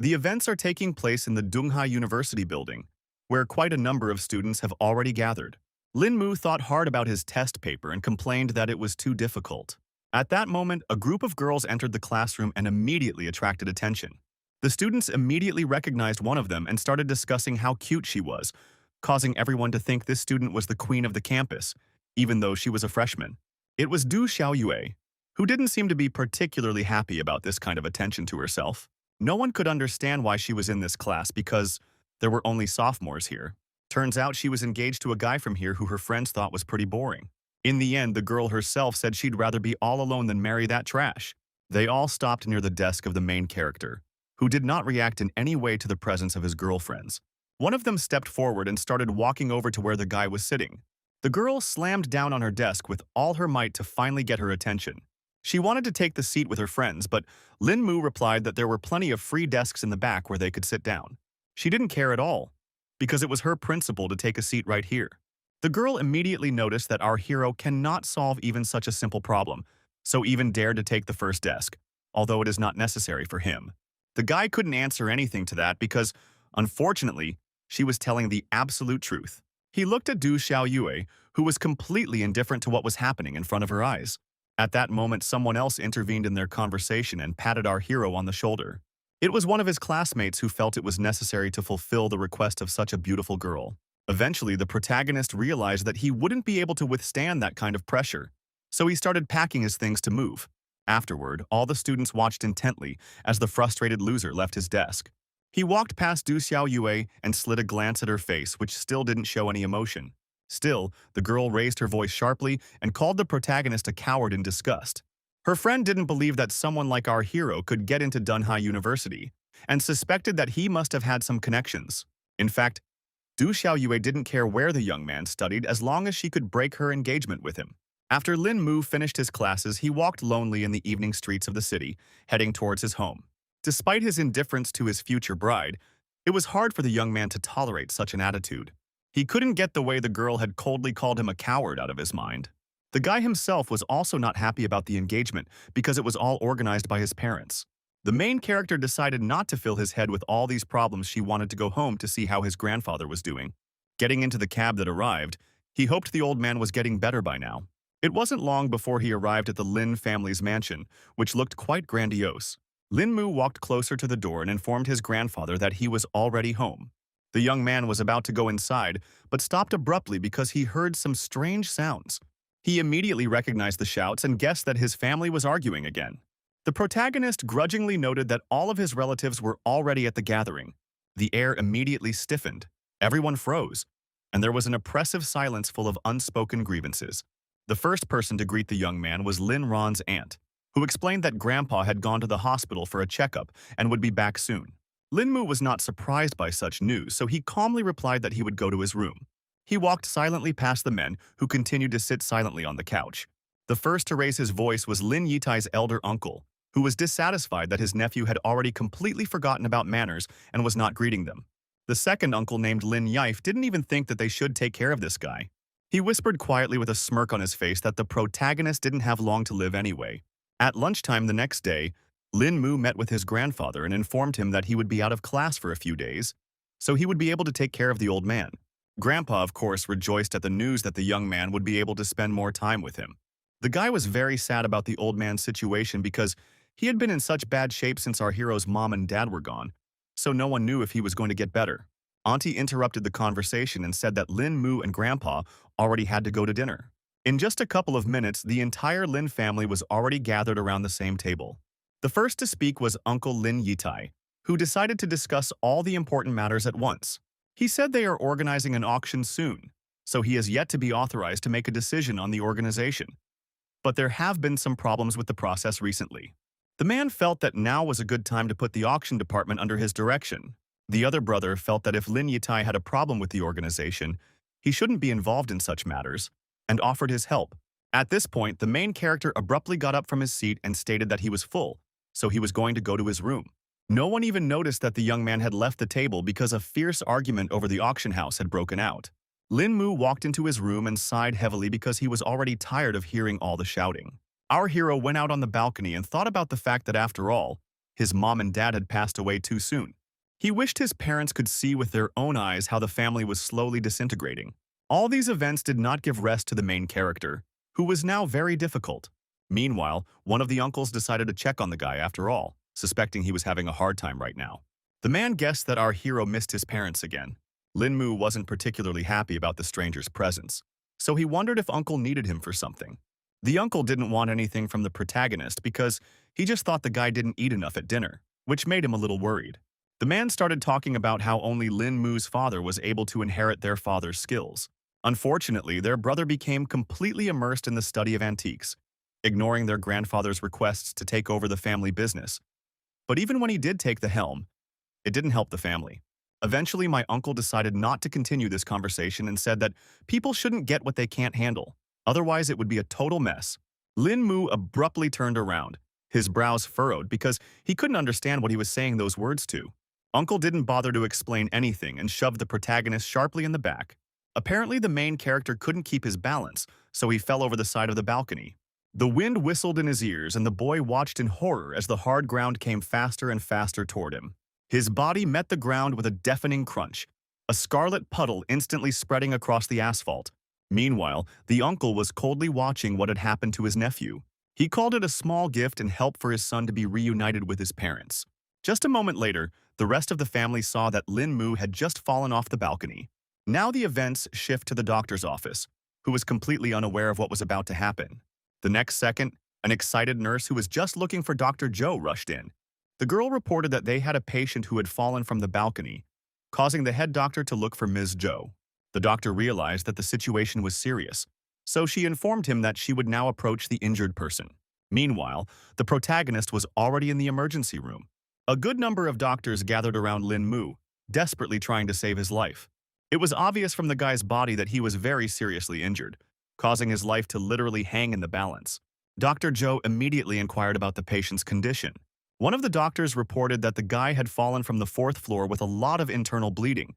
The events are taking place in the Donghai University building, where quite a number of students have already gathered. Lin Mu thought hard about his test paper and complained that it was too difficult. At that moment, a group of girls entered the classroom and immediately attracted attention. The students immediately recognized one of them and started discussing how cute she was, causing everyone to think this student was the queen of the campus, even though she was a freshman. It was Du Xiaoyue, who didn't seem to be particularly happy about this kind of attention to herself. No one could understand why she was in this class because there were only sophomores here. Turns out she was engaged to a guy from here who her friends thought was pretty boring. In the end, the girl herself said she'd rather be all alone than marry that trash. They all stopped near the desk of the main character, who did not react in any way to the presence of his girlfriends. One of them stepped forward and started walking over to where the guy was sitting. The girl slammed down on her desk with all her might to finally get her attention. She wanted to take the seat with her friends, but Lin Mu replied that there were plenty of free desks in the back where they could sit down. She didn't care at all, because it was her principle to take a seat right here. The girl immediately noticed that our hero cannot solve even such a simple problem, so even dared to take the first desk, although it is not necessary for him. The guy couldn't answer anything to that because, unfortunately, she was telling the absolute truth. He looked at Du Xiaoyue, who was completely indifferent to what was happening in front of her eyes. At that moment, someone else intervened in their conversation and patted our hero on the shoulder. It was one of his classmates who felt it was necessary to fulfill the request of such a beautiful girl. Eventually, the protagonist realized that he wouldn't be able to withstand that kind of pressure, so he started packing his things to move. Afterward, all the students watched intently as the frustrated loser left his desk. He walked past Du Xiaoyue and slid a glance at her face, which still didn't show any emotion. Still, the girl raised her voice sharply and called the protagonist a coward in disgust. Her friend didn't believe that someone like our hero could get into Donghai University, and suspected that he must have had some connections. In fact, Du Xiaoyue didn't care where the young man studied as long as she could break her engagement with him. After Lin Mu finished his classes, he walked lonely in the evening streets of the city, heading towards his home. Despite his indifference to his future bride, it was hard for the young man to tolerate such an attitude. He couldn't get the way the girl had coldly called him a coward out of his mind. The guy himself was also not happy about the engagement because it was all organized by his parents. The main character decided not to fill his head with all these problems. She wanted to go home to see how his grandfather was doing. Getting into the cab that arrived, he hoped the old man was getting better by now. It wasn't long before he arrived at the Lin family's mansion, which looked quite grandiose. Lin Mu walked closer to the door and informed his grandfather that he was already home. The young man was about to go inside, but stopped abruptly because he heard some strange sounds. He immediately recognized the shouts and guessed that his family was arguing again. The protagonist grudgingly noted that all of his relatives were already at the gathering. The air immediately stiffened, everyone froze, and there was an oppressive silence full of unspoken grievances. The first person to greet the young man was Lin Ron's aunt, who explained that Grandpa had gone to the hospital for a checkup and would be back soon. Lin Mu was not surprised by such news, so he calmly replied that he would go to his room. He walked silently past the men, who continued to sit silently on the couch. The first to raise his voice was Lin Yitai's elder uncle, who was dissatisfied that his nephew had already completely forgotten about manners and was not greeting them. The second uncle, named Lin Yife, didn't even think that they should take care of this guy. He whispered quietly with a smirk on his face that the protagonist didn't have long to live anyway. At lunchtime the next day, Lin Mu met with his grandfather and informed him that he would be out of class for a few days, so he would be able to take care of the old man. Grandpa, of course, rejoiced at the news that the young man would be able to spend more time with him. The guy was very sad about the old man's situation because he had been in such bad shape since our hero's mom and dad were gone, so no one knew if he was going to get better. Auntie interrupted the conversation and said that Lin Mu and Grandpa already had to go to dinner. In just a couple of minutes, the entire Lin family was already gathered around the same table. The first to speak was Uncle Lin Yitai, who decided to discuss all the important matters at once. He said they are organizing an auction soon, so he has yet to be authorized to make a decision on the organization. But there have been some problems with the process recently. The man felt that now was a good time to put the auction department under his direction. The other brother felt that if Lin Yitai had a problem with the organization, he shouldn't be involved in such matters, and offered his help. At this point, the main character abruptly got up from his seat and stated that he was full, so he was going to go to his room. No one even noticed that the young man had left the table because a fierce argument over the auction house had broken out. Lin Mu walked into his room and sighed heavily because he was already tired of hearing all the shouting. Our hero went out on the balcony and thought about the fact that after all, His mom and dad had passed away too soon. He wished his parents could see with their own eyes how the family was slowly disintegrating. All these events did not give rest to the main character, who was now very difficult. Meanwhile, one of the uncles decided to check on the guy after all, suspecting he was having a hard time right now. The man guessed that our hero missed his parents again. Lin-Mu wasn't particularly happy about the stranger's presence, so he wondered if Uncle needed him for something. The uncle didn't want anything from the protagonist because he just thought the guy didn't eat enough at dinner, which made him a little worried. The man started talking about how only Lin-Mu's father was able to inherit their father's skills. Unfortunately, their brother became completely immersed in the study of antiques, ignoring their grandfather's requests to take over the family business. But even when he did take the helm, it didn't help the family. Eventually, my uncle decided not to continue this conversation and said that people shouldn't get what they can't handle. Otherwise, it would be a total mess. Lin-Mu abruptly turned around, his brows furrowed because he couldn't understand what he was saying those words to. Uncle didn't bother to explain anything and shoved the protagonist sharply in the back. Apparently, the main character couldn't keep his balance, so he fell over the side of the balcony. The wind whistled in his ears, and the boy watched in horror as the hard ground came faster and faster toward him. His body met the ground with a deafening crunch, a scarlet puddle instantly spreading across the asphalt. Meanwhile, the uncle was coldly watching what had happened to his nephew. He called it a small gift and help for his son to be reunited with his parents. Just a moment later, the rest of the family saw that Lin-Mu had just fallen off the balcony. Now the events shift to the doctor's office, who was completely unaware of what was about to happen. The next second, an excited nurse who was just looking for Dr. Joe rushed in. The girl reported that they had a patient who had fallen from the balcony, causing the head doctor to look for Ms. Joe. The doctor realized that the situation was serious, so she informed him that she would now approach the injured person. Meanwhile, the protagonist was already in the emergency room. A good number of doctors gathered around Lin-Mu, desperately trying to save his life. It was obvious from the guy's body that he was very seriously injured, causing his life to literally hang in the balance. Dr. Joe immediately inquired about the patient's condition. One of the doctors reported that the guy had fallen from the 4th floor with a lot of internal bleeding,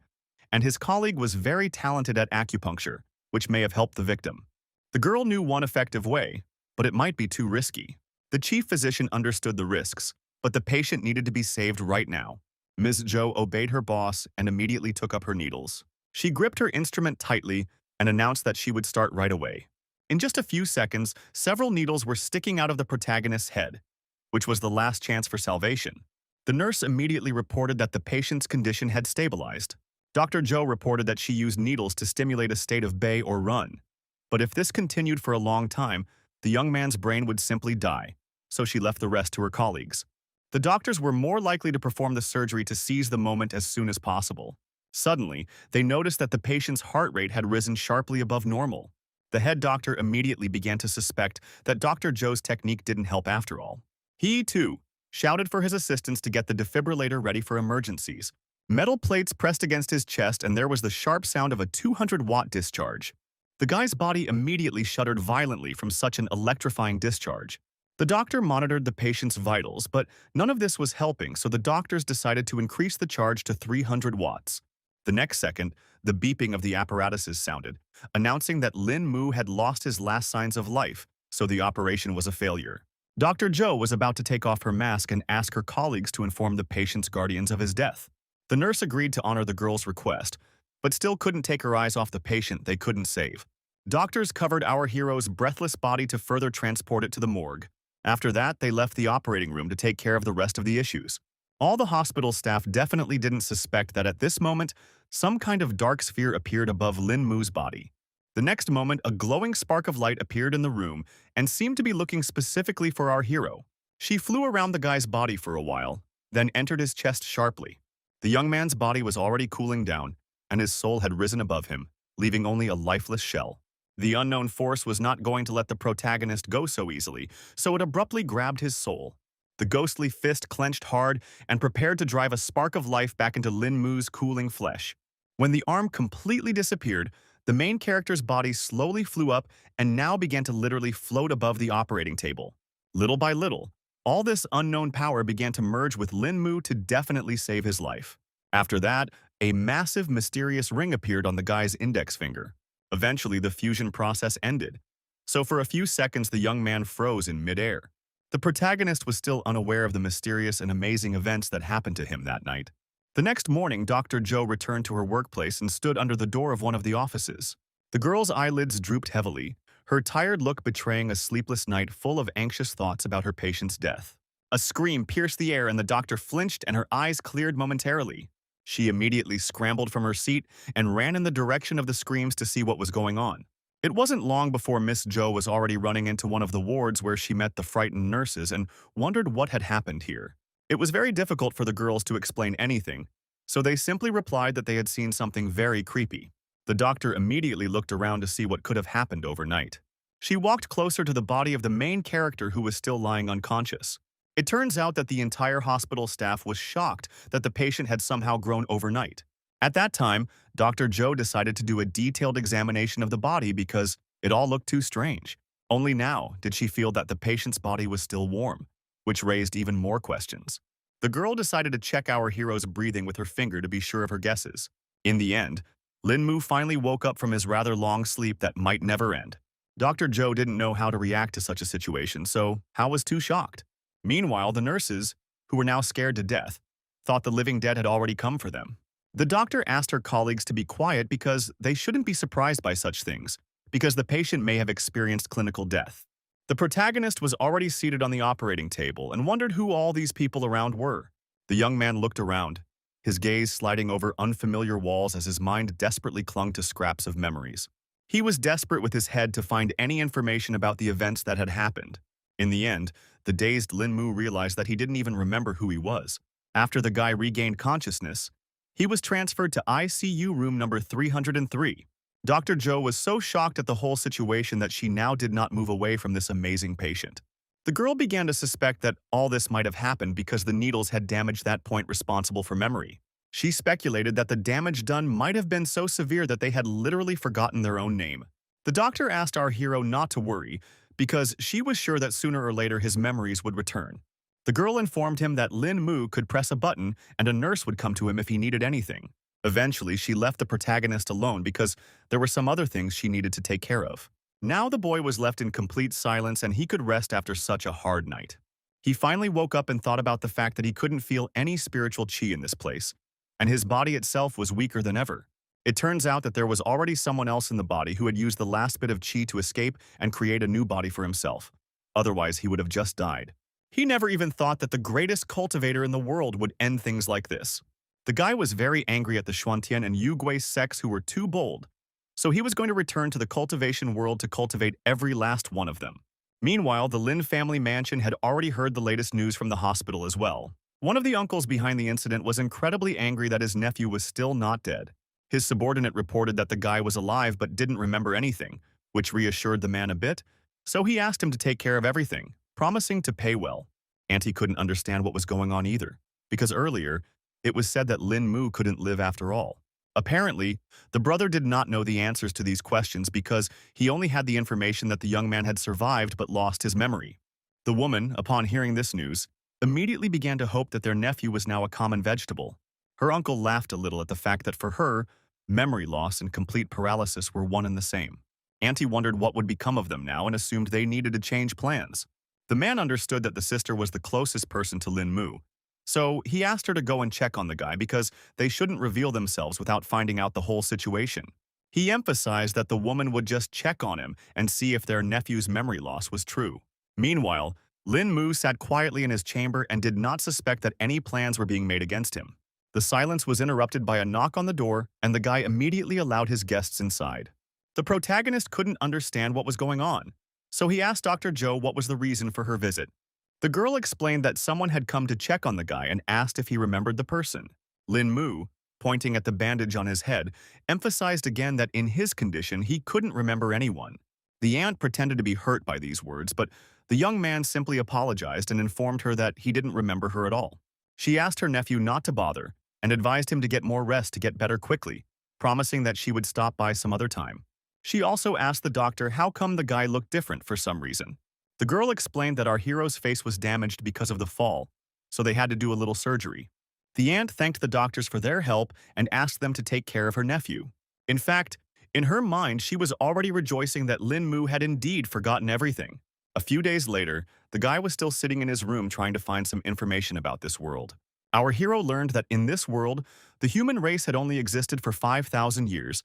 and his colleague was very talented at acupuncture, which may have helped the victim. The girl knew one effective way, but it might be too risky. The chief physician understood the risks, but the patient needed to be saved right now. Ms. Joe obeyed her boss and immediately took up her needles. She gripped her instrument tightly and announced that she would start right away. In just a few seconds, several needles were sticking out of the protagonist's head, which was the last chance for salvation. The nurse immediately reported that the patient's condition had stabilized. Dr. Joe reported that she used needles to stimulate a state of bay or run. But if this continued for a long time, the young man's brain would simply die, so she left the rest to her colleagues. The doctors were more likely to perform the surgery to seize the moment as soon as possible. Suddenly, they noticed that the patient's heart rate had risen sharply above normal. The head doctor immediately began to suspect that Dr. Joe's technique didn't help after all. He, too, shouted for his assistants to get the defibrillator ready for emergencies. Metal plates pressed against his chest, and there was the sharp sound of a 200-watt discharge. The guy's body immediately shuddered violently from such an electrifying discharge. The doctor monitored the patient's vitals, but none of this was helping, so the doctors decided to increase the charge to 300 watts. The next second, the beeping of the apparatuses sounded, announcing that Lin-Mu had lost his last signs of life, so the operation was a failure. Dr. Joe was about to take off her mask and ask her colleagues to inform the patient's guardians of his death. The nurse agreed to honor the girl's request, but still couldn't take her eyes off the patient they couldn't save. Doctors covered our hero's breathless body to further transport it to the morgue. After that, they left the operating room to take care of the rest of the issues. All the hospital staff definitely didn't suspect that at this moment, some kind of dark sphere appeared above Lin-Mu's body. The next moment, a glowing spark of light appeared in the room and seemed to be looking specifically for our hero. She flew around the guy's body for a while, then entered his chest sharply. The young man's body was already cooling down, and his soul had risen above him, leaving only a lifeless shell. The unknown force was not going to let the protagonist go so easily, so it abruptly grabbed his soul. The ghostly fist clenched hard and prepared to drive a spark of life back into Lin-Mu's cooling flesh. When the arm completely disappeared, the main character's body slowly flew up and now began to literally float above the operating table. Little by little, all this unknown power began to merge with Lin-Mu to definitely save his life. After that, a massive mysterious ring appeared on the guy's index finger. Eventually, the fusion process ended. So for a few seconds, the young man froze in midair. The protagonist was still unaware of the mysterious and amazing events that happened to him that night. The next morning, Dr. Joe returned to her workplace and stood under the door of one of the offices. The girl's eyelids drooped heavily, her tired look betraying a sleepless night full of anxious thoughts about her patient's death. A scream pierced the air and the doctor flinched and her eyes cleared momentarily. She immediately scrambled from her seat and ran in the direction of the screams to see what was going on. It wasn't long before Miss Joe was already running into one of the wards where she met the frightened nurses and wondered what had happened here. It was very difficult for the girls to explain anything, so they simply replied that they had seen something very creepy. The doctor immediately looked around to see what could have happened overnight. She walked closer to the body of the main character who was still lying unconscious. It turns out that the entire hospital staff was shocked that the patient had somehow grown overnight. At that time, Dr. Joe decided to do a detailed examination of the body because it all looked too strange. Only now did she feel that the patient's body was still warm, which raised even more questions. The girl decided to check our hero's breathing with her finger to be sure of her guesses. In the end, Lin Mu finally woke up from his rather long sleep that might never end. Dr. Joe didn't know how to react to such a situation, so Hao was too shocked. Meanwhile, the nurses, who were now scared to death, thought the living dead had already come for them. The doctor asked her colleagues to be quiet because they shouldn't be surprised by such things, because the patient may have experienced clinical death. The protagonist was already seated on the operating table and wondered who all these people around were. The young man looked around, his gaze sliding over unfamiliar walls as his mind desperately clung to scraps of memories. He was desperate with his head to find any information about the events that had happened. In the end, the dazed Lin Mu realized that he didn't even remember who he was. After the guy regained consciousness, he was transferred to ICU room number 303. Dr. Joe was so shocked at the whole situation that she now did not move away from this amazing patient. The girl began to suspect that all this might have happened because the needles had damaged that point responsible for memory. She speculated that the damage done might have been so severe that they had literally forgotten their own name. The doctor asked our hero not to worry because she was sure that sooner or later his memories would return. The girl informed him that Lin Mu could press a button and a nurse would come to him if he needed anything. Eventually, she left the protagonist alone because there were some other things she needed to take care of. Now the boy was left in complete silence and he could rest after such a hard night. He finally woke up and thought about the fact that he couldn't feel any spiritual chi in this place, and his body itself was weaker than ever. It turns out that there was already someone else in the body who had used the last bit of chi to escape and create a new body for himself. Otherwise, he would have just died. He never even thought that the greatest cultivator in the world would end things like this. The guy was very angry at the Xuantian and Yugui sects who were too bold, so he was going to return to the cultivation world to cultivate every last one of them. Meanwhile, the Lin family mansion had already heard the latest news from the hospital as well. One of the uncles behind the incident was incredibly angry that his nephew was still not dead. His subordinate reported that the guy was alive but didn't remember anything, which reassured the man a bit, so he asked him to take care of everything, promising to pay well. Auntie couldn't understand what was going on either, because earlier, it was said that Lin Mu couldn't live after all. Apparently, the brother did not know the answers to these questions because he only had the information that the young man had survived but lost his memory. The woman, upon hearing this news, immediately began to hope that their nephew was now a common vegetable. Her uncle laughed a little at the fact that for her, memory loss and complete paralysis were one and the same. Auntie wondered what would become of them now and assumed they needed to change plans. The man understood that the sister was the closest person to Lin Mu, so he asked her to go and check on the guy because they shouldn't reveal themselves without finding out the whole situation. He emphasized that the woman would just check on him and see if their nephew's memory loss was true. Meanwhile, Lin Mu sat quietly in his chamber and did not suspect that any plans were being made against him. The silence was interrupted by a knock on the door, and the guy immediately allowed his guests inside. The protagonist couldn't understand what was going on, so he asked Dr. Joe what was the reason for her visit. The girl explained that someone had come to check on the guy and asked if he remembered the person. Lin Mu, pointing at the bandage on his head, emphasized again that in his condition he couldn't remember anyone. The aunt pretended to be hurt by these words, but the young man simply apologized and informed her that he didn't remember her at all. She asked her nephew not to bother and advised him to get more rest to get better quickly, promising that she would stop by some other time. She also asked the doctor how come the guy looked different for some reason. The girl explained that our hero's face was damaged because of the fall, so they had to do a little surgery. The aunt thanked the doctors for their help and asked them to take care of her nephew. In fact, in her mind, she was already rejoicing that Lin Mu had indeed forgotten everything. A few days later, the guy was still sitting in his room trying to find some information about this world. Our hero learned that in this world, the human race had only existed for 5,000 years,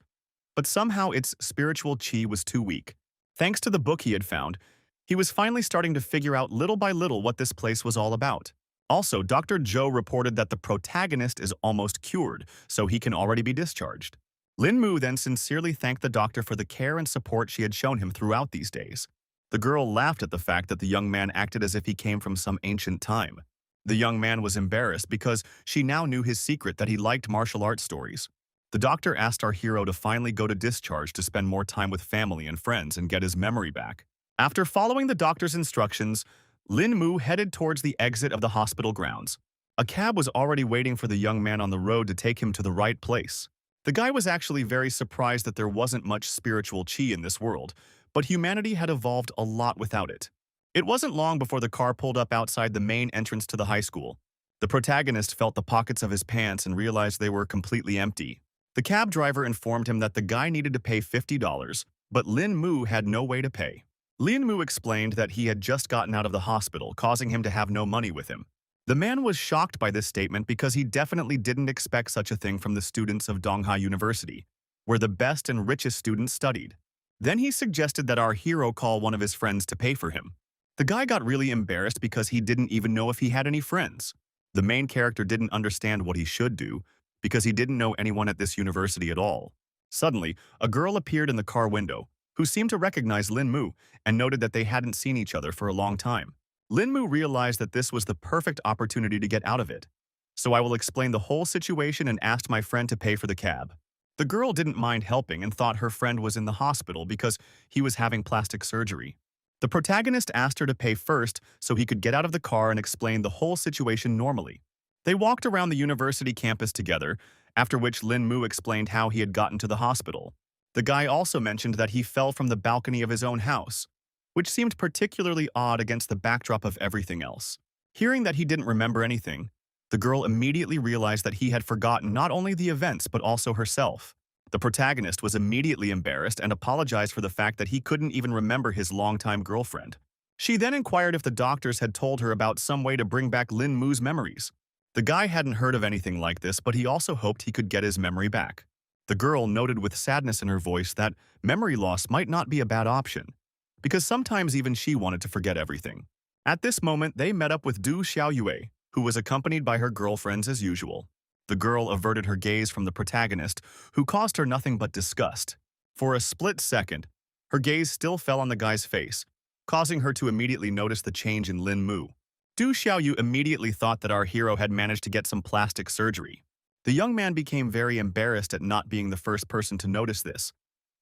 but somehow its spiritual chi was too weak. Thanks to the book he had found, he was finally starting to figure out little by little what this place was all about. Also, Dr. Joe reported that the protagonist is almost cured, so he can already be discharged. Lin Mu then sincerely thanked the doctor for the care and support she had shown him throughout these days. The girl laughed at the fact that the young man acted as if he came from some ancient time. The young man was embarrassed because she now knew his secret that he liked martial arts stories. The doctor asked our hero to finally go to Discharge to spend more time with family and friends and get his memory back. After following the doctor's instructions, Lin Mu headed towards the exit of the hospital grounds. A cab was already waiting for the young man on the road to take him to the right place. The guy was actually very surprised that there wasn't much spiritual chi in this world, but humanity had evolved a lot without it. It wasn't long before the car pulled up outside the main entrance to the high school. The protagonist felt the pockets of his pants and realized they were completely empty. The cab driver informed him that the guy needed to pay $50, but Lin Mu had no way to pay. Lin Mu explained that he had just gotten out of the hospital, causing him to have no money with him. The man was shocked by this statement because he definitely didn't expect such a thing from the students of Donghua University, where the best and richest students studied. Then he suggested that our hero call one of his friends to pay for him. The guy got really embarrassed because he didn't even know if he had any friends. The main character didn't understand what he should do because he didn't know anyone at this university at all. Suddenly, a girl appeared in the car window, who seemed to recognize Lin Mu and noted that they hadn't seen each other for a long time. Lin Mu realized that this was the perfect opportunity to get out of it. So I will explain the whole situation and asked my friend to pay for the cab. The girl didn't mind helping and thought her friend was in the hospital because he was having plastic surgery. The protagonist asked her to pay first so he could get out of the car and explain the whole situation normally. They walked around the university campus together, after which Lin Mu explained how he had gotten to the hospital. The guy also mentioned that he fell from the balcony of his own house, which seemed particularly odd against the backdrop of everything else. Hearing that he didn't remember anything, the girl immediately realized that he had forgotten not only the events but also herself. The protagonist was immediately embarrassed and apologized for the fact that he couldn't even remember his longtime girlfriend. She then inquired if the doctors had told her about some way to bring back Lin Mu's memories. The guy hadn't heard of anything like this, but he also hoped he could get his memory back. The girl noted with sadness in her voice that memory loss might not be a bad option, because sometimes even she wanted to forget everything. At this moment, they met up with Du Xiaoyue, who was accompanied by her girlfriends as usual. The girl averted her gaze from the protagonist, who caused her nothing but disgust. For a split second, her gaze still fell on the guy's face, causing her to immediately notice the change in Lin Mu. Du Xiaoyu immediately thought that our hero had managed to get some plastic surgery. The young man became very embarrassed at not being the first person to notice this,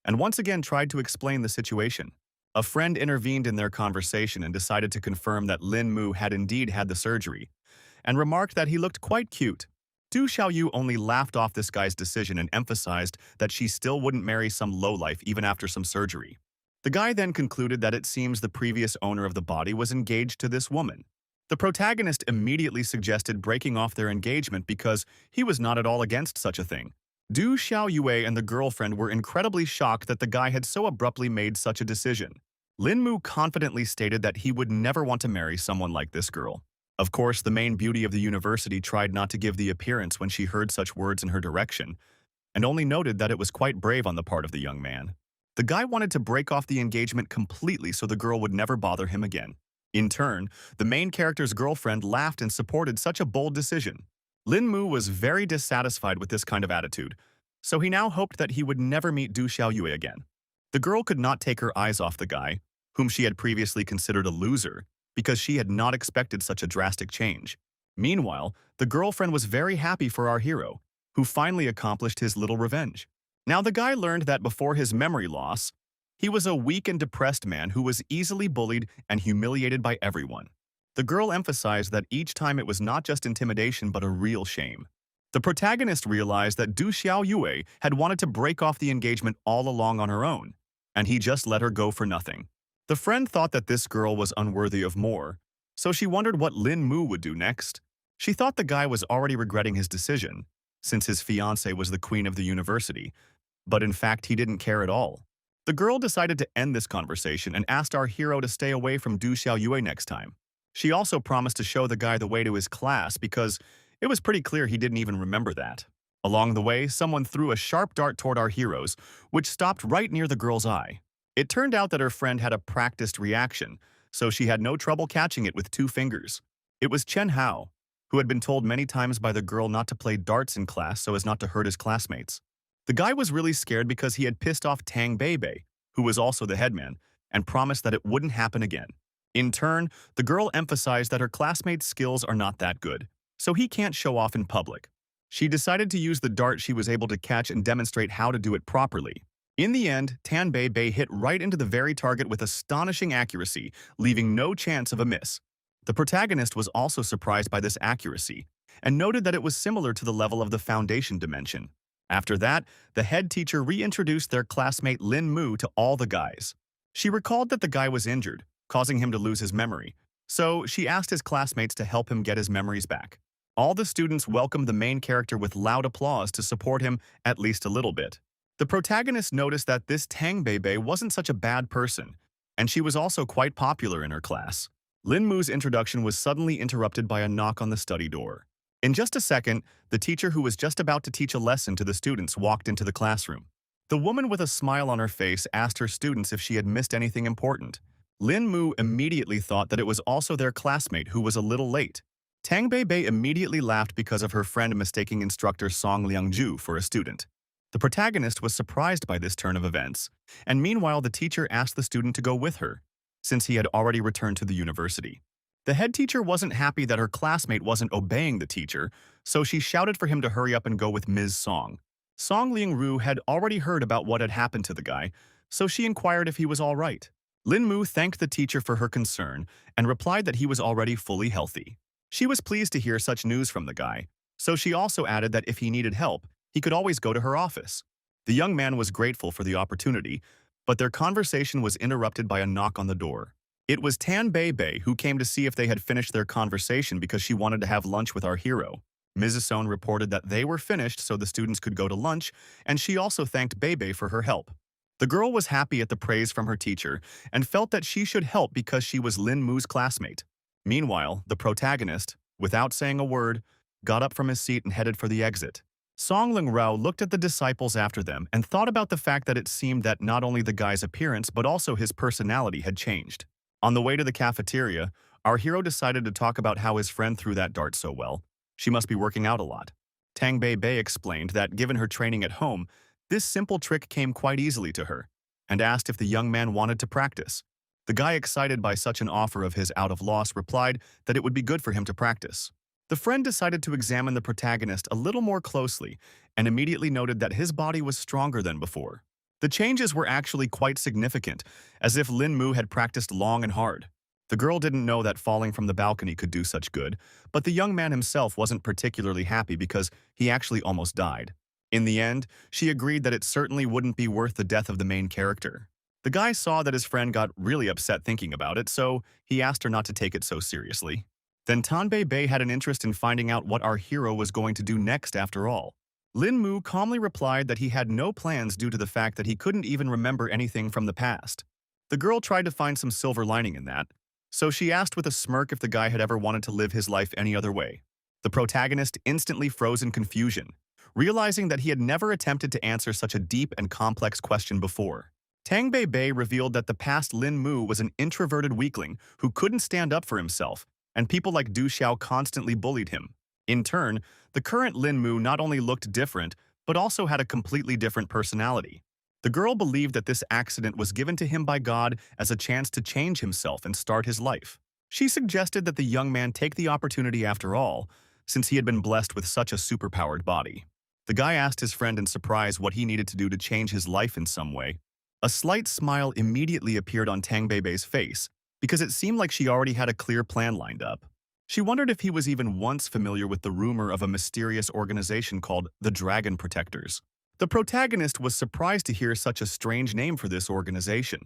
and once again tried to explain the situation. A friend intervened in their conversation and decided to confirm that Lin Mu had indeed had the surgery, and remarked that he looked quite cute. Du Xiaoyu only laughed off this guy's decision and emphasized that she still wouldn't marry some lowlife even after some surgery. The guy then concluded that it seems the previous owner of the body was engaged to this woman. The protagonist immediately suggested breaking off their engagement because he was not at all against such a thing. Du Xiaoyue and the girlfriend were incredibly shocked that the guy had so abruptly made such a decision. Lin Mu confidently stated that he would never want to marry someone like this girl. Of course, the main beauty of the university tried not to give the appearance when she heard such words in her direction, and only noted that it was quite brave on the part of the young man. The guy wanted to break off the engagement completely so the girl would never bother him again. In turn, the main character's girlfriend laughed and supported such a bold decision. Lin Mu was very dissatisfied with this kind of attitude, so he now hoped that he would never meet Du Xiaoyue again. The girl could not take her eyes off the guy, whom she had previously considered a loser, because she had not expected such a drastic change. Meanwhile, the girlfriend was very happy for our hero, who finally accomplished his little revenge. Now the guy learned that before his memory loss, he was a weak and depressed man who was easily bullied and humiliated by everyone. The girl emphasized that each time it was not just intimidation but a real shame. The protagonist realized that Du Xiaoyue had wanted to break off the engagement all along on her own, and he just let her go for nothing. The friend thought that this girl was unworthy of more, so she wondered what Lin Mu would do next. She thought the guy was already regretting his decision, since his fiancée was the queen of the university, but in fact he didn't care at all. The girl decided to end this conversation and asked our hero to stay away from Du Xiaoyue next time. She also promised to show the guy the way to his class because it was pretty clear he didn't even remember that. Along the way, someone threw a sharp dart toward our heroes, which stopped right near the girl's eye. It turned out that her friend had a practiced reaction, so she had no trouble catching it with 2 fingers. It was Chen Hao, who had been told many times by the girl not to play darts in class so as not to hurt his classmates. The guy was really scared because he had pissed off Tang Beibei, who was also the headman, and promised that it wouldn't happen again. In turn, the girl emphasized that her classmates' skills are not that good, so he can't show off in public. She decided to use the dart she was able to catch and demonstrate how to do it properly. In the end, Tan Beibei hit right into the very target with astonishing accuracy, leaving no chance of a miss. The protagonist was also surprised by this accuracy, and noted that it was similar to the level of the foundation dimension. After that, the head teacher reintroduced their classmate Lin Mu to all the guys. She recalled that the guy was injured, causing him to lose his memory, so she asked his classmates to help him get his memories back. All the students welcomed the main character with loud applause to support him at least a little bit. The protagonist noticed that this Tang Beibei wasn't such a bad person, and she was also quite popular in her class. Lin Mu's introduction was suddenly interrupted by a knock on the study door. In just a second, the teacher who was just about to teach a lesson to the students walked into the classroom. The woman with a smile on her face asked her students if she had missed anything important. Lin Mu immediately thought that it was also their classmate who was a little late. Tang Beibei immediately laughed because of her friend mistaking instructor Song Liangju for a student. The protagonist was surprised by this turn of events, and meanwhile the teacher asked the student to go with her, since he had already returned to the university. The head teacher wasn't happy that her classmate wasn't obeying the teacher, so she shouted for him to hurry up and go with Ms. Song. Song Liangru had already heard about what had happened to the guy, so she inquired if he was all right. Lin Mu thanked the teacher for her concern and replied that he was already fully healthy. She was pleased to hear such news from the guy, so she also added that if he needed help, he could always go to her office. The young man was grateful for the opportunity, but their conversation was interrupted by a knock on the door. It was Tan Beibei who came to see if they had finished their conversation because she wanted to have lunch with our hero. Mrs. Son reported that they were finished so the students could go to lunch, and she also thanked Beibei for her help. The girl was happy at the praise from her teacher and felt that she should help because she was Lin Mu's classmate. Meanwhile, the protagonist, without saying a word, got up from his seat and headed for the exit. Song Lingrao looked at the disciples after them and thought about the fact that it seemed that not only the guy's appearance but also his personality had changed. On the way to the cafeteria, our hero decided to talk about how his friend threw that dart so well. She must be working out a lot. Tang Beibei explained that given her training at home, this simple trick came quite easily to her, and asked if the young man wanted to practice. The guy, excited by such an offer of his out of loss, replied that it would be good for him to practice. The friend decided to examine the protagonist a little more closely and immediately noted that his body was stronger than before. The changes were actually quite significant, as if Lin Mu had practiced long and hard. The girl didn't know that falling from the balcony could do such good, but the young man himself wasn't particularly happy because he actually almost died. In the end, she agreed that it certainly wouldn't be worth the death of the main character. The guy saw that his friend got really upset thinking about it, so he asked her not to take it so seriously. Then Tan Beibei had an interest in finding out what our hero was going to do next after all. Lin Mu calmly replied that he had no plans due to the fact that he couldn't even remember anything from the past. The girl tried to find some silver lining in that, so she asked with a smirk if the guy had ever wanted to live his life any other way. The protagonist instantly froze in confusion, realizing that he had never attempted to answer such a deep and complex question before. Tang Beibei revealed that the past Lin Mu was an introverted weakling who couldn't stand up for himself, and people like Du Xiao constantly bullied him. In turn, the current Lin Mu not only looked different, but also had a completely different personality. The girl believed that this accident was given to him by God as a chance to change himself and start his life. She suggested that the young man take the opportunity after all, since he had been blessed with such a superpowered body. The guy asked his friend in surprise what he needed to do to change his life in some way. A slight smile immediately appeared on Tang Beibei's face, because it seemed like she already had a clear plan lined up. She wondered if he was even once familiar with the rumor of a mysterious organization called the Dragon Protectors. The protagonist was surprised to hear such a strange name for this organization.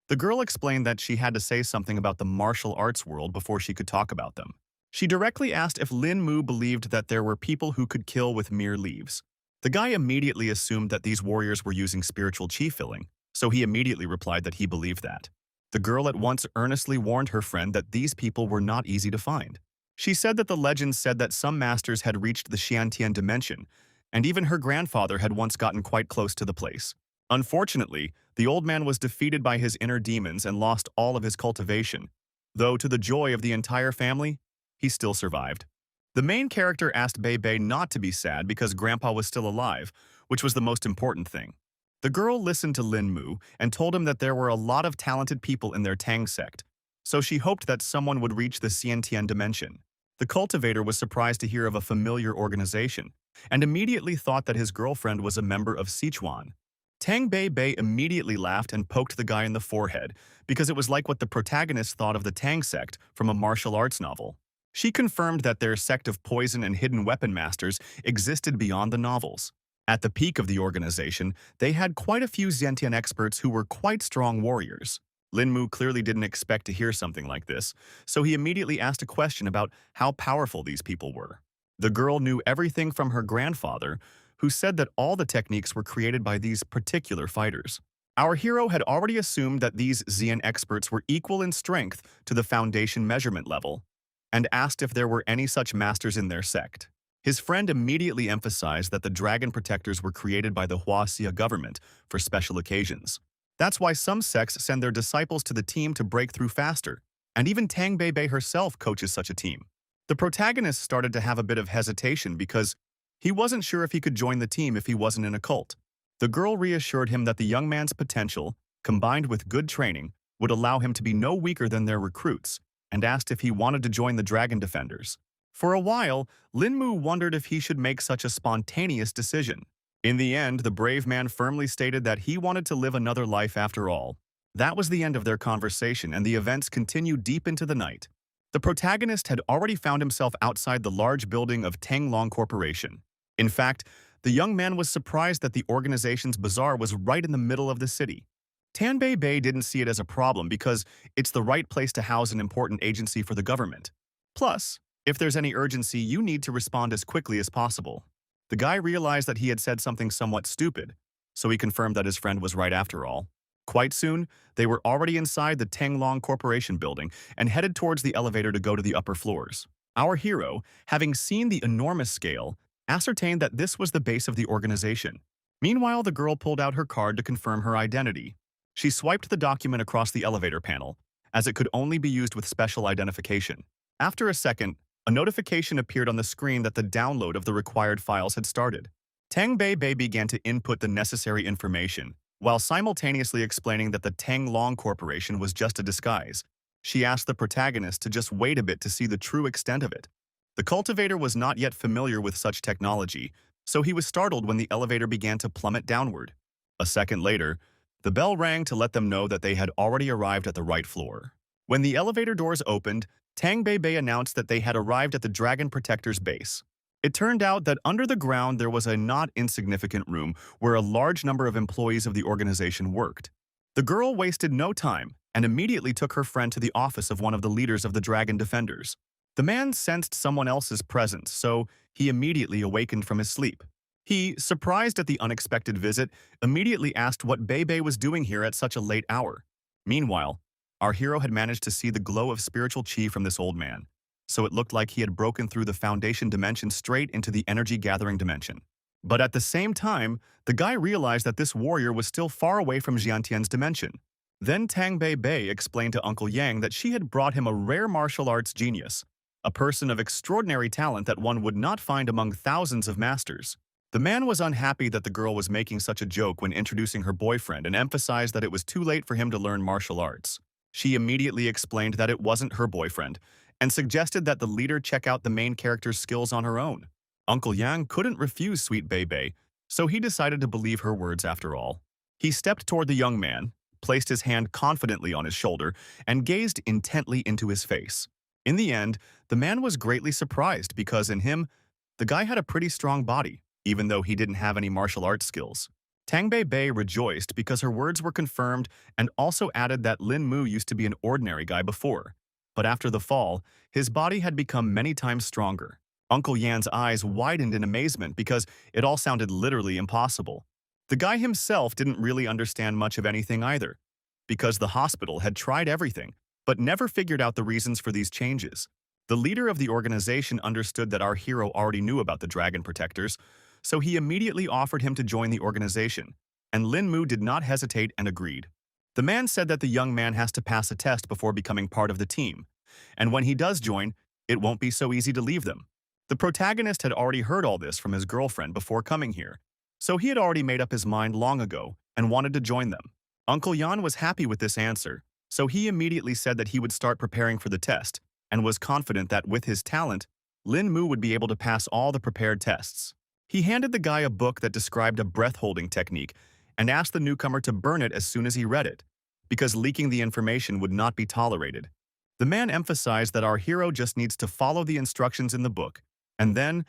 The girl explained that she had to say something about the martial arts world before she could talk about them. She directly asked if Lin Mu believed that there were people who could kill with mere leaves. The guy immediately assumed that these warriors were using spiritual chi filling, so he immediately replied that he believed that. The girl at once earnestly warned her friend that these people were not easy to find. She said that the legend said that some masters had reached the Xiantian dimension, and even her grandfather had once gotten quite close to the place. Unfortunately, the old man was defeated by his inner demons and lost all of his cultivation, though to the joy of the entire family, he still survived. The main character asked Bei Bei not to be sad because Grandpa was still alive, which was the most important thing. The girl listened to Lin Mu and told him that there were a lot of talented people in their Tang sect, so she hoped that someone would reach the Xiantian dimension. The cultivator was surprised to hear of a familiar organization, and immediately thought that his girlfriend was a member of Sichuan. Tang Bei Bei immediately laughed and poked the guy in the forehead because it was like what the protagonist thought of the Tang sect from a martial arts novel. She confirmed that their sect of poison and hidden weapon masters existed beyond the novels. At the peak of the organization, they had quite a few Xiantian experts who were quite strong warriors. Lin Mu clearly didn't expect to hear something like this, so he immediately asked a question about how powerful these people were. The girl knew everything from her grandfather, who said that all the techniques were created by these particular fighters. Our hero had already assumed that these Xian experts were equal in strength to the foundation measurement level, and asked if there were any such masters in their sect. His friend immediately emphasized that the dragon protectors were created by the Huaxia government for special occasions. That's why some sects send their disciples to the team to break through faster, and even Tang Bei Bei herself coaches such a team. The protagonist started to have a bit of hesitation because he wasn't sure if he could join the team if he wasn't in a cult. The girl reassured him that the young man's potential, combined with good training, would allow him to be no weaker than their recruits, and asked if he wanted to join the Dragon Defenders. For a while, Lin Mu wondered if he should make such a spontaneous decision. In the end, the brave man firmly stated that he wanted to live another life after all. That was the end of their conversation, and the events continued deep into the night. The protagonist had already found himself outside the large building of Tanglong Corporation. In fact, the young man was surprised that the organization's bazaar was right in the middle of the city. Tan Bei Bei didn't see it as a problem because it's the right place to house an important agency for the government. Plus, if there's any urgency, you need to respond as quickly as possible. The guy realized that he had said something somewhat stupid, so he confirmed that his friend was right after all. Quite soon, they were already inside the Tanglong Corporation building and headed towards the elevator to go to the upper floors. Our hero, having seen the enormous scale, ascertained that this was the base of the organization. Meanwhile, the girl pulled out her card to confirm her identity. She swiped the document across the elevator panel, as it could only be used with special identification. After a second, a notification appeared on the screen that the download of the required files had started. Tang Bei Bei began to input the necessary information, while simultaneously explaining that the Tanglong Corporation was just a disguise. She asked the protagonist to just wait a bit to see the true extent of it. The cultivator was not yet familiar with such technology, so he was startled when the elevator began to plummet downward. A second later, the bell rang to let them know that they had already arrived at the right floor. When the elevator doors opened, Tang Bei Bei announced that they had arrived at the Dragon Protector's base. It turned out that under the ground there was a not insignificant room where a large number of employees of the organization worked. The girl wasted no time and immediately took her friend to the office of one of the leaders of the Dragon Defenders. The man sensed someone else's presence, so he immediately awakened from his sleep. He, surprised at the unexpected visit, immediately asked what Bei Bei was doing here at such a late hour. Meanwhile, our hero had managed to see the glow of spiritual chi from this old man, so it looked like he had broken through the foundation dimension straight into the energy-gathering dimension. But at the same time, the guy realized that this warrior was still far away from Xiantian's dimension. Then Tang Bei Bei explained to Uncle Yang that she had brought him a rare martial arts genius, a person of extraordinary talent that one would not find among thousands of masters. The man was unhappy that the girl was making such a joke when introducing her boyfriend and emphasized that it was too late for him to learn martial arts. She immediately explained that it wasn't her boyfriend and suggested that the leader check out the main character's skills on her own. Uncle Yang couldn't refuse sweet Bei Bei, so he decided to believe her words after all. He stepped toward the young man, placed his hand confidently on his shoulder, and gazed intently into his face. In the end, the man was greatly surprised because in him, the guy had a pretty strong body, even though he didn't have any martial arts skills. Tang Bei Bei rejoiced because her words were confirmed and also added that Lin Mu used to be an ordinary guy before. But after the fall, his body had become many times stronger. Uncle Yan's eyes widened in amazement because it all sounded literally impossible. The guy himself didn't really understand much of anything either, because the hospital had tried everything, but never figured out the reasons for these changes. The leader of the organization understood that our hero already knew about the Dragon Protectors, so he immediately offered him to join the organization, and Lin Mu did not hesitate and agreed. The man said that the young man has to pass a test before becoming part of the team, and when he does join, it won't be so easy to leave them. The protagonist had already heard all this from his girlfriend before coming here, so he had already made up his mind long ago and wanted to join them. Uncle Yan was happy with this answer, so he immediately said that he would start preparing for the test and was confident that with his talent, Lin Mu would be able to pass all the prepared tests. He handed the guy a book that described a breath-holding technique and asked the newcomer to burn it as soon as he read it, because leaking the information would not be tolerated. The man emphasized that our hero just needs to follow the instructions in the book, and then,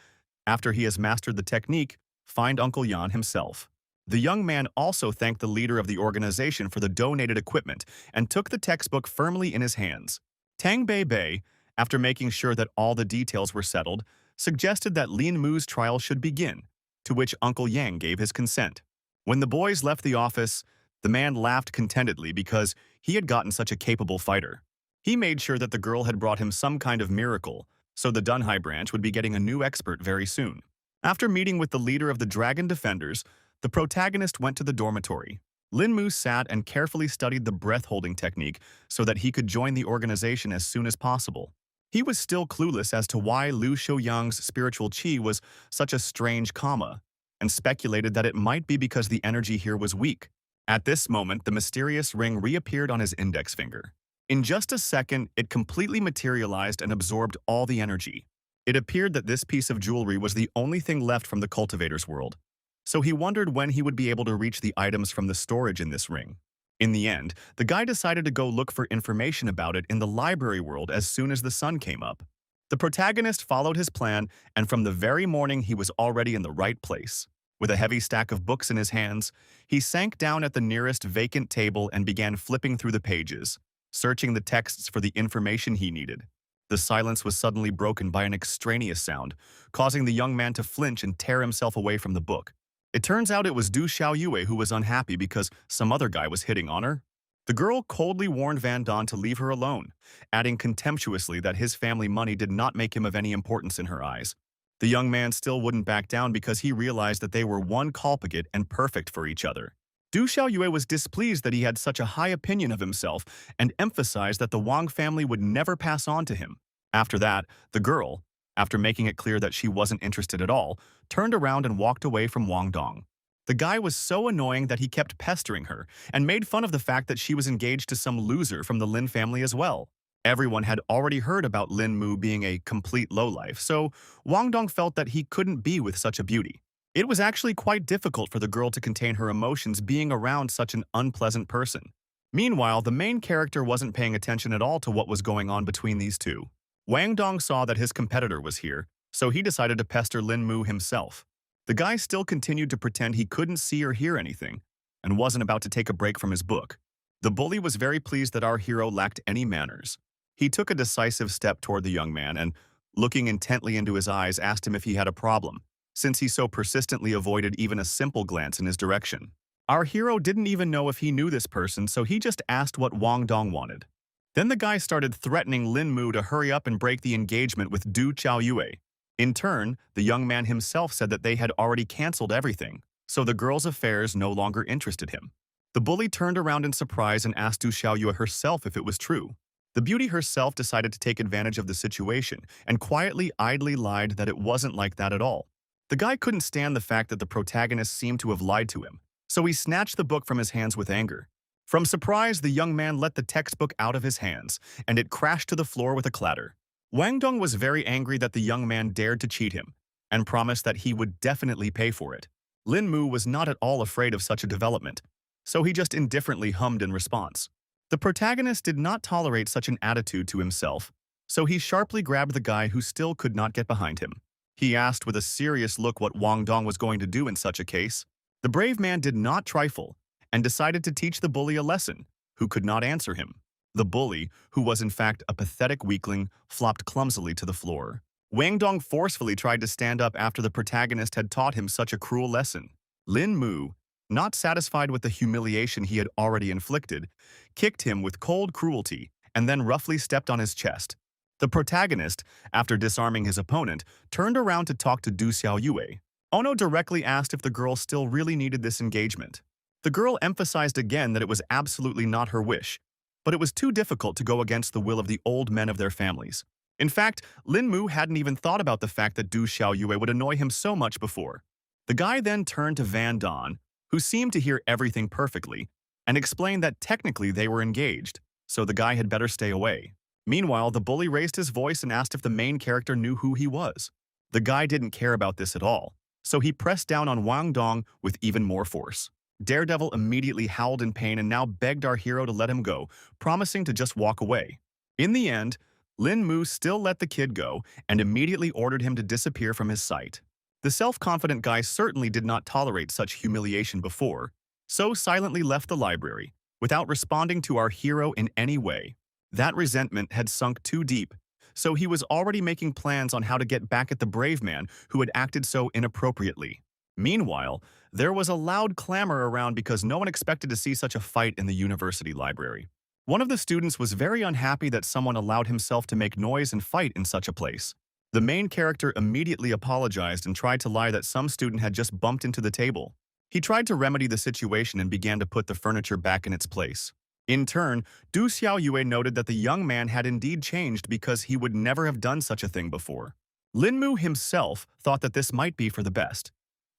after he has mastered the technique, find Uncle Yan himself. The young man also thanked the leader of the organization for the donated equipment and took the textbook firmly in his hands. Tang Bei, after making sure that all the details were settled, suggested that Lin Mu's trial should begin, to which Uncle Yang gave his consent. When the boys left the office, the man laughed contentedly because he had gotten such a capable fighter. He made sure that the girl had brought him some kind of miracle, so the Dunhai branch would be getting a new expert very soon. After meeting with the leader of the Dragon Defenders, the protagonist went to the dormitory. Lin Mu sat and carefully studied the breath-holding technique so that he could join the organization as soon as possible. He was still clueless as to why Lu Shouyang's spiritual qi was such a strange comma, and speculated that it might be because the energy here was weak. At this moment, the mysterious ring reappeared on his index finger. In just a second, it completely materialized and absorbed all the energy. It appeared that this piece of jewelry was the only thing left from the cultivator's world, so he wondered when he would be able to reach the items from the storage in this ring. In the end, the guy decided to go look for information about it in the library world as soon as the sun came up. The protagonist followed his plan, and from the very morning he was already in the right place. With a heavy stack of books in his hands, he sank down at the nearest vacant table and began flipping through the pages, searching the texts for the information he needed. The silence was suddenly broken by an extraneous sound, causing the young man to flinch and tear himself away from the book. It turns out it was Du Xiaoyue who was unhappy because some other guy was hitting on her. The girl coldly warned Van Don to leave her alone, adding contemptuously that his family money did not make him of any importance in her eyes. The young man still wouldn't back down because he realized that they were one culprit and perfect for each other. Du Xiaoyue was displeased that he had such a high opinion of himself and emphasized that the Wang family would never pass on to him. After that, the girl, after making it clear that she wasn't interested at all, turned around and walked away from Wang Dong. The guy was so annoying that he kept pestering her and made fun of the fact that she was engaged to some loser from the Lin family as well. Everyone had already heard about Lin Mu being a complete lowlife, so Wang Dong felt that he couldn't be with such a beauty. It was actually quite difficult for the girl to contain her emotions being around such an unpleasant person. Meanwhile, the main character wasn't paying attention at all to what was going on between these two. Wang Dong saw that his competitor was here, so he decided to pester Lin Mu himself. The guy still continued to pretend he couldn't see or hear anything, and wasn't about to take a break from his book. The bully was very pleased that our hero lacked any manners. He took a decisive step toward the young man and, looking intently into his eyes, asked him if he had a problem, since he so persistently avoided even a simple glance in his direction. Our hero didn't even know if he knew this person, so he just asked what Wang Dong wanted. Then the guy started threatening Lin Mu to hurry up and break the engagement with Du Xiaoyue. In turn, the young man himself said that they had already canceled everything, so the girl's affairs no longer interested him. The bully turned around in surprise and asked Du Xiaoyue herself if it was true. The beauty herself decided to take advantage of the situation and quietly, idly lied that it wasn't like that at all. The guy couldn't stand the fact that the protagonist seemed to have lied to him, so he snatched the book from his hands with anger. From surprise, the young man let the textbook out of his hands, and it crashed to the floor with a clatter. Wang Dong was very angry that the young man dared to cheat him, and promised that he would definitely pay for it. Lin Mu was not at all afraid of such a development, so he just indifferently hummed in response. The protagonist did not tolerate such an attitude to himself, so he sharply grabbed the guy who still could not get behind him. He asked with a serious look what Wang Dong was going to do in such a case. The brave man did not trifle, and decided to teach the bully a lesson, who could not answer him. The bully, who was in fact a pathetic weakling, flopped clumsily to the floor. Wang Dong forcefully tried to stand up after the protagonist had taught him such a cruel lesson. Lin Mu, not satisfied with the humiliation he had already inflicted, kicked him with cold cruelty and then roughly stepped on his chest. The protagonist, after disarming his opponent, turned around to talk to Du Xiaoyue. Ono directly asked if the girl still really needed this engagement. The girl emphasized again that it was absolutely not her wish, but it was too difficult to go against the will of the old men of their families. In fact, Lin Mu hadn't even thought about the fact that Du Xiaoyue would annoy him so much before. The guy then turned to Van Don, who seemed to hear everything perfectly, and explained that technically they were engaged, so the guy had better stay away. Meanwhile, the bully raised his voice and asked if the main character knew who he was. The guy didn't care about this at all, so he pressed down on Wang Dong with even more force. Daredevil immediately howled in pain and now begged our hero to let him go, promising to just walk away. In the end, Lin Mu still let the kid go and immediately ordered him to disappear from his sight. The self-confident guy certainly did not tolerate such humiliation before, so silently left the library, without responding to our hero in any way. That resentment had sunk too deep, so he was already making plans on how to get back at the brave man who had acted so inappropriately. Meanwhile, there was a loud clamor around because no one expected to see such a fight in the university library. One of the students was very unhappy that someone allowed himself to make noise and fight in such a place. The main character immediately apologized and tried to lie that some student had just bumped into the table. He tried to remedy the situation and began to put the furniture back in its place. In turn, Du Xiaoyue noted that the young man had indeed changed because he would never have done such a thing before. Lin Mu himself thought that this might be for the best,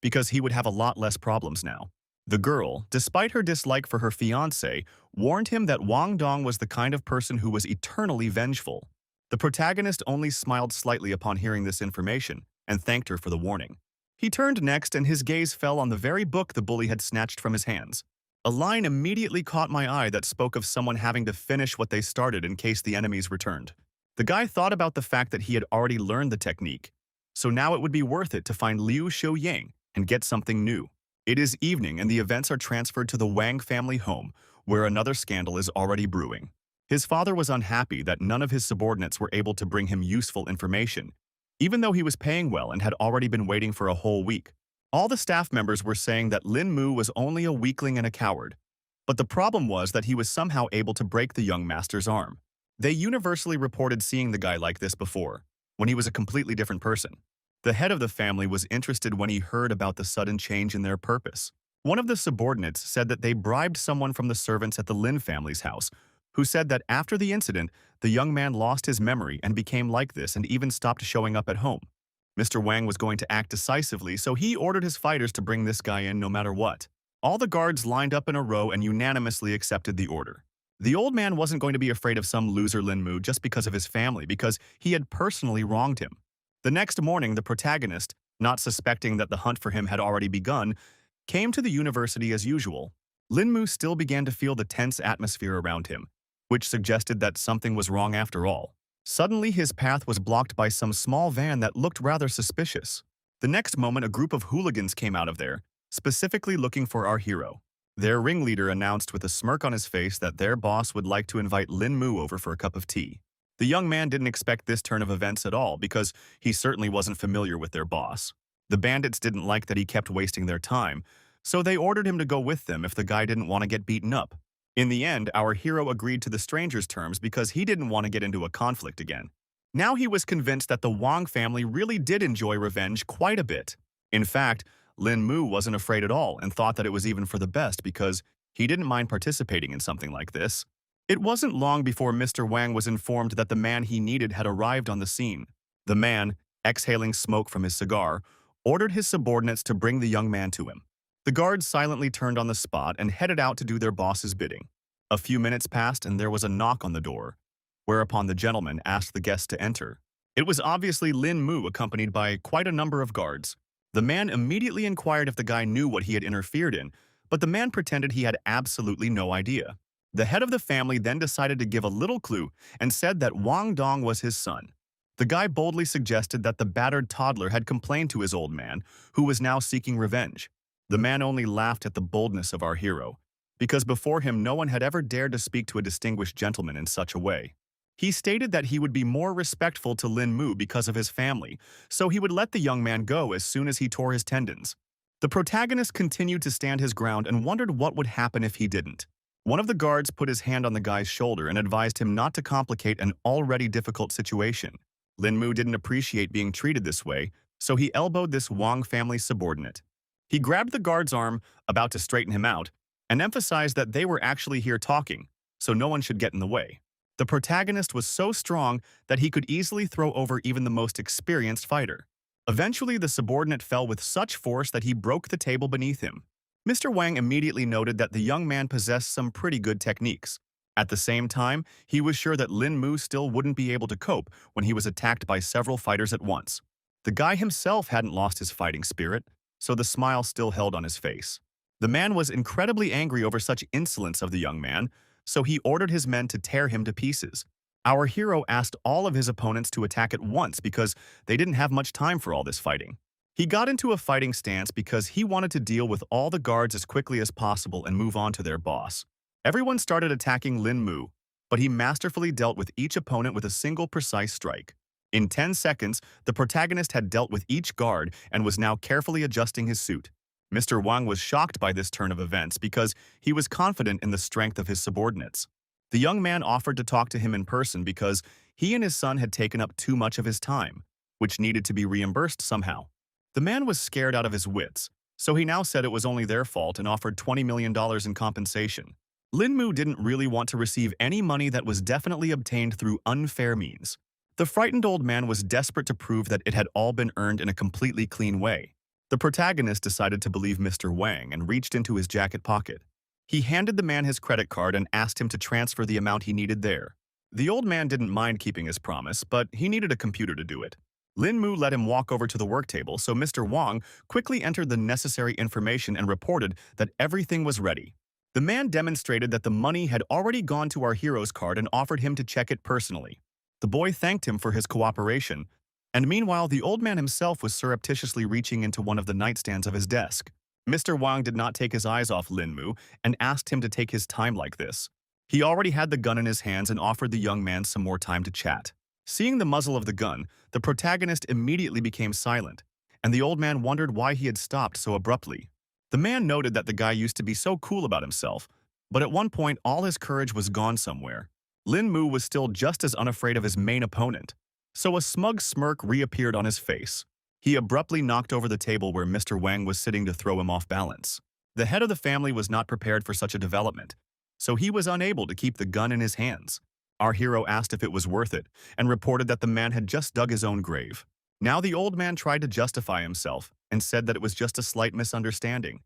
because he would have a lot less problems now. The girl, despite her dislike for her fiancé, warned him that Wang Dong was the kind of person who was eternally vengeful. The protagonist only smiled slightly upon hearing this information and thanked her for the warning. He turned next and his gaze fell on the very book the bully had snatched from his hands. A line immediately caught my eye that spoke of someone having to finish what they started in case the enemies returned. The guy thought about the fact that he had already learned the technique, so now it would be worth it to find Liu Xiuyang and get something new. It is evening and the events are transferred to the Wang family home, where another scandal is already brewing. His father was unhappy that none of his subordinates were able to bring him useful information, even though he was paying well and had already been waiting for a whole week. All the staff members were saying that Lin Mu was only a weakling and a coward, but the problem was that he was somehow able to break the young master's arm. They universally reported seeing the guy like this before, when he was a completely different person. The head of the family was interested when he heard about the sudden change in their purpose. One of the subordinates said that they bribed someone from the servants at the Lin family's house, who said that after the incident, the young man lost his memory and became like this and even stopped showing up at home. Mr. Wang was going to act decisively, so he ordered his fighters to bring this guy in no matter what. All the guards lined up in a row and unanimously accepted the order. The old man wasn't going to be afraid of some loser Lin Mu just because of his family, because he had personally wronged him. The next morning, the protagonist, not suspecting that the hunt for him had already begun, came to the university as usual. Lin Mu still began to feel the tense atmosphere around him, which suggested that something was wrong after all. Suddenly, his path was blocked by some small van that looked rather suspicious. The next moment, a group of hooligans came out of there, specifically looking for our hero. Their ringleader announced with a smirk on his face that their boss would like to invite Lin Mu over for a cup of tea. The young man didn't expect this turn of events at all because he certainly wasn't familiar with their boss. The bandits didn't like that he kept wasting their time, so they ordered him to go with them if the guy didn't want to get beaten up. In the end, our hero agreed to the stranger's terms because he didn't want to get into a conflict again. Now he was convinced that the Wang family really did enjoy revenge quite a bit. In fact, Lin Mu wasn't afraid at all and thought that it was even for the best because he didn't mind participating in something like this. It wasn't long before Mr. Wang was informed that the man he needed had arrived on the scene. The man, exhaling smoke from his cigar, ordered his subordinates to bring the young man to him. The guards silently turned on the spot and headed out to do their boss's bidding. A few minutes passed and there was a knock on the door, whereupon the gentleman asked the guest to enter. It was obviously Lin Mu accompanied by quite a number of guards. The man immediately inquired if the guy knew what he had interfered in, but the man pretended he had absolutely no idea. The head of the family then decided to give a little clue and said that Wang Dong was his son. The guy boldly suggested that the battered toddler had complained to his old man, who was now seeking revenge. The man only laughed at the boldness of our hero, because before him no one had ever dared to speak to a distinguished gentleman in such a way. He stated that he would be more respectful to Lin Mu because of his family, so he would let the young man go as soon as he tore his tendons. The protagonist continued to stand his ground and wondered what would happen if he didn't. One of the guards put his hand on the guy's shoulder and advised him not to complicate an already difficult situation. Lin Mu didn't appreciate being treated this way, so he elbowed this Wang family subordinate. He grabbed the guard's arm, about to straighten him out, and emphasized that they were actually here talking, so no one should get in the way. The protagonist was so strong that he could easily throw over even the most experienced fighter. Eventually, the subordinate fell with such force that he broke the table beneath him. Mr. Wang immediately noted that the young man possessed some pretty good techniques. At the same time, he was sure that Lin Mu still wouldn't be able to cope when he was attacked by several fighters at once. The guy himself hadn't lost his fighting spirit, so the smile still held on his face. The man was incredibly angry over such insolence of the young man, so he ordered his men to tear him to pieces. Our hero asked all of his opponents to attack at once because they didn't have much time for all this fighting. He got into a fighting stance because he wanted to deal with all the guards as quickly as possible and move on to their boss. Everyone started attacking Lin Mu, but he masterfully dealt with each opponent with a single precise strike. In 10 seconds, the protagonist had dealt with each guard and was now carefully adjusting his suit. Mr. Wang was shocked by this turn of events because he was confident in the strength of his subordinates. The young man offered to talk to him in person because he and his son had taken up too much of his time, which needed to be reimbursed somehow. The man was scared out of his wits, so he now said it was only their fault and offered $20 million in compensation. Lin Mu didn't really want to receive any money that was definitely obtained through unfair means. The frightened old man was desperate to prove that it had all been earned in a completely clean way. The protagonist decided to believe Mr. Wang and reached into his jacket pocket. He handed the man his credit card and asked him to transfer the amount he needed there. The old man didn't mind keeping his promise, but he needed a computer to do it. Lin Mu let him walk over to the work table, so Mr. Wang quickly entered the necessary information and reported that everything was ready. The man demonstrated that the money had already gone to our hero's card and offered him to check it personally. The boy thanked him for his cooperation, and meanwhile the old man himself was surreptitiously reaching into one of the nightstands of his desk. Mr. Wang did not take his eyes off Lin Mu and asked him to take his time like this. He already had the gun in his hands and offered the young man some more time to chat. Seeing the muzzle of the gun, the protagonist immediately became silent, and the old man wondered why he had stopped so abruptly. The man noted that the guy used to be so cool about himself, but at one point all his courage was gone somewhere. Lin Mu was still just as unafraid of his main opponent, so a smug smirk reappeared on his face. He abruptly knocked over the table where Mr. Wang was sitting to throw him off balance. The head of the family was not prepared for such a development, so he was unable to keep the gun in his hands. Our hero asked if it was worth it, and reported that the man had just dug his own grave. Now the old man tried to justify himself and said that it was just a slight misunderstanding,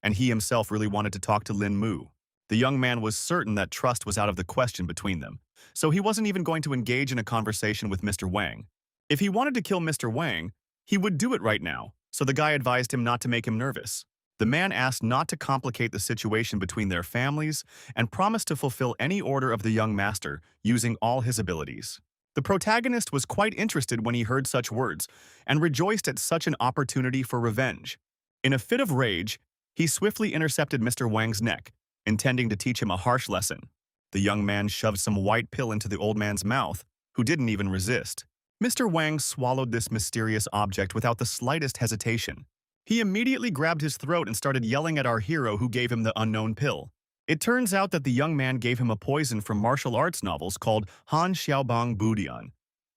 and he himself really wanted to talk to Lin Mu. The young man was certain that trust was out of the question between them, so he wasn't even going to engage in a conversation with Mr. Wang. If he wanted to kill Mr. Wang, he would do it right now, so the guy advised him not to make him nervous. The man asked not to complicate the situation between their families and promised to fulfill any order of the young master using all his abilities. The protagonist was quite interested when he heard such words and rejoiced at such an opportunity for revenge. In a fit of rage, he swiftly intercepted Mr. Wang's neck, intending to teach him a harsh lesson. The young man shoved some white pill into the old man's mouth, who didn't even resist. Mr. Wang swallowed this mysterious object without the slightest hesitation. He immediately grabbed his throat and started yelling at our hero who gave him the unknown pill. It turns out that the young man gave him a poison from martial arts novels called Han Xiaobang Budian,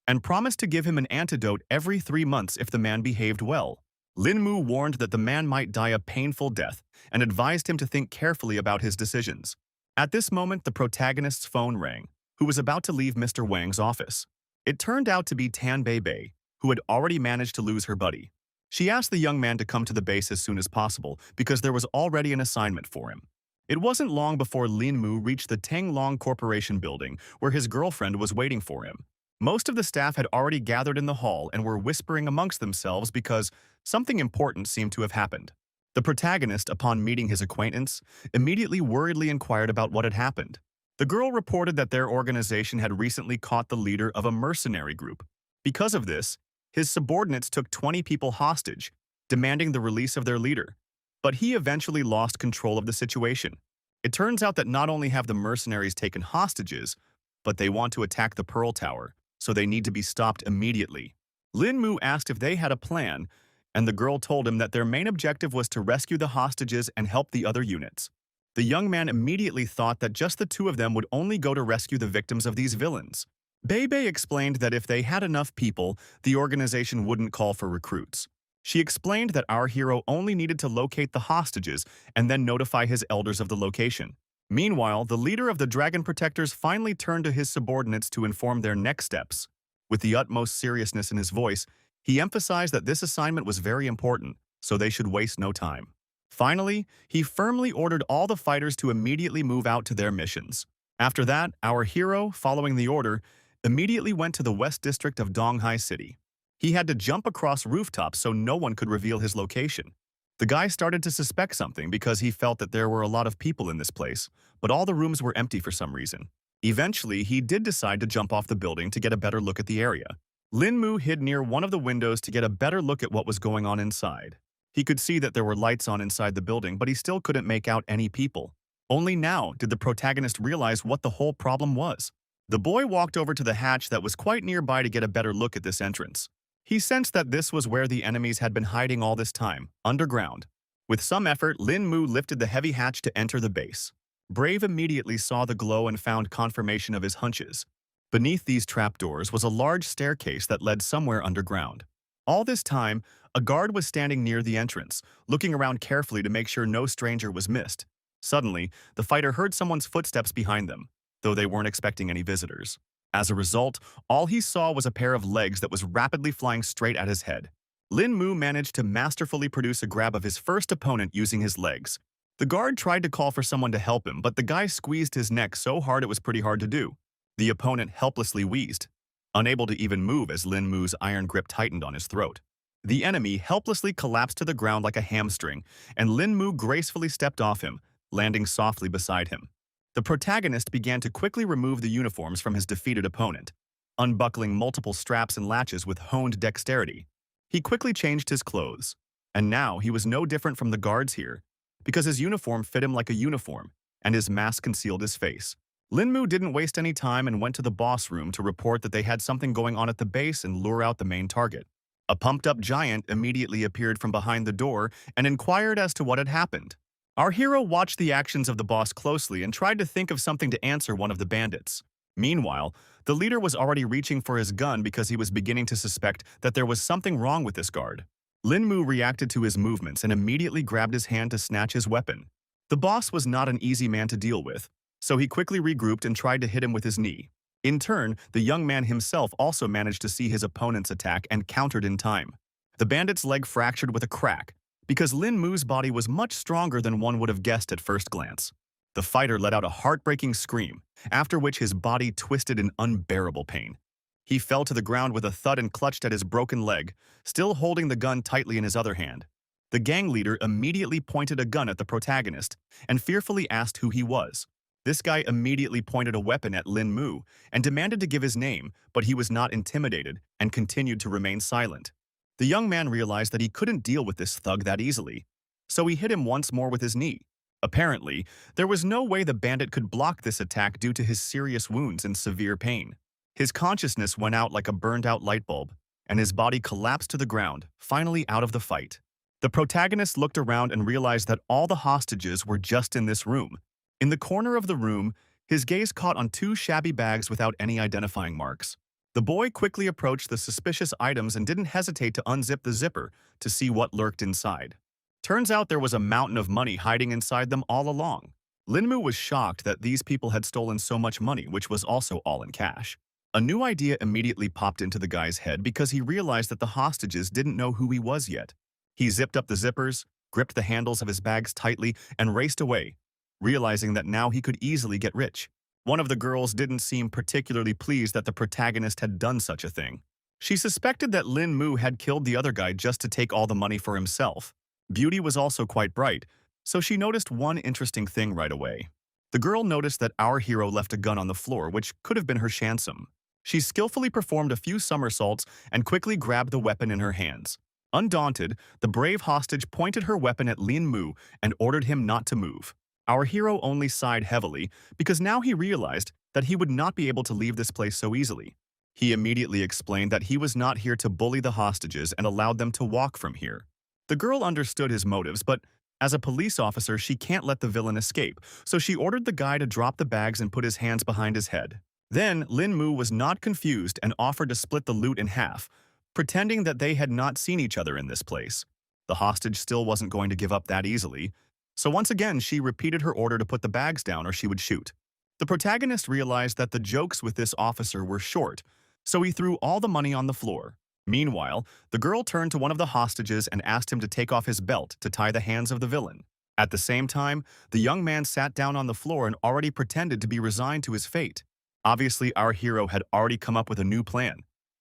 and promised to give him an antidote every 3 months if the man behaved well. Lin Mu warned that the man might die a painful death and advised him to think carefully about his decisions. At this moment, the protagonist's phone rang, who was about to leave Mr. Wang's office. It turned out to be Tan Bei, who had already managed to lose her buddy. She asked the young man to come to the base as soon as possible because there was already an assignment for him. It wasn't long before Lin Mu reached the Tenglong Corporation building where his girlfriend was waiting for him. Most of the staff had already gathered in the hall and were whispering amongst themselves because something important seemed to have happened. The protagonist, upon meeting his acquaintance, immediately worriedly inquired about what had happened. The girl reported that their organization had recently caught the leader of a mercenary group. Because of this, his subordinates took 20 people hostage, demanding the release of their leader. But he eventually lost control of the situation. It turns out that not only have the mercenaries taken hostages, but they want to attack the Pearl Tower, so they need to be stopped immediately. Lin Mu asked if they had a plan, and the girl told him that their main objective was to rescue the hostages and help the other units. The young man immediately thought that just the two of them would only go to rescue the victims of these villains. Bebe explained that if they had enough people, the organization wouldn't call for recruits. She explained that our hero only needed to locate the hostages and then notify his elders of the location. Meanwhile, the leader of the Dragon Protectors finally turned to his subordinates to inform their next steps. With the utmost seriousness in his voice, he emphasized that this assignment was very important, so they should waste no time. Finally, he firmly ordered all the fighters to immediately move out to their missions. After that, our hero, following the order, immediately went to the West District of Donghai City. He had to jump across rooftops so no one could reveal his location. The guy started to suspect something because he felt that there were a lot of people in this place, but all the rooms were empty for some reason. Eventually, he did decide to jump off the building to get a better look at the area. Lin Mu hid near one of the windows to get a better look at what was going on inside. He could see that there were lights on inside the building, but he still couldn't make out any people. Only now did the protagonist realize what the whole problem was. The boy walked over to the hatch that was quite nearby to get a better look at this entrance. He sensed that this was where the enemies had been hiding all this time, underground. With some effort, Lin Mu lifted the heavy hatch to enter the base. Brave immediately saw the glow and found confirmation of his hunches. Beneath these trapdoors was a large staircase that led somewhere underground. All this time, a guard was standing near the entrance, looking around carefully to make sure no stranger was missed. Suddenly, the fighter heard someone's footsteps behind them, though they weren't expecting any visitors. As a result, all he saw was a pair of legs that was rapidly flying straight at his head. Lin Mu managed to masterfully produce a grab of his first opponent using his legs. The guard tried to call for someone to help him, but the guy squeezed his neck so hard it was pretty hard to do. The opponent helplessly wheezed, unable to even move as Lin Mu's iron grip tightened on his throat. The enemy helplessly collapsed to the ground like a hamstring, and Lin Mu gracefully stepped off him, landing softly beside him. The protagonist began to quickly remove the uniforms from his defeated opponent, unbuckling multiple straps and latches with honed dexterity. He quickly changed his clothes, and now he was no different from the guards here, because his uniform fit him like a uniform, and his mask concealed his face. Lin Mu didn't waste any time and went to the boss room to report that they had something going on at the base and lure out the main target. A pumped-up giant immediately appeared from behind the door and inquired as to what had happened. Our hero watched the actions of the boss closely and tried to think of something to answer one of the bandits. Meanwhile, the leader was already reaching for his gun because he was beginning to suspect that there was something wrong with this guard. Lin Mu reacted to his movements and immediately grabbed his hand to snatch his weapon. The boss was not an easy man to deal with, so he quickly regrouped and tried to hit him with his knee. In turn, the young man himself also managed to see his opponent's attack and countered in time. The bandit's leg fractured with a crack, because Lin Mu's body was much stronger than one would have guessed at first glance. The fighter let out a heartbreaking scream, after which his body twisted in unbearable pain. He fell to the ground with a thud and clutched at his broken leg, still holding the gun tightly in his other hand. The gang leader immediately pointed a gun at the protagonist and fearfully asked who he was. This guy immediately pointed a weapon at Lin Mu and demanded to give his name, but he was not intimidated and continued to remain silent. The young man realized that he couldn't deal with this thug that easily, so he hit him once more with his knee. Apparently, there was no way the bandit could block this attack due to his serious wounds and severe pain. His consciousness went out like a burned-out light bulb, and his body collapsed to the ground, finally out of the fight. The protagonist looked around and realized that all the hostages were just in this room. In the corner of the room, his gaze caught on two shabby bags without any identifying marks. The boy quickly approached the suspicious items and didn't hesitate to unzip the zipper to see what lurked inside. Turns out there was a mountain of money hiding inside them all along. Lin Mu was shocked that these people had stolen so much money, which was also all in cash. A new idea immediately popped into the guy's head because he realized that the hostages didn't know who he was yet. He zipped up the zippers, gripped the handles of his bags tightly, and raced away, realizing that now he could easily get rich. One of the girls didn't seem particularly pleased that the protagonist had done such a thing. She suspected that Lin Mu had killed the other guy just to take all the money for himself. Beauty was also quite bright, so she noticed one interesting thing right away. The girl noticed that our hero left a gun on the floor, which could have been her shansum. She skillfully performed a few somersaults and quickly grabbed the weapon in her hands. Undaunted, the brave hostage pointed her weapon at Lin Mu and ordered him not to move. Our hero only sighed heavily because now he realized that he would not be able to leave this place so easily. He immediately explained that he was not here to bully the hostages and allowed them to walk from here. The girl understood his motives, but as a police officer, she can't let the villain escape, so she ordered the guy to drop the bags and put his hands behind his head. Then, Lin Mu was not confused and offered to split the loot in half, pretending that they had not seen each other in this place. The hostage still wasn't going to give up that easily, so once again she repeated her order to put the bags down or she would shoot. The protagonist realized that the jokes with this officer were short, so he threw all the money on the floor. Meanwhile, the girl turned to one of the hostages and asked him to take off his belt to tie the hands of the villain. At the same time, the young man sat down on the floor and already pretended to be resigned to his fate. Obviously, our hero had already come up with a new plan,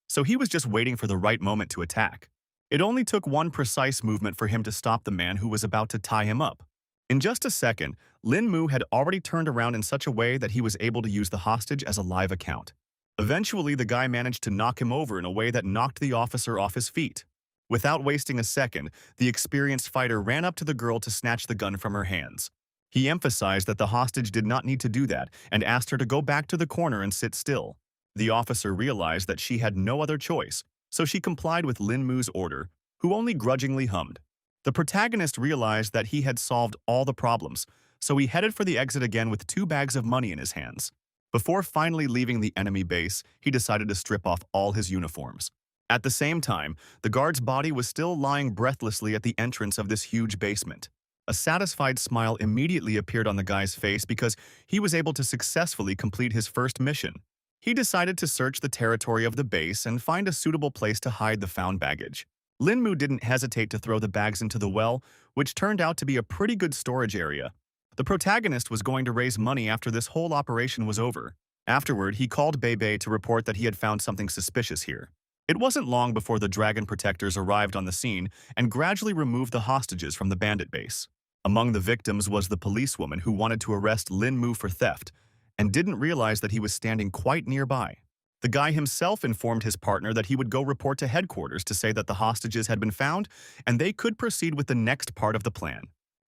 so he was just waiting for the right moment to attack. It only took one precise movement for him to stop the man who was about to tie him up. In just a second, Lin Mu had already turned around in such a way that he was able to use the hostage as a live account. Eventually, the guy managed to knock him over in a way that knocked the officer off his feet. Without wasting a second, the experienced fighter ran up to the girl to snatch the gun from her hands. He emphasized that the hostage did not need to do that and asked her to go back to the corner and sit still. The officer realized that she had no other choice, so she complied with Lin Mu's order, who only grudgingly hummed. The protagonist realized that he had solved all the problems, so he headed for the exit again with 2 bags of money in his hands. Before finally leaving the enemy base, he decided to strip off all his uniforms. At the same time, the guard's body was still lying breathlessly at the entrance of this huge basement. A satisfied smile immediately appeared on the guy's face because he was able to successfully complete his first mission. He decided to search the territory of the base and find a suitable place to hide the found baggage. Lin Mu didn't hesitate to throw the bags into the well, which turned out to be a pretty good storage area. The protagonist was going to raise money after this whole operation was over. Afterward, he called Bebe to report that he had found something suspicious here. It wasn't long before the dragon protectors arrived on the scene and gradually removed the hostages from the bandit base. Among the victims was the policewoman who wanted to arrest Lin Mu for theft and didn't realize that he was standing quite nearby. The guy himself informed his partner that he would go report to headquarters to say that the hostages had been found and they could proceed with the next part of the plan.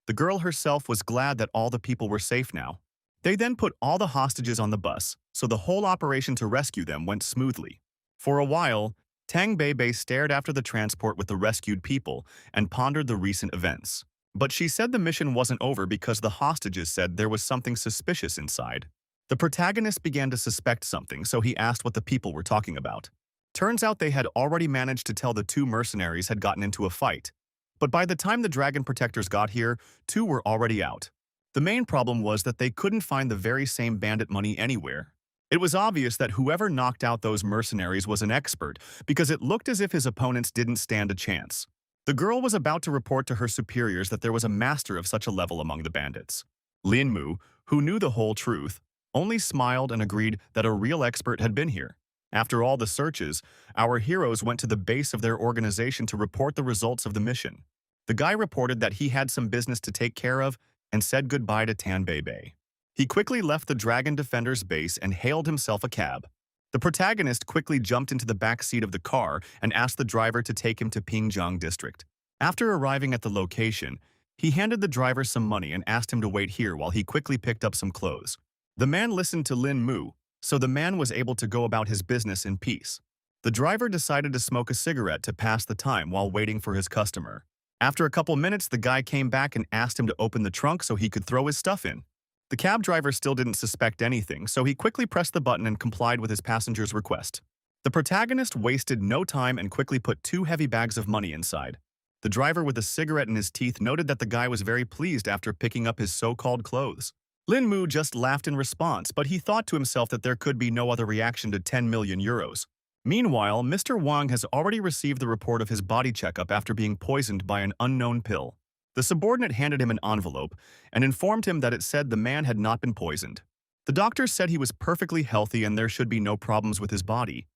The girl herself was glad that all the people were safe now. They then put all the hostages on the bus, so the whole operation to rescue them went smoothly. For a while, Tang Bei stared after the transport with the rescued people and pondered the recent events. But she said the mission wasn't over because the hostages said there was something suspicious inside. The protagonist began to suspect something, so he asked what the people were talking about. Turns out they had already managed to tell the 2 mercenaries had gotten into a fight. But by the time the dragon protectors got here, 2 were already out. The main problem was that they couldn't find the very same bandit money anywhere. It was obvious that whoever knocked out those mercenaries was an expert because it looked as if his opponents didn't stand a chance. The girl was about to report to her superiors that there was a master of such a level among the bandits. Lin Mu, who knew the whole truth, only smiled and agreed that a real expert had been here. After all the searches, our heroes went to the base of their organization to report the results of the mission. The guy reported that he had some business to take care of and said goodbye to Tan Bei. He quickly left the Dragon Defender's base and hailed himself a cab. The protagonist quickly jumped into the back seat of the car and asked the driver to take him to Pingjiang District. After arriving at the location, he handed the driver some money and asked him to wait here while he quickly picked up some clothes. The man listened to Lin Mu, so the man was able to go about his business in peace. The driver decided to smoke a cigarette to pass the time while waiting for his customer. After a couple minutes, the guy came back and asked him to open the trunk so he could throw his stuff in. The cab driver still didn't suspect anything, so he quickly pressed the button and complied with his passenger's request. The protagonist wasted no time and quickly put 2 heavy bags of money inside. The driver with a cigarette in his teeth noted that the guy was very pleased after picking up his so-called clothes. Lin Mu just laughed in response, but he thought to himself that there could be no other reaction to 10 million euros. Meanwhile, Mr. Wang has already received the report of his body checkup after being poisoned by an unknown pill. The subordinate handed him an envelope and informed him that it said the man had not been poisoned. The doctor said he was perfectly healthy and there should be no problems with his body.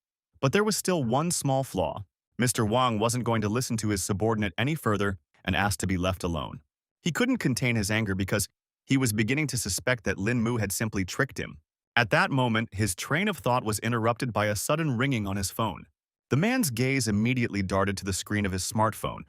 But there was still one small flaw. Mr. Wang wasn't going to listen to his subordinate any further and asked to be left alone. He couldn't contain his anger because he was beginning to suspect that Lin Mu had simply tricked him. At that moment, his train of thought was interrupted by a sudden ringing on his phone. The man's gaze immediately darted to the screen of his smartphone,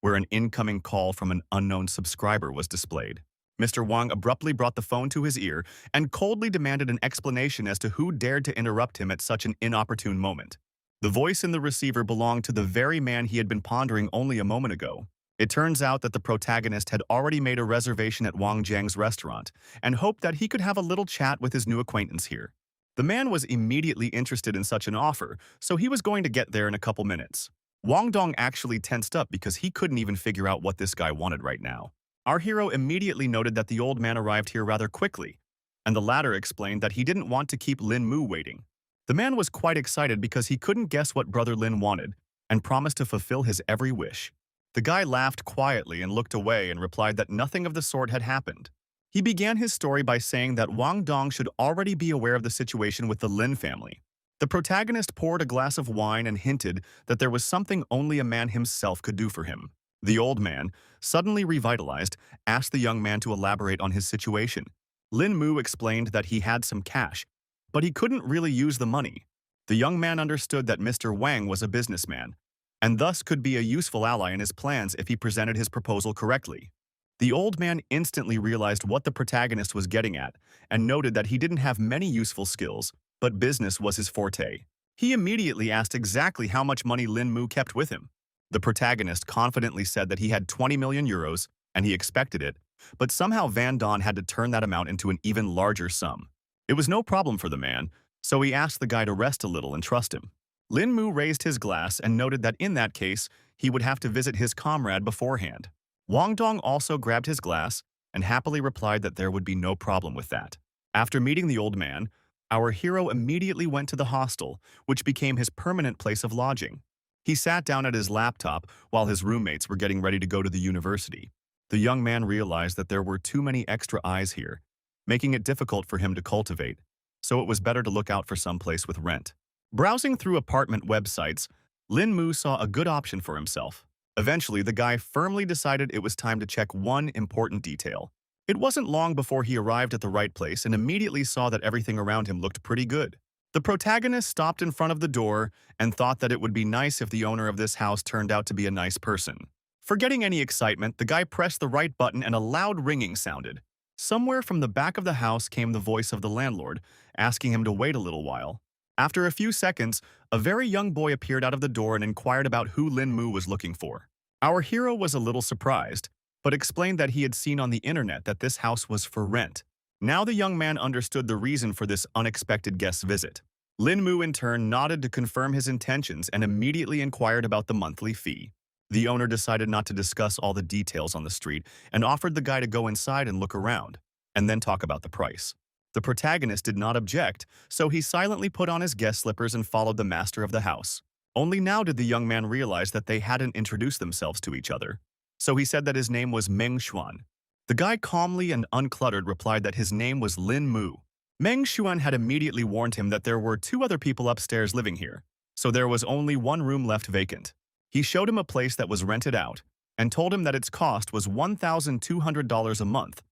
where an incoming call from an unknown subscriber was displayed. Mr. Wang abruptly brought the phone to his ear and coldly demanded an explanation as to who dared to interrupt him at such an inopportune moment. The voice in the receiver belonged to the very man he had been pondering only a moment ago. It turns out that the protagonist had already made a reservation at Wang Jiang's restaurant and hoped that he could have a little chat with his new acquaintance here. The man was immediately interested in such an offer, so he was going to get there in a couple minutes. Wang Dong actually tensed up because he couldn't even figure out what this guy wanted right now. Our hero immediately noted that the old man arrived here rather quickly, and the latter explained that he didn't want to keep Lin Mu waiting. The man was quite excited because he couldn't guess what Brother Lin wanted and promised to fulfill his every wish. The guy laughed quietly and looked away and replied that nothing of the sort had happened. He began his story by saying that Wang Dong should already be aware of the situation with the Lin family. The protagonist poured a glass of wine and hinted that there was something only a man himself could do for him. The old man, suddenly revitalized, asked the young man to elaborate on his situation. Lin Mu explained that he had some cash, but he couldn't really use the money. The young man understood that Mr. Wang was a businessman, and thus could be a useful ally in his plans if he presented his proposal correctly. The old man instantly realized what the protagonist was getting at and noted that he didn't have many useful skills, but business was his forte. He immediately asked exactly how much money Lin Mu kept with him. The protagonist confidently said that he had 20 million euros, and he expected it, but somehow Van Don had to turn that amount into an even larger sum. It was no problem for the man, so he asked the guy to rest a little and trust him. Lin Mu raised his glass and noted that in that case, he would have to visit his comrade beforehand. Wang Dong also grabbed his glass and happily replied that there would be no problem with that. After meeting the old man, our hero immediately went to the hostel, which became his permanent place of lodging. He sat down at his laptop while his roommates were getting ready to go to the university. The young man realized that there were too many extra eyes here, making it difficult for him to cultivate, so it was better to look out for some place with rent. Browsing through apartment websites, Lin Mu saw a good option for himself. Eventually, the guy firmly decided it was time to check one important detail. It wasn't long before he arrived at the right place and immediately saw that everything around him looked pretty good. The protagonist stopped in front of the door and thought that it would be nice if the owner of this house turned out to be a nice person. Forgetting any excitement, the guy pressed the right button and a loud ringing sounded. Somewhere from the back of the house came the voice of the landlord, asking him to wait a little while. After a few seconds, a very young boy appeared out of the door and inquired about who Lin Mu was looking for. Our hero was a little surprised, but explained that he had seen on the internet that this house was for rent. Now the young man understood the reason for this unexpected guest visit. Lin Mu in turn nodded to confirm his intentions and immediately inquired about the monthly fee. The owner decided not to discuss all the details on the street and offered the guy to go inside and look around, and then talk about the price. The protagonist did not object, so he silently put on his guest slippers and followed the master of the house. Only now did the young man realize that they hadn't introduced themselves to each other. So he said that his name was Meng Xuan. The guy calmly and uncluttered replied that his name was Lin Mu. Meng Xuan had immediately warned him that there were 2 other people upstairs living here, so there was only 1 room left vacant. He showed him a place that was rented out and told him that its cost was $1,200 a month,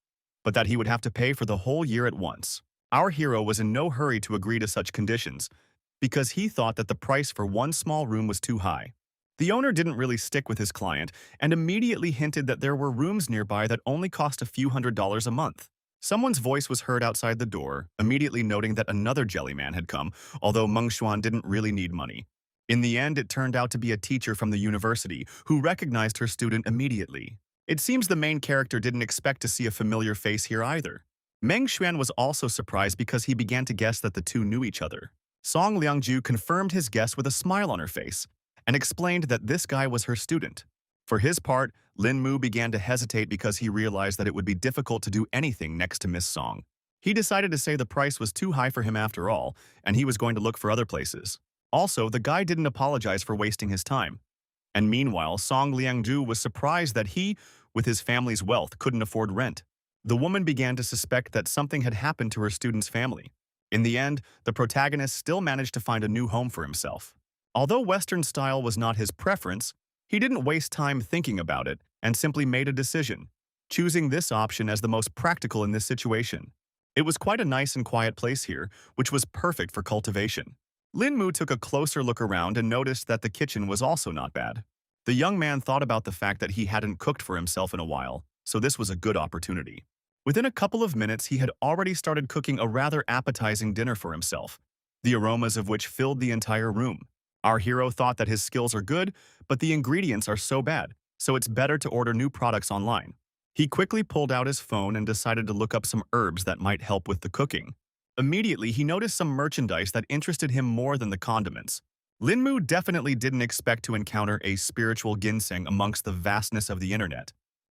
but that he would have to pay for the whole year at once. Our hero was in no hurry to agree to such conditions because he thought that the price for 1 small room was too high. The owner didn't really stick with his client and immediately hinted that there were rooms nearby that only cost a few $100s a month. Someone's voice was heard outside the door, immediately noting that another jellyman had come, although Meng Xuan didn't really need money. In the end, it turned out to be a teacher from the university who recognized her student immediately. It seems the main character didn't expect to see a familiar face here either. Meng Xuan was also surprised because he began to guess that the 2 knew each other. Song Liangju confirmed his guess with a smile on her face and explained that this guy was her student. For his part, Lin Mu began to hesitate because he realized that it would be difficult to do anything next to Miss Song. He decided to say the price was too high for him after all, and he was going to look for other places. Also, the guy didn't apologize for wasting his time. And meanwhile, Song Liangju was surprised that he, with his family's wealth, couldn't afford rent. The woman began to suspect that something had happened to her student's family. In the end, the protagonist still managed to find a new home for himself. Although Western style was not his preference, he didn't waste time thinking about it and simply made a decision, choosing this option as the most practical in this situation. It was quite a nice and quiet place here, which was perfect for cultivation. Lin Mu took a closer look around and noticed that the kitchen was also not bad. The young man thought about the fact that he hadn't cooked for himself in a while, so this was a good opportunity. Within a couple of minutes, he had already started cooking a rather appetizing dinner for himself, the aromas of which filled the entire room. Our hero thought that his skills are good, but the ingredients are so bad, so it's better to order new products online. He quickly pulled out his phone and decided to look up some herbs that might help with the cooking. Immediately, he noticed some merchandise that interested him more than the condiments. Linmu definitely didn't expect to encounter a spiritual ginseng amongst the vastness of the internet.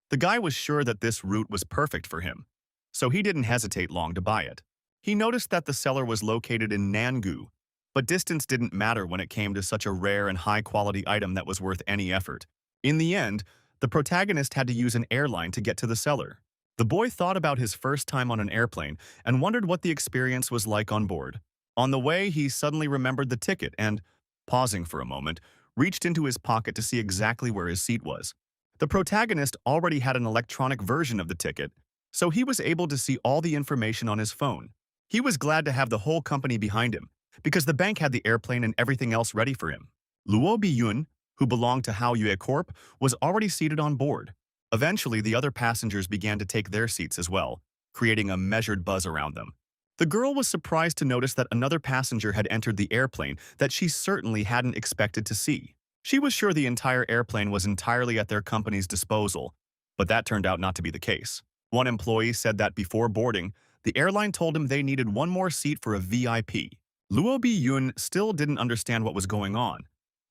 The guy was sure that this root was perfect for him, so he didn't hesitate long to buy it. He noticed that the seller was located in Nangu, but distance didn't matter when it came to such a rare and high-quality item that was worth any effort. In the end, the protagonist had to use an airline to get to the seller. The boy thought about his first time on an airplane and wondered what the experience was like on board. On the way, he suddenly remembered the ticket and, pausing for a moment, reached into his pocket to see exactly where his seat was. The protagonist already had an electronic version of the ticket, so he was able to see all the information on his phone. He was glad to have the whole company behind him, because the bank had the airplane and everything else ready for him. Luo Biyun, who belonged to Hao Yue Corp, was already seated on board. Eventually, the other passengers began to take their seats as well, creating a measured buzz around them. The girl was surprised to notice that another passenger had entered the airplane that she certainly hadn't expected to see. She was sure the entire airplane was entirely at their company's disposal, but that turned out not to be the case. One employee said that before boarding, the airline told him they needed one more seat for a VIP. Luo Biyun still didn't understand what was going on,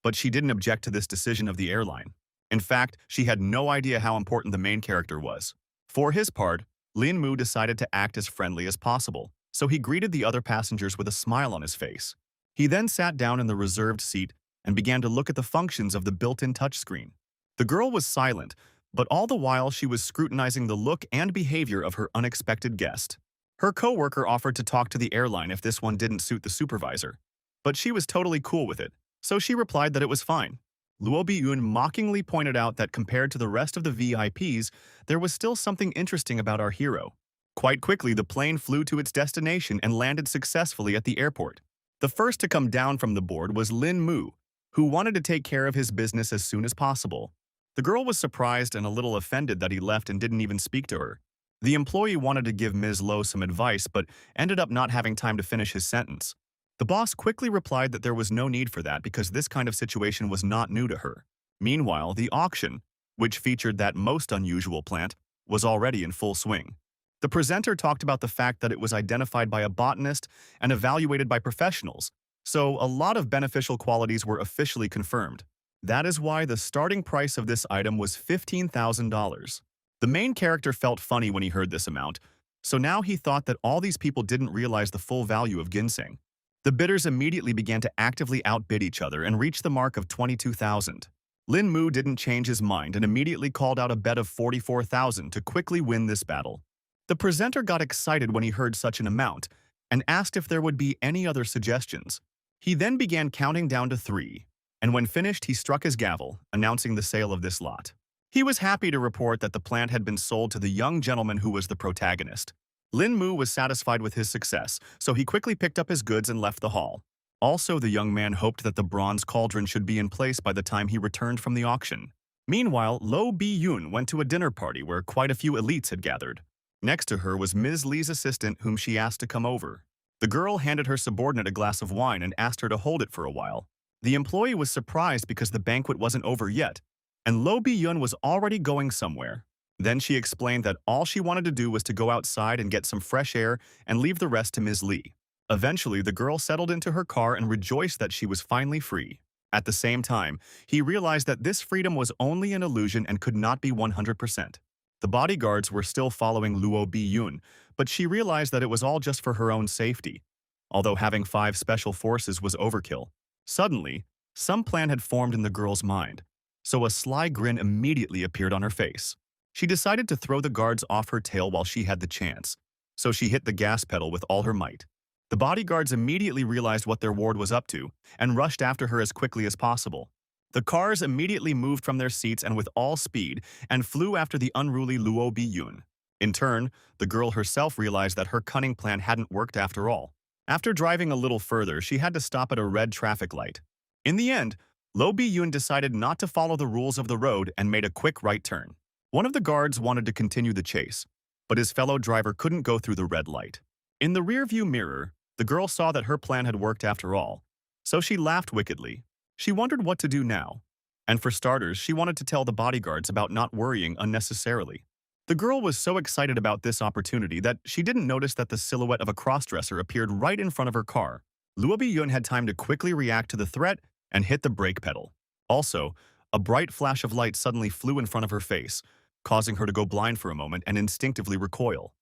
but she didn't object to this decision of the airline. In fact, she had no idea how important the main character was. For his part, Lin Mu decided to act as friendly as possible, so he greeted the other passengers with a smile on his face. He then sat down in the reserved seat and began to look at the functions of the built-in touchscreen. The girl was silent, but all the while she was scrutinizing the look and behavior of her unexpected guest. Her coworker offered to talk to the airline if this one didn't suit the supervisor, but she was totally cool with it, so she replied that it was fine. Luo Biyun mockingly pointed out that compared to the rest of the VIPs, there was still something interesting about our hero. Quite quickly, the plane flew to its destination and landed successfully at the airport. The first to come down from the board was Lin Mu, who wanted to take care of his business as soon as possible. The girl was surprised and a little offended that he left and didn't even speak to her. The employee wanted to give Ms. Lo some advice but ended up not having time to finish his sentence. The boss quickly replied that there was no need for that because this kind of situation was not new to her. Meanwhile, the auction, which featured that most unusual plant, was already in full swing. The presenter talked about the fact that it was identified by a botanist and evaluated by professionals, so a lot of beneficial qualities were officially confirmed. That is why the starting price of this item was $15,000. The main character felt funny when he heard this amount, so now he thought that all these people didn't realize the full value of ginseng. The bidders immediately began to actively outbid each other and reached the mark of 22,000. Lin Mu didn't change his mind and immediately called out a bet of 44,000 to quickly win this battle. The presenter got excited when he heard such an amount and asked if there would be any other suggestions. He then began counting down to 3, and when finished, he struck his gavel, announcing the sale of this lot. He was happy to report that the plant had been sold to the young gentleman who was the protagonist. Lin Mu was satisfied with his success, so he quickly picked up his goods and left the hall. Also, the young man hoped that the bronze cauldron should be in place by the time he returned from the auction. Meanwhile, Lo Bi-yun went to a dinner party where quite a few elites had gathered. Next to her was Ms. Lee's assistant, whom she asked to come over. The girl handed her subordinate a glass of wine and asked her to hold it for a while. The employee was surprised because the banquet wasn't over yet, and Lo Bi-yun was already going somewhere. Then she explained that all she wanted to do was to go outside and get some fresh air and leave the rest to Ms. Lee. Eventually, the girl settled into her car and rejoiced that she was finally free. At the same time, he realized that this freedom was only an illusion and could not be 100%. The bodyguards were still following Luo Bi-yun, but she realized that it was all just for her own safety, although having 5 special forces was overkill. Suddenly, some plan had formed in the girl's mind, so a sly grin immediately appeared on her face. She decided to throw the guards off her tail while she had the chance, so she hit the gas pedal with all her might. The bodyguards immediately realized what their ward was up to and rushed after her as quickly as possible. The cars immediately moved from their seats and with all speed and flew after the unruly Luo Bi-yun. In turn, the girl herself realized that her cunning plan hadn't worked after all. After driving a little further, she had to stop at a red traffic light. In the end, Lo Bi-yun decided not to follow the rules of the road and made a quick right turn. One of the guards wanted to continue the chase, but his fellow driver couldn't go through the red light. In the rearview mirror, the girl saw that her plan had worked after all, so she laughed wickedly. She wondered what to do now. And for starters, she wanted to tell the bodyguards about not worrying unnecessarily. The girl was so excited about this opportunity that she didn't notice that the silhouette of a crossdresser appeared right in front of her car. Luo Bi-yun had time to quickly react to the threat and hit the brake pedal. Also, a bright flash of light suddenly flew in front of her face, causing her to go blind for a moment and instinctively recoil.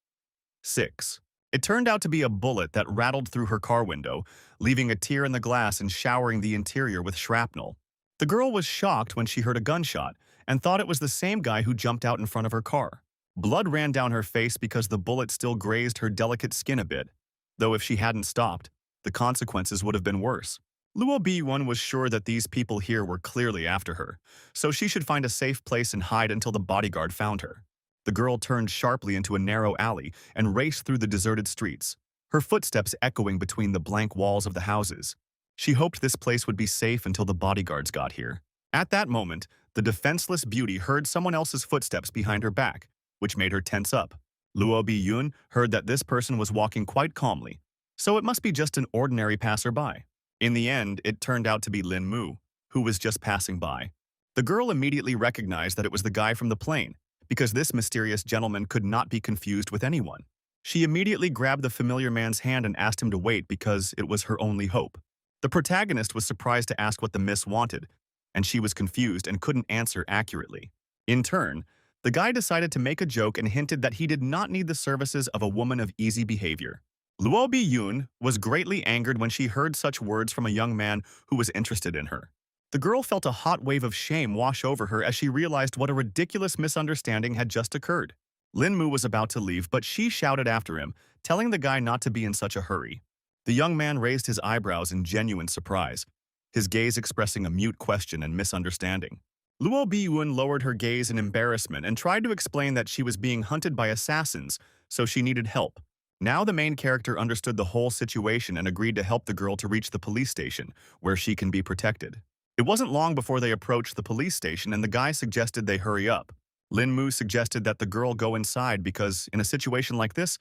6. It turned out to be a bullet that rattled through her car window, leaving a tear in the glass and showering the interior with shrapnel. The girl was shocked when she heard a gunshot and thought it was the same guy who jumped out in front of her car. Blood ran down her face because the bullet still grazed her delicate skin a bit, though if she hadn't stopped, the consequences would have been worse. Luo Bi-yun was sure that these people here were clearly after her, so she should find a safe place and hide until the bodyguard found her. The girl turned sharply into a narrow alley and raced through the deserted streets, her footsteps echoing between the blank walls of the houses. She hoped this place would be safe until the bodyguards got here. At that moment, the defenseless beauty heard someone else's footsteps behind her back, which made her tense up. Luo Bi-yun heard that this person was walking quite calmly, so it must be just an ordinary passerby. In the end, it turned out to be Lin Mu, who was just passing by. The girl immediately recognized that it was the guy from the plane, because this mysterious gentleman could not be confused with anyone. She immediately grabbed the familiar man's hand and asked him to wait because it was her only hope. The protagonist was surprised to ask what the miss wanted, and she was confused and couldn't answer accurately. In turn, the guy decided to make a joke and hinted that he did not need the services of a woman of easy behavior. Luo Bi-yun was greatly angered when she heard such words from a young man who was interested in her. The girl felt a hot wave of shame wash over her as she realized what a ridiculous misunderstanding had just occurred. Lin Mu was about to leave, but she shouted after him, telling the guy not to be in such a hurry. The young man raised his eyebrows in genuine surprise, his gaze expressing a mute question and misunderstanding. Luo Bi-yun lowered her gaze in embarrassment and tried to explain that she was being hunted by assassins, so she needed help. Now the main character understood the whole situation and agreed to help the girl to reach the police station, where she can be protected. It wasn't long before they approached the police station and the guy suggested they hurry up. Lin Mu suggested that the girl go inside because, in a situation like this,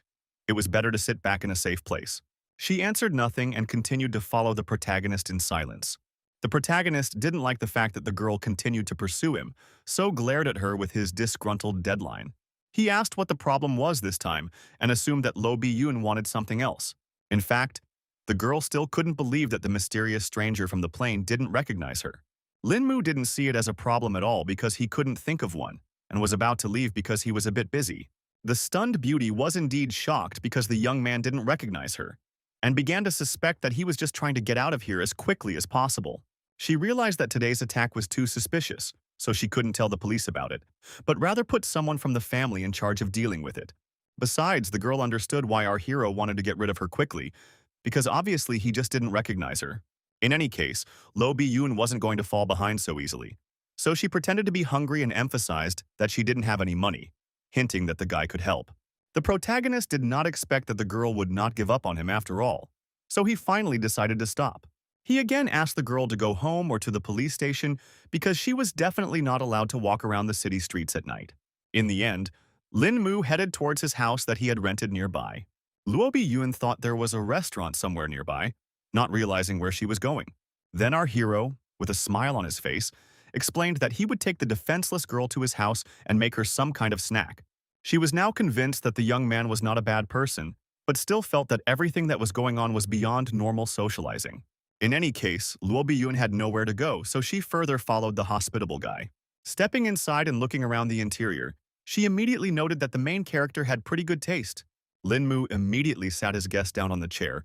it was better to sit back in a safe place. She answered nothing and continued to follow the protagonist in silence. The protagonist didn't like the fact that the girl continued to pursue him, so glared at her with his disgruntled deadline. He asked what the problem was this time and assumed that Luo Bi-yun wanted something else. In fact, the girl still couldn't believe that the mysterious stranger from the plane didn't recognize her. Lin Mu didn't see it as a problem at all because he couldn't think of one, and was about to leave because he was a bit busy. The stunned beauty was indeed shocked because the young man didn't recognize her, and began to suspect that he was just trying to get out of here as quickly as possible. She realized that today's attack was too suspicious, so she couldn't tell the police about it, but rather put someone from the family in charge of dealing with it. Besides, the girl understood why our hero wanted to get rid of her quickly, because obviously he just didn't recognize her. In any case, Luo Bi-yun wasn't going to fall behind so easily, so she pretended to be hungry and emphasized that she didn't have any money, hinting that the guy could help. The protagonist did not expect that the girl would not give up on him after all, so he finally decided to stop. He again asked the girl to go home or to the police station because she was definitely not allowed to walk around the city streets at night. In the end, Lin Mu headed towards his house that he had rented nearby. Luo Bi-yun thought there was a restaurant somewhere nearby, not realizing where she was going. Then our hero, with a smile on his face, explained that he would take the defenseless girl to his house and make her some kind of snack. She was now convinced that the young man was not a bad person, but still felt that everything that was going on was beyond normal socializing. In any case, Luo Bi-yun had nowhere to go, so she further followed the hospitable guy. Stepping inside and looking around the interior, she immediately noted that the main character had pretty good taste. Lin Mu immediately sat his guest down on the chair,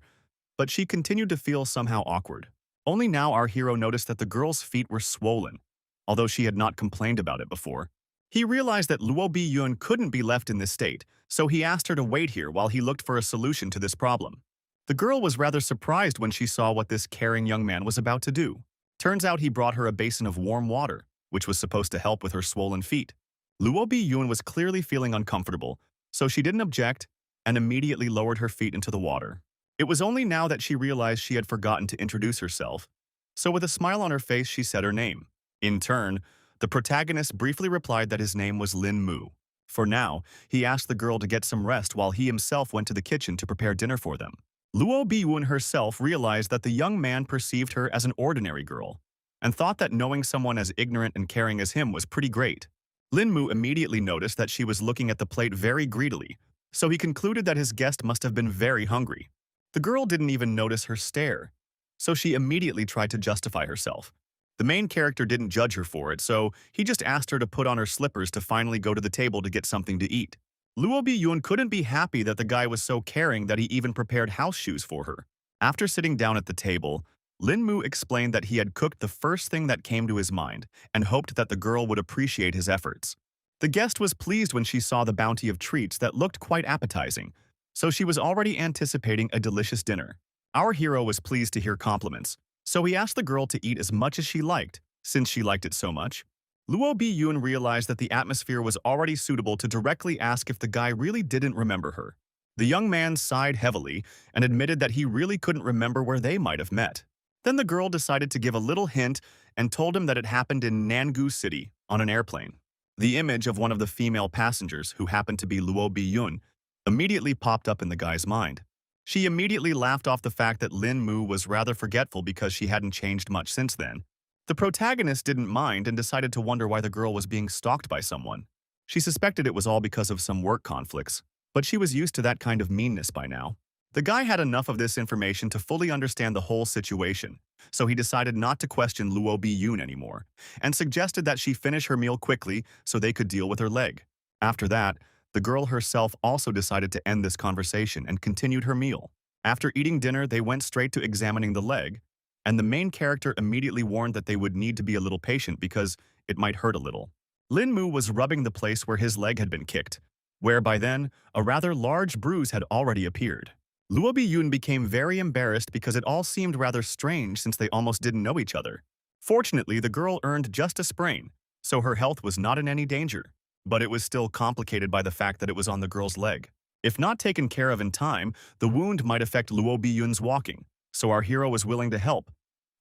but she continued to feel somehow awkward. Only now our hero noticed that the girl's feet were swollen, although she had not complained about it before. He realized that Luo Bi-yun couldn't be left in this state, so he asked her to wait here while he looked for a solution to this problem. The girl was rather surprised when she saw what this caring young man was about to do. Turns out he brought her a basin of warm water, which was supposed to help with her swollen feet. Luo Bi-yun was clearly feeling uncomfortable, so she didn't object and immediately lowered her feet into the water. It was only now that she realized she had forgotten to introduce herself, so with a smile on her face she said her name. In turn, the protagonist briefly replied that his name was Lin Mu. For now, he asked the girl to get some rest while he himself went to the kitchen to prepare dinner for them. Luo Biyun herself realized that the young man perceived her as an ordinary girl, and thought that knowing someone as ignorant and caring as him was pretty great. Lin Mu immediately noticed that she was looking at the plate very greedily, so he concluded that his guest must have been very hungry. The girl didn't even notice her stare, so she immediately tried to justify herself. The main character didn't judge her for it, so he just asked her to put on her slippers to finally go to the table to get something to eat. Luo Biyun couldn't be happy that the guy was so caring that he even prepared house shoes for her. After sitting down at the table, Lin Mu explained that he had cooked the first thing that came to his mind and hoped that the girl would appreciate his efforts. The guest was pleased when she saw the bounty of treats that looked quite appetizing, so she was already anticipating a delicious dinner. Our hero was pleased to hear compliments, so he asked the girl to eat as much as she liked, since she liked it so much. Luo Biyun realized that the atmosphere was already suitable to directly ask if the guy really didn't remember her. The young man sighed heavily and admitted that he really couldn't remember where they might have met. Then the girl decided to give a little hint and told him that it happened in Nangu City on an airplane. The image of one of the female passengers, who happened to be Luo Biyun, immediately popped up in the guy's mind. She immediately laughed off the fact that Lin Mu was rather forgetful because she hadn't changed much since then. The protagonist didn't mind and decided to wonder why the girl was being stalked by someone. She suspected it was all because of some work conflicts, but she was used to that kind of meanness by now. The guy had enough of this information to fully understand the whole situation, so he decided not to question Luo Biyun anymore, and suggested that she finish her meal quickly so they could deal with her leg. After that, the girl herself also decided to end this conversation and continued her meal. After eating dinner, they went straight to examining the leg, and the main character immediately warned that they would need to be a little patient because it might hurt a little. Lin Mu was rubbing the place where his leg had been kicked, where by then, a rather large bruise had already appeared. Luo Biyun became very embarrassed because it all seemed rather strange since they almost didn't know each other. Fortunately, the girl earned just a sprain, so her health was not in any danger, but it was still complicated by the fact that it was on the girl's leg. If not taken care of in time, the wound might affect Luo Biyun's walking, so our hero was willing to help,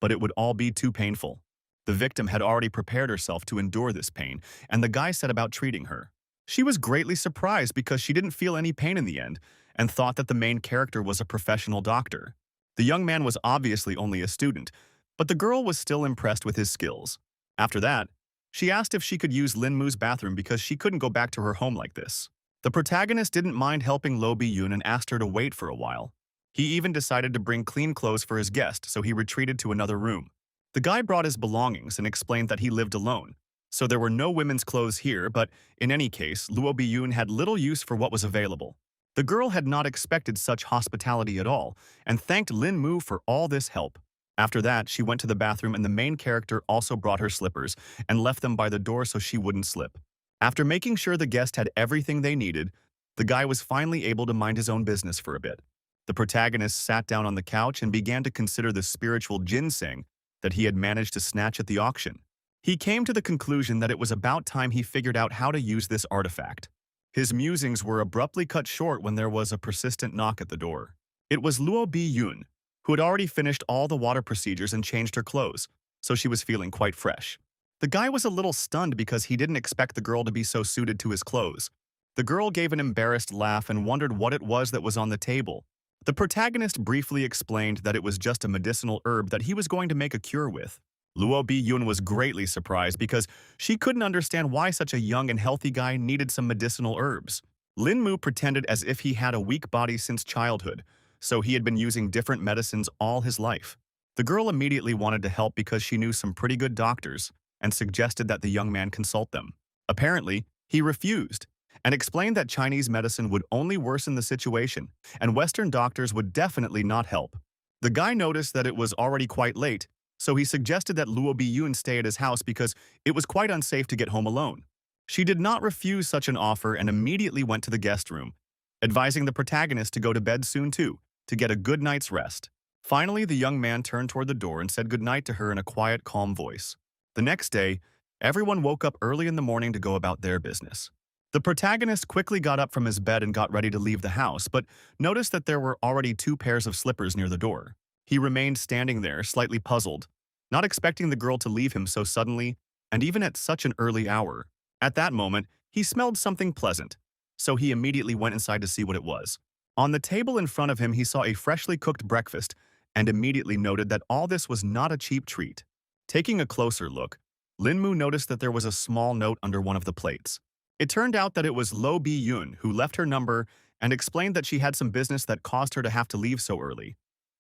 but it would all be too painful. The victim had already prepared herself to endure this pain, and the guy set about treating her. She was greatly surprised because she didn't feel any pain in the end, and thought that the main character was a professional doctor. The young man was obviously only a student, but the girl was still impressed with his skills. After that, she asked if she could use Lin Mu's bathroom because she couldn't go back to her home like this. The protagonist didn't mind helping Luo Biyun and asked her to wait for a while. He even decided to bring clean clothes for his guest, so he retreated to another room. The guy brought his belongings and explained that he lived alone, so there were no women's clothes here, but in any case, Luo Biyun had little use for what was available. The girl had not expected such hospitality at all, and thanked Lin Mu for all this help. After that, she went to the bathroom and the main character also brought her slippers and left them by the door so she wouldn't slip. After making sure the guest had everything they needed, the guy was finally able to mind his own business for a bit. The protagonist sat down on the couch and began to consider the spiritual ginseng that he had managed to snatch at the auction. He came to the conclusion that it was about time he figured out how to use this artifact. His musings were abruptly cut short when there was a persistent knock at the door. It was Luo Biyun, who had already finished all the water procedures and changed her clothes, so she was feeling quite fresh. The guy was a little stunned because he didn't expect the girl to be so suited to his clothes. The girl gave an embarrassed laugh and wondered what it was that was on the table. The protagonist briefly explained that it was just a medicinal herb that he was going to make a cure with. Luo Biyun was greatly surprised because she couldn't understand why such a young and healthy guy needed some medicinal herbs. Lin Mu pretended as if he had a weak body since childhood, so he had been using different medicines all his life. The girl immediately wanted to help because she knew some pretty good doctors and suggested that the young man consult them. Apparently, he refused and explained that Chinese medicine would only worsen the situation and Western doctors would definitely not help. The guy noticed that it was already quite late, so he suggested that Luo Biyun stay at his house because it was quite unsafe to get home alone. She did not refuse such an offer and immediately went to the guest room, advising the protagonist to go to bed soon too, to get a good night's rest. Finally, the young man turned toward the door and said goodnight to her in a quiet, calm voice. The next day, everyone woke up early in the morning to go about their business. The protagonist quickly got up from his bed and got ready to leave the house, but noticed that there were already 2 pairs of slippers near the door. He remained standing there, slightly puzzled, not expecting the girl to leave him so suddenly and even at such an early hour. At that moment, He smelled something pleasant, so he immediately went inside to see what it was. On the table in front of him, he saw a freshly cooked breakfast and immediately noted that all this was not a cheap treat. Taking a closer look, Linmu noticed that there was a small note under one of the plates. It turned out that it was Lo Bi-yun who left her number and explained that she had some business that caused her to have to leave so early.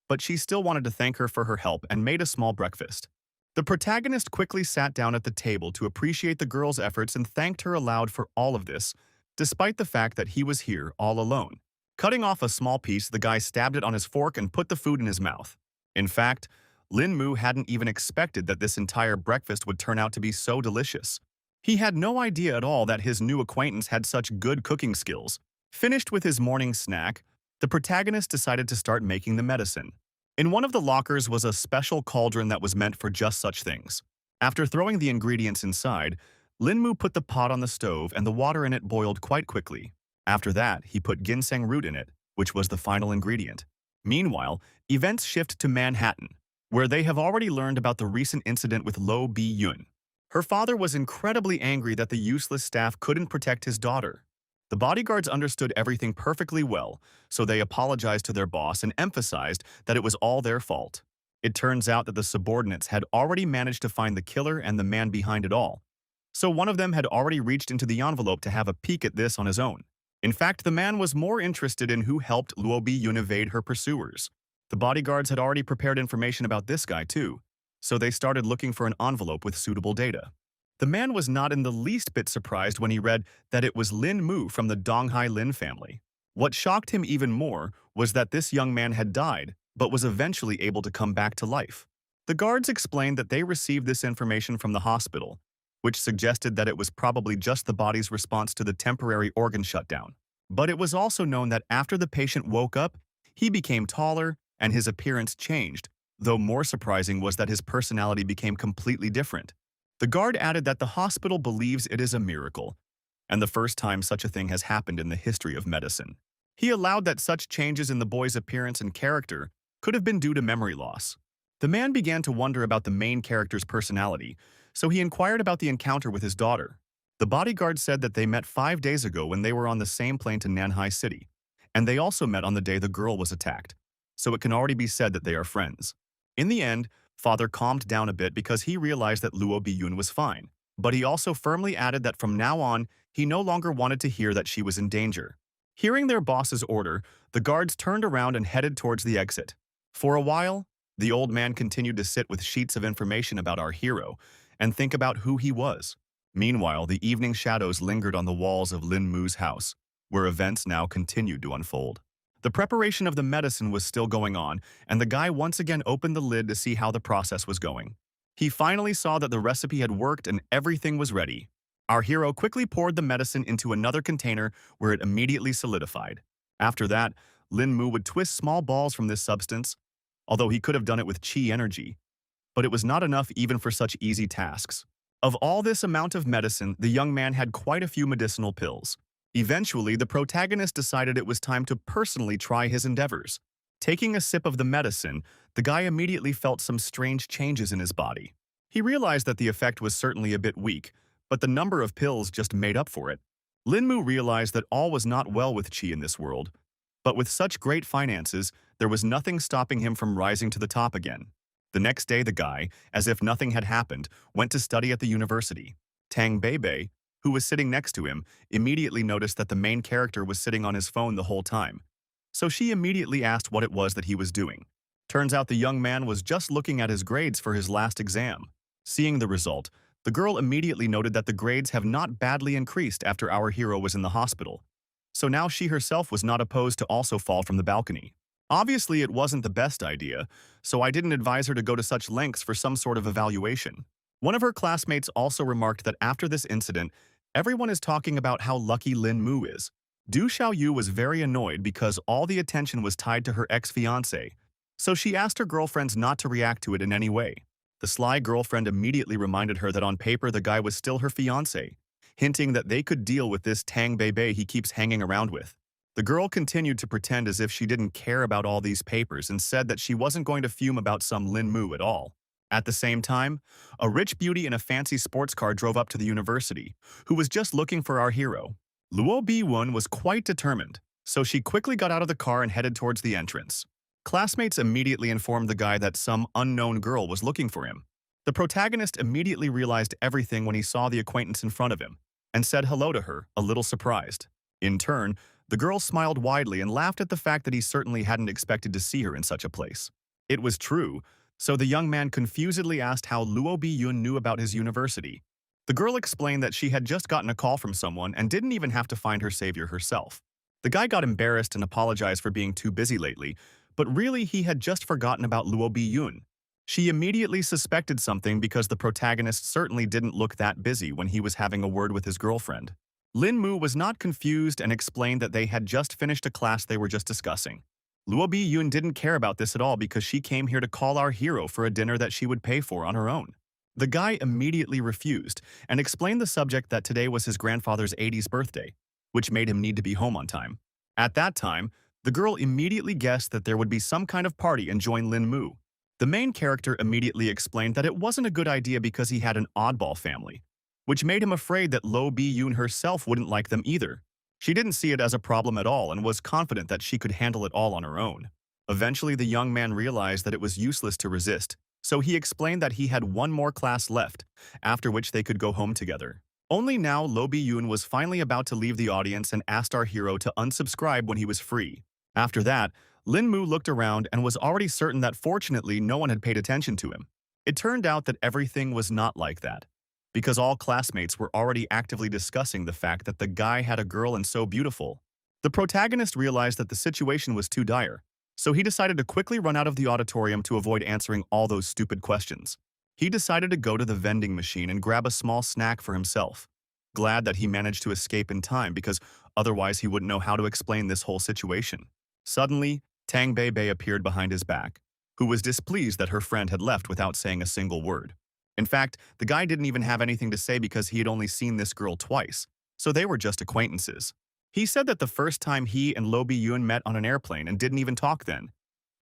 But she still wanted to thank her for her help and made a small breakfast. The protagonist quickly sat down at the table to appreciate the girl's efforts and thanked her aloud for all of this, despite the fact that he was here all alone. Cutting off a small piece, the guy stabbed it on his fork and put the food in his mouth. In fact, Lin Mu hadn't even expected that this entire breakfast would turn out to be so delicious. He had no idea at all that his new acquaintance had such good cooking skills. Finished with his morning snack, the protagonist decided to start making the medicine. In one of the lockers was a special cauldron that was meant for just such things. After throwing the ingredients inside, Lin Mu put the pot on the stove and the water in it boiled quite quickly. After that, he put ginseng root in it, which was the final ingredient. Meanwhile, events shift to Manhattan, where they have already learned about the recent incident with Lo Bi-yun. Her father was incredibly angry that the useless staff couldn't protect his daughter. The bodyguards understood everything perfectly well, so they apologized to their boss and emphasized that it was all their fault. It turns out that the subordinates had already managed to find the killer and the man behind it all, so one of them had already reached into the envelope to have a peek at this on his own. In fact, the man was more interested in who helped Luo Bi-yun evade her pursuers. The bodyguards had already prepared information about this guy too, so they started looking for an envelope with suitable data. The man was not in the least bit surprised when he read that it was Lin Mu from the Donghai Lin family. What shocked him even more was that this young man had died, but was eventually able to come back to life. The guards explained that they received this information from the hospital, which suggested that it was probably just the body's response to the temporary organ shutdown. But it was also known that after the patient woke up, he became taller and his appearance changed, though more surprising was that his personality became completely different. The guard added that the hospital believes it is a miracle, and the first time such a thing has happened in the history of medicine. He allowed that such changes in the boy's appearance and character could have been due to memory loss. The man began to wonder about the main character's personality, so he inquired about the encounter with his daughter. The bodyguard said that they met 5 days ago when they were on the same plane to Nanhai City, and they also met on the day the girl was attacked, so it can already be said that they are friends. In the end, Father calmed down a bit because he realized that Luo Bi-yun was fine, but he also firmly added that from now on, he no longer wanted to hear that she was in danger. Hearing their boss's order, the guards turned around and headed towards the exit. For a while, the old man continued to sit with sheets of information about our hero and think about who he was. Meanwhile, the evening shadows lingered on the walls of Lin Mu's house, where events now continued to unfold. The preparation of the medicine was still going on, and the guy once again opened the lid to see how the process was going. He finally saw that the recipe had worked and everything was ready. Our hero quickly poured the medicine into another container where it immediately solidified. After that, Lin Mu would twist small balls from this substance, although he could have done it with chi energy. But it was not enough even for such easy tasks. Of all this amount of medicine, the young man had quite a few medicinal pills. Eventually, the protagonist decided it was time to personally try his endeavors. Taking a sip of the medicine, the guy immediately felt some strange changes in his body. He realized that the effect was certainly a bit weak, but the number of pills just made up for it. Lin Mu realized that all was not well with Qi in this world, but with such great finances, there was nothing stopping him from rising to the top again. The next day, the guy, as if nothing had happened, went to study at the university. Tang Beibei, who was sitting next to him, immediately noticed that the main character was sitting on his phone the whole time. So she immediately asked what it was that he was doing. Turns out the young man was just looking at his grades for his last exam. Seeing the result, the girl immediately noted that the grades have not badly increased after our hero was in the hospital. So now she herself was not opposed to also fall from the balcony. Obviously, it wasn't the best idea, so I didn't advise her to go to such lengths for some sort of evaluation. One of her classmates also remarked that after this incident, everyone is talking about how lucky Lin Mu is. Du Xiaoyu was very annoyed because all the attention was tied to her ex-fiancé, so she asked her girlfriends not to react to it in any way. The sly girlfriend immediately reminded her that on paper the guy was still her fiancé, hinting that they could deal with this Tang Beibei he keeps hanging around with. The girl continued to pretend as if she didn't care about all these papers and said that she wasn't going to fume about some Lin Mu at all. At the same time, a rich beauty in a fancy sports car drove up to the university, who was just looking for our hero. Luo Bi-won was quite determined, so she quickly got out of the car and headed towards the entrance. Classmates immediately informed the guy that some unknown girl was looking for him. The protagonist immediately realized everything when he saw the acquaintance in front of him, and said hello to her, a little surprised. In turn, the girl smiled widely and laughed at the fact that he certainly hadn't expected to see her in such a place. It was true, so the young man confusedly asked how Luo Bi-yun knew about his university. The girl explained that she had just gotten a call from someone and didn't even have to find her savior herself. The guy got embarrassed and apologized for being too busy lately, but really he had just forgotten about Luo Bi-yun. She immediately suspected something because the protagonist certainly didn't look that busy when he was having a word with his girlfriend. Lin Mu was not confused and explained that they had just finished a class they were just discussing. Luo Bi-yun didn't care about this at all because she came here to call our hero for a dinner that she would pay for on her own. The guy immediately refused and explained the subject that today was his grandfather's 80th birthday, which made him need to be home on time. At that time, the girl immediately guessed that there would be some kind of party and joined Lin Mu. The main character immediately explained that it wasn't a good idea because he had an oddball family, which made him afraid that Luo Bi-yun herself wouldn't like them either. She didn't see it as a problem at all and was confident that she could handle it all on her own. Eventually, the young man realized that it was useless to resist, so he explained that he had one more class left, after which they could go home together. Only now, Luo Bi-yun was finally about to leave the audience and asked our hero to unsubscribe when he was free. After that, Lin Mu looked around and was already certain that fortunately no one had paid attention to him. It turned out that everything was not like that, because all classmates were already actively discussing the fact that the guy had a girl and so beautiful. The protagonist realized that the situation was too dire, so he decided to quickly run out of the auditorium to avoid answering all those stupid questions. He decided to go to the vending machine and grab a small snack for himself. Glad that he managed to escape in time because otherwise he wouldn't know how to explain this whole situation. Suddenly, Tang Bei appeared behind his back, who was displeased that her friend had left without saying a single word. In fact, the guy didn't even have anything to say because he had only seen this girl twice, so they were just acquaintances. He said that the first time he and Luo Bi-yun met on an airplane and didn't even talk then,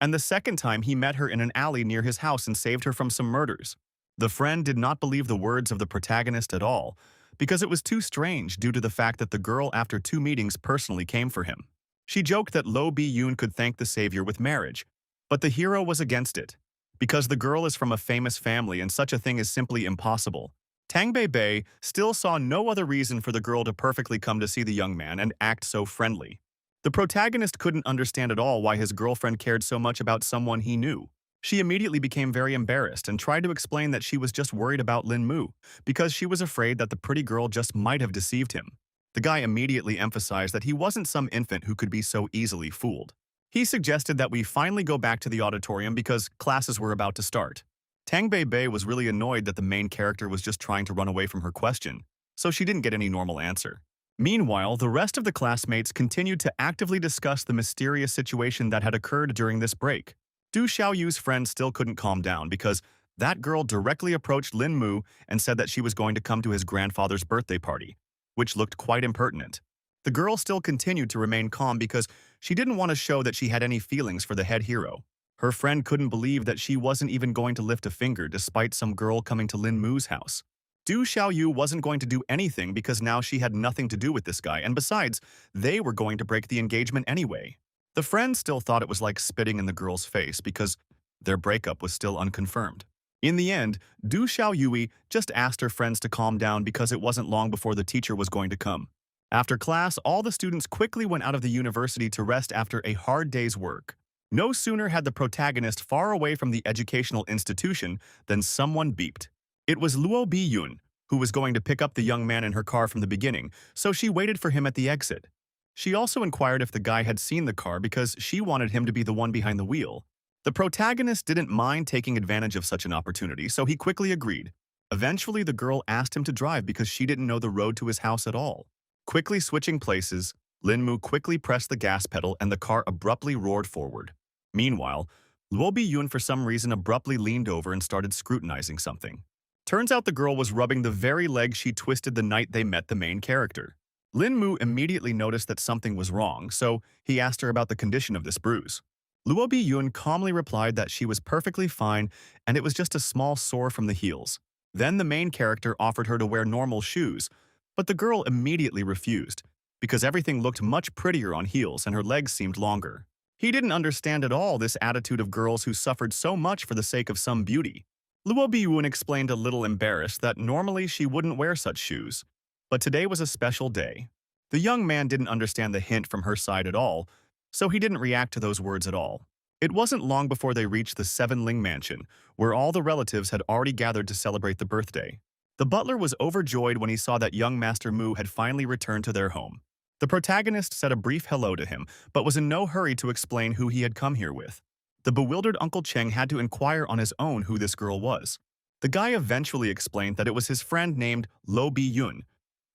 and the second time he met her in an alley near his house and saved her from some murders. The friend did not believe the words of the protagonist at all, because it was too strange due to the fact that the girl after 2 meetings personally came for him. She joked that Luo Bi-yun could thank the savior with marriage, but the hero was against it, because the girl is from a famous family and such a thing is simply impossible. Tang Bei still saw no other reason for the girl to perfectly come to see the young man and act so friendly. The protagonist couldn't understand at all why his girlfriend cared so much about someone he knew. She immediately became very embarrassed and tried to explain that she was just worried about Lin Mu because she was afraid that the pretty girl just might have deceived him. The guy immediately emphasized that he wasn't some infant who could be so easily fooled. He suggested that we finally go back to the auditorium because classes were about to start. Tang Bei was really annoyed that the main character was just trying to run away from her question, so she didn't get any normal answer. Meanwhile, the rest of the classmates continued to actively discuss the mysterious situation that had occurred during this break. Du Xiaoyu's friend still couldn't calm down because that girl directly approached Lin Mu and said that she was going to come to his grandfather's birthday party, which looked quite impertinent. The girl still continued to remain calm because she didn't want to show that she had any feelings for the head hero. Her friend couldn't believe that she wasn't even going to lift a finger despite some girl coming to Lin Mu's house. Du Xiaoyu wasn't going to do anything because now she had nothing to do with this guy, and besides, they were going to break the engagement anyway. The friend still thought it was like spitting in the girl's face because their breakup was still unconfirmed. In the end, Du Xiaoyui just asked her friends to calm down because it wasn't long before the teacher was going to come. After class, all the students quickly went out of the university to rest after a hard day's work. No sooner had the protagonist far away from the educational institution than someone beeped. It was Luo Bi-yun, who was going to pick up the young man in her car from the beginning, so she waited for him at the exit. She also inquired if the guy had seen the car because she wanted him to be the one behind the wheel. The protagonist didn't mind taking advantage of such an opportunity, so he quickly agreed. Eventually, the girl asked him to drive because she didn't know the road to his house at all. Quickly switching places, Lin Mu quickly pressed the gas pedal and the car abruptly roared forward. Meanwhile, Luo Bi-yun for some reason abruptly leaned over and started scrutinizing something. Turns out the girl was rubbing the very leg she twisted the night they met the main character. Lin Mu immediately noticed that something was wrong, so he asked her about the condition of this bruise. Luo Bi-yun calmly replied that she was perfectly fine and it was just a small sore from the heels. Then the main character offered her to wear normal shoes, but the girl immediately refused, because everything looked much prettier on heels and her legs seemed longer. He didn't understand at all this attitude of girls who suffered so much for the sake of some beauty. Luo Bi-yun explained a little embarrassed that normally she wouldn't wear such shoes, but today was a special day. The young man didn't understand the hint from her side at all, so he didn't react to those words at all. It wasn't long before they reached the Seven-Ling mansion, where all the relatives had already gathered to celebrate the birthday. The butler was overjoyed when he saw that young Master Mu had finally returned to their home. The protagonist said a brief hello to him, but was in no hurry to explain who he had come here with. The bewildered Uncle Cheng had to inquire on his own who this girl was. The guy eventually explained that it was his friend named Lo Bi-yun,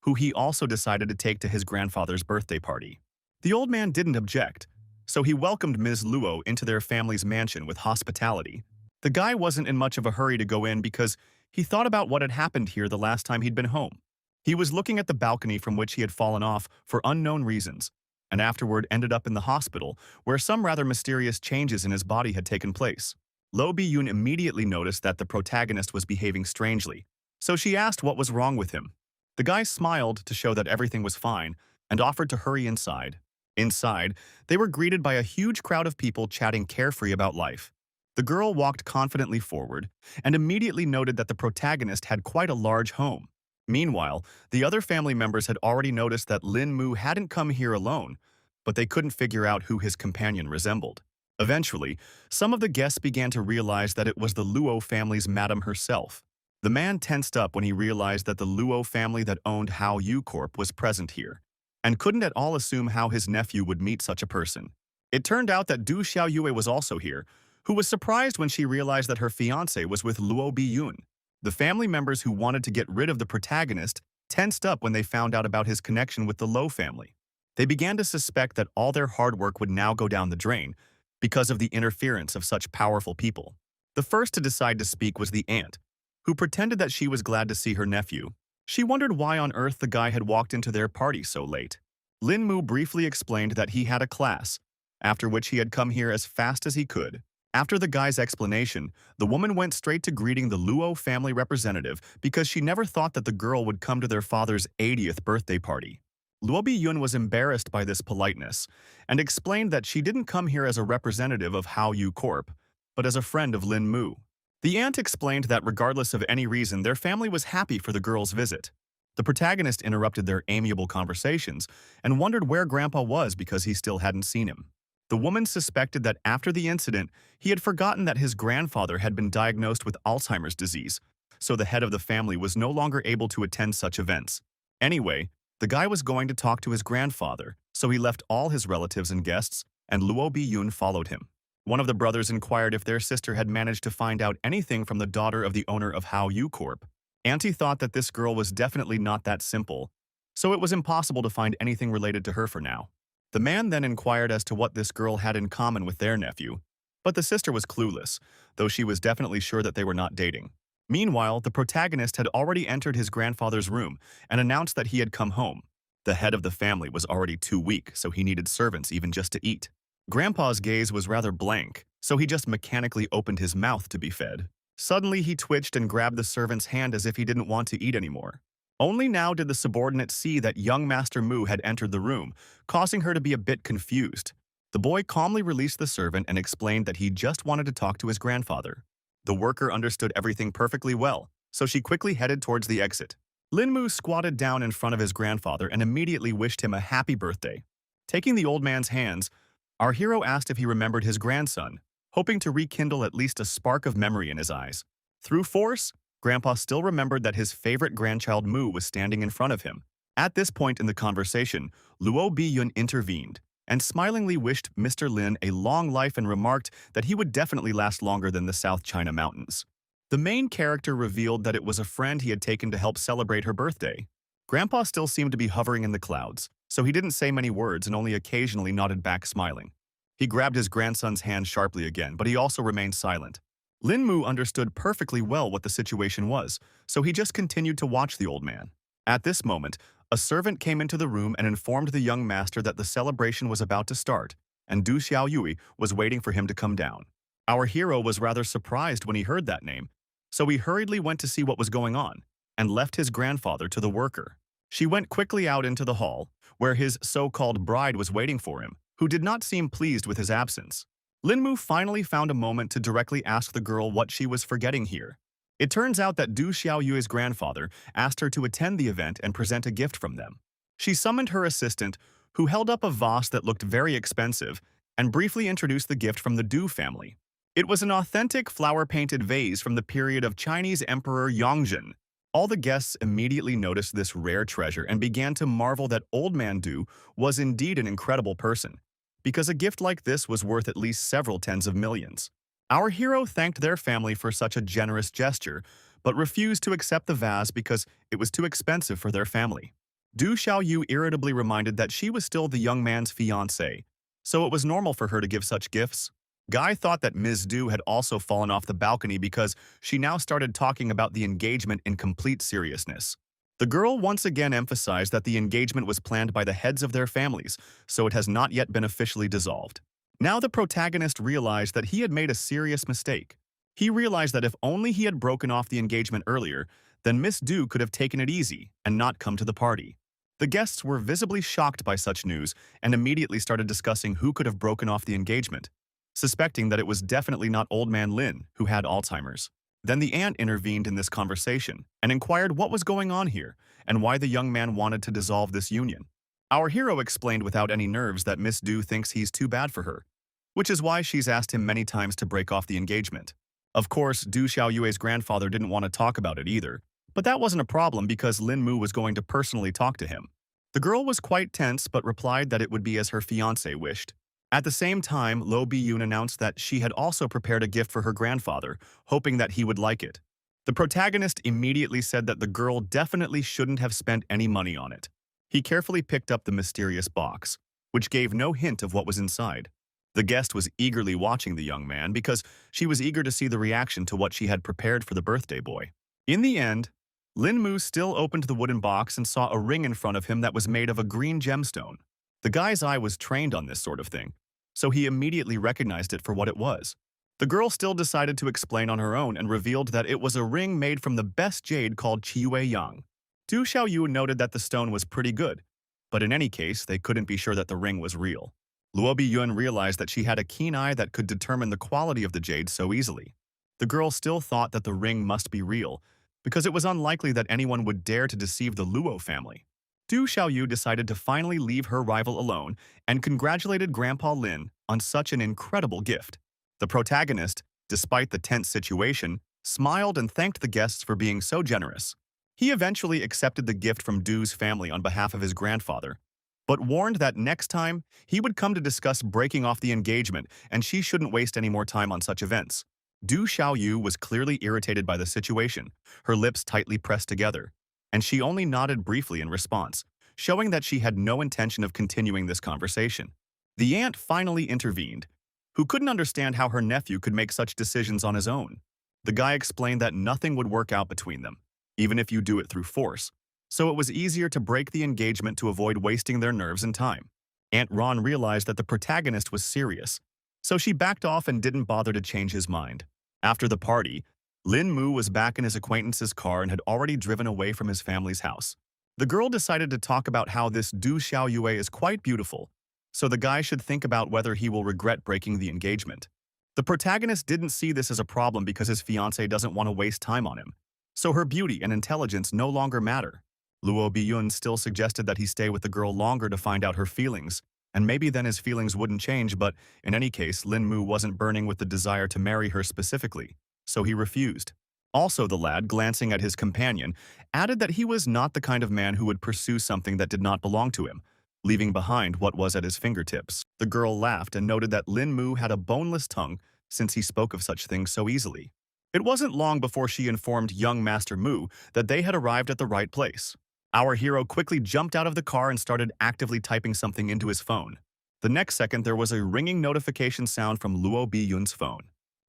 who he also decided to take to his grandfather's birthday party. The old man didn't object, so he welcomed Ms. Luo into their family's mansion with hospitality. The guy wasn't in much of a hurry to go in because he thought about what had happened here the last time he'd been home. He was looking at the balcony from which he had fallen off for unknown reasons, and afterward ended up in the hospital, where some rather mysterious changes in his body had taken place. Lo Bi-yun immediately noticed that the protagonist was behaving strangely, so she asked what was wrong with him. The guy smiled to show that everything was fine and offered to hurry inside. Inside, they were greeted by a huge crowd of people chatting carefree about life. The girl walked confidently forward and immediately noted that the protagonist had quite a large home. Meanwhile, the other family members had already noticed that Lin Mu hadn't come here alone, but they couldn't figure out who his companion resembled. Eventually, some of the guests began to realize that it was the Luo family's madam herself. The man tensed up when he realized that the Luo family that owned Hao Yu Corp was present here, and couldn't at all assume how his nephew would meet such a person. It turned out that Du Xiaoyue was also here, who was surprised when she realized that her fiancé was with Luo Bi-yun. The family members who wanted to get rid of the protagonist tensed up when they found out about his connection with the Lo family. They began to suspect that all their hard work would now go down the drain because of the interference of such powerful people. The first to decide to speak was the aunt, who pretended that she was glad to see her nephew. She wondered why on earth the guy had walked into their party so late. Lin Mu briefly explained that he had a class, after which he had come here as fast as he could. After the guy's explanation, the woman went straight to greeting the Luo family representative because she never thought that the girl would come to their father's 80th birthday party. Luo Bi-yun was embarrassed by this politeness and explained that she didn't come here as a representative of Hao Yu Corp, but as a friend of Lin Mu. The aunt explained that regardless of any reason, their family was happy for the girl's visit. The protagonist interrupted their amiable conversations and wondered where Grandpa was because he still hadn't seen him. The woman suspected that after the incident, he had forgotten that his grandfather had been diagnosed with Alzheimer's disease, so the head of the family was no longer able to attend such events. Anyway, the guy was going to talk to his grandfather, so he left all his relatives and guests, and Luo Bi-yun followed him. One of the brothers inquired if their sister had managed to find out anything from the daughter of the owner of Hao Yu Corp. Auntie thought that this girl was definitely not that simple, so it was impossible to find anything related to her for now. The man then inquired as to what this girl had in common with their nephew, but the sister was clueless, though she was definitely sure that they were not dating. Meanwhile, the protagonist had already entered his grandfather's room and announced that he had come home. The head of the family was already too weak, so he needed servants even just to eat. Grandpa's gaze was rather blank, so he just mechanically opened his mouth to be fed. Suddenly, he twitched and grabbed the servant's hand as if he didn't want to eat anymore. Only now did the subordinate see that young Master Mu had entered the room, causing her to be a bit confused. The boy calmly released the servant and explained that he just wanted to talk to his grandfather. The worker understood everything perfectly well, so she quickly headed towards the exit. Lin Mu squatted down in front of his grandfather and immediately wished him a happy birthday. Taking the old man's hands, our hero asked if he remembered his grandson, hoping to rekindle at least a spark of memory in his eyes. Through force, Grandpa still remembered that his favorite grandchild Mu was standing in front of him. At this point in the conversation, Luo Bi-yun intervened and smilingly wished Mr. Lin a long life and remarked that he would definitely last longer than the South China Mountains. The main character revealed that it was a friend he had taken to help celebrate her birthday. Grandpa still seemed to be hovering in the clouds, so he didn't say many words and only occasionally nodded back smiling. He grabbed his grandson's hand sharply again, but he also remained silent. Lin Mu understood perfectly well what the situation was, so he just continued to watch the old man. At this moment, a servant came into the room and informed the young master that the celebration was about to start, and Du Xiaoyui was waiting for him to come down. Our hero was rather surprised when he heard that name, so he hurriedly went to see what was going on and left his grandfather to the worker. She went quickly out into the hall, where his so-called bride was waiting for him, who did not seem pleased with his absence. Linmu finally found a moment to directly ask the girl what she was forgetting here. It turns out that Du Xiaoyui's grandfather asked her to attend the event and present a gift from them. She summoned her assistant, who held up a vase that looked very expensive, and briefly introduced the gift from the Du family. It was an authentic flower-painted vase from the period of Chinese Emperor Yongzheng. All the guests immediately noticed this rare treasure and began to marvel that Old Man Du was indeed an incredible person, because a gift like this was worth at least several tens of millions. Our hero thanked their family for such a generous gesture, but refused to accept the vase because it was too expensive for their family. Du Xiaoyu irritably reminded that she was still the young man's fiancée, so it was normal for her to give such gifts. Guy thought that Ms. Du had also fallen off the balcony because she now started talking about the engagement in complete seriousness. The girl once again emphasized that the engagement was planned by the heads of their families, so it has not yet been officially dissolved. Now the protagonist realized that he had made a serious mistake. He realized that if only he had broken off the engagement earlier, then Miss Du could have taken it easy and not come to the party. The guests were visibly shocked by such news and immediately started discussing who could have broken off the engagement, suspecting that it was definitely not Old Man Lin, who had Alzheimer's. Then the aunt intervened in this conversation and inquired what was going on here and why the young man wanted to dissolve this union. Our hero explained without any nerves that Miss Du thinks he's too bad for her, which is why she's asked him many times to break off the engagement. Of course, Du Xiaoyui's grandfather didn't want to talk about it either, but that wasn't a problem because Lin Mu was going to personally talk to him. The girl was quite tense but replied that it would be as her fiancé wished. At the same time, Lo Biyun announced that she had also prepared a gift for her grandfather, hoping that he would like it. The protagonist immediately said that the girl definitely shouldn't have spent any money on it. He carefully picked up the mysterious box, which gave no hint of what was inside. The guest was eagerly watching the young man because she was eager to see the reaction to what she had prepared for the birthday boy. In the end, Lin Mu still opened the wooden box and saw a ring in front of him that was made of a green gemstone. The guy's eye was trained on this sort of thing, so he immediately recognized it for what it was. The girl still decided to explain on her own and revealed that it was a ring made from the best jade called Qiyue Yang. Du Xiaoyu noted that the stone was pretty good, but in any case, they couldn't be sure that the ring was real. Luo Biyun realized that she had a keen eye that could determine the quality of the jade so easily. The girl still thought that the ring must be real, because it was unlikely that anyone would dare to deceive the Luo family. Du Xiaoyu decided to finally leave her rival alone and congratulated Grandpa Lin on such an incredible gift. The protagonist, despite the tense situation, smiled and thanked the guests for being so generous. He eventually accepted the gift from Du's family on behalf of his grandfather, but warned that next time he would come to discuss breaking off the engagement and she shouldn't waste any more time on such events. Du Xiaoyu was clearly irritated by the situation, her lips tightly pressed together, and she only nodded briefly in response, showing that she had no intention of continuing this conversation. The aunt finally intervened, who couldn't understand how her nephew could make such decisions on his own. The guy explained that nothing would work out between them, even if you do it through force, so it was easier to break the engagement to avoid wasting their nerves and time. Aunt Ron realized that the protagonist was serious, so she backed off and didn't bother to change his mind. After the party, Lin Mu was back in his acquaintance's car and had already driven away from his family's house. The girl decided to talk about how this Du Xiaoyue is quite beautiful, so the guy should think about whether he will regret breaking the engagement. The protagonist didn't see this as a problem because his fiancé doesn't want to waste time on him, so her beauty and intelligence no longer matter. Luo Biyun still suggested that he stay with the girl longer to find out her feelings, and maybe then his feelings wouldn't change, but in any case, Lin Mu wasn't burning with the desire to marry her specifically, so he refused. Also, the lad, glancing at his companion, added that he was not the kind of man who would pursue something that did not belong to him, leaving behind what was at his fingertips. The girl laughed and noted that Lin Mu had a boneless tongue since he spoke of such things so easily. It wasn't long before she informed young Master Mu that they had arrived at the right place. Our hero quickly jumped out of the car and started actively typing something into his phone. The next second, there was a ringing notification sound from Luo Biyun's phone.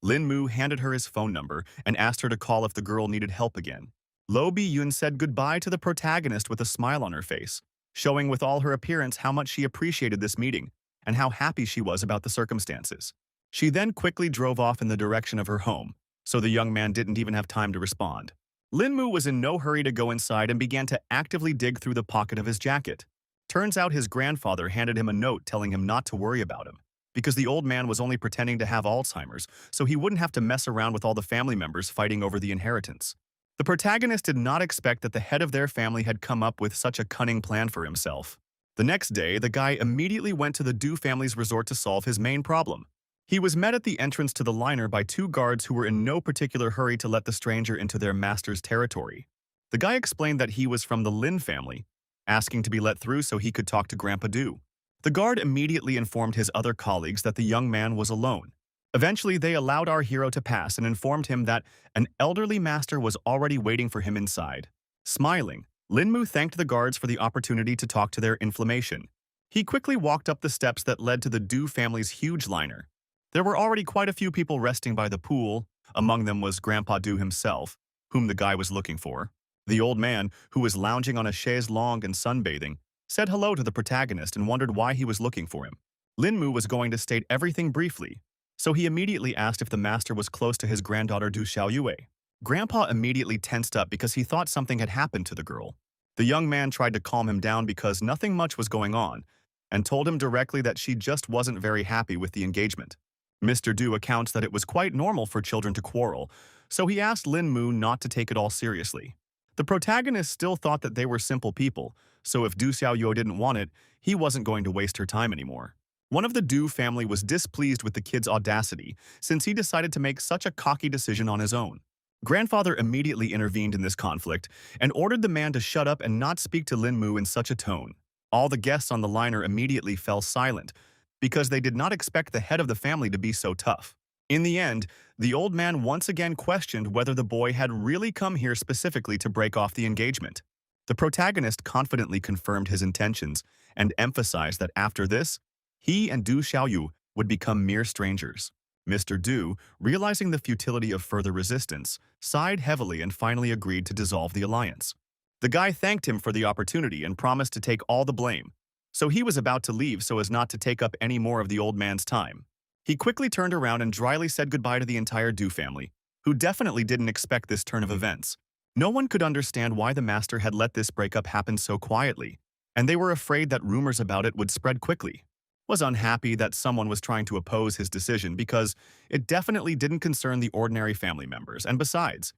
Lin Mu handed her his phone number and asked her to call if the girl needed help again. Lo Biyun said goodbye to the protagonist with a smile on her face, showing with all her appearance how much she appreciated this meeting and how happy she was about the circumstances. She then quickly drove off in the direction of her home, so the young man didn't even have time to respond. Linmu was in no hurry to go inside and began to actively dig through the pocket of his jacket. Turns out his grandfather handed him a note telling him not to worry about him, because the old man was only pretending to have Alzheimer's, so he wouldn't have to mess around with all the family members fighting over the inheritance. The protagonist did not expect that the head of their family had come up with such a cunning plan for himself. The next day, the guy immediately went to the Du family's resort to solve his main problem. He was met at the entrance to the liner by two guards who were in no particular hurry to let the stranger into their master's territory. The guy explained that he was from the Lin family, asking to be let through so he could talk to Grandpa Du. The guard immediately informed his other colleagues that the young man was alone. Eventually, they allowed our hero to pass and informed him that an elderly master was already waiting for him inside. Smiling, Linmu thanked the guards for the opportunity to talk to their inflammation. He quickly walked up the steps that led to the Du family's huge liner. There were already quite a few people resting by the pool. Among them was Grandpa Du himself, whom the guy was looking for. The old man, who was lounging on a chaise longue and sunbathing, said hello to the protagonist and wondered why he was looking for him. Linmu was going to state everything briefly, so he immediately asked if the master was close to his granddaughter Du Xiaoyue. Grandpa immediately tensed up because he thought something had happened to the girl. The young man tried to calm him down because nothing much was going on, and told him directly that she just wasn't very happy with the engagement. Mr. Du accounts that it was quite normal for children to quarrel, so he asked Linmu not to take it all seriously. The protagonist still thought that they were simple people, so if Du Xiaoyue didn't want it, he wasn't going to waste her time anymore. One of the Du family was displeased with the kid's audacity since he decided to make such a cocky decision on his own. Grandfather immediately intervened in this conflict and ordered the man to shut up and not speak to Linmu in such a tone. All the guests on the liner immediately fell silent because they did not expect the head of the family to be so tough. In the end, the old man once again questioned whether the boy had really come here specifically to break off the engagement. The protagonist confidently confirmed his intentions and emphasized that after this, he and Du Xiaoyu would become mere strangers. Mr. Du, realizing the futility of further resistance, sighed heavily and finally agreed to dissolve the alliance. The guy thanked him for the opportunity and promised to take all the blame, so he was about to leave so as not to take up any more of the old man's time. He quickly turned around and dryly said goodbye to the entire Du family, who definitely didn't expect this turn of events. No one could understand why the master had let this breakup happen so quietly, and they were afraid that rumors about it would spread quickly. Was unhappy that someone was trying to oppose his decision because it definitely didn't concern the ordinary family members, and besides,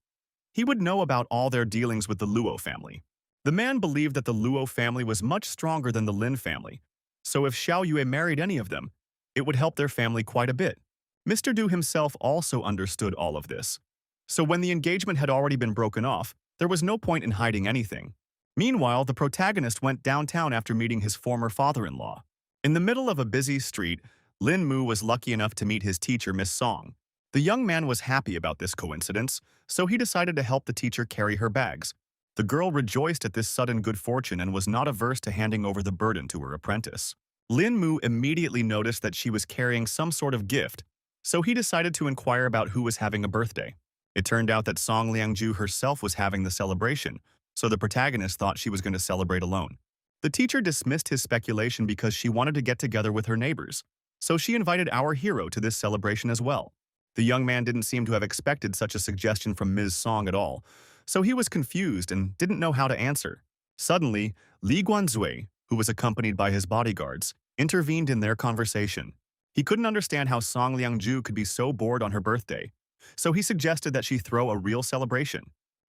he would know about all their dealings with the Luo family. The man believed that the Luo family was much stronger than the Lin family, so if Xiao Yue married any of them, it would help their family quite a bit. Mr. Du himself also understood all of this. So when the engagement had already been broken off, there was no point in hiding anything. Meanwhile, the protagonist went downtown after meeting his former father-in-law. In the middle of a busy street, Lin Mu was lucky enough to meet his teacher, Miss Song. The young man was happy about this coincidence, so he decided to help the teacher carry her bags. The girl rejoiced at this sudden good fortune and was not averse to handing over the burden to her apprentice. Lin Mu immediately noticed that she was carrying some sort of gift, so he decided to inquire about who was having a birthday. It turned out that Song Liangju herself was having the celebration, so the protagonist thought she was going to celebrate alone. The teacher dismissed his speculation because she wanted to get together with her neighbors, so she invited our hero to this celebration as well. The young man didn't seem to have expected such a suggestion from Ms. Song at all, so he was confused and didn't know how to answer. Suddenly, Li Guanzui, who was accompanied by his bodyguards, intervened in their conversation. He couldn't understand how Song Liangju could be so bored on her birthday, so he suggested that she throw a real celebration.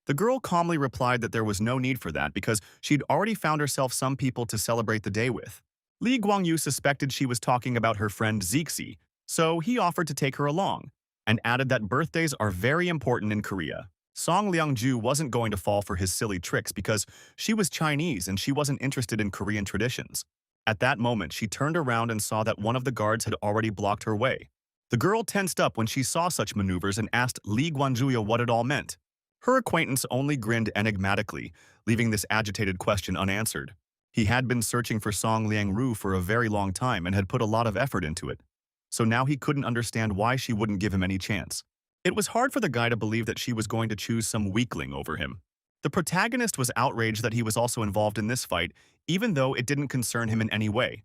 The girl calmly replied that there was no need for that because she'd already found herself some people to celebrate the day with. Li Guangyu suspected she was talking about her friend Zixi, so he offered to take her along, and added that birthdays are very important in Korea. Song Liangju wasn't going to fall for his silly tricks because she was Chinese and she wasn't interested in Korean traditions. At that moment, she turned around and saw that one of the guards had already blocked her way. The girl tensed up when she saw such maneuvers and asked Li Guanjuya what it all meant. Her acquaintance only grinned enigmatically, leaving this agitated question unanswered. He had been searching for Song Liangru for a very long time and had put a lot of effort into it, so now he couldn't understand why she wouldn't give him any chance. It was hard for the guy to believe that she was going to choose some weakling over him. The protagonist was outraged that he was also involved in this fight, even though it didn't concern him in any way.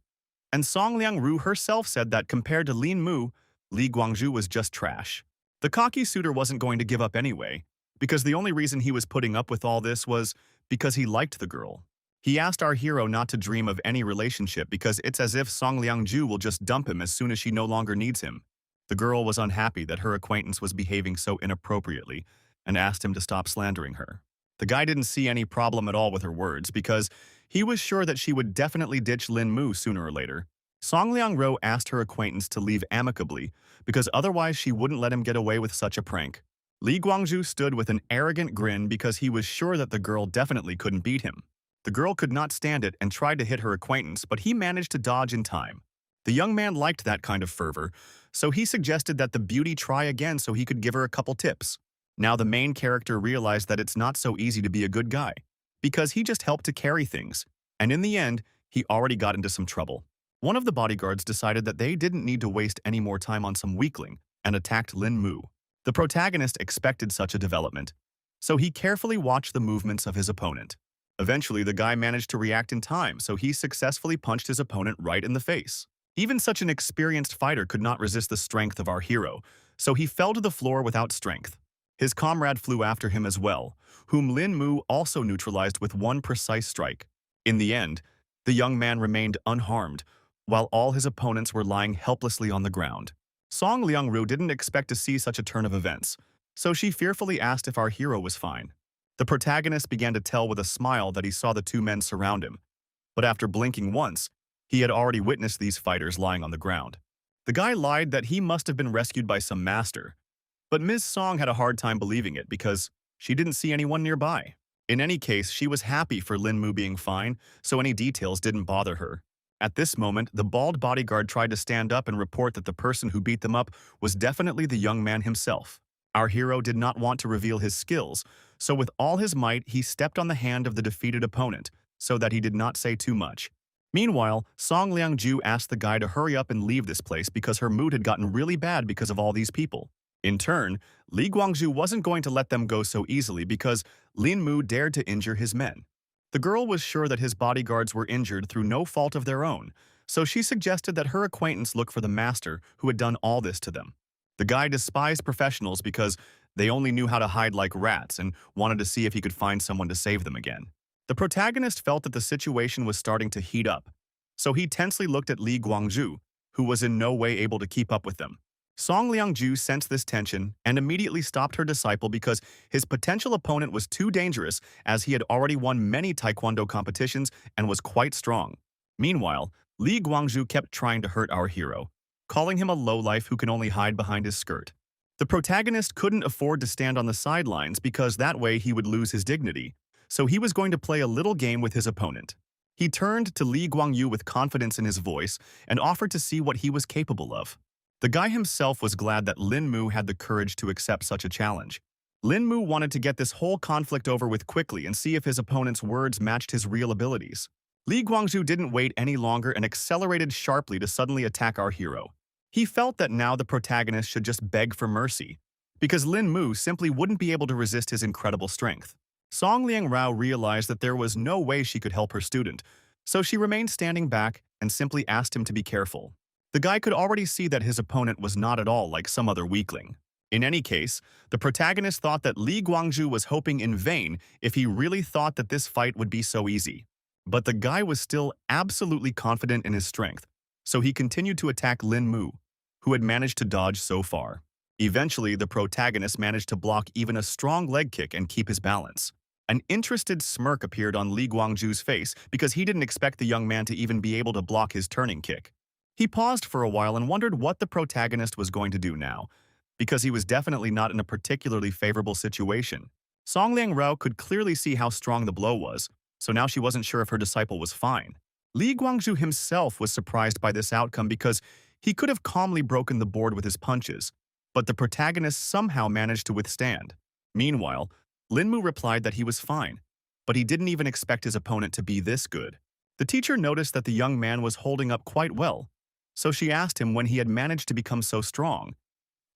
And Song Liang-ru herself said that compared to Lin Mu, Li Guangzhu was just trash. The cocky suitor wasn't going to give up anyway, because the only reason he was putting up with all this was because he liked the girl. He asked our hero not to dream of any relationship because it's as if Song Liang-ju will just dump him as soon as she no longer needs him. The girl was unhappy that her acquaintance was behaving so inappropriately and asked him to stop slandering her. The guy didn't see any problem at all with her words because he was sure that she would definitely ditch Lin Mu sooner or later. Song Liang-ro asked her acquaintance to leave amicably because otherwise she wouldn't let him get away with such a prank. Li Guangzhu stood with an arrogant grin because he was sure that the girl definitely couldn't beat him. The girl could not stand it and tried to hit her acquaintance, but he managed to dodge in time. The young man liked that kind of fervor, so he suggested that the beauty try again so he could give her a couple tips. Now the main character realized that it's not so easy to be a good guy, because he just helped to carry things, and in the end, he already got into some trouble. One of the bodyguards decided that they didn't need to waste any more time on some weakling and attacked Lin Mu. The protagonist expected such a development, so he carefully watched the movements of his opponent. Eventually, the guy managed to react in time, so he successfully punched his opponent right in the face. Even such an experienced fighter could not resist the strength of our hero, so he fell to the floor without strength. His comrade flew after him as well, whom Lin Mu also neutralized with one precise strike. In the end, the young man remained unharmed, while all his opponents were lying helplessly on the ground. Song Liang-ru didn't expect to see such a turn of events, so she fearfully asked if our hero was fine. The protagonist began to tell with a smile that he saw the two men surround him, but after blinking once, he had already witnessed these fighters lying on the ground. The guy lied that he must have been rescued by some master, but Ms. Song had a hard time believing it because she didn't see anyone nearby. In any case, she was happy for Lin Mu being fine, so any details didn't bother her. At this moment, the bald bodyguard tried to stand up and report that the person who beat them up was definitely the young man himself. Our hero did not want to reveal his skills, so with all his might, he stepped on the hand of the defeated opponent, so that he did not say too much. Meanwhile, Song Liang-ju asked the guy to hurry up and leave this place because her mood had gotten really bad because of all these people. In turn, Li Guangzhu wasn't going to let them go so easily because Lin Mu dared to injure his men. The girl was sure that his bodyguards were injured through no fault of their own, so she suggested that her acquaintance look for the master who had done all this to them. The guy despised professionals because they only knew how to hide like rats and wanted to see if he could find someone to save them again. The protagonist felt that the situation was starting to heat up, so he tensely looked at Li Guangzhu, who was in no way able to keep up with them. Song Liang-ju sensed this tension and immediately stopped her disciple because his potential opponent was too dangerous as he had already won many taekwondo competitions and was quite strong. Meanwhile, Li Guangzhu kept trying to hurt our hero, calling him a lowlife who can only hide behind his skirt. The protagonist couldn't afford to stand on the sidelines because that way he would lose his dignity, so he was going to play a little game with his opponent. He turned to Li Guangyu with confidence in his voice and offered to see what he was capable of. The guy himself was glad that Lin Mu had the courage to accept such a challenge. Lin Mu wanted to get this whole conflict over with quickly and see if his opponent's words matched his real abilities. Li Guangzhu didn't wait any longer and accelerated sharply to suddenly attack our hero. He felt that now the protagonist should just beg for mercy, because Lin Mu simply wouldn't be able to resist his incredible strength. Song Liang-rao realized that there was no way she could help her student, so she remained standing back and simply asked him to be careful. The guy could already see that his opponent was not at all like some other weakling. In any case, the protagonist thought that Li Guangzhu was hoping in vain if he really thought that this fight would be so easy. But the guy was still absolutely confident in his strength, so he continued to attack Lin Mu, who had managed to dodge so far. Eventually, the protagonist managed to block even a strong leg kick and keep his balance. An interested smirk appeared on Li Guangzhu's face because he didn't expect the young man to even be able to block his turning kick. He paused for a while and wondered what the protagonist was going to do now, because he was definitely not in a particularly favorable situation. Song Liang-rao could clearly see how strong the blow was, so now she wasn't sure if her disciple was fine. Li Guangzhu himself was surprised by this outcome because he could have calmly broken the board with his punches, but the protagonist somehow managed to withstand. Meanwhile, Lin Mu replied that he was fine, but he didn't even expect his opponent to be this good. The teacher noticed that the young man was holding up quite well, so she asked him when he had managed to become so strong,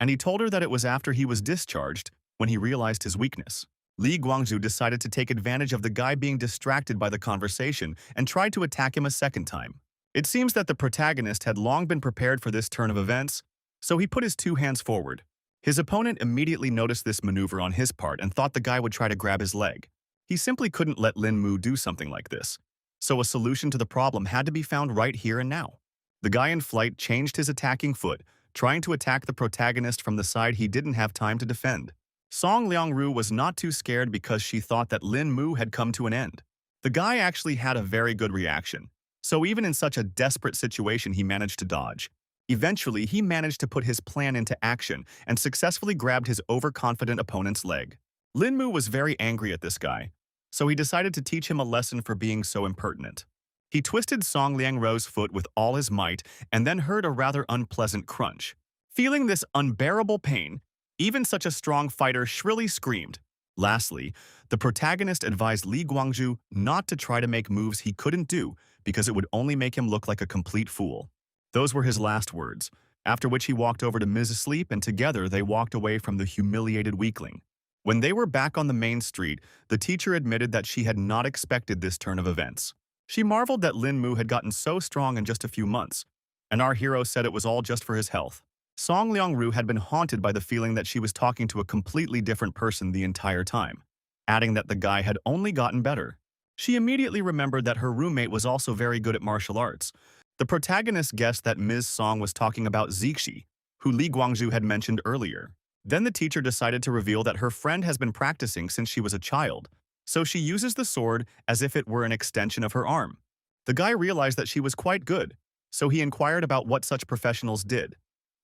and he told her that it was after he was discharged when he realized his weakness. Li Guangzhu decided to take advantage of the guy being distracted by the conversation and tried to attack him a second time. It seems that the protagonist had long been prepared for this turn of events, so he put his two hands forward. His opponent immediately noticed this maneuver on his part and thought the guy would try to grab his leg. He simply couldn't let Lin Mu do something like this, so a solution to the problem had to be found right here and now. The guy in flight changed his attacking foot, trying to attack the protagonist from the side he didn't have time to defend. Song Liangru was not too scared because she thought that Lin Mu had come to an end. The guy actually had a very good reaction, so even in such a desperate situation he managed to dodge. Eventually, he managed to put his plan into action and successfully grabbed his overconfident opponent's leg. Lin Mu was very angry at this guy, so he decided to teach him a lesson for being so impertinent. He twisted Song Liangru's foot with all his might and then heard a rather unpleasant crunch. Feeling this unbearable pain, even such a strong fighter shrilly screamed. Lastly, the protagonist advised Li Guangzhu not to try to make moves he couldn't do because it would only make him look like a complete fool. Those were his last words, after which he walked over to Ms. Sleep and together they walked away from the humiliated weakling. When they were back on the main street, the teacher admitted that she had not expected this turn of events. She marveled that Lin Mu had gotten so strong in just a few months, and our hero said it was all just for his health. Song Liangru had been haunted by the feeling that she was talking to a completely different person the entire time, adding that the guy had only gotten better. She immediately remembered that her roommate was also very good at martial arts. The protagonist guessed that Ms. Song was talking about Zixi, who Li Guangzhu had mentioned earlier. Then the teacher decided to reveal that her friend has been practicing since she was a child, so she uses the sword as if it were an extension of her arm. The guy realized that she was quite good, so he inquired about what such professionals did.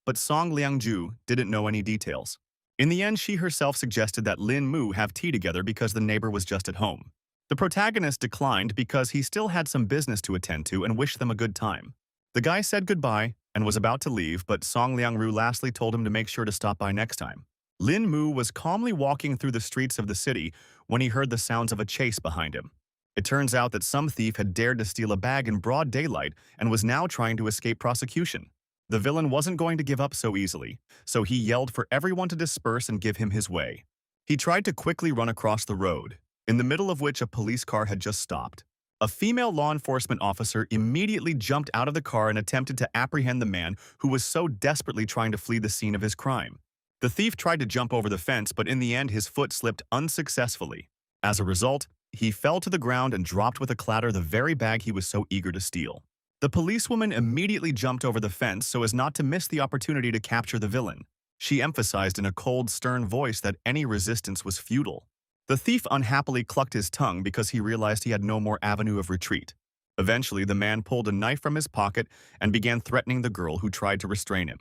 But Song Liangju didn't know any details. In the end, she herself suggested that Lin Mu have tea together because the neighbor was just at home. The protagonist declined because he still had some business to attend to and wished them a good time. The guy said goodbye and was about to leave, but Song Liangru lastly told him to make sure to stop by next time. Lin Mu was calmly walking through the streets of the city when he heard the sounds of a chase behind him. It turns out that some thief had dared to steal a bag in broad daylight and was now trying to escape prosecution. The villain wasn't going to give up so easily, so he yelled for everyone to disperse and give him his way. He tried to quickly run across the road, in the middle of which a police car had just stopped. A female law enforcement officer immediately jumped out of the car and attempted to apprehend the man who was so desperately trying to flee the scene of his crime. The thief tried to jump over the fence, but in the end his foot slipped unsuccessfully. As a result, he fell to the ground and dropped with a clatter the very bag he was so eager to steal. The policewoman immediately jumped over the fence so as not to miss the opportunity to capture the villain. She emphasized in a cold, stern voice that any resistance was futile. The thief unhappily clucked his tongue because he realized he had no more avenue of retreat. Eventually, the man pulled a knife from his pocket and began threatening the girl who tried to restrain him.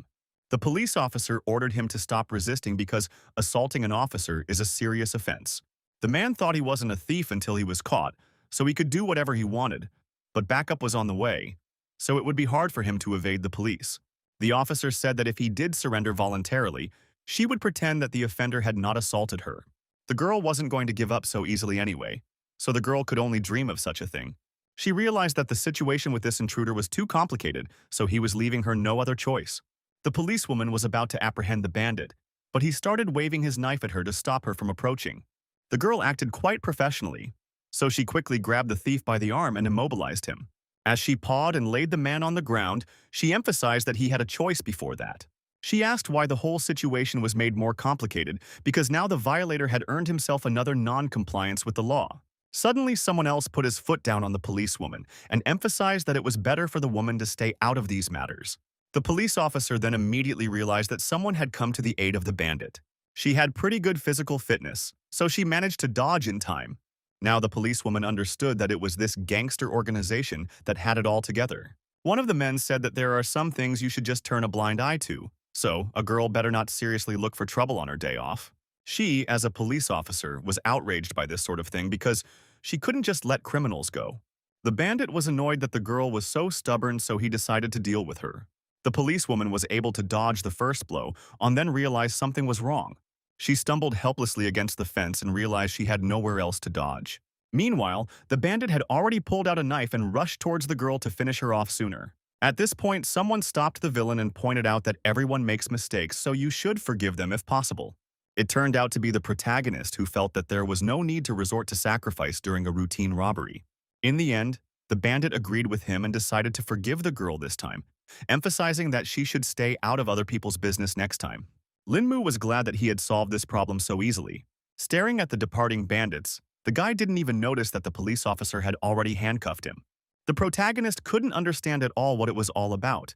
The police officer ordered him to stop resisting because assaulting an officer is a serious offense. The man thought he wasn't a thief until he was caught, so he could do whatever he wanted, but backup was on the way, so it would be hard for him to evade the police. The officer said that if he did surrender voluntarily, she would pretend that the offender had not assaulted her. The girl wasn't going to give up so easily anyway, so the girl could only dream of such a thing. She realized that the situation with this intruder was too complicated, so he was leaving her no other choice. The policewoman was about to apprehend the bandit, but he started waving his knife at her to stop her from approaching. The girl acted quite professionally, so she quickly grabbed the thief by the arm and immobilized him. As she pawed and laid the man on the ground, she emphasized that he had a choice before that. She asked why the whole situation was made more complicated because now the violator had earned himself another non-compliance with the law. Suddenly, someone else put his foot down on the policewoman and emphasized that it was better for the woman to stay out of these matters. The police officer then immediately realized that someone had come to the aid of the bandit. She had pretty good physical fitness, so she managed to dodge in time. Now the policewoman understood that it was this gangster organization that had it all together. One of the men said that there are some things you should just turn a blind eye to, so a girl better not seriously look for trouble on her day off. She, as a police officer, was outraged by this sort of thing because she couldn't just let criminals go. The bandit was annoyed that the girl was so stubborn, so he decided to deal with her. The policewoman was able to dodge the first blow, and then realized something was wrong. She stumbled helplessly against the fence and realized she had nowhere else to dodge. Meanwhile, the bandit had already pulled out a knife and rushed towards the girl to finish her off sooner. At this point, someone stopped the villain and pointed out that everyone makes mistakes, so you should forgive them if possible. It turned out to be the protagonist who felt that there was no need to resort to sacrifice during a routine robbery. In the end, The bandit agreed with him and decided to forgive the girl this time, emphasizing that she should stay out of other people's business next time. Linmu was glad that he had solved this problem so easily. Staring at the departing bandits, the guy didn't even notice that the police officer had already handcuffed him. The protagonist couldn't understand at all what it was all about,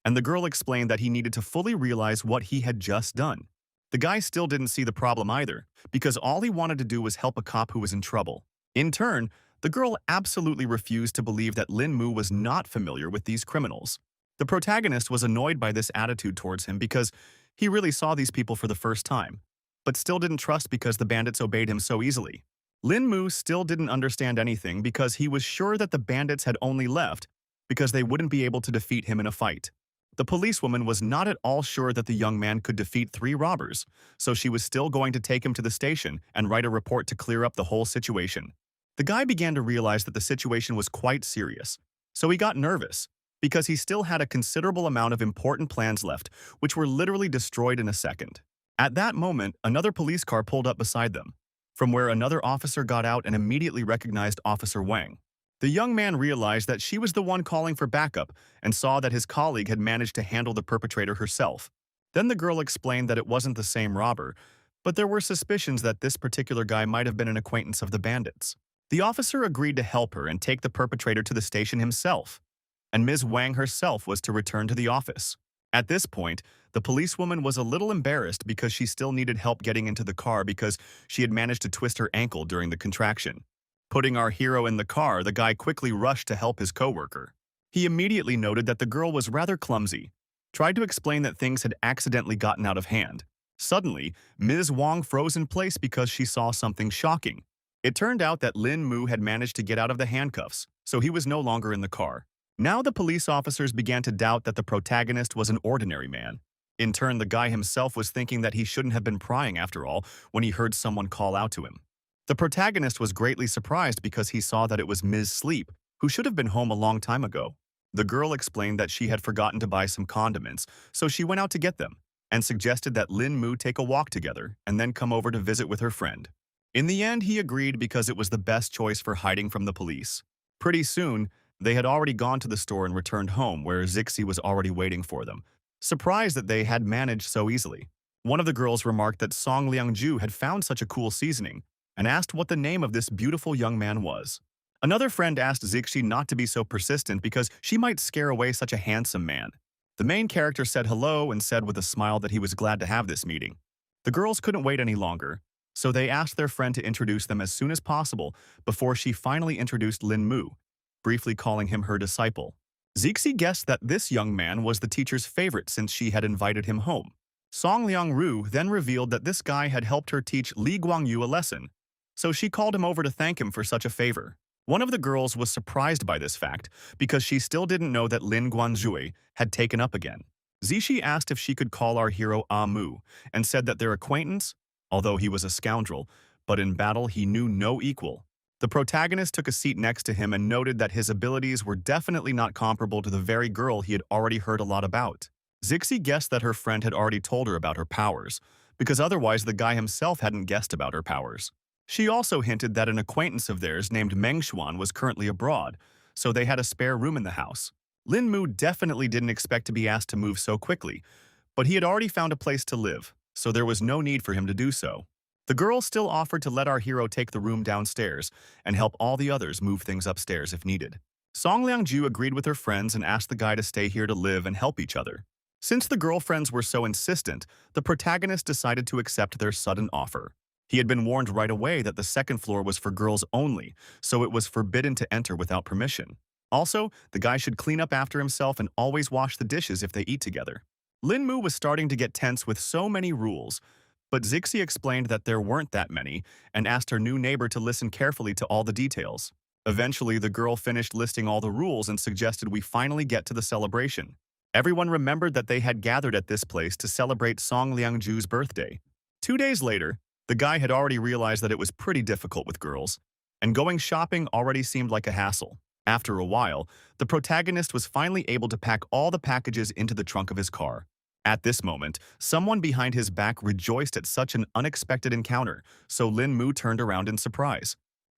and the girl explained that he needed to fully realize what he had just done. The guy still didn't see the problem either, because all he wanted to do was help a cop who was in trouble. In turn, the girl absolutely refused to believe that Linmu was not familiar with these criminals. The protagonist was annoyed by this attitude towards him because he really saw these people for the first time, but still didn't trust because the bandits obeyed him so easily. Linmu still didn't understand anything because he was sure that the bandits had only left because they wouldn't be able to defeat him in a fight. The policewoman was not at all sure that the young man could defeat 3 robbers, so she was still going to take him to the station and write a report to clear up the whole situation. The guy began to realize that the situation was quite serious, so he got nervous because he still had a considerable amount of important plans left, which were literally destroyed in a second. At that moment, another police car pulled up beside them, from where another officer got out and immediately recognized Officer Wang. The young man realized that she was the one calling for backup and saw that his colleague had managed to handle the perpetrator herself. Then the girl explained that it wasn't the same robber, but there were suspicions that this particular guy might have been an acquaintance of the bandits. The officer agreed to help her and take the perpetrator to the station himself, and Ms. Wang herself was to return to the office. At this point, the policewoman was a little embarrassed because she still needed help getting into the car because she had managed to twist her ankle during the contraction. Putting our hero in the car, the guy quickly rushed to help his coworker. He immediately noted that the girl was rather clumsy, tried to explain that things had accidentally gotten out of hand. Suddenly, Ms. Wang froze in place because she saw something shocking. It turned out that Lin Mu had managed to get out of the handcuffs, so he was no longer in the car. Now the police officers began to doubt that the protagonist was an ordinary man. In turn, the guy himself was thinking that he shouldn't have been prying after all when he heard someone call out to him. The protagonist was greatly surprised because he saw that it was Ms. Sleep, who should have been home a long time ago. The girl explained that she had forgotten to buy some condiments, so she went out to get them, and suggested that Lin Mu take a walk together and then come over to visit with her friend. In the end, he agreed because it was the best choice for hiding from the police. Pretty soon, they had already gone to the store and returned home, where Zixi was already waiting for them, surprised that they had managed so easily. One of the girls remarked that Song Liangju had found such a cool seasoning and asked what the name of this beautiful young man was. Another friend asked Zixi not to be so persistent because she might scare away such a handsome man. The main character said hello and said with a smile that he was glad to have this meeting. The girls couldn't wait any longer, so they asked their friend to introduce them as soon as possible before she finally introduced Lin Mu, briefly calling him her disciple. Zixi guessed that this young man was the teacher's favorite since she had invited him home. Song Liangru then revealed that this guy had helped her teach Li Guangyu a lesson, so she called him over to thank him for such a favor. One of the girls was surprised by this fact because she still didn't know that Lin Guanzhui had taken up again. Zixi asked if she could call our hero Mu and said that their acquaintance, although he was a scoundrel, but in battle he knew no equal. The protagonist took a seat next to him and noted that his abilities were definitely not comparable to the very girl he had already heard a lot about. Zixi guessed that her friend had already told her about her powers, because otherwise the guy himself hadn't guessed about her powers. She also hinted that an acquaintance of theirs named Meng Xuan was currently abroad, so they had a spare room in the house. Lin Mu definitely didn't expect to be asked to move so quickly, but he had already found a place to live, so there was no need for him to do so. The girl still offered to let our hero take the room downstairs and help all the others move things upstairs if needed. Song Liangju agreed with her friends and asked the guy to stay here to live and help each other. Since the girlfriends were so insistent, the protagonist decided to accept their sudden offer. He had been warned right away that the second floor was for girls only, so it was forbidden to enter without permission. Also, the guy should clean up after himself and always wash the dishes if they eat together. Lin Mu was starting to get tense with so many rules, but Zixi explained that there weren't that many and asked her new neighbor to listen carefully to all the details. Eventually, the girl finished listing all the rules and suggested we finally get to the celebration. Everyone remembered that they had gathered at this place to celebrate Song Liangju's birthday. 2 days later, the guy had already realized that it was pretty difficult with girls, and going shopping already seemed like a hassle. After a while, the protagonist was finally able to pack all the packages into the trunk of his car. At this moment, someone behind his back rejoiced at such an unexpected encounter, so Lin Mu turned around in surprise.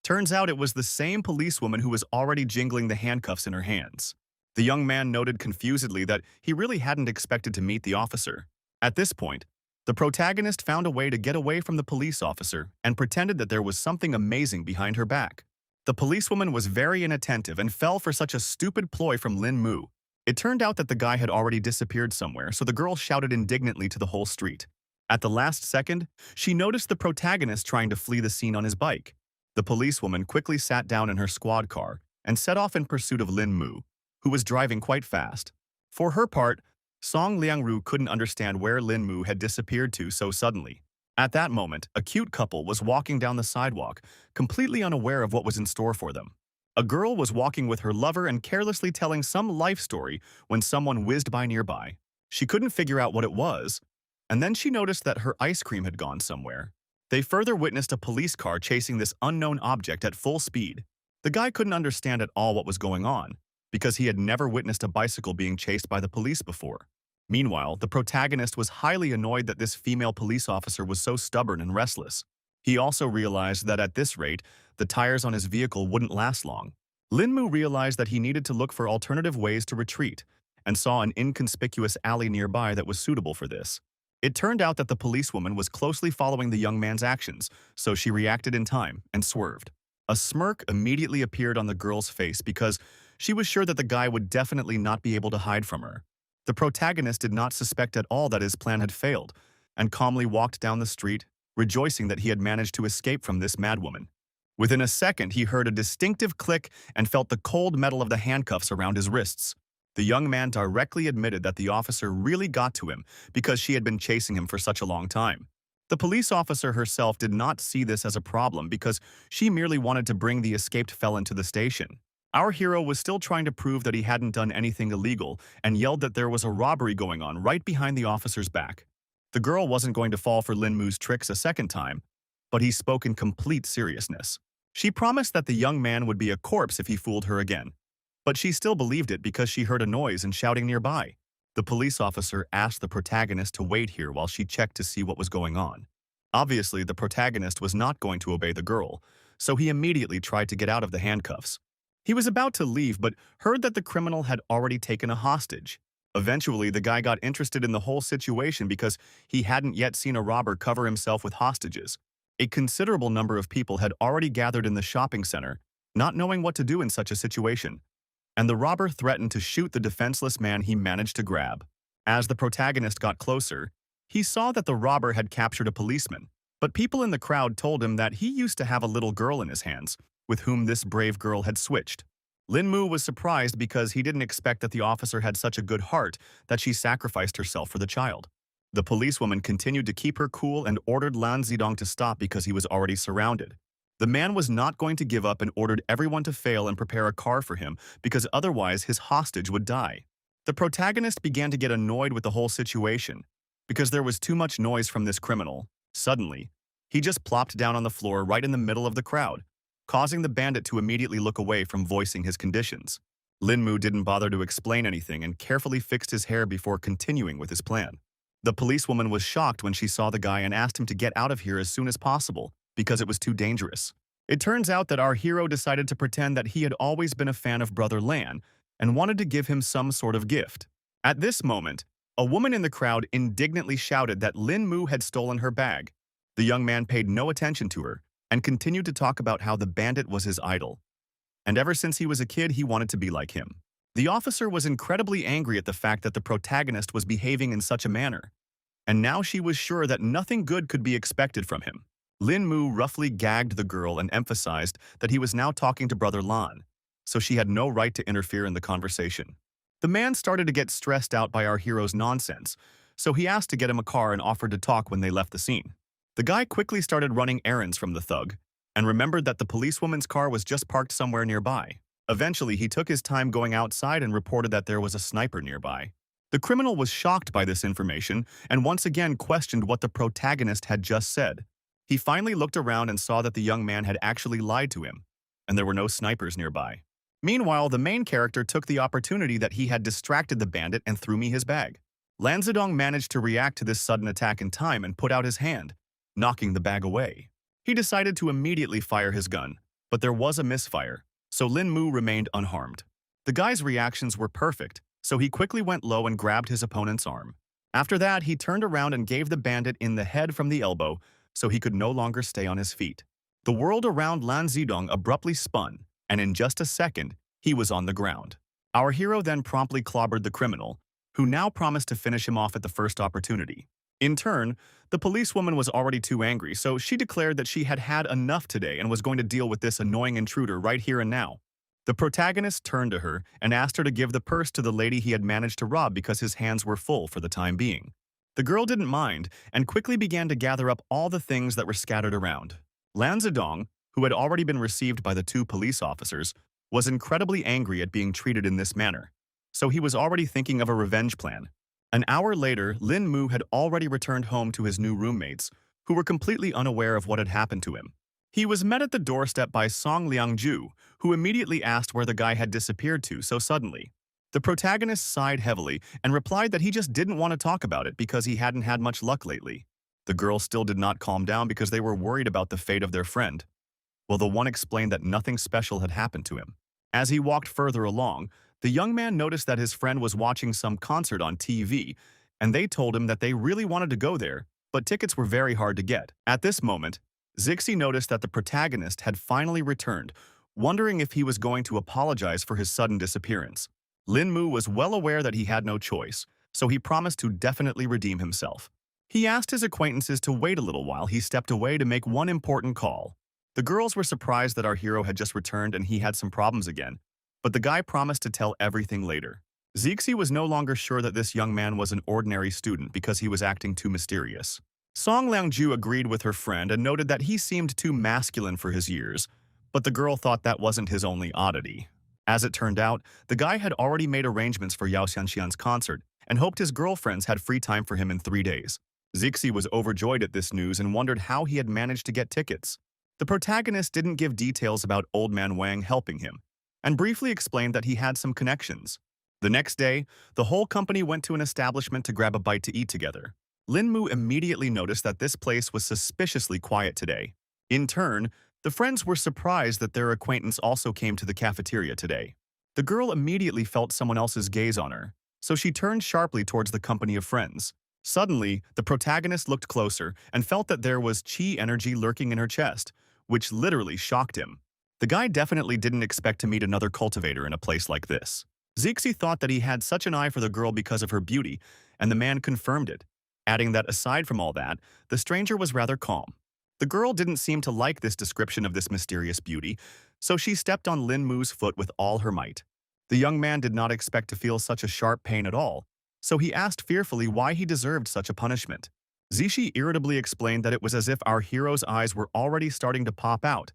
Turns out it was the same policewoman who was already jingling the handcuffs in her hands. The young man noted confusedly that he really hadn't expected to meet the officer. At this point, the protagonist found a way to get away from the police officer and pretended that there was something amazing behind her back. The policewoman was very inattentive and fell for such a stupid ploy from Lin Mu. It turned out that the guy had already disappeared somewhere, so the girl shouted indignantly to the whole street. At the last second, she noticed the protagonist trying to flee the scene on his bike. The policewoman quickly sat down in her squad car and set off in pursuit of Lin Mu, who was driving quite fast. For her part, Song Liangru couldn't understand where Lin Mu had disappeared to so suddenly. At that moment, a cute couple was walking down the sidewalk, completely unaware of what was in store for them. A girl was walking with her lover and carelessly telling some life story when someone whizzed by nearby. She couldn't figure out what it was, and then she noticed that her ice cream had gone somewhere. They further witnessed a police car chasing this unknown object at full speed. The guy couldn't understand at all what was going on, because he had never witnessed a bicycle being chased by the police before. Meanwhile, the protagonist was highly annoyed that this female police officer was so stubborn and restless. He also realized that at this rate, the tires on his vehicle wouldn't last long. Lin Mu realized that he needed to look for alternative ways to retreat, and saw an inconspicuous alley nearby that was suitable for this. It turned out that the policewoman was closely following the young man's actions, so she reacted in time and swerved. A smirk immediately appeared on the girl's face because she was sure that the guy would definitely not be able to hide from her. The protagonist did not suspect at all that his plan had failed, and calmly walked down the street, rejoicing that he had managed to escape from this madwoman. Within a second, he heard a distinctive click and felt the cold metal of the handcuffs around his wrists. The young man directly admitted that the officer really got to him because she had been chasing him for such a long time. The police officer herself did not see this as a problem because she merely wanted to bring the escaped felon to the station. Our hero was still trying to prove that he hadn't done anything illegal and yelled that there was a robbery going on right behind the officer's back. The girl wasn't going to fall for Lin Mu's tricks a second time, but he spoke in complete seriousness. She promised that the young man would be a corpse if he fooled her again, but she still believed it because she heard a noise and shouting nearby. The police officer asked the protagonist to wait here while she checked to see what was going on. Obviously, the protagonist was not going to obey the girl, so he immediately tried to get out of the handcuffs. He was about to leave but heard that the criminal had already taken a hostage. Eventually, the guy got interested in the whole situation because he hadn't yet seen a robber cover himself with hostages. A considerable number of people had already gathered in the shopping center, not knowing what to do in such a situation, and the robber threatened to shoot the defenseless man he managed to grab. As the protagonist got closer, he saw that the robber had captured a policeman, but people in the crowd told him that he used to have a little girl in his hands, with whom this brave girl had switched. Lin Mu was surprised because he didn't expect that the officer had such a good heart that she sacrificed herself for the child. The policewoman continued to keep her cool and ordered Lan Zidong to stop because he was already surrounded. The man was not going to give up and ordered everyone to fail and prepare a car for him because otherwise his hostage would die. The protagonist began to get annoyed with the whole situation because there was too much noise from this criminal. Suddenly, he just plopped down on the floor right in the middle of the crowd, causing the bandit to immediately look away from voicing his conditions. Lin Mu didn't bother to explain anything and carefully fixed his hair before continuing with his plan. The policewoman was shocked when she saw the guy and asked him to get out of here as soon as possible because it was too dangerous. It turns out that our hero decided to pretend that he had always been a fan of Brother Lan and wanted to give him some sort of gift. At this moment, a woman in the crowd indignantly shouted that Lin Mu had stolen her bag. The young man paid no attention to her and continued to talk about how the bandit was his idol, and ever since he was a kid he wanted to be like him. The officer was incredibly angry at the fact that the protagonist was behaving in such a manner, and now she was sure that nothing good could be expected from him. Lin Mu roughly gagged the girl and emphasized that he was now talking to Brother Lan, so she had no right to interfere in the conversation. The man started to get stressed out by our hero's nonsense, so he asked to get him a car and offered to talk when they left the scene. The guy quickly started running errands from the thug, and remembered that the policewoman's car was just parked somewhere nearby. Eventually, he took his time going outside and reported that there was a sniper nearby. The criminal was shocked by this information and once again questioned what the protagonist had just said. He finally looked around and saw that the young man had actually lied to him, and there were no snipers nearby. Meanwhile, the main character took the opportunity that he had distracted the bandit and threw me his bag. Lan Zidong managed to react to this sudden attack in time and put out his hand, knocking the bag away. He decided to immediately fire his gun, but there was a misfire, so Lin Mu remained unharmed. The guy's reactions were perfect, so he quickly went low and grabbed his opponent's arm. After that, he turned around and gave the bandit in the head from the elbow, so he could no longer stay on his feet. The world around Lan Zidong abruptly spun, and in just a second, he was on the ground. Our hero then promptly clobbered the criminal, who now promised to finish him off at the first opportunity. In turn, the policewoman was already too angry, so she declared that she had had enough today and was going to deal with this annoying intruder right here and now. The protagonist turned to her and asked her to give the purse to the lady he had managed to rob because his hands were full for the time being. The girl didn't mind and quickly began to gather up all the things that were scattered around. Lan Zidong, who had already been received by the two police officers, was incredibly angry at being treated in this manner, so he was already thinking of a revenge plan. An hour later, Lin Mu had already returned home to his new roommates, who were completely unaware of what had happened to him. He was met at the doorstep by Song Liangju, who immediately asked where the guy had disappeared to so suddenly. The protagonist sighed heavily and replied that he just didn't want to talk about it because he hadn't had much luck lately. The girl still did not calm down because they were worried about the fate of their friend. Well, the one explained that nothing special had happened to him. As he walked further along, the young man noticed that his friend was watching some concert on TV, and they told him that they really wanted to go there, but tickets were very hard to get. At this moment, Zixi noticed that the protagonist had finally returned, wondering if he was going to apologize for his sudden disappearance. Lin Mu was well aware that he had no choice, so he promised to definitely redeem himself. He asked his acquaintances to wait a little while he stepped away to make one important call. The girls were surprised that our hero had just returned and he had some problems again, but the guy promised to tell everything later. Zixi was no longer sure that this young man was an ordinary student because he was acting too mysterious. Song Liangju agreed with her friend and noted that he seemed too masculine for his years, but the girl thought that wasn't his only oddity. As it turned out, the guy had already made arrangements for Yao Xianxian's concert and hoped his girlfriends had free time for him in 3 days. Zixi was overjoyed at this news and wondered how he had managed to get tickets. The protagonist didn't give details about Old Man Wang helping him, and briefly explained that he had some connections. The next day, the whole company went to an establishment to grab a bite to eat together. Lin Mu immediately noticed that this place was suspiciously quiet today. In turn, the friends were surprised that their acquaintance also came to the cafeteria today. The girl immediately felt someone else's gaze on her, so she turned sharply towards the company of friends. Suddenly, the protagonist looked closer and felt that there was chi energy lurking in her chest, which literally shocked him. The guy definitely didn't expect to meet another cultivator in a place like this. Zixi thought that he had such an eye for the girl because of her beauty, and the man confirmed it, adding that aside from all that, the stranger was rather calm. The girl didn't seem to like this description of this mysterious beauty, so she stepped on Lin Mu's foot with all her might. The young man did not expect to feel such a sharp pain at all, so he asked fearfully why he deserved such a punishment. Zixi irritably explained that it was as if our hero's eyes were already starting to pop out,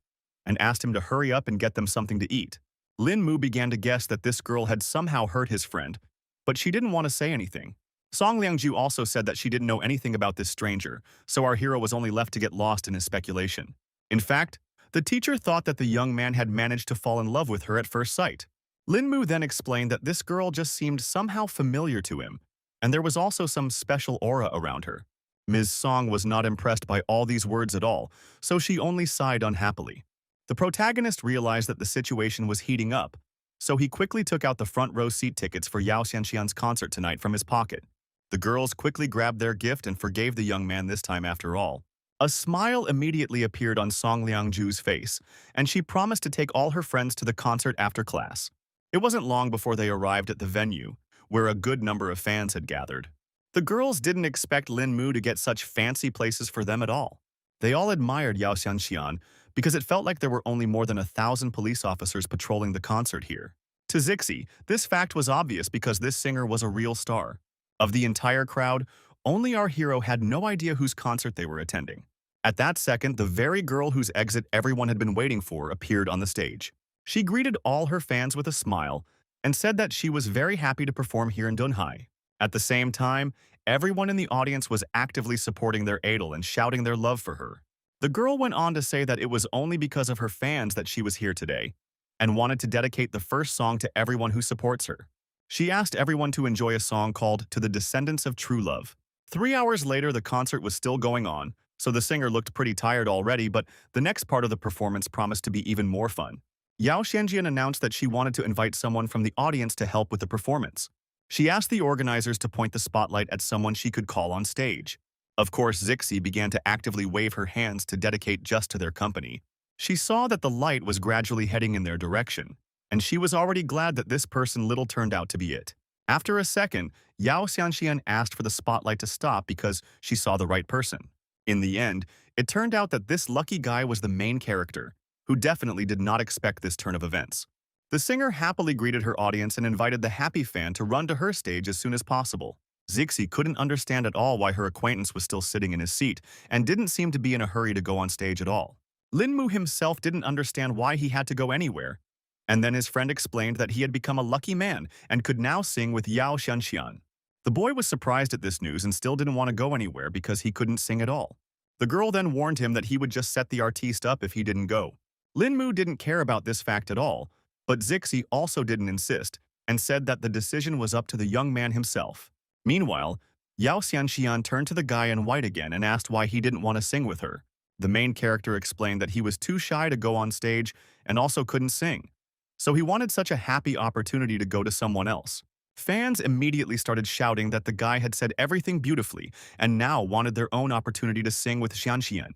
and asked him to hurry up and get them something to eat. Lin Mu began to guess that this girl had somehow hurt his friend, but she didn't want to say anything. Song Liangju also said that she didn't know anything about this stranger, so our hero was only left to get lost in his speculation. In fact, the teacher thought that the young man had managed to fall in love with her at first sight. Lin Mu then explained that this girl just seemed somehow familiar to him, and there was also some special aura around her. Ms. Song was not impressed by all these words at all, so she only sighed unhappily. The protagonist realized that the situation was heating up, so he quickly took out the front row seat tickets for Yao Xianxian's concert tonight from his pocket. The girls quickly grabbed their gift and forgave the young man this time after all. A smile immediately appeared on Song Liangju's face, and she promised to take all her friends to the concert after class. It wasn't long before they arrived at the venue, where a good number of fans had gathered. The girls didn't expect Lin Mu to get such fancy places for them at all. They all admired Yao Xianxian because it felt like there were only more than 1,000 police officers patrolling the concert here. To Zixi, this fact was obvious because this singer was a real star. Of the entire crowd, only our hero had no idea whose concert they were attending. At that second, the very girl whose exit everyone had been waiting for appeared on the stage. She greeted all her fans with a smile and said that she was very happy to perform here in Dunhai. At the same time, everyone in the audience was actively supporting their idol and shouting their love for her. The girl went on to say that it was only because of her fans that she was here today, and wanted to dedicate the first song to everyone who supports her. She asked everyone to enjoy a song called To the Descendants of True Love. 3 hours later, the concert was still going on, so the singer looked pretty tired already, but the next part of the performance promised to be even more fun. Yao Xianjian announced that she wanted to invite someone from the audience to help with the performance. She asked the organizers to point the spotlight at someone she could call on stage. Of course, Zixi began to actively wave her hands to dedicate just to their company. She saw that the light was gradually heading in their direction, and she was already glad that this person little turned out to be it. After a second, Yao Xianxian asked for the spotlight to stop because she saw the right person. In the end, it turned out that this lucky guy was the main character, who definitely did not expect this turn of events. The singer happily greeted her audience and invited the happy fan to run to her stage as soon as possible. Zixi couldn't understand at all why her acquaintance was still sitting in his seat and didn't seem to be in a hurry to go on stage at all. Linmu himself didn't understand why he had to go anywhere, and then his friend explained that he had become a lucky man and could now sing with Yao Xianxian. The boy was surprised at this news and still didn't want to go anywhere because he couldn't sing at all. The girl then warned him that he would just set the artiste up if he didn't go. Linmu didn't care about this fact at all, but Zixi also didn't insist and said that the decision was up to the young man himself. Meanwhile, Yao Xianxian turned to the guy in white again and asked why he didn't want to sing with her. The main character explained that he was too shy to go on stage and also couldn't sing, so he wanted such a happy opportunity to go to someone else. Fans immediately started shouting that the guy had said everything beautifully and now wanted their own opportunity to sing with Xianxian.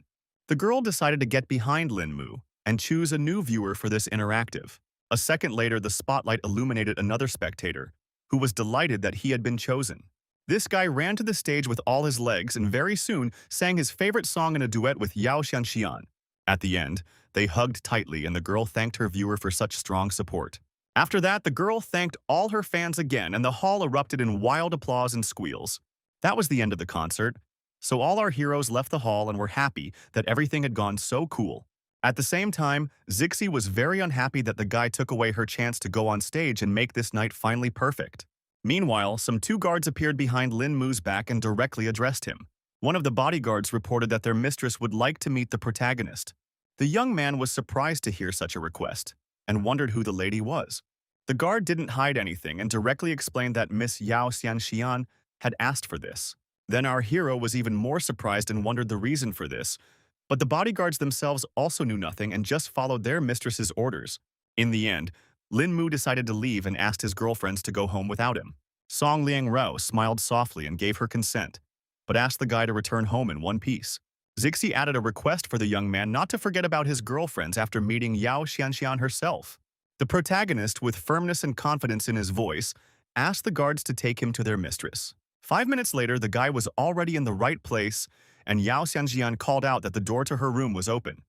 The girl decided to get behind Linmu and choose a new viewer for this interactive. A second later, the spotlight illuminated another spectator, who was delighted that he had been chosen. This guy ran to the stage with all his legs and very soon sang his favorite song in a duet with Yao Xianxian. At the end, they hugged tightly and the girl thanked her viewer for such strong support. After that, the girl thanked all her fans again and the hall erupted in wild applause and squeals. That was the end of the concert, so all our heroes left the hall and were happy that everything had gone so cool. At the same time, Zixi was very unhappy that the guy took away her chance to go on stage and make this night finally perfect. Meanwhile, some two guards appeared behind Lin Mu's back and directly addressed him. One of the bodyguards reported that their mistress would like to meet the protagonist. The young man was surprised to hear such a request and wondered who the lady was. The guard didn't hide anything and directly explained that Miss Yao Xianxian had asked for this. Then our hero was even more surprised and wondered the reason for this, but the bodyguards themselves also knew nothing and just followed their mistress's orders. In the end, Lin Mu decided to leave and asked his girlfriends to go home without him. Song Liang Rao smiled softly and gave her consent, but asked the guy to return home in one piece. Zixi added a request for the young man not to forget about his girlfriends after meeting Yao Xianxian herself. The protagonist, with firmness and confidence in his voice, asked the guards to take him to their mistress. 5 minutes later, the guy was already in the right place, and Yao Xianxian called out that the door to her room was open.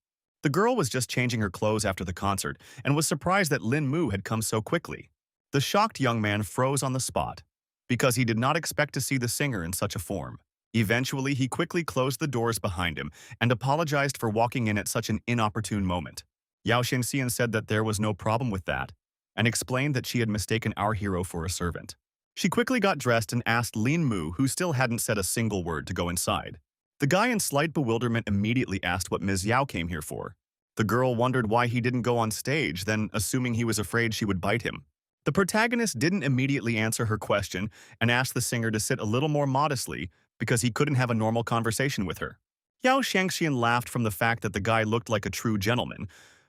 The girl was just changing her clothes after the concert and was surprised that Lin Mu had come so quickly. The shocked young man froze on the spot because he did not expect to see the singer in such a form. Eventually, he quickly closed the doors behind him and apologized for walking in at such an inopportune moment. Yao Xianxian said that there was no problem with that and explained that she had mistaken our hero for a servant. She quickly got dressed and asked Lin Mu, who still hadn't said a single word, to go inside. The guy in slight bewilderment immediately asked what Ms. Yao came here for. The girl wondered why he didn't go on stage, then assuming he was afraid she would bite him. The protagonist didn't immediately answer her question and asked the singer to sit a little more modestly because he couldn't have a normal conversation with her. Yao Xianxian laughed from the fact that the guy looked like a true gentleman,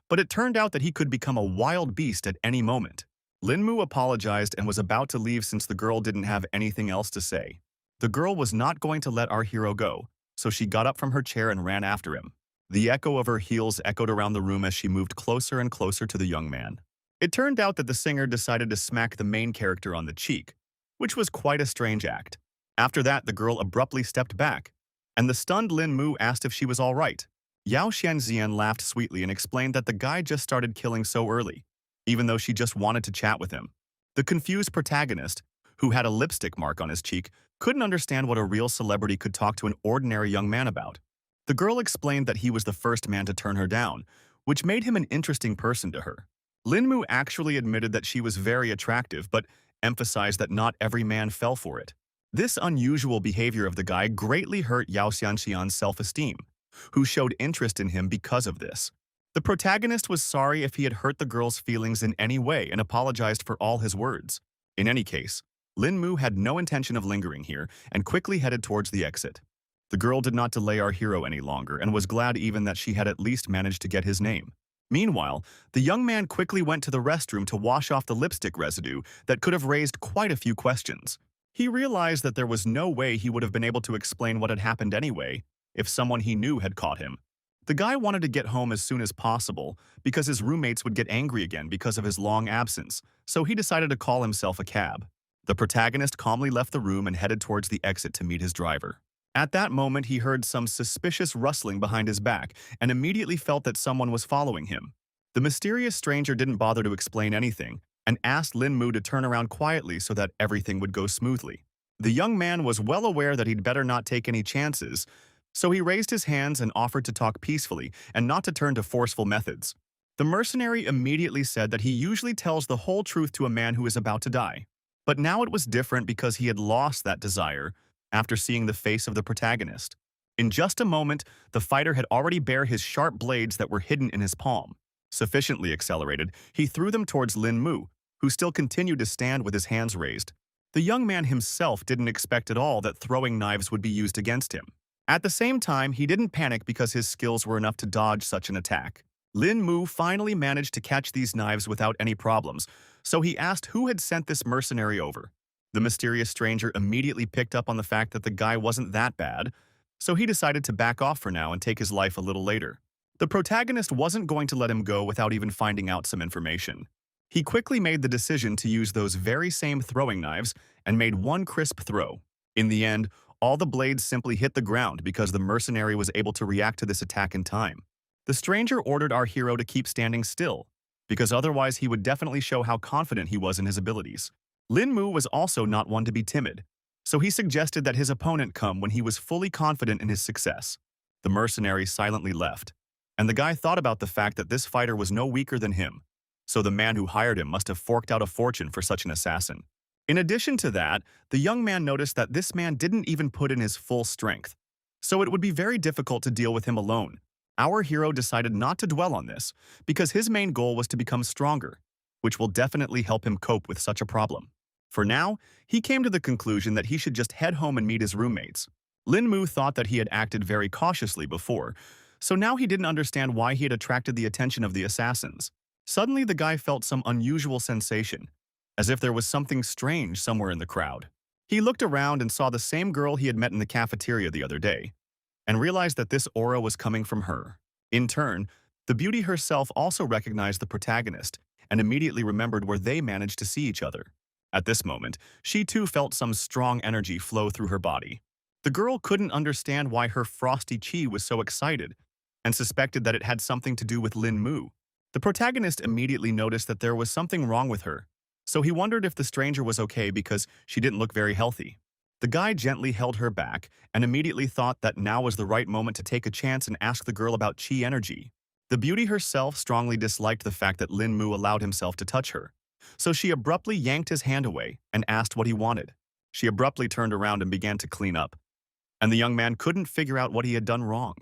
but it turned out that he could become a wild beast at any moment. Lin Mu apologized and was about to leave since the girl didn't have anything else to say. The girl was not going to let our hero go, so she got up from her chair and ran after him. The echo of her heels echoed around the room as she moved closer and closer to the young man. It turned out that the singer decided to smack the main character on the cheek, which was quite a strange act. After that, the girl abruptly stepped back, and the stunned Lin Mu asked if she was all right. Yao Xianxian laughed sweetly and explained that the guy just started killing so early, even though she just wanted to chat with him. The confused protagonist, who had a lipstick mark on his cheek, couldn't understand what a real celebrity could talk to an ordinary young man about. The girl explained that he was the first man to turn her down, which made him an interesting person to her. Lin Mu actually admitted that she was very attractive, but emphasized that not every man fell for it. This unusual behavior of the guy greatly hurt Yao Xianxian's self-esteem, who showed interest in him because of this. The protagonist was sorry if he had hurt the girl's feelings in any way and apologized for all his words. In any case, Lin Mu had no intention of lingering here and quickly headed towards the exit. The girl did not delay our hero any longer and was glad even that she had at least managed to get his name. Meanwhile, the young man quickly went to the restroom to wash off the lipstick residue that could have raised quite a few questions. He realized that there was no way he would have been able to explain what had happened anyway if someone he knew had caught him. The guy wanted to get home as soon as possible because his roommates would get angry again because of his long absence, so he decided to call himself a cab. The protagonist calmly left the room and headed towards the exit to meet his driver. At that moment, he heard some suspicious rustling behind his back and immediately felt that someone was following him. The mysterious stranger didn't bother to explain anything and asked Lin Mu to turn around quietly so that everything would go smoothly. The young man was well aware that he'd better not take any chances, so he raised his hands and offered to talk peacefully and not to turn to forceful methods. The mercenary immediately said that he usually tells the whole truth to a man who is about to die. But now it was different because he had lost that desire after seeing the face of the protagonist. In just a moment, the fighter had already bared his sharp blades that were hidden in his palm. Sufficiently accelerated, he threw them towards Lin Mu, who still continued to stand with his hands raised. The young man himself didn't expect at all that throwing knives would be used against him. At the same time, he didn't panic because his skills were enough to dodge such an attack. Lin Mu finally managed to catch these knives without any problems, so he asked who had sent this mercenary over. The mysterious stranger immediately picked up on the fact that the guy wasn't that bad, so he decided to back off for now and take his life a little later. The protagonist wasn't going to let him go without even finding out some information. He quickly made the decision to use those very same throwing knives and made one crisp throw. In the end, all the blades simply hit the ground because the mercenary was able to react to this attack in time. The stranger ordered our hero to keep standing still, because otherwise he would definitely show how confident he was in his abilities. Lin Mu was also not one to be timid, so he suggested that his opponent come when he was fully confident in his success. The mercenary silently left, and the guy thought about the fact that this fighter was no weaker than him, so the man who hired him must have forked out a fortune for such an assassin. In addition to that, the young man noticed that this man didn't even put in his full strength, so it would be very difficult to deal with him alone. Our hero decided not to dwell on this because his main goal was to become stronger, which will definitely help him cope with such a problem. For now, he came to the conclusion that he should just head home and meet his roommates. Lin Mu thought that he had acted very cautiously before, so now he didn't understand why he had attracted the attention of the assassins. Suddenly, the guy felt some unusual sensation, as if there was something strange somewhere in the crowd. He looked around and saw the same girl he had met in the cafeteria the other day, and realized that this aura was coming from her. In turn, the beauty herself also recognized the protagonist and immediately remembered where they managed to see each other. At this moment, she too felt some strong energy flow through her body. The girl couldn't understand why her frosty chi was so excited, and suspected that it had something to do with Lin Mu. The protagonist immediately noticed that there was something wrong with her, so he wondered if the stranger was okay because she didn't look very healthy. The guy gently held her back and immediately thought that now was the right moment to take a chance and ask the girl about chi energy. The beauty herself strongly disliked the fact that Lin Mu allowed himself to touch her, so she abruptly yanked his hand away and asked what he wanted. She abruptly turned around and began to clean up, and the young man couldn't figure out what he had done wrong.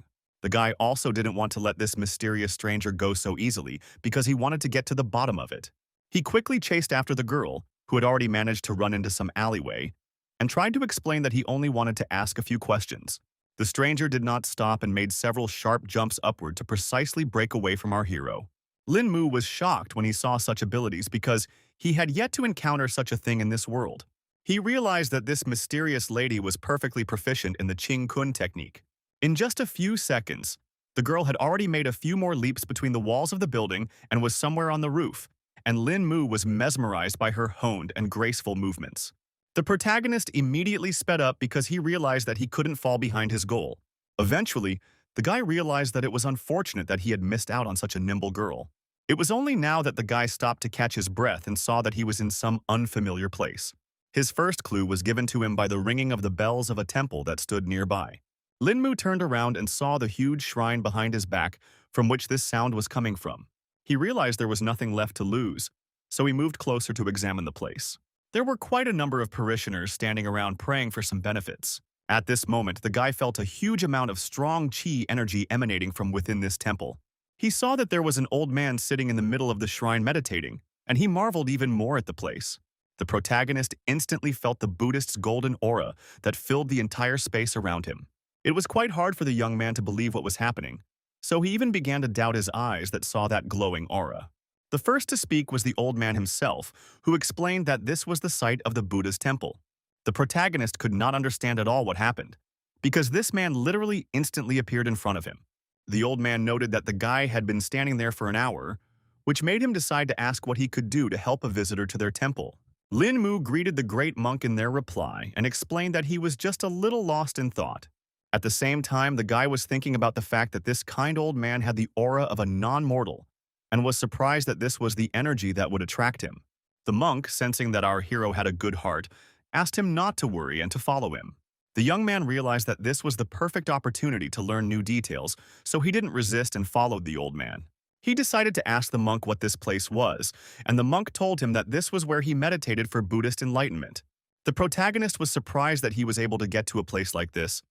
The guy also didn't want to let this mysterious stranger go so easily because he wanted to get to the bottom of it. He quickly chased after the girl, who had already managed to run into some alleyway, and tried to explain that he only wanted to ask a few questions. The stranger did not stop and made several sharp jumps upward to precisely break away from our hero. Lin Mu was shocked when he saw such abilities because he had yet to encounter such a thing in this world. He realized that this mysterious lady was perfectly proficient in the Qing Kun technique. In just a few seconds, the girl had already made a few more leaps between the walls of the building and was somewhere on the roof, and Lin Mu was mesmerized by her honed and graceful movements. The protagonist immediately sped up because he realized that he couldn't fall behind his goal. Eventually, the guy realized that it was unfortunate that he had missed out on such a nimble girl. It was only now that the guy stopped to catch his breath and saw that he was in some unfamiliar place. His first clue was given to him by the ringing of the bells of a temple that stood nearby. Lin Mu turned around and saw the huge shrine behind his back from which this sound was coming from. He realized there was nothing left to lose, so he moved closer to examine the place. There were quite a number of parishioners standing around praying for some benefits. At this moment, the guy felt a huge amount of strong chi energy emanating from within this temple. He saw that there was an old man sitting in the middle of the shrine meditating, and he marveled even more at the place. The protagonist instantly felt the Buddhist's golden aura that filled the entire space around him. It was quite hard for the young man to believe what was happening, so he even began to doubt his eyes that saw that glowing aura. The first to speak was the old man himself, who explained that this was the site of the Buddha's temple. The protagonist could not understand at all what happened, because this man literally instantly appeared in front of him. The old man noted that the guy had been standing there for an hour, which made him decide to ask what he could do to help a visitor to their temple. Lin Mu greeted the great monk in their reply and explained that he was just a little lost in thought. At the same time, the guy was thinking about the fact that this kind old man had the aura of a non-mortal and was surprised that this was the energy that would attract him. The monk, sensing that our hero had a good heart, asked him not to worry and to follow him. The young man realized that this was the perfect opportunity to learn new details, so he didn't resist and followed the old man. He decided to ask the monk what this place was, and the monk told him that this was where he meditated for Buddhist enlightenment. The protagonist was surprised that he was able to get to a place like this,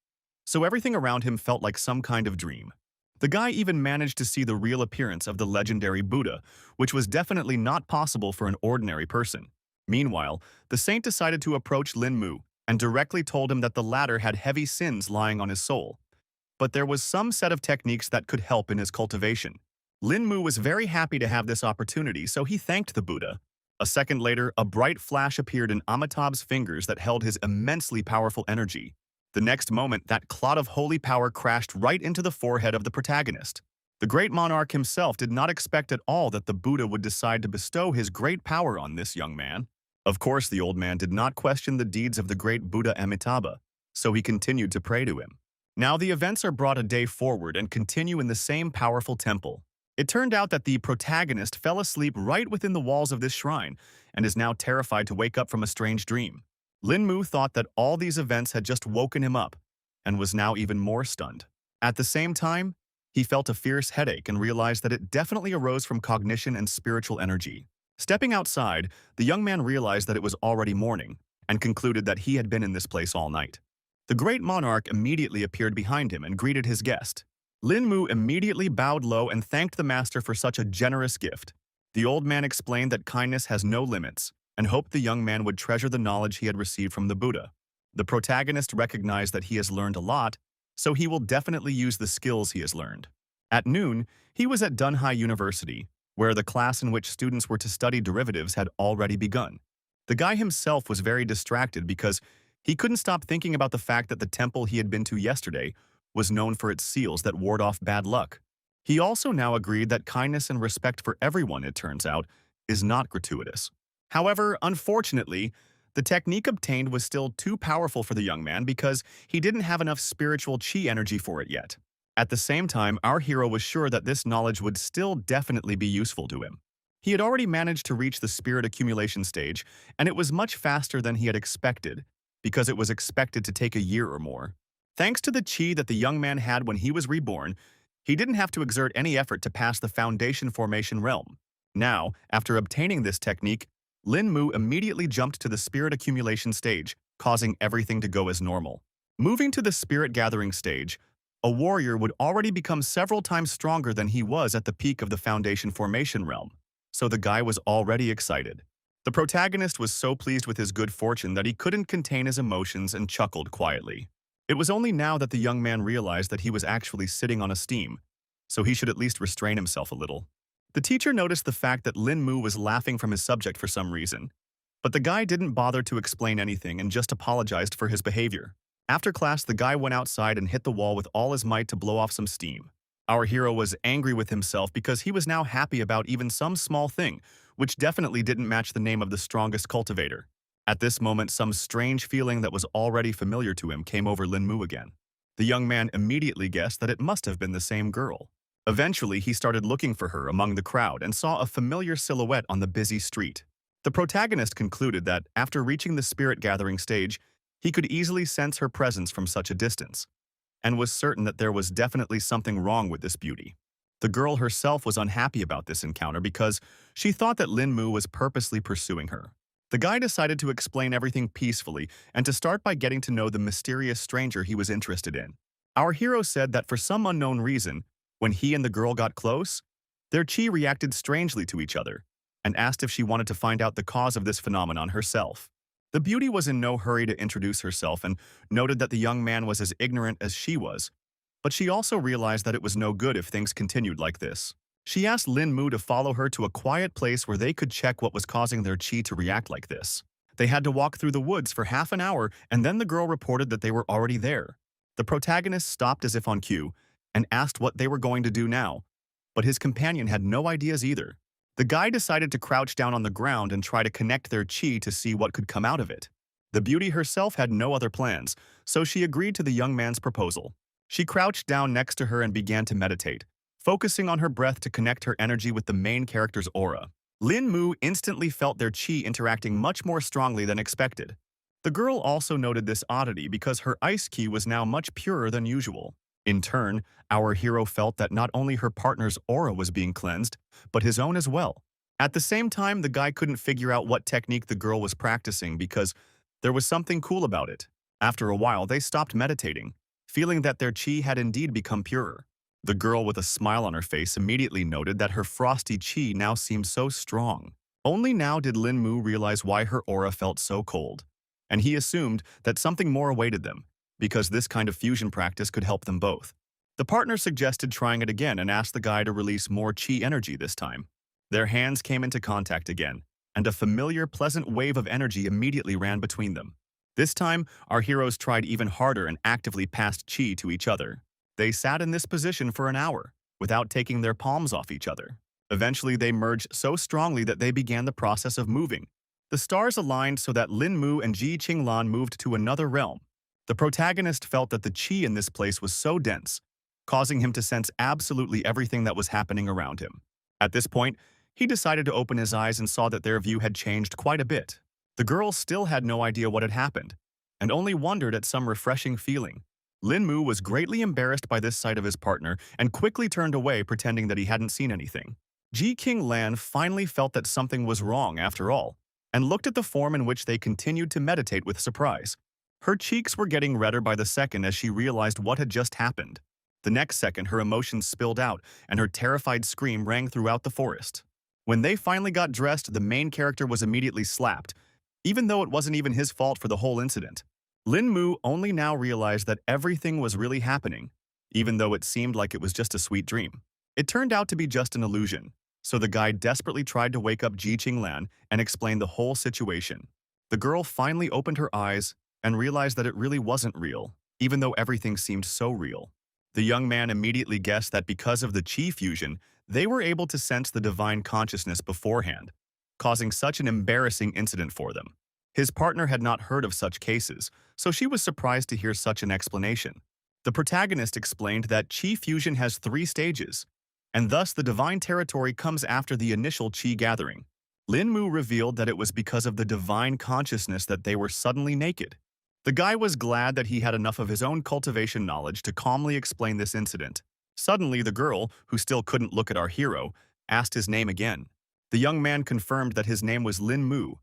so everything around him felt like some kind of dream. The guy even managed to see the real appearance of the legendary Buddha, which was definitely not possible for an ordinary person. Meanwhile, the saint decided to approach Lin Mu and directly told him that the latter had heavy sins lying on his soul. But there was some set of techniques that could help in his cultivation. Lin Mu was very happy to have this opportunity, so he thanked the Buddha. A second later, a bright flash appeared in Amitabh's fingers that held his immensely powerful energy. The next moment, that clot of holy power crashed right into the forehead of the protagonist. The great monarch himself did not expect at all that the Buddha would decide to bestow his great power on this young man. Of course, the old man did not question the deeds of the great Buddha Amitabha, so he continued to pray to him. Now the events are brought a day forward and continue in the same powerful temple. It turned out that the protagonist fell asleep right within the walls of this shrine and is now terrified to wake up from a strange dream. Lin Mu thought that all these events had just woken him up and was now even more stunned. At the same time, he felt a fierce headache and realized that it definitely arose from cognition and spiritual energy. Stepping outside, the young man realized that it was already morning and concluded that he had been in this place all night. The great monarch immediately appeared behind him and greeted his guest. Lin Mu immediately bowed low and thanked the master for such a generous gift. The old man explained that kindness has no limits and hoped the young man would treasure the knowledge he had received from the Buddha. The protagonist recognized that he has learned a lot, so he will definitely use the skills he has learned. At noon, he was at Dunhai University, where the class in which students were to study derivatives had already begun. The guy himself was very distracted because he couldn't stop thinking about the fact that the temple he had been to yesterday was known for its seals that ward off bad luck. He also now agreed that kindness and respect for everyone, it turns out, is not gratuitous. However, unfortunately, the technique obtained was still too powerful for the young man because he didn't have enough spiritual chi energy for it yet. At the same time, our hero was sure that this knowledge would still definitely be useful to him. He had already managed to reach the spirit accumulation stage, and it was much faster than he had expected, because it was expected to take a year or more. Thanks to the chi that the young man had when he was reborn, he didn't have to exert any effort to pass the foundation formation realm. Now, after obtaining this technique, Lin Mu immediately jumped to the spirit accumulation stage, causing everything to go as normal. Moving to the spirit gathering stage, a warrior would already become several times stronger than he was at the peak of the foundation formation realm, so the guy was already excited. The protagonist was so pleased with his good fortune that he couldn't contain his emotions and chuckled quietly. It was only now that the young man realized that he was actually sitting on a steam, so he should at least restrain himself a little. The teacher noticed the fact that Lin Mu was laughing from his subject for some reason, but the guy didn't bother to explain anything and just apologized for his behavior. After class, the guy went outside and hit the wall with all his might to blow off some steam. Our hero was angry with himself because he was now happy about even some small thing, which definitely didn't match the name of the strongest cultivator. At this moment, some strange feeling that was already familiar to him came over Lin Mu again. The young man immediately guessed that it must have been the same girl. Eventually, he started looking for her among the crowd and saw a familiar silhouette on the busy street. The protagonist concluded that, after reaching the spirit gathering stage, he could easily sense her presence from such a distance, and was certain that there was definitely something wrong with this beauty. The girl herself was unhappy about this encounter because she thought that Lin Mu was purposely pursuing her. The guy decided to explain everything peacefully and to start by getting to know the mysterious stranger he was interested in. Our hero said that for some unknown reason, when he and the girl got close, their chi reacted strangely to each other and asked if she wanted to find out the cause of this phenomenon herself. The beauty was in no hurry to introduce herself and noted that the young man was as ignorant as she was, but she also realized that it was no good if things continued like this. She asked Lin Mu to follow her to a quiet place where they could check what was causing their chi to react like this. They had to walk through the woods for half an hour, and then the girl reported that they were already there. The protagonist stopped as if on cue and asked what they were going to do now, but his companion had no ideas either. The guy decided to crouch down on the ground and try to connect their chi to see what could come out of it. The beauty herself had no other plans, so she agreed to the young man's proposal. She crouched down next to her and began to meditate, focusing on her breath to connect her energy with the main character's aura. Lin Mu instantly felt their chi interacting much more strongly than expected. The girl also noted this oddity because her ice ki was now much purer than usual. In turn, our hero felt that not only her partner's aura was being cleansed, but his own as well. At the same time, the guy couldn't figure out what technique the girl was practicing because there was something cool about it. After a while, they stopped meditating, feeling that their chi had indeed become purer. The girl with a smile on her face immediately noted that her frosty chi now seemed so strong. Only now did Lin Mu realize why her aura felt so cold, and he assumed that something more awaited them, because this kind of fusion practice could help them both. The partner suggested trying it again and asked the guy to release more chi energy this time. Their hands came into contact again, and a familiar, pleasant wave of energy immediately ran between them. This time, our heroes tried even harder and actively passed chi to each other. They sat in this position for an hour, without taking their palms off each other. Eventually, they merged so strongly that they began the process of moving. The stars aligned so that Lin Mu and Ji Qinglan moved to another realm. The protagonist felt that the chi in this place was so dense, causing him to sense absolutely everything that was happening around him. At this point, he decided to open his eyes and saw that their view had changed quite a bit. The girl still had no idea what had happened, and only wondered at some refreshing feeling. Lin Mu was greatly embarrassed by this sight of his partner and quickly turned away, pretending that he hadn't seen anything. Ji Qinglan finally felt that something was wrong after all, and looked at the form in which they continued to meditate with surprise. Her cheeks were getting redder by the second as she realized what had just happened. The next second, her emotions spilled out, and her terrified scream rang throughout the forest. When they finally got dressed, the main character was immediately slapped, even though it wasn't even his fault for the whole incident. Lin Mu only now realized that everything was really happening, even though it seemed like it was just a sweet dream. It turned out to be just an illusion, so the guy desperately tried to wake up Ji Qinglan and explain the whole situation. The girl finally opened her eyes and realized that it really wasn't real, even though everything seemed so real. The young man immediately guessed that because of the chi fusion, they were able to sense the divine consciousness beforehand, causing such an embarrassing incident for them. His partner had not heard of such cases, so she was surprised to hear such an explanation. The protagonist explained that chi fusion has 3 stages, and thus the divine territory comes after the initial chi gathering. Lin Mu revealed that it was because of the divine consciousness that they were suddenly naked. The guy was glad that he had enough of his own cultivation knowledge to calmly explain this incident. Suddenly, the girl, who still couldn't look at our hero, asked his name again. The young man confirmed that his name was Lin Mu,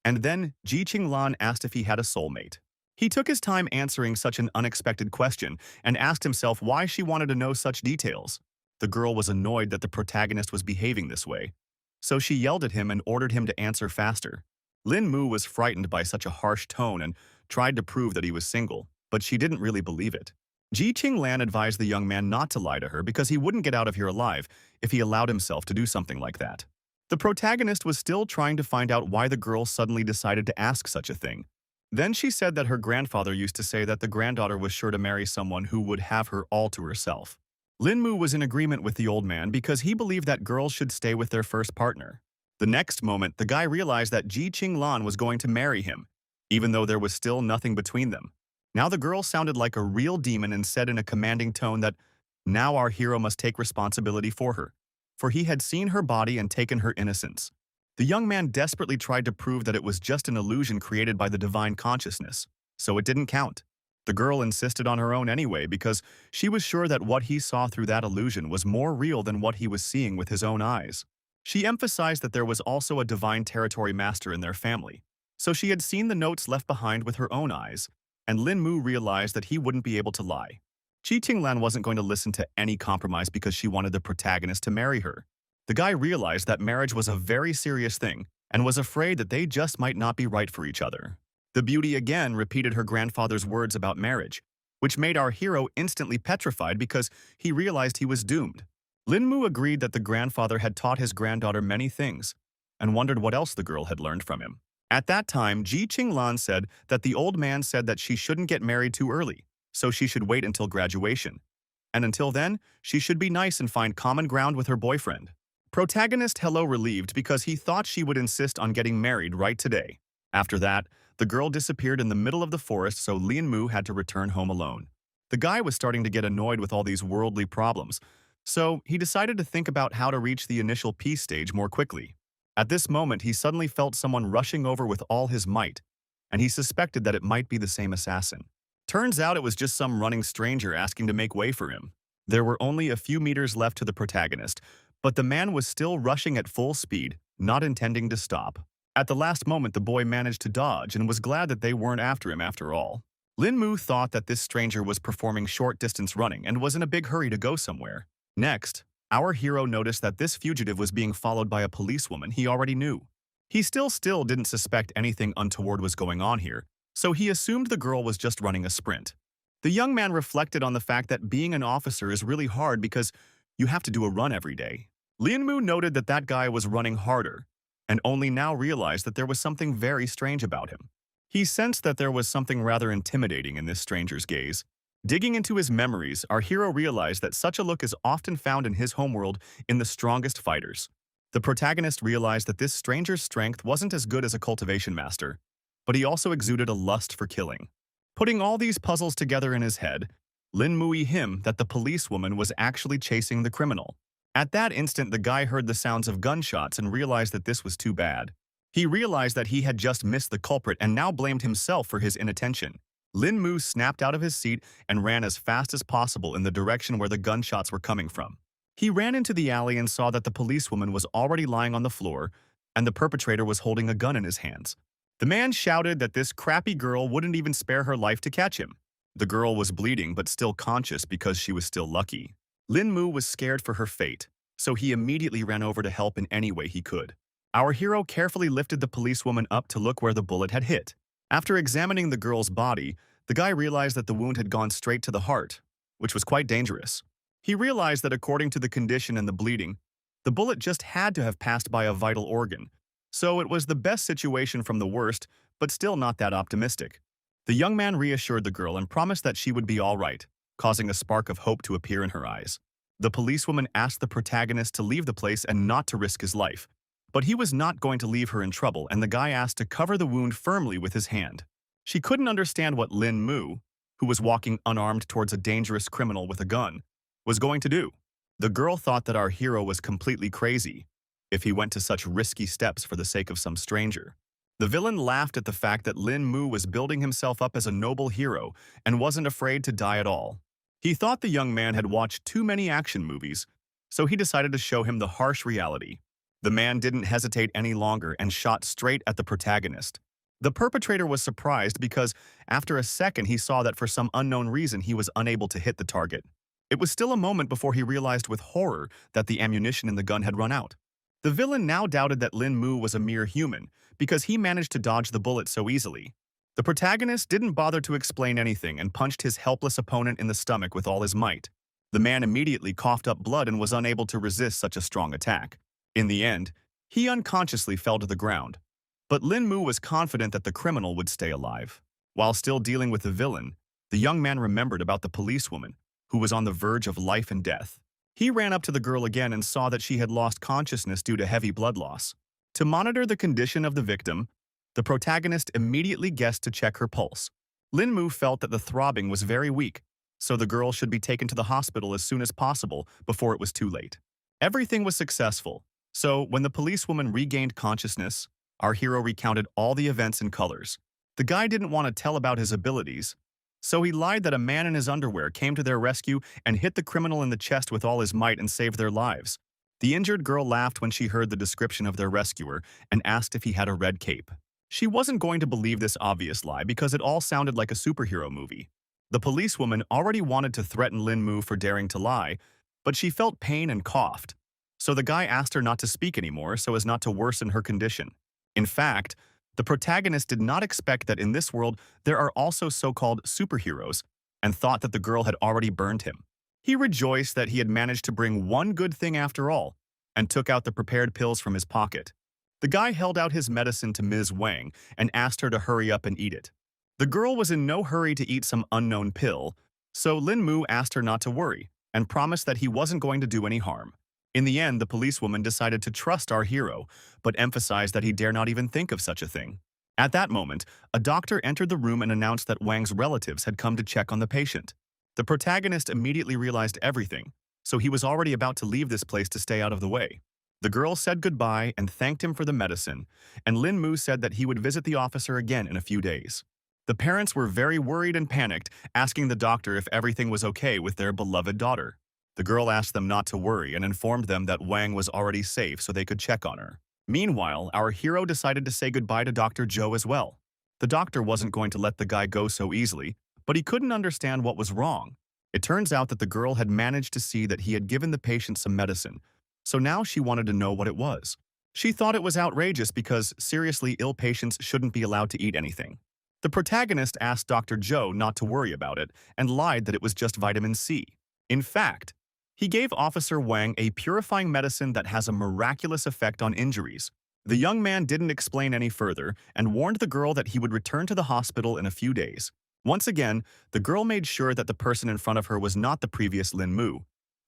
and then Ji Qinglan asked if he had a soulmate. He took his time answering such an unexpected question and asked himself why she wanted to know such details. The girl was annoyed that the protagonist was behaving this way, so she yelled at him and ordered him to answer faster. Lin Mu was frightened by such a harsh tone and tried to prove that he was single, but she didn't really believe it. Ji Qinglan advised the young man not to lie to her because he wouldn't get out of here alive if he allowed himself to do something like that. The protagonist was still trying to find out why the girl suddenly decided to ask such a thing. Then she said that her grandfather used to say that the granddaughter was sure to marry someone who would have her all to herself. Lin Mu was in agreement with the old man because he believed that girls should stay with their first partner. The next moment, the guy realized that Ji Qinglan was going to marry him, even though there was still nothing between them. Now the girl sounded like a real demon and said in a commanding tone that now our hero must take responsibility for her, for he had seen her body and taken her innocence. The young man desperately tried to prove that it was just an illusion created by the divine consciousness, so it didn't count. The girl insisted on her own anyway because she was sure that what he saw through that illusion was more real than what he was seeing with his own eyes. She emphasized that there was also a divine territory master in their family, so she had seen the notes left behind with her own eyes, and Lin Mu realized that he wouldn't be able to lie. Ji Qinglan wasn't going to listen to any compromise because she wanted the protagonist to marry her. The guy realized that marriage was a very serious thing and was afraid that they just might not be right for each other. The beauty again repeated her grandfather's words about marriage, which made our hero instantly petrified because he realized he was doomed. Lin Mu agreed that the grandfather had taught his granddaughter many things and wondered what else the girl had learned from him. At that time, Ji Qinglan said that the old man said that she shouldn't get married too early, so she should wait until graduation. And until then, she should be nice and find common ground with her boyfriend. Protagonist Hello relieved because he thought she would insist on getting married right today. After that, the girl disappeared in the middle of the forest, so Lin Mu had to return home alone. The guy was starting to get annoyed with all these worldly problems, so he decided to think about how to reach the initial peace stage more quickly. At this moment, he suddenly felt someone rushing over with all his might, and he suspected that it might be the same assassin. Turns out it was just some running stranger asking to make way for him. There were only a few meters left to the protagonist, but the man was still rushing at full speed, not intending to stop. At the last moment, the boy managed to dodge and was glad that they weren't after him after all. Lin Mu thought that this stranger was performing short-distance running and was in a big hurry to go somewhere. Next, our hero noticed that this fugitive was being followed by a policewoman he already knew. He still didn't suspect anything untoward was going on here, so he assumed the girl was just running a sprint. The young man reflected on the fact that being an officer is really hard because you have to do a run every day. Lin Mu noted that that guy was running harder, and only now realized that there was something very strange about him. He sensed that there was something rather intimidating in this stranger's gaze. Digging into his memories, our hero realized that such a look is often found in his homeworld in the strongest fighters. The protagonist realized that this stranger's strength wasn't as good as a cultivation master, but he also exuded a lust for killing. Putting all these puzzles together in his head, Lin Mui him that the policewoman was actually chasing the criminal. At that instant, the guy heard the sounds of gunshots and realized that this was too bad. He realized that he had just missed the culprit and now blamed himself for his inattention. Lin Mu snapped out of his seat and ran as fast as possible in the direction where the gunshots were coming from. He ran into the alley and saw that the policewoman was already lying on the floor and the perpetrator was holding a gun in his hands. The man shouted that this crappy girl wouldn't even spare her life to catch him. The girl was bleeding but still conscious because she was still lucky. Lin Mu was scared for her fate, so he immediately ran over to help in any way he could. Our hero carefully lifted the policewoman up to look where the bullet had hit. After examining the girl's body, the guy realized that the wound had gone straight to the heart, which was quite dangerous. He realized that according to the condition and the bleeding, the bullet just had to have passed by a vital organ, so it was the best situation from the worst, but still not that optimistic. The young man reassured the girl and promised that she would be all right, causing a spark of hope to appear in her eyes. The policewoman asked the protagonist to leave the place and not to risk his life, but he was not going to leave her in trouble, and the guy asked to cover the wound firmly with his hand. She couldn't understand what Lin Mu, who was walking unarmed towards a dangerous criminal with a gun, was going to do. The girl thought that our hero was completely crazy if he went to such risky steps for the sake of some stranger. The villain laughed at the fact that Lin Mu was building himself up as a noble hero and wasn't afraid to die at all. He thought the young man had watched too many action movies, so he decided to show him the harsh reality. The man didn't hesitate any longer and shot straight at the protagonist. The perpetrator was surprised because after a second he saw that for some unknown reason he was unable to hit the target. It was still a moment before he realized with horror that the ammunition in the gun had run out. The villain now doubted that Lin Mu was a mere human because he managed to dodge the bullet so easily. The protagonist didn't bother to explain anything and punched his helpless opponent in the stomach with all his might. The man immediately coughed up blood and was unable to resist such a strong attack. In the end, he unconsciously fell to the ground. But Lin Mu was confident that the criminal would stay alive. While still dealing with the villain, the young man remembered about the policewoman, who was on the verge of life and death. He ran up to the girl again and saw that she had lost consciousness due to heavy blood loss. To monitor the condition of the victim, the protagonist immediately guessed to check her pulse. Lin Mu felt that the throbbing was very weak, so the girl should be taken to the hospital as soon as possible before it was too late. Everything was successful, so when the policewoman regained consciousness, our hero recounted all the events in colors. The guy didn't want to tell about his abilities, so he lied that a man in his underwear came to their rescue and hit the criminal in the chest with all his might and saved their lives. The injured girl laughed when she heard the description of their rescuer and asked if he had a red cape. She wasn't going to believe this obvious lie because it all sounded like a superhero movie. The policewoman already wanted to threaten Lin Mu for daring to lie, but she felt pain and coughed. So the guy asked her not to speak anymore so as not to worsen her condition. In fact, The protagonist did not expect that in this world there are also so-called superheroes and thought that the girl had already burned him. He rejoiced that he had managed to bring one good thing after all and took out the prepared pills from his pocket. The guy held out his medicine to Ms. Wang and asked her to hurry up and eat it. The girl was in no hurry to eat some unknown pill, so Lin Mu asked her not to worry and promised that he wasn't going to do any harm. In the end, the policewoman decided to trust our hero, but emphasized that he dare not even think of such a thing. At that moment, a doctor entered the room and announced that Wang's relatives had come to check on the patient. The protagonist immediately realized everything, so he was already about to leave this place to stay out of the way. The girl said goodbye and thanked him for the medicine, and Lin Mu said that he would visit the officer again in a few days. The parents were very worried and panicked, asking the doctor if everything was okay with their beloved daughter. The girl asked them not to worry and informed them that Wang was already safe so they could check on her. Meanwhile, our hero decided to say goodbye to Dr. Joe as well. The doctor wasn't going to let the guy go so easily, but he couldn't understand what was wrong. It turns out that the girl had managed to see that he had given the patient some medicine, so now she wanted to know what it was. She thought it was outrageous because seriously ill patients shouldn't be allowed to eat anything. The protagonist asked Dr. Joe not to worry about it and lied that it was just vitamin C. In fact, he gave Officer Wang a purifying medicine that has a miraculous effect on injuries. The young man didn't explain any further and warned the girl that he would return to the hospital in a few days. Once again, the girl made sure that the person in front of her was not the previous Lin Mu,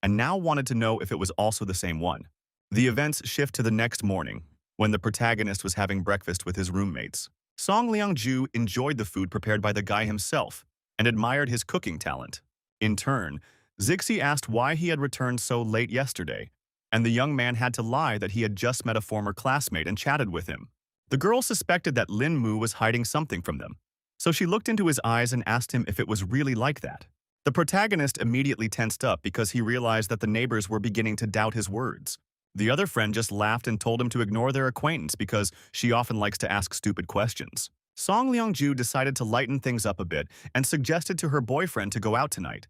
and now wanted to know if it was also the same one. The events shift to the next morning, when the protagonist was having breakfast with his roommates. Song Liang-ju enjoyed the food prepared by the guy himself and admired his cooking talent. In turn, Zixi asked why he had returned so late yesterday, and the young man had to lie that he had just met a former classmate and chatted with him. The girl suspected that Lin Mu was hiding something from them, so she looked into his eyes and asked him if it was really like that. The protagonist immediately tensed up because he realized that the neighbors were beginning to doubt his words. The other friend just laughed and told him to ignore their acquaintance because she often likes to ask stupid questions. Song Liang-ju decided to lighten things up a bit and suggested to her boyfriend to go out tonight,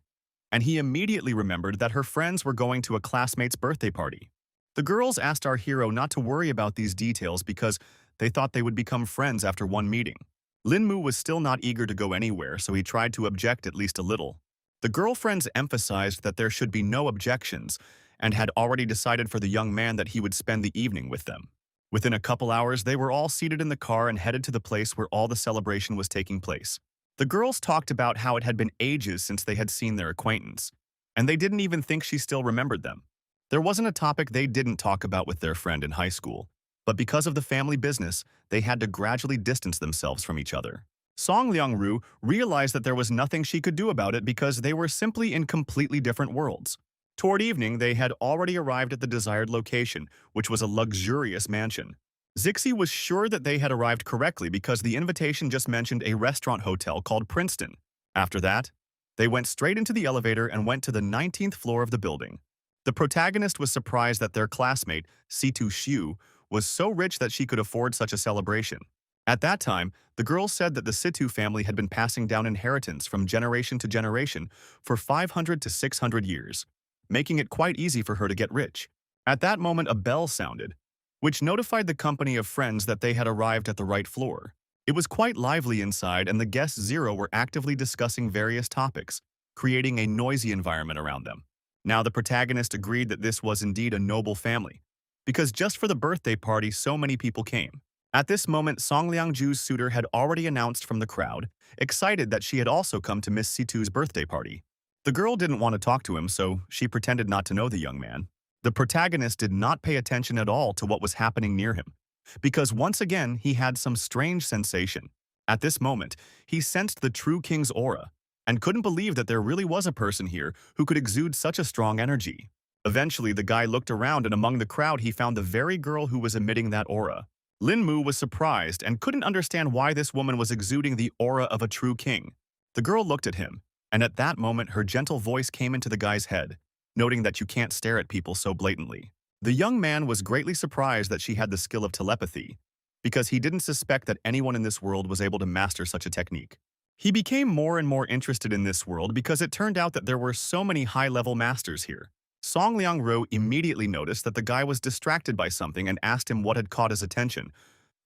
and he immediately remembered that her friends were going to a classmate's birthday party. The girls asked our hero not to worry about these details because they thought they would become friends after one meeting. Lin Mu was still not eager to go anywhere, so he tried to object at least a little. The girlfriends emphasized that there should be no objections and had already decided for the young man that he would spend the evening with them. Within a couple hours, they were all seated in the car and headed to the place where all the celebration was taking place. The girls talked about how it had been ages since they had seen their acquaintance, and they didn't even think she still remembered them. There wasn't a topic they didn't talk about with their friend in high school, but because of the family business, they had to gradually distance themselves from each other. Song Liang-ru realized that there was nothing she could do about it because they were simply in completely different worlds. Toward evening, they had already arrived at the desired location, which was a luxurious mansion. Zixi was sure that they had arrived correctly because the invitation just mentioned a restaurant hotel called Princeton. After that, they went straight into the elevator and went to the 19th floor of the building. The protagonist was surprised that their classmate, Situ Shiu, was so rich that she could afford such a celebration. At that time, the girl said that the Situ family had been passing down inheritance from generation to generation for 500 to 600 years, making it quite easy for her to get rich. At that moment, a bell sounded, which notified the company of friends that they had arrived at the right floor. It was quite lively inside, and the guests Zero were actively discussing various topics, creating a noisy environment around them. Now the protagonist agreed that this was indeed a noble family, because just for the birthday party so many people came. At this moment, Song Liang-ju's suitor had already announced from the crowd, excited that she had also come to Miss Situ's birthday party. The girl didn't want to talk to him, so she pretended not to know the young man. The protagonist did not pay attention at all to what was happening near him, because once again he had some strange sensation. At this moment, he sensed the true king's aura, and couldn't believe that there really was a person here who could exude such a strong energy. Eventually, the guy looked around, and among the crowd he found the very girl who was emitting that aura. Lin Mu was surprised and couldn't understand why this woman was exuding the aura of a true king. The girl looked at him, and at that moment her gentle voice came into the guy's head, noting that you can't stare at people so blatantly. The young man was greatly surprised that she had the skill of telepathy, because he didn't suspect that anyone in this world was able to master such a technique. He became more and more interested in this world because it turned out that there were so many high-level masters here. Song Liang-ru immediately noticed that the guy was distracted by something and asked him what had caught his attention,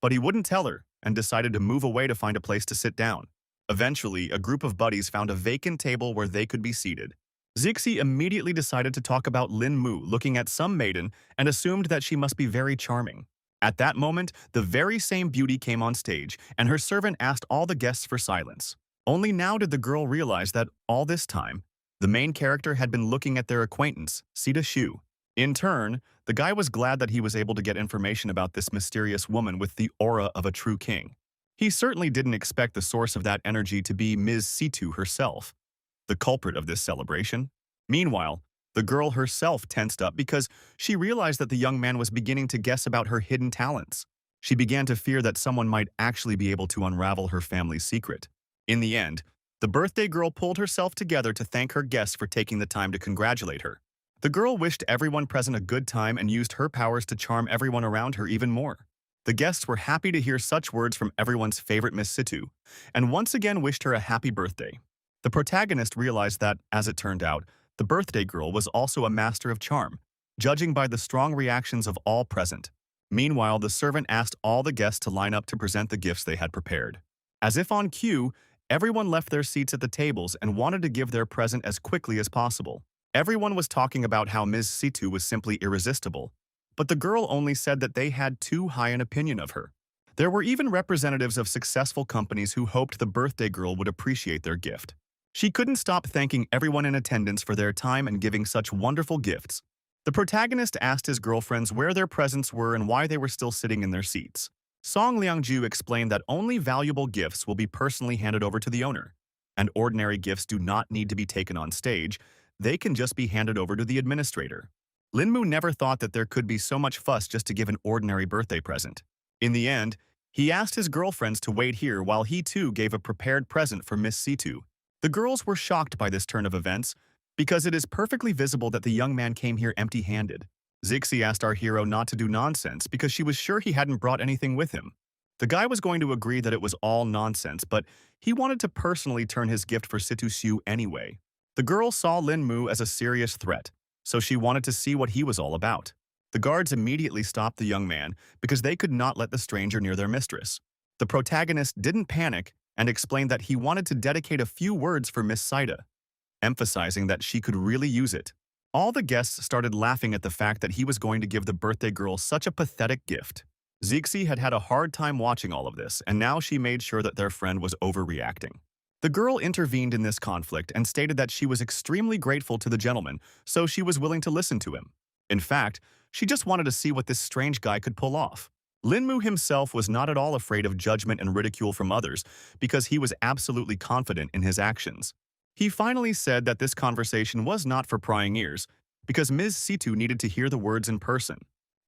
but he wouldn't tell her, and decided to move away to find a place to sit down. Eventually, a group of buddies found a vacant table where they could be seated. Zixi immediately decided to talk about Lin Mu looking at some maiden and assumed that she must be very charming. At that moment, the very same beauty came on stage, and her servant asked all the guests for silence. Only now did the girl realize that, all this time, the main character had been looking at their acquaintance, Sita Shu. In turn, the guy was glad that he was able to get information about this mysterious woman with the aura of a true king. He certainly didn't expect the source of that energy to be Ms. Situ herself, the culprit of this celebration. Meanwhile, the girl herself tensed up because she realized that the young man was beginning to guess about her hidden talents. She began to fear that someone might actually be able to unravel her family's secret. In the end, the birthday girl pulled herself together to thank her guests for taking the time to congratulate her. The girl wished everyone present a good time and used her powers to charm everyone around her even more. The guests were happy to hear such words from everyone's favorite Miss Situ, and once again wished her a happy birthday. The protagonist realized that, as it turned out, the birthday girl was also a master of charm, judging by the strong reactions of all present. Meanwhile, the servant asked all the guests to line up to present the gifts they had prepared. As if on cue, everyone left their seats at the tables and wanted to give their present as quickly as possible. Everyone was talking about how Ms. Situ was simply irresistible, but the girl only said that they had too high an opinion of her. There were even representatives of successful companies who hoped the birthday girl would appreciate their gift. She couldn't stop thanking everyone in attendance for their time and giving such wonderful gifts. The protagonist asked his girlfriends where their presents were and why they were still sitting in their seats. Song Liangju explained that only valuable gifts will be personally handed over to the owner, and ordinary gifts do not need to be taken on stage, they can just be handed over to the administrator. Linmu never thought that there could be so much fuss just to give an ordinary birthday present. In the end, he asked his girlfriends to wait here while he too gave a prepared present for Miss Situ. The girls were shocked by this turn of events, because it is perfectly visible that the young man came here empty-handed. Zixi asked our hero not to do nonsense because she was sure he hadn't brought anything with him. The guy was going to agree that it was all nonsense, but he wanted to personally turn his gift for Situ Xiu anyway. The girl saw Lin Mu as a serious threat, so she wanted to see what he was all about. The guards immediately stopped the young man because they could not let the stranger near their mistress. The protagonist didn't panic and explained that he wanted to dedicate a few words for Miss Saida, emphasizing that she could really use it. All the guests started laughing at the fact that he was going to give the birthday girl such a pathetic gift. Zixi had had a hard time watching all of this, and now she made sure that their friend was overreacting. The girl intervened in this conflict and stated that she was extremely grateful to the gentleman, so she was willing to listen to him. In fact, she just wanted to see what this strange guy could pull off. Linmu himself was not at all afraid of judgment and ridicule from others because he was absolutely confident in his actions. He finally said that this conversation was not for prying ears because Ms. Situ needed to hear the words in person.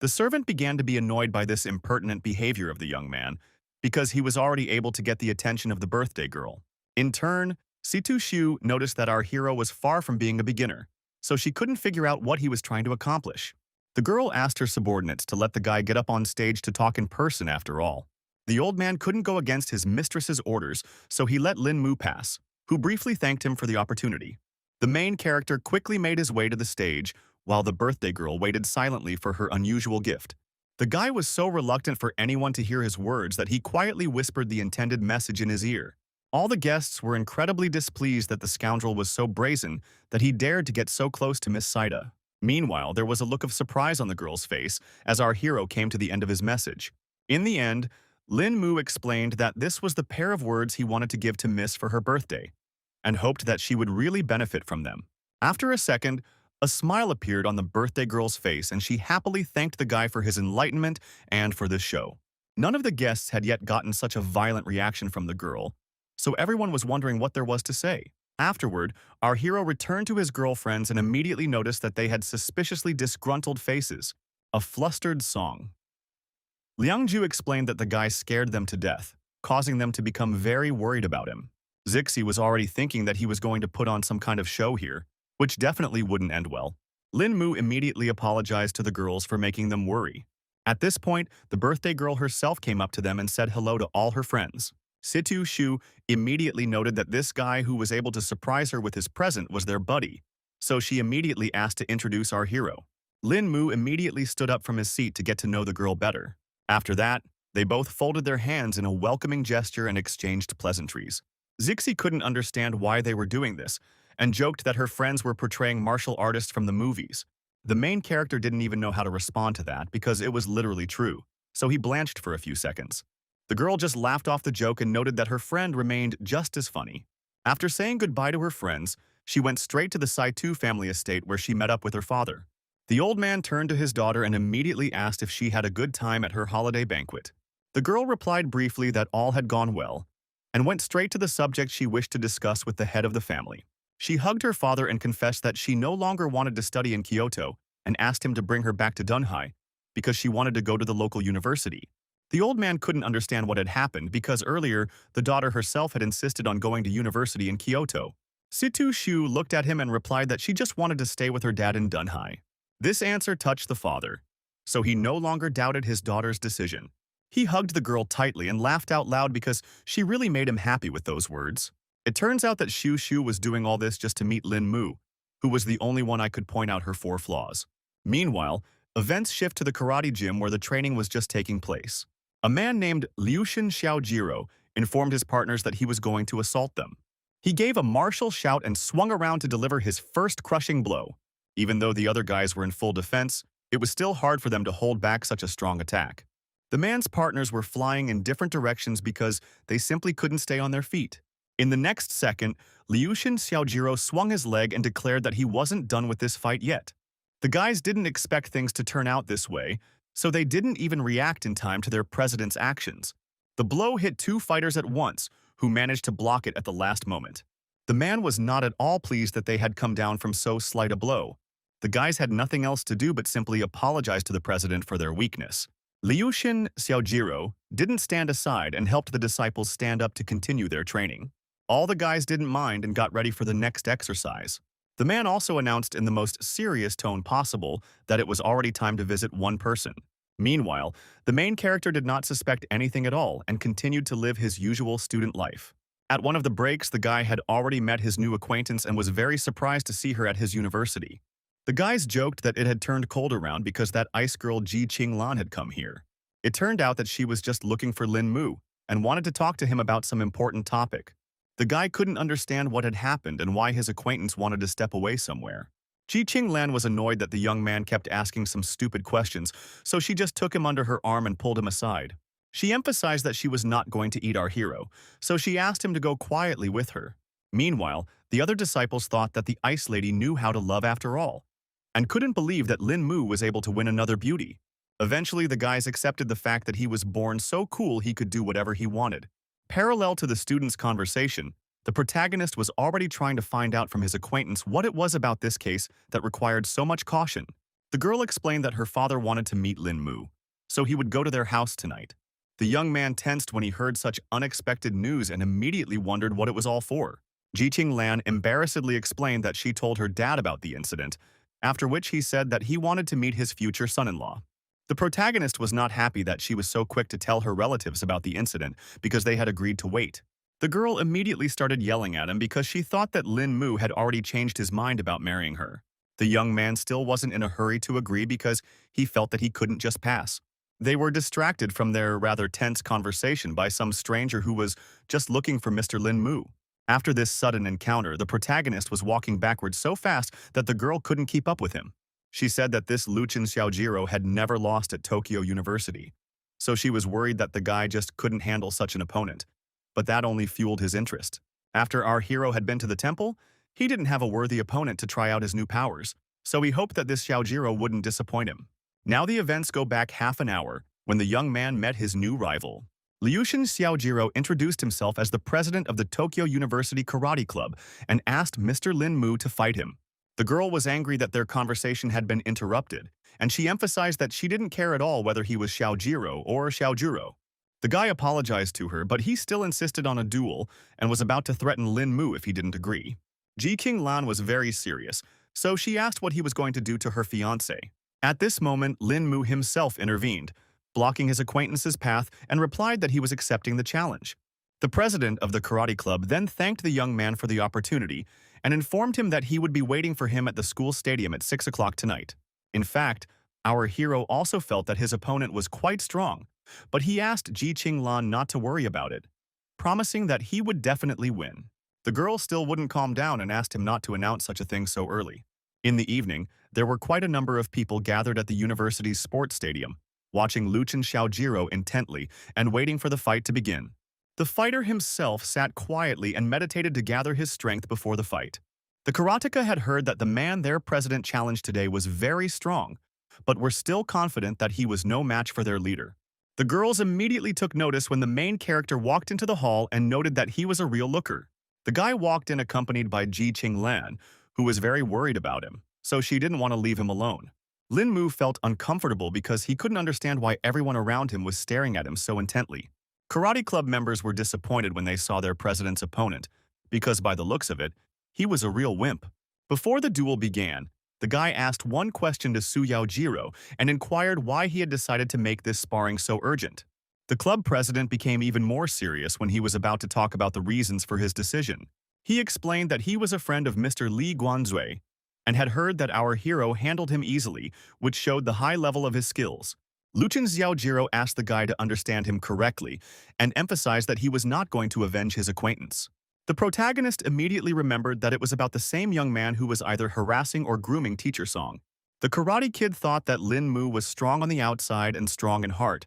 The servant began to be annoyed by this impertinent behavior of the young man because he was already able to get the attention of the birthday girl. In turn, Situ Xiu noticed that our hero was far from being a beginner, so she couldn't figure out what he was trying to accomplish. The girl asked her subordinates to let the guy get up on stage to talk in person after all. The old man couldn't go against his mistress's orders, so he let Lin Mu pass, who briefly thanked him for the opportunity. The main character quickly made his way to the stage, while the birthday girl waited silently for her unusual gift. The guy was so reluctant for anyone to hear his words that he quietly whispered the intended message in his ear. All the guests were incredibly displeased that the scoundrel was so brazen that he dared to get so close to Miss Saida. Meanwhile, there was a look of surprise on the girl's face as our hero came to the end of his message. In the end, Lin Mu explained that this was the pair of words he wanted to give to Miss for her birthday, and hoped that she would really benefit from them. After a second, a smile appeared on the birthday girl's face and she happily thanked the guy for his enlightenment and for this show. None of the guests had yet gotten such a violent reaction from the girl, so everyone was wondering what there was to say. Afterward, our hero returned to his girlfriends and immediately noticed that they had suspiciously disgruntled faces. A flustered song. Liangju explained that the guy scared them to death, causing them to become very worried about him. Zixi was already thinking that he was going to put on some kind of show here, which definitely wouldn't end well. Lin Mu immediately apologized to the girls for making them worry. At this point, the birthday girl herself came up to them and said hello to all her friends. Situ Shu immediately noted that this guy who was able to surprise her with his present was their buddy, so she immediately asked to introduce our hero. Lin Mu immediately stood up from his seat to get to know the girl better. After that, They both folded their hands in a welcoming gesture and exchanged pleasantries. Zixi couldn't understand why they were doing this, and joked that her friends were portraying martial artists from the movies. The main character didn't even know how to respond to that because it was literally true, so he blanched for a few seconds. The girl just laughed off the joke and noted that her friend remained just as funny. After saying goodbye to her friends, she went straight to the Saitu family estate where she met up with her father. The old man turned to his daughter and immediately asked if she had a good time at her holiday banquet. The girl replied briefly that all had gone well, and went straight to the subject she wished to discuss with the head of the family. She hugged her father and confessed that she no longer wanted to study in Kyoto and asked him to bring her back to Dunhai because she wanted to go to the local university. The old man couldn't understand what had happened because earlier the daughter herself had insisted on going to university in Kyoto. Situ Shu looked at him and replied that she just wanted to stay with her dad in Dunhai. This answer touched the father, so he no longer doubted his daughter's decision. He hugged the girl tightly and laughed out loud because she really made him happy with those words. It turns out that Shu Shu was doing all this just to meet Lin Mu, who was the only one I could point out her 4 flaws. Meanwhile, events shift to the karate gym where the training was just taking place. A man named Liushin Xiaojiro informed his partners that he was going to assault them. He gave a martial shout and swung around to deliver his first crushing blow. Even though the other guys were in full defense, it was still hard for them to hold back such a strong attack. The man's partners were flying in different directions because they simply couldn't stay on their feet. In the next second, Liushin Xiaojiro swung his leg and declared that he wasn't done with this fight yet. The guys didn't expect things to turn out this way, so they didn't even react in time to their president's actions. The blow hit 2 fighters at once, who managed to block it at the last moment. The man was not at all pleased that they had come down from so slight a blow. The guys had nothing else to do but simply apologize to the president for their weakness. Liushin Xiaojiro didn't stand aside and helped the disciples stand up to continue their training. All the guys didn't mind and got ready for the next exercise. The man also announced in the most serious tone possible that it was already time to visit one person. Meanwhile, the main character did not suspect anything at all and continued to live his usual student life. At one of the breaks, the guy had already met his new acquaintance and was very surprised to see her at his university. The guys joked that it had turned cold around because that ice girl Ji Qinglan had come here. It turned out that she was just looking for Lin Mu and wanted to talk to him about some important topic. The guy couldn't understand what had happened and why his acquaintance wanted to step away somewhere. Ji Qinglan was annoyed that the young man kept asking some stupid questions, so she just took him under her arm and pulled him aside. She emphasized that she was not going to eat our hero, so she asked him to go quietly with her. Meanwhile, the other disciples thought that the ice lady knew how to love after all, and couldn't believe that Lin Mu was able to win another beauty. Eventually, the guys accepted the fact that he was born so cool he could do whatever he wanted. Parallel to the students' conversation, the protagonist was already trying to find out from his acquaintance what it was about this case that required so much caution. The girl explained that her father wanted to meet Lin Mu, so he would go to their house tonight. The young man tensed when he heard such unexpected news and immediately wondered what it was all for. Ji Qinglan embarrassedly explained that she told her dad about the incident, after which he said that he wanted to meet his future son-in-law. The protagonist was not happy that she was so quick to tell her relatives about the incident because they had agreed to wait. The girl immediately started yelling at him because she thought that Lin Mu had already changed his mind about marrying her. The young man still wasn't in a hurry to agree because he felt that he couldn't just pass. They were distracted from their rather tense conversation by some stranger who was just looking for Mr. Lin Mu. After this sudden encounter, the protagonist was walking backwards so fast that the girl couldn't keep up with him. She said that this Liushin Xiaojiro had never lost at Tokyo University, so she was worried that the guy just couldn't handle such an opponent. But that only fueled his interest. After our hero had been to the temple, he didn't have a worthy opponent to try out his new powers, so he hoped that this Xiaojiro wouldn't disappoint him. Now the events go back half an hour when the young man met his new rival. Liushin Xiaojiro introduced himself as the president of the Tokyo University Karate Club and asked Mr. Lin Mu to fight him. The girl was angry that their conversation had been interrupted, and she emphasized that she didn't care at all whether he was Xiaojiro or Xiaojuro. The guy apologized to her, but he still insisted on a duel and was about to threaten Lin Mu if he didn't agree. Ji Qinglan was very serious, so she asked what he was going to do to her fiancé. At this moment, Lin Mu himself intervened, blocking his acquaintance's path and replied that he was accepting the challenge. The president of the karate club then thanked the young man for the opportunity and informed him that he would be waiting for him at the school stadium at 6 o'clock tonight. In fact, our hero also felt that his opponent was quite strong, But he asked Ji Qinglan not to worry about it, promising that he would definitely win. The girl still wouldn't calm down and asked him not to announce such a thing so early. In the evening, there were quite a number of people gathered at the university's sports stadium, watching Luchin Xiaojiro intently and waiting for the fight to begin. The fighter himself sat quietly and meditated to gather his strength before the fight. The karateka had heard that the man their president challenged today was very strong, but were still confident that he was no match for their leader. The girls immediately took notice when the main character walked into the hall and noted that he was a real looker. The guy walked in accompanied by Ji Qinglan, who was very worried about him, so she didn't want to leave him alone. Lin Mu felt uncomfortable because he couldn't understand why everyone around him was staring at him so intently. Karate club members were disappointed when they saw their president's opponent, because by the looks of it, he was a real wimp. Before the duel began, the guy asked one question to Su Yaojiro and inquired why he had decided to make this sparring so urgent. The club president became even more serious when he was about to talk about the reasons for his decision. He explained that he was a friend of Mr. Li Guanzui and had heard that our hero handled him easily, which showed the high level of his skills. Luchin Xiaojiro asked the guy to understand him correctly and emphasized that he was not going to avenge his acquaintance. The protagonist immediately remembered that it was about the same young man who was either harassing or grooming Teacher Song. The Karate Kid thought that Lin Mu was strong on the outside and strong in heart,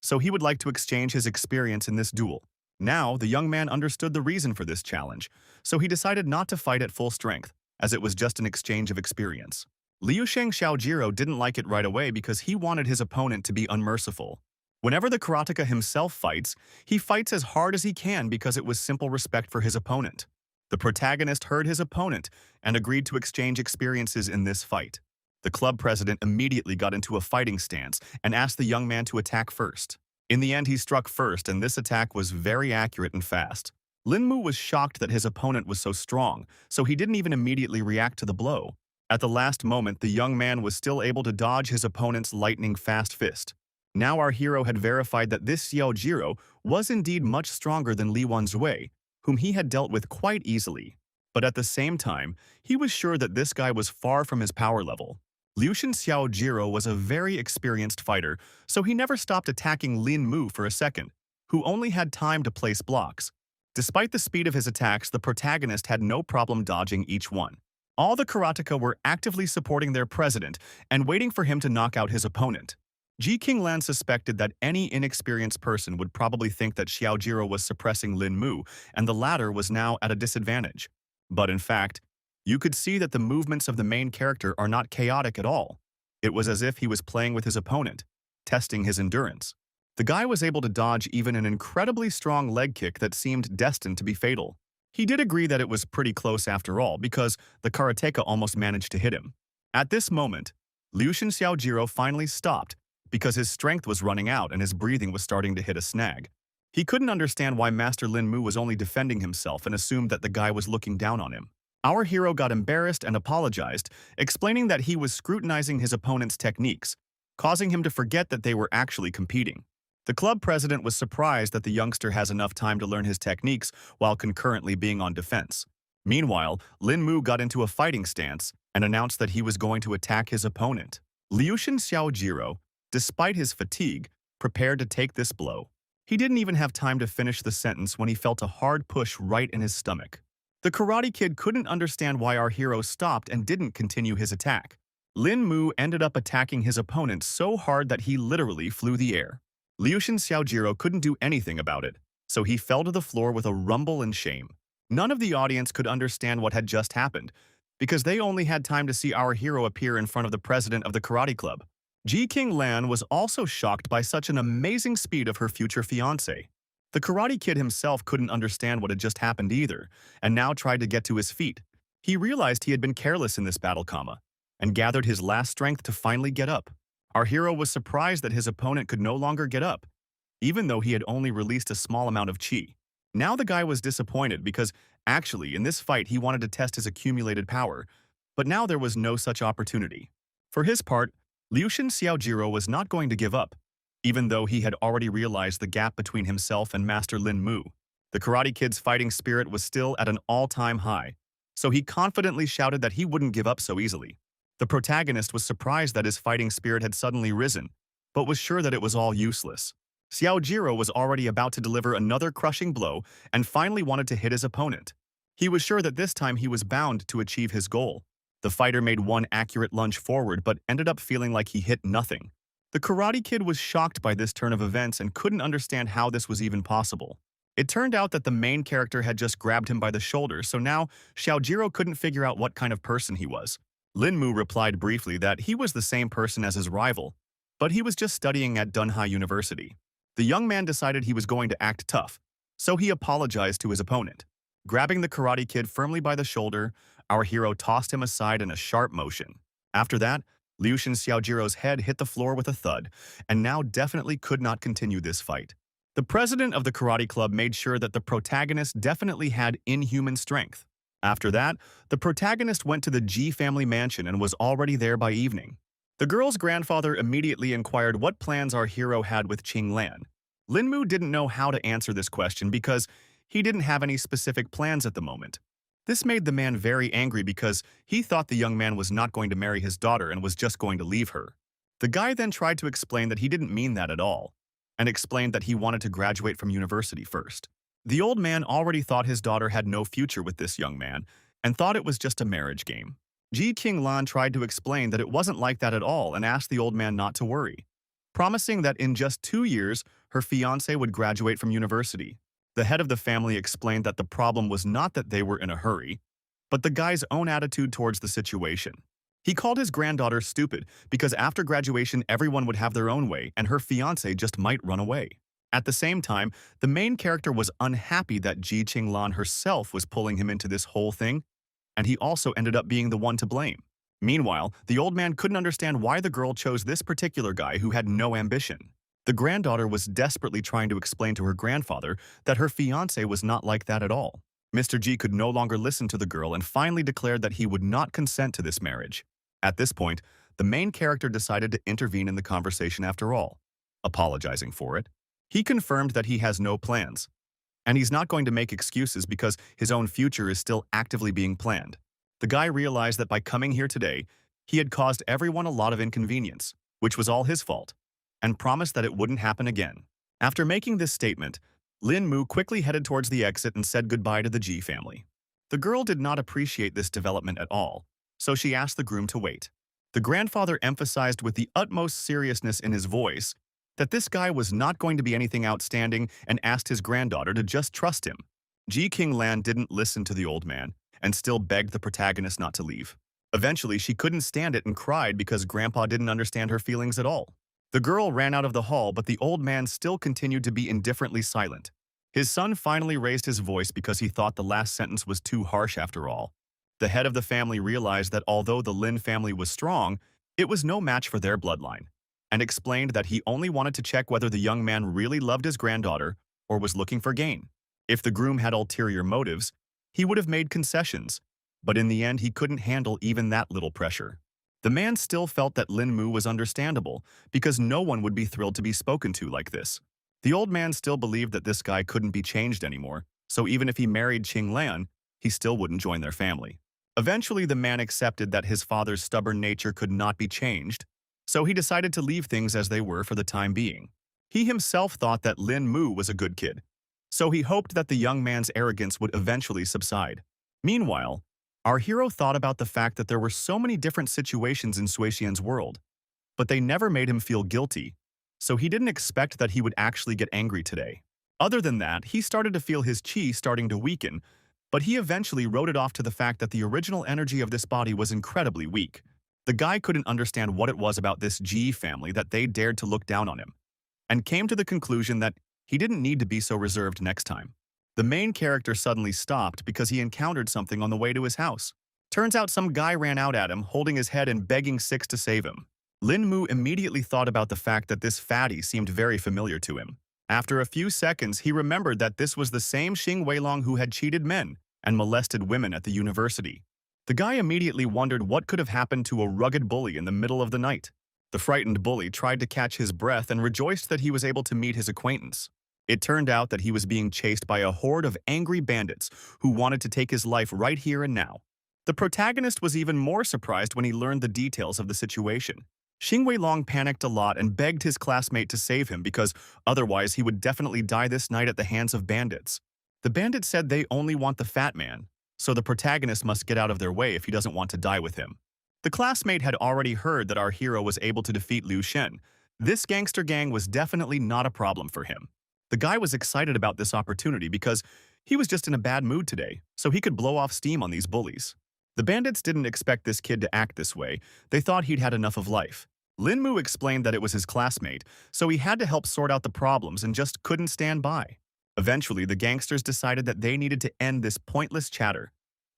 so he would like to exchange his experience in this duel. Now, the young man understood the reason for this challenge, so he decided not to fight at full strength, as it was just an exchange of experience. Liu Sheng Xiaojiro didn't like it right away because he wanted his opponent to be unmerciful. Whenever the karateka himself fights, he fights as hard as he can because it was simple respect for his opponent. The protagonist heard his opponent and agreed to exchange experiences in this fight. The club president immediately got into a fighting stance and asked the young man to attack first. In the end, he struck first, and this attack was very accurate and fast. Lin Mu was shocked that his opponent was so strong, so he didn't even immediately react to the blow. At the last moment, the young man was still able to dodge his opponent's lightning-fast fist. Now our hero had verified that this Xiaojiro was indeed much stronger than Li Wanzui, whom he had dealt with quite easily. But at the same time, he was sure that this guy was far from his power level. Liushin Xiaojiro was a very experienced fighter, so he never stopped attacking Lin Mu for a second, who only had time to place blocks. Despite the speed of his attacks, the protagonist had no problem dodging each one. All the karateka were actively supporting their president and waiting for him to knock out his opponent. Ji Qinglan suspected that any inexperienced person would probably think that Xiaojiro was suppressing Lin Mu, and the latter was now at a disadvantage. But in fact, you could see that the movements of the main character are not chaotic at all. It was as if he was playing with his opponent, testing his endurance. The guy was able to dodge even an incredibly strong leg kick that seemed destined to be fatal. He did agree that it was pretty close after all, because the karateka almost managed to hit him. At this moment, Liushin Xiaojiro finally stopped because his strength was running out and his breathing was starting to hit a snag. He couldn't understand why Master Lin Mu was only defending himself and assumed that the guy was looking down on him. Our hero got embarrassed and apologized, explaining that he was scrutinizing his opponent's techniques, causing him to forget that they were actually competing. The club president was surprised that the youngster has enough time to learn his techniques while concurrently being on defense. Meanwhile, Lin Mu got into a fighting stance and announced that he was going to attack his opponent. Liushin Xiaojiro, despite his fatigue, prepared to take this blow. He didn't even have time to finish the sentence when he felt a hard push right in his stomach. The Karate Kid couldn't understand why our hero stopped and didn't continue his attack. Lin Mu ended up attacking his opponent so hard that he literally flew the air. Liushin Xiaojiro couldn't do anything about it, so he fell to the floor with a rumble and shame. None of the audience could understand what had just happened, because they only had time to see our hero appear in front of the president of the karate club. Ji Qinglan was also shocked by such an amazing speed of her future fiancé. The Karate Kid himself couldn't understand what had just happened either, and now tried to get to his feet. He realized he had been careless in this battle, and gathered his last strength to finally get up. Our hero was surprised that his opponent could no longer get up, even though he had only released a small amount of chi. Now the guy was disappointed because, actually, in this fight he wanted to test his accumulated power, but now there was no such opportunity. For his part, Liushin Xiaojiro was not going to give up, even though he had already realized the gap between himself and Master Lin Mu. The Karate Kid's fighting spirit was still at an all-time high, so he confidently shouted that he wouldn't give up so easily. The protagonist was surprised that his fighting spirit had suddenly risen, but was sure that it was all useless. Xiaojiro was already about to deliver another crushing blow and finally wanted to hit his opponent. He was sure that this time he was bound to achieve his goal. The fighter made one accurate lunge forward but ended up feeling like he hit nothing. The Karate Kid was shocked by this turn of events and couldn't understand how this was even possible. It turned out that the main character had just grabbed him by the shoulder, so now Xiaojiro couldn't figure out what kind of person he was. Linmu replied briefly that he was the same person as his rival, but he was just studying at Dunhai University. The young man decided he was going to act tough, so he apologized to his opponent. Grabbing the Karate Kid firmly by the shoulder, our hero tossed him aside in a sharp motion. After that, Liushin Xiaojiro's head hit the floor with a thud, and now definitely could not continue this fight. The president of the karate club made sure that the protagonist definitely had inhuman strength. After that, the protagonist went to the Ji family mansion and was already there by evening. The girl's grandfather immediately inquired what plans our hero had with Qing Lan. Linmu didn't know how to answer this question because he didn't have any specific plans at the moment. This made the man very angry because he thought the young man was not going to marry his daughter and was just going to leave her. The guy then tried to explain that he didn't mean that at all, and explained that he wanted to graduate from university first. The old man already thought his daughter had no future with this young man and thought it was just a marriage game. Ji Qinglan tried to explain that it wasn't like that at all and asked the old man not to worry, promising that in just 2 years, her fiancé would graduate from university. The head of the family explained that the problem was not that they were in a hurry, but the guy's own attitude towards the situation. He called his granddaughter stupid because after graduation everyone would have their own way and her fiancé just might run away. At the same time, the main character was unhappy that Ji Qinglan herself was pulling him into this whole thing, and he also ended up being the one to blame. Meanwhile, the old man couldn't understand why the girl chose this particular guy who had no ambition. The granddaughter was desperately trying to explain to her grandfather that her fiancé was not like that at all. Mr. G could no longer listen to the girl and finally declared that he would not consent to this marriage. At this point, the main character decided to intervene in the conversation after all, apologizing for it. He confirmed that he has no plans, and he's not going to make excuses because his own future is still actively being planned. The guy realized that by coming here today, he had caused everyone a lot of inconvenience, which was all his fault, and promised that it wouldn't happen again. After making this statement, Lin Mu quickly headed towards the exit and said goodbye to the Ji family. The girl did not appreciate this development at all, so she asked the groom to wait. The grandfather emphasized with the utmost seriousness in his voice that this guy was not going to be anything outstanding and asked his granddaughter to just trust him. Ji Qinglan didn't listen to the old man and still begged the protagonist not to leave. Eventually, she couldn't stand it and cried because Grandpa didn't understand her feelings at all. The girl ran out of the hall, but the old man still continued to be indifferently silent. His son finally raised his voice because he thought the last sentence was too harsh after all. The head of the family realized that although the Lin family was strong, it was no match for their bloodline, and explained that he only wanted to check whether the young man really loved his granddaughter or was looking for gain. If the groom had ulterior motives, he would have made concessions, but in the end he couldn't handle even that little pressure. The man still felt that Lin Mu was understandable, because no one would be thrilled to be spoken to like this. The old man still believed that this guy couldn't be changed anymore, so even if he married Qing Lan, he still wouldn't join their family. Eventually, the man accepted that his father's stubborn nature could not be changed, so he decided to leave things as they were for the time being. He himself thought that Lin Mu was a good kid, so he hoped that the young man's arrogance would eventually subside. Meanwhile, our hero thought about the fact that there were so many different situations in Suixian's world, but they never made him feel guilty, so he didn't expect that he would actually get angry today. Other than that, he started to feel his qi starting to weaken, but he eventually wrote it off to the fact that the original energy of this body was incredibly weak. The guy couldn't understand what it was about this Ji family that they dared to look down on him, and came to the conclusion that he didn't need to be so reserved next time. The main character suddenly stopped because he encountered something on the way to his house. Turns out some guy ran out at him, holding his head and begging Six to save him. Lin Mu immediately thought about the fact that this fatty seemed very familiar to him. After a few seconds, he remembered that this was the same Xing Weilong who had cheated men and molested women at the university. The guy immediately wondered what could have happened to a rugged bully in the middle of the night. The frightened bully tried to catch his breath and rejoiced that he was able to meet his acquaintance. It turned out that he was being chased by a horde of angry bandits who wanted to take his life right here and now. The protagonist was even more surprised when he learned the details of the situation. Xing Weilong panicked a lot and begged his classmate to save him because otherwise he would definitely die this night at the hands of bandits. The bandits said they only want the fat man, so the protagonist must get out of their way if he doesn't want to die with him. The classmate had already heard that our hero was able to defeat Liu Shen. This gangster gang was definitely not a problem for him. The guy was excited about this opportunity because he was just in a bad mood today, so he could blow off steam on these bullies. The bandits didn't expect this kid to act this way. They thought he'd had enough of life. Lin Mu explained that it was his classmate, so he had to help sort out the problems and just couldn't stand by. Eventually, the gangsters decided that they needed to end this pointless chatter,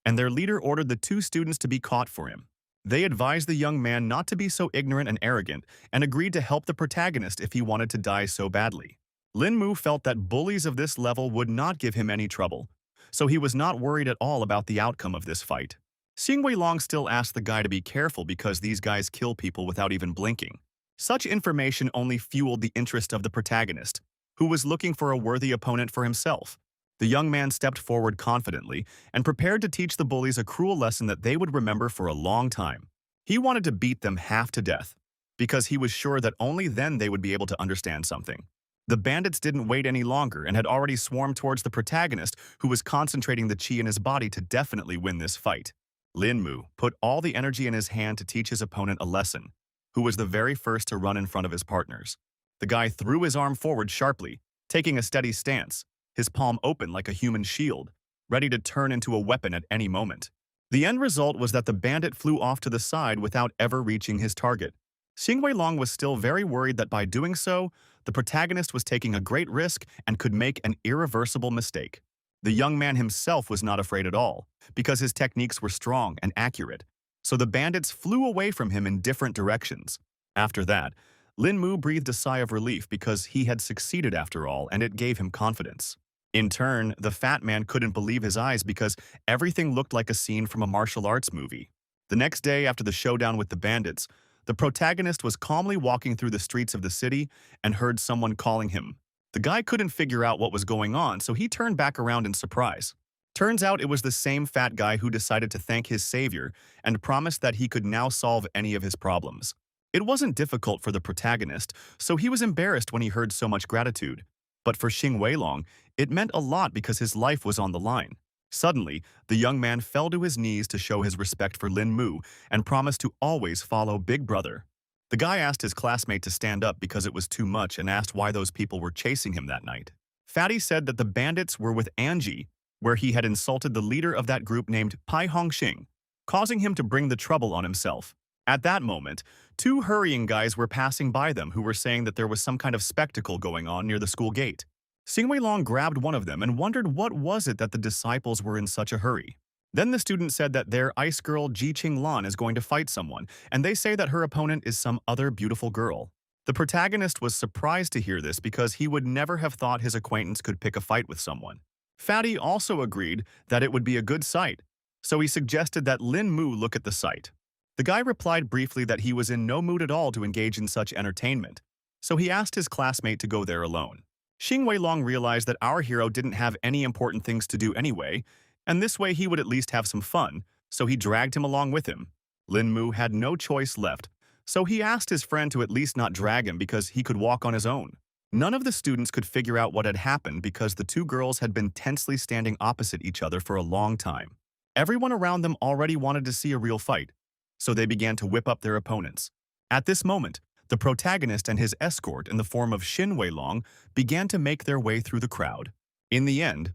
and their leader ordered the two students to be caught for him. They advised the young man not to be so ignorant and arrogant and agreed to help the protagonist if he wanted to die so badly. Lin Mu felt that bullies of this level would not give him any trouble, so he was not worried at all about the outcome of this fight. Xing Weilong still asked the guy to be careful because these guys kill people without even blinking. Such information only fueled the interest of the protagonist, who was looking for a worthy opponent for himself. The young man stepped forward confidently and prepared to teach the bullies a cruel lesson that they would remember for a long time. He wanted to beat them half to death, because he was sure that only then they would be able to understand something. The bandits didn't wait any longer and had already swarmed towards the protagonist, who was concentrating the chi in his body to definitely win this fight. Lin Mu put all the energy in his hand to teach his opponent a lesson, who was the very first to run in front of his partners. The guy threw his arm forward sharply, taking a steady stance, his palm open like a human shield, ready to turn into a weapon at any moment. The end result was that the bandit flew off to the side without ever reaching his target. Xing Weilong was still very worried that by doing so, the protagonist was taking a great risk and could make an irreversible mistake. The young man himself was not afraid at all, because his techniques were strong and accurate, so the bandits flew away from him in different directions. After that, Lin Mu breathed a sigh of relief because he had succeeded after all, and it gave him confidence. In turn, the fat man couldn't believe his eyes because everything looked like a scene from a martial arts movie. The next day after the showdown with the bandits, the protagonist was calmly walking through the streets of the city and heard someone calling him. The guy couldn't figure out what was going on, so he turned back around in surprise. Turns out it was the same fat guy who decided to thank his savior and promised that he could now solve any of his problems. It wasn't difficult for the protagonist, so he was embarrassed when he heard so much gratitude. But for Xing Weilong, it meant a lot because his life was on the line. Suddenly, the young man fell to his knees to show his respect for Lin Mu and promised to always follow Big Brother. The guy asked his classmate to stand up because it was too much and asked why those people were chasing him that night. Fatty said that the bandits were with Angie, where he had insulted the leader of that group named Pai Hongxing, causing him to bring the trouble on himself. At that moment, two hurrying guys were passing by them who were saying that there was some kind of spectacle going on near the school gate. Xing Weilong grabbed one of them and wondered what was it that the disciples were in such a hurry. Then the student said that their ice girl Ji Qing Lan is going to fight someone, and they say that her opponent is some other beautiful girl. The protagonist was surprised to hear this because he would never have thought his acquaintance could pick a fight with someone. Fatty also agreed that it would be a good sight, so he suggested that Lin Mu look at the sight. The guy replied briefly that he was in no mood at all to engage in such entertainment, so he asked his classmate to go there alone. Xing Weilong realized that our hero didn't have any important things to do anyway, and this way he would at least have some fun, so he dragged him along with him. Lin Mu had no choice left, so he asked his friend to at least not drag him because he could walk on his own. None of the students could figure out what had happened because the two girls had been tensely standing opposite each other for a long time. Everyone around them already wanted to see a real fight, so they began to whip up their opponents. At this moment, the protagonist and his escort in the form of Xin Weilong began to make their way through the crowd. In the end,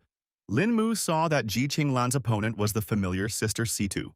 Lin Mu saw that Ji Qing Lan's opponent was the familiar Sister Situ.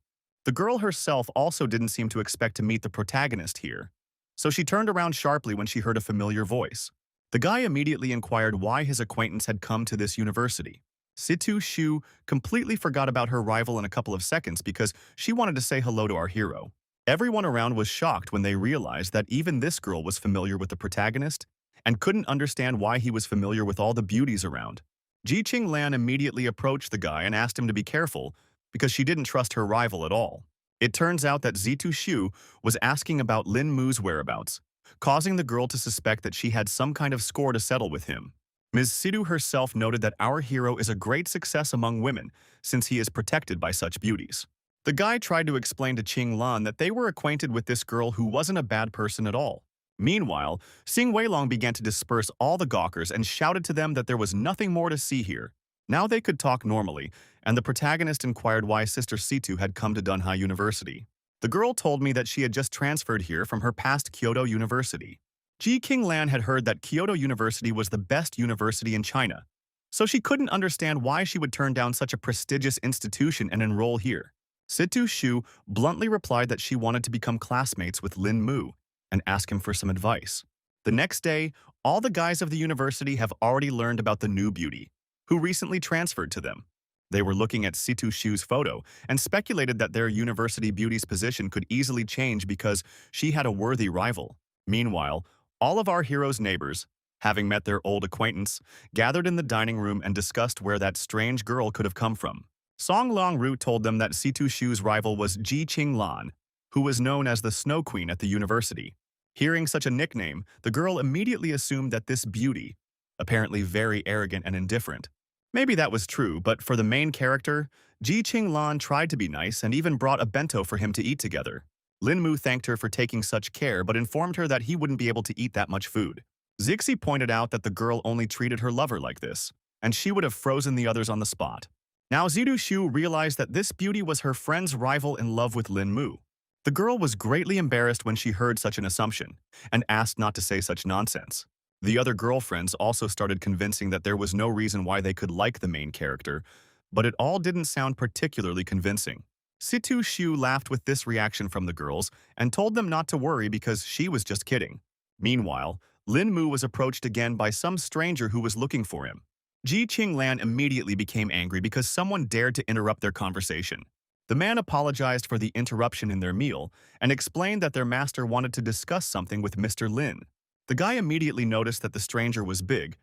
The girl herself also didn't seem to expect to meet the protagonist here, so she turned around sharply when she heard a familiar voice. The guy immediately inquired why his acquaintance had come to this university. Situ Shu completely forgot about her rival in a couple of seconds because she wanted to say hello to our hero. Everyone around was shocked when they realized that even this girl was familiar with the protagonist and couldn't understand why he was familiar with all the beauties around. Ji Qing Lan immediately approached the guy and asked him to be careful because she didn't trust her rival at all. It turns out that Zitu Shu was asking about Lin Mu's whereabouts, causing the girl to suspect that she had some kind of score to settle with him. Ms. Sidu herself noted that our hero is a great success among women since he is protected by such beauties. The guy tried to explain to Qing Lan that they were acquainted with this girl who wasn't a bad person at all. Meanwhile, Xing Weilong began to disperse all the gawkers and shouted to them that there was nothing more to see here. Now they could talk normally, and the protagonist inquired why Sister Situ had come to Dunhai University. The girl told me that she had just transferred here from her past Kyoto University. Ji Qinglan had heard that Kyoto University was the best university in China, so she couldn't understand why she would turn down such a prestigious institution and enroll here. Situ Shu bluntly replied that she wanted to become classmates with Lin Mu and ask him for some advice. The next day, all the guys of the university have already learned about the new beauty, who recently transferred to them. They were looking at Situ Shu's photo and speculated that their university beauty's position could easily change because she had a worthy rival. Meanwhile, all of our heroes' neighbors, having met their old acquaintance, gathered in the dining room and discussed where that strange girl could have come from. Song Longru told them that Situ Shu's rival was Ji Qinglan, who was known as the Snow Queen at the university. Hearing such a nickname, the girl immediately assumed that this beauty, apparently very arrogant and indifferent. Maybe that was true, but for the main character, Ji Qinglan tried to be nice and even brought a bento for him to eat together. Lin Mu thanked her for taking such care but informed her that he wouldn't be able to eat that much food. Zixi pointed out that the girl only treated her lover like this, and she would have frozen the others on the spot. Now Zidu Shu realized that this beauty was her friend's rival in love with Lin Mu. The girl was greatly embarrassed when she heard such an assumption, and asked not to say such nonsense. The other girlfriends also started convincing that there was no reason why they could like the main character, but it all didn't sound particularly convincing. Situ Shu laughed with this reaction from the girls and told them not to worry because she was just kidding. Meanwhile, Lin Mu was approached again by some stranger who was looking for him. Ji Qinglan immediately became angry because someone dared to interrupt their conversation. The man apologized for the interruption in their meal and explained that their master wanted to discuss something with Mr. Lin. The guy immediately noticed that the stranger was big,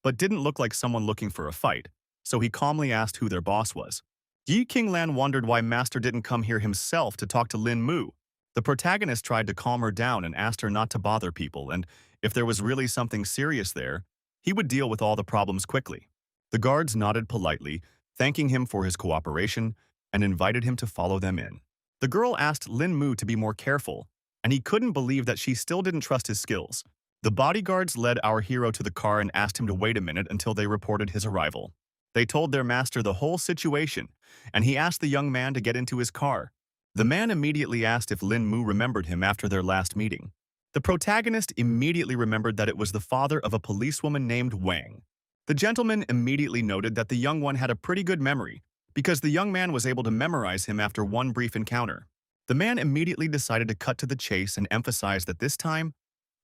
but didn't look like someone looking for a fight, so he calmly asked who their boss was. Ji Qinglan wondered why master didn't come here himself to talk to Lin Mu. The protagonist tried to calm her down and asked her not to bother people, and if there was really something serious there, he would deal with all the problems quickly. The guards nodded politely, thanking him for his cooperation, and invited him to follow them in. The girl asked Lin Mu to be more careful, and he couldn't believe that she still didn't trust his skills. The bodyguards led our hero to the car and asked him to wait a minute until they reported his arrival. They told their master the whole situation, and he asked the young man to get into his car. The man immediately asked if Lin Mu remembered him after their last meeting. The protagonist immediately remembered that it was the father of a policewoman named Wang. The gentleman immediately noted that the young one had a pretty good memory, because the young man was able to memorize him after one brief encounter. The man immediately decided to cut to the chase and emphasize that this time,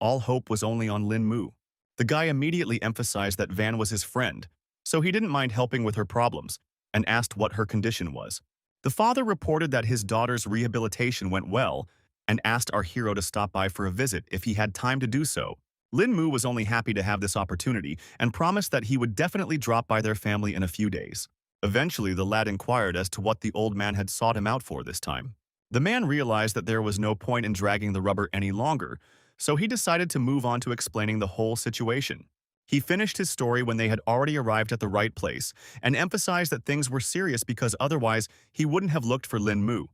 all hope was only on Lin Mu. The guy immediately emphasized that Van was his friend, so he didn't mind helping with her problems, and asked what her condition was. The father reported that his daughter's rehabilitation went well, and asked our hero to stop by for a visit if he had time to do so. Lin Mu was only happy to have this opportunity and promised that he would definitely drop by their family in a few days. Eventually, the lad inquired as to what the old man had sought him out for this time. The man realized that there was no point in dragging the rubber any longer, so he decided to move on to explaining the whole situation. He finished his story when they had already arrived at the right place and emphasized that things were serious because otherwise he wouldn't have looked for Lin Mu.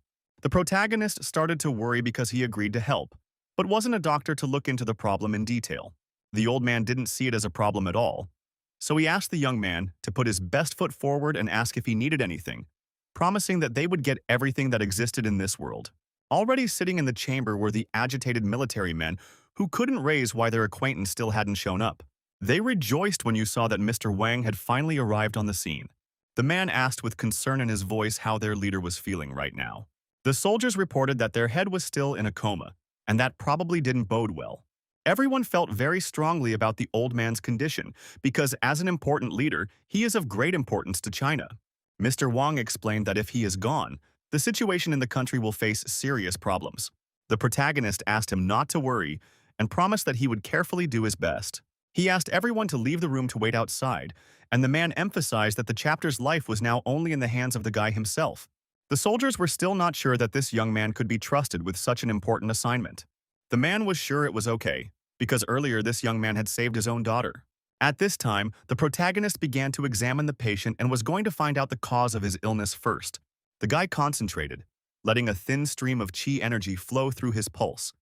The protagonist started to worry because he agreed to help, but wasn't a doctor to look into the problem in detail. The old man didn't see it as a problem at all, so he asked the young man to put his best foot forward and ask if he needed anything, promising that they would get everything that existed in this world. Already sitting in the chamber were the agitated military men who couldn't raise why their acquaintance still hadn't shown up. They rejoiced when you saw that Mr. Wang had finally arrived on the scene. The man asked with concern in his voice how their leader was feeling right now. The soldiers reported that their head was still in a coma, and that probably didn't bode well. Everyone felt very strongly about the old man's condition because as an important leader, he is of great importance to China. Mr. Wang explained that if he is gone, the situation in the country will face serious problems. The protagonist asked him not to worry and promised that he would carefully do his best. He asked everyone to leave the room to wait outside, and the man emphasized that the chapter's life was now only in the hands of the guy himself. The soldiers were still not sure that this young man could be trusted with such an important assignment. The man was sure it was okay, because earlier this young man had saved his own daughter. At this time, the protagonist began to examine the patient and was going to find out the cause of his illness first. The guy concentrated, letting a thin stream of chi energy flow through his pulse,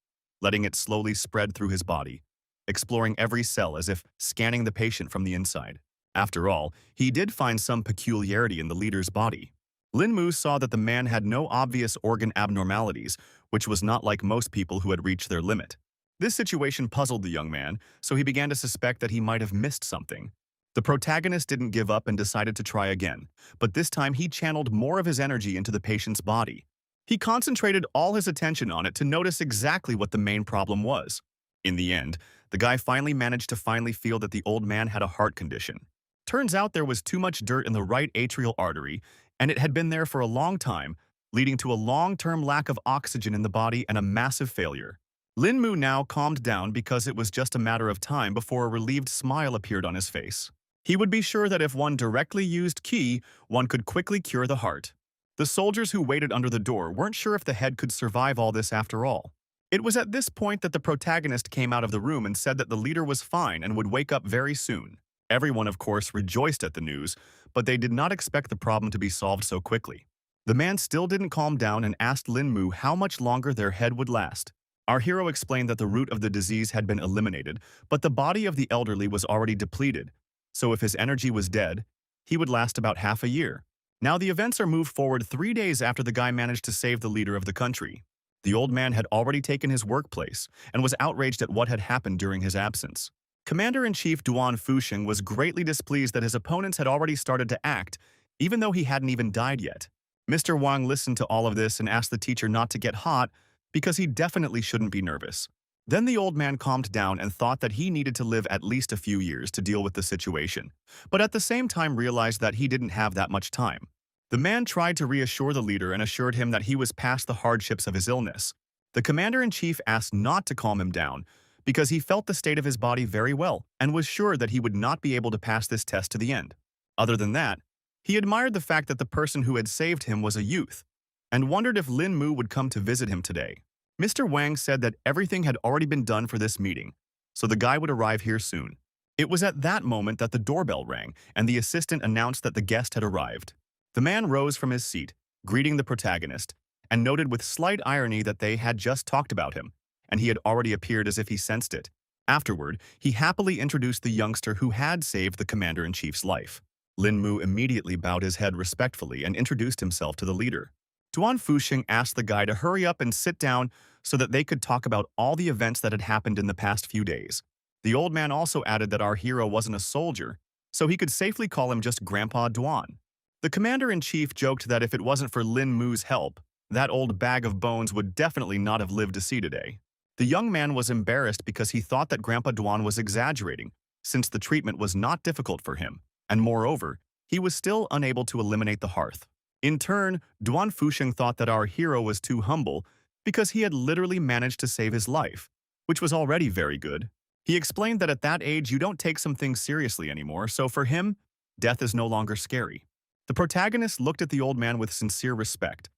letting it slowly spread through his body, exploring every cell as if scanning the patient from the inside. After all, he did find some peculiarity in the leader's body. Lin Mu saw that the man had no obvious organ abnormalities, which was not like most people who had reached their limit. This situation puzzled the young man, so he began to suspect that he might have missed something. The protagonist didn't give up and decided to try again, but this time he channeled more of his energy into the patient's body. He concentrated all his attention on it to notice exactly what the main problem was. In the end, the guy finally managed to feel that the old man had a heart condition. Turns out there was too much dirt in the right atrial artery, and it had been there for a long time, leading to a long-term lack of oxygen in the body and a massive failure. Lin Mu now calmed down because it was just a matter of time before a relieved smile appeared on his face. He would be sure that if one directly used qi, one could quickly cure the heart. The soldiers who waited under the door weren't sure if the head could survive all this after all. It was at this point that the protagonist came out of the room and said that the leader was fine and would wake up very soon. Everyone, of course, rejoiced at the news, but they did not expect the problem to be solved so quickly. The man still didn't calm down and asked Lin Mu how much longer their head would last. Our hero explained that the root of the disease had been eliminated, but the body of the elderly was already depleted, so if his energy was dead, he would last about half a year. Now the events are moved forward 3 days after the guy managed to save the leader of the country. The old man had already taken his workplace and was outraged at what had happened during his absence. Commander-in-Chief Duan Fusheng was greatly displeased that his opponents had already started to act, even though he hadn't even died yet. Mr. Wang listened to all of this and asked the teacher not to get hot because he definitely shouldn't be nervous. Then the old man calmed down and thought that he needed to live at least a few years to deal with the situation, but at the same time realized that he didn't have that much time. The man tried to reassure the leader and assured him that he was past the hardships of his illness. The commander-in-chief asked not to calm him down because he felt the state of his body very well and was sure that he would not be able to pass this test to the end. Other than that, he admired the fact that the person who had saved him was a youth, and wondered if Lin Mu would come to visit him today. Mr. Wang said that everything had already been done for this meeting, so the guy would arrive here soon. It was at that moment that the doorbell rang, and the assistant announced that the guest had arrived. The man rose from his seat, greeting the protagonist, and noted with slight irony that they had just talked about him, and he had already appeared as if he sensed it. Afterward, he happily introduced the youngster who had saved the commander-in-chief's life. Lin Mu immediately bowed his head respectfully and introduced himself to the leader. Duan Fusheng asked the guy to hurry up and sit down so that they could talk about all the events that had happened in the past few days. The old man also added that our hero wasn't a soldier, so he could safely call him just Grandpa Duan. The commander-in-chief joked that if it wasn't for Lin Mu's help, that old bag of bones would definitely not have lived to see today. The young man was embarrassed because he thought that Grandpa Duan was exaggerating, since the treatment was not difficult for him, and moreover, he was still unable to eliminate the hearth. In turn, Duan Fusheng thought that our hero was too humble because he had literally managed to save his life, which was already very good. He explained that at that age you don't take some things seriously anymore, so for him, death is no longer scary. The protagonist looked at the old man with sincere respect,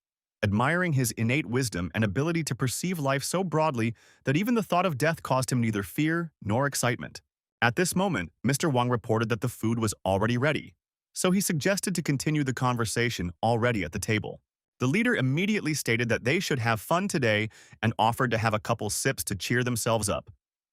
admiring his innate wisdom and ability to perceive life so broadly that even the thought of death caused him neither fear nor excitement. At this moment, Mr. Wang reported that the food was already ready, so he suggested to continue the conversation already at the table. The leader immediately stated that they should have fun today and offered to have a couple sips to cheer themselves up.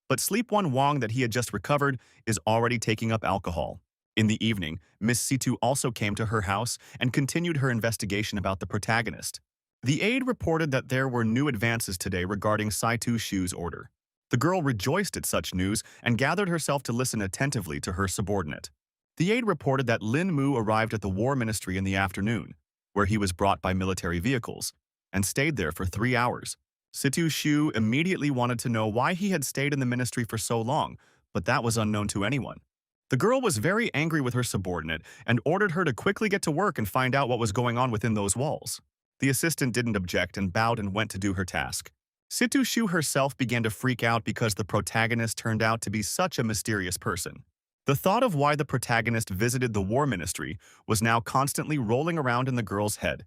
But Sleep One Wang that he had just recovered is already taking up alcohol. In the evening, Miss Situ also came to her house and continued her investigation about the protagonist. The aide reported that there were new advances today regarding Situ Shu's order. The girl rejoiced at such news and gathered herself to listen attentively to her subordinate. The aide reported that Lin Mu arrived at the War Ministry in the afternoon, where he was brought by military vehicles, and stayed there for 3 hours. Situ Shu immediately wanted to know why he had stayed in the ministry for so long, but that was unknown to anyone. The girl was very angry with her subordinate and ordered her to quickly get to work and find out what was going on within those walls. The assistant didn't object and bowed and went to do her task. Situ Shu herself began to freak out because the protagonist turned out to be such a mysterious person. The thought of why the protagonist visited the War Ministry was now constantly rolling around in the girl's head,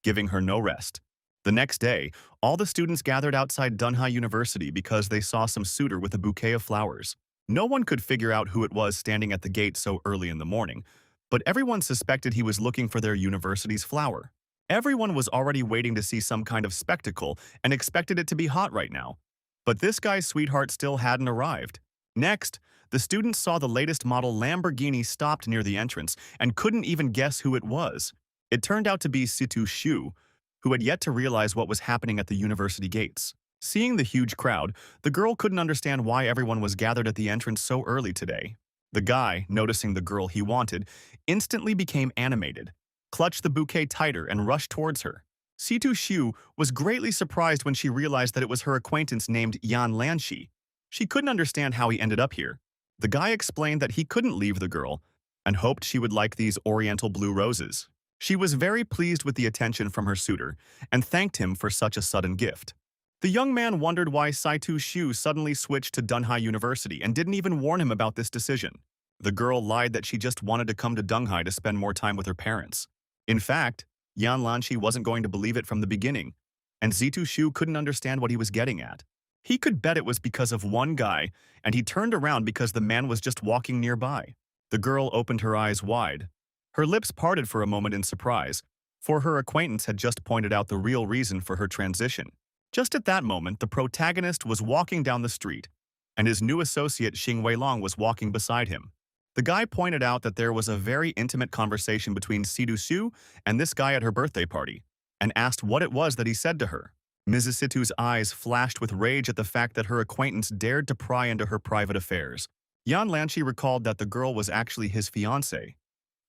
giving her no rest. The next day, all the students gathered outside Dunhai University because they saw some suitor with a bouquet of flowers. No one could figure out who it was standing at the gate so early in the morning, but everyone suspected he was looking for their university's flower. Everyone was already waiting to see some kind of spectacle and expected it to be hot right now. But this guy's sweetheart still hadn't arrived. Next, the students saw the latest model Lamborghini stopped near the entrance and couldn't even guess who it was. It turned out to be Situ Shu, who had yet to realize what was happening at the university gates. Seeing the huge crowd, the girl couldn't understand why everyone was gathered at the entrance so early today. The guy, noticing the girl he wanted, instantly became animated, clutched the bouquet tighter and rushed towards her. Situ Shu was greatly surprised when she realized that it was her acquaintance named Yan Lanshi. She couldn't understand how he ended up here. The guy explained that he couldn't leave the girl and hoped she would like these oriental blue roses. She was very pleased with the attention from her suitor and thanked him for such a sudden gift. The young man wondered why Situ Shu suddenly switched to Dunhai University and didn't even warn him about this decision. The girl lied that she just wanted to come to Dunhai to spend more time with her parents. In fact, Yan Lanshi wasn't going to believe it from the beginning, and Zitu Shu couldn't understand what he was getting at. He could bet it was because of one guy, and he turned around because the man was just walking nearby. The girl opened her eyes wide. Her lips parted for a moment in surprise, for her acquaintance had just pointed out the real reason for her transition. Just at that moment, the protagonist was walking down the street, and his new associate Xing Weilong was walking beside him. The guy pointed out that there was a very intimate conversation between Situ Shu and this guy at her birthday party, and asked what it was that he said to her. Mrs. Situ's eyes flashed with rage at the fact that her acquaintance dared to pry into her private affairs. Yan Lanshi recalled that the girl was actually his fiancée,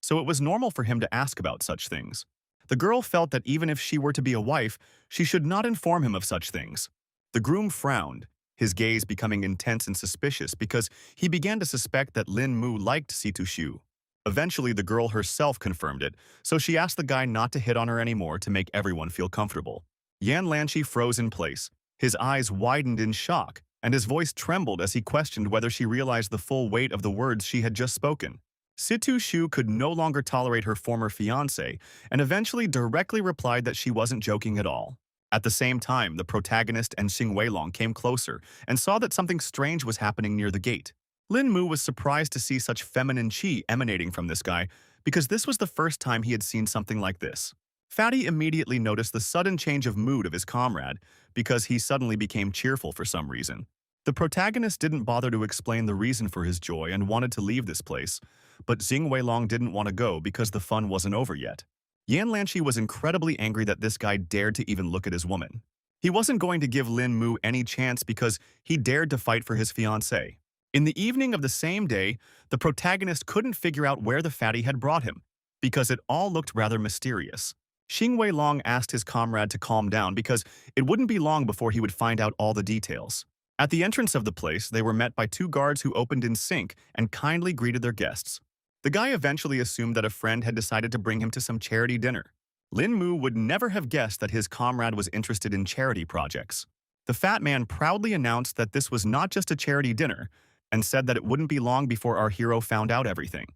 so it was normal for him to ask about such things. The girl felt that even if she were to be a wife, she should not inform him of such things. The groom frowned, his gaze becoming intense and suspicious because he began to suspect that Lin Mu liked Situ Shu. Eventually, the girl herself confirmed it, so she asked the guy not to hit on her anymore to make everyone feel comfortable. Yan Lanshi froze in place. His eyes widened in shock, and his voice trembled as he questioned whether she realized the full weight of the words she had just spoken. Situ Shu could no longer tolerate her former fiancé and eventually directly replied that she wasn't joking at all. At the same time, the protagonist and Xing Weilong came closer and saw that something strange was happening near the gate. Lin Mu was surprised to see such feminine chi emanating from this guy because this was the first time he had seen something like this. Fatty immediately noticed the sudden change of mood of his comrade because he suddenly became cheerful for some reason. The protagonist didn't bother to explain the reason for his joy and wanted to leave this place, but Xing Weilong didn't want to go because the fun wasn't over yet. Yan Lanshi was incredibly angry that this guy dared to even look at his woman. He wasn't going to give Lin Mu any chance because he dared to fight for his fiancée. In the evening of the same day, the protagonist couldn't figure out where the fatty had brought him because it all looked rather mysterious. Xing Weilong asked his comrade to calm down because it wouldn't be long before he would find out all the details. At the entrance of the place, they were met by two guards who opened in sync and kindly greeted their guests. The guy eventually assumed that a friend had decided to bring him to some charity dinner. Lin Mu would never have guessed that his comrade was interested in charity projects. The fat man proudly announced that this was not just a charity dinner and said that it wouldn't be long before our hero found out everything.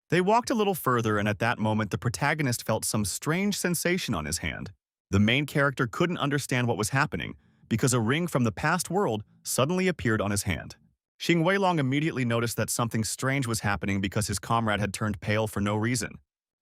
They walked a little further, and at that moment the protagonist felt some strange sensation on his hand. The main character couldn't understand what was happening because a ring from the past world suddenly appeared on his hand. Xing Weilong immediately noticed that something strange was happening because his comrade had turned pale for no reason.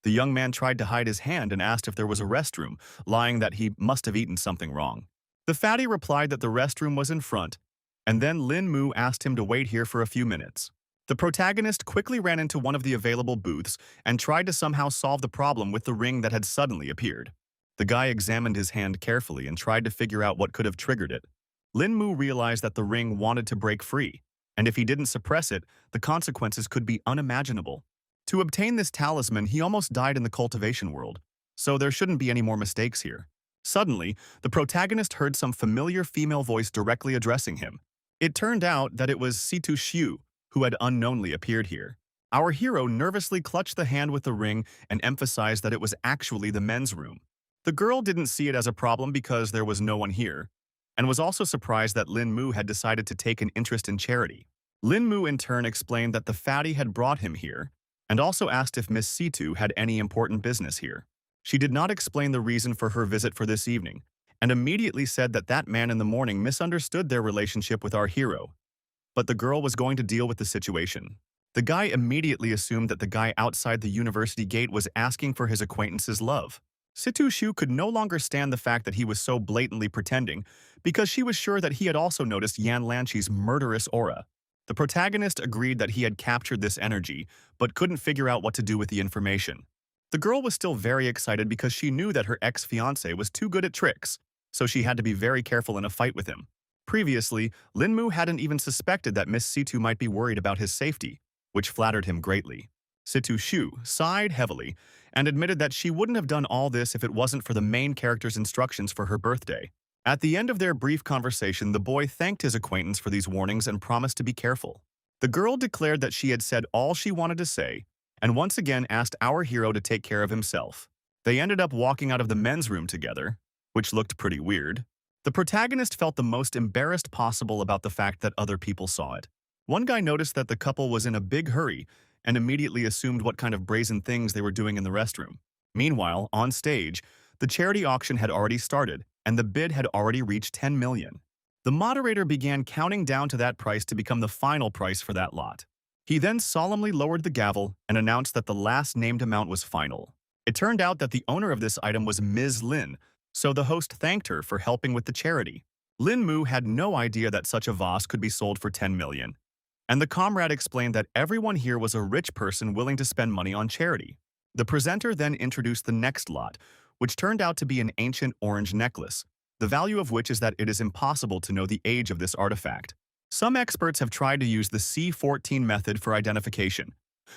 The young man tried to hide his hand and asked if there was a restroom, lying that he must have eaten something wrong. The fatty replied that the restroom was in front, and then Lin Mu asked him to wait here for a few minutes. The protagonist quickly ran into one of the available booths and tried to somehow solve the problem with the ring that had suddenly appeared. The guy examined his hand carefully and tried to figure out what could have triggered it. Lin Mu realized that the ring wanted to break free, and if he didn't suppress it, the consequences could be unimaginable. To obtain this talisman, he almost died in the cultivation world, so there shouldn't be any more mistakes here. Suddenly, the protagonist heard some familiar female voice directly addressing him. It turned out that it was Situ Shu, who had unknownly appeared here. Our hero nervously clutched the hand with the ring and emphasized that it was actually the men's room. The girl didn't see it as a problem because there was no one here, and was also surprised that Lin Mu had decided to take an interest in charity. Lin Mu in turn explained that the fatty had brought him here, and also asked if Miss Situ had any important business here. She did not explain the reason for her visit for this evening, and immediately said that that man in the morning misunderstood their relationship with our hero. But the girl was going to deal with the situation. The guy immediately assumed that the guy outside the university gate was asking for his acquaintance's love. Situ Shu could no longer stand the fact that he was so blatantly pretending because she was sure that he had also noticed Yan Lanqi's murderous aura. The protagonist agreed that he had captured this energy, but couldn't figure out what to do with the information. The girl was still very excited because she knew that her ex-fiancé was too good at tricks, so she had to be very careful in a fight with him. Previously, Lin Mu hadn't even suspected that Miss Situ might be worried about his safety, which flattered him greatly. Situ Shu sighed heavily and admitted that she wouldn't have done all this if it wasn't for the main character's instructions for her birthday. At the end of their brief conversation, the boy thanked his acquaintance for these warnings and promised to be careful. The girl declared that she had said all she wanted to say, and once again asked our hero to take care of himself. They ended up walking out of the men's room together, which looked pretty weird. The protagonist felt the most embarrassed possible about the fact that other people saw it. One guy noticed that the couple was in a big hurry and immediately assumed what kind of brazen things they were doing in the restroom. Meanwhile, on stage, the charity auction had already started, and the bid had already reached 10 million. The moderator began counting down to that price to become the final price for that lot. He then solemnly lowered the gavel and announced that the last named amount was final. It turned out that the owner of this item was Ms. Lin, so the host thanked her for helping with the charity. Lin Mu had no idea that such a vase could be sold for 10 million. And the comrade explained that everyone here was a rich person willing to spend money on charity. The presenter then introduced the next lot, which turned out to be an ancient orange necklace, the value of which is that it is impossible to know the age of this artifact. Some experts have tried to use the C14 method for identification,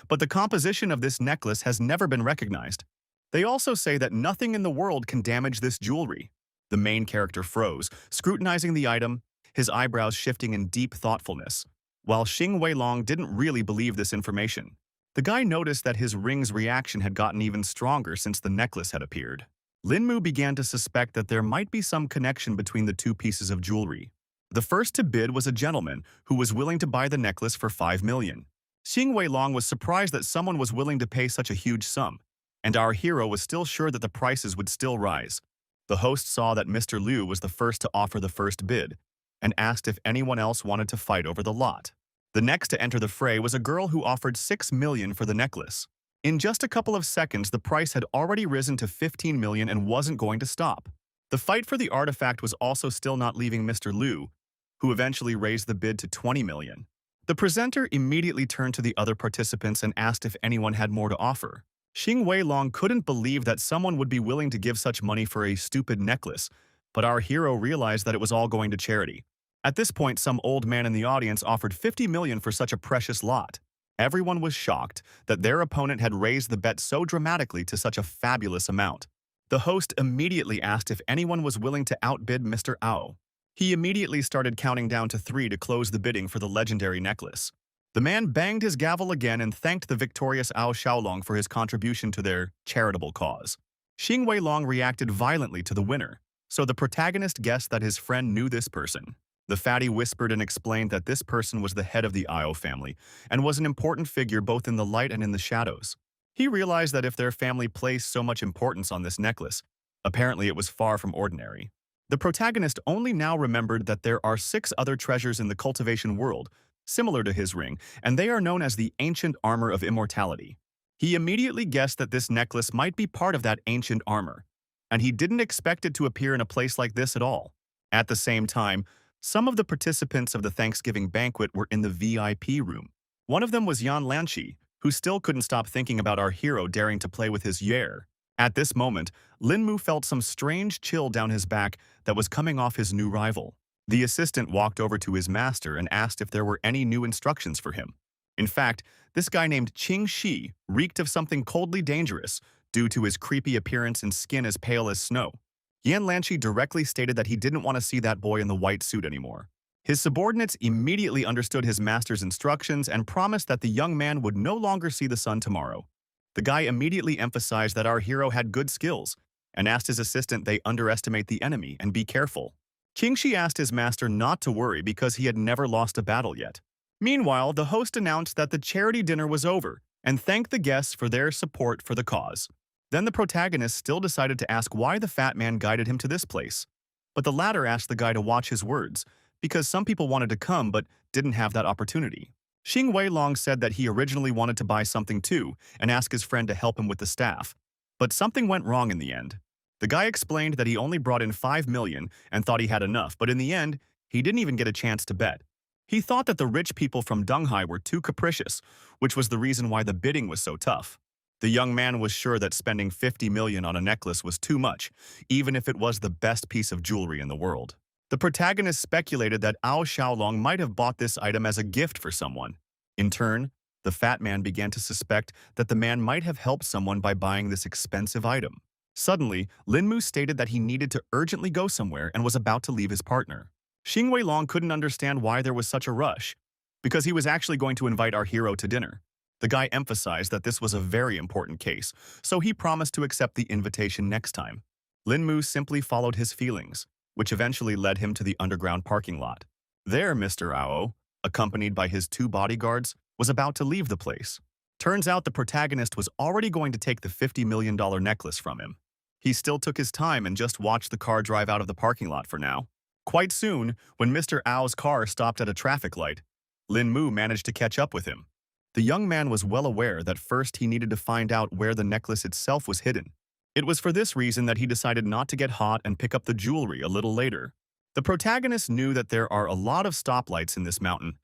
but the composition of this necklace has never been recognized. They also say that nothing in the world can damage this jewelry. The main character froze, scrutinizing the item, his eyebrows shifting in deep thoughtfulness, while Xing Weilong didn't really believe this information. The guy noticed that his ring's reaction had gotten even stronger since the necklace had appeared. Lin Mu began to suspect that there might be some connection between the two pieces of jewelry. The first to bid was a gentleman who was willing to buy the necklace for 5 million. Xing Weilong was surprised that someone was willing to pay such a huge sum, and our hero was still sure that the prices would still rise. The host saw that Mr. Liu was the first to offer the first bid, and asked if anyone else wanted to fight over the lot. The next to enter the fray was a girl who offered 6 million for the necklace. In just a couple of seconds, the price had already risen to 15 million and wasn't going to stop. The fight for the artifact was also still not leaving Mr. Liu, who eventually raised the bid to 20 million. The presenter immediately turned to the other participants and asked if anyone had more to offer. Xing Weilong couldn't believe that someone would be willing to give such money for a stupid necklace, but our hero realized that it was all going to charity. At this point, some old man in the audience offered 50 million for such a precious lot. Everyone was shocked that their opponent had raised the bet so dramatically to such a fabulous amount. The host immediately asked if anyone was willing to outbid Mr. Ao. He immediately started counting down to 3 to close the bidding for the legendary necklace. The man banged his gavel again and thanked the victorious Ao Xiaolong for his contribution to their charitable cause. Xing Weilong reacted violently to the winner, so the protagonist guessed that his friend knew this person. The fatty whispered and explained that this person was the head of the Ao family and was an important figure both in the light and in the shadows. He realized that if their family placed so much importance on this necklace, apparently it was far from ordinary. The protagonist only now remembered that there are 6 other treasures in the cultivation world, similar to his ring, and they are known as the ancient armor of immortality. He immediately guessed that this necklace might be part of that ancient armor, and he didn't expect it to appear in a place like this at all. At the same time, some of the participants of the Thanksgiving banquet were in the VIP room. One of them was Yan Lanqi, who still couldn't stop thinking about our hero daring to play with his yair. At this moment, Lin Mu felt some strange chill down his back that was coming off his new rival. The assistant walked over to his master and asked if there were any new instructions for him. In fact, this guy named Qing Shi reeked of something coldly dangerous due to his creepy appearance and skin as pale as snow. Yan Lanqi directly stated that he didn't want to see that boy in the white suit anymore. His subordinates immediately understood his master's instructions and promised that the young man would no longer see the sun tomorrow. The guy immediately emphasized that our hero had good skills and asked his assistant they underestimate the enemy and be careful. Qingxi asked his master not to worry because he had never lost a battle yet. Meanwhile, the host announced that the charity dinner was over and thanked the guests for their support for the cause. Then the protagonist still decided to ask why the fat man guided him to this place. But the latter asked the guy to watch his words, because some people wanted to come but didn't have that opportunity. Xing Weilong said that he originally wanted to buy something too and ask his friend to help him with the staff. But something went wrong in the end. The guy explained that he only brought in 5 million and thought he had enough, but in the end, he didn't even get a chance to bet. He thought that the rich people from Dunghai were too capricious, which was the reason why the bidding was so tough. The young man was sure that spending 50 million on a necklace was too much, even if it was the best piece of jewelry in the world. The protagonist speculated that Ao Xiaolong might have bought this item as a gift for someone. In turn, the fat man began to suspect that the man might have helped someone by buying this expensive item. Suddenly, Lin Mu stated that he needed to urgently go somewhere and was about to leave his partner. Xing Weilong couldn't understand why there was such a rush, because he was actually going to invite our hero to dinner. The guy emphasized that this was a very important case, so he promised to accept the invitation next time. Lin Mu simply followed his feelings, which eventually led him to the underground parking lot. There, Mr. Ao, accompanied by his 2 bodyguards, was about to leave the place. Turns out the protagonist was already going to take the $50 million necklace from him. He still took his time and just watched the car drive out of the parking lot for now. Quite soon, when Mr. Ao's car stopped at a traffic light, Lin Mu managed to catch up with him. The young man was well aware that first he needed to find out where the necklace itself was hidden. It was for this reason that he decided not to get hot and pick up the jewelry a little later. The protagonist knew that there are a lot of stoplights in this mountain,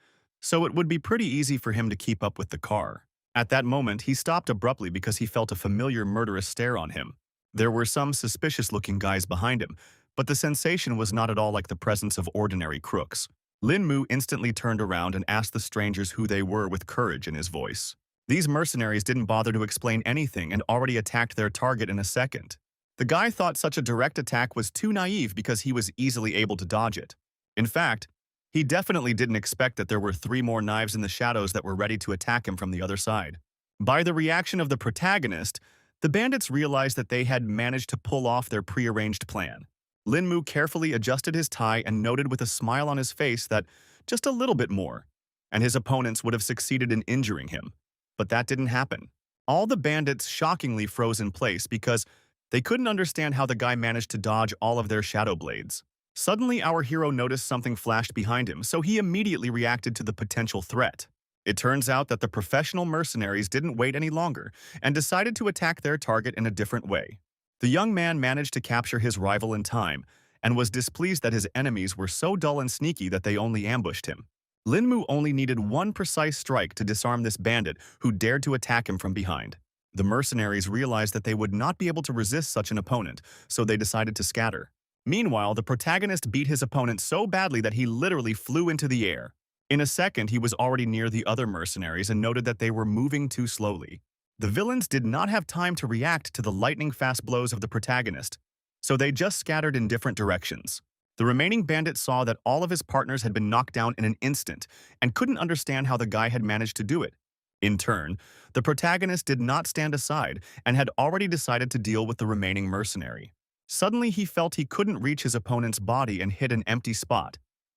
so it would be pretty easy for him to keep up with the car. At that moment, he stopped abruptly because he felt a familiar murderous stare on him. There were some suspicious-looking guys behind him, but the sensation was not at all like the presence of ordinary crooks. Lin Mu instantly turned around and asked the strangers who they were with courage in his voice. These mercenaries didn't bother to explain anything and already attacked their target in a second. The guy thought such a direct attack was too naive because he was easily able to dodge it. In fact, he definitely didn't expect that there were 3 more knives in the shadows that were ready to attack him from the other side. By the reaction of the protagonist, the bandits realized that they had managed to pull off their prearranged plan. Lin Mu carefully adjusted his tie and noted with a smile on his face that just a little bit more, and his opponents would have succeeded in injuring him. But that didn't happen. All the bandits shockingly froze in place because they couldn't understand how the guy managed to dodge all of their shadow blades. Suddenly, our hero noticed something flashed behind him, so he immediately reacted to the potential threat. It turns out that the professional mercenaries didn't wait any longer and decided to attack their target in a different way. The young man managed to capture his rival in time and was displeased that his enemies were so dull and sneaky that they only ambushed him. Lin Mu only needed one precise strike to disarm this bandit who dared to attack him from behind. The mercenaries realized that they would not be able to resist such an opponent, so they decided to scatter. Meanwhile, the protagonist beat his opponent so badly that he literally flew into the air. In a second, he was already near the other mercenaries and noted that they were moving too slowly. The villains did not have time to react to the lightning-fast blows of the protagonist, so they just scattered in different directions. The remaining bandit saw that all of his partners had been knocked down in an instant and couldn't understand how the guy had managed to do it. In turn, the protagonist did not stand aside and had already decided to deal with the remaining mercenary. Suddenly, he felt he couldn't reach his opponent's body and hit an empty spot,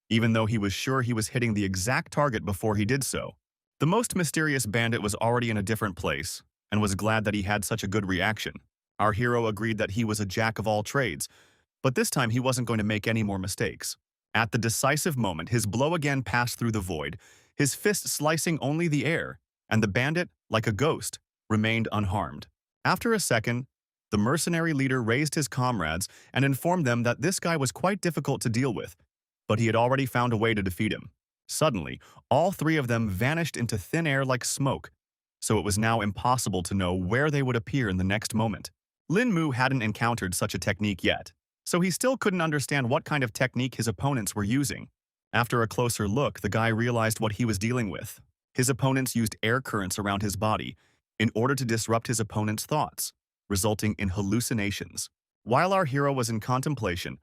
even though he was sure he was hitting the exact target before he did so. The most mysterious bandit was already in a different place and was glad that he had such a good reaction. Our hero agreed that he was a jack of all trades, but this time he wasn't going to make any more mistakes. At the decisive moment, his blow again passed through the void, his fist slicing only the air, and the bandit, like a ghost, remained unharmed. After a second, the mercenary leader raised his comrades and informed them that this guy was quite difficult to deal with, but he had already found a way to defeat him. Suddenly, all 3 of them vanished into thin air like smoke, so it was now impossible to know where they would appear in the next moment. Lin Mu hadn't encountered such a technique yet, so he still couldn't understand what kind of technique his opponents were using. After a closer look, the guy realized what he was dealing with. His opponents used air currents around his body in order to disrupt his opponent's thoughts, resulting in hallucinations. While our hero was in contemplation,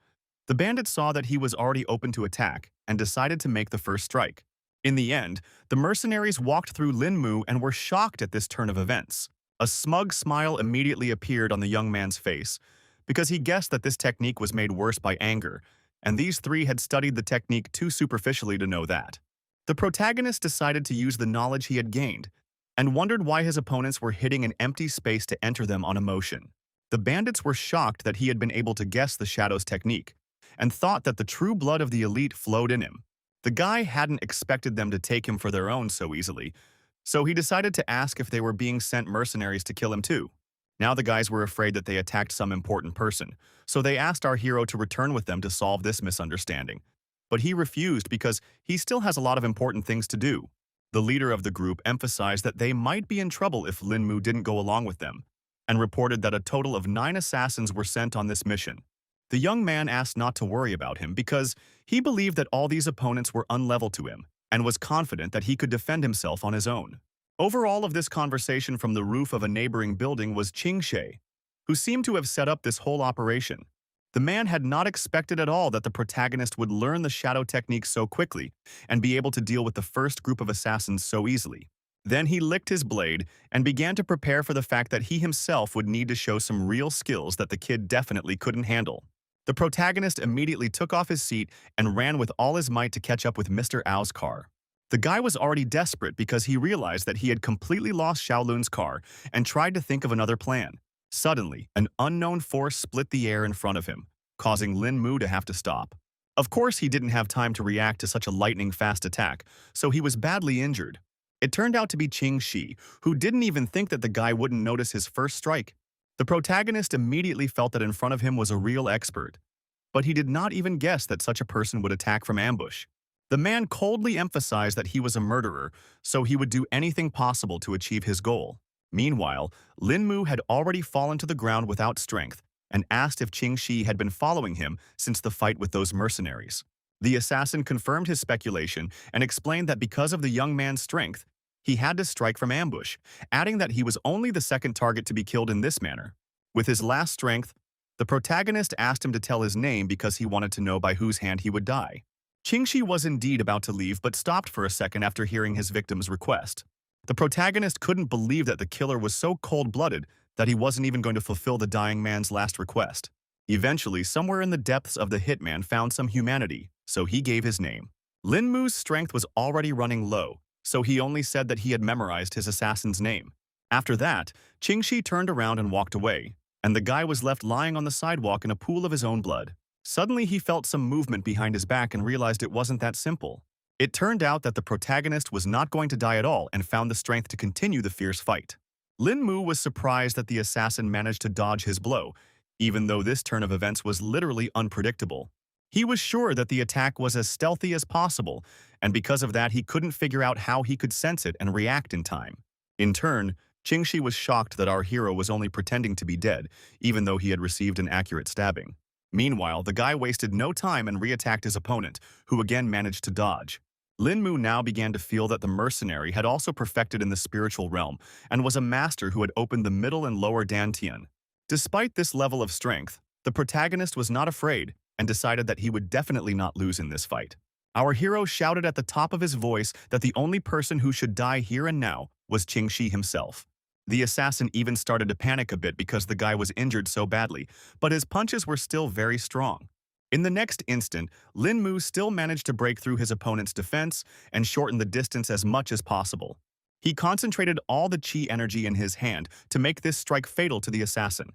the bandit saw that he was already open to attack and decided to make the first strike. In the end, the mercenaries walked through Lin Mu and were shocked at this turn of events. A smug smile immediately appeared on the young man's face, because he guessed that this technique was made worse by anger, and these 3 had studied the technique too superficially to know that. The protagonist decided to use the knowledge he had gained, and wondered why his opponents were hitting an empty space to enter them on emotion. The bandits were shocked that he had been able to guess the Shadow's technique, and thought that the true blood of the elite flowed in him. The guy hadn't expected them to take him for their own so easily, so he decided to ask if they were being sent mercenaries to kill him too. Now the guys were afraid that they attacked some important person, so they asked our hero to return with them to solve this misunderstanding. But he refused because he still has a lot of important things to do. The leader of the group emphasized that they might be in trouble if Lin Mu didn't go along with them, and reported that a total of 9 assassins were sent on this mission. The young man asked not to worry about him because he believed that all these opponents were unlevel to him and was confident that he could defend himself on his own. Over all of this conversation from the roof of a neighboring building was Qing Shi, who seemed to have set up this whole operation. The man had not expected at all that the protagonist would learn the shadow technique so quickly and be able to deal with the first group of assassins so easily. Then he licked his blade and began to prepare for the fact that he himself would need to show some real skills that the kid definitely couldn't handle. The protagonist immediately took off his seat and ran with all his might to catch up with Mr. Ao's car. The guy was already desperate because he realized that he had completely lost Xiaolun's car and tried to think of another plan. Suddenly, an unknown force split the air in front of him, causing Lin Mu to have to stop. Of course, he didn't have time to react to such a lightning-fast attack, so he was badly injured. It turned out to be Qing Shi, who didn't even think that the guy wouldn't notice his first strike. The protagonist immediately felt that in front of him was a real expert, but he did not even guess that such a person would attack from ambush. The man coldly emphasized that he was a murderer, so he would do anything possible to achieve his goal. Meanwhile, Lin Mu had already fallen to the ground without strength and asked if Qing Shi had been following him since the fight with those mercenaries. The assassin confirmed his speculation and explained that because of the young man's strength, he had to strike from ambush, adding that he was only the second target to be killed in this manner. With his last strength, the protagonist asked him to tell his name because he wanted to know by whose hand he would die. Qing Shi was indeed about to leave but stopped for a second after hearing his victim's request. The protagonist couldn't believe that the killer was so cold-blooded that he wasn't even going to fulfill the dying man's last request. Eventually, somewhere in the depths of the hitman found some humanity, so he gave his name. Lin Mu's strength was already running low, so he only said that he had memorized his assassin's name. After that, Qing Shi turned around and walked away, and the guy was left lying on the sidewalk in a pool of his own blood. Suddenly, he felt some movement behind his back and realized it wasn't that simple. It turned out that the protagonist was not going to die at all and found the strength to continue the fierce fight. Lin Mu was surprised that the assassin managed to dodge his blow, even though this turn of events was literally unpredictable. He was sure that the attack was as stealthy as possible, and because of that he couldn't figure out how he could sense it and react in time. In turn, Qing Shi was shocked that our hero was only pretending to be dead, even though he had received an accurate stabbing. Meanwhile, the guy wasted no time and re-attacked his opponent, who again managed to dodge. Lin Mu now began to feel that the mercenary had also perfected in the spiritual realm and was a master who had opened the middle and lower dantian. Despite this level of strength, the protagonist was not afraid and decided that he would definitely not lose in this fight. Our hero shouted at the top of his voice that the only person who should die here and now was Qing Shi himself. The assassin even started to panic a bit because the guy was injured so badly, but his punches were still very strong. In the next instant, Lin Mu still managed to break through his opponent's defense and shorten the distance as much as possible. He concentrated all the chi energy in his hand to make this strike fatal to the assassin.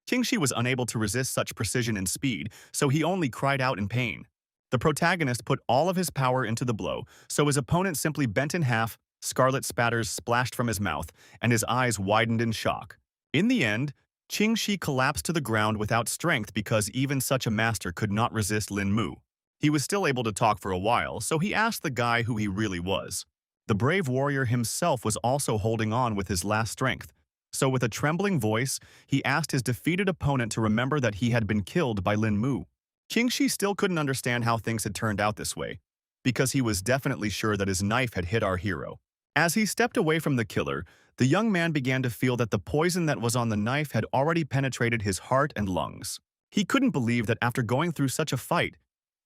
Qing Shi was unable to resist such precision and speed, so he only cried out in pain. The protagonist put all of his power into the blow, so his opponent simply bent in half, scarlet spatters splashed from his mouth, and his eyes widened in shock. In the end, Qing Shi collapsed to the ground without strength because even such a master could not resist Lin Mu. He was still able to talk for a while, so he asked the guy who he really was. The brave warrior himself was also holding on with his last strength, so with a trembling voice, he asked his defeated opponent to remember that he had been killed by Lin Mu. Qing Shi still couldn't understand how things had turned out this way, because he was definitely sure that his knife had hit our hero. As he stepped away from the killer, the young man began to feel that the poison that was on the knife had already penetrated his heart and lungs. He couldn't believe that after going through such a fight,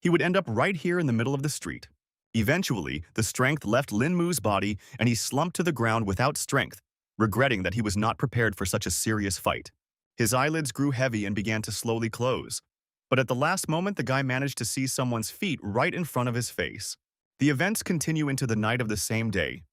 he would end up right here in the middle of the street. Eventually, the strength left Lin Mu's body and he slumped to the ground without strength, regretting that he was not prepared for such a serious fight. His eyelids grew heavy and began to slowly close. But at the last moment, the guy managed to see someone's feet right in front of his face. The events continue into the night of the same day.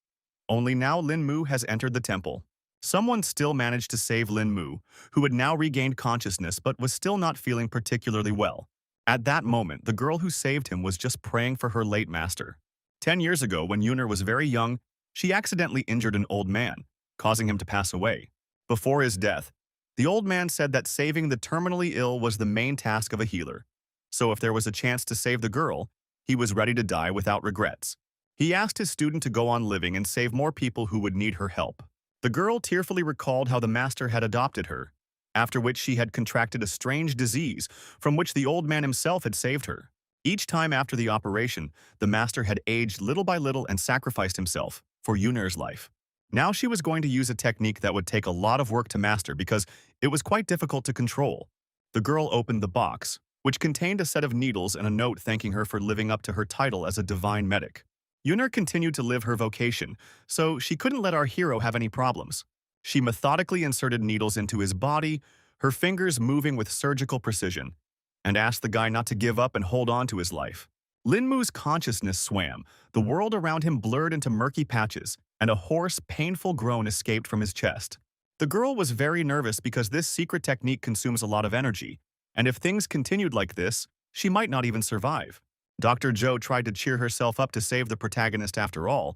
Only now Lin Mu has entered the temple. Someone still managed to save Lin Mu, who had now regained consciousness but was still not feeling particularly well. At that moment, the girl who saved him was just praying for her late master. 10 years ago, when Yuner was very young, she accidentally injured an old man, causing him to pass away. Before his death, The old man said that saving the terminally ill was the main task of a healer. So if there was a chance to save the girl, he was ready to die without regrets. He asked his student to go on living and save more people who would need her help. The girl tearfully recalled how the master had adopted her, after which she had contracted a strange disease from which the old man himself had saved her. Each time after the operation, the master had aged little by little and sacrificed himself for Yunir's life. Now she was going to use a technique that would take a lot of work to master because it was quite difficult to control. The girl opened the box, which contained a set of needles and a note thanking her for living up to her title as a divine medic. Yunir continued to live her vocation, so she couldn't let our hero have any problems. She methodically inserted needles into his body, her fingers moving with surgical precision, and asked the guy not to give up and hold on to his life. Linmu's consciousness swam, the world around him blurred into murky patches, and a hoarse, painful groan escaped from his chest. The girl was very nervous because this secret technique consumes a lot of energy, and if things continued like this, she might not even survive. Dr. Joe tried to cheer herself up to save the protagonist after all,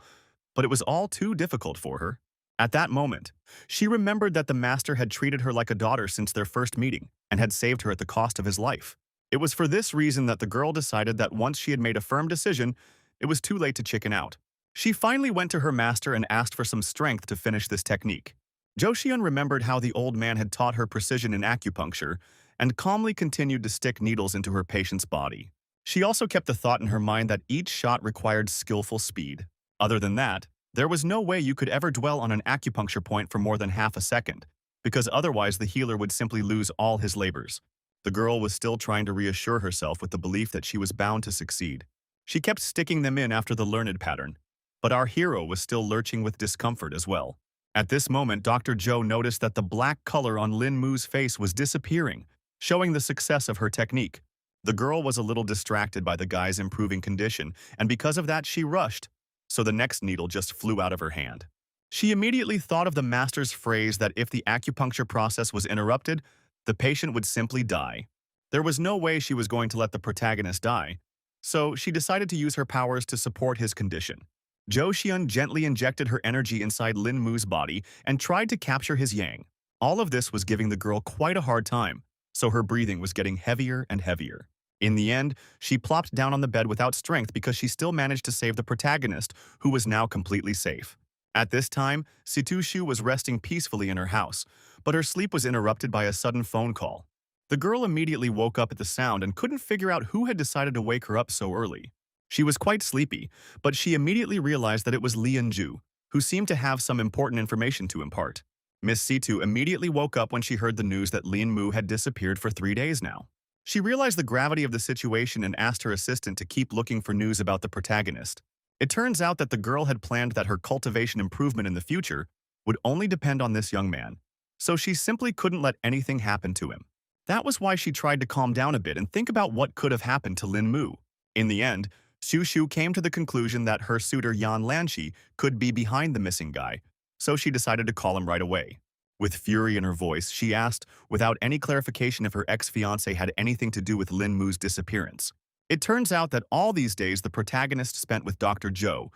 but it was all too difficult for her. At that moment, she remembered that the master had treated her like a daughter since their first meeting and had saved her at the cost of his life. It was for this reason that the girl decided that once she had made a firm decision, it was too late to chicken out. She finally went to her master and asked for some strength to finish this technique. Joshiun remembered how the old man had taught her precision in acupuncture and calmly continued to stick needles into her patient's body. She also kept the thought in her mind that each shot required skillful speed. Other than that, there was no way you could ever dwell on an acupuncture point for more than half a second, because otherwise the healer would simply lose all his labors. The girl was still trying to reassure herself with the belief that she was bound to succeed. She kept sticking them in after the learned pattern, but our hero was still lurching with discomfort as well. At this moment, Dr. Joe noticed that the black color on Lin Mu's face was disappearing, showing the success of her technique. The girl was a little distracted by the guy's improving condition, and because of that she rushed, so the next needle just flew out of her hand. She immediately thought of the master's phrase that if the acupuncture process was interrupted, the patient would simply die. There was no way she was going to let the protagonist die, so she decided to use her powers to support his condition. Joshiun gently injected her energy inside Lin Mu's body and tried to capture his yang. All of this was giving the girl quite a hard time, so her breathing was getting heavier and heavier. In the end, she plopped down on the bed without strength because she still managed to save the protagonist, who was now completely safe. At this time, Situshu was resting peacefully in her house, but her sleep was interrupted by a sudden phone call. The girl immediately woke up at the sound and couldn't figure out who had decided to wake her up so early. She was quite sleepy, but she immediately realized that it was Lianju, who seemed to have some important information to impart. Miss Situ immediately woke up when she heard the news that Lin Mu had disappeared for 3 days now. She realized the gravity of the situation and asked her assistant to keep looking for news about the protagonist. It turns out that the girl had planned that her cultivation improvement in the future would only depend on this young man, so she simply couldn't let anything happen to him. That was why she tried to calm down a bit and think about what could have happened to Lin Mu. In the end, Xu Shu came to the conclusion that her suitor Yan Lanxi could be behind the missing guy, so she decided to call him right away. With fury in her voice, she asked, without any clarification, if her ex-fiancé had anything to do with Lin Mu's disappearance. It turns out that all these days the protagonist spent with Dr. Joe,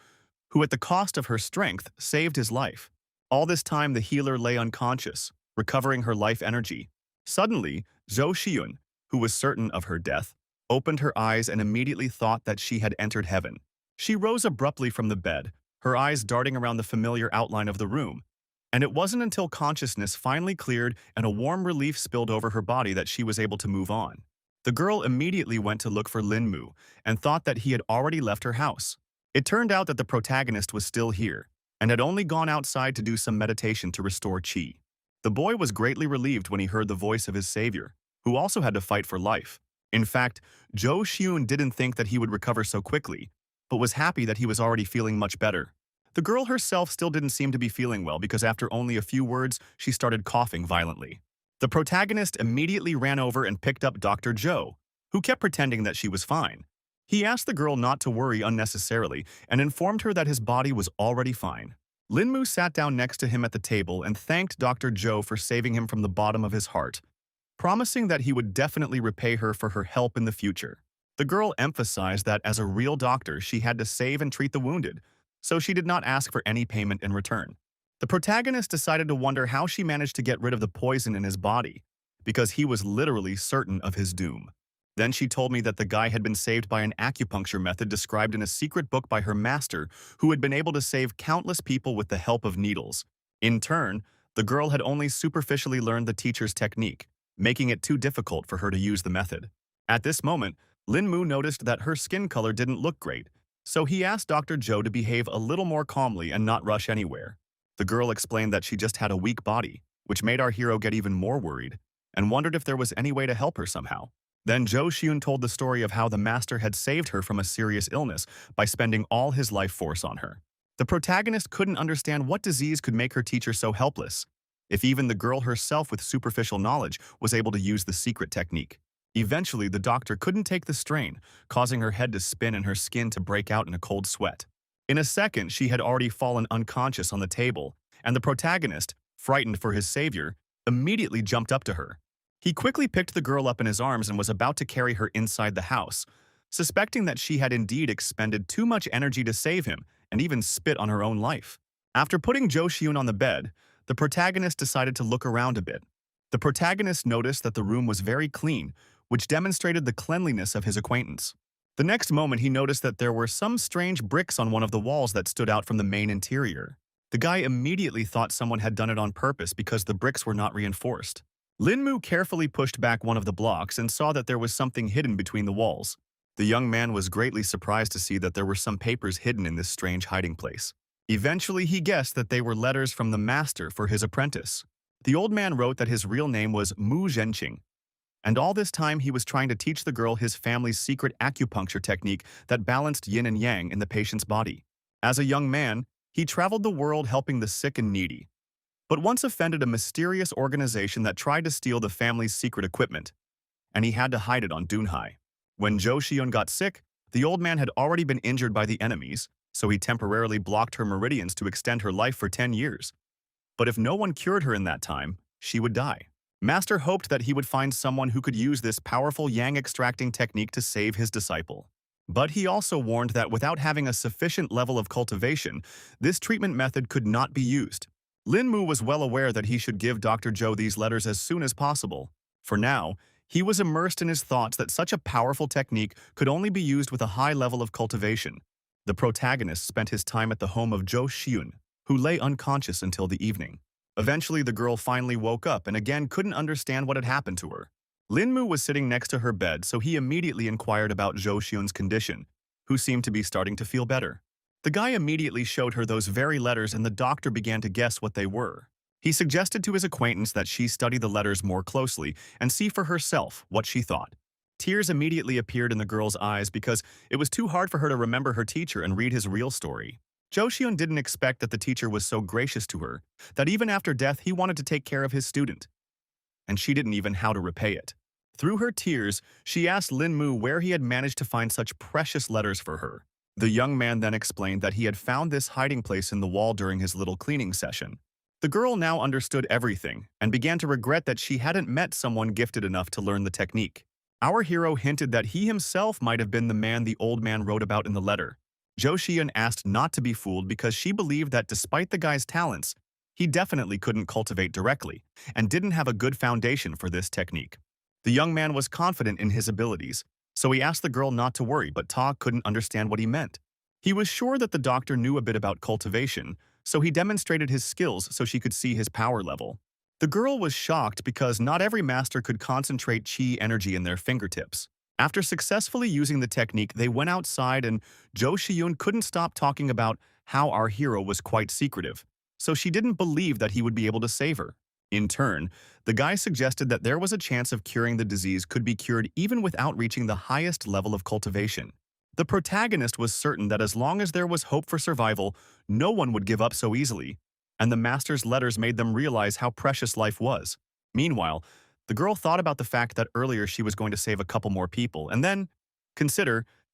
who at the cost of her strength saved his life. All this time the healer lay unconscious, recovering her life energy. Suddenly, Zhou Xiun, who was certain of her death, opened her eyes and immediately thought that she had entered heaven. She rose abruptly from the bed, her eyes darting around the familiar outline of the room. And it wasn't until consciousness finally cleared and a warm relief spilled over her body that she was able to move on. The girl immediately went to look for Lin Mu and thought that he had already left her house. It turned out that the protagonist was still here and had only gone outside to do some meditation to restore qi. The boy was greatly relieved when he heard the voice of his savior, who also had to fight for life. In fact, Zhou Xiun didn't think that he would recover so quickly, but was happy that he was already feeling much better. The girl herself still didn't seem to be feeling well because after only a few words, she started coughing violently. The protagonist immediately ran over and picked up Dr. Joe, who kept pretending that she was fine. He asked the girl not to worry unnecessarily and informed her that his body was already fine. Lin Mu sat down next to him at the table and thanked Dr. Joe for saving him from the bottom of his heart, promising that he would definitely repay her for her help in the future. The girl emphasized that as a real doctor, she had to save and treat the wounded, so she did not ask for any payment in return. The protagonist decided to wonder how she managed to get rid of the poison in his body, because he was literally certain of his doom. Then she told me that the guy had been saved by an acupuncture method described in a secret book by her master, who had been able to save countless people with the help of needles. In turn, the girl had only superficially learned the teacher's technique, making it too difficult for her to use the method. At this moment, Lin Mu noticed that her skin color didn't look great, so he asked Dr. Zhou to behave a little more calmly and not rush anywhere. The girl explained that she just had a weak body, which made our hero get even more worried, and wondered if there was any way to help her somehow. Then Zhou Xiun told the story of how the master had saved her from a serious illness by spending all his life force on her. The protagonist couldn't understand what disease could make her teacher so helpless, if even the girl herself with superficial knowledge was able to use the secret technique. Eventually, the doctor couldn't take the strain, causing her head to spin and her skin to break out in a cold sweat. In a second, she had already fallen unconscious on the table, and the protagonist, frightened for his savior, immediately jumped up to her. He quickly picked the girl up in his arms and was about to carry her inside the house, suspecting that she had indeed expended too much energy to save him and even spit on her own life. After putting Zhou Xiun on the bed, the protagonist decided to look around a bit. The protagonist noticed that the room was very clean, which demonstrated the cleanliness of his acquaintance. The next moment, he noticed that there were some strange bricks on one of the walls that stood out from the main interior. The guy immediately thought someone had done it on purpose because the bricks were not reinforced. Lin Mu carefully pushed back one of the blocks and saw that there was something hidden between the walls. The young man was greatly surprised to see that there were some papers hidden in this strange hiding place. Eventually, he guessed that they were letters from the master for his apprentice. The old man wrote that his real name was Mu Zhenqing, and all this time he was trying to teach the girl his family's secret acupuncture technique that balanced yin and yang in the patient's body. As a young man, he traveled the world helping the sick and needy, but once offended a mysterious organization that tried to steal the family's secret equipment, and he had to hide it on Dunhai. When Zhou Xiun got sick, the old man had already been injured by the enemies, so he temporarily blocked her meridians to extend her life for 10 years. But if no one cured her in that time, she would die. Master hoped that he would find someone who could use this powerful yang-extracting technique to save his disciple. But he also warned that without having a sufficient level of cultivation, this treatment method could not be used. Lin Mu was well aware that he should give Dr. Zhou these letters as soon as possible. For now, he was immersed in his thoughts that such a powerful technique could only be used with a high level of cultivation. The protagonist spent his time at the home of Zhou Xiun, who lay unconscious until the evening. Eventually, the girl finally woke up and again couldn't understand what had happened to her. Lin Mu was sitting next to her bed, so he immediately inquired about Zhou Xiun's condition, who seemed to be starting to feel better. The guy immediately showed her those very letters, and the doctor began to guess what they were. He suggested to his acquaintance that she study the letters more closely and see for herself what she thought. Tears immediately appeared in the girl's eyes because it was too hard for her to remember her teacher and read his real story. Zhou Xiun didn't expect that the teacher was so gracious to her, that even after death he wanted to take care of his student. And she didn't even how to repay it. Through her tears, she asked Lin Mu where he had managed to find such precious letters for her. The young man then explained that he had found this hiding place in the wall during his little cleaning session. The girl now understood everything and began to regret that she hadn't met someone gifted enough to learn the technique. Our hero hinted that he himself might have been the man the old man wrote about in the letter. Zhou Xian asked not to be fooled because she believed that despite the guy's talents, he definitely couldn't cultivate directly and didn't have a good foundation for this technique. The young man was confident in his abilities, so he asked the girl not to worry, but Ta couldn't understand what he meant. He was sure that the doctor knew a bit about cultivation, so he demonstrated his skills so she could see his power level. The girl was shocked because not every master could concentrate chi energy in their fingertips. After successfully using the technique, they went outside and Zhou Xiun couldn't stop talking about how our hero was quite secretive, so she didn't believe that he would be able to save her. In turn, the guy suggested that there was a chance of curing the disease could be cured even without reaching the highest level of cultivation. The protagonist was certain that as long as there was hope for survival, no one would give up so easily, and the master's letters made them realize how precious life was. Meanwhile, the girl thought about the fact that earlier she was going to save a couple more people and then,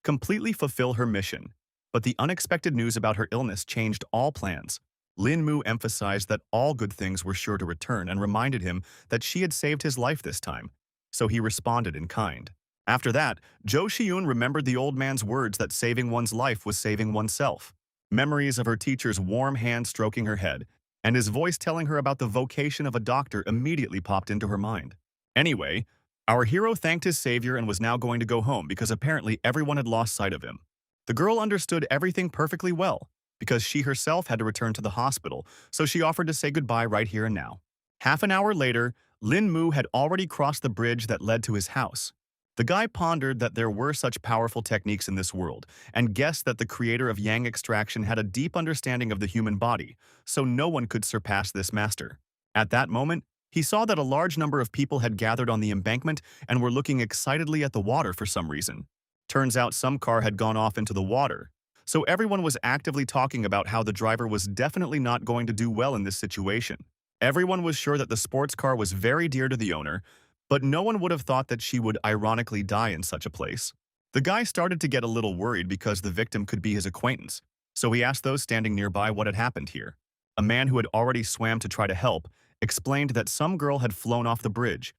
completely fulfill her mission. But the unexpected news about her illness changed all plans. Lin Mu emphasized that all good things were sure to return and reminded him that she had saved his life this time, so he responded in kind. After that, Zhou Xiun remembered the old man's words that saving one's life was saving oneself. Memories of her teacher's warm hand stroking her head and his voice telling her about the vocation of a doctor immediately popped into her mind. Anyway, our hero thanked his savior and was now going to go home because apparently everyone had lost sight of him. The girl understood everything perfectly well because she herself had to return to the hospital, so she offered to say goodbye right here and now. Half an hour later, Lin Mu had already crossed the bridge that led to his house. The guy pondered that there were such powerful techniques in this world and guessed that the creator of Yang extraction had a deep understanding of the human body, so no one could surpass this master. At that moment, he saw that a large number of people had gathered on the embankment and were looking excitedly at the water for some reason. Turns out some car had gone off into the water, so everyone was actively talking about how the driver was definitely not going to do well in this situation. Everyone was sure that the sports car was very dear to the owner, but no one would have thought that she would ironically die in such a place. The guy started to get a little worried because the victim could be his acquaintance, so he asked those standing nearby what had happened here. A man who had already swam to try to help explained that some girl had flown off the bridge,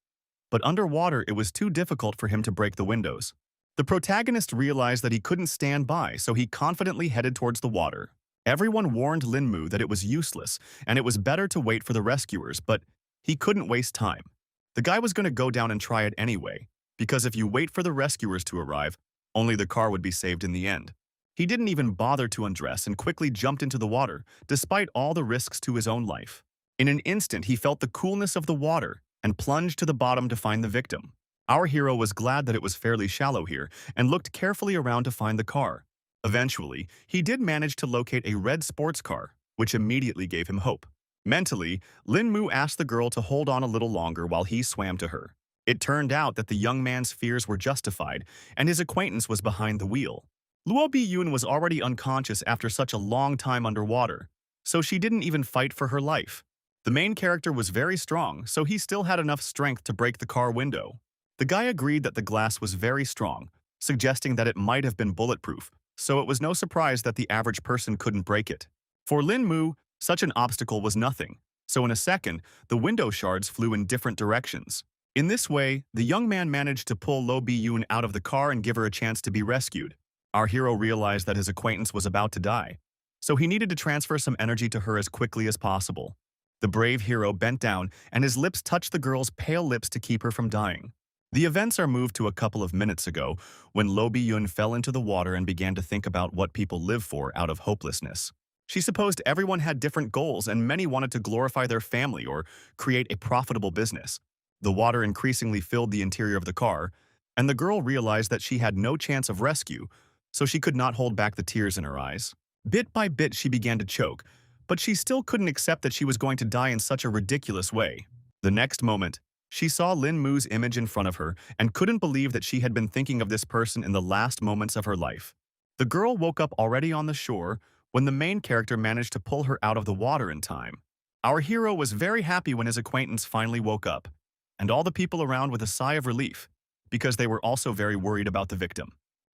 but underwater it was too difficult for him to break the windows. The protagonist realized that he couldn't stand by, so he confidently headed towards the water. Everyone warned Lin Mu that it was useless, and it was better to wait for the rescuers, but he couldn't waste time. The guy was going to go down and try it anyway, because if you wait for the rescuers to arrive, only the car would be saved in the end. He didn't even bother to undress and quickly jumped into the water, despite all the risks to his own life. In an instant, he felt the coolness of the water and plunged to the bottom to find the victim. Our hero was glad that it was fairly shallow here and looked carefully around to find the car. Eventually, he did manage to locate a red sports car, which immediately gave him hope. Mentally, Lin Mu asked the girl to hold on a little longer while he swam to her. It turned out that the young man's fears were justified, and his acquaintance was behind the wheel. Luo Bi-yoon was already unconscious after such a long time underwater, so she didn't even fight for her life. The main character was very strong, so he still had enough strength to break the car window. The guy agreed that the glass was very strong, suggesting that it might have been bulletproof, so it was no surprise that the average person couldn't break it. For Lin Mu, such an obstacle was nothing, so in a second, the window shards flew in different directions. In this way, the young man managed to pull Lo Bi-yoon out of the car and give her a chance to be rescued. Our hero realized that his acquaintance was about to die, so he needed to transfer some energy to her as quickly as possible. The brave hero bent down, and his lips touched the girl's pale lips to keep her from dying. The events are moved to a couple of minutes ago, when Lo Bi-yoon fell into the water and began to think about what people live for out of hopelessness. She supposed everyone had different goals and many wanted to glorify their family or create a profitable business. The water increasingly filled the interior of the car, and the girl realized that she had no chance of rescue, so she could not hold back the tears in her eyes. Bit by bit, she began to choke, but she still couldn't accept that she was going to die in such a ridiculous way. The next moment, she saw Lin Mu's image in front of her and couldn't believe that she had been thinking of this person in the last moments of her life. The girl woke up already on the shore when the main character managed to pull her out of the water in time. Our hero was very happy when his acquaintance finally woke up, and all the people around with a sigh of relief, because they were also very worried about the victim.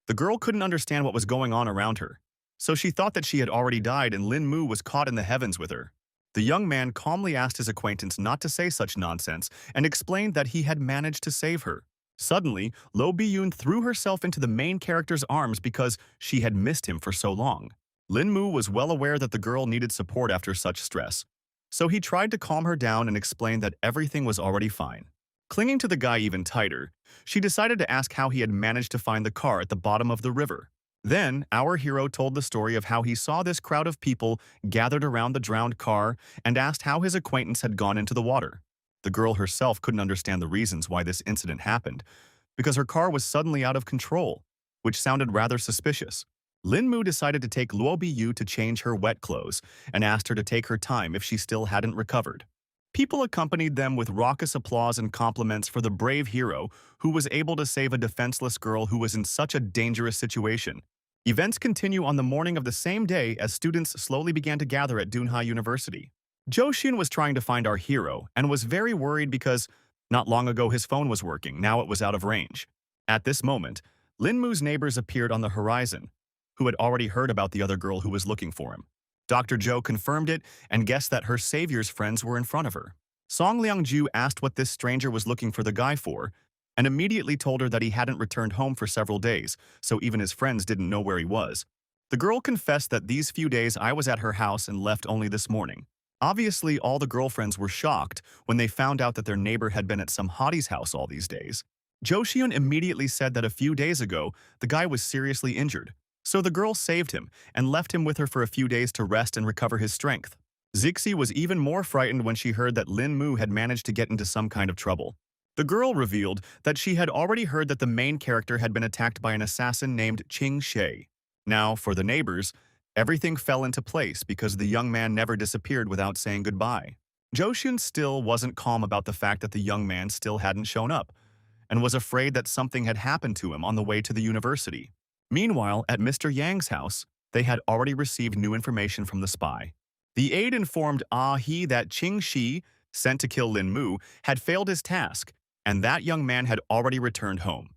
The girl couldn't understand what was going on around her, so she thought that she had already died and Lin Mu was caught in the heavens with her. The young man calmly asked his acquaintance not to say such nonsense and explained that he had managed to save her. Suddenly, Lo Bi-yoon threw herself into the main character's arms because she had missed him for so long. Lin Mu was well aware that the girl needed support after such stress, so he tried to calm her down and explain that everything was already fine. Clinging to the guy even tighter, she decided to ask how he had managed to find the car at the bottom of the river. Then, our hero told the story of how he saw this crowd of people gathered around the drowned car and asked how his acquaintance had gone into the water. The girl herself couldn't understand the reasons why this incident happened, because her car was suddenly out of control, which sounded rather suspicious. Lin Mu decided to take Luo Bi-yu to change her wet clothes and asked her to take her time if she still hadn't recovered. People accompanied them with raucous applause and compliments for the brave hero who was able to save a defenseless girl who was in such a dangerous situation. Events continue on the morning of the same day as students slowly began to gather at Dunha University. Jo Shin was trying to find our hero and was very worried because not long ago his phone was working, now it was out of range. At this moment, Lin Mu's neighbors appeared on the horizon, who had already heard about the other girl who was looking for him. Dr. Jo confirmed it and guessed that her savior's friends were in front of her. Song Liang-ju asked what this stranger was looking for the guy for, and immediately told her that he hadn't returned home for several days, so even his friends didn't know where he was. The girl confessed that these few days I was at her house and left only this morning. Obviously, all the girlfriends were shocked when they found out that their neighbor had been at some hottie's house all these days. Jo Hyun immediately said that a few days ago, the guy was seriously injured. So the girl saved him and left him with her for a few days to rest and recover his strength. Zixi was even more frightened when she heard that Lin Mu had managed to get into some kind of trouble. The girl revealed that she had already heard that the main character had been attacked by an assassin named Ching She. Now, for the neighbors, everything fell into place because the young man never disappeared without saying goodbye. Jo Hyun still wasn't calm about the fact that the young man still hadn't shown up, and was afraid that something had happened to him on the way to the university. Meanwhile, at Mr. Yang's house, they had already received new information from the spy. The aide informed He that Ching Shi, sent to kill Lin Mu, had failed his task, and that young man had already returned home.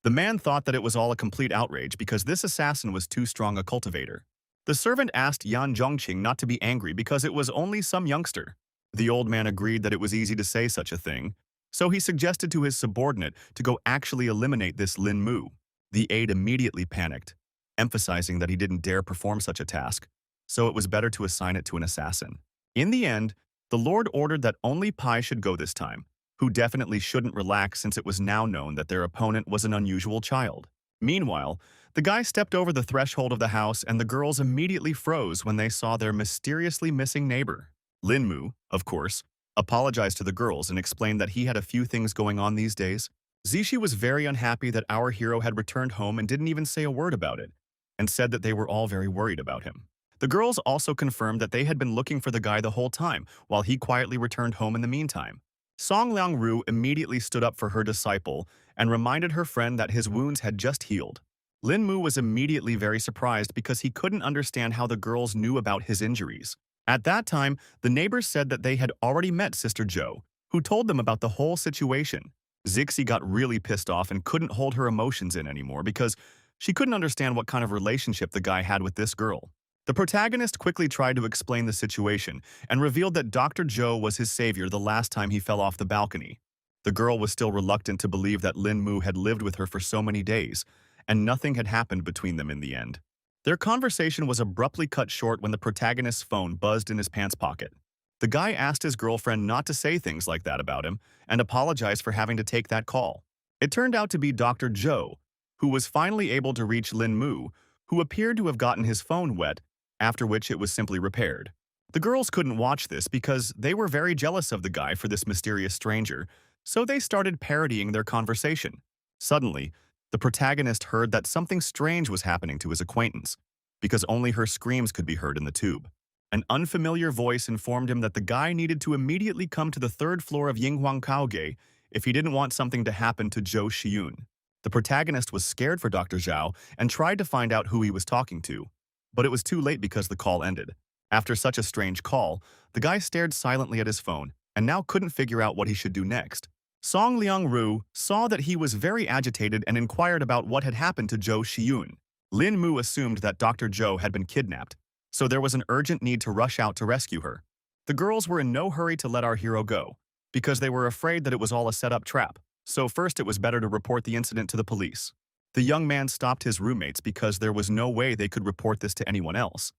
The man thought that it was all a complete outrage because this assassin was too strong a cultivator. The servant asked Yan Zhongqing not to be angry because it was only some youngster. The old man agreed that it was easy to say such a thing, so he suggested to his subordinate to go actually eliminate this Lin Mu. The aide immediately panicked, emphasizing that he didn't dare perform such a task, so it was better to assign it to an assassin. In the end, the Lord ordered that only Pai should go this time, who definitely shouldn't relax since it was now known that their opponent was an unusual child. Meanwhile, the guy stepped over the threshold of the house and the girls immediately froze when they saw their mysteriously missing neighbor. Lin Mu, of course, apologized to the girls and explained that he had a few things going on these days. Zishi was very unhappy that our hero had returned home and didn't even say a word about it, and said that they were all very worried about him. The girls also confirmed that they had been looking for the guy the whole time, while he quietly returned home in the meantime. Song Liang-ru immediately stood up for her disciple and reminded her friend that his wounds had just healed. Lin Mu was immediately very surprised because he couldn't understand how the girls knew about his injuries. At that time, the neighbors said that they had already met Sister Jo, who told them about the whole situation. Zixi got really pissed off and couldn't hold her emotions in anymore because she couldn't understand what kind of relationship the guy had with this girl. The protagonist quickly tried to explain the situation and revealed that Dr. Jo was his savior the last time he fell off the balcony. The girl was still reluctant to believe that Lin Mu had lived with her for so many days, and nothing had happened between them in the end. Their conversation was abruptly cut short when the protagonist's phone buzzed in his pants pocket. The guy asked his girlfriend not to say things like that about him and apologized for having to take that call. It turned out to be Dr. Jo, who was finally able to reach Lin Mu, who appeared to have gotten his phone wet, after which it was simply repaired. The girls couldn't watch this because they were very jealous of the guy for this mysterious stranger, so they started parodying their conversation. Suddenly, the protagonist heard that something strange was happening to his acquaintance, because only her screams could be heard in the tube. An unfamiliar voice informed him that the guy needed to immediately come to the third floor of Yinghuang Kaoge if he didn't want something to happen to Jo Xiun. The protagonist was scared for Dr. Zhao and tried to find out who he was talking to, but it was too late because the call ended. After such a strange call, the guy stared silently at his phone and now couldn't figure out what he should do next. Song Liang-ru saw that he was very agitated and inquired about what had happened to Jo Xiun. Lin Mu assumed that Dr. Jo had been kidnapped, so there was an urgent need to rush out to rescue her. The girls were in no hurry to let our hero go, because they were afraid that it was all a set-up trap, so first it was better to report the incident to the police. The young man stopped his roommates because there was no way they could report this to anyone else,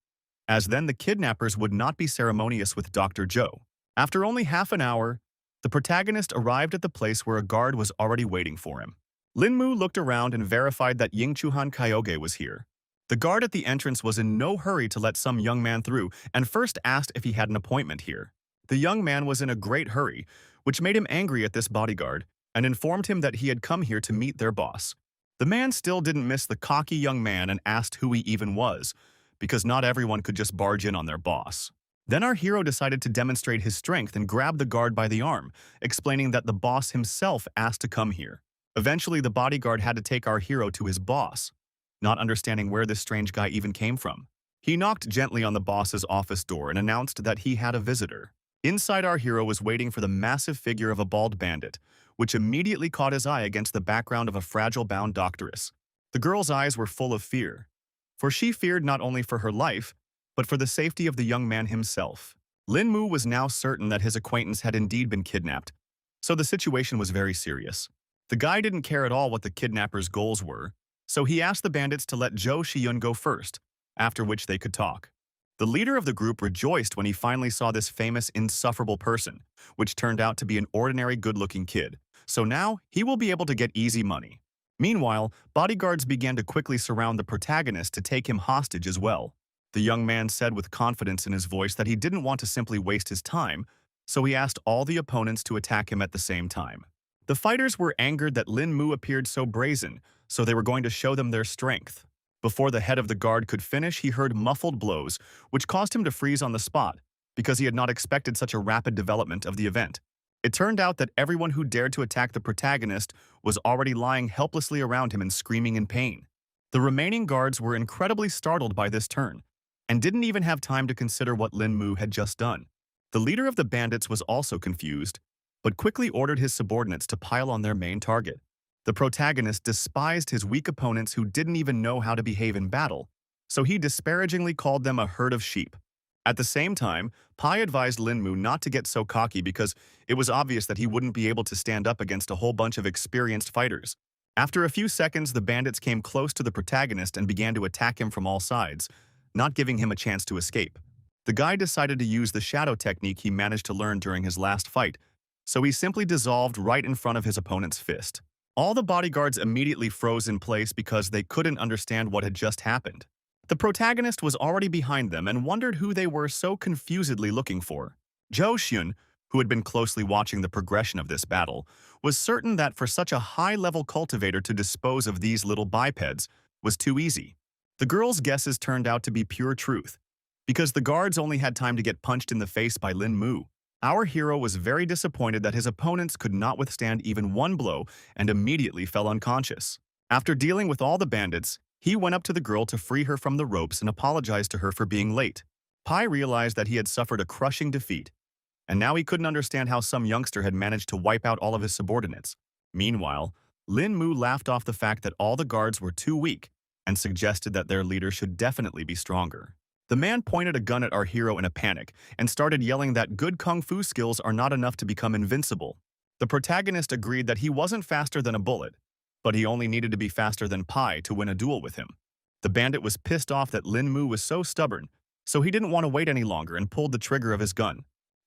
as then the kidnappers would not be ceremonious with Dr. Jo. After only half an hour, the protagonist arrived at the place where a guard was already waiting for him. Lin Mu looked around and verified that Yingchuhan Kyoge was here. The guard at the entrance was in no hurry to let some young man through and first asked if he had an appointment here. The young man was in a great hurry, which made him angry at this bodyguard, and informed him that he had come here to meet their boss. The man still didn't miss the cocky young man and asked who he even was, because not everyone could just barge in on their boss. Then our hero decided to demonstrate his strength and grabbed the guard by the arm, explaining that the boss himself asked to come here. Eventually, the bodyguard had to take our hero to his boss, not understanding where this strange guy even came from. He knocked gently on the boss's office door and announced that he had a visitor. Inside, our hero was waiting for the massive figure of a bald bandit, which immediately caught his eye against the background of a fragile bound doctoress. The girl's eyes were full of fear, for she feared not only for her life, but for the safety of the young man himself. Lin Mu was now certain that his acquaintance had indeed been kidnapped, so the situation was very serious. The guy didn't care at all what the kidnappers' goals were, so he asked the bandits to let Jo Xiun go first, after which they could talk. The leader of the group rejoiced when he finally saw this famous, insufferable person, which turned out to be an ordinary good-looking kid. So now, he will be able to get easy money. Meanwhile, bodyguards began to quickly surround the protagonist to take him hostage as well. The young man said with confidence in his voice that he didn't want to simply waste his time, so he asked all the opponents to attack him at the same time. The fighters were angered that Lin Mu appeared so brazen, so they were going to show them their strength. Before the head of the guard could finish, he heard muffled blows, which caused him to freeze on the spot, because he had not expected such a rapid development of the event. It turned out that everyone who dared to attack the protagonist was already lying helplessly around him and screaming in pain. The remaining guards were incredibly startled by this turn, and didn't even have time to consider what Lin Mu had just done. The leader of the bandits was also confused, but quickly ordered his subordinates to pile on their main target. The protagonist despised his weak opponents who didn't even know how to behave in battle, so he disparagingly called them a herd of sheep. At the same time, Pai advised Lin Mu not to get so cocky because it was obvious that he wouldn't be able to stand up against a whole bunch of experienced fighters. After a few seconds, the bandits came close to the protagonist and began to attack him from all sides, not giving him a chance to escape. The guy decided to use the shadow technique he managed to learn during his last fight, so he simply dissolved right in front of his opponent's fist. All the bodyguards immediately froze in place because they couldn't understand what had just happened. The protagonist was already behind them and wondered who they were so confusedly looking for. Zhou Xun, who had been closely watching the progression of this battle, was certain that for such a high-level cultivator to dispose of these little bipeds was too easy. The girl's guesses turned out to be pure truth, because the guards only had time to get punched in the face by Lin Mu. Our hero was very disappointed that his opponents could not withstand even one blow and immediately fell unconscious. After dealing with all the bandits, he went up to the girl to free her from the ropes and apologized to her for being late. Pai realized that he had suffered a crushing defeat, and now he couldn't understand how some youngster had managed to wipe out all of his subordinates. Meanwhile, Lin Mu laughed off the fact that all the guards were too weak and suggested that their leader should definitely be stronger. The man pointed a gun at our hero in a panic and started yelling that good kung fu skills are not enough to become invincible. The protagonist agreed that he wasn't faster than a bullet, but he only needed to be faster than Pai to win a duel with him. The bandit was pissed off that Lin Mu was so stubborn, so he didn't want to wait any longer and pulled the trigger of his gun.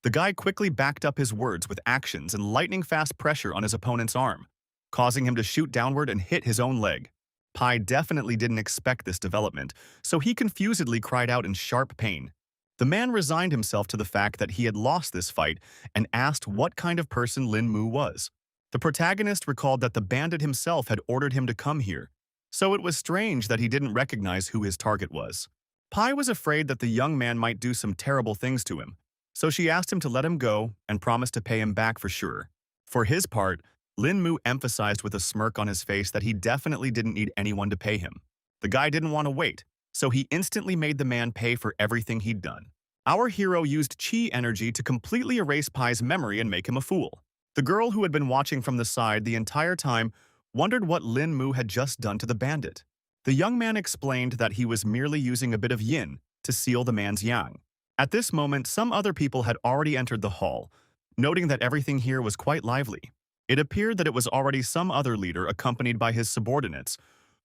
The guy quickly backed up his words with actions and lightning-fast pressure on his opponent's arm, causing him to shoot downward and hit his own leg. Pai definitely didn't expect this development, so he confusedly cried out in sharp pain. The man resigned himself to the fact that he had lost this fight and asked what kind of person Lin Mu was. The protagonist recalled that the bandit himself had ordered him to come here, so it was strange that he didn't recognize who his target was. Pai was afraid that the young man might do some terrible things to him, so she asked him to let him go and promised to pay him back for sure. For his part, Lin Mu emphasized with a smirk on his face that he definitely didn't need anyone to pay him. The guy didn't want to wait, so he instantly made the man pay for everything he'd done. Our hero used chi energy to completely erase Pai's memory and make him a fool. The girl who had been watching from the side the entire time wondered what Lin Mu had just done to the bandit. The young man explained that he was merely using a bit of yin to seal the man's yang. At this moment, some other people had already entered the hall, noting that everything here was quite lively. It appeared that it was already some other leader accompanied by his subordinates,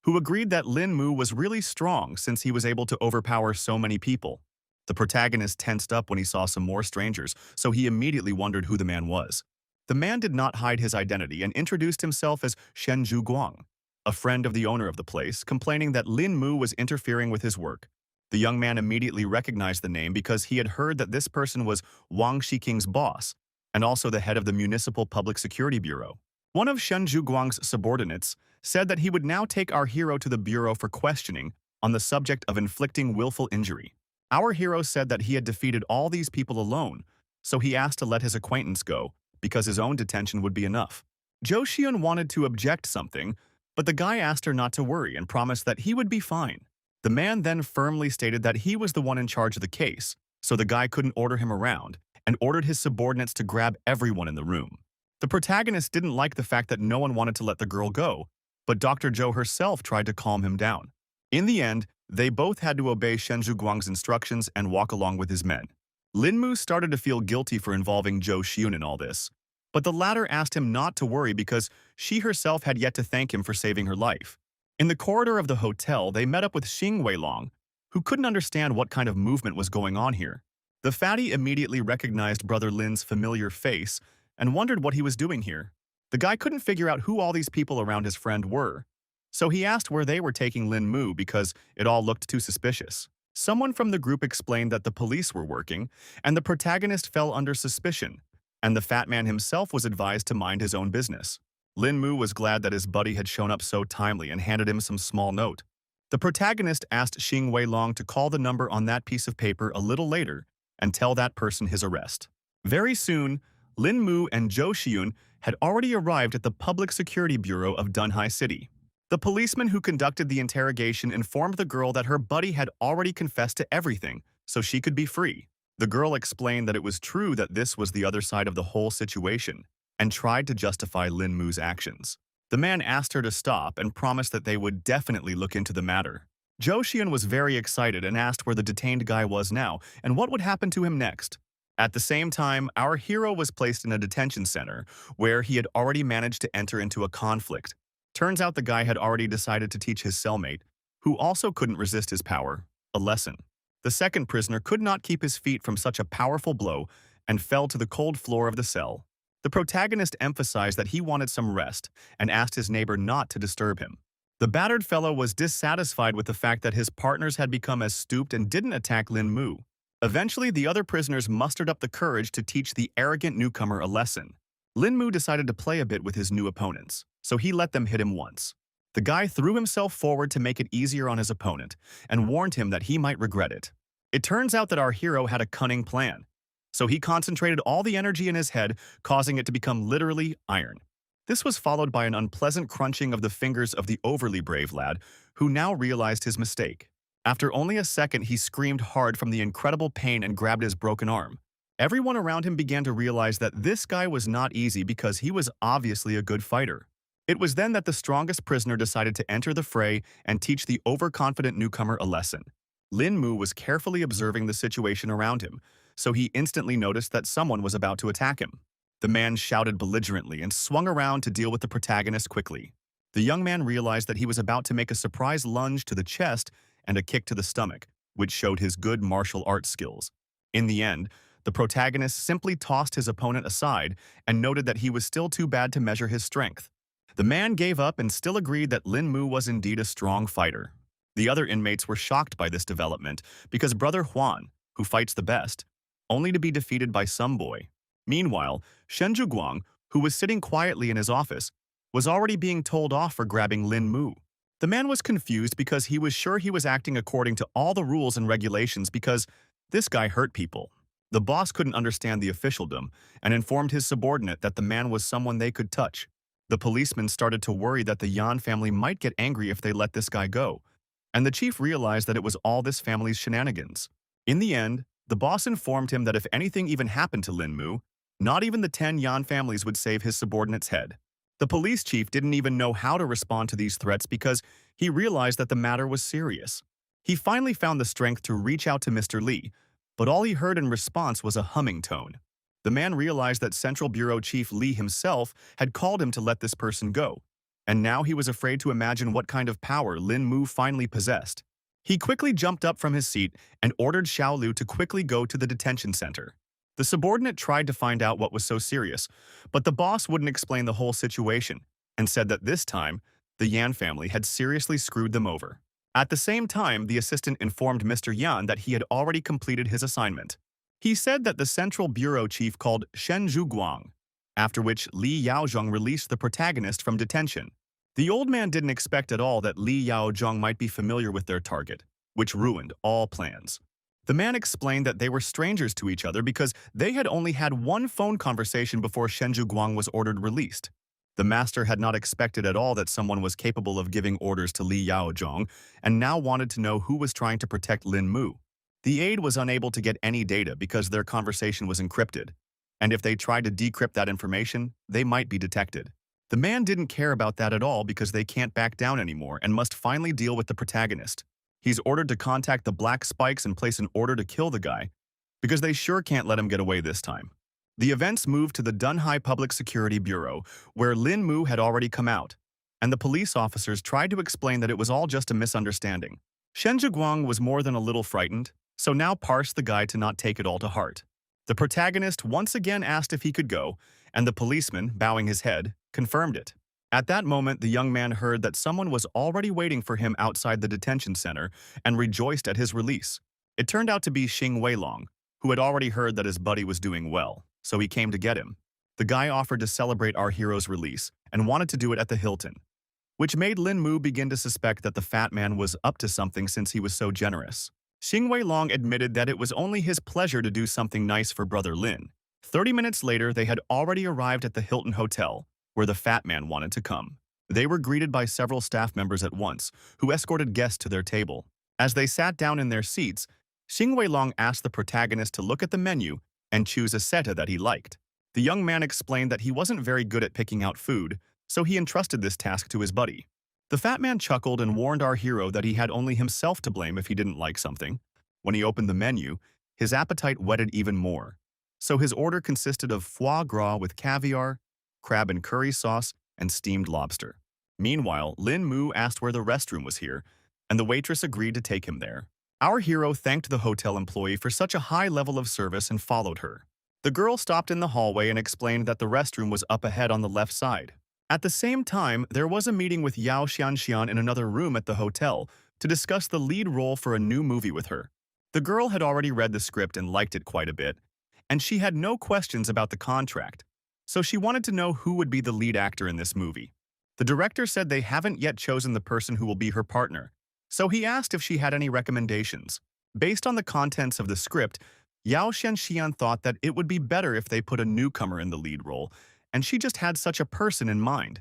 who agreed that Lin Mu was really strong since he was able to overpower so many people. The protagonist tensed up when he saw some more strangers, so he immediately wondered who the man was. The man did not hide his identity and introduced himself as Shenju Guang, a friend of the owner of the place, complaining that Lin Mu was interfering with his work. The young man immediately recognized the name because he had heard that this person was Wang Shiking's boss, and also the head of the Municipal Public Security Bureau. One of Shenju Guang's subordinates said that he would now take our hero to the bureau for questioning on the subject of inflicting willful injury. Our hero said that he had defeated all these people alone, so he asked to let his acquaintance go because his own detention would be enough. Zhou Xian wanted to object something, but the guy asked her not to worry and promised that he would be fine. The man then firmly stated that he was the one in charge of the case, so the guy couldn't order him around, and ordered his subordinates to grab everyone in the room. The protagonist didn't like the fact that no one wanted to let the girl go, but Dr. Zhou herself tried to calm him down. In the end, they both had to obey Shenju Guang's instructions and walk along with his men. Lin Mu started to feel guilty for involving Zhou Xiun in all this, but the latter asked him not to worry because she herself had yet to thank him for saving her life. In the corridor of the hotel, they met up with Xing Weilong, who couldn't understand what kind of movement was going on here. The fatty immediately recognized Brother Lin's familiar face and wondered what he was doing here. The guy couldn't figure out who all these people around his friend were, so he asked where they were taking Lin Mu because it all looked too suspicious. Someone from the group explained that the police were working, and the protagonist fell under suspicion, and the fat man himself was advised to mind his own business. Lin Mu was glad that his buddy had shown up so timely and handed him some small note. The protagonist asked Xing Weilong to call the number on that piece of paper a little later and tell that person his arrest. Very soon, Lin Mu and Zhou Xiun had already arrived at the Public Security Bureau of Dunhai City. The policeman who conducted the interrogation informed the girl that her buddy had already confessed to everything, so she could be free. The girl explained that it was true that this was the other side of the whole situation, and tried to justify Lin Mu's actions. The man asked her to stop and promised that they would definitely look into the matter. Zhou Xian was very excited and asked where the detained guy was now and what would happen to him next. At the same time, our hero was placed in a detention center where he had already managed to enter into a conflict. Turns out the guy had already decided to teach his cellmate, who also couldn't resist his power, a lesson. The second prisoner could not keep his feet from such a powerful blow and fell to the cold floor of the cell. The protagonist emphasized that he wanted some rest and asked his neighbor not to disturb him. The battered fellow was dissatisfied with the fact that his partners had become as stooped and didn't attack Lin Mu. Eventually, the other prisoners mustered up the courage to teach the arrogant newcomer a lesson. Lin Mu decided to play a bit with his new opponents, so he let them hit him once. The guy threw himself forward to make it easier on his opponent and warned him that he might regret it. It turns out that our hero had a cunning plan, so he concentrated all the energy in his head, causing it to become literally iron. This was followed by an unpleasant crunching of the fingers of the overly brave lad, who now realized his mistake. After only a second, he screamed hard from the incredible pain and grabbed his broken arm. Everyone around him began to realize that this guy was not easy because he was obviously a good fighter. It was then that the strongest prisoner decided to enter the fray and teach the overconfident newcomer a lesson. Lin Mu was carefully observing the situation around him, so he instantly noticed that someone was about to attack him. The man shouted belligerently and swung around to deal with the protagonist quickly. The young man realized that he was about to make a surprise lunge to the chest and a kick to the stomach, which showed his good martial arts skills. In the end, the protagonist simply tossed his opponent aside and noted that he was still too bad to measure his strength. The man gave up and still agreed that Lin Mu was indeed a strong fighter. The other inmates were shocked by this development because Brother Huan, who fights the best, only to be defeated by some boy. Meanwhile, Shen Zhuguang, who was sitting quietly in his office, was already being told off for grabbing Lin Mu. The man was confused because he was sure he was acting according to all the rules and regulations because this guy hurt people. The boss couldn't understand the officialdom and informed his subordinate that the man was someone they could touch. The policeman started to worry that the Yan family might get angry if they let this guy go, and the chief realized that it was all this family's shenanigans. In the end, the boss informed him that if anything even happened to Lin Mu, not even the 10 Yan families would save his subordinate's head. The police chief didn't even know how to respond to these threats because he realized that the matter was serious. He finally found the strength to reach out to Mr. Li, but all he heard in response was a humming tone. The man realized that Central Bureau Chief Li himself had called him to let this person go, and now he was afraid to imagine what kind of power Lin Mu finally possessed. He quickly jumped up from his seat and ordered Xiao Lu to quickly go to the detention center. The subordinate tried to find out what was so serious, but the boss wouldn't explain the whole situation and said that this time, the Yan family had seriously screwed them over. At the same time, the assistant informed Mr. Yan that he had already completed his assignment. He said that the Central Bureau Chief called Shen Zhuguang, after which Li Yaozhong released the protagonist from detention. The old man didn't expect at all that Li Yaozhong might be familiar with their target, which ruined all plans. The man explained that they were strangers to each other because they had only had one phone conversation before Shen Zhuguang was ordered released. The master had not expected at all that someone was capable of giving orders to Li Yaozhong and now wanted to know who was trying to protect Lin Mu. The aide was unable to get any data because their conversation was encrypted, and if they tried to decrypt that information, they might be detected. The man didn't care about that at all because they can't back down anymore and must finally deal with the protagonist. He's ordered to contact the Black Spikes and place an order to kill the guy because they sure can't let him get away this time. The events moved to the Dunhai Public Security Bureau, where Lin Mu had already come out, and the police officers tried to explain that it was all just a misunderstanding. Shen Zhiguang was more than a little frightened, so now parsed the guy to not take it all to heart. The protagonist once again asked if he could go, and the policeman, bowing his head, confirmed it. At that moment, the young man heard that someone was already waiting for him outside the detention center and rejoiced at his release. It turned out to be Xing Weilong, who had already heard that his buddy was doing well, so he came to get him. The guy offered to celebrate our hero's release and wanted to do it at the Hilton, which made Lin Mu begin to suspect that the fat man was up to something since he was so generous. Xing Weilong admitted that it was only his pleasure to do something nice for brother Lin. 30 minutes later, they had already arrived at the Hilton Hotel, where the fat man wanted to come. They were greeted by several staff members at once, who escorted guests to their table. As they sat down in their seats, Xing Weilong asked the protagonist to look at the menu and choose a seta that he liked. The young man explained that he wasn't very good at picking out food, so he entrusted this task to his buddy. The fat man chuckled and warned our hero that he had only himself to blame if he didn't like something. When he opened the menu, his appetite whetted even more. So his order consisted of foie gras with caviar, crab and curry sauce, and steamed lobster. Meanwhile, Lin Mu asked where the restroom was here, and the waitress agreed to take him there. Our hero thanked the hotel employee for such a high level of service and followed her. The girl stopped in the hallway and explained that the restroom was up ahead on the left side. At the same time, there was a meeting with Yao Xianxian in another room at the hotel to discuss the lead role for a new movie with her. The girl had already read the script and liked it quite a bit, and she had no questions about the contract, so she wanted to know who would be the lead actor in this movie. The director said they haven't yet chosen the person who will be her partner, so he asked if she had any recommendations. Based on the contents of the script, Yao Xianxian thought that it would be better if they put a newcomer in the lead role, and she just had such a person in mind.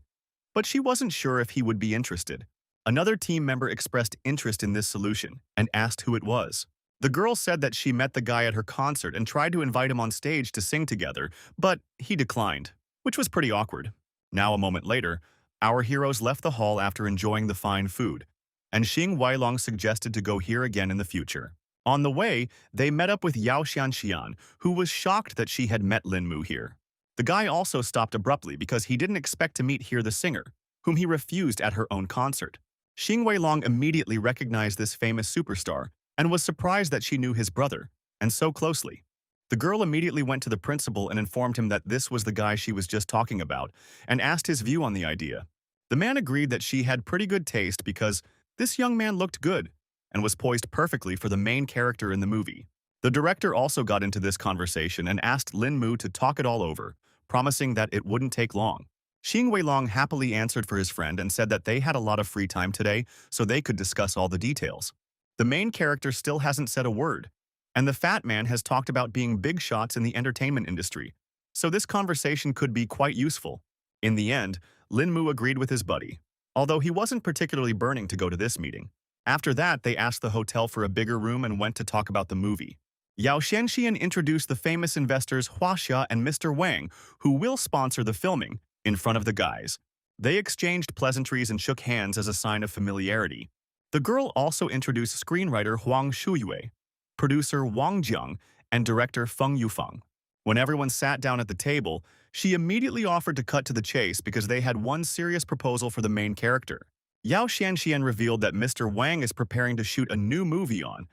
But she wasn't sure if he would be interested. Another team member expressed interest in this solution and asked who it was. The girl said that she met the guy at her concert and tried to invite him on stage to sing together, but he declined, which was pretty awkward. Now, a moment later, our heroes left the hall after enjoying the fine food, and Xing Weilong suggested to go here again in the future. On the way, they met up with Yao Xianxian, who was shocked that she had met Lin Mu here. The guy also stopped abruptly because he didn't expect to meet here the singer, whom he refused at her own concert. Xing Weilong immediately recognized this famous superstar and was surprised that she knew his brother, and so closely. The girl immediately went to the principal and informed him that this was the guy she was just talking about, and asked his view on the idea. The man agreed that she had pretty good taste because this young man looked good and was poised perfectly for the main character in the movie. The director also got into this conversation and asked Lin Mu to talk it all over, promising that it wouldn't take long. Xing Weilong happily answered for his friend and said that they had a lot of free time today, so they could discuss all the details. The main character still hasn't said a word, and the fat man has talked about being big shots in the entertainment industry, so this conversation could be quite useful. In the end, Lin Mu agreed with his buddy, although he wasn't particularly burning to go to this meeting. After that, they asked the hotel for a bigger room and went to talk about the movie. Yao Xianxian introduced the famous investors Huaxia and Mr. Wang, who will sponsor the filming, in front of the guys. They exchanged pleasantries and shook hands as a sign of familiarity. The girl also introduced screenwriter Huang Shuyue, producer Wang Jiang, and director Feng Yufeng. When everyone sat down at the table, she immediately offered to cut to the chase because they had one serious proposal for the main character. Yao Xianxian revealed that Mr. Wang is preparing to shoot a new movie on,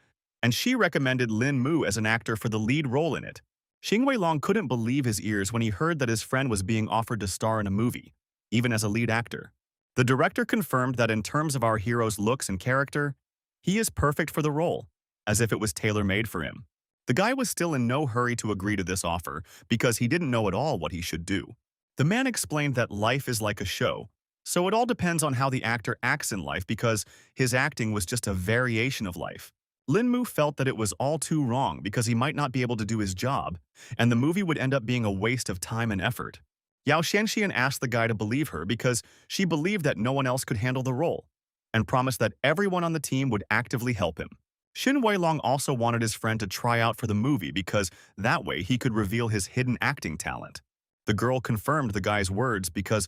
and she recommended Lin Mu as an actor for the lead role in it. Xing Weilong couldn't believe his ears when he heard that his friend was being offered to star in a movie, even as a lead actor. The director confirmed that in terms of our hero's looks and character, he is perfect for the role, as if it was tailor-made for him. The guy was still in no hurry to agree to this offer because he didn't know at all what he should do. The man explained that life is like a show, so it all depends on how the actor acts in life because his acting was just a variation of life. Lin Mu felt that it was all too wrong because he might not be able to do his job, and the movie would end up being a waste of time and effort. Yao Xianxian asked the guy to believe her because she believed that no one else could handle the role, and promised that everyone on the team would actively help him. Xin Weilong also wanted his friend to try out for the movie because that way he could reveal his hidden acting talent. The girl confirmed the guy's words because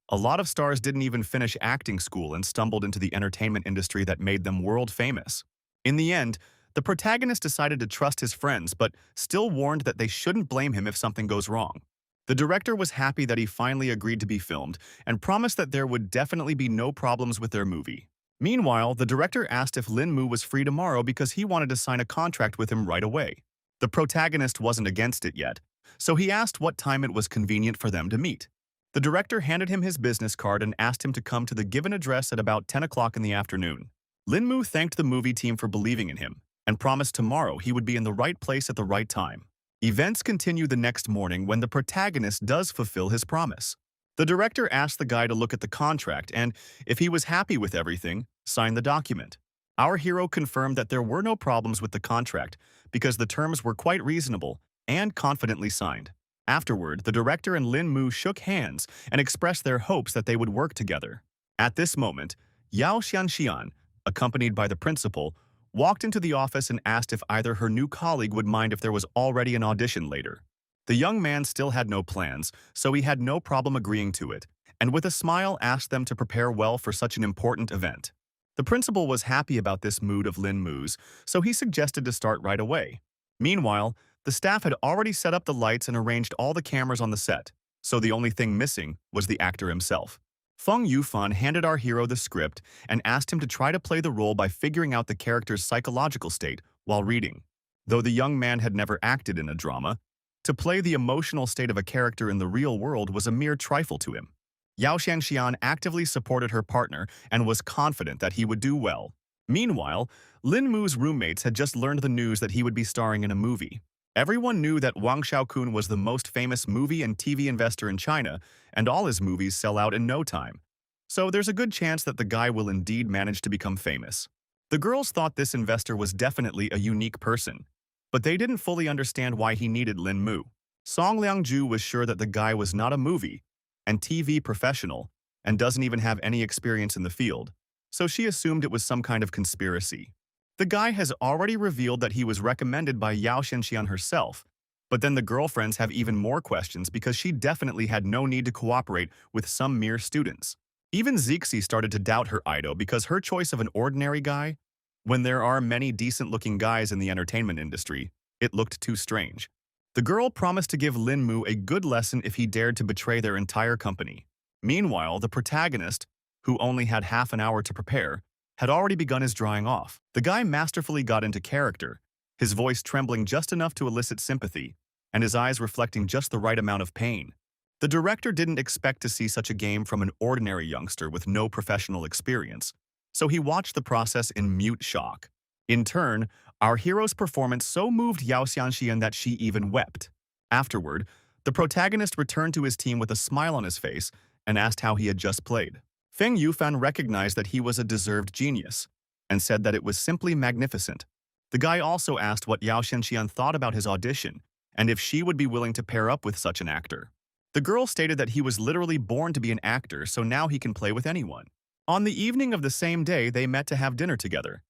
a lot of stars didn't even finish acting school and stumbled into the entertainment industry that made them world famous. In the end, the protagonist decided to trust his friends but still warned that they shouldn't blame him if something goes wrong. The director was happy that he finally agreed to be filmed and promised that there would definitely be no problems with their movie. Meanwhile, the director asked if Lin Mu was free tomorrow because he wanted to sign a contract with him right away. The protagonist wasn't against it yet, so he asked what time it was convenient for them to meet. The director handed him his business card and asked him to come to the given address at about 10 o'clock in the afternoon. Lin Mu thanked the movie team for believing in him and promised tomorrow he would be in the right place at the right time. Events continue the next morning when the protagonist does fulfill his promise. The director asked the guy to look at the contract and, if he was happy with everything, sign the document. Our hero confirmed that there were no problems with the contract because the terms were quite reasonable and confidently signed. Afterward, the director and Lin Mu shook hands and expressed their hopes that they would work together. At this moment, Yao Xianxian, accompanied by the principal, walked into the office and asked if either her new colleague would mind if there was already an audition later. The young man still had no plans, so he had no problem agreeing to it, and with a smile asked them to prepare well for such an important event. The principal was happy about this mood of Lin Mu's, so he suggested to start right away. Meanwhile, the staff had already set up the lights and arranged all the cameras on the set, so the only thing missing was the actor himself. Feng Yufan handed our hero the script and asked him to try to play the role by figuring out the character's psychological state while reading. Though the young man had never acted in a drama, to play the emotional state of a character in the real world was a mere trifle to him. Yao Xianxian actively supported her partner and was confident that he would do well. Meanwhile, Lin Mu's roommates had just learned the news that he would be starring in a movie. Everyone knew that Wang Xiaokun was the most famous movie and TV investor in China, and all his movies sell out in no time. So there's a good chance that the guy will indeed manage to become famous. The girls thought this investor was definitely a unique person, but they didn't fully understand why he needed Lin Mu. Song Liangju was sure that the guy was not a movie and TV professional and doesn't even have any experience in the field, so she assumed it was some kind of conspiracy. The guy has already revealed that he was recommended by Yao Xianxian herself, but then the girlfriends have even more questions because she definitely had no need to cooperate with some mere students. Even Zixi started to doubt her idol because her choice of an ordinary guy, when there are many decent-looking guys in the entertainment industry, it looked too strange. The girl promised to give Lin Mu a good lesson if he dared to betray their entire company. Meanwhile, the protagonist, who only had half an hour to prepare, had already begun his drying off. The guy masterfully got into character, his voice trembling just enough to elicit sympathy, and his eyes reflecting just the right amount of pain. The director didn't expect to see such a game from an ordinary youngster with no professional experience, so he watched the process in mute shock. In turn, our hero's performance so moved Yao Xianxian that she even wept. Afterward, the protagonist returned to his team with a smile on his face and asked how he had just played. Feng Yufan recognized that he was a deserved genius and said that it was simply magnificent. The guy also asked what Yao Xianxian thought about his audition and if she would be willing to pair up with such an actor. The girl stated that he was literally born to be an actor, so now he can play with anyone. On the evening of the same day, they met to have dinner together,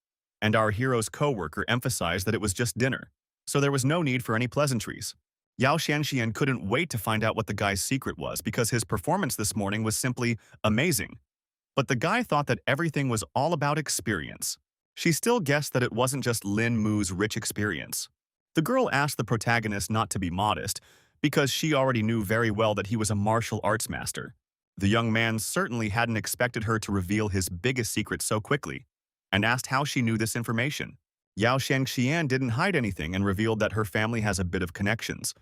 and our hero's co-worker emphasized that it was just dinner, so there was no need for any pleasantries. Yao Xianxian couldn't wait to find out what the guy's secret was because his performance this morning was simply amazing. But the guy thought that everything was all about experience. She still guessed that it wasn't just Lin Mu's rich experience. The girl asked the protagonist not to be modest, because she already knew very well that he was a martial arts master. The young man certainly hadn't expected her to reveal his biggest secret so quickly, and asked how she knew this information. Yao Xianxian didn't hide anything and revealed that her family has a bit of connections,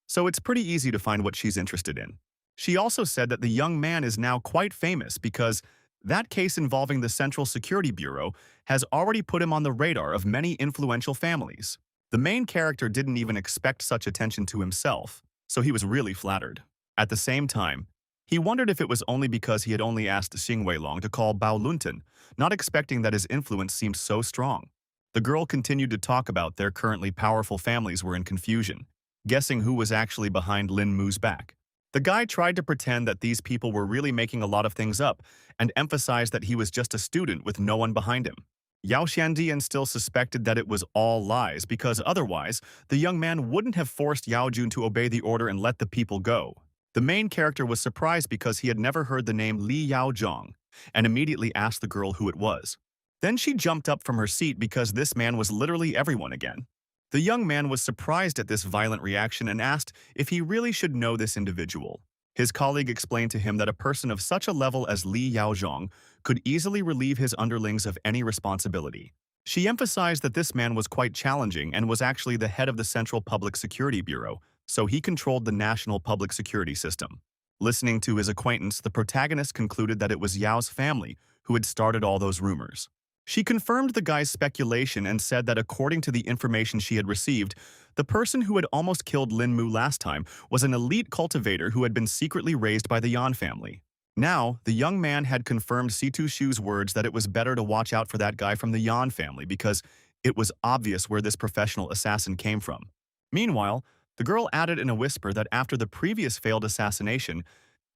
so it's pretty easy to find what she's interested in. She also said that the young man is now quite famous because that case involving the Central Security Bureau has already put him on the radar of many influential families. The main character didn't even expect such attention to himself, so he was really flattered. At the same time, he wondered if it was only because he had only asked Xing Weilong to call Bao Lunten, not expecting that his influence seemed so strong. The girl continued to talk about their currently powerful families were in confusion, guessing who was actually behind Lin Mu's back. The guy tried to pretend that these people were really making a lot of things up and emphasized that he was just a student with no one behind him. Yao Xiandian still suspected that it was all lies because otherwise, the young man wouldn't have forced Yao Jun to obey the order and let the people go. The main character was surprised because he had never heard the name Li Yao Zhong and immediately asked the girl who it was. Then she jumped up from her seat because this man was literally everyone again. The young man was surprised at this violent reaction and asked if he really should know this individual. His colleague explained to him that a person of such a level as Li Yaozhong could easily relieve his underlings of any responsibility. She emphasized that this man was quite challenging and was actually the head of the Central Public Security Bureau, so he controlled the national public security system. Listening to his acquaintance, the protagonist concluded that it was Yao's family who had started all those rumors. She confirmed the guy's speculation and said that according to the information she had received, the person who had almost killed Lin Mu last time was an elite cultivator who had been secretly raised by the Yan family. Now, the young man had confirmed Situ Shu's words that it was better to watch out for that guy from the Yan family because it was obvious where this professional assassin came from. Meanwhile, the girl added in a whisper that after the previous failed assassination,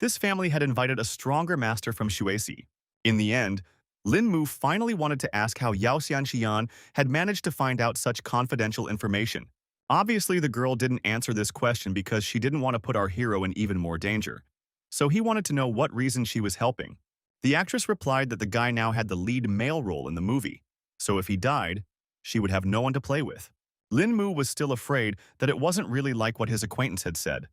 this family had invited a stronger master from Shuesi. In the end, Lin Mu finally wanted to ask how Yao Xianxian had managed to find out such confidential information. Obviously, the girl didn't answer this question because she didn't want to put our hero in even more danger. So he wanted to know what reason she was helping. The actress replied that the guy now had the lead male role in the movie, so if he died, she would have no one to play with. Lin Mu was still afraid that it wasn't really like what his acquaintance had said,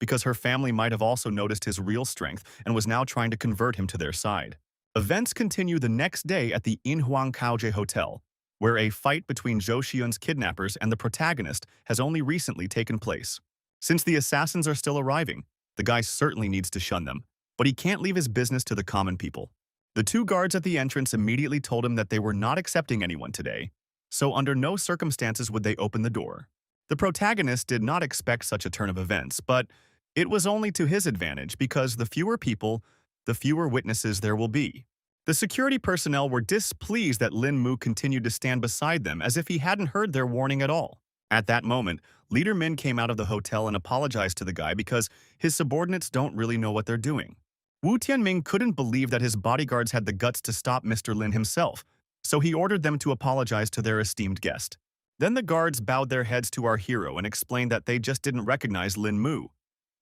because her family might have also noticed his real strength and was now trying to convert him to their side. Events continue the next day at the Inhuang Kaoje Hotel, where a fight between Zhou Xian's kidnappers and the protagonist has only recently taken place. Since the assassins are still arriving, the guy certainly needs to shun them, but he can't leave his business to the common people. The two guards at the entrance immediately told him that they were not accepting anyone today, so under no circumstances would they open the door. The protagonist did not expect such a turn of events, but it was only to his advantage because the fewer people, the fewer witnesses there will be. The security personnel were displeased that Lin Mu continued to stand beside them as if he hadn't heard their warning at all. At that moment, Leader Min came out of the hotel and apologized to the guy because his subordinates don't really know what they're doing. Wu Tianming couldn't believe that his bodyguards had the guts to stop Mr. Lin himself, so he ordered them to apologize to their esteemed guest. Then the guards bowed their heads to our hero and explained that they just didn't recognize Lin Mu.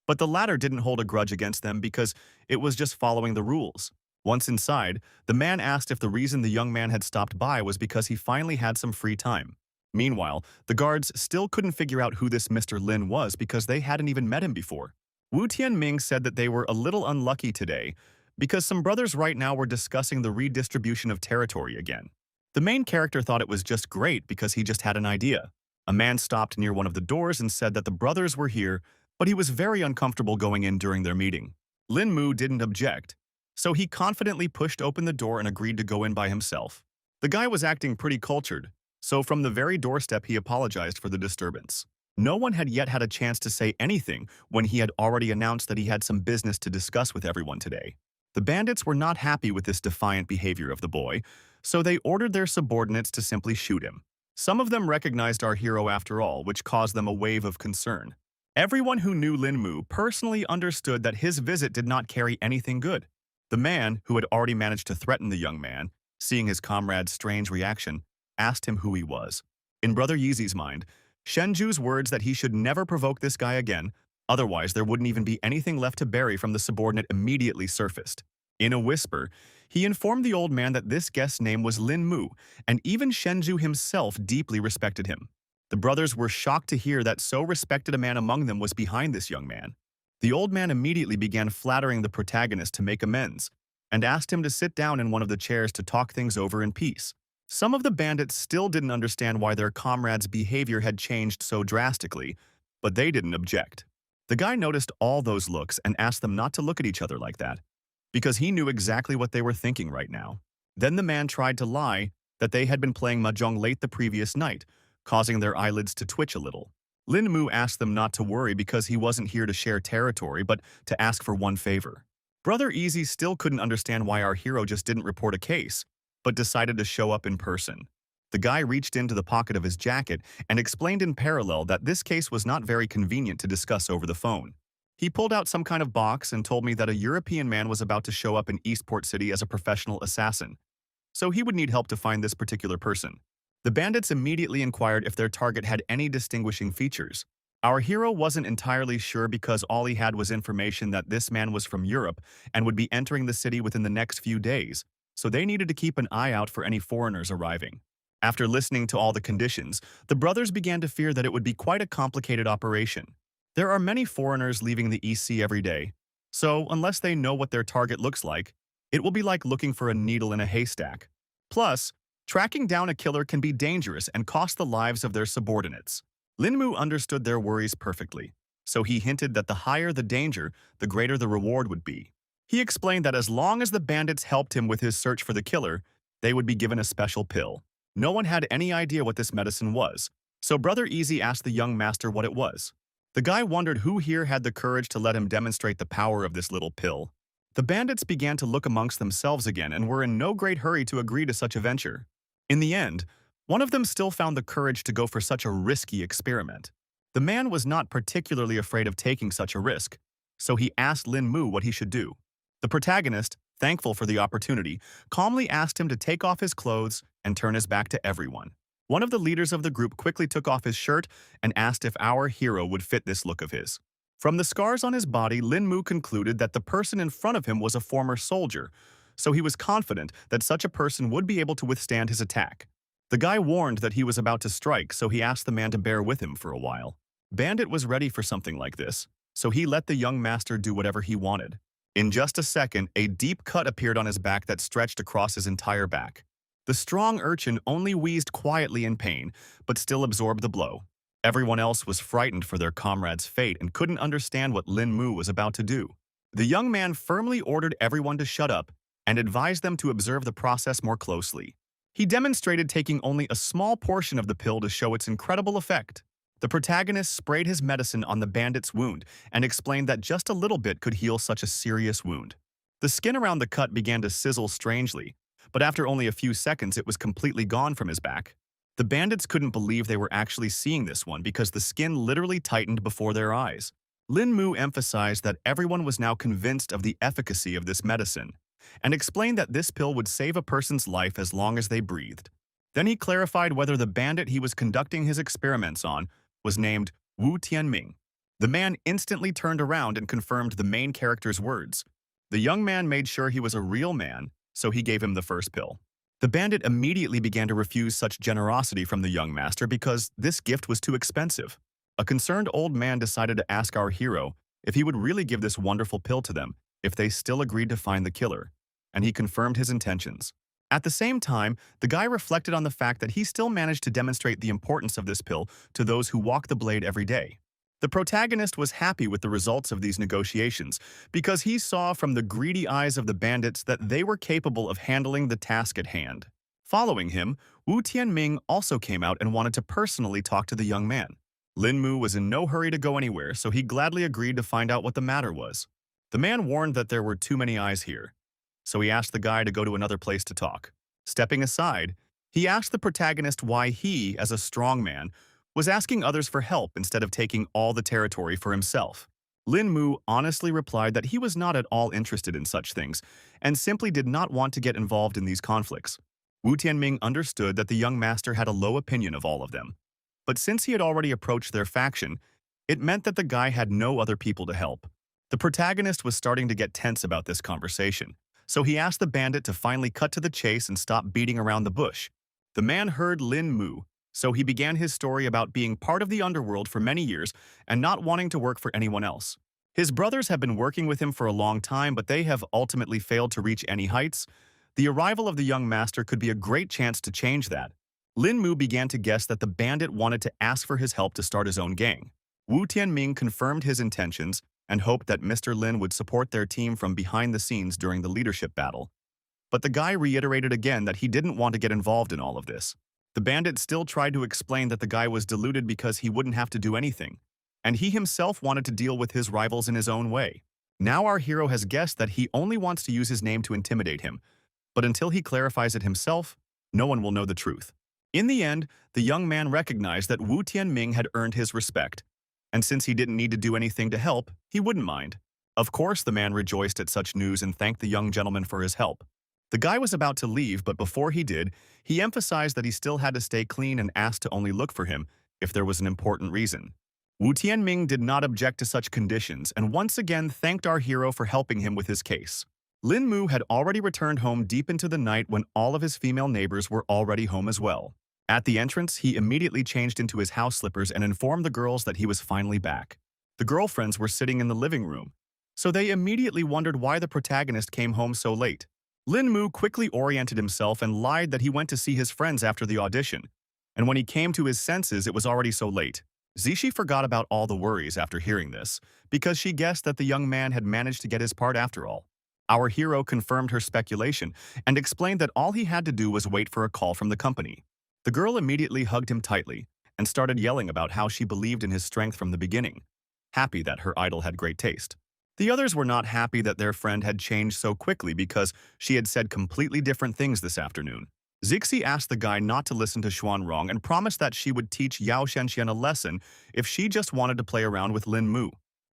But the latter didn't hold a grudge against them because it was just following the rules. Once inside, the man asked if the reason the young man had stopped by was because he finally had some free time. Meanwhile, the guards still couldn't figure out who this Mr. Lin was because they hadn't even met him before. Wu Tianming said that they were a little unlucky today because some brothers right now were discussing the redistribution of territory again. The main character thought it was just great because he just had an idea. A man stopped near one of the doors and said that the brothers were here, but he was very uncomfortable going in during their meeting. Lin Mu didn't object, so he confidently pushed open the door and agreed to go in by himself. The guy was acting pretty cultured, so from the very doorstep he apologized for the disturbance. No one had yet had a chance to say anything when he had already announced that he had some business to discuss with everyone today. The bandits were not happy with this defiant behavior of the boy, so they ordered their subordinates to simply shoot him. Some of them recognized our hero after all, which caused them a wave of concern. Everyone who knew Lin Mu personally understood that his visit did not carry anything good. The man, who had already managed to threaten the young man, seeing his comrade's strange reaction, asked him who he was. In Brother Yeezy's mind, Shenju's words that he should never provoke this guy again, otherwise there wouldn't even be anything left to bury from the subordinate immediately surfaced. In a whisper, he informed the old man that this guest's name was Lin Mu, and even Shenju himself deeply respected him. The brothers were shocked to hear that so respected a man among them was behind this young man. The old man immediately began flattering the protagonist to make amends, and asked him to sit down in one of the chairs to talk things over in peace. Some of the bandits still didn't understand why their comrade's behavior had changed so drastically, but they didn't object. The guy noticed all those looks and asked them not to look at each other like that, because he knew exactly what they were thinking right now. Then the man tried to lie that they had been playing mahjong late the previous night, causing their eyelids to twitch a little. Lin Mu asked them not to worry because he wasn't here to share territory, but to ask for one favor. Brother Easy still couldn't understand why our hero just didn't report a case, but decided to show up in person. The guy reached into the pocket of his jacket and explained in parallel that this case was not very convenient to discuss over the phone. He pulled out some kind of box and told me that a European man was about to show up in Eastport City as a professional assassin, so he would need help to find this particular person. The bandits immediately inquired if their target had any distinguishing features. Our hero wasn't entirely sure because all he had was information that this man was from Europe and would be entering the city within the next few days, so they needed to keep an eye out for any foreigners arriving. After listening to all the conditions, the brothers began to fear that it would be quite a complicated operation. There are many foreigners leaving the EC every day, So, unless they know what their target looks like, it will be like looking for a needle in a haystack. Plus, tracking down a killer can be dangerous and cost the lives of their subordinates. Linmu understood their worries perfectly, so he hinted that the higher the danger, the greater the reward would be. He explained that as long as the bandits helped him with his search for the killer, they would be given a special pill. No one had any idea what this medicine was, so Brother Easy asked the young master what it was. The guy wondered who here had the courage to let him demonstrate the power of this little pill. The bandits began to look amongst themselves again and were in no great hurry to agree to such a venture. In the end, one of them still found the courage to go for such a risky experiment. The man was not particularly afraid of taking such a risk, so he asked Lin Mu what he should do. The protagonist, thankful for the opportunity, calmly asked him to take off his clothes and turn his back to everyone. One of the leaders of the group quickly took off his shirt and asked if our hero would fit this look of his. From the scars on his body, Lin Mu concluded that the person in front of him was a former soldier, so he was confident that such a person would be able to withstand his attack. The guy warned that he was about to strike, so he asked the man to bear with him for a while. Bandit was ready for something like this, so he let the young master do whatever he wanted. In just a second, a deep cut appeared on his back that stretched across his entire back. The strong urchin only wheezed quietly in pain, but still absorbed the blow. Everyone else was frightened for their comrade's fate and couldn't understand what Lin Mu was about to do. The young man firmly ordered everyone to shut up and advised them to observe the process more closely. He demonstrated taking only a small portion of the pill to show its incredible effect. The protagonist sprayed his medicine on the bandit's wound and explained that just a little bit could heal such a serious wound. The skin around the cut began to sizzle strangely, but after only a few seconds it was completely gone from his back. The bandits couldn't believe they were actually seeing this one because the skin literally tightened before their eyes. Lin Mu emphasized that everyone was now convinced of the efficacy of this medicine, and explained that this pill would save a person's life as long as they breathed. Then he clarified whether the bandit he was conducting his experiments on was named Wu Tianming. The man instantly turned around and confirmed the main character's words. The young man made sure he was a real man, so he gave him the first pill. The bandit immediately began to refuse such generosity from the young master because this gift was too expensive. A concerned old man decided to ask our hero if he would really give this wonderful pill to them if they still agreed to find the killer, and he confirmed his intentions. At the same time, the guy reflected on the fact that he still managed to demonstrate the importance of this pill to those who walk the blade every day. The protagonist was happy with the results of these negotiations because he saw from the greedy eyes of the bandits that they were capable of handling the task at hand. Following him, Wu Tianming also came out and wanted to personally talk to the young man. Lin Mu was in no hurry to go anywhere, so he gladly agreed to find out what the matter was. The man warned that there were too many eyes here, so he asked the guy to go to another place to talk. Stepping aside, he asked the protagonist why he, as a strong man, was asking others for help instead of taking all the territory for himself. Lin Mu honestly replied that he was not at all interested in such things and simply did not want to get involved in these conflicts. Wu Tianming understood that the young master had a low opinion of all of them, but since he had already approached their faction, it meant that the guy had no other people to help. The protagonist was starting to get tense about this conversation, so he asked the bandit to finally cut to the chase and stop beating around the bush. The man heard Lin Mu, so he began his story about being part of the underworld for many years and not wanting to work for anyone else. His brothers have been working with him for a long time, but they have ultimately failed to reach any heights. The arrival of the young master could be a great chance to change that. Lin Mu began to guess that the bandit wanted to ask for his help to start his own gang. Wu Tianming confirmed his intentions and hoped that Mr. Lin would support their team from behind the scenes during the leadership battle. But the guy reiterated again that he didn't want to get involved in all of this. The bandit still tried to explain that the guy was deluded because he wouldn't have to do anything, and he himself wanted to deal with his rivals in his own way. Now our hero has guessed that he only wants to use his name to intimidate him, but until he clarifies it himself, no one will know the truth. In the end, the young man recognized that Wu Tianming had earned his respect, and since he didn't need to do anything to help, he wouldn't mind. Of course, the man rejoiced at such news and thanked the young gentleman for his help. The guy was about to leave, but before he did, he emphasized that he still had to stay clean and asked to only look for him if there was an important reason. Wu Tianming did not object to such conditions and once again thanked our hero for helping him with his case. Lin Mu had already returned home deep into the night when all of his female neighbors were already home as well. At the entrance, he immediately changed into his house slippers and informed the girls that he was finally back. The girlfriends were sitting in the living room, so they immediately wondered why the protagonist came home so late. Lin Mu quickly oriented himself and lied that he went to see his friends after the audition, and when he came to his senses it was already so late. Zishi forgot about all the worries after hearing this, because she guessed that the young man had managed to get his part after all. Our hero confirmed her speculation and explained that all he had to do was wait for a call from the company. The girl immediately hugged him tightly and started yelling about how she believed in his strength from the beginning, happy that her idol had great taste. The others were not happy that their friend had changed so quickly because she had said completely different things this afternoon. Zixi asked the guy not to listen to Xuanrong and promised that she would teach Yao Shenxian a lesson if she just wanted to play around with Lin Mu.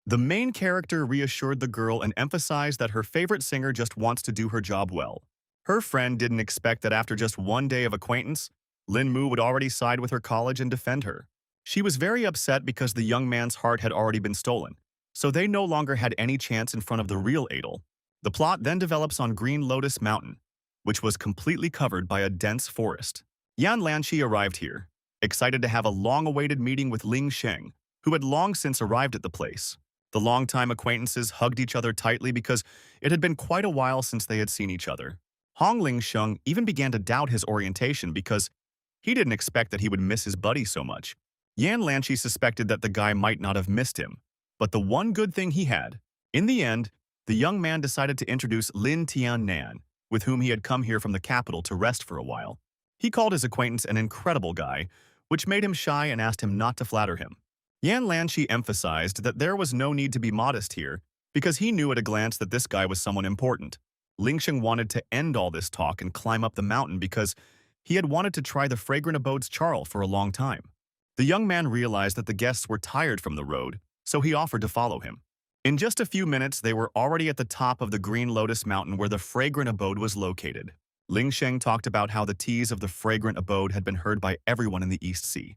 The main character reassured the girl and emphasized that her favorite singer just wants to do her job well. Her friend didn't expect that after just one day of acquaintance, Lin Mu would already side with her college and defend her. She was very upset because the young man's heart had already been stolen, so they no longer had any chance in front of the real idol. The plot then develops on Green Lotus Mountain, which was completely covered by a dense forest. Yan Lanqi arrived here, excited to have a long-awaited meeting with Ling Sheng, who had long since arrived at the place. The longtime acquaintances hugged each other tightly because it had been quite a while since they had seen each other. Hong Ling Sheng even began to doubt his orientation because he didn't expect that he would miss his buddy so much. Yan Lanqi suspected that the guy might not have missed him, but the one good thing he had. In the end, the young man decided to introduce Lin Tiannan, with whom he had come here from the capital to rest for a while. He called his acquaintance an incredible guy, which made him shy and asked him not to flatter him. Yan Lanqi emphasized that there was no need to be modest here, because he knew at a glance that this guy was someone important. Lingsheng wanted to end all this talk and climb up the mountain because he had wanted to try the fragrant abode's charl for a long time. The young man realized that the guests were tired from the road, so he offered to follow him. In just a few minutes, they were already at the top of the Green Lotus Mountain where the fragrant abode was located. Lingsheng talked about how the teas of the fragrant abode had been heard by everyone in the East Sea.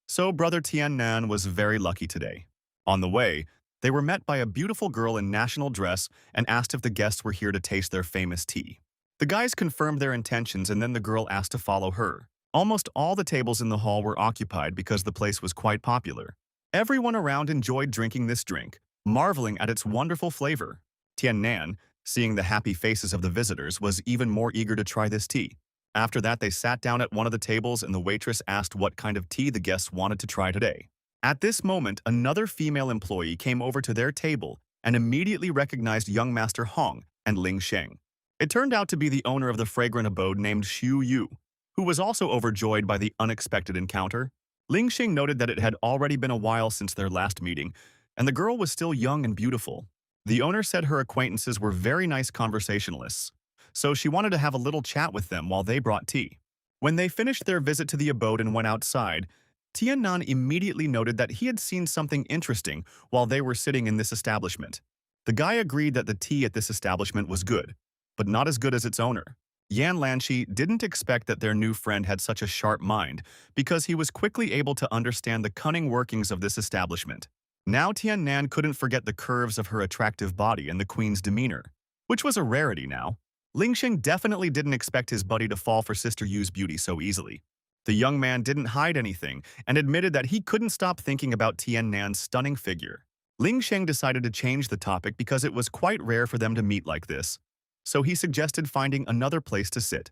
So Brother Tiannan was very lucky today. On the way, they were met by a beautiful girl in national dress and asked if the guests were here to taste their famous tea. The guys confirmed their intentions and then the girl asked to follow her. Almost all the tables in the hall were occupied because the place was quite popular. Everyone around enjoyed drinking this drink, marveling at its wonderful flavor. Tiannan, seeing the happy faces of the visitors, was even more eager to try this tea. After that, they sat down at one of the tables and the waitress asked what kind of tea the guests wanted to try today. At this moment, another female employee came over to their table and immediately recognized young Master Hong and Ling Sheng. It turned out to be the owner of the fragrant abode named Xiu Yu, who was also overjoyed by the unexpected encounter. Ling Sheng noted that it had already been a while since their last meeting, and the girl was still young and beautiful. The owner said her acquaintances were very nice conversationalists, so she wanted to have a little chat with them while they brought tea. When they finished their visit to the abode and went outside, Tiannan immediately noted that he had seen something interesting while they were sitting in this establishment. The guy agreed that the tea at this establishment was good, but not as good as its owner. Yan Lanqi didn't expect that their new friend had such a sharp mind because he was quickly able to understand the cunning workings of this establishment. Now Tiannan couldn't forget the curves of her attractive body and the queen's demeanor, which was a rarity now. Lingsheng definitely didn't expect his buddy to fall for Sister Yu's beauty so easily. The young man didn't hide anything and admitted that he couldn't stop thinking about Tiannan's stunning figure. Lingsheng decided to change the topic because it was quite rare for them to meet like this, so he suggested finding another place to sit,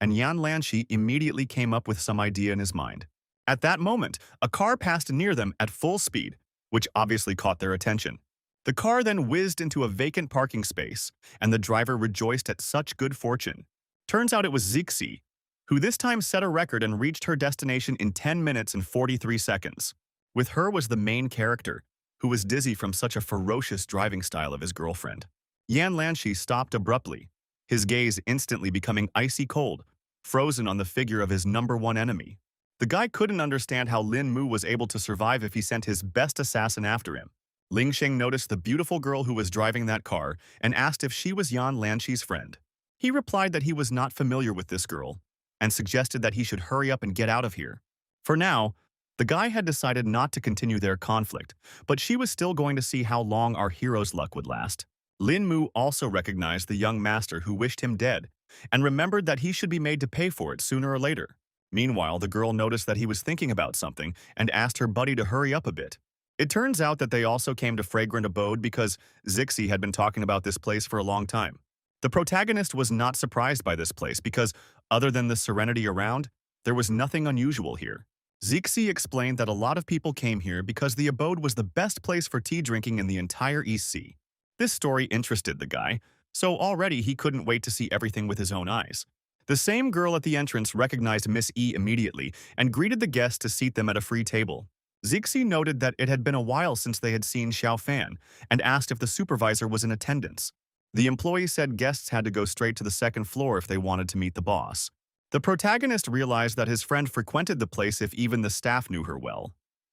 and Yan Lanqi immediately came up with some idea in his mind. At that moment, a car passed near them at full speed, which obviously caught their attention. The car then whizzed into a vacant parking space, and the driver rejoiced at such good fortune. Turns out it was Zixi, who this time set a record and reached her destination in 10 minutes and 43 seconds. With her was the main character, who was dizzy from such a ferocious driving style of his girlfriend. Yan Lanqi stopped abruptly, his gaze instantly becoming icy cold, frozen on the figure of his number one enemy. The guy couldn't understand how Lin Mu was able to survive if he sent his best assassin after him. Lingsheng noticed the beautiful girl who was driving that car and asked if she was Yan Lanqi's friend. He replied that he was not familiar with this girl and suggested that he should hurry up and get out of here. For now, the guy had decided not to continue their conflict, but she was still going to see how long our hero's luck would last. Lin Mu also recognized the young master who wished him dead and remembered that he should be made to pay for it sooner or later. Meanwhile, the girl noticed that he was thinking about something and asked her buddy to hurry up a bit. It turns out that they also came to Fragrant Abode because Zixi had been talking about this place for a long time. The protagonist was not surprised by this place because, other than the serenity around, there was nothing unusual here. Zixi explained that a lot of people came here because the abode was the best place for tea drinking in the entire East Sea. This story interested the guy, so already he couldn't wait to see everything with his own eyes. The same girl at the entrance recognized Miss E immediately and greeted the guests to seat them at a free table. Zixi noted that it had been a while since they had seen Xiao Fan and asked if the supervisor was in attendance. The employee said guests had to go straight to the second floor if they wanted to meet the boss. The protagonist realized that his friend frequented the place if even the staff knew her well,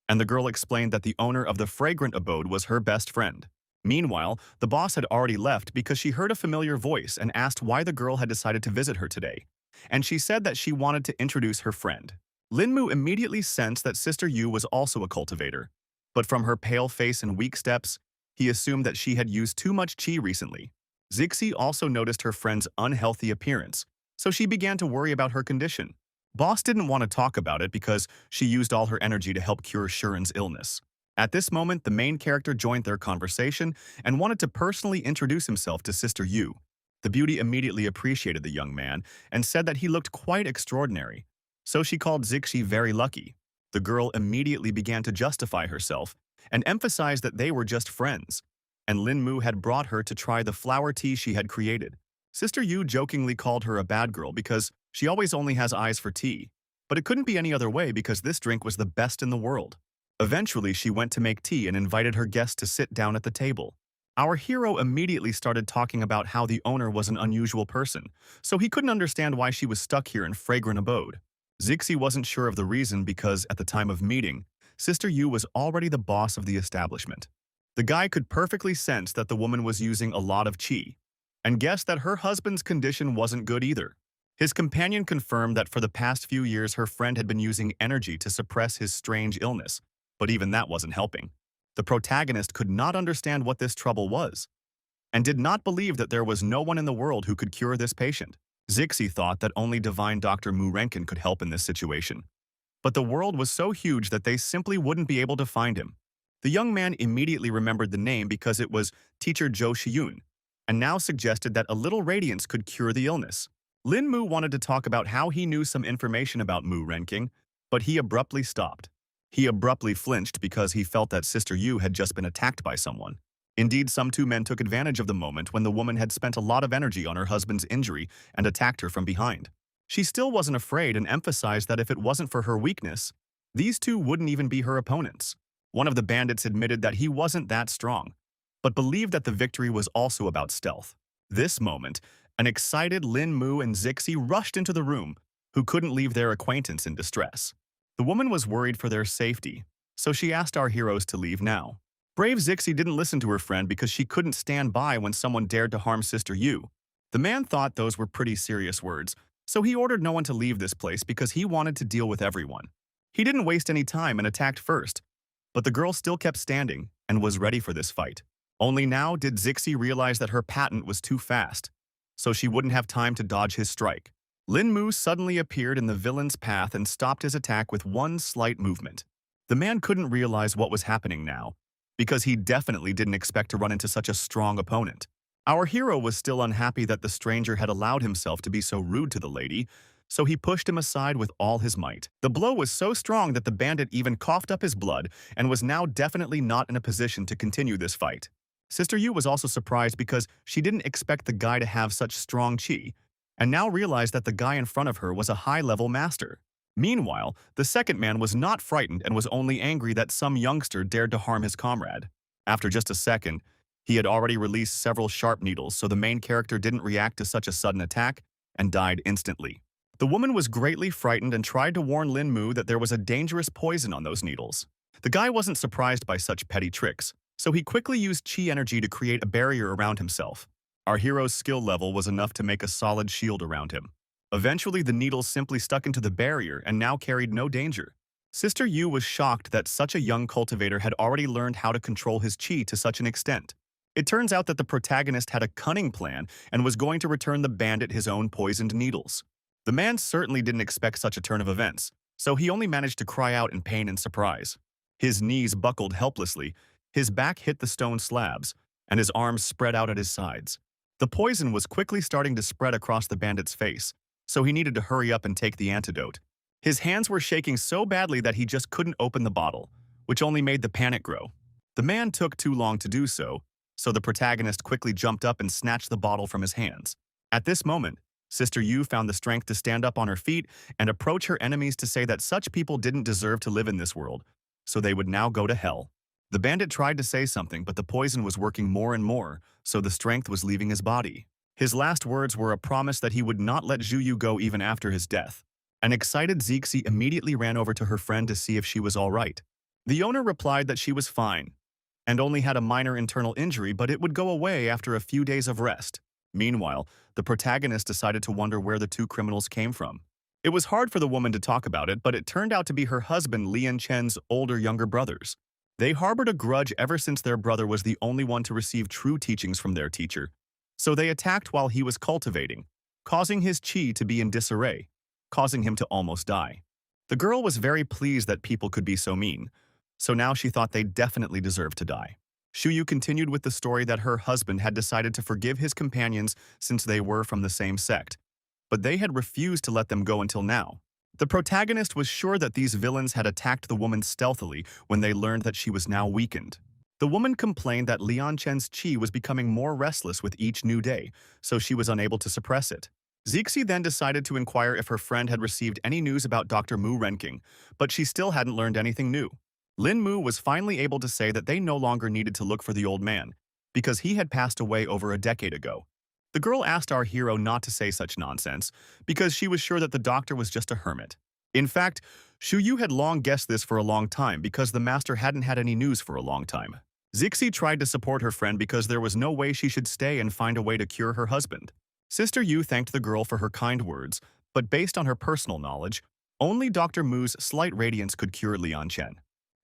and the girl explained that the owner of the fragrant abode was her best friend. Meanwhile, the boss had already left because she heard a familiar voice and asked why the girl had decided to visit her today, and she said that she wanted to introduce her friend. Linmu immediately sensed that Sister Yu was also a cultivator, but from her pale face and weak steps, he assumed that she had used too much qi recently. Zixi also noticed her friend's unhealthy appearance, so she began to worry about her condition. Boss didn't want to talk about it because she used all her energy to help cure Shuren's illness. At this moment, the main character joined their conversation and wanted to personally introduce himself to Sister Yu. The beauty immediately appreciated the young man and said that he looked quite extraordinary, so she called Zixi very lucky. The girl immediately began to justify herself and emphasized that they were just friends, and Lin Mu had brought her to try the flower tea she had created. Sister Yu jokingly called her a bad girl because she always only has eyes for tea, but it couldn't be any other way because this drink was the best in the world. Eventually, she went to make tea and invited her guests to sit down at the table. Our hero immediately started talking about how the owner was an unusual person, so he couldn't understand why she was stuck here in Fragrant Abode. Zixi wasn't sure of the reason because, at the time of meeting, Sister Yu was already the boss of the establishment. The guy could perfectly sense that the woman was using a lot of qi, and guessed that her husband's condition wasn't good either. His companion confirmed that for the past few years her friend had been using energy to suppress his strange illness, but even that wasn't helping. The protagonist could not understand what this trouble was, and did not believe that there was no one in the world who could cure this patient. Zixi thought that only divine Dr. Mu Renkin could help in this situation. But the world was so huge that they simply wouldn't be able to find him. The young man immediately remembered the name because it was Teacher Zhou Shiyun, and now suggested that a little radiance could cure the illness. Lin Mu wanted to talk about how he knew some information about Mu Renking, but he abruptly stopped. He abruptly flinched because he felt that Sister Yu had just been attacked by someone. Indeed, some two men took advantage of the moment when the woman had spent a lot of energy on her husband's injury and attacked her from behind. She still wasn't afraid and emphasized that if it wasn't for her weakness, these two wouldn't even be her opponents. One of the bandits admitted that he wasn't that strong, but believed that the victory was also about stealth. This moment, an excited Lin Mu and Zixi rushed into the room, who couldn't leave their acquaintance in distress. The woman was worried for their safety, so she asked our heroes to leave now. Brave Zixi didn't listen to her friend because she couldn't stand by when someone dared to harm Sister Yu. The man thought those were pretty serious words, so he ordered no one to leave this place because he wanted to deal with everyone. He didn't waste any time and attacked first, but the girl still kept standing and was ready for this fight. Only now did Zixi realize that her patent was too fast, so she wouldn't have time to dodge his strike. Lin Mu suddenly appeared in the villain's path and stopped his attack with one slight movement. The man couldn't realize what was happening now, because he definitely didn't expect to run into such a strong opponent. Our hero was still unhappy that the stranger had allowed himself to be so rude to the lady, so he pushed him aside with all his might. The blow was so strong that the bandit even coughed up his blood and was now definitely not in a position to continue this fight. Sister Yu was also surprised because she didn't expect the guy to have such strong qi, and now realized that the guy in front of her was a high-level master. Meanwhile, the second man was not frightened and was only angry that some youngster dared to harm his comrade. After just a second, he had already released several sharp needles, so the main character didn't react to such a sudden attack and died instantly. The woman was greatly frightened and tried to warn Lin Mu that there was a dangerous poison on those needles. The guy wasn't surprised by such petty tricks, so he quickly used qi energy to create a barrier around himself. Our hero's skill level was enough to make a solid shield around him. Eventually, the needles simply stuck into the barrier and now carried no danger. Sister Yu was shocked that such a young cultivator had already learned how to control his qi to such an extent. It turns out that the protagonist had a cunning plan and was going to return the bandit his own poisoned needles. The man certainly didn't expect such a turn of events, so he only managed to cry out in pain and surprise. His knees buckled helplessly, his back hit the stone slabs, and his arms spread out at his sides. The poison was quickly starting to spread across the bandit's face, so he needed to hurry up and take the antidote. His hands were shaking so badly that he just couldn't open the bottle, which only made the panic grow. The man took too long to do so, so the protagonist quickly jumped up and snatched the bottle from his hands. At this moment, Sister Yu found the strength to stand up on her feet and approach her enemies to say that such people didn't deserve to live in this world, so they would now go to hell. The bandit tried to say something, but the poison was working more and more, so the strength was leaving his body. His last words were a promise that he would not let Zhu Yu go even after his death. An excited Zixi immediately ran over to her friend to see if she was all right. The owner replied that she was fine, and only had a minor internal injury, but it would go away after a few days of rest. Meanwhile, the protagonist decided to wonder where the two criminals came from. It was hard for the woman to talk about it, but it turned out to be her husband Lian Chen's younger brothers. They harbored a grudge ever since their brother was the only one to receive true teachings from their teacher, so they attacked while he was cultivating, causing his chi to be in disarray, causing him to almost die. The girl was very pleased that people could be so mean, so now she thought they definitely deserved to die. Shuyu continued with the story that her husband had decided to forgive his companions since they were from the same sect, but they had refused to let them go until now. The protagonist was sure that these villains had attacked the woman stealthily when they learned that she was now weakened. The woman complained that Lian Chen's chi was becoming more restless with each new day, so she was unable to suppress it. Zixi then decided to inquire if her friend had received any news about Dr. Mu Renking, but she still hadn't learned anything new. Lin Mu was finally able to say that they no longer needed to look for the old man, because he had passed away over a decade ago. The girl asked our hero not to say such nonsense, because she was sure that the doctor was just a hermit. In fact, Shu Yu had long guessed this for a long time because the master hadn't had any news for a long time. Zixi tried to support her friend because there was no way she should stay and find a way to cure her husband. Sister Yu thanked the girl for her kind words, but based on her personal knowledge, only Dr. Mu's slight radiance could cure Lian Chen.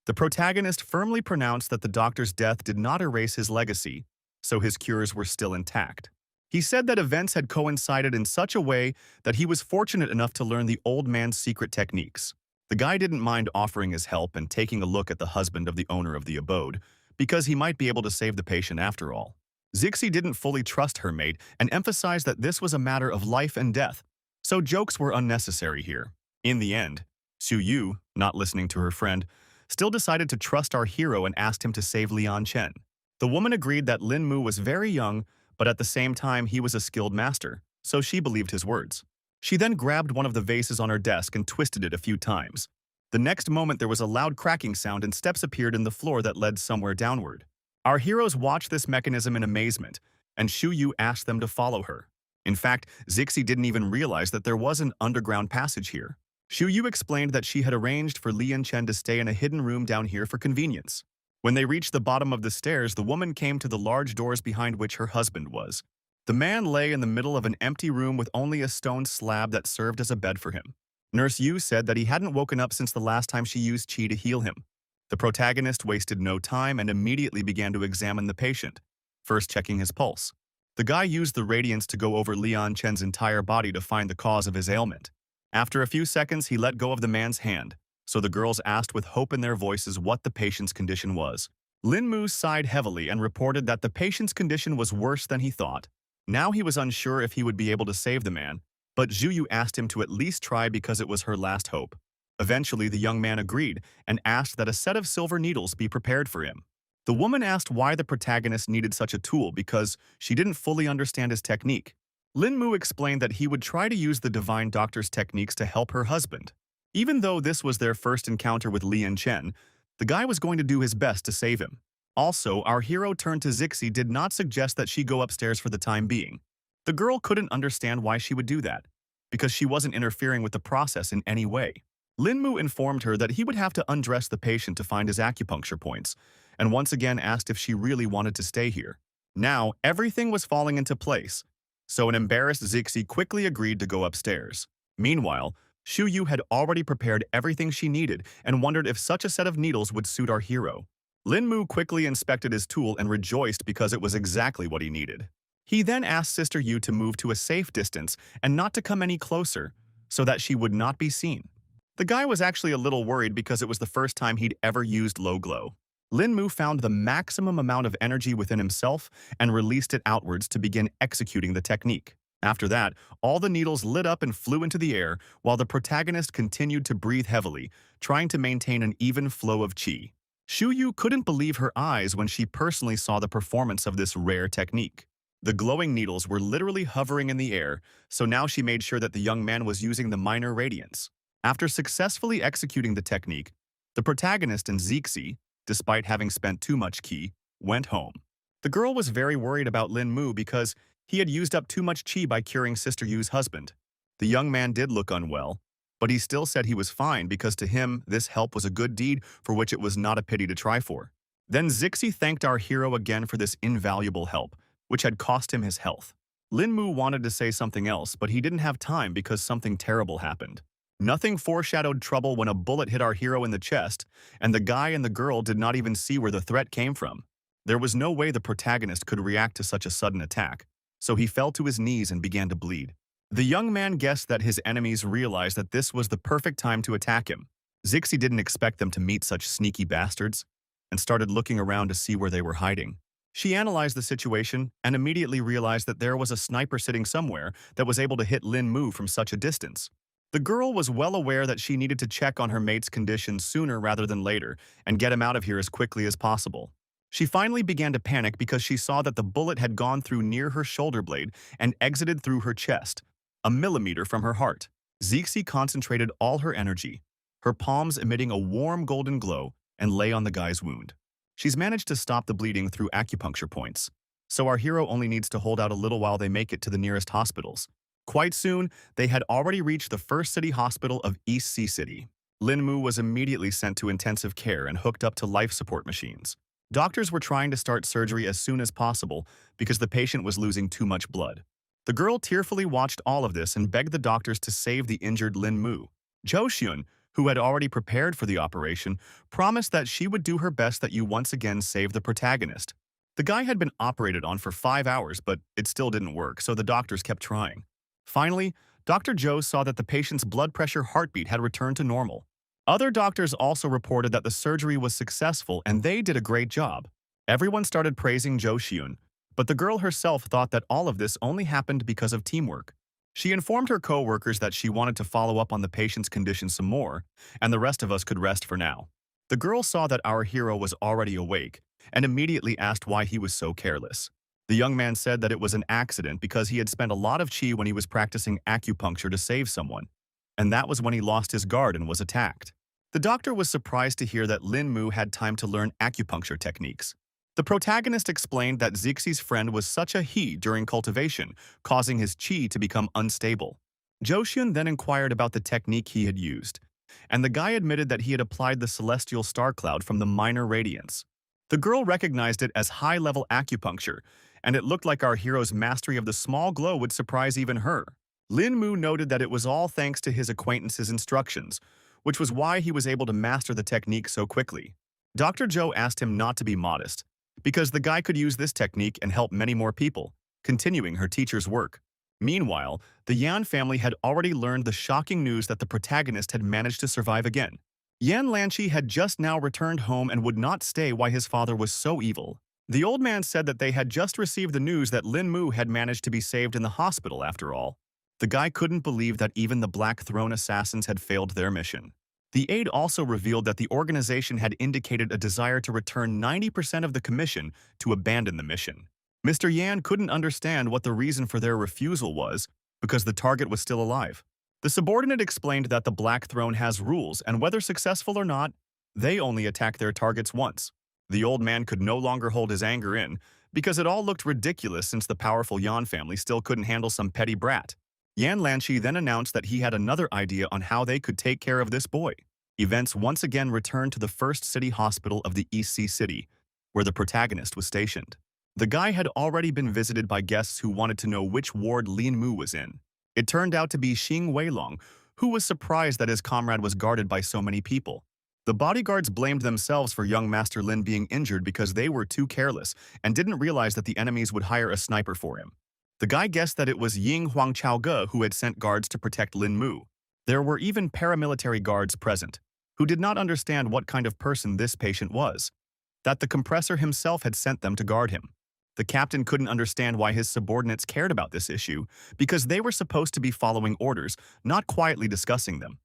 The protagonist firmly pronounced that the doctor's death did not erase his legacy, so his cures were still intact. He said that events had coincided in such a way that he was fortunate enough to learn the old man's secret techniques. The guy didn't mind offering his help and taking a look at the husband of the owner of the abode, because he might be able to save the patient after all. Zixi didn't fully trust her mate and emphasized that this was a matter of life and death, so jokes were unnecessary here. In the end, Xu Yu, not listening to her friend, still decided to trust our hero and asked him to save Lian Chen. The woman agreed that Lin Mu was very young, but at the same time he was a skilled master, so she believed his words. She then grabbed one of the vases on her desk and twisted it a few times. The next moment there was a loud cracking sound and steps appeared in the floor that led somewhere downward. Our heroes watched this mechanism in amazement, and Shu Yu asked them to follow her. In fact, Zixi didn't even realize that there was an underground passage here. Shu Yu explained that she had arranged for Lian Chen to stay in a hidden room down here for convenience. When they reached the bottom of the stairs, the woman came to the large doors behind which her husband was. The man lay in the middle of an empty room with only a stone slab that served as a bed for him. Nurse Yu said that he hadn't woken up since the last time she used qi to heal him. The protagonist wasted no time and immediately began to examine the patient, first checking his pulse. The guy used the radiance to go over Lian Chen's entire body to find the cause of his ailment. After a few seconds, he let go of the man's hand, so the girls asked with hope in their voices what the patient's condition was. Lin Mu sighed heavily and reported that the patient's condition was worse than he thought. Now he was unsure if he would be able to save the man, but Zhu Yu asked him to at least try because it was her last hope. Eventually, the young man agreed and asked that a set of silver needles be prepared for him. The woman asked why the protagonist needed such a tool because she didn't fully understand his technique. Lin Mu explained that he would try to use the divine doctor's techniques to help her husband. Even though this was their first encounter with Lian Chen, the guy was going to do his best to save him. Also, our hero turned to Zixi did not suggest that she go upstairs for the time being. The girl couldn't understand why she would do that, because she wasn't interfering with the process in any way. Lin Mu informed her that he would have to undress the patient to find his acupuncture points, and once again asked if she really wanted to stay here. Now, everything was falling into place, so an embarrassed Zixi quickly agreed to go upstairs. Meanwhile, Shu Yu had already prepared everything she needed and wondered if such a set of needles would suit our hero. Lin Mu quickly inspected his tool and rejoiced because it was exactly what he needed. He then asked Sister Yu to move to a safe distance and not to come any closer, so that she would not be seen. The guy was actually a little worried because it was the first time he'd ever used low glow. Lin Mu found the maximum amount of energy within himself and released it outwards to begin executing the technique. After that, all the needles lit up and flew into the air while the protagonist continued to breathe heavily, trying to maintain an even flow of qi. Yu couldn't believe her eyes when she personally saw the performance of this rare technique. The glowing needles were literally hovering in the air, so now she made sure that the young man was using the minor radiance. After successfully executing the technique, the protagonist and Zixi, despite having spent too much qi, went home. The girl was very worried about Lin Mu because he had used up too much qi by curing Sister Yu's husband. The young man did look unwell, but he still said he was fine because to him, this help was a good deed for which it was not a pity to try for. Then Zixi thanked our hero again for this invaluable help, which had cost him his health. Lin Mu wanted to say something else, but he didn't have time because something terrible happened. Nothing foreshadowed trouble when a bullet hit our hero in the chest, and the guy and the girl did not even see where the threat came from. There was no way the protagonist could react to such a sudden attack, so he fell to his knees and began to bleed. The young man guessed that his enemies realized that this was the perfect time to attack him. Zixi didn't expect them to meet such sneaky bastards, and started looking around to see where they were hiding. She analyzed the situation and immediately realized that there was a sniper sitting somewhere that was able to hit Lin Mu from such a distance. The girl was well aware that she needed to check on her mate's condition sooner rather than later and get him out of here as quickly as possible. She finally began to panic because she saw that the bullet had gone through near her shoulder blade and exited through her chest, a millimeter from her heart. Zixi concentrated all her energy, her palms emitting a warm golden glow, and lay on the guy's wound. She's managed to stop the bleeding through acupuncture points, so our hero only needs to hold out a little while they make it to the nearest hospitals. Quite soon, they had already reached the first city hospital of East Sea City. Lin Mu was immediately sent to intensive care and hooked up to life support machines. Doctors were trying to start surgery as soon as possible because the patient was losing too much blood. The girl tearfully watched all of this and begged the doctors to save the injured Lin Mu. Xiun, who had already prepared for the operation, promised that she would do her best that you once again save the protagonist. The guy had been operated on for 5 hours, but it still didn't work, so the doctors kept trying. Finally, Dr. Zhou saw that the patient's blood pressure heartbeat had returned to normal. Other doctors also reported that the surgery was successful and they did a great job. Everyone started praising Xiun, but the girl herself thought that all of this only happened because of teamwork. She informed her co-workers that she wanted to follow up on the patient's condition some more, and the rest of us could rest for now. The girl saw that our hero was already awake and immediately asked why he was so careless. The young man said that it was an accident because he had spent a lot of qi when he was practicing acupuncture to save someone, and that was when he lost his guard and was attacked. The doctor was surprised to hear that Lin Mu had time to learn acupuncture techniques. The protagonist explained that Zixi's friend was such a he during cultivation, causing his qi to become unstable. Xiun then inquired about the technique he had used, and the guy admitted that he had applied the celestial star cloud from the minor radiance. The girl recognized it as high-level acupuncture, and it looked like our hero's mastery of the small glow would surprise even her. Lin Mu noted that it was all thanks to his acquaintance's instructions, which was why he was able to master the technique so quickly. Dr. Zhou asked him not to be modest, because the guy could use this technique and help many more people, continuing her teacher's work. Meanwhile, the Yan family had already learned the shocking news that the protagonist had managed to survive again. Yan Lanqi had just now returned home and would not stay why his father was so evil. The old man said that they had just received the news that Lin Mu had managed to be saved in the hospital after all. The guy couldn't believe that even the Black Throne assassins had failed their mission. The aide also revealed that the organization had indicated a desire to return 90% of the commission to abandon the mission. Mr. Yan couldn't understand what the reason for their refusal was because the target was still alive. The subordinate explained that the Black Throne has rules and whether successful or not, they only attack their targets once. The old man could no longer hold his anger in because it all looked ridiculous since the powerful Yan family still couldn't handle some petty brat. Yan Lanqi then announced that he had another idea on how they could take care of this boy. Events once again returned to the first city hospital of the East Sea City, where the protagonist was stationed. The guy had already been visited by guests who wanted to know which ward Lin Mu was in. It turned out to be Xing Weilong, who was surprised that his comrade was guarded by so many people. The bodyguards blamed themselves for young Master Lin being injured because they were too careless and didn't realize that the enemies would hire a sniper for him. The guy guessed that it was Ying Huangchaoge who had sent guards to protect Lin Mu. There were even paramilitary guards present, who did not understand what kind of person this patient was, that the compressor himself had sent them to guard him. The captain couldn't understand why his subordinates cared about this issue, because they were supposed to be following orders, not quietly discussing them.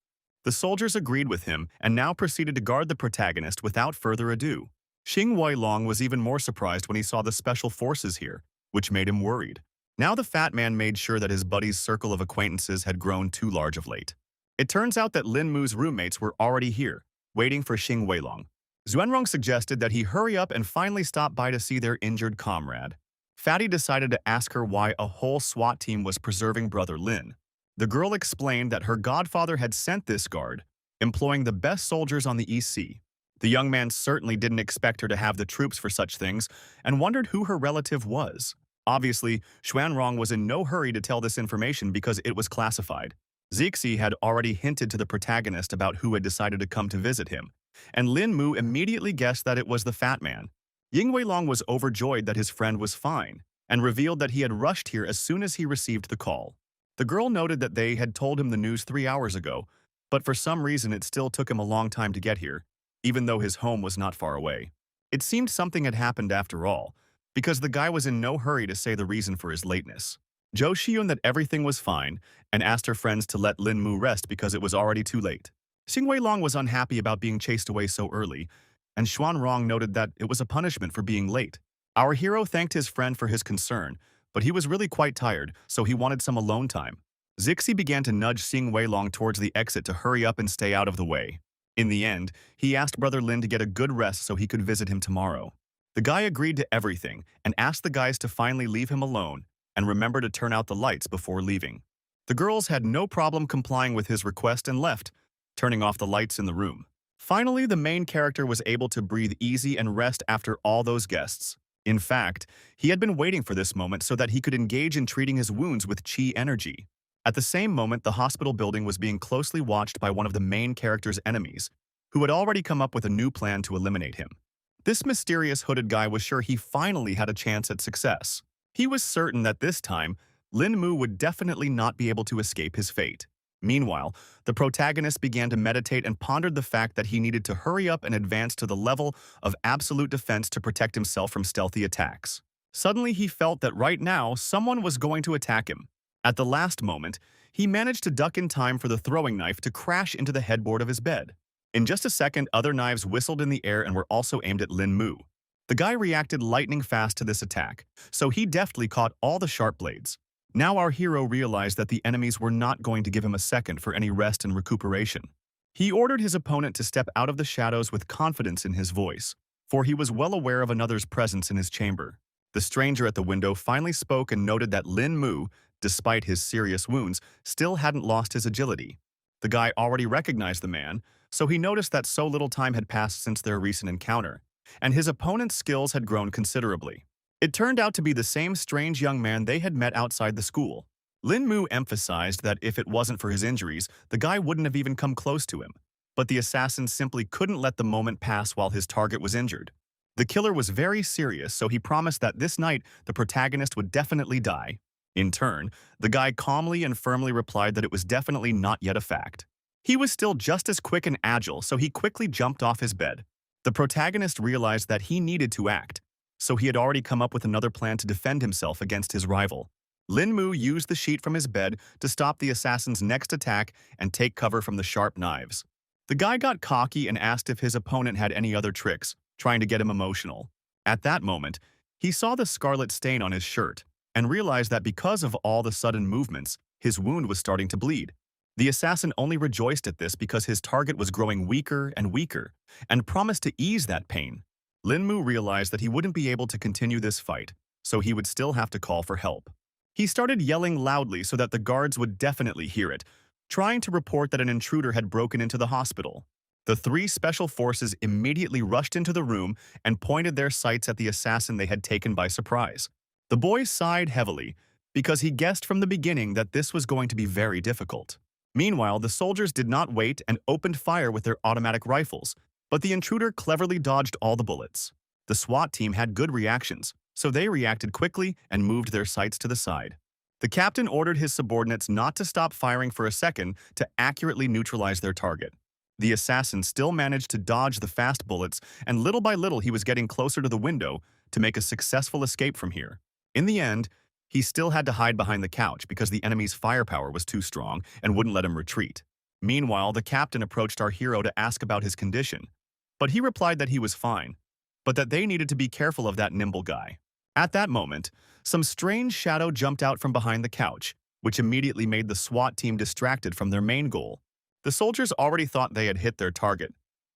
The soldiers agreed with him and now proceeded to guard the protagonist without further ado. Xing Weilong was even more surprised when he saw the special forces here, which made him worried. Now the fat man made sure that his buddy's circle of acquaintances had grown too large of late. It turns out that Lin Mu's roommates were already here, waiting for Xing Weilong. Xuanrong suggested that he hurry up and finally stop by to see their injured comrade. Fatty decided to ask her why a whole SWAT team was preserving Brother Lin. The girl explained that her godfather had sent this guard, employing the best soldiers on the EC. The young man certainly didn't expect her to have the troops for such things and wondered who her relative was. Obviously, Xuanrong was in no hurry to tell this information because it was classified. Zixi had already hinted to the protagonist about who had decided to come to visit him, and Lin Mu immediately guessed that it was the fat man. Ying Weilong was overjoyed that his friend was fine, and revealed that he had rushed here as soon as he received the call. The girl noted that they had told him the news 3 hours ago, but for some reason it still took him a long time to get here, even though his home was not far away. It seemed something had happened after all, because the guy was in no hurry to say the reason for his lateness. Zhou Xiun that everything was fine and asked her friends to let Lin Mu rest because it was already too late. Xing Weilong was unhappy about being chased away so early, and Xuanrong noted that it was a punishment for being late. Our hero thanked his friend for his concern, but he was really quite tired, so he wanted some alone time. Zixi began to nudge Xing Weilong towards the exit to hurry up and stay out of the way. In the end, he asked Brother Lin to get a good rest so he could visit him tomorrow. The guy agreed to everything and asked the guys to finally leave him alone and remember to turn out the lights before leaving. The girls had no problem complying with his request and left, turning off the lights in the room. Finally, the main character was able to breathe easy and rest after all those guests. In fact, he had been waiting for this moment so that he could engage in treating his wounds with chi energy. At the same moment, the hospital building was being closely watched by one of the main character's enemies, who had already come up with a new plan to eliminate him. This mysterious hooded guy was sure he finally had a chance at success. He was certain that this time, Lin Mu would definitely not be able to escape his fate. Meanwhile, the protagonist began to meditate and pondered the fact that he needed to hurry up and advance to the level of absolute defense to protect himself from stealthy attacks. Suddenly, he felt that right now, someone was going to attack him. At the last moment, he managed to duck in time for the throwing knife to crash into the headboard of his bed. In just a second, other knives whistled in the air and were also aimed at Lin Mu. The guy reacted lightning fast to this attack, so he deftly caught all the sharp blades. Now our hero realized that the enemies were not going to give him a second for any rest and recuperation. He ordered his opponent to step out of the shadows with confidence in his voice, for he was well aware of another's presence in his chamber. The stranger at the window finally spoke and noted that Lin Mu, despite his serious wounds, still hadn't lost his agility. The guy already recognized the man, so he noticed that so little time had passed since their recent encounter, and his opponent's skills had grown considerably. It turned out to be the same strange young man they had met outside the school. Lin Mu emphasized that if it wasn't for his injuries, the guy wouldn't have even come close to him. But the assassin simply couldn't let the moment pass while his target was injured. The killer was very serious, so he promised that this night the protagonist would definitely die. In turn, the guy calmly and firmly replied that it was definitely not yet a fact. He was still just as quick and agile, so he quickly jumped off his bed. The protagonist realized that he needed to act, so he had already come up with another plan to defend himself against his rival. Lin Mu used the sheet from his bed to stop the assassin's next attack and take cover from the sharp knives. The guy got cocky and asked if his opponent had any other tricks, trying to get him emotional. At that moment, he saw the scarlet stain on his shirt and realized that because of all the sudden movements, his wound was starting to bleed. The assassin only rejoiced at this because his target was growing weaker and weaker and promised to ease that pain. Lin Mu realized that he wouldn't be able to continue this fight, so he would still have to call for help. He started yelling loudly so that the guards would definitely hear it, trying to report that an intruder had broken into the hospital. The three special forces immediately rushed into the room and pointed their sights at the assassin they had taken by surprise. The boy sighed heavily because he guessed from the beginning that this was going to be very difficult. Meanwhile, the soldiers did not wait and opened fire with their automatic rifles, but the intruder cleverly dodged all the bullets. The SWAT team had good reactions, so they reacted quickly and moved their sights to the side. The captain ordered his subordinates not to stop firing for a second to accurately neutralize their target. The assassin still managed to dodge the fast bullets, and little by little he was getting closer to the window to make a successful escape from here. In the end, he still had to hide behind the couch because the enemy's firepower was too strong and wouldn't let him retreat. Meanwhile, the captain approached our hero to ask about his condition, but he replied that he was fine, but that they needed to be careful of that nimble guy. At that moment, some strange shadow jumped out from behind the couch, which immediately made the SWAT team distracted from their main goal. The soldiers already thought they had hit their target,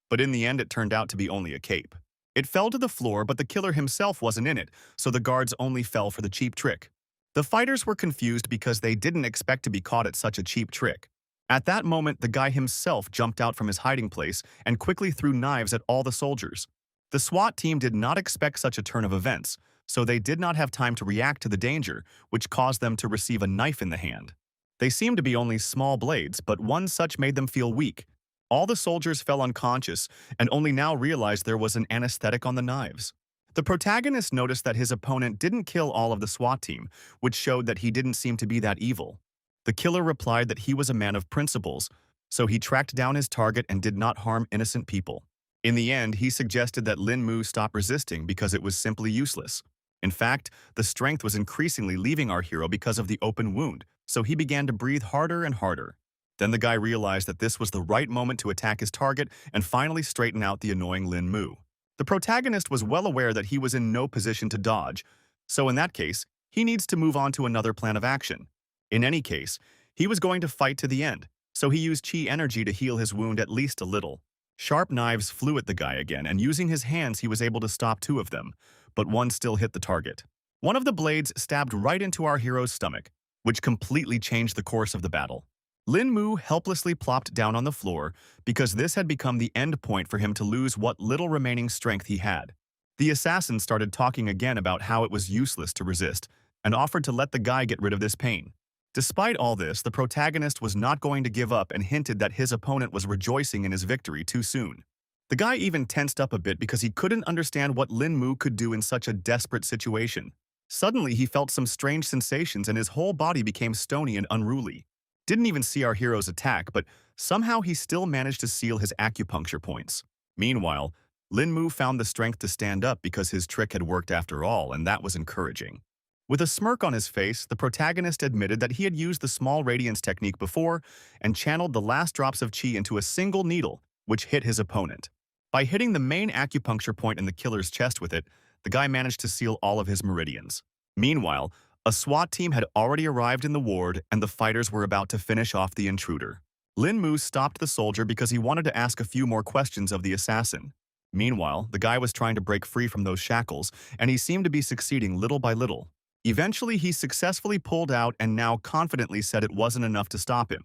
but in the end it turned out to be only a cape. It fell to the floor, but the killer himself wasn't in it, so the guards only fell for the cheap trick. The fighters were confused because they didn't expect to be caught at such a cheap trick. At that moment, the guy himself jumped out from his hiding place and quickly threw knives at all the soldiers. The SWAT team did not expect such a turn of events, so they did not have time to react to the danger, which caused them to receive a knife in the hand. They seemed to be only small blades, but one such made them feel weak. All the soldiers fell unconscious and only now realized there was an anesthetic on the knives. The protagonist noticed that his opponent didn't kill all of the SWAT team, which showed that he didn't seem to be that evil. The killer replied that he was a man of principles, so he tracked down his target and did not harm innocent people. In the end, he suggested that Lin Mu stop resisting because it was simply useless. In fact, the strength was increasingly leaving our hero because of the open wound, so he began to breathe harder and harder. Then the guy realized that this was the right moment to attack his target and finally straighten out the annoying Lin Mu. The protagonist was well aware that he was in no position to dodge, so in that case, he needs to move on to another plan of action. In any case, he was going to fight to the end, so he used chi energy to heal his wound at least a little. Sharp knives flew at the guy again, and using his hands he was able to stop two of them, but one still hit the target. One of the blades stabbed right into our hero's stomach, which completely changed the course of the battle. Lin Mu helplessly plopped down on the floor because this had become the end point for him to lose what little remaining strength he had. The assassin started talking again about how it was useless to resist and offered to let the guy get rid of this pain. Despite all this, the protagonist was not going to give up and hinted that his opponent was rejoicing in his victory too soon. The guy even tensed up a bit because he couldn't understand what Lin Mu could do in such a desperate situation. Suddenly, he felt some strange sensations and his whole body became stony and unruly. Didn't even see our hero's attack, but somehow he still managed to seal his acupuncture points. Meanwhile, Lin Mu found the strength to stand up because his trick had worked after all, and that was encouraging. With a smirk on his face, the protagonist admitted that he had used the small radiance technique before and channeled the last drops of chi into a single needle, which hit his opponent. By hitting the main acupuncture point in the killer's chest with it, the guy managed to seal all of his meridians. Meanwhile, a SWAT team had already arrived in the ward and the fighters were about to finish off the intruder. Lin Mu stopped the soldier because he wanted to ask a few more questions of the assassin. Meanwhile, the guy was trying to break free from those shackles, and he seemed to be succeeding little by little. Eventually, he successfully pulled out and now confidently said it wasn't enough to stop him.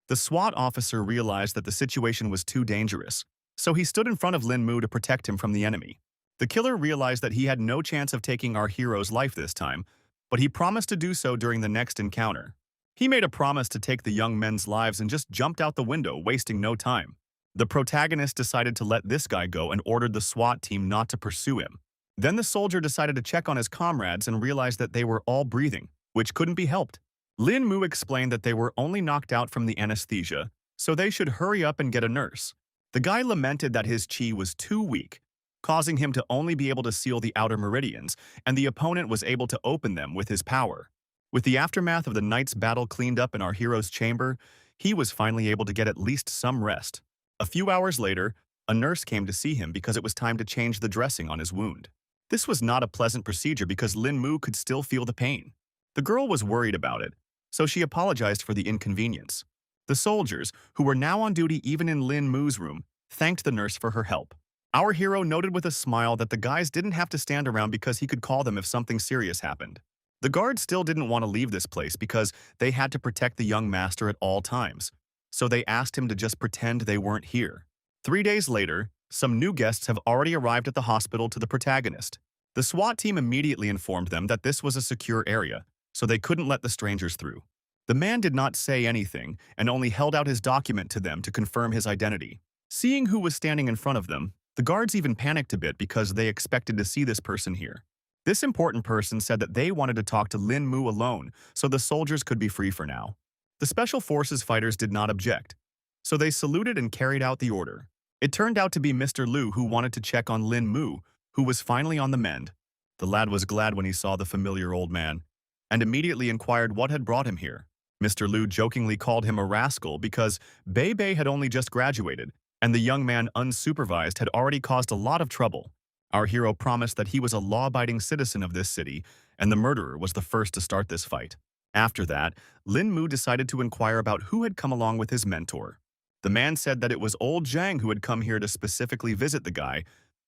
The SWAT officer realized that the situation was too dangerous, so he stood in front of Lin Mu to protect him from the enemy. The killer realized that he had no chance of taking our hero's life this time, but he promised to do so during the next encounter. He made a promise to take the young men's lives and just jumped out the window, wasting no time. The protagonist decided to let this guy go and ordered the SWAT team not to pursue him. Then the soldier decided to check on his comrades and realized that they were all breathing, which couldn't be helped. Lin Mu explained that they were only knocked out from the anesthesia, so they should hurry up and get a nurse. The guy lamented that his chi was too weak, causing him to only be able to seal the outer meridians, and the opponent was able to open them with his power. With the aftermath of the night's battle cleaned up in our hero's chamber, he was finally able to get at least some rest. A few hours later, a nurse came to see him because it was time to change the dressing on his wound. This was not a pleasant procedure because Lin Mu could still feel the pain. The girl was worried about it, so she apologized for the inconvenience. The soldiers, who were now on duty even in Lin Mu's room, thanked the nurse for her help. Our hero noted with a smile that the guys didn't have to stand around because he could call them if something serious happened. The guards still didn't want to leave this place because they had to protect the young master at all times, so they asked him to just pretend they weren't here. 3 days later, some new guests have already arrived at the hospital to the protagonist. The SWAT team immediately informed them that this was a secure area, so they couldn't let the strangers through. The man did not say anything and only held out his document to them to confirm his identity. Seeing who was standing in front of them, the guards even panicked a bit because they expected to see this person here. This important person said that they wanted to talk to Lin Mu alone so the soldiers could be free for now. The Special Forces fighters did not object, so they saluted and carried out the order. It turned out to be Mr. Liu who wanted to check on Lin Mu, who was finally on the mend. The lad was glad when he saw the familiar old man, and immediately inquired what had brought him here. Mr. Liu jokingly called him a rascal because Bei Bei had only just graduated, and the young man, unsupervised, had already caused a lot of trouble. Our hero promised that he was a law-abiding citizen of this city, and the murderer was the first to start this fight. After that, Lin Mu decided to inquire about who had come along with his mentor. The man said that it was old Zhang who had come here to specifically visit the guy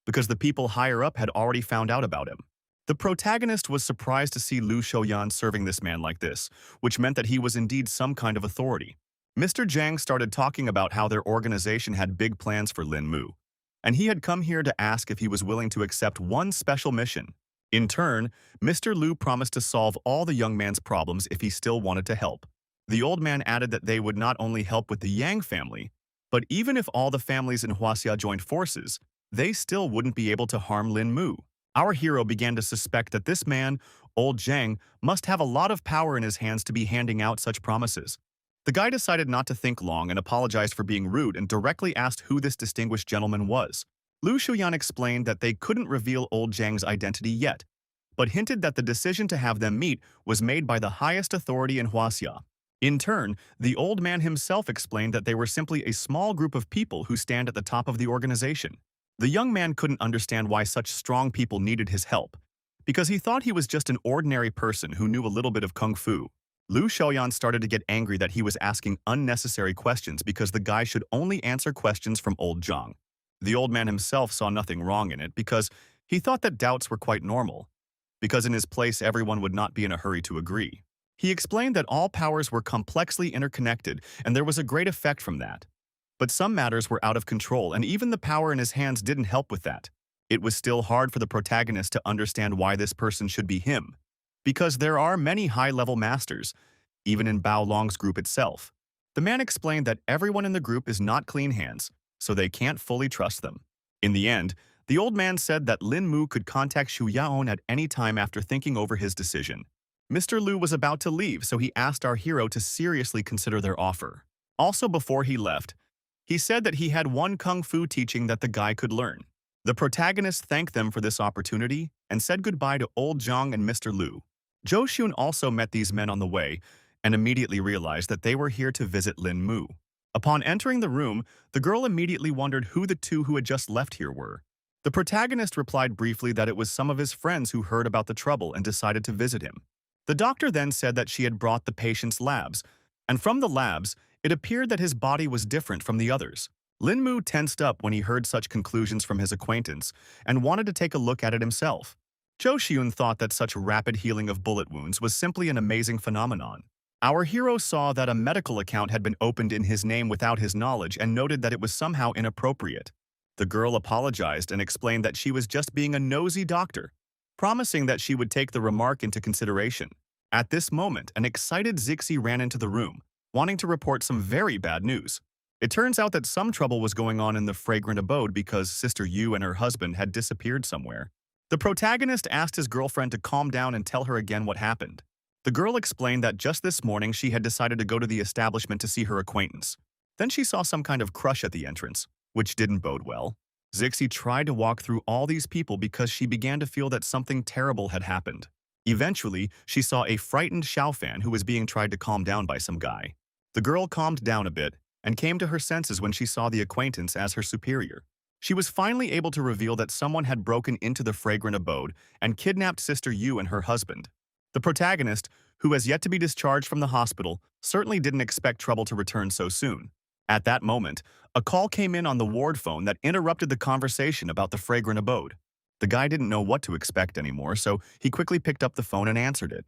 because the people higher up had already found out about him. The protagonist was surprised to see Lu Shouyan serving this man like this, which meant that he was indeed some kind of authority. Mr. Zhang started talking about how their organization had big plans for Lin Mu, and he had come here to ask if he was willing to accept one special mission. In turn, Mr. Liu promised to solve all the young man's problems if he still wanted to help. The old man added that they would not only help with the Yang family, but even if all the families in Huaxia joined forces, they still wouldn't be able to harm Lin Mu. Our hero began to suspect that this man, old Zhang, must have a lot of power in his hands to be handing out such promises. The guy decided not to think long and apologized for being rude and directly asked who this distinguished gentleman was. Lu Shuyan explained that they couldn't reveal old Zhang's identity yet, but hinted that the decision to have them meet was made by the highest authority in Huaxia. In turn, the old man himself explained that they were simply a small group of people who stand at the top of the organization. The young man couldn't understand why such strong people needed his help, because he thought he was just an ordinary person who knew a little bit of kung fu. Lu Xiaoyan started to get angry that he was asking unnecessary questions because the guy should only answer questions from old Zhang. The old man himself saw nothing wrong in it because he thought that doubts were quite normal, because in his place everyone would not be in a hurry to agree. He explained that all powers were complexly interconnected and there was a great effect from that. But some matters were out of control and even the power in his hands didn't help with that. It was still hard for the protagonist to understand why this person should be him, because there are many high-level masters, even in Bao Long's group itself. The man explained that everyone in the group is not clean hands, so they can't fully trust them. In the end, the old man said that Lin Mu could contact Xu Yaon at any time after thinking over his decision. Mr. Liu was about to leave, so he asked our hero to seriously consider their offer. Also, before he left, he said that he had one kung fu teaching that the guy could learn. The protagonist thanked them for this opportunity and said goodbye to old Zhang and Mr. Liu. Zhou Xun also met these men on the way and immediately realized that they were here to visit Lin Mu. Upon entering the room, the girl immediately wondered who the two who had just left here were. The protagonist replied briefly that it was some of his friends who heard about the trouble and decided to visit him. The doctor then said that she had brought the patient's labs, and from the labs, it appeared that his body was different from the others. Lin Mu tensed up when he heard such conclusions from his acquaintance and wanted to take a look at it himself. Zhou Xiun thought that such rapid healing of bullet wounds was simply an amazing phenomenon. Our hero saw that a medical account had been opened in his name without his knowledge and noted that it was somehow inappropriate. The girl apologized and explained that she was just being a nosy doctor, promising that she would take the remark into consideration. At this moment, an excited Zixi ran into the room, wanting to report some very bad news. It turns out that some trouble was going on in the fragrant abode because Sister Yu and her husband had disappeared somewhere. The protagonist asked his girlfriend to calm down and tell her again what happened. The girl explained that just this morning she had decided to go to the establishment to see her acquaintance. Then she saw some kind of crush at the entrance, which didn't bode well. Zixi tried to walk through all these people because she began to feel that something terrible had happened. Eventually, she saw a frightened Xiao fan who was being tried to calm down by some guy. The girl calmed down a bit and came to her senses when she saw the acquaintance as her superior. She was finally able to reveal that someone had broken into the fragrant abode and kidnapped Sister Yu and her husband. The protagonist, who has yet to be discharged from the hospital, certainly didn't expect trouble to return so soon. At that moment, a call came in on the ward phone that interrupted the conversation about the fragrant abode. The guy didn't know what to expect anymore, so he quickly picked up the phone and answered it.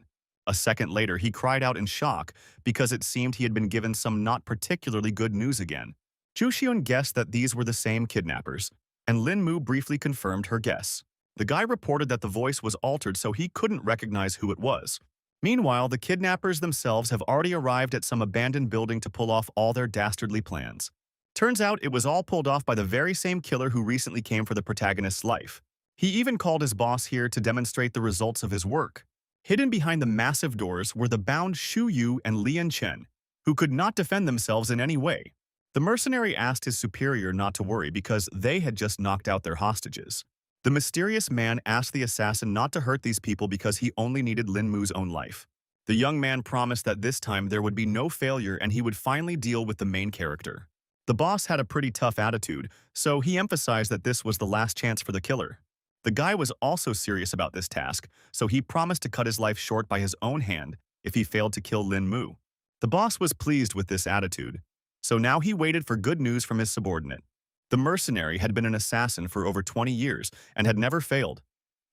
A second later, he cried out in shock because it seemed he had been given some not particularly good news again. Zhu Xiun guessed that these were the same kidnappers, and Lin Mu briefly confirmed her guess. The guy reported that the voice was altered so he couldn't recognize who it was. Meanwhile, the kidnappers themselves have already arrived at some abandoned building to pull off all their dastardly plans. Turns out it was all pulled off by the very same killer who recently came for the protagonist's life. He even called his boss here to demonstrate the results of his work. Hidden behind the massive doors were the bound Shiau and Lian Chen, who could not defend themselves in any way. The mercenary asked his superior not to worry because they had just knocked out their hostages. The mysterious man asked the assassin not to hurt these people because he only needed Lin Mu's own life. The young man promised that this time there would be no failure and he would finally deal with the main character. The boss had a pretty tough attitude, so he emphasized that this was the last chance for the killer. The guy was also serious about this task, so he promised to cut his life short by his own hand if he failed to kill Lin Mu. The boss was pleased with this attitude, so now he waited for good news from his subordinate. The mercenary had been an assassin for over 20 years and had never failed,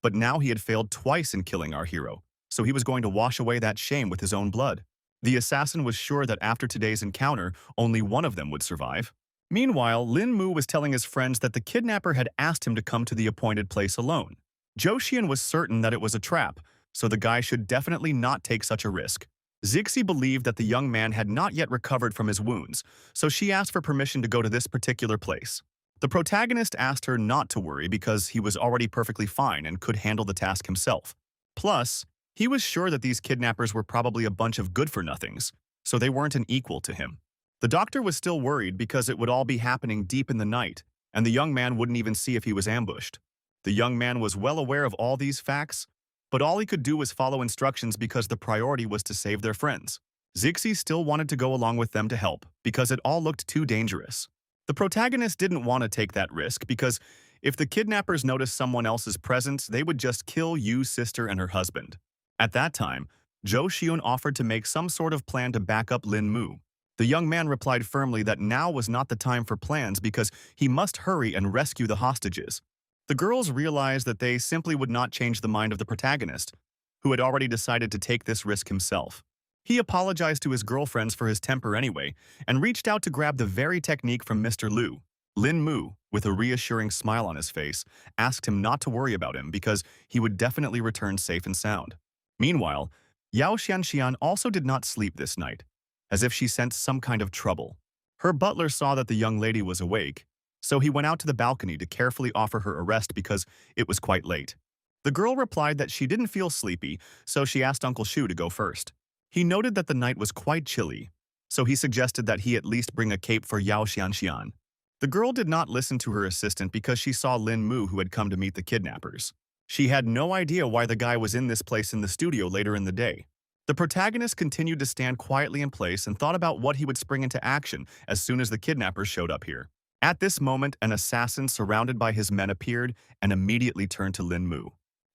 but now he had failed twice in killing our hero, so he was going to wash away that shame with his own blood. The assassin was sure that after today's encounter, only one of them would survive. Meanwhile, Lin Mu was telling his friends that the kidnapper had asked him to come to the appointed place alone. Zhou Xian was certain that it was a trap, so the guy should definitely not take such a risk. Zixi believed that the young man had not yet recovered from his wounds, so she asked for permission to go to this particular place. The protagonist asked her not to worry because he was already perfectly fine and could handle the task himself. Plus, he was sure that these kidnappers were probably a bunch of good-for-nothings, so they weren't an equal to him. The doctor was still worried because it would all be happening deep in the night, and the young man wouldn't even see if he was ambushed. The young man was well aware of all these facts, but all he could do was follow instructions because the priority was to save their friends. Zixi still wanted to go along with them to help because it all looked too dangerous. The protagonist didn't want to take that risk because if the kidnappers noticed someone else's presence, they would just kill Yu's sister and her husband. At that time, Zhou Xiun offered to make some sort of plan to back up Lin Mu. The young man replied firmly that now was not the time for plans because he must hurry and rescue the hostages. The girls realized that they simply would not change the mind of the protagonist, who had already decided to take this risk himself. He apologized to his girlfriends for his temper anyway, and reached out to grab the very technique from Mr. Liu. Lin Mu, with a reassuring smile on his face, asked him not to worry about him because he would definitely return safe and sound. Meanwhile, Yao Xianxian also did not sleep this night, as if she sensed some kind of trouble. Her butler saw that the young lady was awake, so he went out to the balcony to carefully offer her a rest because it was quite late. The girl replied that she didn't feel sleepy, so she asked Uncle Shu to go first. He noted that the night was quite chilly, so he suggested that he at least bring a cape for Yao Xianxian. The girl did not listen to her assistant because she saw Lin Mu who had come to meet the kidnappers. She had no idea why the guy was in this place in the studio later in the day. The protagonist continued to stand quietly in place and thought about what he would spring into action as soon as the kidnappers showed up here. At this moment, an assassin surrounded by his men appeared and immediately turned to Lin Mu.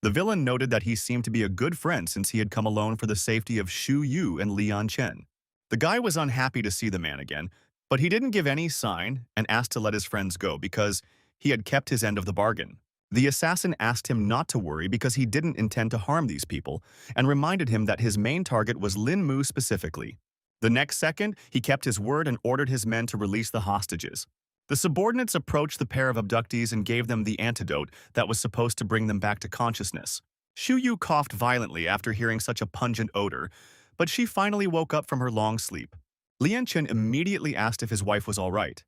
The villain noted that he seemed to be a good friend since he had come alone for the safety of Shu Yu and Lian Chen. The guy was unhappy to see the man again, but he didn't give any sign and asked to let his friends go because he had kept his end of the bargain. The assassin asked him not to worry because he didn't intend to harm these people and reminded him that his main target was Lin Mu specifically. The next second, he kept his word and ordered his men to release the hostages. The subordinates approached the pair of abductees and gave them the antidote that was supposed to bring them back to consciousness. Shu Yu coughed violently after hearing such a pungent odor, but she finally woke up from her long sleep. Lian Chen immediately asked if his wife was all right.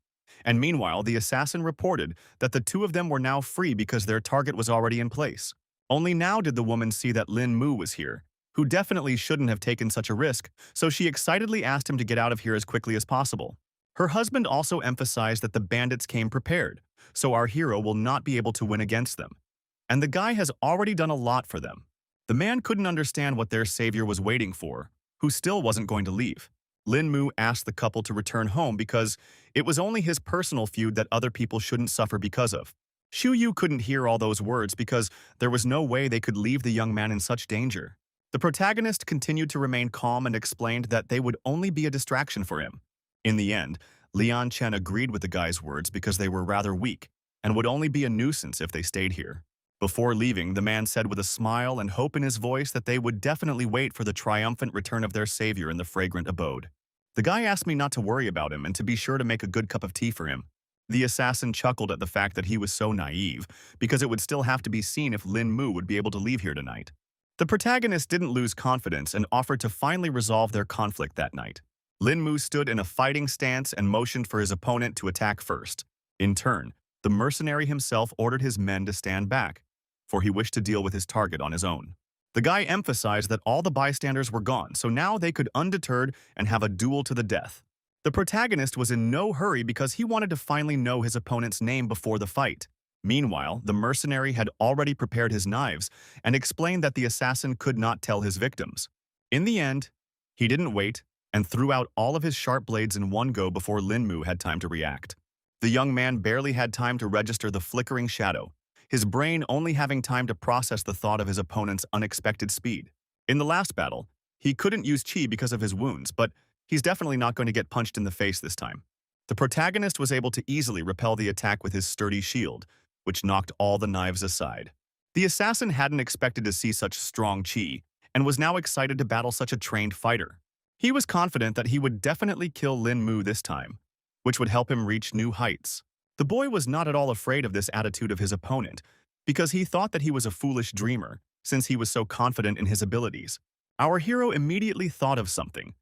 And meanwhile, the assassin reported that the two of them were now free because their target was already in place. Only now did the woman see that Lin Mu was here, who definitely shouldn't have taken such a risk, so she excitedly asked him to get out of here as quickly as possible. Her husband also emphasized that the bandits came prepared, so our hero will not be able to win against them. And the guy has already done a lot for them. The man couldn't understand what their savior was waiting for, who still wasn't going to leave. Lin Mu asked the couple to return home because it was only his personal feud that other people shouldn't suffer because of. Shu Yu couldn't hear all those words because there was no way they could leave the young man in such danger. The protagonist continued to remain calm and explained that they would only be a distraction for him. In the end, Lian Chen agreed with the guy's words because they were rather weak and would only be a nuisance if they stayed here. Before leaving, the man said with a smile and hope in his voice that they would definitely wait for the triumphant return of their savior in the fragrant abode. The guy asked me not to worry about him and to be sure to make a good cup of tea for him. The assassin chuckled at the fact that he was so naive, because it would still have to be seen if Lin Mu would be able to leave here tonight. The protagonist didn't lose confidence and offered to finally resolve their conflict that night. Lin Mu stood in a fighting stance and motioned for his opponent to attack first. In turn, the mercenary himself ordered his men to stand back. for he wished to deal with his target on his own. The guy emphasized that all the bystanders were gone, so now they could undeterred and have a duel to the death. The protagonist was in no hurry because he wanted to finally know his opponent's name before the fight. Meanwhile, the mercenary had already prepared his knives and explained that the assassin could not tell his victims. In the end, he didn't wait and threw out all of his sharp blades in one go before Linmu had time to react. The young man barely had time to register the flickering shadow, his brain only having time to process the thought of his opponent's unexpected speed. In the last battle, he couldn't use chi because of his wounds, but he's definitely not going to get punched in the face this time. The protagonist was able to easily repel the attack with his sturdy shield, which knocked all the knives aside. The assassin hadn't expected to see such strong chi, and was now excited to battle such a trained fighter. He was confident that he would definitely kill Lin Mu this time, which would help him reach new heights. The boy was not at all afraid of this attitude of his opponent, because he thought that he was a foolish dreamer, since he was so confident in his abilities. Our hero immediately thought of something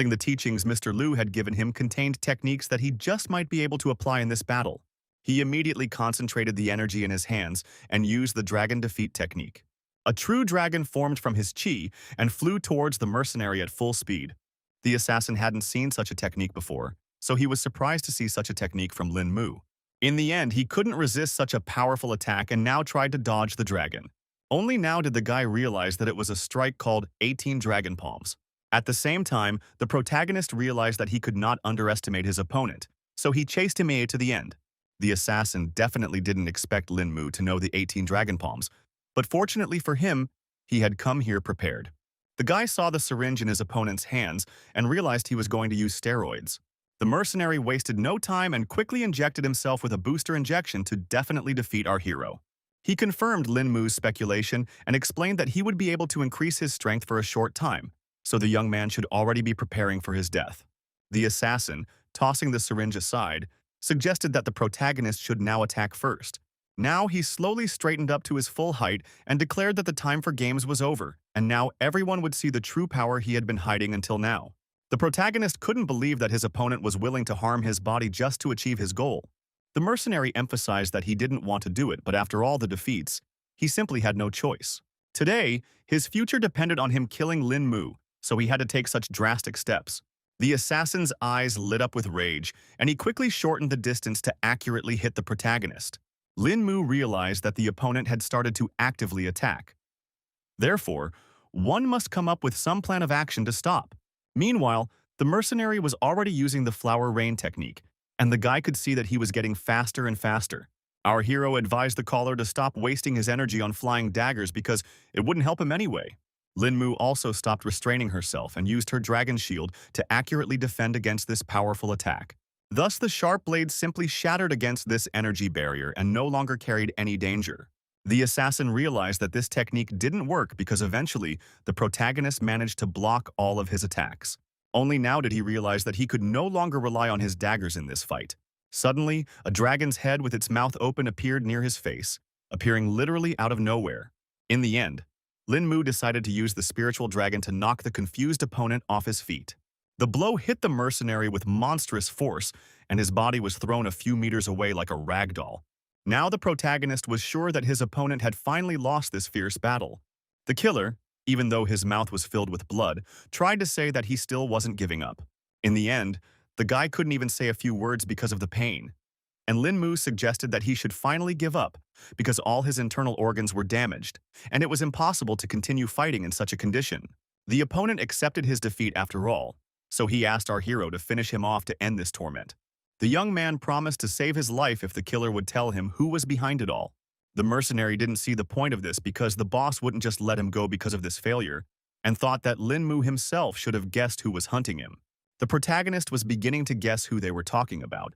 the teachings Mr. Liu had given him contained techniques that he just might be able to apply in this battle. He immediately concentrated the energy in his hands and used the dragon defeat technique. A true dragon formed from his chi and flew towards the mercenary at full speed. The assassin hadn't seen such a technique before, so he was surprised to see such a technique from Lin Mu. In the end, he couldn't resist such a powerful attack and now tried to dodge the dragon. Only now did the guy realize that it was a strike called 18 Dragon Palms. At the same time, the protagonist realized that he could not underestimate his opponent, so he chased him to the end. The assassin definitely didn't expect Lin Mu to know the 18 Dragon Palms, but fortunately for him, he had come here prepared. The guy saw the syringe in his opponent's hands and realized he was going to use steroids. The mercenary wasted no time and quickly injected himself with a booster injection to definitely defeat our hero. He confirmed Lin Mu's speculation and explained that he would be able to increase his strength for a short time, so the young man should already be preparing for his death. The assassin, tossing the syringe aside, suggested that the protagonist should now attack first. Now he slowly straightened up to his full height and declared that the time for games was over, and now everyone would see the true power he had been hiding until now. The protagonist couldn't believe that his opponent was willing to harm his body just to achieve his goal. The mercenary emphasized that he didn't want to do it, but after all the defeats, he simply had no choice. Today, his future depended on him killing Lin Mu, so he had to take such drastic steps. The assassin's eyes lit up with rage, and he quickly shortened the distance to accurately hit the protagonist. Lin Mu realized that the opponent had started to actively attack. Therefore, one must come up with some plan of action to stop. Meanwhile, the mercenary was already using the flower rain technique, and the guy could see that he was getting faster and faster. Our hero advised the caller to stop wasting his energy on flying daggers because it wouldn't help him anyway. Lin Mu also stopped restraining herself and used her dragon shield to accurately defend against this powerful attack. Thus, the sharp blade simply shattered against this energy barrier and no longer carried any danger. The assassin realized that this technique didn't work because eventually the protagonist managed to block all of his attacks. Only now did he realize that he could no longer rely on his daggers in this fight. Suddenly, a dragon's head with its mouth open appeared near his face, appearing literally out of nowhere. In the end, Lin Mu decided to use the spiritual dragon to knock the confused opponent off his feet. The blow hit the mercenary with monstrous force, and his body was thrown a few meters away like a rag doll. Now the protagonist was sure that his opponent had finally lost this fierce battle. The killer, even though his mouth was filled with blood, tried to say that he still wasn't giving up. In the end, the guy couldn't even say a few words because of the pain. And Lin Mu suggested that he should finally give up because all his internal organs were damaged, and it was impossible to continue fighting in such a condition. The opponent accepted his defeat after all, so he asked our hero to finish him off to end this torment. The young man promised to save his life if the killer would tell him who was behind it all. The mercenary didn't see the point of this because the boss wouldn't just let him go because of this failure, and thought that Lin Mu himself should have guessed who was hunting him. The protagonist was beginning to guess who they were talking about,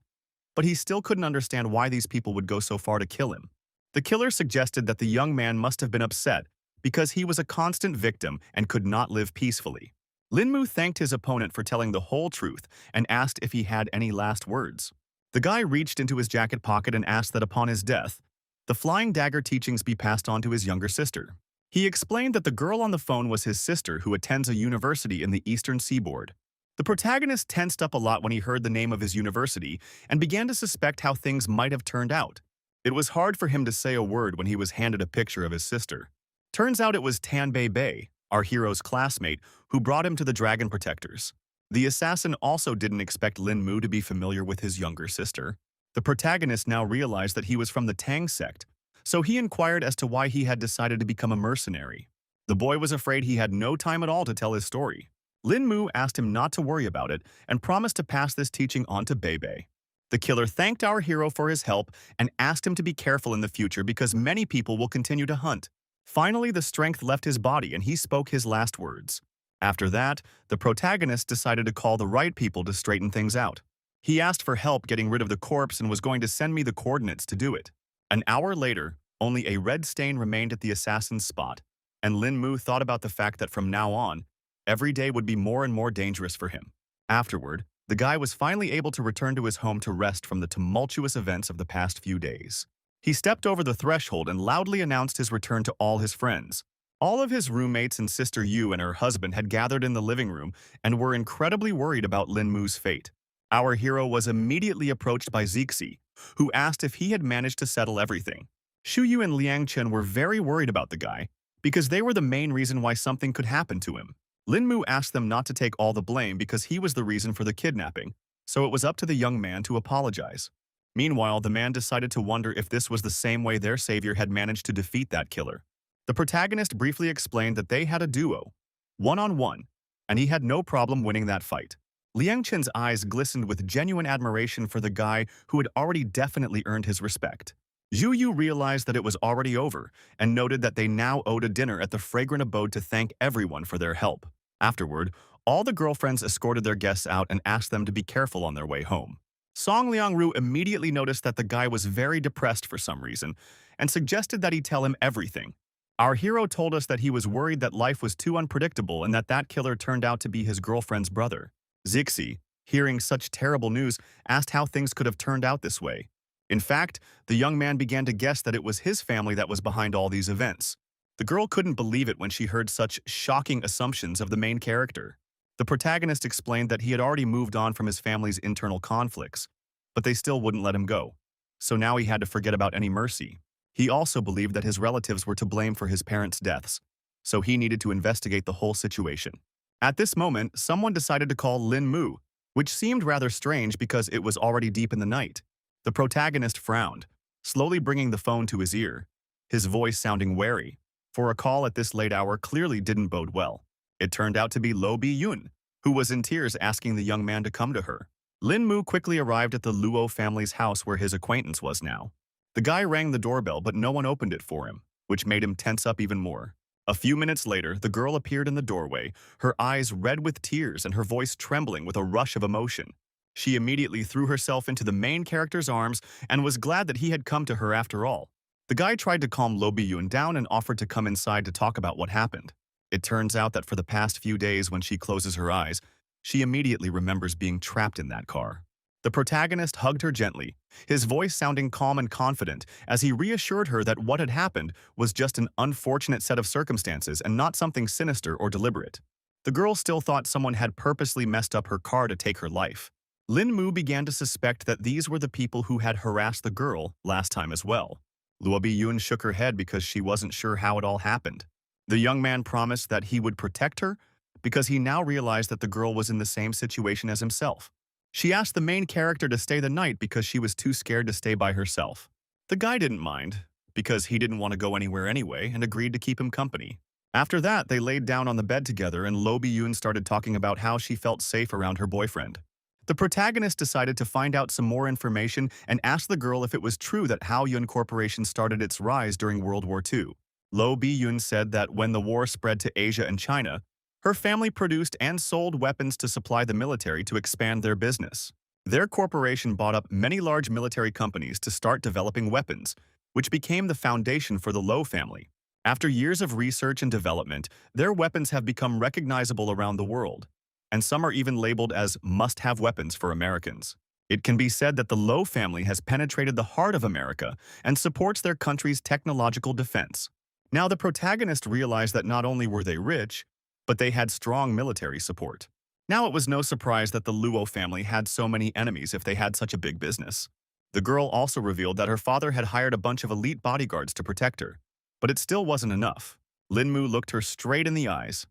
but he still couldn't understand why these people would go so far to kill him. The killer suggested that the young man must have been upset because he was a constant victim and could not live peacefully. Lin Mu thanked his opponent for telling the whole truth and asked if he had any last words. The guy reached into his jacket pocket and asked that upon his death, the flying dagger teachings be passed on to his younger sister. He explained that the girl on the phone was his sister who attends a university in the eastern seaboard. The protagonist tensed up a lot when he heard the name of his university and began to suspect how things might have turned out. It was hard for him to say a word when he was handed a picture of his sister. Turns out it was Tanbei Bei, our hero's classmate, who brought him to the Dragon Protectors. The assassin also didn't expect Lin Mu to be familiar with his younger sister. The protagonist now realized that he was from the Tang sect, so he inquired as to why he had decided to become a mercenary. The boy was afraid he had no time at all to tell his story. Lin Mu asked him not to worry about it and promised to pass this teaching on to Bei Bei. The killer thanked our hero for his help and asked him to be careful in the future because many people will continue to hunt. Finally, the strength left his body and he spoke his last words. After that, the protagonist decided to call the right people to straighten things out. He asked for help getting rid of the corpse and was going to send me the coordinates to do it. An hour later, only a red stain remained at the assassin's spot, and Lin Mu thought about the fact that from now on, every day would be more and more dangerous for him. Afterward, the guy was finally able to return to his home to rest from the tumultuous events of the past few days. He stepped over the threshold and loudly announced his return to all his friends. All of his roommates and sister Yu and her husband had gathered in the living room and were incredibly worried about Lin Mu's fate. Our hero was immediately approached by Zixi, who asked if he had managed to settle everything. Shu Yu and Liang Chen were very worried about the guy because they were the main reason why something could happen to him. Lin Mu asked them not to take all the blame because he was the reason for the kidnapping, so it was up to the young man to apologize. Meanwhile, the man decided to wonder if this was the same way their savior had managed to defeat that killer. The protagonist briefly explained that they had a duo, one-on-one, and he had no problem winning that fight. Liang Chen's eyes glistened with genuine admiration for the guy who had already definitely earned his respect. Zhu Yu realized that it was already over and noted that they now owed a dinner at the fragrant abode to thank everyone for their help. Afterward, all the girlfriends escorted their guests out and asked them to be careful on their way home. Song Liangru immediately noticed that the guy was very depressed for some reason and suggested that he tell him everything. Our hero told us that he was worried that life was too unpredictable and that killer turned out to be his girlfriend's brother. Zixi, hearing such terrible news, asked how things could have turned out this way. In fact, the young man began to guess that it was his family that was behind all these events. The girl couldn't believe it when she heard such shocking assumptions of the main character. The protagonist explained that he had already moved on from his family's internal conflicts, but they still wouldn't let him go. So now he had to forget about any mercy. He also believed that his relatives were to blame for his parents' deaths, so he needed to investigate the whole situation. At this moment, someone decided to call Lin Mu, which seemed rather strange because it was already deep in the night. The protagonist frowned, slowly bringing the phone to his ear, his voice sounding wary, for a call at this late hour clearly didn't bode well. It turned out to be Lo Bi-yun, who was in tears asking the young man to come to her. Lin Mu quickly arrived at the Luo family's house where his acquaintance was now. The guy rang the doorbell, but no one opened it for him, which made him tense up even more. A few minutes later, the girl appeared in the doorway, her eyes red with tears and her voice trembling with a rush of emotion. She immediately threw herself into the main character's arms and was glad that he had come to her after all. The guy tried to calm Lo Bi-yun down and offered to come inside to talk about what happened. It turns out that for the past few days when she closes her eyes, she immediately remembers being trapped in that car. The protagonist hugged her gently, his voice sounding calm and confident as he reassured her that what had happened was just an unfortunate set of circumstances and not something sinister or deliberate. The girl still thought someone had purposely messed up her car to take her life. Lin Mu began to suspect that these were the people who had harassed the girl last time as well. Luo Bi-yun shook her head because she wasn't sure how it all happened. The young man promised that he would protect her because he now realized that the girl was in the same situation as himself. She asked the main character to stay the night because she was too scared to stay by herself. The guy didn't mind, because he didn't want to go anywhere anyway and agreed to keep him company. After that, they laid down on the bed together and Lo Bi-yun started talking about how she felt safe around her boyfriend. The protagonist decided to find out some more information and asked the girl if it was true that Hao Yun Corporation started its rise during World War II. Lo Bi-yun said that when the war spread to Asia and China, her family produced and sold weapons to supply the military to expand their business. Their corporation bought up many large military companies to start developing weapons, which became the foundation for the Lo family. After years of research and development, their weapons have become recognizable around the world, and some are even labeled as must-have weapons for Americans. It can be said that the Lo family has penetrated the heart of America and supports their country's technological defense. Now, the protagonist realized that not only were they rich, but they had strong military support. Now it was no surprise that the Luo family had so many enemies if they had such a big business. The girl also revealed that her father had hired a bunch of elite bodyguards to protect her, but it still wasn't enough. Linmu looked her straight in the eyes,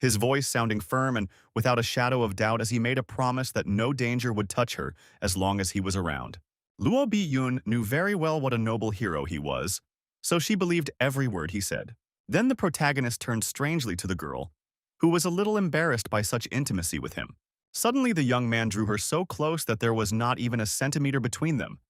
his voice sounding firm and without a shadow of doubt as he made a promise that no danger would touch her as long as he was around. Luo Bi-yun knew very well what a noble hero he was, so she believed every word he said. Then the protagonist turned strangely to the girl, who was a little embarrassed by such intimacy with him. Suddenly the young man drew her so close that there was not even a centimeter between them,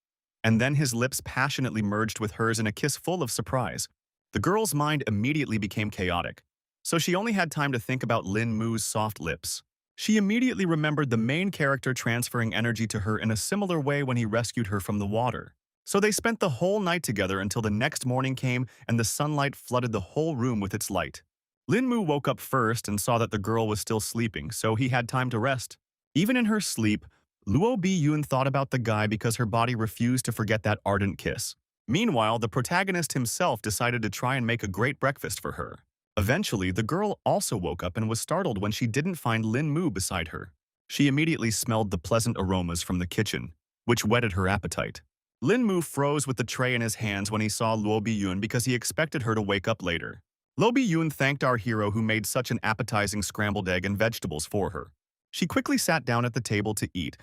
and then his lips passionately merged with hers in a kiss full of surprise. The girl's mind immediately became chaotic, so she only had time to think about Lin Mu's soft lips. She immediately remembered the main character transferring energy to her in a similar way when he rescued her from the water. So they spent the whole night together until the next morning came and the sunlight flooded the whole room with its light. Lin Mu woke up first and saw that the girl was still sleeping, so he had time to rest. Even in her sleep, Luo Bi-yun thought about the guy because her body refused to forget that ardent kiss. Meanwhile, the protagonist himself decided to try and make a great breakfast for her. Eventually, the girl also woke up and was startled when she didn't find Lin Mu beside her. She immediately smelled the pleasant aromas from the kitchen, which whetted her appetite. Lin Mu froze with the tray in his hands when he saw Luo Bi-yun because he expected her to wake up later. Luo Bi-yun thanked our hero who made such an appetizing scrambled egg and vegetables for her. She quickly sat down at the table to eat,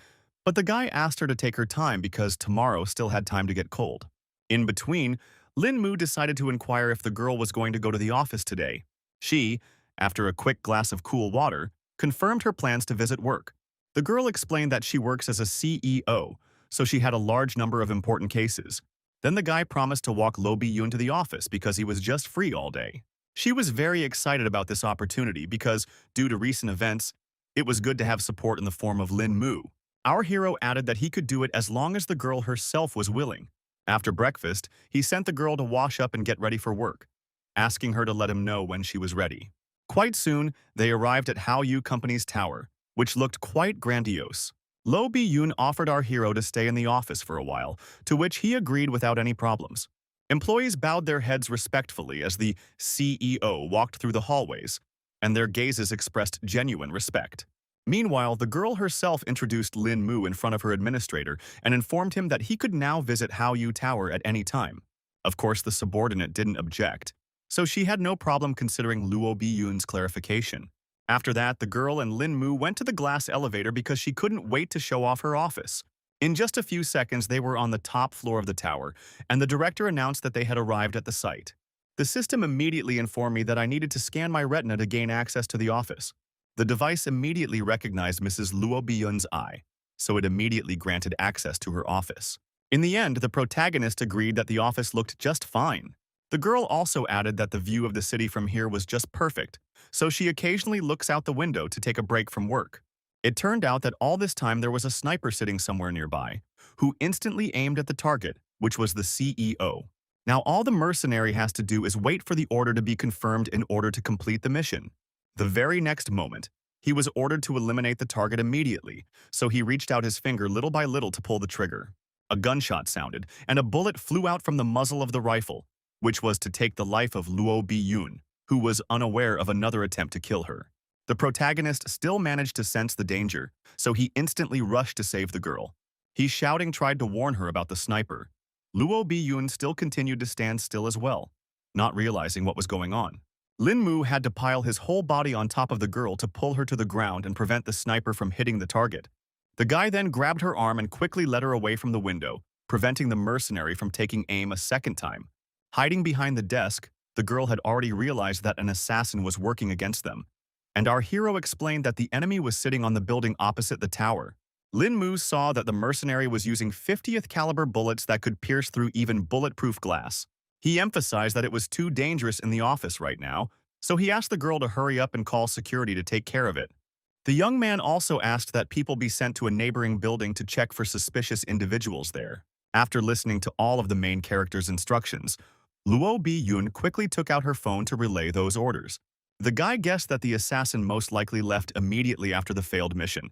but the guy asked her to take her time because tomorrow still had time to get cold. In between, Lin Mu decided to inquire if the girl was going to go to the office today. She, after a quick glass of cool water, confirmed her plans to visit work. The girl explained that she works as a CEO, so she had a large number of important cases. Then the guy promised to walk Luo Bi-yun to the office because he was just free all day. She was very excited about this opportunity because, due to recent events, it was good to have support in the form of Lin Mu. Our hero added that he could do it as long as the girl herself was willing. After breakfast, he sent the girl to wash up and get ready for work, asking her to let him know when she was ready. Quite soon, they arrived at Hao Company's tower, which looked quite grandiose. Luo Bi-yun offered our hero to stay in the office for a while, to which he agreed without any problems. Employees bowed their heads respectfully as the CEO walked through the hallways, and their gazes expressed genuine respect. Meanwhile, the girl herself introduced Lin Mu in front of her administrator and informed him that he could now visit Hao Tower at any time. Of course, the subordinate didn't object, so she had no problem considering Luo Bi-yun's clarification. After that, the girl and Lin Mu went to the glass elevator because she couldn't wait to show off her office. In just a few seconds, they were on the top floor of the tower, and the director announced that they had arrived at the site. The system immediately informed me that I needed to scan my retina to gain access to the office. The device immediately recognized Mrs. Luo Bi-yun's eye, so it immediately granted access to her office. In the end, the protagonist agreed that the office looked just fine. The girl also added that the view of the city from here was just perfect, so she occasionally looks out the window to take a break from work. It turned out that all this time there was a sniper sitting somewhere nearby, who instantly aimed at the target, which was the CEO. Now all the mercenary has to do is wait for the order to be confirmed in order to complete the mission. The very next moment, he was ordered to eliminate the target immediately, so he reached out his finger little by little to pull the trigger. A gunshot sounded, and a bullet flew out from the muzzle of the rifle, which was to take the life of Luo Bi-yun, who was unaware of another attempt to kill her. The protagonist still managed to sense the danger, so he instantly rushed to save the girl. He shouting tried to warn her about the sniper. Luo Bi-yun still continued to stand still as well, not realizing what was going on. Lin Mu had to pile his whole body on top of the girl to pull her to the ground and prevent the sniper from hitting the target. The guy then grabbed her arm and quickly led her away from the window, preventing the mercenary from taking aim a second time. Hiding behind the desk, the girl had already realized that an assassin was working against them, and our hero explained that the enemy was sitting on the building opposite the tower. Lin Mu saw that the mercenary was using 50th caliber bullets that could pierce through even bulletproof glass. He emphasized that it was too dangerous in the office right now, so he asked the girl to hurry up and call security to take care of it. The young man also asked that people be sent to a neighboring building to check for suspicious individuals there. After listening to all of the main character's instructions, Luo Bi-yun quickly took out her phone to relay those orders. The guy guessed that the assassin most likely left immediately after the failed mission,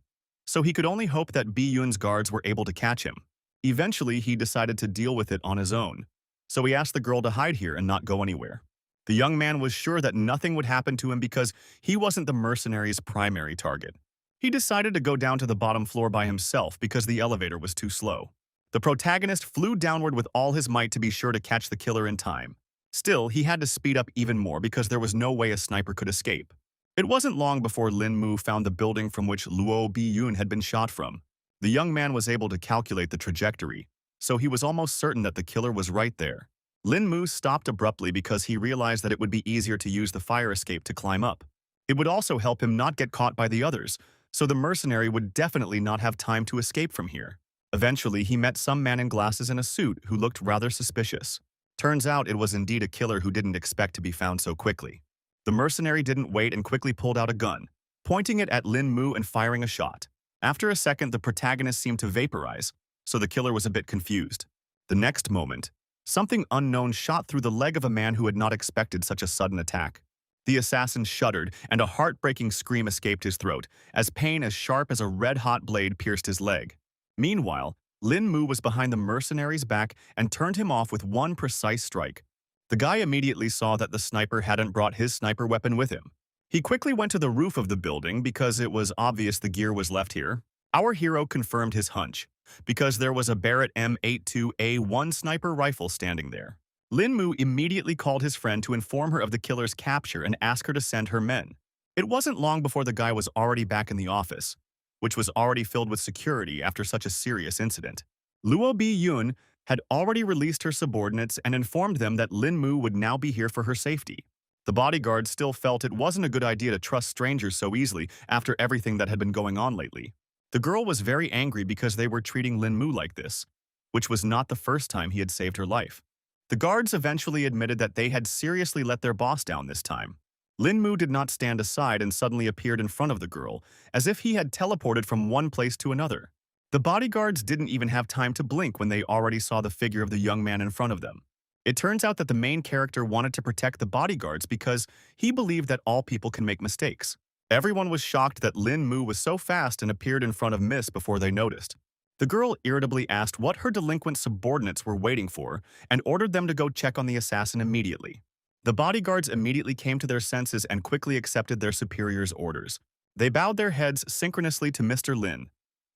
so he could only hope that Bi-yun's guards were able to catch him. Eventually, he decided to deal with it on his own, so he asked the girl to hide here and not go anywhere. The young man was sure that nothing would happen to him because he wasn't the mercenary's primary target. He decided to go down to the bottom floor by himself because the elevator was too slow. The protagonist flew downward with all his might to be sure to catch the killer in time. Still, he had to speed up even more because there was no way a sniper could escape. It wasn't long before Lin Mu found the building from which Luo Bi-yun had been shot from. The young man was able to calculate the trajectory, so he was almost certain that the killer was right there. Lin Mu stopped abruptly because he realized that it would be easier to use the fire escape to climb up. It would also help him not get caught by the others, so the mercenary would definitely not have time to escape from here. Eventually, he met some man in glasses and a suit who looked rather suspicious. Turns out it was indeed a killer who didn't expect to be found so quickly. The mercenary didn't wait and quickly pulled out a gun, pointing it at Lin Mu and firing a shot. After a second, the protagonist seemed to vaporize, so the killer was a bit confused. The next moment, something unknown shot through the leg of a man who had not expected such a sudden attack. The assassin shuddered, and a heartbreaking scream escaped his throat, as pain as sharp as a red-hot blade pierced his leg. Meanwhile, Lin Mu was behind the mercenary's back and turned him off with one precise strike. The guy immediately saw that the sniper hadn't brought his sniper weapon with him. He quickly went to the roof of the building because it was obvious the gear was left here. Our hero confirmed his hunch, because there was a Barrett M82A1 sniper rifle standing there. Lin Mu immediately called his friend to inform her of the killer's capture and ask her to send her men. It wasn't long before the guy was already back in the office, which was already filled with security after such a serious incident. Luo Bi-yun had already released her subordinates and informed them that Lin Mu would now be here for her safety. The bodyguards still felt it wasn't a good idea to trust strangers so easily after everything that had been going on lately. The girl was very angry because they were treating Lin Mu like this, which was not the first time he had saved her life. The guards eventually admitted that they had seriously let their boss down this time. Lin Mu did not stand aside and suddenly appeared in front of the girl, as if he had teleported from one place to another. The bodyguards didn't even have time to blink when they already saw the figure of the young man in front of them. It turns out that the main character wanted to protect the bodyguards because he believed that all people can make mistakes. Everyone was shocked that Lin Mu was so fast and appeared in front of Miss before they noticed. The girl irritably asked what her delinquent subordinates were waiting for and ordered them to go check on the assassin immediately. The bodyguards immediately came to their senses and quickly accepted their superior's orders. They bowed their heads synchronously to Mr. Lin,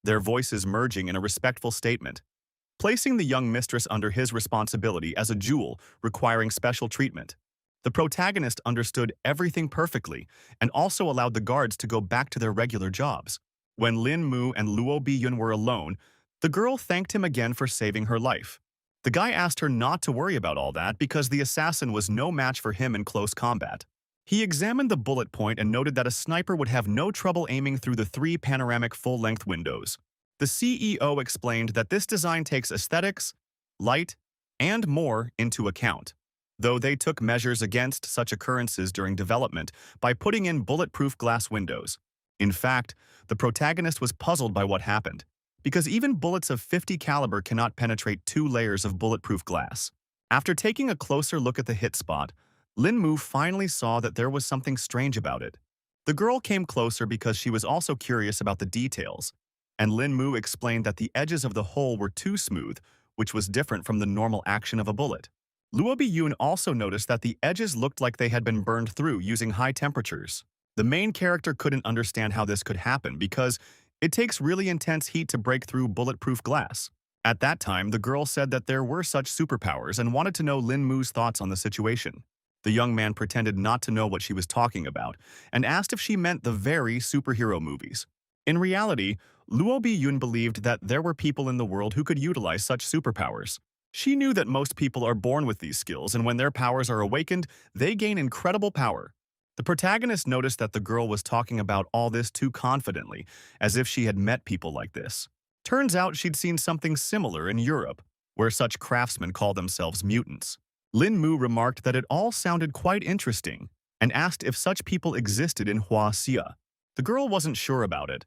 their voices merging in a respectful statement, placing the young mistress under his responsibility as a jewel requiring special treatment. The protagonist understood everything perfectly and also allowed the guards to go back to their regular jobs. When Lin Mu and Luo Bi-yun were alone, the girl thanked him again for saving her life. The guy asked her not to worry about all that because the assassin was no match for him in close combat. He examined the bullet point and noted that a sniper would have no trouble aiming through the 3 panoramic full-length windows. The CEO explained that this design takes aesthetics, light, and more into account, though they took measures against such occurrences during development by putting in bulletproof glass windows. In fact, the protagonist was puzzled by what happened, because even bullets of .50 caliber cannot penetrate 2 layers of bulletproof glass. After taking a closer look at the hit spot, Lin Mu finally saw that there was something strange about it. The girl came closer because she was also curious about the details, and Lin Mu explained that the edges of the hole were too smooth, which was different from the normal action of a bullet. Luo Bi-yun also noticed that the edges looked like they had been burned through using high temperatures. The main character couldn't understand how this could happen because it takes really intense heat to break through bulletproof glass. At that time, the girl said that there were such superpowers and wanted to know Lin Mu's thoughts on the situation. The young man pretended not to know what she was talking about and asked if she meant the very superhero movies. In reality, Luo Bi-yun believed that there were people in the world who could utilize such superpowers. She knew that most people are born with these skills, and when their powers are awakened, they gain incredible power. The protagonist noticed that the girl was talking about all this too confidently, as if she had met people like this. Turns out she'd seen something similar in Europe, where such craftsmen call themselves mutants. Lin Mu remarked that it all sounded quite interesting and asked if such people existed in Huaxia. The girl wasn't sure about it,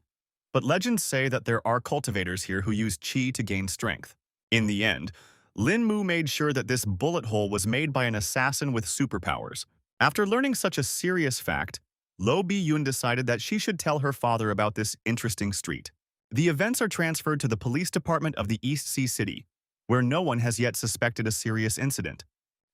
but legends say that there are cultivators here who use qi to gain strength. In the end, Lin Mu made sure that this bullet hole was made by an assassin with superpowers. After learning such a serious fact, Luo Bi-yun decided that she should tell her father about this interesting street. The events are transferred to the police department of the East Sea City, where no one has yet suspected a serious incident.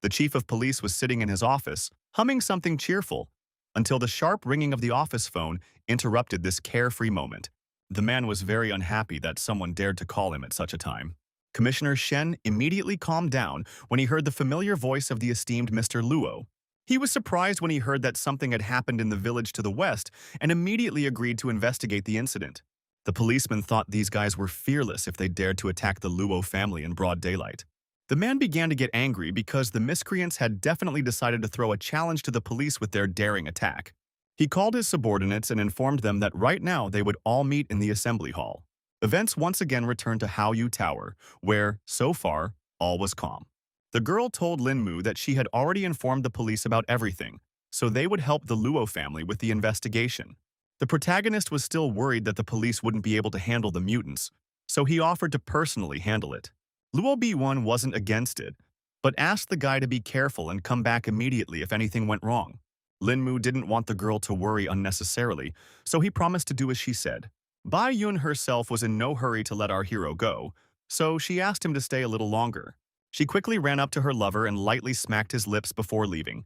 The chief of police was sitting in his office, humming something cheerful, until the sharp ringing of the office phone interrupted this carefree moment. The man was very unhappy that someone dared to call him at such a time. Commissioner Shen immediately calmed down when he heard the familiar voice of the esteemed Mr. Luo. He was surprised when he heard that something had happened in the village to the west and immediately agreed to investigate the incident. The policeman thought these guys were fearless if they dared to attack the Luo family in broad daylight. The man began to get angry because the miscreants had definitely decided to throw a challenge to the police with their daring attack. He called his subordinates and informed them that right now they would all meet in the assembly hall. Events once again returned to Hao Tower, where, so far, all was calm. The girl told Lin Mu that she had already informed the police about everything, so they would help the Luo family with the investigation. The protagonist was still worried that the police wouldn't be able to handle the mutants, so he offered to personally handle it. Luo B1 wasn't against it, but asked the guy to be careful and come back immediately if anything went wrong. Lin Mu didn't want the girl to worry unnecessarily, so he promised to do as she said. Bai Yun herself was in no hurry to let our hero go, so she asked him to stay a little longer. She quickly ran up to her lover and lightly smacked his lips before leaving.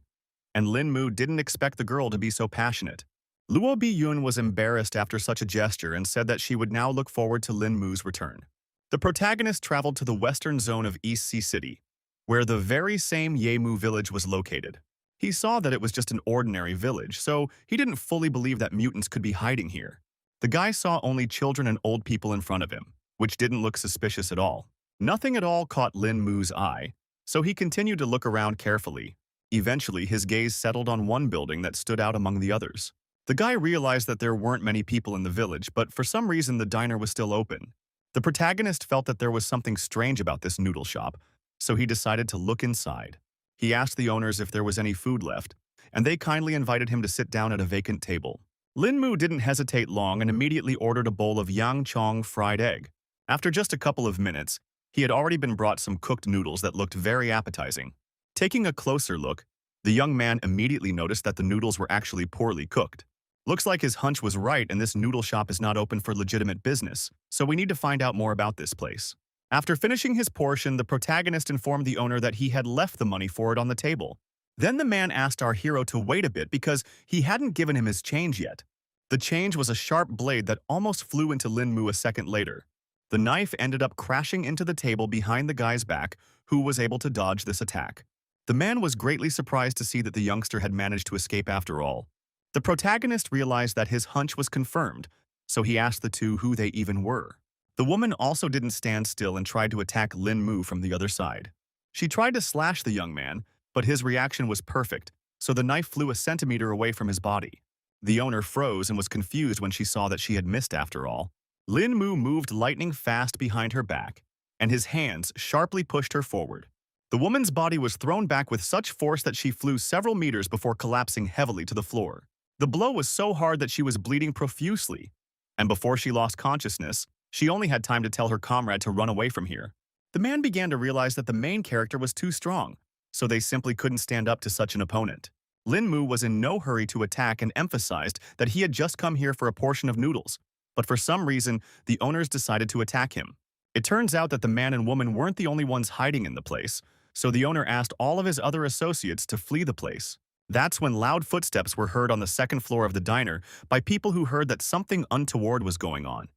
And Lin Mu didn't expect the girl to be so passionate. Luo Bi Yun was embarrassed after such a gesture and said that she would now look forward to Lin Mu's return. The protagonist traveled to the western zone of East Sea City, where the very same Yemu village was located. He saw that it was just an ordinary village, so he didn't fully believe that mutants could be hiding here. The guy saw only children and old people in front of him, which didn't look suspicious at all. Nothing at all caught Lin Mu's eye, so he continued to look around carefully. Eventually, his gaze settled on one building that stood out among the others. The guy realized that there weren't many people in the village, but for some reason the diner was still open. The protagonist felt that there was something strange about this noodle shop, so he decided to look inside. He asked the owners if there was any food left, and they kindly invited him to sit down at a vacant table. Lin Mu didn't hesitate long and immediately ordered a bowl of yang chong fried egg. After just a couple of minutes, he had already been brought some cooked noodles that looked very appetizing. Taking a closer look, the young man immediately noticed that the noodles were actually poorly cooked. Looks like his hunch was right and this noodle shop is not open for legitimate business, so we need to find out more about this place. After finishing his portion, the protagonist informed the owner that he had left the money for it on the table. Then the man asked our hero to wait a bit because he hadn't given him his change yet. The change was a sharp blade that almost flew into Lin Mu a second later. The knife ended up crashing into the table behind the guy's back, who was able to dodge this attack. The man was greatly surprised to see that the youngster had managed to escape after all. The protagonist realized that his hunch was confirmed, so he asked the two who they even were. The woman also didn't stand still and tried to attack Lin Mu from the other side. She tried to slash the young man, but his reaction was perfect, so the knife flew a centimeter away from his body. The owner froze and was confused when she saw that she had missed after all. Lin Mu moved lightning fast behind her back, and his hands sharply pushed her forward. The woman's body was thrown back with such force that she flew several meters before collapsing heavily to the floor. The blow was so hard that she was bleeding profusely, and before she lost consciousness, she only had time to tell her comrade to run away from here. The man began to realize that the main character was too strong, so they simply couldn't stand up to such an opponent. Lin Mu was in no hurry to attack and emphasized that he had just come here for a portion of noodles, but for some reason, the owners decided to attack him. It turns out that the man and woman weren't the only ones hiding in the place, so the owner asked all of his other associates to flee the place. That's when loud footsteps were heard on the second floor of the diner by people who heard that something untoward was going on.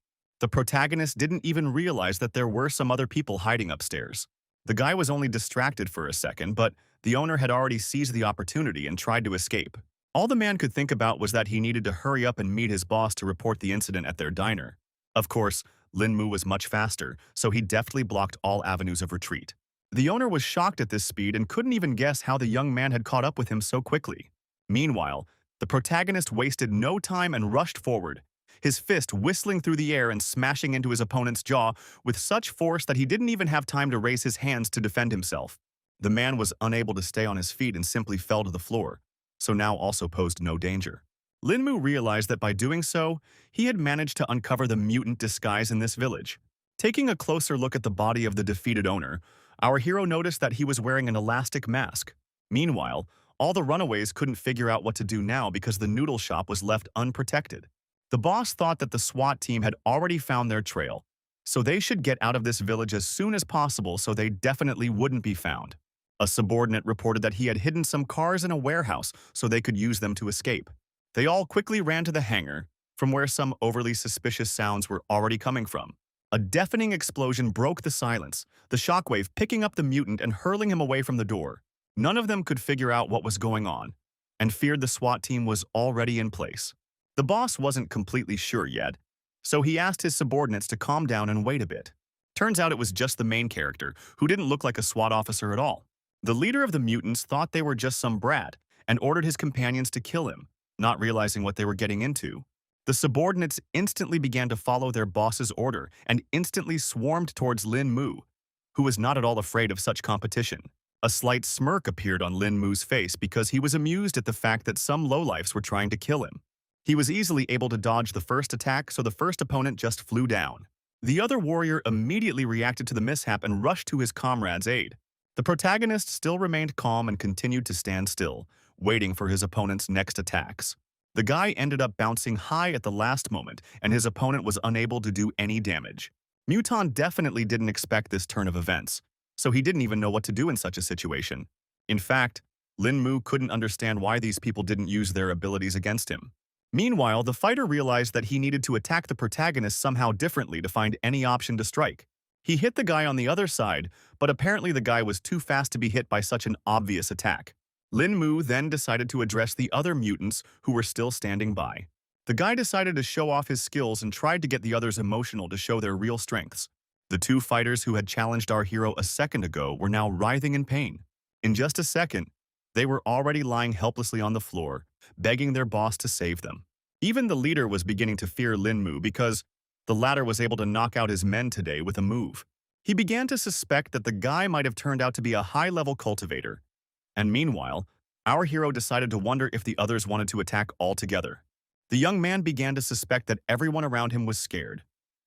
The protagonist didn't even realize that there were some other people hiding upstairs. The guy was only distracted for a second, but the owner had already seized the opportunity and tried to escape. All the man could think about was that he needed to hurry up and meet his boss to report the incident at their diner. Of course, Lin Mu was much faster, so he deftly blocked all avenues of retreat. The owner was shocked at this speed and couldn't even guess how the young man had caught up with him so quickly. Meanwhile, the protagonist wasted no time and rushed forward, his fist whistling through the air and smashing into his opponent's jaw with such force that he didn't even have time to raise his hands to defend himself. The man was unable to stay on his feet and simply fell to the floor, so now also posed no danger. Lin Mu realized that by doing so, he had managed to uncover the mutant disguise in this village. Taking a closer look at the body of the defeated owner, our hero noticed that he was wearing an elastic mask. Meanwhile, all the runaways couldn't figure out what to do now because the noodle shop was left unprotected. The boss thought that the SWAT team had already found their trail, so they should get out of this village as soon as possible so they definitely wouldn't be found. A subordinate reported that he had hidden some cars in a warehouse so they could use them to escape. They all quickly ran to the hangar, from where some overly suspicious sounds were already coming from. A deafening explosion broke the silence, the shockwave picking up the mutant and hurling him away from the door. None of them could figure out what was going on, and feared the SWAT team was already in place. The boss wasn't completely sure yet, so he asked his subordinates to calm down and wait a bit. Turns out it was just the main character, who didn't look like a SWAT officer at all. The leader of the mutants thought they were just some brat and ordered his companions to kill him, not realizing what they were getting into. The subordinates instantly began to follow their boss's order and instantly swarmed towards Lin Mu, who was not at all afraid of such competition. A slight smirk appeared on Lin Mu's face because he was amused at the fact that some lowlifes were trying to kill him. He was easily able to dodge the first attack, so the first opponent just flew down. The other warrior immediately reacted to the mishap and rushed to his comrade's aid. The protagonist still remained calm and continued to stand still, waiting for his opponent's next attacks. The guy ended up bouncing high at the last moment, and his opponent was unable to do any damage. Muton definitely didn't expect this turn of events, so he didn't even know what to do in such a situation. In fact, Lin Mu couldn't understand why these people didn't use their abilities against him. Meanwhile, the fighter realized that he needed to attack the protagonist somehow differently to find any option to strike. He hit the guy on the other side, but apparently the guy was too fast to be hit by such an obvious attack. Lin Mu then decided to address the other mutants who were still standing by. The guy decided to show off his skills and tried to get the others emotional to show their real strengths. The two fighters who had challenged our hero a second ago were now writhing in pain. In just a second, they were already lying helplessly on the floor, begging their boss to save them. Even the leader was beginning to fear Lin Mu because the latter was able to knock out his men today with a move. He began to suspect that the guy might have turned out to be a high-level cultivator. And meanwhile, our hero decided to wonder if the others wanted to attack altogether. The young man began to suspect that everyone around him was scared,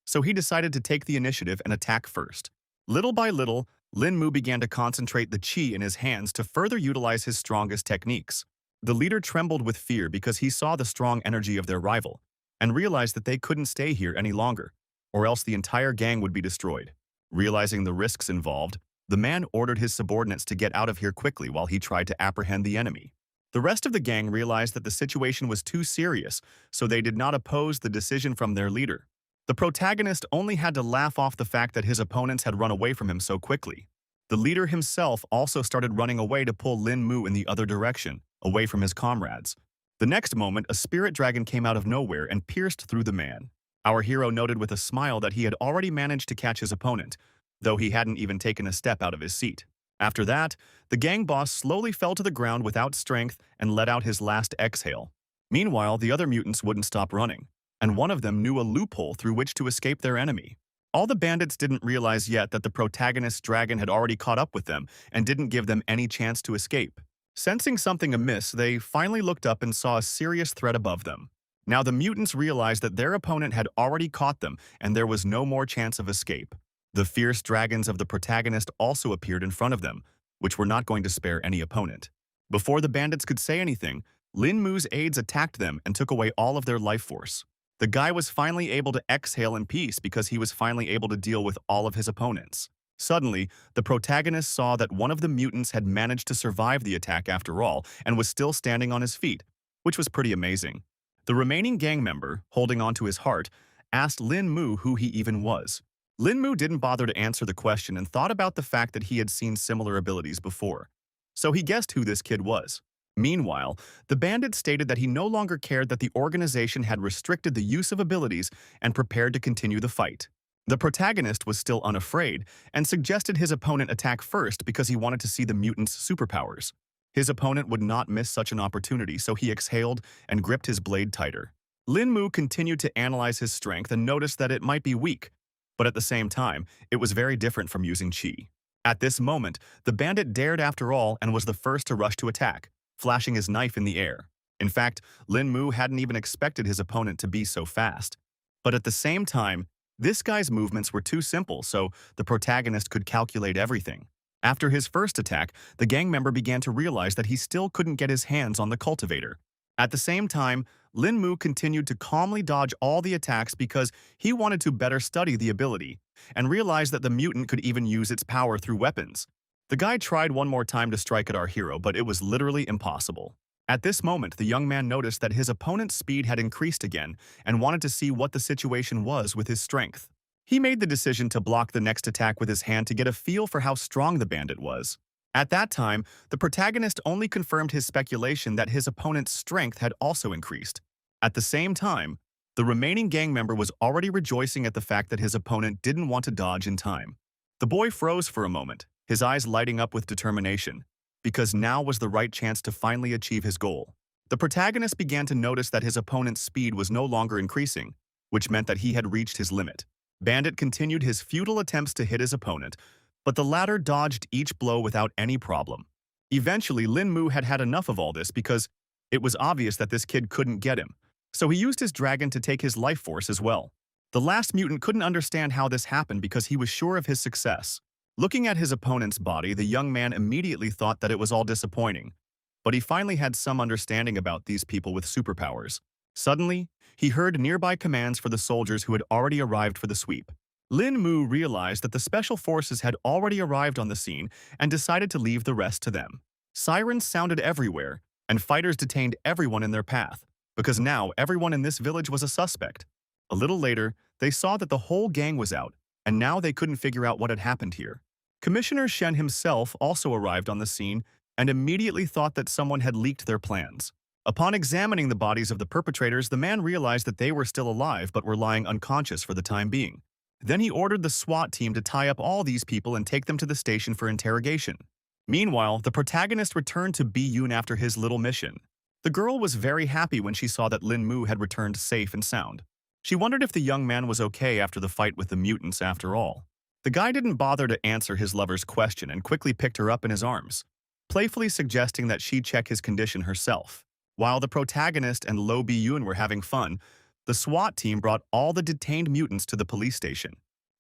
so he decided to take the initiative and attack first. Little by little, Lin Mu began to concentrate the chi in his hands to further utilize his strongest techniques. The leader trembled with fear because he saw the strong energy of their rival and realized that they couldn't stay here any longer, or else the entire gang would be destroyed. Realizing the risks involved, the man ordered his subordinates to get out of here quickly while he tried to apprehend the enemy. The rest of the gang realized that the situation was too serious, so they did not oppose the decision from their leader. The protagonist only had to laugh off the fact that his opponents had run away from him so quickly. The leader himself also started running away to pull Lin Mu in the other direction, away from his comrades. The next moment, a spirit dragon came out of nowhere and pierced through the man. Our hero noted with a smile that he had already managed to catch his opponent, though he hadn't even taken a step out of his seat. After that, the gang boss slowly fell to the ground without strength and let out his last exhale. Meanwhile, the other mutants wouldn't stop running, and one of them knew a loophole through which to escape their enemy. All the bandits didn't realize yet that the protagonist's dragon had already caught up with them and didn't give them any chance to escape. Sensing something amiss, they finally looked up and saw a serious threat above them. Now the mutants realized that their opponent had already caught them and there was no more chance of escape. The fierce dragons of the protagonist also appeared in front of them, which were not going to spare any opponent. Before the bandits could say anything, Lin Mu's aides attacked them and took away all of their life force. The guy was finally able to exhale in peace because he was finally able to deal with all of his opponents. Suddenly, the protagonist saw that one of the mutants had managed to survive the attack after all and was still standing on his feet, which was pretty amazing. The remaining gang member, holding on to his heart, asked Lin Mu who he even was. Lin Mu didn't bother to answer the question and thought about the fact that he had seen similar abilities before, so he guessed who this kid was. Meanwhile, the bandit stated that he no longer cared that the organization had restricted the use of abilities and prepared to continue the fight. The protagonist was still unafraid and suggested his opponent attack first because he wanted to see the mutant's superpowers. His opponent would not miss such an opportunity, so he exhaled and gripped his blade tighter. Lin Mu continued to analyze his strength and noticed that it might be weak, but at the same time, it was very different from using chi. At this moment, the bandit dared after all and was the first to rush to attack, flashing his knife in the air. In fact, Lin Mu hadn't even expected his opponent to be so fast. But at the same time, this guy's movements were too simple, so the protagonist could calculate everything. After his first attack, the gang member began to realize that he still couldn't get his hands on the cultivator. At the same time, Lin Mu continued to calmly dodge all the attacks because he wanted to better study the ability and realized that the mutant could even use its power through weapons. The guy tried one more time to strike at our hero, but it was literally impossible. At this moment, the young man noticed that his opponent's speed had increased again and wanted to see what the situation was with his strength. He made the decision to block the next attack with his hand to get a feel for how strong the bandit was. At that time, the protagonist only confirmed his speculation that his opponent's strength had also increased. At the same time, the remaining gang member was already rejoicing at the fact that his opponent didn't want to dodge in time. The boy froze for a moment, his eyes lighting up with determination, because now was the right chance to finally achieve his goal. The protagonist began to notice that his opponent's speed was no longer increasing, which meant that he had reached his limit. Bandit continued his futile attempts to hit his opponent, but the latter dodged each blow without any problem. Eventually, Lin Mu had had enough of all this because it was obvious that this kid couldn't get him, so he used his dragon to take his life force as well. The last mutant couldn't understand how this happened because he was sure of his success. Looking at his opponent's body, the young man immediately thought that it was all disappointing, but he finally had some understanding about these people with superpowers. Suddenly, he heard nearby commands for the soldiers who had already arrived for the sweep. Lin Mu realized that the special forces had already arrived on the scene and decided to leave the rest to them. Sirens sounded everywhere, and fighters detained everyone in their path, because now everyone in this village was a suspect. A little later, they saw that the whole gang was out, and now they couldn't figure out what had happened here. Commissioner Shen himself also arrived on the scene and immediately thought that someone had leaked their plans. Upon examining the bodies of the perpetrators, the man realized that they were still alive but were lying unconscious for the time being. Then he ordered the SWAT team to tie up all these people and take them to the station for interrogation. Meanwhile, the protagonist returned to Bi-yoon after his little mission. The girl was very happy when she saw that Lin Mu had returned safe and sound. She wondered if the young man was okay after the fight with the mutants after all. The guy didn't bother to answer his lover's question and quickly picked her up in his arms, playfully suggesting that she check his condition herself. While the protagonist and Lo Bi-yoon were having fun, the SWAT team brought all the detained mutants to the police station.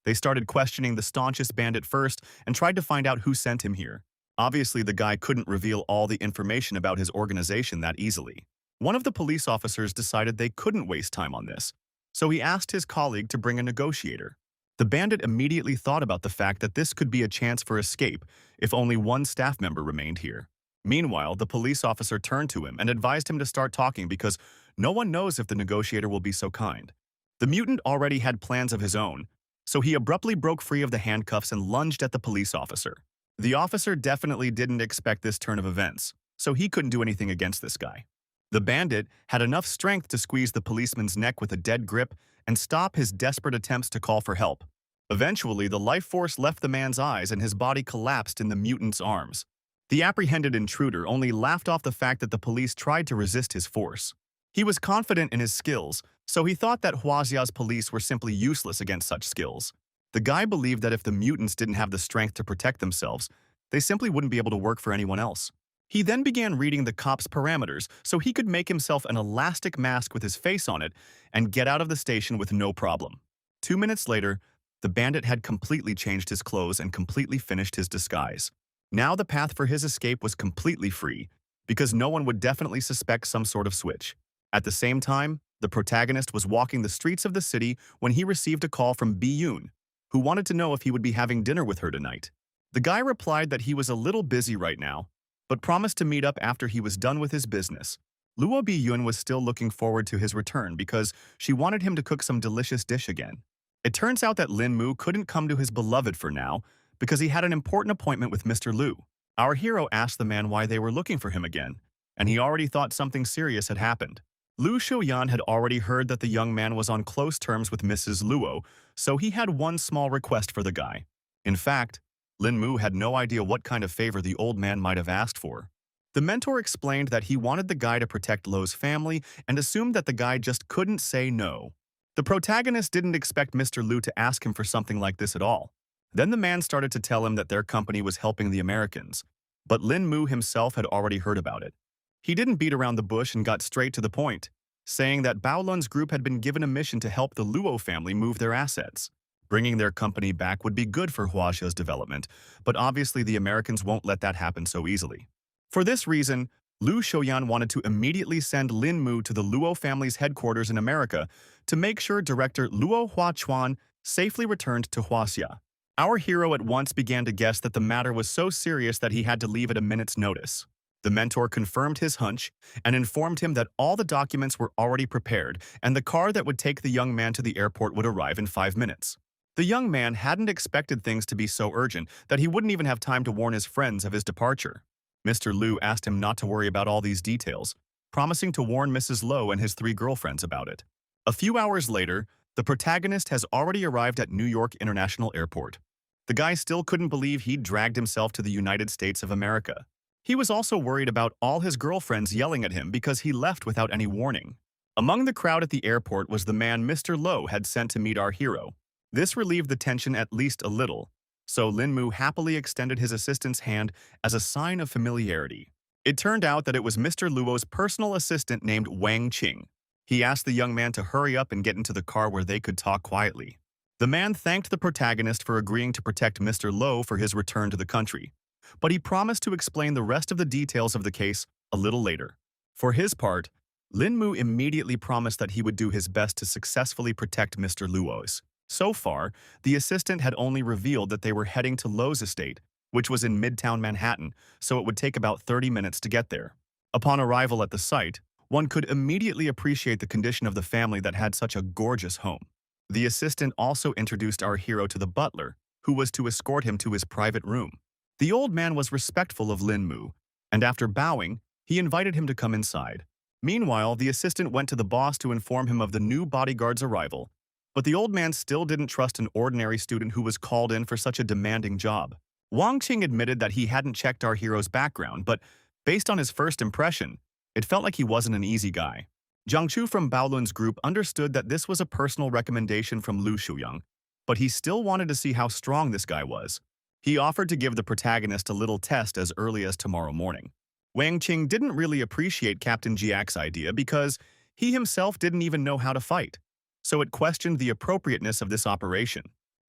They started questioning the staunchest bandit first and tried to find out who sent him here. Obviously, the guy couldn't reveal all the information about his organization that easily. One of the police officers decided they couldn't waste time on this, so he asked his colleague to bring a negotiator. The bandit immediately thought about the fact that this could be a chance for escape if only one staff member remained here. Meanwhile, the police officer turned to him and advised him to start talking because no one knows if the negotiator will be so kind. The mutant already had plans of his own, so he abruptly broke free of the handcuffs and lunged at the police officer. The officer definitely didn't expect this turn of events, so he couldn't do anything against this guy. The bandit had enough strength to squeeze the policeman's neck with a dead grip and stop his desperate attempts to call for help. Eventually, the life force left the man's eyes and his body collapsed in the mutant's arms. The apprehended intruder only laughed off the fact that the police tried to resist his force. He was confident in his skills, so he thought that Huaxia's police were simply useless against such skills. The guy believed that if the mutants didn't have the strength to protect themselves, they simply wouldn't be able to work for anyone else. He then began reading the cop's parameters so he could make himself an elastic mask with his face on it and get out of the station with no problem. 2 minutes later, the bandit had completely changed his clothes and completely finished his disguise. Now the path for his escape was completely free, because no one would definitely suspect some sort of switch. At the same time, the protagonist was walking the streets of the city when he received a call from Bi-yoon, who wanted to know if he would be having dinner with her tonight. The guy replied that he was a little busy right now, but promised to meet up after he was done with his business. Luo Bi-yoon was still looking forward to his return because she wanted him to cook some delicious dish again. It turns out that Lin Mu couldn't come to his beloved for now, because he had an important appointment with Mr. Liu. Our hero asked the man why they were looking for him again, and he already thought something serious had happened. Lu Xiuyan had already heard that the young man was on close terms with Mrs. Luo, so he had one small request for the guy. In fact, Lin Mu had no idea what kind of favor the old man might have asked for. The mentor explained that he wanted the guy to protect Lo's family and assumed that the guy just couldn't say no. The protagonist didn't expect Mr. Liu to ask him for something like this at all. Then the man started to tell him that their company was helping the Americans, but Lin Mu himself had already heard about it. He didn't beat around the bush and got straight to the point, saying that Baolun's group had been given a mission to help the Luo family move their assets. Bringing their company back would be good for Huaxia's development, but obviously the Americans won't let that happen so easily. For this reason, Lu Xiuyan wanted to immediately send Lin Mu to the Luo family's headquarters in America to make sure Director Luo Huachuan safely returned to Huaxia. Our hero at once began to guess that the matter was so serious that he had to leave at a minute's notice. The mentor confirmed his hunch and informed him that all the documents were already prepared and the car that would take the young man to the airport would arrive in 5 minutes. The young man hadn't expected things to be so urgent that he wouldn't even have time to warn his friends of his departure. Mr. Liu asked him not to worry about all these details, promising to warn Mrs. Lowe and his 3 girlfriends about it. A few hours later, the protagonist has already arrived at New York International Airport. The guy still couldn't believe he'd dragged himself to the United States of America. He was also worried about all his girlfriends yelling at him because he left without any warning. Among the crowd at the airport was the man Mr. Lowe had sent to meet our hero. This relieved the tension at least a little, so Linmu happily extended his assistant's hand as a sign of familiarity. It turned out that it was Mr. Luo's personal assistant named Wang Qing. He asked the young man to hurry up and get into the car where they could talk quietly. The man thanked the protagonist for agreeing to protect Mr. Lo for his return to the country, but he promised to explain the rest of the details of the case a little later. For his part, Linmu immediately promised that he would do his best to successfully protect Mr. Luo's. So far, the assistant had only revealed that they were heading to Lowe's estate, which was in Midtown Manhattan, so it would take about 30 minutes to get there. Upon arrival at the site, one could immediately appreciate the condition of the family that had such a gorgeous home. The assistant also introduced our hero to the butler, who was to escort him to his private room. The old man was respectful of Linmu, and after bowing, he invited him to come inside. Meanwhile, the assistant went to the boss to inform him of the new bodyguard's arrival, but the old man still didn't trust an ordinary student who was called in for such a demanding job. Wang Qing admitted that he hadn't checked our hero's background, but based on his first impression, it felt like he wasn't an easy guy. Jiang Chu from Baolun's group understood that this was a personal recommendation from Lu Shuyang, but he still wanted to see how strong this guy was. He offered to give the protagonist a little test as early as tomorrow morning. Wang Qing didn't really appreciate Captain Jiak's idea because he himself didn't even know how to fight, so it questioned the appropriateness of this operation.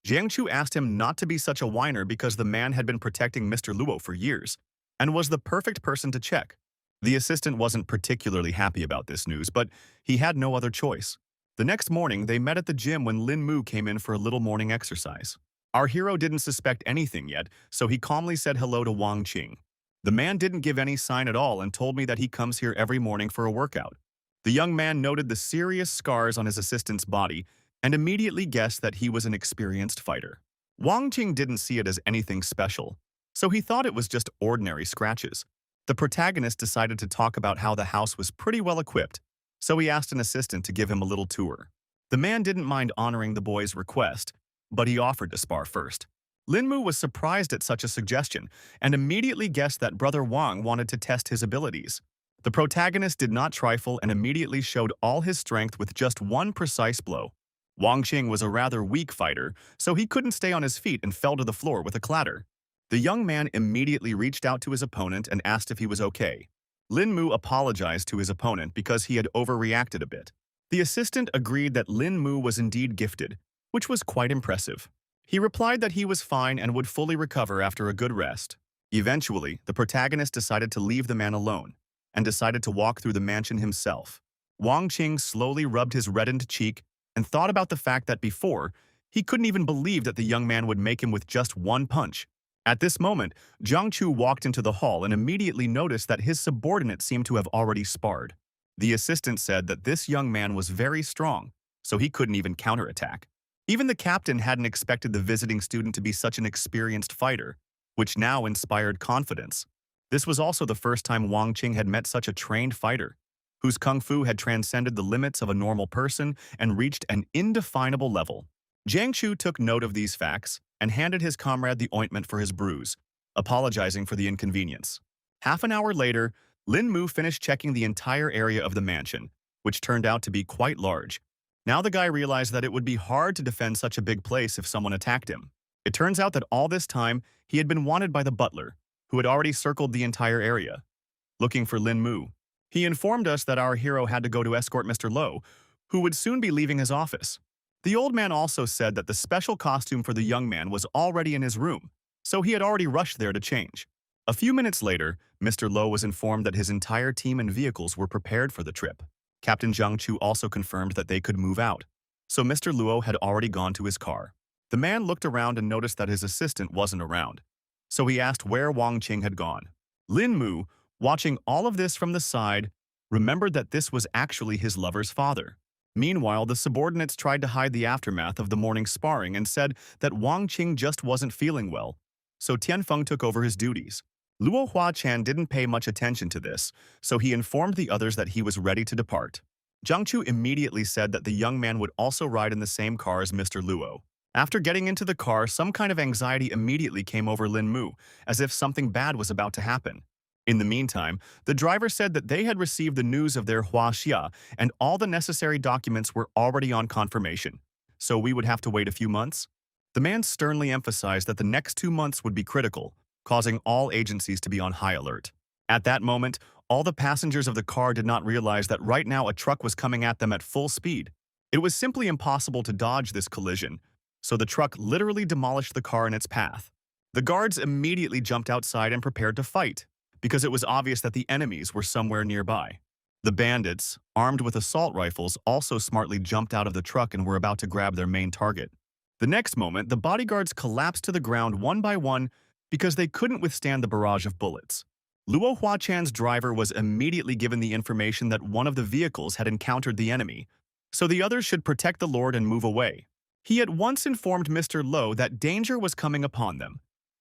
Jiang Chu asked him not to be such a whiner because the man had been protecting Mr. Luo for years and was the perfect person to check. The assistant wasn't particularly happy about this news, but he had no other choice. The next morning, they met at the gym when Lin Mu came in for a little morning exercise. Our hero didn't suspect anything yet, so he calmly said hello to Wang Qing. The man didn't give any sign at all and told me that he comes here every morning for a workout. The young man noted the serious scars on his assistant's body and immediately guessed that he was an experienced fighter. Wang Qing didn't see it as anything special, so he thought it was just ordinary scratches. The protagonist decided to talk about how the house was pretty well equipped, so he asked an assistant to give him a little tour. The man didn't mind honoring the boy's request, but he offered to spar first. Linmu was surprised at such a suggestion and immediately guessed that Brother Wang wanted to test his abilities. The protagonist did not trifle and immediately showed all his strength with just one precise blow. Wang Qing was a rather weak fighter, so he couldn't stay on his feet and fell to the floor with a clatter. The young man immediately reached out to his opponent and asked if he was okay. Lin Mu apologized to his opponent because he had overreacted a bit. The assistant agreed that Lin Mu was indeed gifted, which was quite impressive. He replied that he was fine and would fully recover after a good rest. Eventually, the protagonist decided to leave the man alone and decided to walk through the mansion himself. Wang Qing slowly rubbed his reddened cheek and thought about the fact that before, he couldn't even believe that the young man would make him with just one punch. At this moment, Jiang Chu walked into the hall and immediately noticed that his subordinate seemed to have already sparred. The assistant said that this young man was very strong, so he couldn't even counterattack. Even the captain hadn't expected the visiting student to be such an experienced fighter, which now inspired confidence. This was also the first time Wang Qing had met such a trained fighter, whose kung fu had transcended the limits of a normal person and reached an indefinable level. Jiang Chu took note of these facts and handed his comrade the ointment for his bruise, apologizing for the inconvenience. Half an hour later, Lin Mu finished checking the entire area of the mansion, which turned out to be quite large. Now the guy realized that it would be hard to defend such a big place if someone attacked him. It turns out that all this time, he had been wanted by the butler, who had already circled the entire area, looking for Lin Mu. He informed us that our hero had to go to escort Mr. Lo, who would soon be leaving his office. The old man also said that the special costume for the young man was already in his room, so he had already rushed there to change. A few minutes later, Mr. Lo was informed that his entire team and vehicles were prepared for the trip. Captain Jiang Chu also confirmed that they could move out, so Mr. Luo had already gone to his car. The man looked around and noticed that his assistant wasn't around, so he asked where Wang Qing had gone. Lin Mu, watching all of this from the side, remembered that this was actually his lover's father. Meanwhile, the subordinates tried to hide the aftermath of the morning sparring and said that Wang Qing just wasn't feeling well, so Tianfeng took over his duties. Luo Huachan didn't pay much attention to this, so he informed the others that he was ready to depart. Jiang Chu immediately said that the young man would also ride in the same car as Mr. Luo. After getting into the car, some kind of anxiety immediately came over Lin Mu, as if something bad was about to happen. In the meantime, the driver said that they had received the news of their Huaxia and all the necessary documents were already on confirmation, so we would have to wait a few months. The man sternly emphasized that the next 2 months would be critical, causing all agencies to be on high alert. At that moment, all the passengers of the car did not realize that right now a truck was coming at them at full speed. It was simply impossible to dodge this collision, so the truck literally demolished the car in its path. The guards immediately jumped outside and prepared to fight, because it was obvious that the enemies were somewhere nearby. The bandits, armed with assault rifles, also smartly jumped out of the truck and were about to grab their main target. The next moment, the bodyguards collapsed to the ground one by one because they couldn't withstand the barrage of bullets. Luo Huachan's driver was immediately given the information that one of the vehicles had encountered the enemy, so the others should protect the lord and move away. He at once informed Mr. Lo that danger was coming upon them,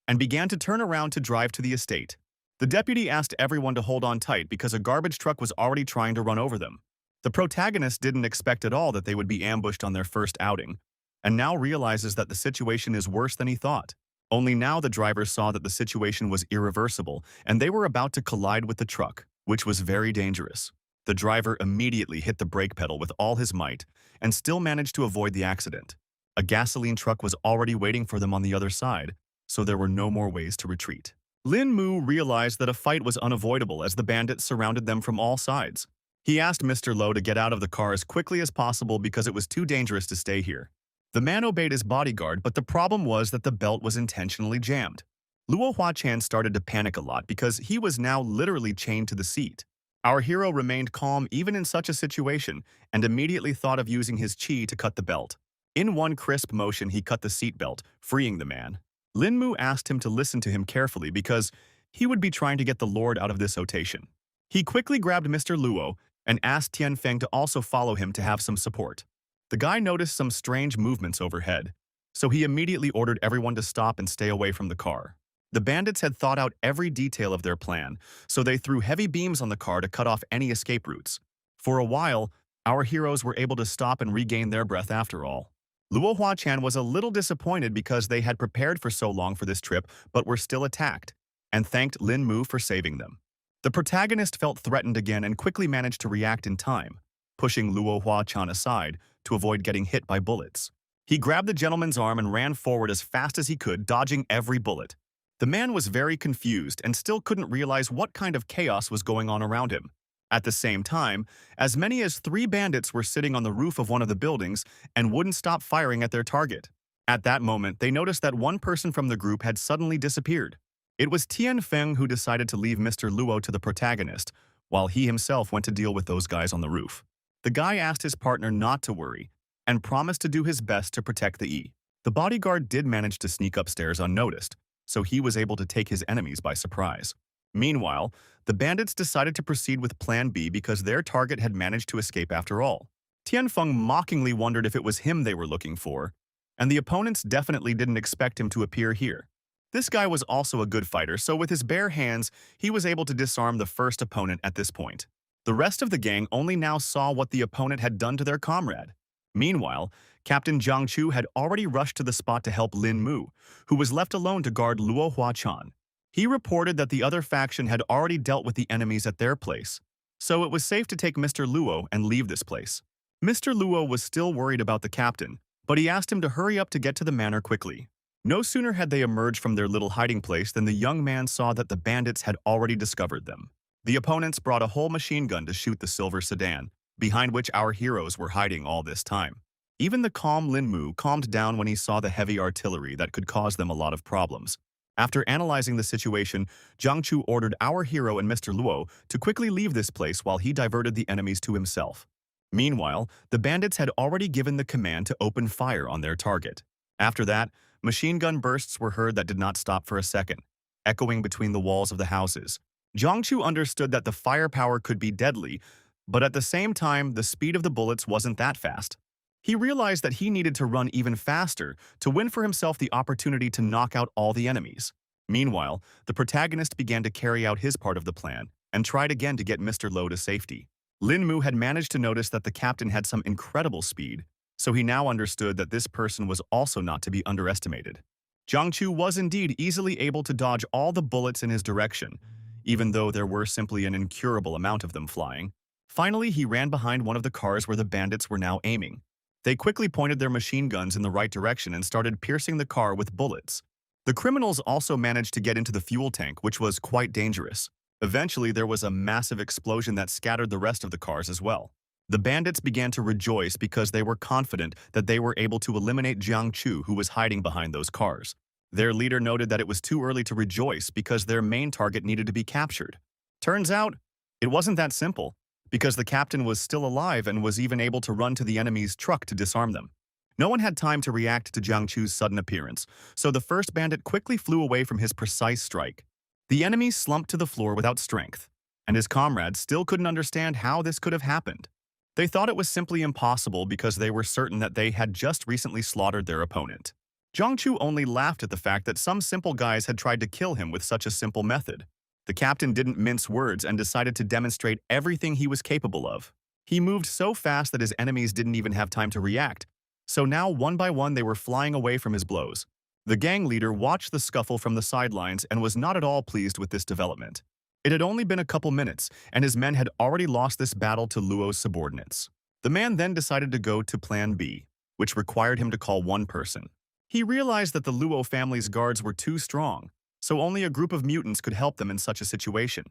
and began to turn around to drive to the estate. The deputy asked everyone to hold on tight because a garbage truck was already trying to run over them. The protagonist didn't expect at all that they would be ambushed on their first outing, and now realizes that the situation is worse than he thought. Only now the driver saw that the situation was irreversible, and they were about to collide with the truck, which was very dangerous. The driver immediately hit the brake pedal with all his might, and still managed to avoid the accident. A gasoline truck was already waiting for them on the other side, so there were no more ways to retreat. Lin Mu realized that a fight was unavoidable as the bandits surrounded them from all sides. He asked Mr. Lo to get out of the car as quickly as possible because it was too dangerous to stay here. The man obeyed his bodyguard, but the problem was that the belt was intentionally jammed. Luo Huachan started to panic a lot because he was now literally chained to the seat. Our hero remained calm even in such a situation and immediately thought of using his chi to cut the belt. In one crisp motion, he cut the seat belt, freeing the man. Lin Mu asked him to listen to him carefully because he would be trying to get the lord out of this otation. He quickly grabbed Mr. Luo and asked Tianfeng to also follow him to have some support. The guy noticed some strange movements overhead, so he immediately ordered everyone to stop and stay away from the car. The bandits had thought out every detail of their plan, so they threw heavy beams on the car to cut off any escape routes. For a while, our heroes were able to stop and regain their breath after all. Luo Huachan was a little disappointed because they had prepared for so long for this trip but were still attacked, and thanked Lin Mu for saving them. The protagonist felt threatened again and quickly managed to react in time, pushing Luo Huachan aside to avoid getting hit by bullets. He grabbed the gentleman's arm and ran forward as fast as he could, dodging every bullet. The man was very confused and still couldn't realize what kind of chaos was going on around him. At the same time, as many as 3 bandits were sitting on the roof of one of the buildings and wouldn't stop firing at their target. At that moment, they noticed that one person from the group had suddenly disappeared. It was Tianfeng who decided to leave Mr. Luo to the protagonist, while he himself went to deal with those guys on the roof. The guy asked his partner not to worry and promised to do his best to protect the E. The bodyguard did manage to sneak upstairs unnoticed, so he was able to take his enemies by surprise. Meanwhile, the bandits decided to proceed with Plan B because their target had managed to escape after all. Tianfeng mockingly wondered if it was him they were looking for, and the opponents definitely didn't expect him to appear here. This guy was also a good fighter, so with his bare hands, he was able to disarm the first opponent at this point. The rest of the gang only now saw what the opponent had done to their comrade. Meanwhile, Captain Jiang Chu had already rushed to the spot to help Lin Mu, who was left alone to guard Luo Huachan. He reported that the other faction had already dealt with the enemies at their place, so it was safe to take Mr. Luo and leave this place. Mr. Luo was still worried about the captain, but he asked him to hurry up to get to the manor quickly. No sooner had they emerged from their little hiding place than the young man saw that the bandits had already discovered them. The opponents brought a whole machine gun to shoot the silver sedan, behind which our heroes were hiding all this time. Even the calm Lin Mu calmed down when he saw the heavy artillery that could cause them a lot of problems. After analyzing the situation, Jiang Chu ordered our hero and Mr. Luo to quickly leave this place while he diverted the enemies to himself. Meanwhile, the bandits had already given the command to open fire on their target. After that, machine gun bursts were heard that did not stop for a second, echoing between the walls of the houses. Jiang Chu understood that the firepower could be deadly, But at the same time, the speed of the bullets wasn't that fast. He realized that he needed to run even faster to win for himself the opportunity to knock out all the enemies. Meanwhile, the protagonist began to carry out his part of the plan and tried again to get Mr. Low to safety. Lin Mu had managed to notice that the captain had some incredible speed, so he now understood that this person was also not to be underestimated. Jiang Chu was indeed easily able to dodge all the bullets in his direction, even though there were simply an incurable amount of them flying. Finally, he ran behind one of the cars where the bandits were now aiming. They quickly pointed their machine guns in the right direction and started piercing the car with bullets. The criminals also managed to get into the fuel tank, which was quite dangerous. Eventually, there was a massive explosion that scattered the rest of the cars as well. The bandits began to rejoice because they were confident that they were able to eliminate Jiang Chu, who was hiding behind those cars. Their leader noted that it was too early to rejoice because their main target needed to be captured. Turns out, it wasn't that simple, because the captain was still alive and was even able to run to the enemy's truck to disarm them. No one had time to react to Jiang Chu's sudden appearance, so the first bandit quickly flew away from his precise strike. The enemy slumped to the floor without strength, and his comrades still couldn't understand how this could have happened. They thought it was simply impossible because they were certain that they had just recently slaughtered their opponent. Jiang Chu only laughed at the fact that some simple guys had tried to kill him with such a simple method. The captain didn't mince words and decided to demonstrate everything he was capable of. He moved so fast that his enemies didn't even have time to react, so now one by one they were flying away from his blows. The gang leader watched the scuffle from the sidelines and was not at all pleased with this development. It had only been a couple minutes, and his men had already lost this battle to Luo's subordinates. The man then decided to go to Plan B, which required him to call one person. He realized that the Luo family's guards were too strong, so only a group of mutants could help them in such a situation.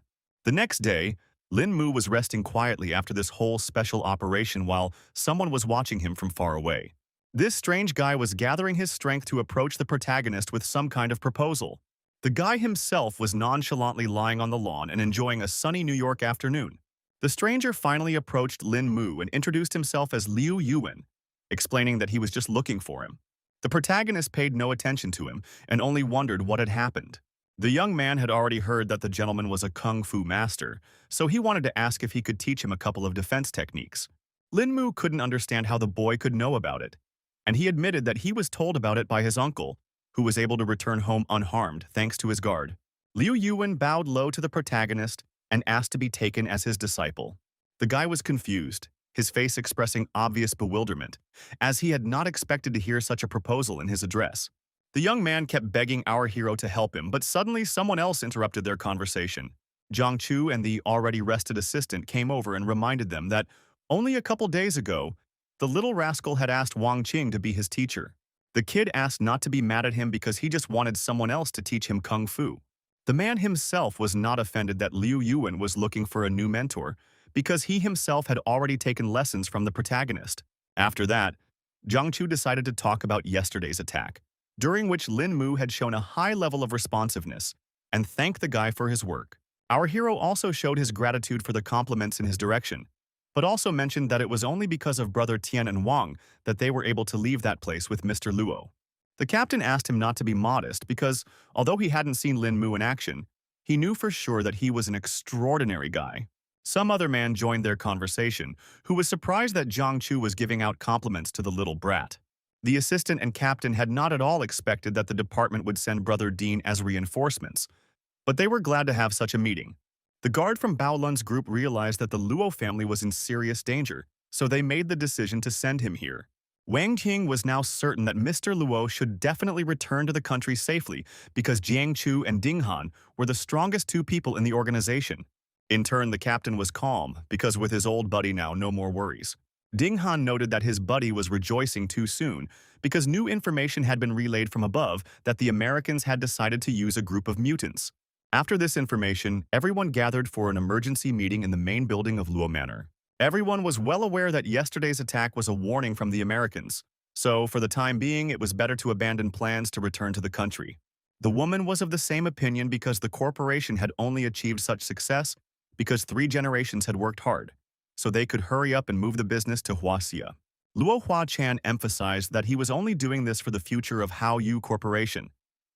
The next day, Lin Mu was resting quietly after this whole special operation while someone was watching him from far away. This strange guy was gathering his strength to approach the protagonist with some kind of proposal. The guy himself was nonchalantly lying on the lawn and enjoying a sunny New York afternoon. The stranger finally approached Lin Mu and introduced himself as Liu Yuan, explaining that he was just looking for him. The protagonist paid no attention to him and only wondered what had happened. The young man had already heard that the gentleman was a kung fu master, so he wanted to ask if he could teach him a couple of defense techniques. Lin Mu couldn't understand how the boy could know about it, and he admitted that he was told about it by his uncle, who was able to return home unharmed thanks to his guard. Liu Yuan bowed low to the protagonist and asked to be taken as his disciple. The guy was confused, his face expressing obvious bewilderment, as he had not expected to hear such a proposal in his address. The young man kept begging our hero to help him, but suddenly someone else interrupted their conversation. Jiang Chu and the already rested assistant came over and reminded them that only a couple days ago, the little rascal had asked Wang Qing to be his teacher. The kid asked not to be mad at him because he just wanted someone else to teach him kung fu. The man himself was not offended that Liu Yuan was looking for a new mentor because he himself had already taken lessons from the protagonist. After that, Jiang Chu decided to talk about yesterday's attack, during which Lin Mu had shown a high level of responsiveness and thanked the guy for his work. Our hero also showed his gratitude for the compliments in his direction, but also mentioned that it was only because of brother Tian and Wang that they were able to leave that place with Mr. Luo. The captain asked him not to be modest because, although he hadn't seen Lin Mu in action, he knew for sure that he was an extraordinary guy. Some other man joined their conversation, who was surprised that Jiang Chu was giving out compliments to the little brat. The assistant and captain had not at all expected that the department would send Brother Dean as reinforcements, but they were glad to have such a meeting. The guard from Bao Lun's group realized that the Luo family was in serious danger, so they made the decision to send him here. Wang Qing was now certain that Mr. Luo should definitely return to the country safely because Jiang Chu and Ding Han were the strongest two people in the organization. In turn, the captain was calm because with his old buddy now, no more worries. Ding Han noted that his buddy was rejoicing too soon because new information had been relayed from above that the Americans had decided to use a group of mutants. After this information, everyone gathered for an emergency meeting in the main building of Luo Manor. Everyone was well aware that yesterday's attack was a warning from the Americans, so for the time being it was better to abandon plans to return to the country. The woman was of the same opinion because the corporation had only achieved such success because 3 generations had worked hard, so they could hurry up and move the business to Huaxia. Luo Huachan emphasized that he was only doing this for the future of Hao Yu Corporation,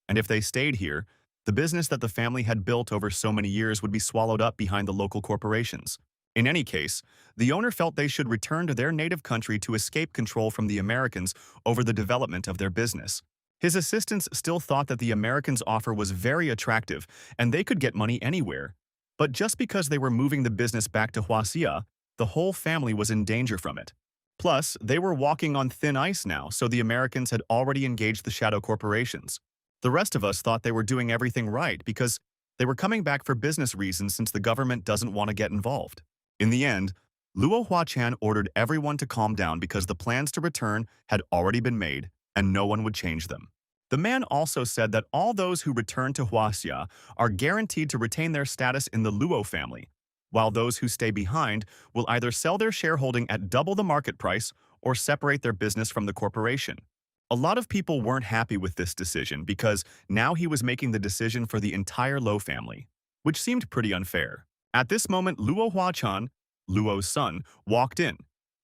and if they stayed here, the business that the family had built over so many years would be swallowed up behind the local corporations. In any case, the owner felt they should return to their native country to escape control from the Americans over the development of their business. His assistants still thought that the Americans' offer was very attractive and they could get money anywhere. But just because they were moving the business back to Huaxia, the whole family was in danger from it. Plus, they were walking on thin ice now, so the Americans had already engaged the shadow corporations. The rest of us thought they were doing everything right because they were coming back for business reasons since the government doesn't want to get involved. In the end, Luo Huachan ordered everyone to calm down because the plans to return had already been made and no one would change them. The man also said that all those who return to Huaxia are guaranteed to retain their status in the Luo family, while those who stay behind will either sell their shareholding at double the market price or separate their business from the corporation. A lot of people weren't happy with this decision because now he was making the decision for the entire Luo family, which seemed pretty unfair. At this moment, Luo Huachan, Luo's son, walked in,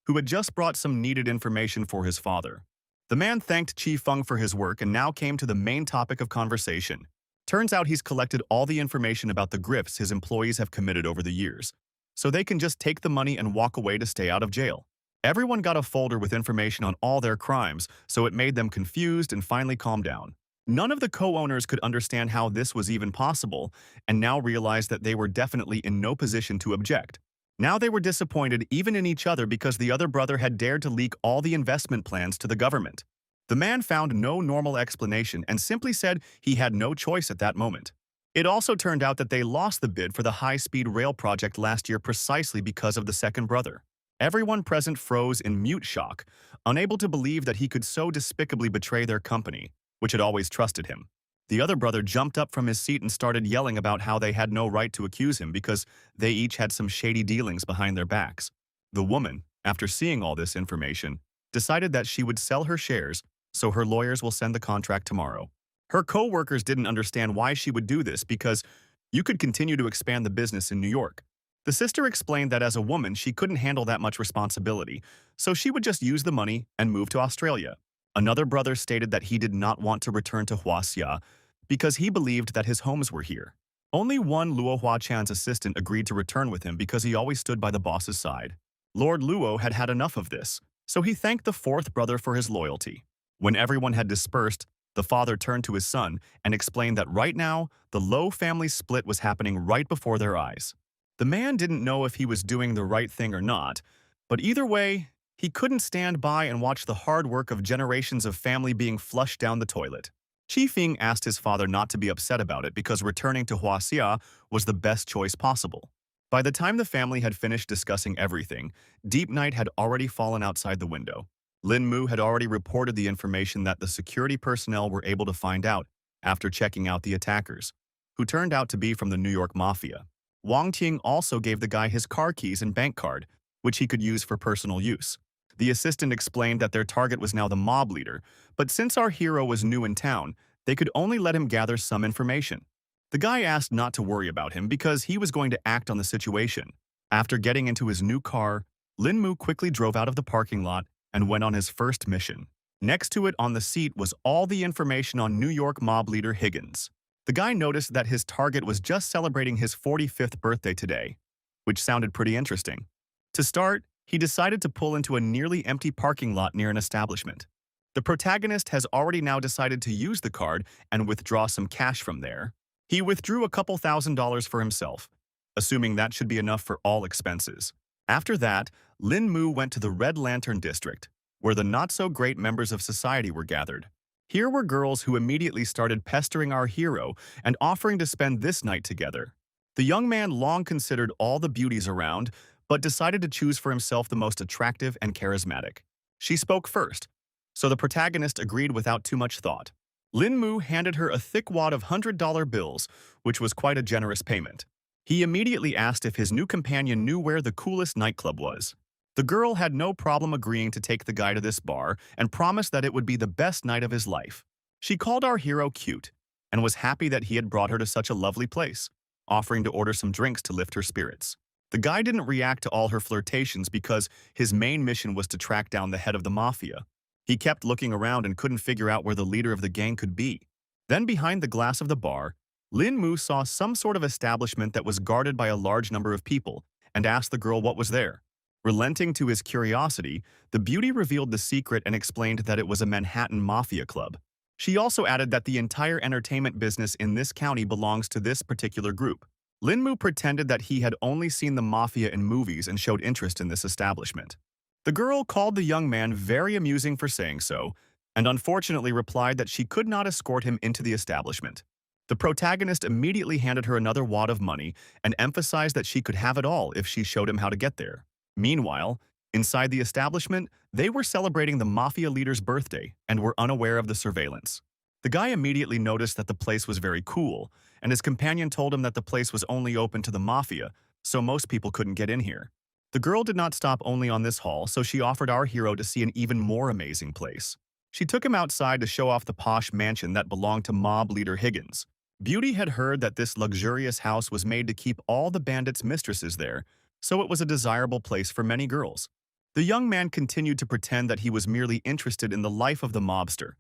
who had just brought some needed information for his father. The man thanked Qi Feng for his work and now came to the main topic of conversation. Turns out he's collected all the information about the grifts his employees have committed over the years, so they can just take the money and walk away to stay out of jail. Everyone got a folder with information on all their crimes, so it made them confused and finally calmed down. None of the co-owners could understand how this was even possible, and now realized that they were definitely in no position to object. Now they were disappointed even in each other because the other brother had dared to leak all the investment plans to the government. The man found no normal explanation and simply said he had no choice at that moment. It also turned out that they lost the bid for the high-speed rail project last year precisely because of the second brother. Everyone present froze in mute shock, unable to believe that he could so despicably betray their company, which had always trusted him. The other brother jumped up from his seat and started yelling about how they had no right to accuse him because they each had some shady dealings behind their backs. The woman, after seeing all this information, decided that she would sell her shares, so her lawyers will send the contract tomorrow. Her co-workers didn't understand why she would do this because you could continue to expand the business in New York. The sister explained that as a woman she couldn't handle that much responsibility, so she would just use the money and move to Australia. Another brother stated that he did not want to return to Huaxia because he believed that his homes were here. Only one Luo Huachan's assistant agreed to return with him because he always stood by the boss's side. Lord Luo had had enough of this, so he thanked the fourth brother for his loyalty. When everyone had dispersed, the father turned to his son and explained that right now, the Luo family split was happening right before their eyes. The man didn't know if he was doing the right thing or not, but either way, he couldn't stand by and watch the hard work of generations of family being flushed down the toilet. Qi Feng asked his father not to be upset about it because returning to Huaxia was the best choice possible. By the time the family had finished discussing everything, deep night had already fallen outside the window. Lin Mu had already reported the information that the security personnel were able to find out after checking out the attackers, who turned out to be from the New York Mafia. Wang Ting also gave the guy his car keys and bank card, which he could use for personal use. The assistant explained that their target was now the mob leader, but since our hero was new in town, they could only let him gather some information. The guy asked not to worry about him because he was going to act on the situation. After getting into his new car, Lin Mu quickly drove out of the parking lot and went on his first mission. Next to it on the seat was all the information on New York mob leader Higgins. The guy noticed that his target was just celebrating his 45th birthday today, which sounded pretty interesting. To start, he decided to pull into a nearly empty parking lot near an establishment. The protagonist has already now decided to use the card and withdraw some cash from there. He withdrew a couple $1,000s for himself, assuming that should be enough for all expenses. After that, Lin Mu went to the Red Lantern District, where the not-so-great members of society were gathered. Here were girls who immediately started pestering our hero and offering to spend this night together. The young man long considered all the beauties around, but decided to choose for himself the most attractive and charismatic. She spoke first, so the protagonist agreed without too much thought. Lin Mu handed her a thick wad of $100 bills, which was quite a generous payment. He immediately asked if his new companion knew where the coolest nightclub was. The girl had no problem agreeing to take the guy to this bar and promised that it would be the best night of his life. She called our hero cute and was happy that he had brought her to such a lovely place, offering to order some drinks to lift her spirits. The guy didn't react to all her flirtations because his main mission was to track down the head of the mafia. He kept looking around and couldn't figure out where the leader of the gang could be. Then behind the glass of the bar, Lin Mu saw some sort of establishment that was guarded by a large number of people, and asked the girl what was there. Relenting to his curiosity, the beauty revealed the secret and explained that it was a Manhattan mafia club. She also added that the entire entertainment business in this county belongs to this particular group. Linmu pretended that he had only seen the mafia in movies and showed interest in this establishment. The girl called the young man very amusing for saying so, and unfortunately replied that she could not escort him into the establishment. The protagonist immediately handed her another wad of money and emphasized that she could have it all if she showed him how to get there. Meanwhile, inside the establishment, they were celebrating the mafia leader's birthday and were unaware of the surveillance. The guy immediately noticed that the place was very cool, and his companion told him that the place was only open to the mafia, so most people couldn't get in here. The girl did not stop only on this hall, so she offered our hero to see an even more amazing place. She took him outside to show off the posh mansion that belonged to mob leader Higgins. Beauty had heard that this luxurious house was made to keep all the bandits' mistresses there, so it was a desirable place for many girls. The young man continued to pretend that he was merely interested in the life of the mobster,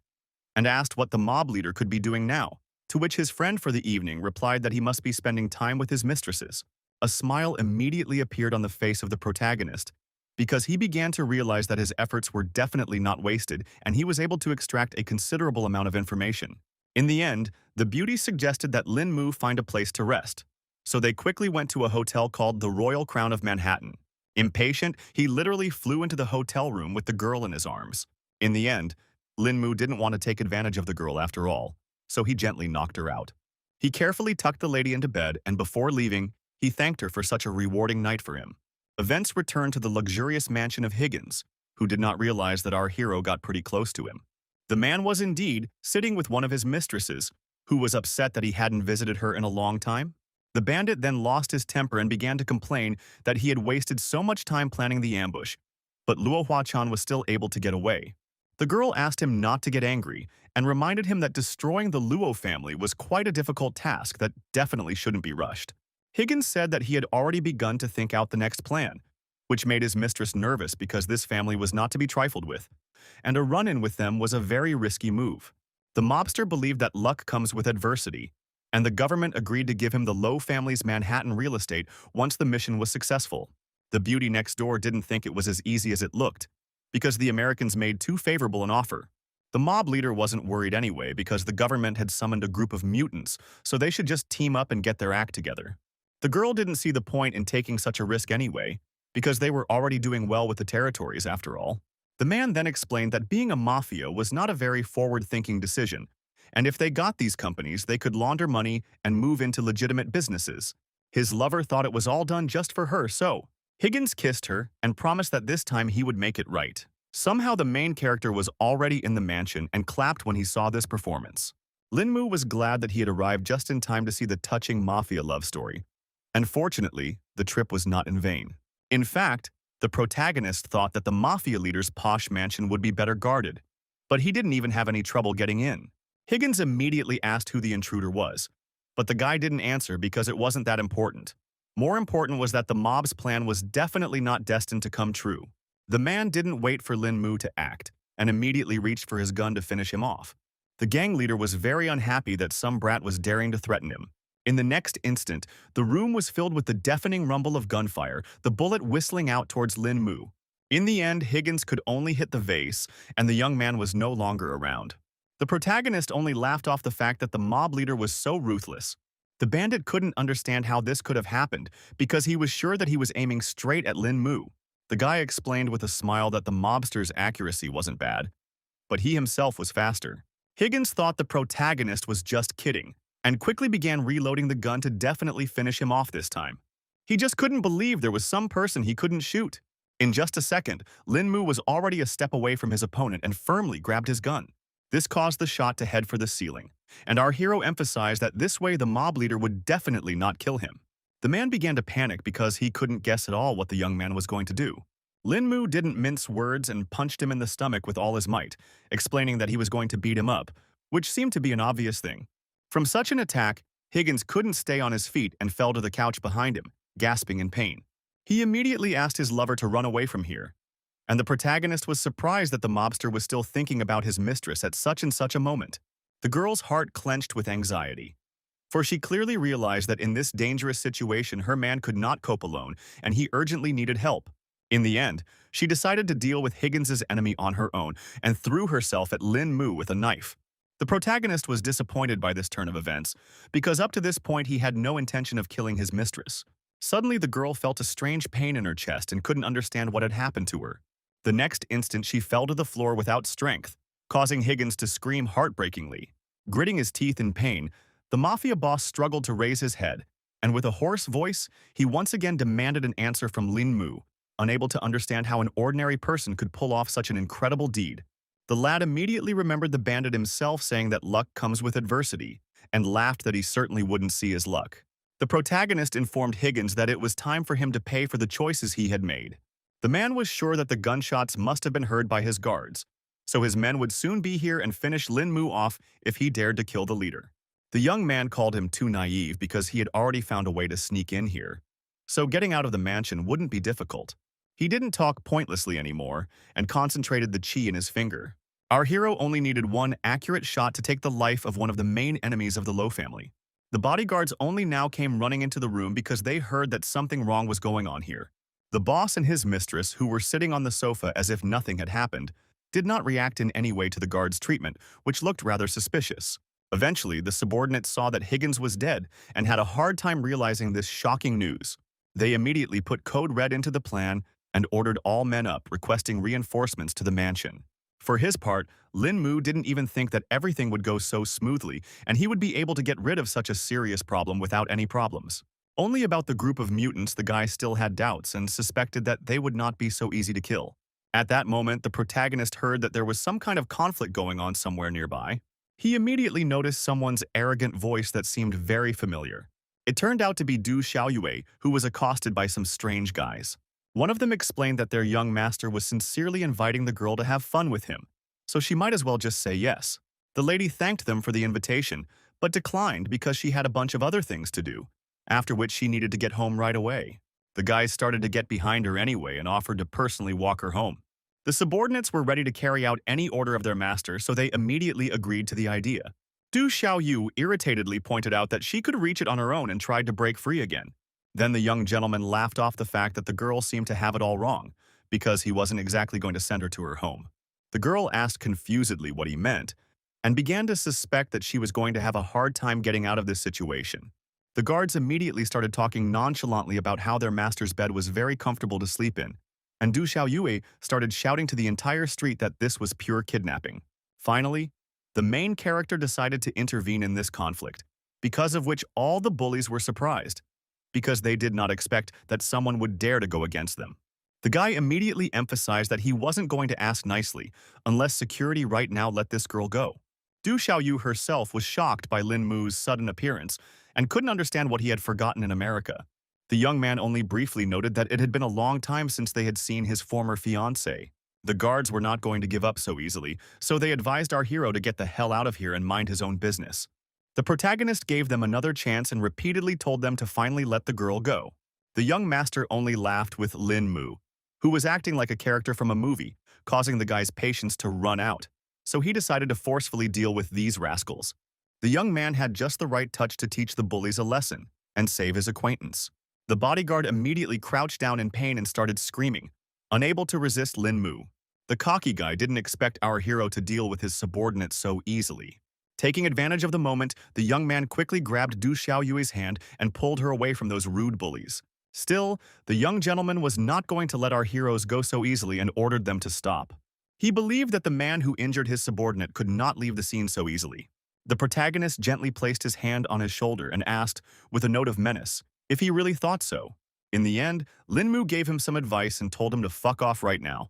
and asked what the mob leader could be doing now, to which his friend for the evening replied that he must be spending time with his mistresses. A smile immediately appeared on the face of the protagonist, because he began to realize that his efforts were definitely not wasted and he was able to extract a considerable amount of information. In the end, the beauty suggested that Lin Mu find a place to rest, so they quickly went to a hotel called the Royal Crown of Manhattan. Impatient, he literally flew into the hotel room with the girl in his arms. In the end, Lin Mu didn't want to take advantage of the girl after all, so he gently knocked her out. He carefully tucked the lady into bed, and before leaving, he thanked her for such a rewarding night for him. Events returned to the luxurious mansion of Higgins, who did not realize that our hero got pretty close to him. The man was indeed sitting with one of his mistresses, who was upset that he hadn't visited her in a long time. The bandit then lost his temper and began to complain that he had wasted so much time planning the ambush, but Luo Huachan was still able to get away. The girl asked him not to get angry and reminded him that destroying the Luo family was quite a difficult task that definitely shouldn't be rushed. Higgins said that he had already begun to think out the next plan, which made his mistress nervous because this family was not to be trifled with, and a run-in with them was a very risky move. The mobster believed that luck comes with adversity, and the government agreed to give him the Lowe family's Manhattan real estate once the mission was successful. The beauty next door didn't think it was as easy as it looked, because the Americans made too favorable an offer. The mob leader wasn't worried anyway because the government had summoned a group of mutants, so they should just team up and get their act together. The girl didn't see the point in taking such a risk anyway, because they were already doing well with the territories after all. The man then explained that being a mafia was not a very forward-thinking decision, and if they got these companies, they could launder money and move into legitimate businesses. His lover thought it was all done just for her, so Higgins kissed her and promised that this time he would make it right. Somehow the main character was already in the mansion and clapped when he saw this performance. Lin Mu was glad that he had arrived just in time to see the touching mafia love story. And fortunately, the trip was not in vain. In fact, the protagonist thought that the mafia leader's posh mansion would be better guarded, but he didn't even have any trouble getting in. Higgins immediately asked who the intruder was, but the guy didn't answer because it wasn't that important. More important was that the mob's plan was definitely not destined to come true. The man didn't wait for Lin Mu to act and immediately reached for his gun to finish him off. The gang leader was very unhappy that some brat was daring to threaten him. In the next instant, the room was filled with the deafening rumble of gunfire, the bullet whistling out towards Lin Mu. In the end, Higgins could only hit the vase, and the young man was no longer around. The protagonist only laughed off the fact that the mob leader was so ruthless. The bandit couldn't understand how this could have happened because he was sure that he was aiming straight at Lin Mu. The guy explained with a smile that the mobster's accuracy wasn't bad, but he himself was faster. Higgins thought the protagonist was just kidding, and quickly began reloading the gun to definitely finish him off this time. He just couldn't believe there was some person he couldn't shoot. In just a second, Lin Mu was already a step away from his opponent and firmly grabbed his gun. This caused the shot to head for the ceiling, and our hero emphasized that this way the mob leader would definitely not kill him. The man began to panic because he couldn't guess at all what the young man was going to do. Lin Mu didn't mince words and punched him in the stomach with all his might, explaining that he was going to beat him up, which seemed to be an obvious thing. From such an attack, Higgins couldn't stay on his feet and fell to the couch behind him, gasping in pain. He immediately asked his lover to run away from here, and the protagonist was surprised that the mobster was still thinking about his mistress at such and such a moment. The girl's heart clenched with anxiety. for she clearly realized that in this dangerous situation her man could not cope alone and he urgently needed help. In the end, she decided to deal with Higgins's enemy on her own and threw herself at Lin Mu with a knife. The protagonist was disappointed by this turn of events, because up to this point he had no intention of killing his mistress. Suddenly the girl felt a strange pain in her chest and couldn't understand what had happened to her. The next instant she fell to the floor without strength, causing Higgins to scream heartbreakingly. Gritting his teeth in pain, the mafia boss struggled to raise his head, and with a hoarse voice, he once again demanded an answer from Lin Mu, unable to understand how an ordinary person could pull off such an incredible deed. The lad immediately remembered the bandit himself saying that luck comes with adversity, and laughed that he certainly wouldn't see his luck. The protagonist informed Higgins that it was time for him to pay for the choices he had made. The man was sure that the gunshots must have been heard by his guards, so his men would soon be here and finish Lin Mu off if he dared to kill the leader. The young man called him too naive because he had already found a way to sneak in here, so getting out of the mansion wouldn't be difficult. He didn't talk pointlessly anymore and concentrated the chi in his finger. Our hero only needed one accurate shot to take the life of one of the main enemies of the Low family. The bodyguards only now came running into the room because they heard that something wrong was going on here. The boss and his mistress, who were sitting on the sofa as if nothing had happened, did not react in any way to the guards' treatment, which looked rather suspicious. Eventually, the subordinates saw that Higgins was dead and had a hard time realizing this shocking news. They immediately put Code Red into the plan and ordered all men up, requesting reinforcements to the mansion. For his part, Lin Mu didn't even think that everything would go so smoothly and he would be able to get rid of such a serious problem without any problems. Only about the group of mutants the guy still had doubts and suspected that they would not be so easy to kill. At that moment, the protagonist heard that there was some kind of conflict going on somewhere nearby. He immediately noticed someone's arrogant voice that seemed very familiar. It turned out to be Du Xiaoyue, who was accosted by some strange guys. One of them explained that their young master was sincerely inviting the girl to have fun with him, so she might as well just say yes. The lady thanked them for the invitation, but declined because she had a bunch of other things to do, after which she needed to get home right away. The guys started to get behind her anyway and offered to personally walk her home. The subordinates were ready to carry out any order of their master, so they immediately agreed to the idea. Du Xiaoyu irritatedly pointed out that she could reach it on her own and tried to break free again. Then the young gentleman laughed off the fact that the girl seemed to have it all wrong, because he wasn't exactly going to send her to her home. The girl asked confusedly what he meant, and began to suspect that she was going to have a hard time getting out of this situation. The guards immediately started talking nonchalantly about how their master's bed was very comfortable to sleep in, and Du Xiaoyue started shouting to the entire street that this was pure kidnapping. Finally, the main character decided to intervene in this conflict, because of which all the bullies were surprised, because they did not expect that someone would dare to go against them. The guy immediately emphasized that he wasn't going to ask nicely unless security right now let this girl go. Du Xiaoyu herself was shocked by Lin Mu's sudden appearance and couldn't understand what he had forgotten in America. The young man only briefly noted that it had been a long time since they had seen his former fiancée. The guards were not going to give up so easily, so they advised our hero to get the hell out of here and mind his own business. The protagonist gave them another chance and repeatedly told them to finally let the girl go. The young master only laughed with Lin Mu, who was acting like a character from a movie, causing the guy's patience to run out. So he decided to forcefully deal with these rascals. The young man had just the right touch to teach the bullies a lesson and save his acquaintance. The bodyguard immediately crouched down in pain and started screaming, unable to resist Lin Mu. The cocky guy didn't expect our hero to deal with his subordinates so easily. Taking advantage of the moment, the young man quickly grabbed Du Xiaoyue's hand and pulled her away from those rude bullies. Still, the young gentleman was not going to let our heroes go so easily and ordered them to stop. He believed that the man who injured his subordinate could not leave the scene so easily. The protagonist gently placed his hand on his shoulder and asked, with a note of menace, if he really thought so. In the end, Lin Mu gave him some advice and told him to fuck off right now,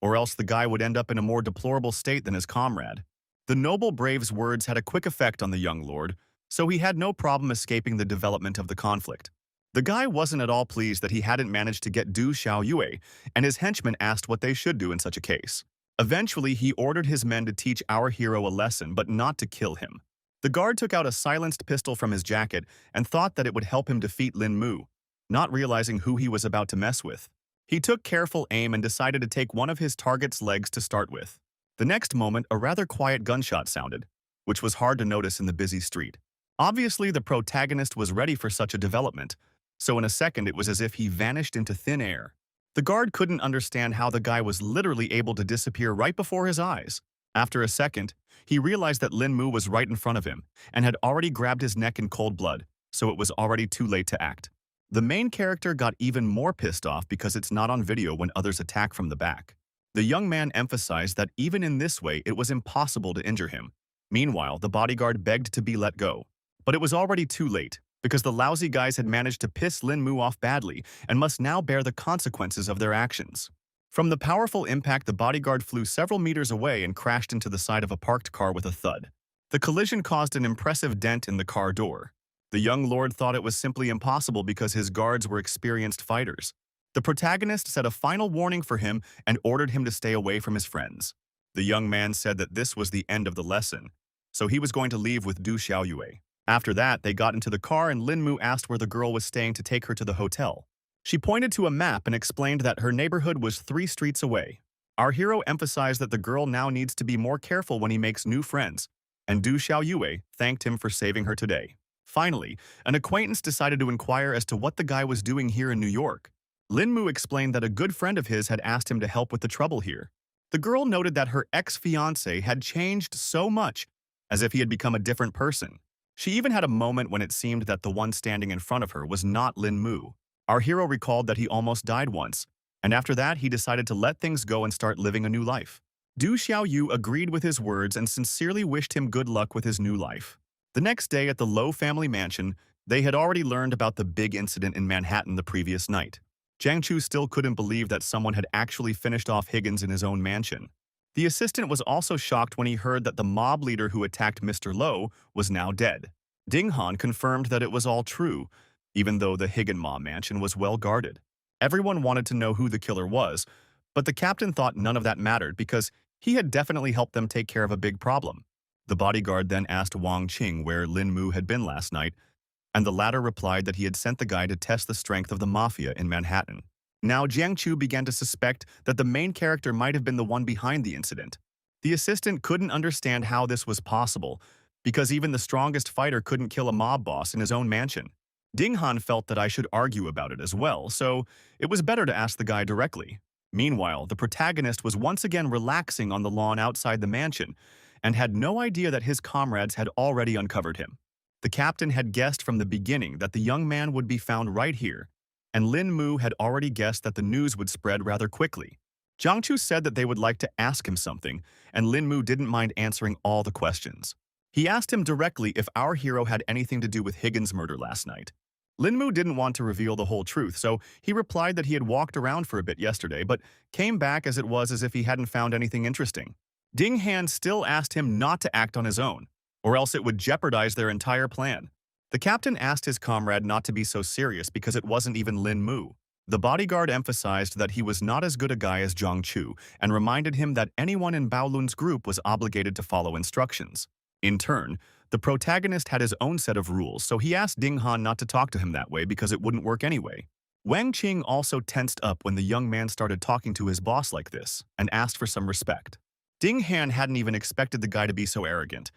or else the guy would end up in a more deplorable state than his comrade. The noble brave's words had a quick effect on the young lord, so he had no problem escaping the development of the conflict. The guy wasn't at all pleased that he hadn't managed to get Du Xiaoyue, and his henchmen asked what they should do in such a case. Eventually, he ordered his men to teach our hero a lesson, but not to kill him. The guard took out a silenced pistol from his jacket and thought that it would help him defeat Lin Mu, not realizing who he was about to mess with. He took careful aim and decided to take one of his target's legs to start with. The next moment, a rather quiet gunshot sounded, which was hard to notice in the busy street. Obviously, the protagonist was ready for such a development, so in a second it was as if he vanished into thin air. The guard couldn't understand how the guy was literally able to disappear right before his eyes. After a second, he realized that Lin Mu was right in front of him and had already grabbed his neck in cold blood, so it was already too late to act. The main character got even more pissed off because it's not on video when others attack from the back. The young man emphasized that even in this way it was impossible to injure him. Meanwhile, the bodyguard begged to be let go. But it was already too late, because the lousy guys had managed to piss Lin Mu off badly and must now bear the consequences of their actions. From the powerful impact, the bodyguard flew several meters away and crashed into the side of a parked car with a thud. The collision caused an impressive dent in the car door. The young lord thought it was simply impossible because his guards were experienced fighters. The protagonist set a final warning for him and ordered him to stay away from his friends. The young man said that this was the end of the lesson, so he was going to leave with Du Xiaoyue. After that, they got into the car and Lin Mu asked where the girl was staying to take her to the hotel. She pointed to a map and explained that her neighborhood was 3 streets away. Our hero emphasized that the girl now needs to be more careful when he makes new friends, and Du Xiaoyue thanked him for saving her today. Finally, an acquaintance decided to inquire as to what the guy was doing here in New York. Lin Mu explained that a good friend of his had asked him to help with the trouble here. The girl noted that her ex-fiancé had changed so much, as if he had become a different person. She even had a moment when it seemed that the one standing in front of her was not Lin Mu. Our hero recalled that he almost died once, and after that he decided to let things go and start living a new life. Du Xiaoyu agreed with his words and sincerely wished him good luck with his new life. The next day at the Low family mansion, they had already learned about the big incident in Manhattan the previous night. Jiang Chu still couldn't believe that someone had actually finished off Higgins in his own mansion. The assistant was also shocked when he heard that the mob leader who attacked Mr. Low was now dead. Ding Han confirmed that it was all true, even though the Higginma mansion was well guarded. Everyone wanted to know who the killer was, but the captain thought none of that mattered because he had definitely helped them take care of a big problem. The bodyguard then asked Wang Qing where Lin Mu had been last night, and the latter replied that he had sent the guy to test the strength of the mafia in Manhattan. Now Jiang Chu began to suspect that the main character might have been the one behind the incident. The assistant couldn't understand how this was possible, because even the strongest fighter couldn't kill a mob boss in his own mansion. Ding Han felt that I should argue about it as well, so it was better to ask the guy directly. Meanwhile, the protagonist was once again relaxing on the lawn outside the mansion, and had no idea that his comrades had already uncovered him. The captain had guessed from the beginning that the young man would be found right here, and Lin Mu had already guessed that the news would spread rather quickly. Jiang Chu said that they would like to ask him something, and Lin Mu didn't mind answering all the questions. He asked him directly if our hero had anything to do with Higgins' murder last night. Lin Mu didn't want to reveal the whole truth, so he replied that he had walked around for a bit yesterday, but came back as it was as if he hadn't found anything interesting. Ding Han still asked him not to act on his own, or else it would jeopardize their entire plan. The captain asked his comrade not to be so serious because it wasn't even Lin Mu. The bodyguard emphasized that he was not as good a guy as Jiang Chu and reminded him that anyone in Baolun's group was obligated to follow instructions. In turn, the protagonist had his own set of rules, so he asked Ding Han not to talk to him that way because it wouldn't work anyway. Wang Qing also tensed up when the young man started talking to his boss like this and asked for some respect. Ding Han hadn't even expected the guy to be so arrogant,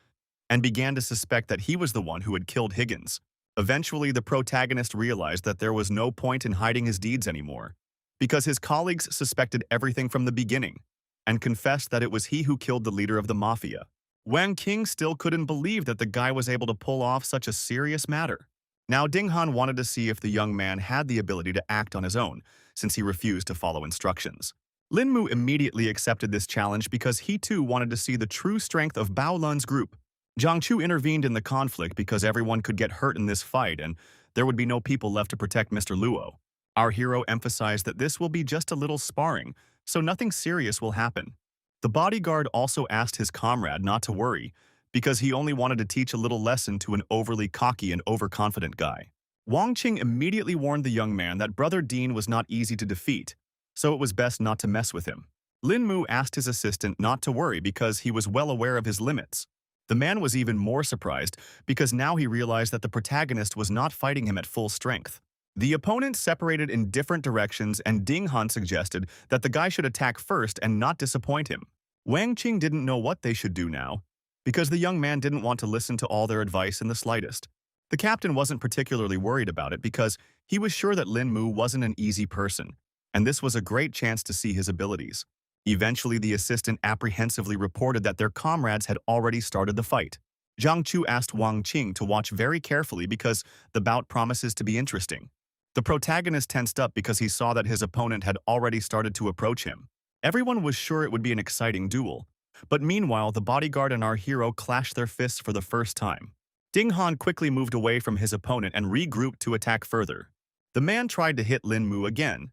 and began to suspect that he was the one who had killed Higgins. Eventually, the protagonist realized that there was no point in hiding his deeds anymore, because his colleagues suspected everything from the beginning, and confessed that it was he who killed the leader of the mafia. Wang Qing still couldn't believe that the guy was able to pull off such a serious matter. Now Ding Han wanted to see if the young man had the ability to act on his own, since he refused to follow instructions. Lin Mu immediately accepted this challenge because he too wanted to see the true strength of Bao Lun's group. Jiang Chu intervened in the conflict because everyone could get hurt in this fight and there would be no people left to protect Mr. Luo. Our hero emphasized that this will be just a little sparring, so nothing serious will happen. The bodyguard also asked his comrade not to worry, because he only wanted to teach a little lesson to an overly cocky and overconfident guy. Wang Qing immediately warned the young man that Brother Dean was not easy to defeat, so it was best not to mess with him. Lin Mu asked his assistant not to worry because he was well aware of his limits. The man was even more surprised because now he realized that the protagonist was not fighting him at full strength. The opponents separated in different directions and Ding Han suggested that the guy should attack first and not disappoint him. Wang Qing didn't know what they should do now, because the young man didn't want to listen to all their advice in the slightest. The captain wasn't particularly worried about it because he was sure that Lin Mu wasn't an easy person, and this was a great chance to see his abilities. Eventually, the assistant apprehensively reported that their comrades had already started the fight. Zhang Chu asked Wang Qing to watch very carefully because the bout promises to be interesting. The protagonist tensed up because he saw that his opponent had already started to approach him. Everyone was sure it would be an exciting duel. But meanwhile, the bodyguard and our hero clashed their fists for the first time. Ding Han quickly moved away from his opponent and regrouped to attack further. The man tried to hit Lin Mu again,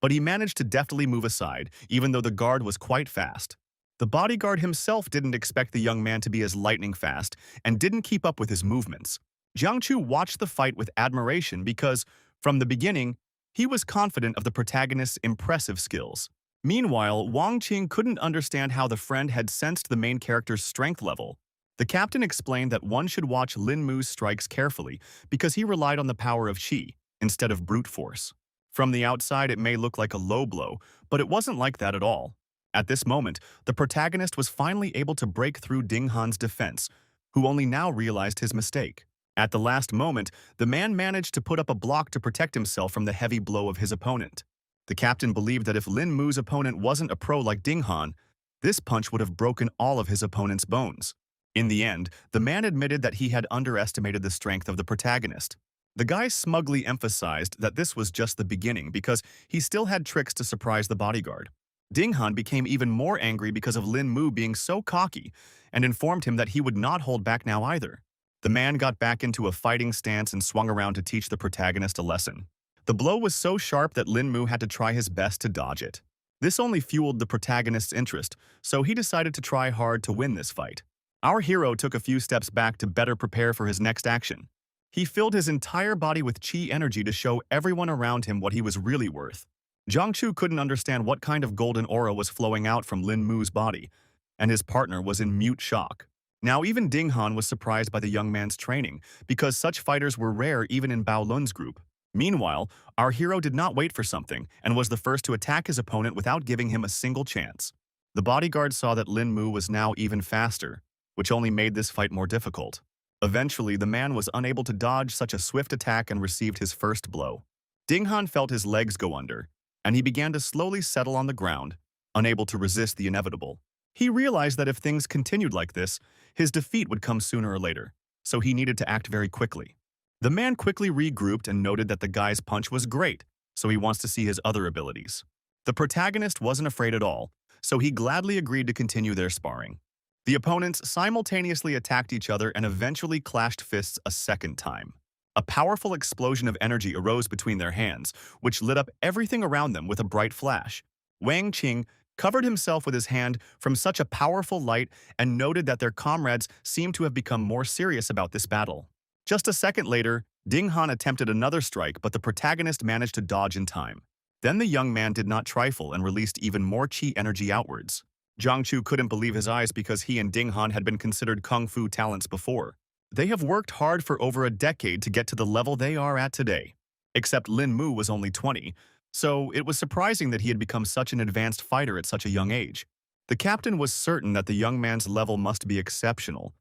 but he managed to deftly move aside, even though the guard was quite fast. The bodyguard himself didn't expect the young man to be as lightning fast and didn't keep up with his movements. Jiang Chu watched the fight with admiration because, from the beginning, he was confident of the protagonist's impressive skills. Meanwhile, Wang Qing couldn't understand how the friend had sensed the main character's strength level. The captain explained that one should watch Lin Mu's strikes carefully because he relied on the power of qi instead of brute force. From the outside, it may look like a low blow, but it wasn't like that at all. At this moment, the protagonist was finally able to break through Ding Han's defense, who only now realized his mistake. At the last moment, the man managed to put up a block to protect himself from the heavy blow of his opponent. The captain believed that if Lin Mu's opponent wasn't a pro like Ding Han, this punch would have broken all of his opponent's bones. In the end, the man admitted that he had underestimated the strength of the protagonist. The guy smugly emphasized that this was just the beginning because he still had tricks to surprise the bodyguard. Ding Han became even more angry because of Lin Mu being so cocky and informed him that he would not hold back now either. The man got back into a fighting stance and swung around to teach the protagonist a lesson. The blow was so sharp that Lin Mu had to try his best to dodge it. This only fueled the protagonist's interest, so he decided to try hard to win this fight. Our hero took a few steps back to better prepare for his next action. He filled his entire body with qi energy to show everyone around him what he was really worth. Zhang Chu couldn't understand what kind of golden aura was flowing out from Lin Mu's body, and his partner was in mute shock. Now even Ding Han was surprised by the young man's training, because such fighters were rare even in Bao Lun's group. Meanwhile, our hero did not wait for something and was the first to attack his opponent without giving him a single chance. The bodyguard saw that Lin Mu was now even faster, which only made this fight more difficult. Eventually, the man was unable to dodge such a swift attack and received his first blow. Ding Han felt his legs go under, and he began to slowly settle on the ground, unable to resist the inevitable. He realized that if things continued like this, his defeat would come sooner or later, so he needed to act very quickly. The man quickly regrouped and noted that the guy's punch was great, so he wants to see his other abilities. The protagonist wasn't afraid at all, so he gladly agreed to continue their sparring. The opponents simultaneously attacked each other and eventually clashed fists a second time. A powerful explosion of energy arose between their hands, which lit up everything around them with a bright flash. Wang Qing covered himself with his hand from such a powerful light and noted that their comrades seemed to have become more serious about this battle. Just a second later, Ding Han attempted another strike, but the protagonist managed to dodge in time. Then the young man did not trifle and released even more qi energy outwards. Zhang Chu couldn't believe his eyes because he and Ding Han had been considered kung fu talents before. They have worked hard for over a decade to get to the level they are at today. Except Lin Mu was only 20, so it was surprising that he had become such an advanced fighter at such a young age. The captain was certain that the young man's level must be exceptional,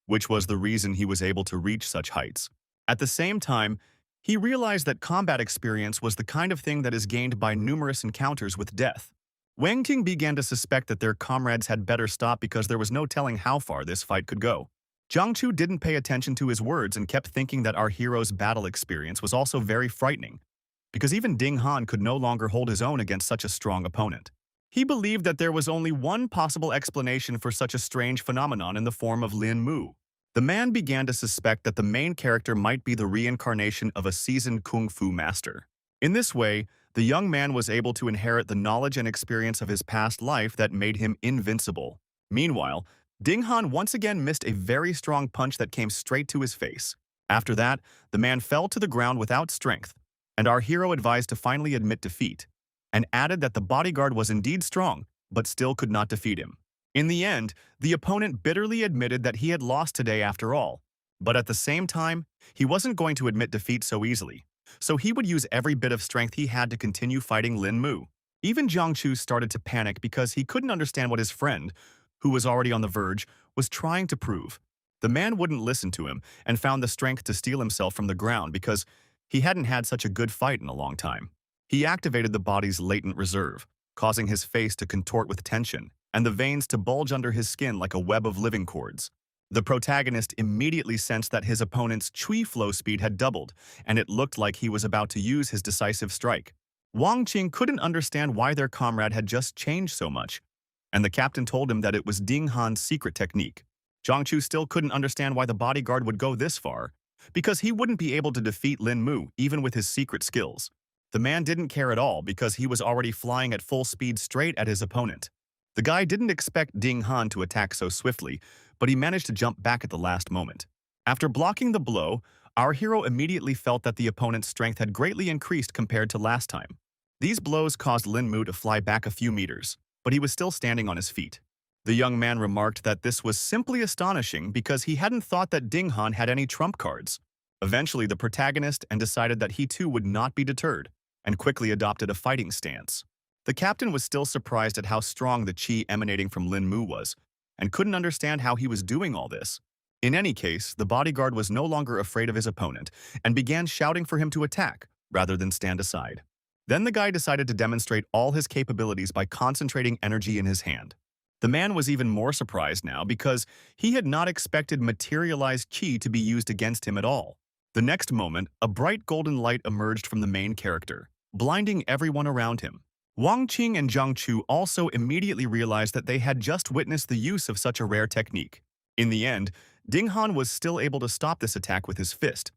which was the reason he was able to reach such heights. At the same time, he realized that combat experience was the kind of thing that is gained by numerous encounters with death. Wang Qing began to suspect that their comrades had better stop because there was no telling how far this fight could go. Zhang Chu didn't pay attention to his words and kept thinking that our hero's battle experience was also very frightening, because even Ding Han could no longer hold his own against such a strong opponent. He believed that there was only one possible explanation for such a strange phenomenon in the form of Lin Mu. The man began to suspect that the main character might be the reincarnation of a seasoned kung fu master. In this way, the young man was able to inherit the knowledge and experience of his past life that made him invincible. Meanwhile, Ding Han once again missed a very strong punch that came straight to his face. After that, the man fell to the ground without strength, and our hero advised to finally admit defeat, and added that the bodyguard was indeed strong, but still could not defeat him. In the end, the opponent bitterly admitted that he had lost today after all, but at the same time, he wasn't going to admit defeat so easily, so he would use every bit of strength he had to continue fighting Lin Mu. Even Zhang Chu started to panic because he couldn't understand what his friend, who was already on the verge, was trying to prove. The man wouldn't listen to him and found the strength to steal himself from the ground because he hadn't had such a good fight in a long time. He activated the body's latent reserve, causing his face to contort with tension and the veins to bulge under his skin like a web of living cords. The protagonist immediately sensed that his opponent's chi flow speed had doubled, and it looked like he was about to use his decisive strike. Wang Qing couldn't understand why their comrade had just changed so much, and the captain told him that it was Ding Han's secret technique. Zhang Chu still couldn't understand why the bodyguard would go this far, because he wouldn't be able to defeat Lin Mu even with his secret skills. The man didn't care at all because he was already flying at full speed straight at his opponent. The guy didn't expect Ding Han to attack so swiftly, but he managed to jump back at the last moment. After blocking the blow, our hero immediately felt that the opponent's strength had greatly increased compared to last time. These blows caused Lin Mu to fly back a few meters, but he was still standing on his feet. The young man remarked that this was simply astonishing because he hadn't thought that Ding Han had any trump cards. Eventually, the protagonist decided that he too would not be deterred, and quickly adopted a fighting stance. The captain was still surprised at how strong the chi emanating from Lin Mu was, and couldn't understand how he was doing all this. In any case, the bodyguard was no longer afraid of his opponent and began shouting for him to attack, rather than stand aside. Then the guy decided to demonstrate all his capabilities by concentrating energy in his hand. The man was even more surprised now because he had not expected materialized chi to be used against him at all. The next moment, a bright golden light emerged from the main character, blinding everyone around him. Wang Qing and Zhang Chu also immediately realized that they had just witnessed the use of such a rare technique. In the end, Ding Han was still able to stop this attack with his fist,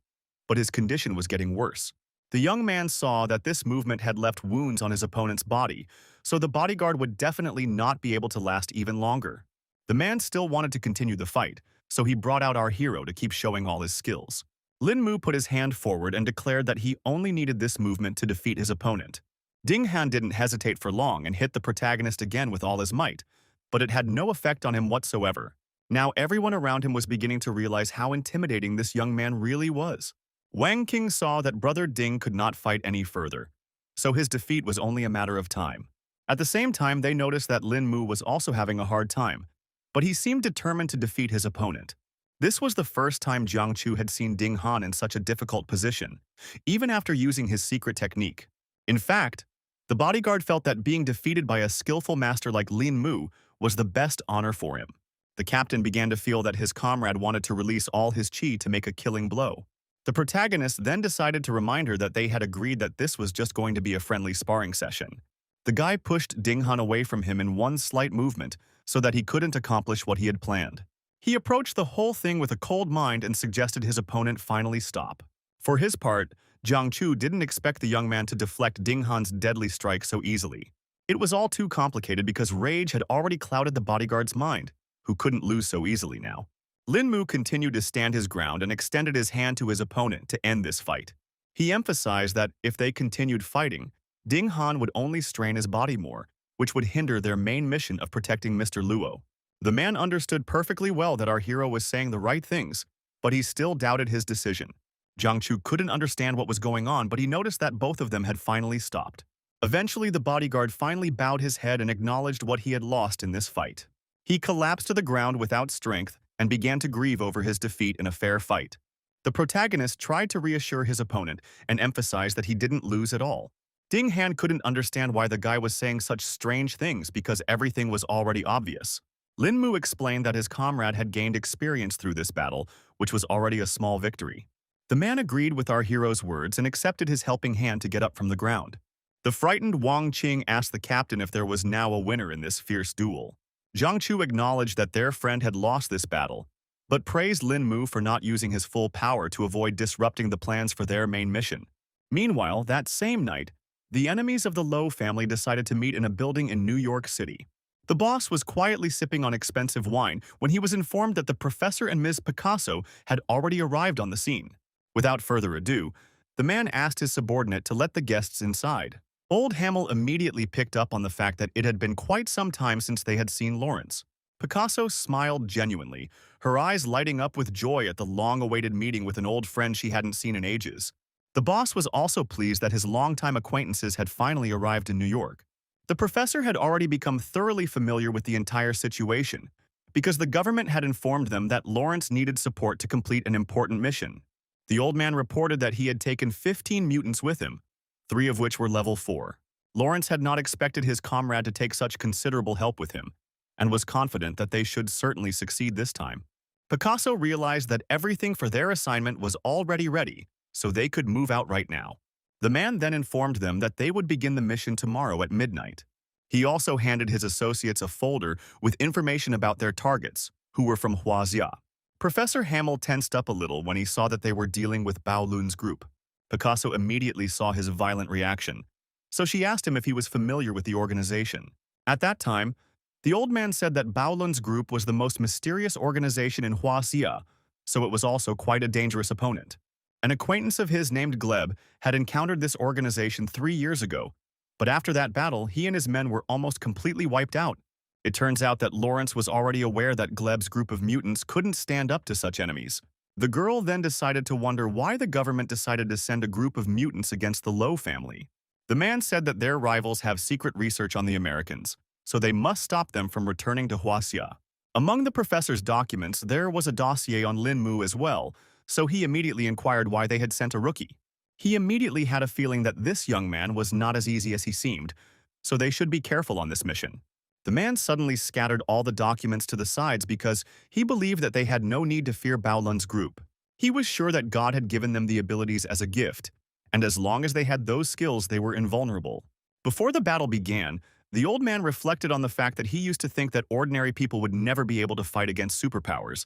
but his condition was getting worse. The young man saw that this movement had left wounds on his opponent's body, so the bodyguard would definitely not be able to last even longer. The man still wanted to continue the fight, so he brought out our hero to keep showing all his skills. Lin Mu put his hand forward and declared that he only needed this movement to defeat his opponent. Ding Han didn't hesitate for long and hit the protagonist again with all his might, but it had no effect on him whatsoever. Now everyone around him was beginning to realize how intimidating this young man really was. Wang Qing saw that brother Ding could not fight any further, so his defeat was only a matter of time. At the same time, they noticed that Lin Mu was also having a hard time, but he seemed determined to defeat his opponent. This was the first time Jiang Chu had seen Ding Han in such a difficult position, even after using his secret technique. In fact, the bodyguard felt that being defeated by a skillful master like Lin Mu was the best honor for him. The captain began to feel that his comrade wanted to release all his chi to make a killing blow. The protagonist then decided to remind her that they had agreed that this was just going to be a friendly sparring session. The guy pushed Ding Han away from him in one slight movement so that he couldn't accomplish what he had planned. He approached the whole thing with a cold mind and suggested his opponent finally stop. For his part, Jiang Chu didn't expect the young man to deflect Ding Han's deadly strike so easily. It was all too complicated because rage had already clouded the bodyguard's mind, who couldn't lose so easily now. Lin Mu continued to stand his ground and extended his hand to his opponent to end this fight. He emphasized that if they continued fighting, Ding Han would only strain his body more, which would hinder their main mission of protecting Mr. Luo. The man understood perfectly well that our hero was saying the right things, but he still doubted his decision. Jiang Chu couldn't understand what was going on, but he noticed that both of them had finally stopped. Eventually, the bodyguard finally bowed his head and acknowledged what he had lost in this fight. He collapsed to the ground without strength and began to grieve over his defeat in a fair fight. The protagonist tried to reassure his opponent and emphasize that he didn't lose at all. Ding Han couldn't understand why the guy was saying such strange things because everything was already obvious. Lin Mu explained that his comrade had gained experience through this battle, which was already a small victory. The man agreed with our hero's words and accepted his helping hand to get up from the ground. The frightened Wang Qing asked the captain if there was now a winner in this fierce duel. Jiang Chu acknowledged that their friend had lost this battle, but praised Lin Mu for not using his full power to avoid disrupting the plans for their main mission. Meanwhile, that same night, the enemies of the Lo family decided to meet in a building in New York City. The boss was quietly sipping on expensive wine when he was informed that the professor and Ms. Picasso had already arrived on the scene. Without further ado, the man asked his subordinate to let the guests inside. Old Hamill immediately picked up on the fact that it had been quite some time since they had seen Lawrence. Picasso smiled genuinely, her eyes lighting up with joy at the long-awaited meeting with an old friend she hadn't seen in ages. The boss was also pleased that his longtime acquaintances had finally arrived in New York. The professor had already become thoroughly familiar with the entire situation, because the government had informed them that Lawrence needed support to complete an important mission. The old man reported that he had taken 15 mutants with him, 3 of which were level 4. Lawrence had not expected his comrade to take such considerable help with him, and was confident that they should certainly succeed this time. Picasso realized that everything for their assignment was already ready, so they could move out right now. The man then informed them that they would begin the mission tomorrow at midnight. He also handed his associates a folder with information about their targets, who were from Huaxia. Professor Hamill tensed up a little when he saw that they were dealing with Bao Lun's group. Picasso immediately saw his violent reaction, so she asked him if he was familiar with the organization. At that time, the old man said that Bao Lun's group was the most mysterious organization in Huaxia, so it was also quite a dangerous opponent. An acquaintance of his named Gleb had encountered this organization 3 years ago, but after that battle, he and his men were almost completely wiped out. It turns out that Lawrence was already aware that Gleb's group of mutants couldn't stand up to such enemies. The girl then decided to wonder why the government decided to send a group of mutants against the Low family. The man said that their rivals have secret research on the Americans, so they must stop them from returning to Huaxia. Among the professor's documents, there was a dossier on Lin Mu as well, so he immediately inquired why they had sent a rookie. He immediately had a feeling that this young man was not as easy as he seemed, so they should be careful on this mission. The man suddenly scattered all the documents to the sides because he believed that they had no need to fear Bao Lun's group. He was sure that God had given them the abilities as a gift, and as long as they had those skills, they were invulnerable. Before the battle began, the old man reflected on the fact that he used to think that ordinary people would never be able to fight against superpowers.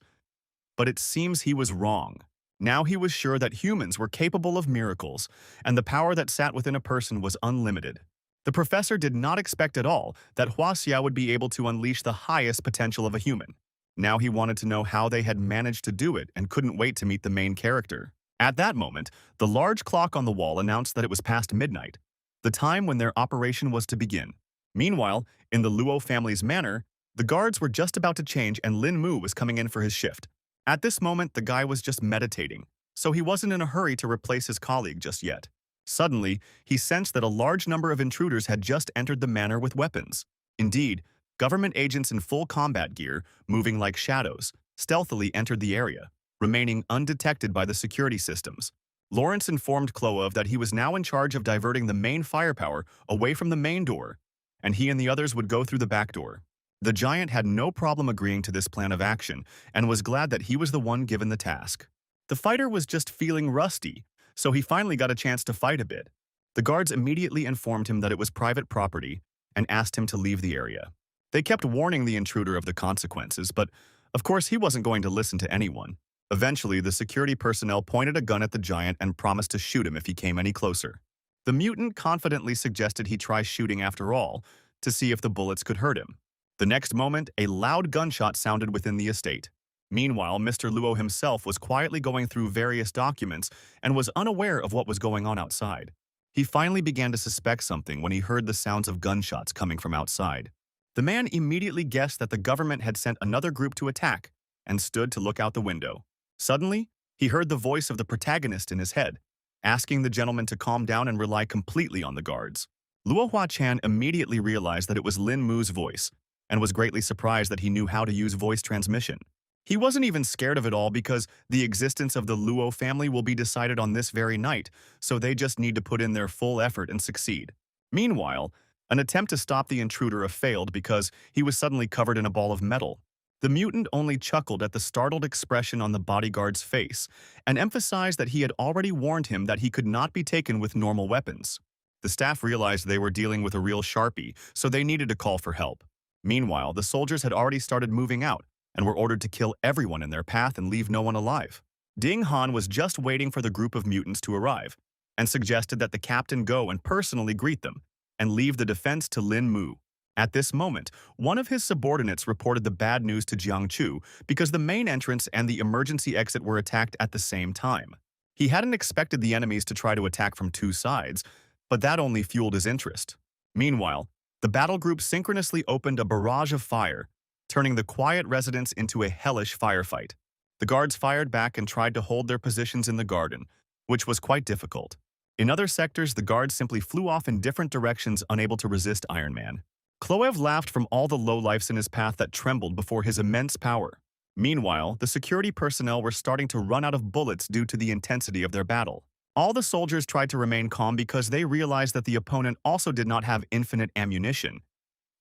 But it seems he was wrong. Now he was sure that humans were capable of miracles, and the power that sat within a person was unlimited. The professor did not expect at all that Huaxia would be able to unleash the highest potential of a human. Now he wanted to know how they had managed to do it and couldn't wait to meet the main character. At that moment, the large clock on the wall announced that it was past midnight, the time when their operation was to begin. Meanwhile, in the Luo family's manor, the guards were just about to change and Lin Mu was coming in for his shift. At this moment, the guy was just meditating, so he wasn't in a hurry to replace his colleague just yet. Suddenly, he sensed that a large number of intruders had just entered the manor with weapons. Indeed, government agents in full combat gear, moving like shadows, stealthily entered the area, remaining undetected by the security systems. Lawrence informed Clove that he was now in charge of diverting the main firepower away from the main door, and he and the others would go through the back door. The giant had no problem agreeing to this plan of action and was glad that he was the one given the task. The fighter was just feeling rusty, so he finally got a chance to fight a bit. The guards immediately informed him that it was private property and asked him to leave the area. They kept warning the intruder of the consequences, but of course he wasn't going to listen to anyone. Eventually, the security personnel pointed a gun at the giant and promised to shoot him if he came any closer. The mutant confidently suggested he try shooting after all, to see if the bullets could hurt him. The next moment, a loud gunshot sounded within the estate. Meanwhile, Mr. Luo himself was quietly going through various documents and was unaware of what was going on outside. He finally began to suspect something when he heard the sounds of gunshots coming from outside. The man immediately guessed that the government had sent another group to attack and stood to look out the window. Suddenly, he heard the voice of the protagonist in his head, asking the gentleman to calm down and rely completely on the guards. Luo Hua-chan immediately realized that it was Lin Mu's voice and was greatly surprised that he knew how to use voice transmission. He wasn't even scared of it all because the existence of the Luo family will be decided on this very night, so they just need to put in their full effort and succeed. Meanwhile, an attempt to stop the intruder failed because he was suddenly covered in a ball of metal. The mutant only chuckled at the startled expression on the bodyguard's face and emphasized that he had already warned him that he could not be taken with normal weapons. The staff realized they were dealing with a real Sharpie, so they needed to call for help. Meanwhile, the soldiers had already started moving out and were ordered to kill everyone in their path and leave no one alive. Ding Han was just waiting for the group of mutants to arrive and suggested that the captain go and personally greet them and leave the defense to Lin Mu. At this moment, one of his subordinates reported the bad news to Jiang Chu because the main entrance and the emergency exit were attacked at the same time. He hadn't expected the enemies to try to attack from two sides, but that only fueled his interest. Meanwhile, the battle group synchronously opened a barrage of fire, turning the quiet residence into a hellish firefight. The guards fired back and tried to hold their positions in the garden, which was quite difficult. In other sectors, the guards simply flew off in different directions, unable to resist Iron Man. Kloev laughed from all the lowlifes in his path that trembled before his immense power. Meanwhile, the security personnel were starting to run out of bullets due to the intensity of their battle. All the soldiers tried to remain calm because they realized that the opponent also did not have infinite ammunition.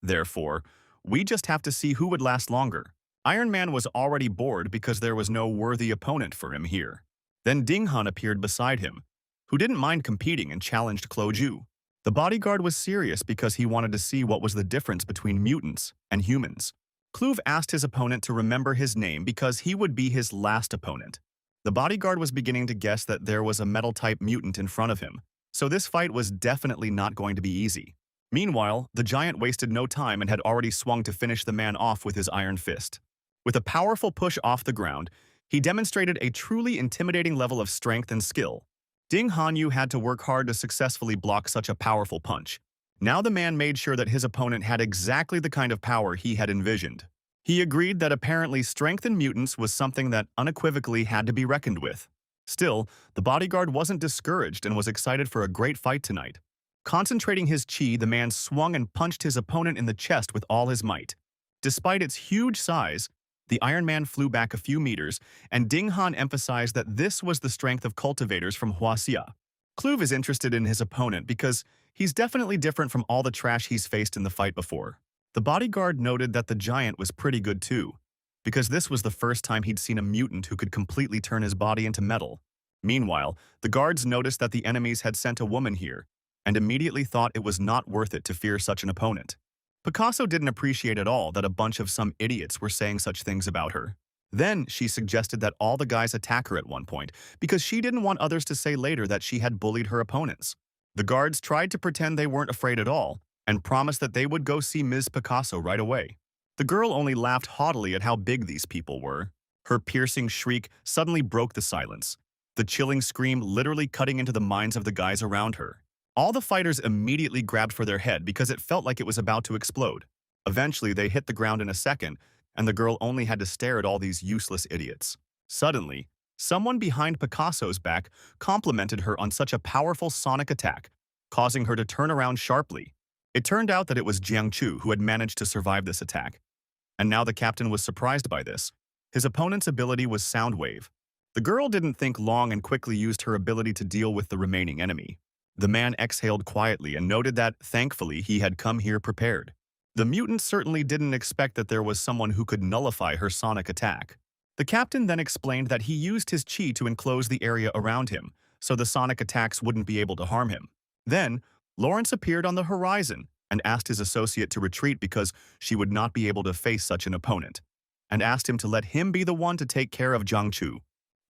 Therefore, we just have to see who would last longer. Iron Man was already bored because there was no worthy opponent for him here. Then Ding Han appeared beside him, who didn't mind competing and challenged Ju. The bodyguard was serious because he wanted to see what was the difference between mutants and humans. Kluve asked his opponent to remember his name because he would be his last opponent. The bodyguard was beginning to guess that there was a metal-type mutant in front of him, so this fight was definitely not going to be easy. Meanwhile, the giant wasted no time and had already swung to finish the man off with his iron fist. With a powerful push off the ground, he demonstrated a truly intimidating level of strength and skill. Ding Hanyu had to work hard to successfully block such a powerful punch. Now the man made sure that his opponent had exactly the kind of power he had envisioned. He agreed that apparently strength in mutants was something that unequivocally had to be reckoned with. Still, the bodyguard wasn't discouraged and was excited for a great fight tonight. Concentrating his chi, the man swung and punched his opponent in the chest with all his might. Despite its huge size, the Iron Man flew back a few meters, and Ding Han emphasized that this was the strength of cultivators from Huaxia. Kluve is interested in his opponent because he's definitely different from all the trash he's faced in the fight before. The bodyguard noted that the giant was pretty good too, because this was the first time he'd seen a mutant who could completely turn his body into metal. Meanwhile, the guards noticed that the enemies had sent a woman here, and immediately thought it was not worth it to fear such an opponent. Picasso didn't appreciate at all that a bunch of some idiots were saying such things about her. Then she suggested that all the guys attack her at one point, because she didn't want others to say later that she had bullied her opponents. The guards tried to pretend they weren't afraid at all, and promised that they would go see Ms. Picasso right away. The girl only laughed haughtily at how big these people were. Her piercing shriek suddenly broke the silence, the chilling scream literally cutting into the minds of the guys around her. All the fighters immediately grabbed for their head because it felt like it was about to explode. Eventually, they hit the ground in a second, and the girl only had to stare at all these useless idiots. Suddenly, someone behind Picasso's back complimented her on such a powerful sonic attack, causing her to turn around sharply. It turned out that it was Jiang Chu who had managed to survive this attack. And now the captain was surprised by this. His opponent's ability was Soundwave. The girl didn't think long and quickly used her ability to deal with the remaining enemy. The man exhaled quietly and noted that, thankfully, he had come here prepared. The mutant certainly didn't expect that there was someone who could nullify her sonic attack. The captain then explained that he used his chi to enclose the area around him, so the sonic attacks wouldn't be able to harm him. Then, Lawrence appeared on the horizon and asked his associate to retreat because she would not be able to face such an opponent, and asked him to let him be the one to take care of Jiang Chu.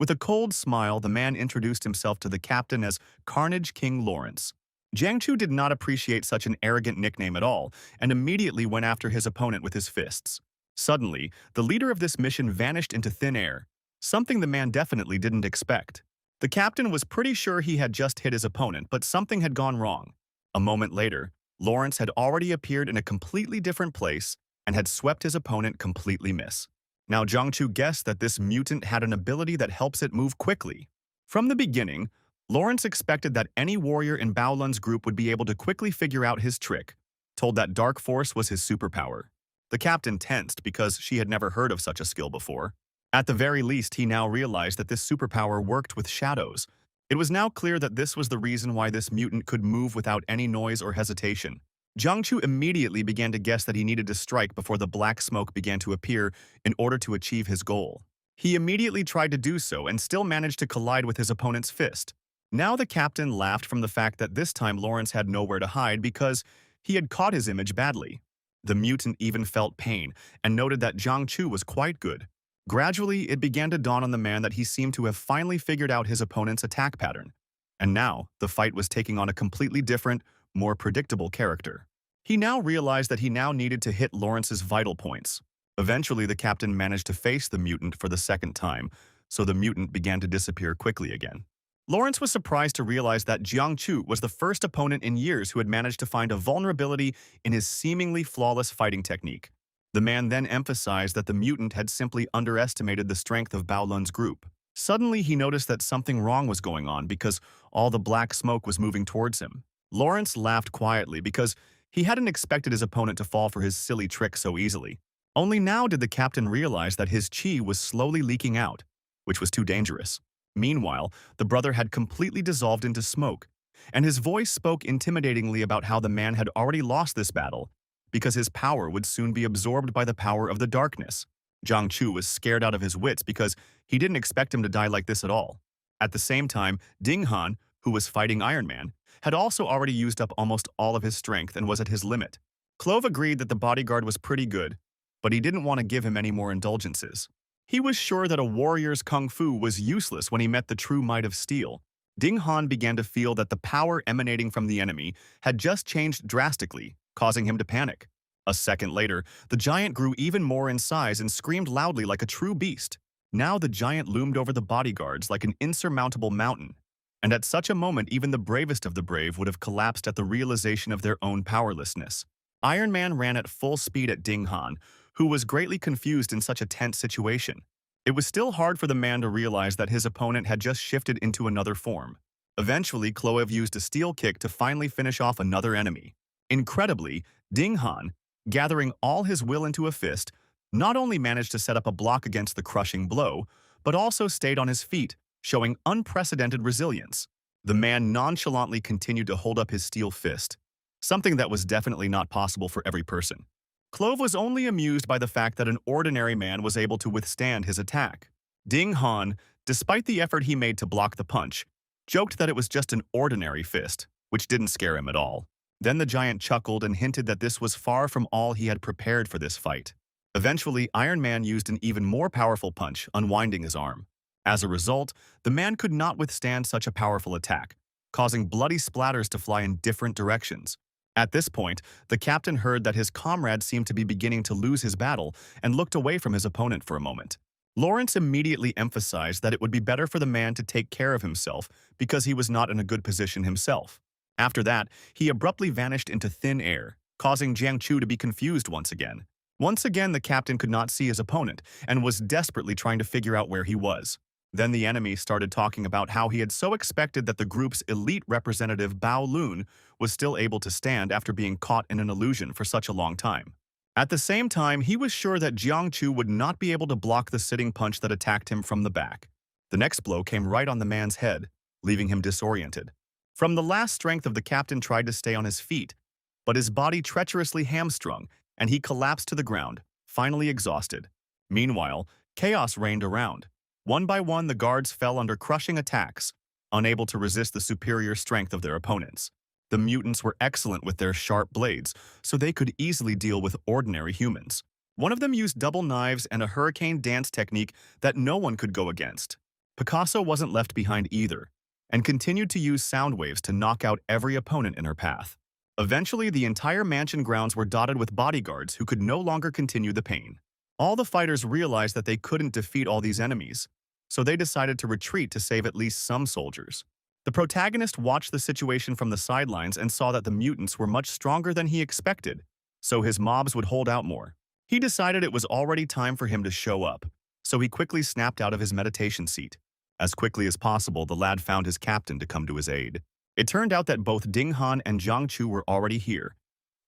With a cold smile, the man introduced himself to the captain as Carnage King Lawrence. Jiang Chu did not appreciate such an arrogant nickname at all, and immediately went after his opponent with his fists. Suddenly, the leader of this mission vanished into thin air, something the man definitely didn't expect. The captain was pretty sure he had just hit his opponent, but something had gone wrong. A moment later, Lawrence had already appeared in a completely different place and had swept his opponent completely miss. Now Jiang Chu guessed that this mutant had an ability that helps it move quickly. From the beginning, Lawrence expected that any warrior in Baolun's group would be able to quickly figure out his trick, told that Dark Force was his superpower. The captain tensed because she had never heard of such a skill before. At the very least, he now realized that this superpower worked with shadows. It was now clear that this was the reason why this mutant could move without any noise or hesitation. Jiang Chu immediately began to guess that he needed to strike before the black smoke began to appear in order to achieve his goal. He immediately tried to do so and still managed to collide with his opponent's fist. Now the captain laughed from the fact that this time Lawrence had nowhere to hide because he had caught his image badly. The mutant even felt pain and noted that Jiang Chu was quite good. Gradually, it began to dawn on the man that he seemed to have finally figured out his opponent's attack pattern. And now, the fight was taking on a completely different, more predictable character. He now realized that he now needed to hit Lawrence's vital points. Eventually, the captain managed to face the mutant for the second time, so the mutant began to disappear quickly again. Lawrence was surprised to realize that Jiang Chu was the first opponent in years who had managed to find a vulnerability in his seemingly flawless fighting technique. The man then emphasized that the mutant had simply underestimated the strength of Baolun's group. Suddenly, he noticed that something wrong was going on because all the black smoke was moving towards him. Lawrence laughed quietly because he hadn't expected his opponent to fall for his silly trick so easily. Only now did the captain realize that his chi was slowly leaking out, which was too dangerous. Meanwhile, the brother had completely dissolved into smoke, and his voice spoke intimidatingly about how the man had already lost this battle because his power would soon be absorbed by the power of the darkness. Jiang Chu was scared out of his wits because he didn't expect him to die like this at all. At the same time, Ding Han, who was fighting Iron Man, had also already used up almost all of his strength and was at his limit. Clove agreed that the bodyguard was pretty good, but he didn't want to give him any more indulgences. He was sure that a warrior's kung fu was useless when he met the true might of steel. Ding Han began to feel that the power emanating from the enemy had just changed drastically, causing him to panic. A second later, the giant grew even more in size and screamed loudly like a true beast. Now the giant loomed over the bodyguards like an insurmountable mountain. And at such a moment, even the bravest of the brave would have collapsed at the realization of their own powerlessness. Iron Man ran at full speed at Ding Han, who was greatly confused in such a tense situation. It was still hard for the man to realize that his opponent had just shifted into another form. Eventually, Cloev used a steel kick to finally finish off another enemy. Incredibly, Ding Han, gathering all his will into a fist, not only managed to set up a block against the crushing blow, but also stayed on his feet, showing unprecedented resilience. The man nonchalantly continued to hold up his steel fist, something that was definitely not possible for every person. Clove was only amused by the fact that an ordinary man was able to withstand his attack. Ding Han, despite the effort he made to block the punch, joked that it was just an ordinary fist, which didn't scare him at all. Then the giant chuckled and hinted that this was far from all he had prepared for this fight. Eventually, Iron Man used an even more powerful punch, unwinding his arm. As a result, the man could not withstand such a powerful attack, causing bloody splatters to fly in different directions. At this point, the captain heard that his comrade seemed to be beginning to lose his battle and looked away from his opponent for a moment. Lawrence immediately emphasized that it would be better for the man to take care of himself because he was not in a good position himself. After that, he abruptly vanished into thin air, causing Jiang Chu to be confused once again. Once again, the captain could not see his opponent and was desperately trying to figure out where he was. Then the enemy started talking about how he had so expected that the group's elite representative Bao Lun was still able to stand after being caught in an illusion for such a long time. At the same time, he was sure that Jiang Chu would not be able to block the sitting punch that attacked him from the back. The next blow came right on the man's head, leaving him disoriented. From the last strength of the captain tried to stay on his feet, but his body treacherously hamstrung, and he collapsed to the ground, finally exhausted. Meanwhile, chaos reigned around. One by one, the guards fell under crushing attacks, unable to resist the superior strength of their opponents. The mutants were excellent with their sharp blades, so they could easily deal with ordinary humans. One of them used double knives and a hurricane dance technique that no one could go against. Picasso wasn't left behind either, and continued to use sound waves to knock out every opponent in her path. Eventually, the entire mansion grounds were dotted with bodyguards who could no longer continue the pain. All the fighters realized that they couldn't defeat all these enemies, so they decided to retreat to save at least some soldiers. The protagonist watched the situation from the sidelines and saw that the mutants were much stronger than he expected, so his mobs would hold out more. He decided it was already time for him to show up, so he quickly snapped out of his meditation seat. As quickly as possible, the lad found his captain to come to his aid. It turned out that both Ding Han and Jiang Chu were already here,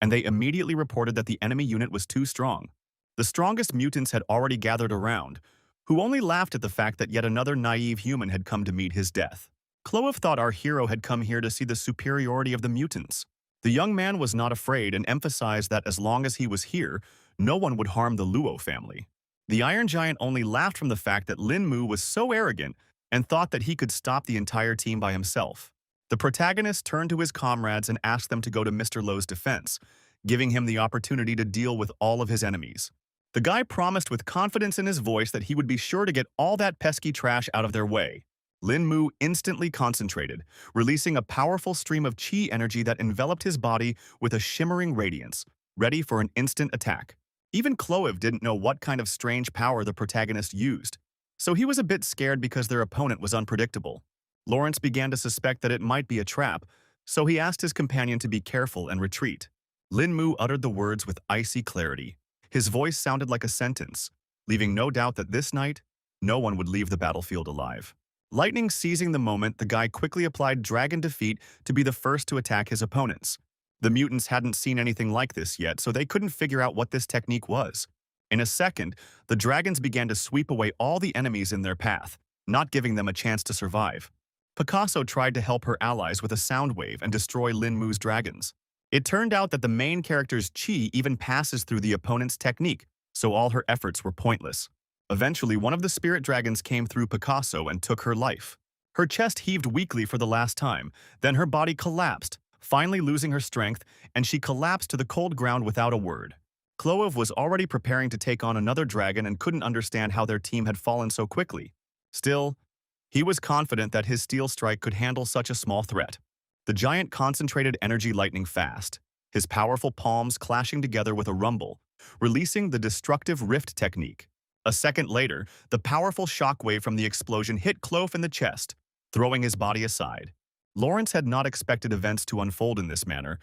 and they immediately reported that the enemy unit was too strong. The strongest mutants had already gathered around, who only laughed at the fact that yet another naive human had come to meet his death. Cloev thought our hero had come here to see the superiority of the mutants. The young man was not afraid and emphasized that as long as he was here, no one would harm the Luo family. The Iron Giant only laughed from the fact that Lin Mu was so arrogant and thought that he could stop the entire team by himself. The protagonist turned to his comrades and asked them to go to Mr. Lo's defense, giving him the opportunity to deal with all of his enemies. The guy promised with confidence in his voice that he would be sure to get all that pesky trash out of their way. Lin Mu instantly concentrated, releasing a powerful stream of chi energy that enveloped his body with a shimmering radiance, ready for an instant attack. Even Cloev didn't know what kind of strange power the protagonist used, so he was a bit scared because their opponent was unpredictable. Lawrence began to suspect that it might be a trap, so he asked his companion to be careful and retreat. Lin Mu uttered the words with icy clarity. His voice sounded like a sentence, leaving no doubt that this night, no one would leave the battlefield alive. Lightning seizing the moment, the guy quickly applied Dragon Defeat to be the first to attack his opponents. The mutants hadn't seen anything like this yet, so they couldn't figure out what this technique was. In a second, the dragons began to sweep away all the enemies in their path, not giving them a chance to survive. Picasso tried to help her allies with a sound wave and destroy Lin Mu's dragons. It turned out that the main character's chi even passes through the opponent's technique, so all her efforts were pointless. Eventually, one of the spirit dragons came through Picasso and took her life. Her chest heaved weakly for the last time, then her body collapsed, finally losing her strength, and she collapsed to the cold ground without a word. Clove was already preparing to take on another dragon and couldn't understand how their team had fallen so quickly. Still, he was confident that his steel strike could handle such a small threat. The giant concentrated energy lightning fast, his powerful palms clashing together with a rumble, releasing the destructive rift technique. A second later, the powerful shockwave from the explosion hit Clove in the chest, throwing his body aside. Lawrence had not expected events to unfold in this manner,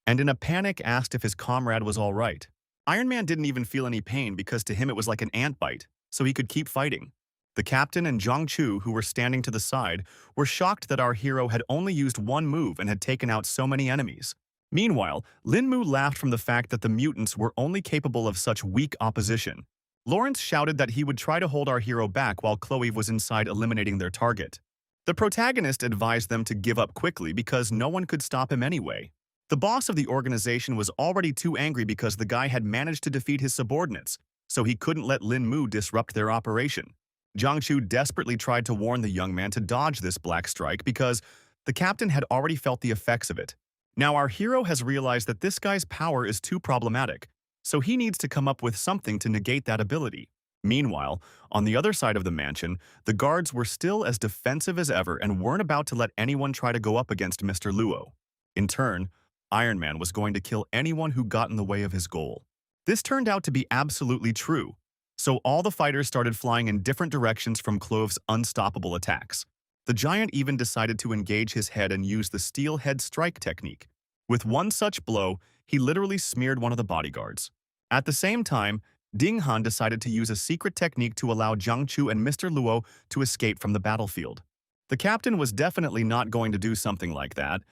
and in a panic asked if his comrade was all right. Iron Man didn't even feel any pain because to him it was like an ant bite, so he could keep fighting. The captain and Zhang Chu, who were standing to the side, were shocked that our hero had only used one move and had taken out so many enemies. Meanwhile, Lin Mu laughed from the fact that the mutants were only capable of such weak opposition. Lawrence shouted that he would try to hold our hero back while Chloe was inside eliminating their target. The protagonist advised them to give up quickly because no one could stop him anyway. The boss of the organization was already too angry because the guy had managed to defeat his subordinates, so he couldn't let Lin Mu disrupt their operation. Zhang Chu desperately tried to warn the young man to dodge this black strike because the captain had already felt the effects of it. Now our hero has realized that this guy's power is too problematic, so he needs to come up with something to negate that ability. Meanwhile, on the other side of the mansion, the guards were still as defensive as ever and weren't about to let anyone try to go up against Mr. Luo. In turn, Iron Man was going to kill anyone who got in the way of his goal. This turned out to be absolutely true, so all the fighters started flying in different directions from Clove's unstoppable attacks. The giant even decided to engage his head and use the steel head strike technique. With one such blow, he literally smeared one of the bodyguards. At the same time, Ding Han decided to use a secret technique to allow Zhang Chu and Mr. Luo to escape from the battlefield. The captain was definitely not going to do something like that,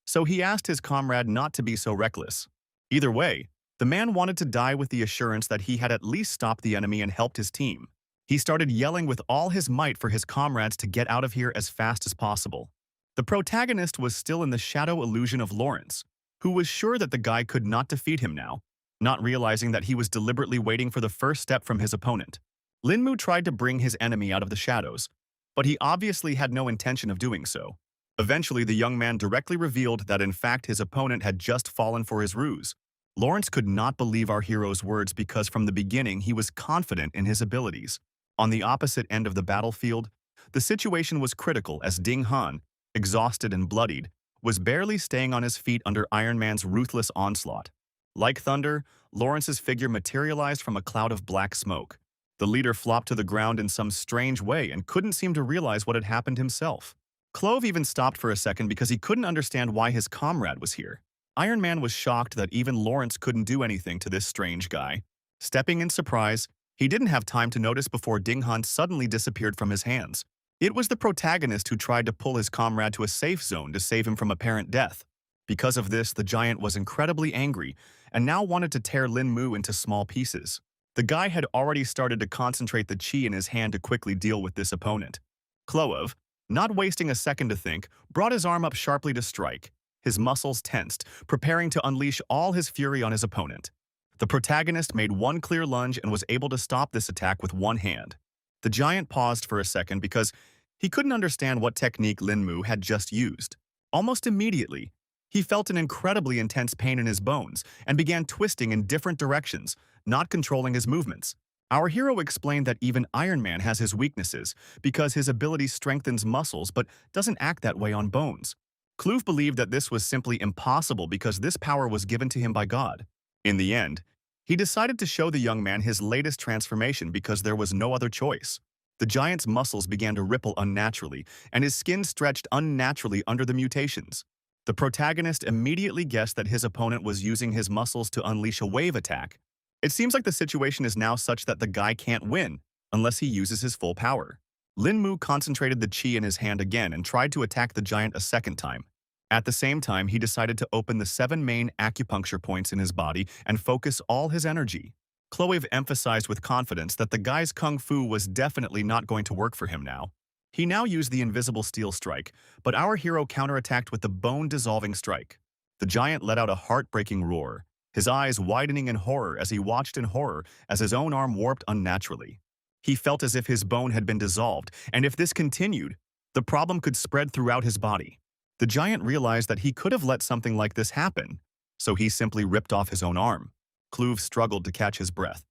so he asked his comrade not to be so reckless. Either way, the man wanted to die with the assurance that he had at least stopped the enemy and helped his team. He started yelling with all his might for his comrades to get out of here as fast as possible. The protagonist was still in the shadow illusion of Lawrence, who was sure that the guy could not defeat him now, not realizing that he was deliberately waiting for the first step from his opponent. Lin Mu tried to bring his enemy out of the shadows, but he obviously had no intention of doing so. Eventually, the young man directly revealed that in fact his opponent had just fallen for his ruse. Lawrence could not believe our hero's words because from the beginning he was confident in his abilities. On the opposite end of the battlefield, the situation was critical as Ding Han, exhausted and bloodied, was barely staying on his feet under Iron Man's ruthless onslaught. Like thunder, Lawrence's figure materialized from a cloud of black smoke. The leader flopped to the ground in some strange way and couldn't seem to realize what had happened himself. Clove even stopped for a second because he couldn't understand why his comrade was here. Iron Man was shocked that even Lawrence couldn't do anything to this strange guy. Stepping in surprise, he didn't have time to notice before Ding Han suddenly disappeared from his hands. It was the protagonist who tried to pull his comrade to a safe zone to save him from apparent death. Because of this, the giant was incredibly angry and now wanted to tear Lin Mu into small pieces. The guy had already started to concentrate the chi in his hand to quickly deal with this opponent. Clove, not wasting a second to think, brought his arm up sharply to strike, his muscles tensed, preparing to unleash all his fury on his opponent. The protagonist made one clear lunge and was able to stop this attack with one hand. The giant paused for a second because he couldn't understand what technique Lin Mu had just used. Almost immediately, he felt an incredibly intense pain in his bones and began twisting in different directions, not controlling his movements. Our hero explained that even Iron Man has his weaknesses because his ability strengthens muscles but doesn't act that way on bones. Kloof believed that this was simply impossible because this power was given to him by God. In the end, he decided to show the young man his latest transformation because there was no other choice. The giant's muscles began to ripple unnaturally, and his skin stretched unnaturally under the mutations. The protagonist immediately guessed that his opponent was using his muscles to unleash a wave attack. It seems like the situation is now such that the guy can't win, unless he uses his full power. Lin Mu concentrated the chi in his hand again and tried to attack the giant a second time. At the same time, he decided to open the 7 main acupuncture points in his body and focus all his energy. Clove emphasized with confidence that the guy's kung fu was definitely not going to work for him now. He now used the invisible steel strike, but our hero counterattacked with the bone-dissolving strike. The giant let out a heartbreaking roar, his eyes widening in horror as he watched in horror as his own arm warped unnaturally. He felt as if his bone had been dissolved, and if this continued, the problem could spread throughout his body. The giant realized that he could have let something like this happen, so he simply ripped off his own arm. Clove struggled to catch his breath.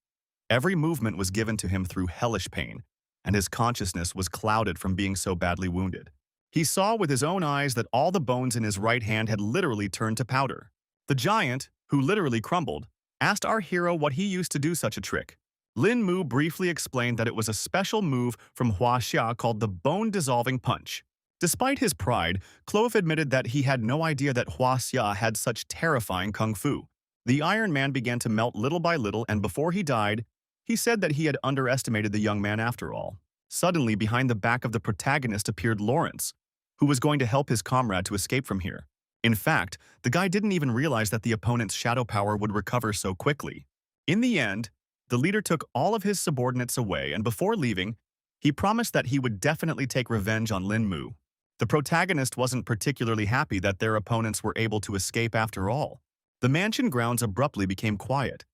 Every movement was given to him through hellish pain, and his consciousness was clouded from being so badly wounded. He saw with his own eyes that all the bones in his right hand had literally turned to powder. The giant, who literally crumbled, asked our hero what he used to do such a trick. Lin Mu briefly explained that it was a special move from Shiau called the bone-dissolving punch. Despite his pride, Clove admitted that he had no idea that Shiau had such terrifying kung fu. The Iron Man began to melt little by little, and before he died, he said that he had underestimated the young man after all. Suddenly, behind the back of the protagonist appeared Lawrence, who was going to help his comrade to escape from here. In fact, the guy didn't even realize that the opponent's shadow power would recover so quickly. In the end, the leader took all of his subordinates away, and before leaving, he promised that he would definitely take revenge on Lin Mu. The protagonist wasn't particularly happy that their opponents were able to escape after all. The mansion grounds abruptly became quiet,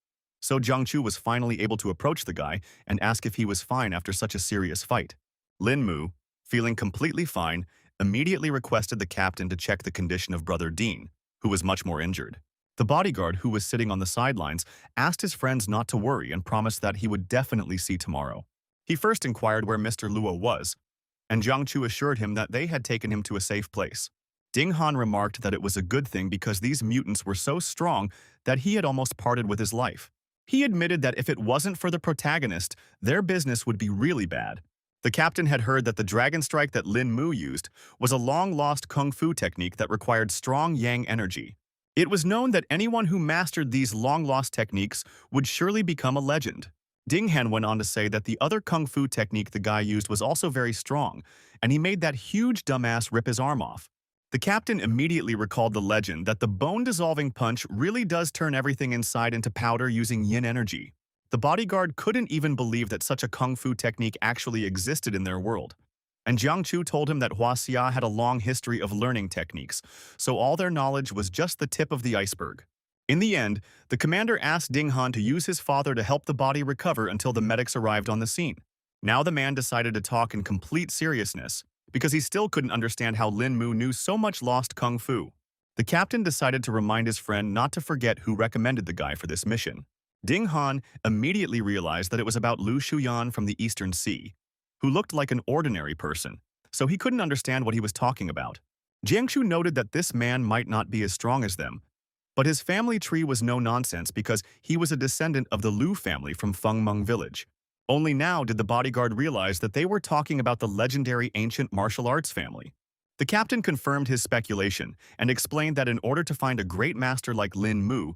so Jiangchu was finally able to approach the guy and ask if he was fine after such a serious fight. Lin Mu, feeling completely fine, immediately requested the captain to check the condition of Brother Dean, who was much more injured. The bodyguard, who was sitting on the sidelines, asked his friends not to worry and promised that he would definitely see tomorrow. He first inquired where Mr. Luo was, and Jiangchu assured him that they had taken him to a safe place. Ding Han remarked that it was a good thing because these mutants were so strong that he had almost parted with his life. He admitted that if it wasn't for the protagonist, their business would be really bad. The captain had heard that the dragon strike that Lin Mu used was a long-lost kung fu technique that required strong yang energy. It was known that anyone who mastered these long-lost techniques would surely become a legend. Ding Han went on to say that the other kung fu technique the guy used was also very strong, and he made that huge dumbass rip his arm off. The captain immediately recalled the legend that the bone-dissolving punch really does turn everything inside into powder using yin energy. The bodyguard couldn't even believe that such a kung fu technique actually existed in their world. And Jiangchu told him that Huaxia had a long history of learning techniques, so all their knowledge was just the tip of the iceberg. In the end, the commander asked Ding Han to use his father to help the body recover until the medics arrived on the scene. Now the man decided to talk in complete seriousness, because he still couldn't understand how Lin Mu knew so much lost kung fu. The captain decided to remind his friend not to forget who recommended the guy for this mission. Ding Han immediately realized that it was about Lu Shuyan from the Eastern Sea, who looked like an ordinary person, so he couldn't understand what he was talking about. Jiangchu noted that this man might not be as strong as them, but his family tree was no nonsense because he was a descendant of the Lu family from Fengmeng village. Only now did the bodyguard realize that they were talking about the legendary ancient martial arts family. The captain confirmed his speculation and explained that in order to find a great master like Lin Mu,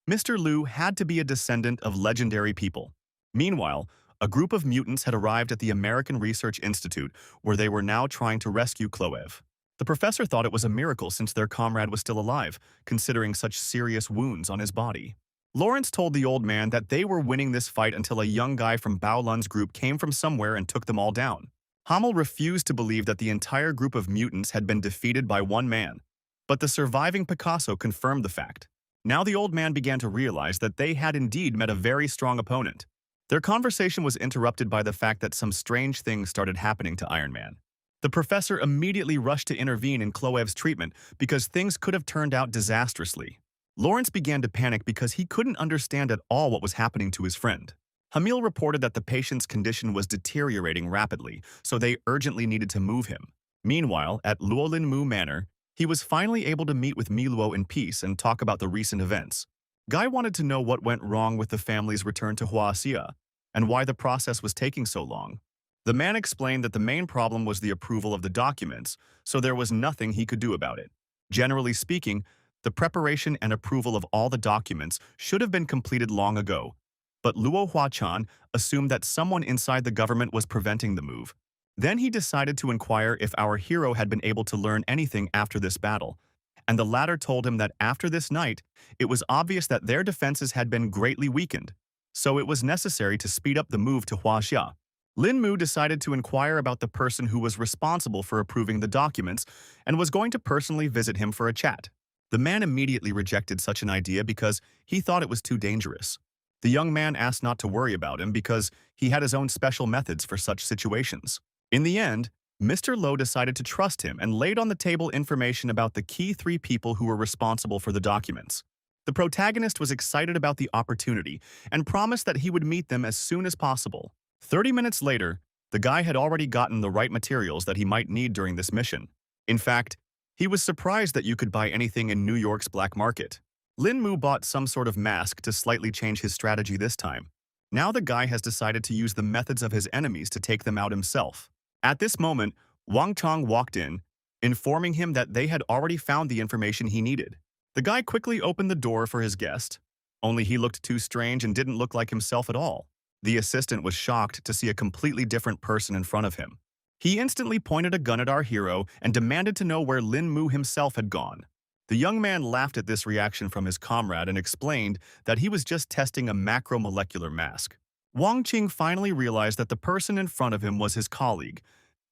Mr. Lu had to be a descendant of legendary people. Meanwhile, a group of mutants had arrived at the American Research Institute, where they were now trying to rescue Clove. The professor thought it was a miracle since their comrade was still alive, considering such serious wounds on his body. Lawrence told the old man that they were winning this fight until a young guy from Bao Lun's group came from somewhere and took them all down. Hamel refused to believe that the entire group of mutants had been defeated by one man, but the surviving Picasso confirmed the fact. Now the old man began to realize that they had indeed met a very strong opponent. Their conversation was interrupted by the fact that some strange things started happening to Iron Man. The professor immediately rushed to intervene in Clove's treatment because things could have turned out disastrously. Lawrence began to panic because he couldn't understand at all what was happening to his friend. Hamil reported that the patient's condition was deteriorating rapidly, so they urgently needed to move him. Meanwhile, at Luolin Mu Manor, he was finally able to meet with Miluo in peace and talk about the recent events. Guy wanted to know what went wrong with the family's return to Huaxia and why the process was taking so long. The man explained that the main problem was the approval of the documents, so there was nothing he could do about it. Generally speaking, the preparation and approval of all the documents should have been completed long ago, but Luo Huachan assumed that someone inside the government was preventing the move. Then he decided to inquire if our hero had been able to learn anything after this battle, and the latter told him that after this night, it was obvious that their defenses had been greatly weakened, so it was necessary to speed up the move to Huaxia. Lin Mu decided to inquire about the person who was responsible for approving the documents and was going to personally visit him for a chat. The man immediately rejected such an idea because he thought it was too dangerous. The young man asked not to worry about him because he had his own special methods for such situations. In the end, Mr. Lowe decided to trust him and laid on the table information about the key 3 people who were responsible for the documents. The protagonist was excited about the opportunity and promised that he would meet them as soon as possible. 30 minutes later, the guy had already gotten the right materials that he might need during this mission. In fact, he was surprised that you could buy anything in New York's black market. Lin Mu bought some sort of mask to slightly change his strategy this time. Now the guy has decided to use the methods of his enemies to take them out himself. At this moment, Wang Chong walked in, informing him that they had already found the information he needed. The guy quickly opened the door for his guest, only he looked too strange and didn't look like himself at all. The assistant was shocked to see a completely different person in front of him. He instantly pointed a gun at our hero and demanded to know where Lin Mu himself had gone. The young man laughed at this reaction from his comrade and explained that he was just testing a macromolecular mask. Wang Qing finally realized that the person in front of him was his colleague,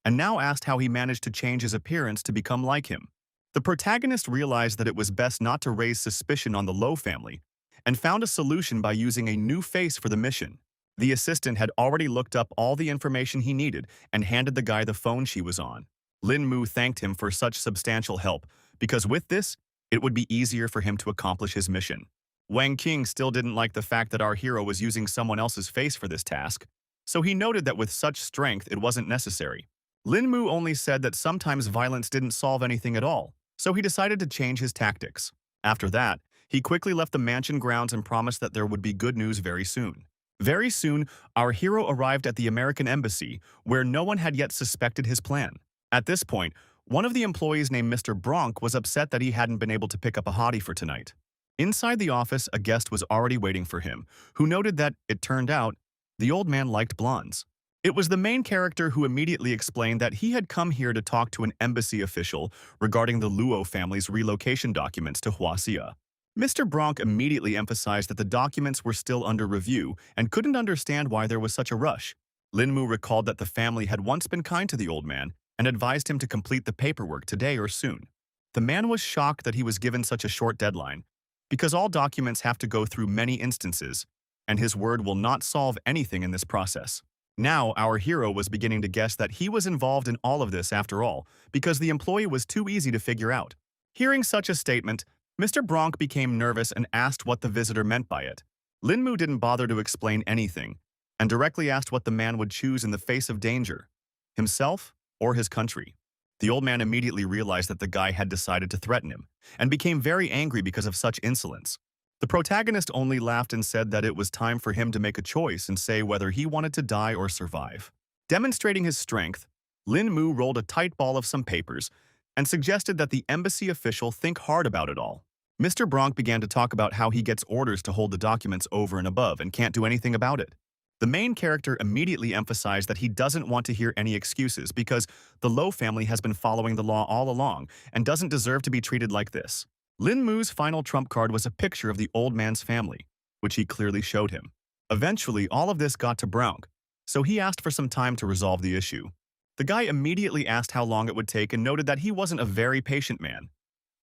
and now asked how he managed to change his appearance to become like him. The protagonist realized that it was best not to raise suspicion on the Lowe family, and found a solution by using a new face for the mission. The assistant had already looked up all the information he needed and handed the guy the phone she was on. Lin Mu thanked him for such substantial help, because with this, it would be easier for him to accomplish his mission. Wang Qing still didn't like the fact that our hero was using someone else's face for this task, so he noted that with such strength it wasn't necessary. Lin Mu only said that sometimes violence didn't solve anything at all, so he decided to change his tactics. After that, he quickly left the mansion grounds and promised that there would be good news very soon. Very soon, our hero arrived at the American embassy, where no one had yet suspected his plan. At this point, one of the employees named Mr. Bronk was upset that he hadn't been able to pick up a hottie for tonight. Inside the office, a guest was already waiting for him, who noted that, it turned out, the old man liked blondes. It was the main character who immediately explained that he had come here to talk to an embassy official regarding the Luo family's relocation documents to Huaxia. Mr. Bronk immediately emphasized that the documents were still under review and couldn't understand why there was such a rush. Lin Mu recalled that the family had once been kind to the old man and advised him to complete the paperwork today or soon. The man was shocked that he was given such a short deadline, because all documents have to go through many instances, and his word will not solve anything in this process. Now, our hero was beginning to guess that he was involved in all of this after all, because the employee was too easy to figure out. Hearing such a statement, Mr. Bronk became nervous and asked what the visitor meant by it. Lin Mu didn't bother to explain anything, and directly asked what the man would choose in the face of danger, himself or his country. The old man immediately realized that the guy had decided to threaten him, and became very angry because of such insolence. The protagonist only laughed and said that it was time for him to make a choice and say whether he wanted to die or survive. Demonstrating his strength, Lin Mu rolled a tight ball of some papers and suggested that the embassy official think hard about it all. Mr. Bronk began to talk about how he gets orders to hold the documents over and above and can't do anything about it. The main character immediately emphasized that he doesn't want to hear any excuses because the Lowe family has been following the law all along and doesn't deserve to be treated like this. Lin Mu's final trump card was a picture of the old man's family, which he clearly showed him. Eventually, all of this got to Bronk, so he asked for some time to resolve the issue. The guy immediately asked how long it would take and noted that he wasn't a very patient man.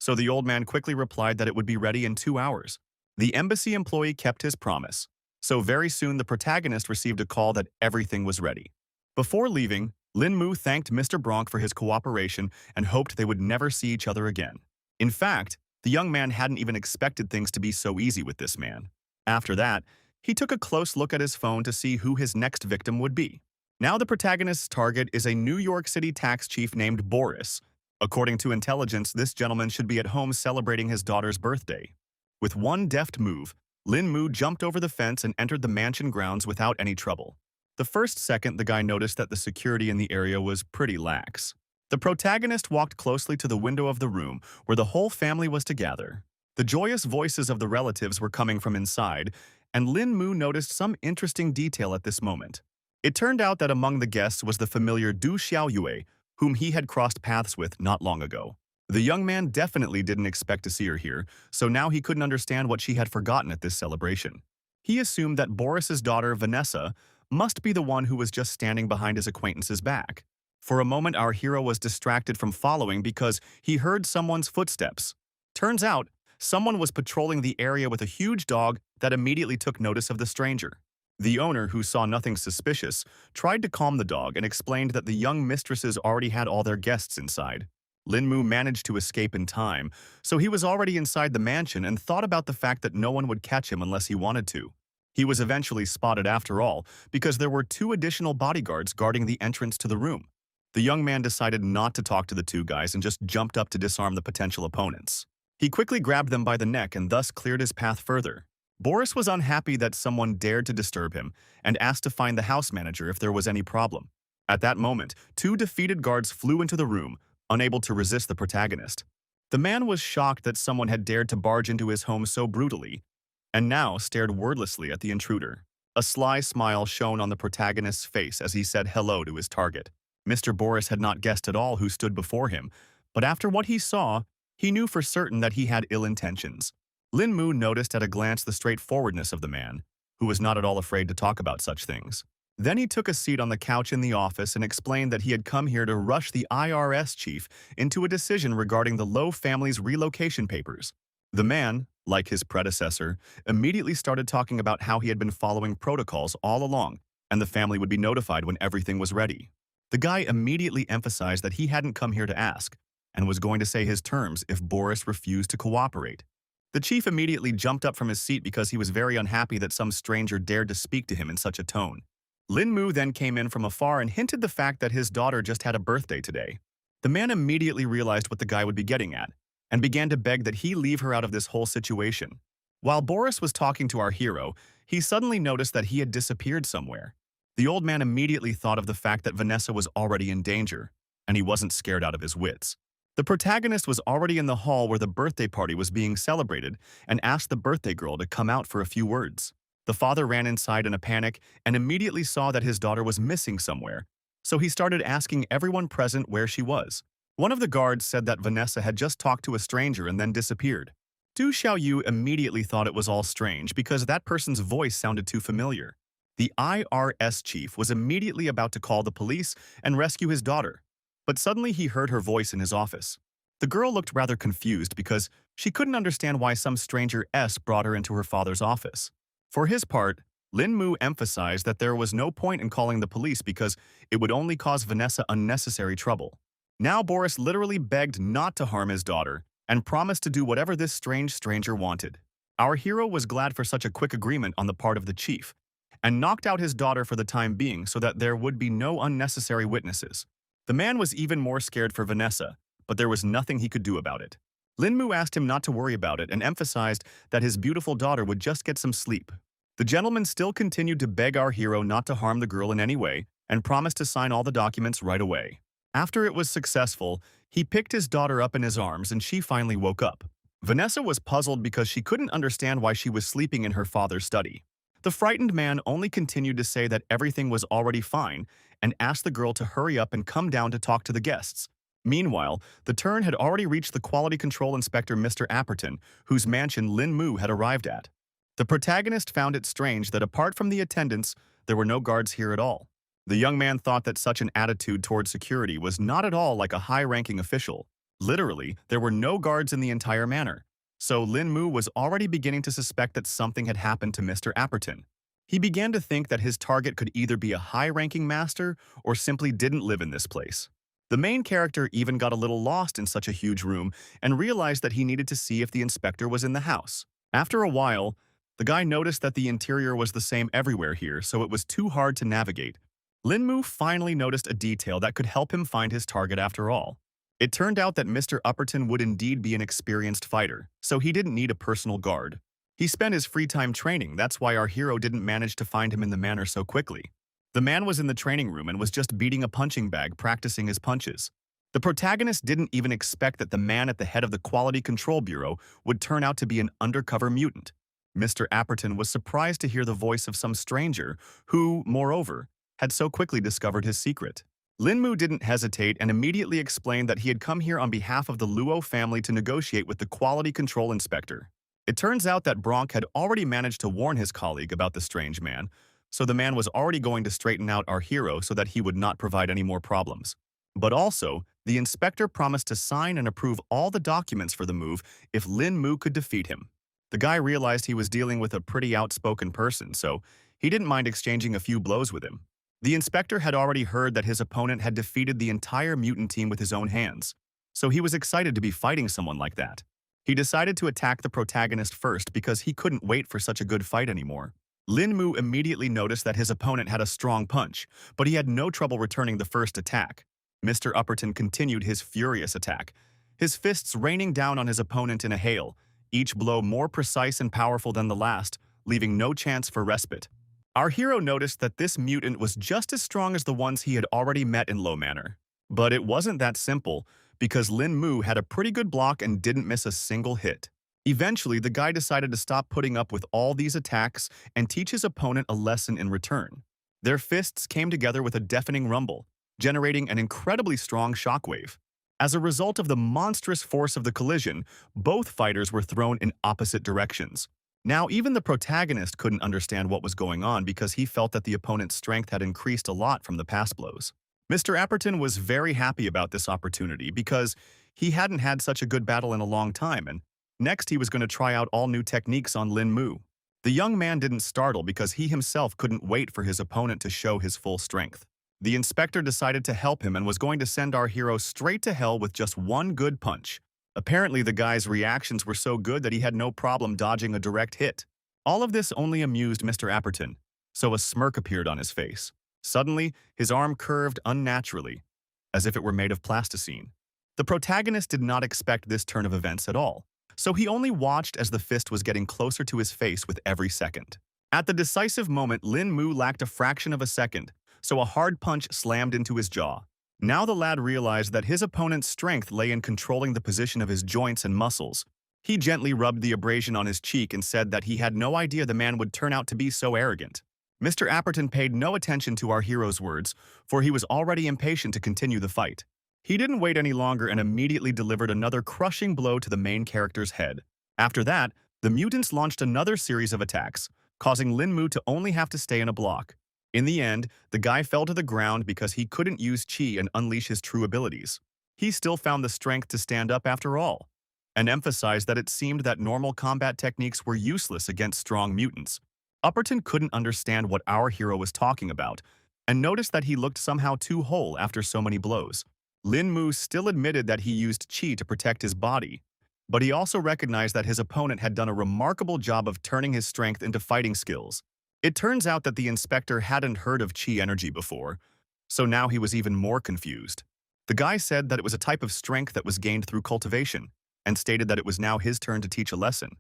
So the old man quickly replied that it would be ready in 2 hours. The embassy employee kept his promise, so very soon the protagonist received a call that everything was ready. Before leaving, Lin Mu thanked Mr. Bronk for his cooperation and hoped they would never see each other again. In fact, the young man hadn't even expected things to be so easy with this man. After that, he took a close look at his phone to see who his next victim would be. Now the protagonist's target is a New York City tax chief named Boris. According to intelligence, this gentleman should be at home celebrating his daughter's birthday. With one deft move, Lin Mu jumped over the fence and entered the mansion grounds without any trouble. The first second, the guy noticed that the security in the area was pretty lax. The protagonist walked closely to the window of the room where the whole family was to gather. The joyous voices of the relatives were coming from inside, and Lin Mu noticed some interesting detail at this moment. It turned out that among the guests was the familiar Du Xiaoyue, whom he had crossed paths with not long ago. The young man definitely didn't expect to see her here, so now he couldn't understand what she had forgotten at this celebration. He assumed that Boris's daughter, Vanessa, must be the one who was just standing behind his acquaintance's back. For a moment, our hero was distracted from following because he heard someone's footsteps. Turns out, someone was patrolling the area with a huge dog that immediately took notice of the stranger. The owner, who saw nothing suspicious, tried to calm the dog and explained that the young mistresses already had all their guests inside. Lin Mu managed to escape in time, so he was already inside the mansion and thought about the fact that no one would catch him unless he wanted to. He was eventually spotted after all, because there were 2 additional bodyguards guarding the entrance to the room. The young man decided not to talk to the 2 guys and just jumped up to disarm the potential opponents. He quickly grabbed them by the neck and thus cleared his path further. Boris was unhappy that someone dared to disturb him and asked to find the house manager if there was any problem. At that moment, 2 defeated guards flew into the room, unable to resist the protagonist. The man was shocked that someone had dared to barge into his home so brutally, and now stared wordlessly at the intruder. A sly smile shone on the protagonist's face as he said hello to his target. Mr. Boris had not guessed at all who stood before him, but after what he saw, he knew for certain that he had ill intentions. Lin Mu noticed at a glance the straightforwardness of the man, who was not at all afraid to talk about such things. Then he took a seat on the couch in the office and explained that he had come here to rush the IRS chief into a decision regarding the Low family's relocation papers. The man, like his predecessor, immediately started talking about how he had been following protocols all along, and the family would be notified when everything was ready. The guy immediately emphasized that he hadn't come here to ask, and was going to say his terms if Boris refused to cooperate. The chief immediately jumped up from his seat because he was very unhappy that some stranger dared to speak to him in such a tone. Lin Mu then came in from afar and hinted the fact that his daughter just had a birthday today. The man immediately realized what the guy would be getting at, and began to beg that he leave her out of this whole situation. While Boris was talking to our hero, he suddenly noticed that he had disappeared somewhere. The old man immediately thought of the fact that Vanessa was already in danger, and he wasn't scared out of his wits. The protagonist was already in the hall where the birthday party was being celebrated and asked the birthday girl to come out for a few words. The father ran inside in a panic and immediately saw that his daughter was missing somewhere, so he started asking everyone present where she was. One of the guards said that Vanessa had just talked to a stranger and then disappeared. Du Xiaoyu immediately thought it was all strange because that person's voice sounded too familiar. The IRS chief was immediately about to call the police and rescue his daughter, but suddenly he heard her voice in his office. The girl looked rather confused because she couldn't understand why some stranger brought her into her father's office. For his part, Lin Mu emphasized that there was no point in calling the police because it would only cause Vanessa unnecessary trouble. Now Boris literally begged not to harm his daughter and promised to do whatever this strange stranger wanted. Our hero was glad for such a quick agreement on the part of the chief, and knocked out his daughter for the time being so that there would be no unnecessary witnesses. The man was even more scared for Vanessa, but there was nothing he could do about it. Lin Mu asked him not to worry about it and emphasized that his beautiful daughter would just get some sleep. The gentleman still continued to beg our hero not to harm the girl in any way and promised to sign all the documents right away. After it was successful, he picked his daughter up in his arms and she finally woke up. Vanessa was puzzled because she couldn't understand why she was sleeping in her father's study. The frightened man only continued to say that everything was already fine and asked the girl to hurry up and come down to talk to the guests. Meanwhile, the turn had already reached the quality control inspector Mr. Apperton, whose mansion Lin Mu had arrived at. The protagonist found it strange that apart from the attendants, there were no guards here at all. The young man thought that such an attitude toward security was not at all like a high-ranking official. Literally, there were no guards in the entire manor. So Lin Mu was already beginning to suspect that something had happened to Mr. Apperton. He began to think that his target could either be a high-ranking master or simply didn't live in this place. The main character even got a little lost in such a huge room and realized that he needed to see if the inspector was in the house. After a while, the guy noticed that the interior was the same everywhere here, so it was too hard to navigate. Lin Mu finally noticed a detail that could help him find his target after all. It turned out that Mr. Apperton would indeed be an experienced fighter, so he didn't need a personal guard. He spent his free time training, that's why our hero didn't manage to find him in the manor so quickly. The man was in the training room and was just beating a punching bag, practicing his punches. The protagonist didn't even expect that the man at the head of the Quality Control Bureau would turn out to be an undercover mutant. Mr. Apperton was surprised to hear the voice of some stranger who, moreover, had so quickly discovered his secret. Lin Mu didn't hesitate and immediately explained that he had come here on behalf of the Luo family to negotiate with the quality control inspector. It turns out that Bronk had already managed to warn his colleague about the strange man, so the man was already going to straighten out our hero so that he would not provide any more problems. But also, the inspector promised to sign and approve all the documents for the move if Lin Mu could defeat him. The guy realized he was dealing with a pretty outspoken person, so he didn't mind exchanging a few blows with him. The inspector had already heard that his opponent had defeated the entire mutant team with his own hands, so he was excited to be fighting someone like that. He decided to attack the protagonist first because he couldn't wait for such a good fight anymore. Lin Mu immediately noticed that his opponent had a strong punch, but he had no trouble returning the first attack. Mr. Upperton continued his furious attack, his fists raining down on his opponent in a hail, each blow more precise and powerful than the last, leaving no chance for respite. Our hero noticed that this mutant was just as strong as the ones he had already met in Low Manor. But it wasn't that simple, because Lin Mu had a pretty good block and didn't miss a single hit. Eventually, the guy decided to stop putting up with all these attacks and teach his opponent a lesson in return. Their fists came together with a deafening rumble, generating an incredibly strong shockwave. As a result of the monstrous force of the collision, both fighters were thrown in opposite directions. Now, even the protagonist couldn't understand what was going on because he felt that the opponent's strength had increased a lot from the past blows. Mr. Apperton was very happy about this opportunity because he hadn't had such a good battle in a long time, and next he was going to try out all new techniques on Lin Mu. The young man didn't startle because he himself couldn't wait for his opponent to show his full strength. The inspector decided to help him and was going to send our hero straight to hell with just one good punch. Apparently, the guy's reactions were so good that he had no problem dodging a direct hit. All of this only amused Mr. Apperton, so a smirk appeared on his face. Suddenly, his arm curved unnaturally, as if it were made of plasticine. The protagonist did not expect this turn of events at all, so he only watched as the fist was getting closer to his face with every second. At the decisive moment, Lin Mu lacked a fraction of a second, so a hard punch slammed into his jaw. Now the lad realized that his opponent's strength lay in controlling the position of his joints and muscles. He gently rubbed the abrasion on his cheek and said that he had no idea the man would turn out to be so arrogant. Mr. Apperton paid no attention to our hero's words, for he was already impatient to continue the fight. He didn't wait any longer and immediately delivered another crushing blow to the main character's head. After that, the mutants launched another series of attacks, causing Lin Mu to only have to stay in a block. In the end, the guy fell to the ground because he couldn't use Qi and unleash his true abilities. He still found the strength to stand up after all, and emphasized that it seemed that normal combat techniques were useless against strong mutants. Upperton couldn't understand what our hero was talking about, and noticed that he looked somehow too whole after so many blows. Lin Mu still admitted that he used Qi to protect his body, but he also recognized that his opponent had done a remarkable job of turning his strength into fighting skills. It turns out that the inspector hadn't heard of Qi energy before, so now he was even more confused. The guy said that it was a type of strength that was gained through cultivation, and stated that it was now his turn to teach a lesson.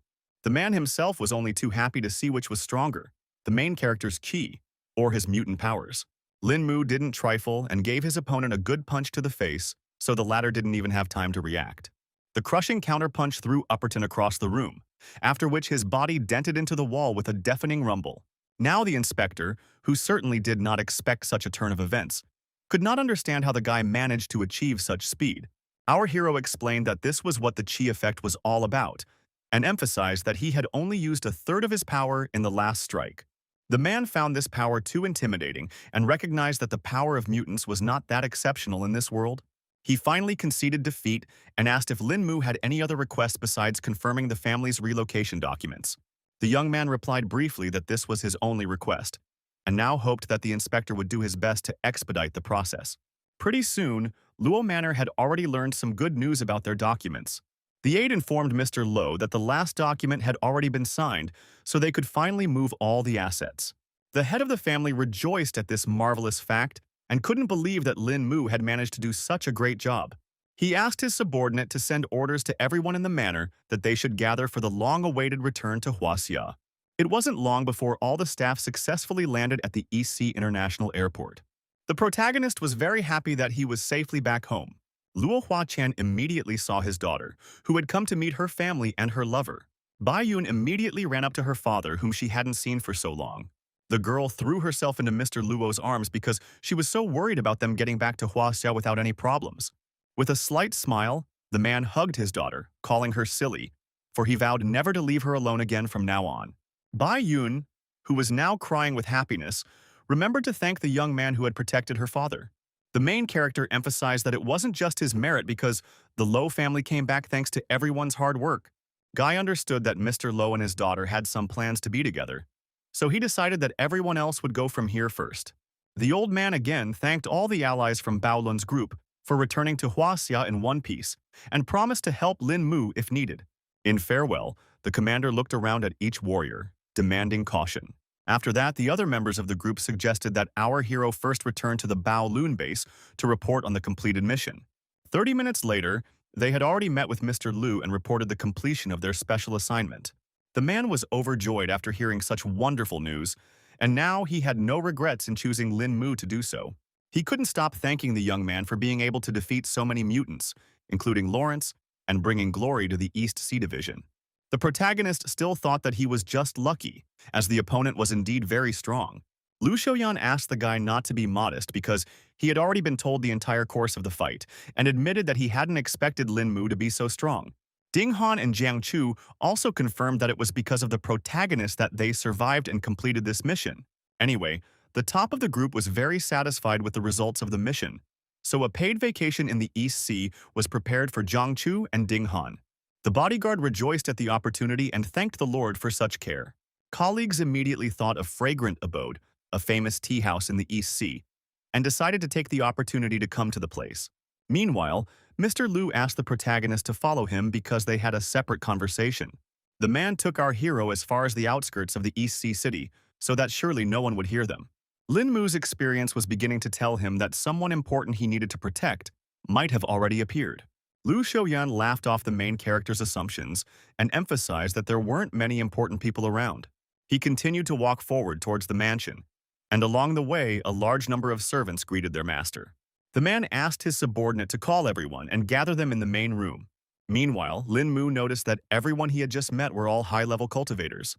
The man himself was only too happy to see which was stronger, the main character's Qi, or his mutant powers. Lin Mu didn't trifle and gave his opponent a good punch to the face, so the latter didn't even have time to react. The crushing counterpunch threw Upperton across the room, after which his body dented into the wall with a deafening rumble. Now the inspector, who certainly did not expect such a turn of events, could not understand how the guy managed to achieve such speed. Our hero explained that this was what the Qi effect was all about, and emphasized that he had only used a third of his power in the last strike. The man found this power too intimidating and recognized that the power of mutants was not that exceptional in this world. He finally conceded defeat and asked if Lin Mu had any other requests besides confirming the family's relocation documents. The young man replied briefly that this was his only request, and now hoped that the inspector would do his best to expedite the process. Pretty soon, Luo Manor had already learned some good news about their documents. The aide informed Mr. Lo that the last document had already been signed, so they could finally move all the assets. The head of the family rejoiced at this marvelous fact and couldn't believe that Lin Mu had managed to do such a great job. He asked his subordinate to send orders to everyone in the manor that they should gather for the long-awaited return to Huaxia. It wasn't long before all the staff successfully landed at the EC International Airport. The protagonist was very happy that he was safely back home. Luo Huaqian immediately saw his daughter, who had come to meet her family and her lover. Bai-yun immediately ran up to her father, whom she hadn't seen for so long. The girl threw herself into Mr. Luo's arms because she was so worried about them getting back to Huaxiao without any problems. With a slight smile, the man hugged his daughter, calling her silly, for he vowed never to leave her alone again from now on. Bai-yun, who was now crying with happiness, remembered to thank the young man who had protected her father. The main character emphasized that it wasn't just his merit because the Lo family came back thanks to everyone's hard work. Guy understood that Mr. Lo and his daughter had some plans to be together, so he decided that everyone else would go from here first. The old man again thanked all the allies from Baolun's group for returning to Huaxia in one piece and promised to help Lin Mu if needed. In farewell, the commander looked around at each warrior, demanding caution. After that, the other members of the group suggested that our hero first return to the Baolun base to report on the completed mission. 30 minutes later, they had already met with Mr. Lu and reported the completion of their special assignment. The man was overjoyed after hearing such wonderful news, and now he had no regrets in choosing Lin Mu to do so. He couldn't stop thanking the young man for being able to defeat so many mutants, including Lawrence, and bringing glory to the East Sea Division. The protagonist still thought that he was just lucky, as the opponent was indeed very strong. Lu Xiaoyan asked the guy not to be modest because he had already been told the entire course of the fight, and admitted that he hadn't expected Lin Mu to be so strong. Ding Han and Jiang Chu also confirmed that it was because of the protagonist that they survived and completed this mission. Anyway, the top of the group was very satisfied with the results of the mission, so a paid vacation in the East Sea was prepared for Jiang Chu and Ding Han. The bodyguard rejoiced at the opportunity and thanked the Lord for such care. Colleagues immediately thought of Fragrant Abode, a famous tea house in the East Sea, and decided to take the opportunity to come to the place. Meanwhile, Mr. Lu asked the protagonist to follow him because they had a separate conversation. The man took our hero as far as the outskirts of the East Sea city, so that surely no one would hear them. Lin Mu's experience was beginning to tell him that someone important he needed to protect might have already appeared. Lu Xiaoyan laughed off the main character's assumptions and emphasized that there weren't many important people around. He continued to walk forward towards the mansion, and along the way, a large number of servants greeted their master. The man asked his subordinate to call everyone and gather them in the main room. Meanwhile, Lin Mu noticed that everyone he had just met were all high-level cultivators,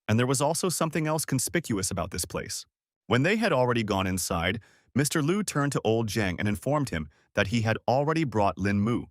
and there was also something else conspicuous about this place. When they had already gone inside, Mr. Lu turned to old Zhang and informed him that he had already brought Lin Mu.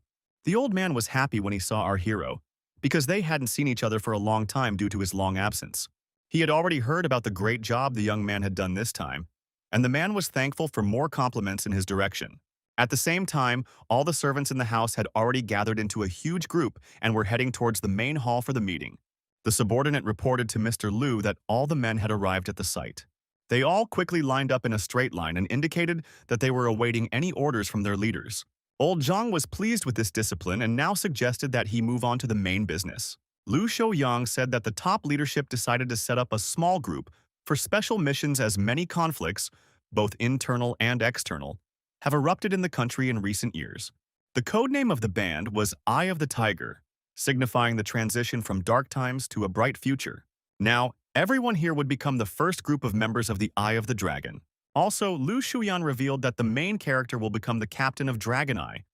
The old man was happy when he saw our hero, because they hadn't seen each other for a long time due to his long absence. He had already heard about the great job the young man had done this time, and the man was thankful for more compliments in his direction. At the same time, all the servants in the house had already gathered into a huge group and were heading towards the main hall for the meeting. The subordinate reported to Mr. Lu that all the men had arrived at the site. They all quickly lined up in a straight line and indicated that they were awaiting any orders from their leaders. Old Zhang was pleased with this discipline and now suggested that he move on to the main business. Lu Xiaoyang said that the top leadership decided to set up a small group for special missions as many conflicts, both internal and external, have erupted in the country in recent years. The codename of the band was Eye of the Tiger, signifying the transition from dark times to a bright future. Now, everyone here would become the first group of members of the Eye of the Dragon. Also, Lu Xiaoyan revealed that the main character will become the captain of Dragon Eye,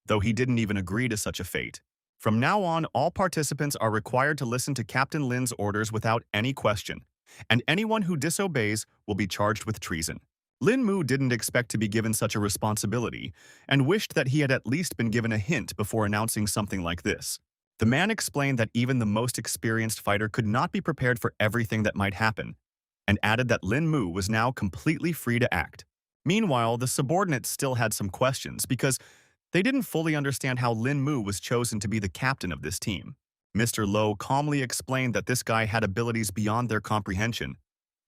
though he didn't even agree to such a fate. From now on, all participants are required to listen to Captain Lin's orders without any question, and anyone who disobeys will be charged with treason. Lin Mu didn't expect to be given such a responsibility and wished that he had at least been given a hint before announcing something like this. The man explained that even the most experienced fighter could not be prepared for everything that might happen, and added that Lin Mu was now completely free to act. Meanwhile, the subordinates still had some questions because they didn't fully understand how Lin Mu was chosen to be the captain of this team. Mr. Lo calmly explained that this guy had abilities beyond their comprehension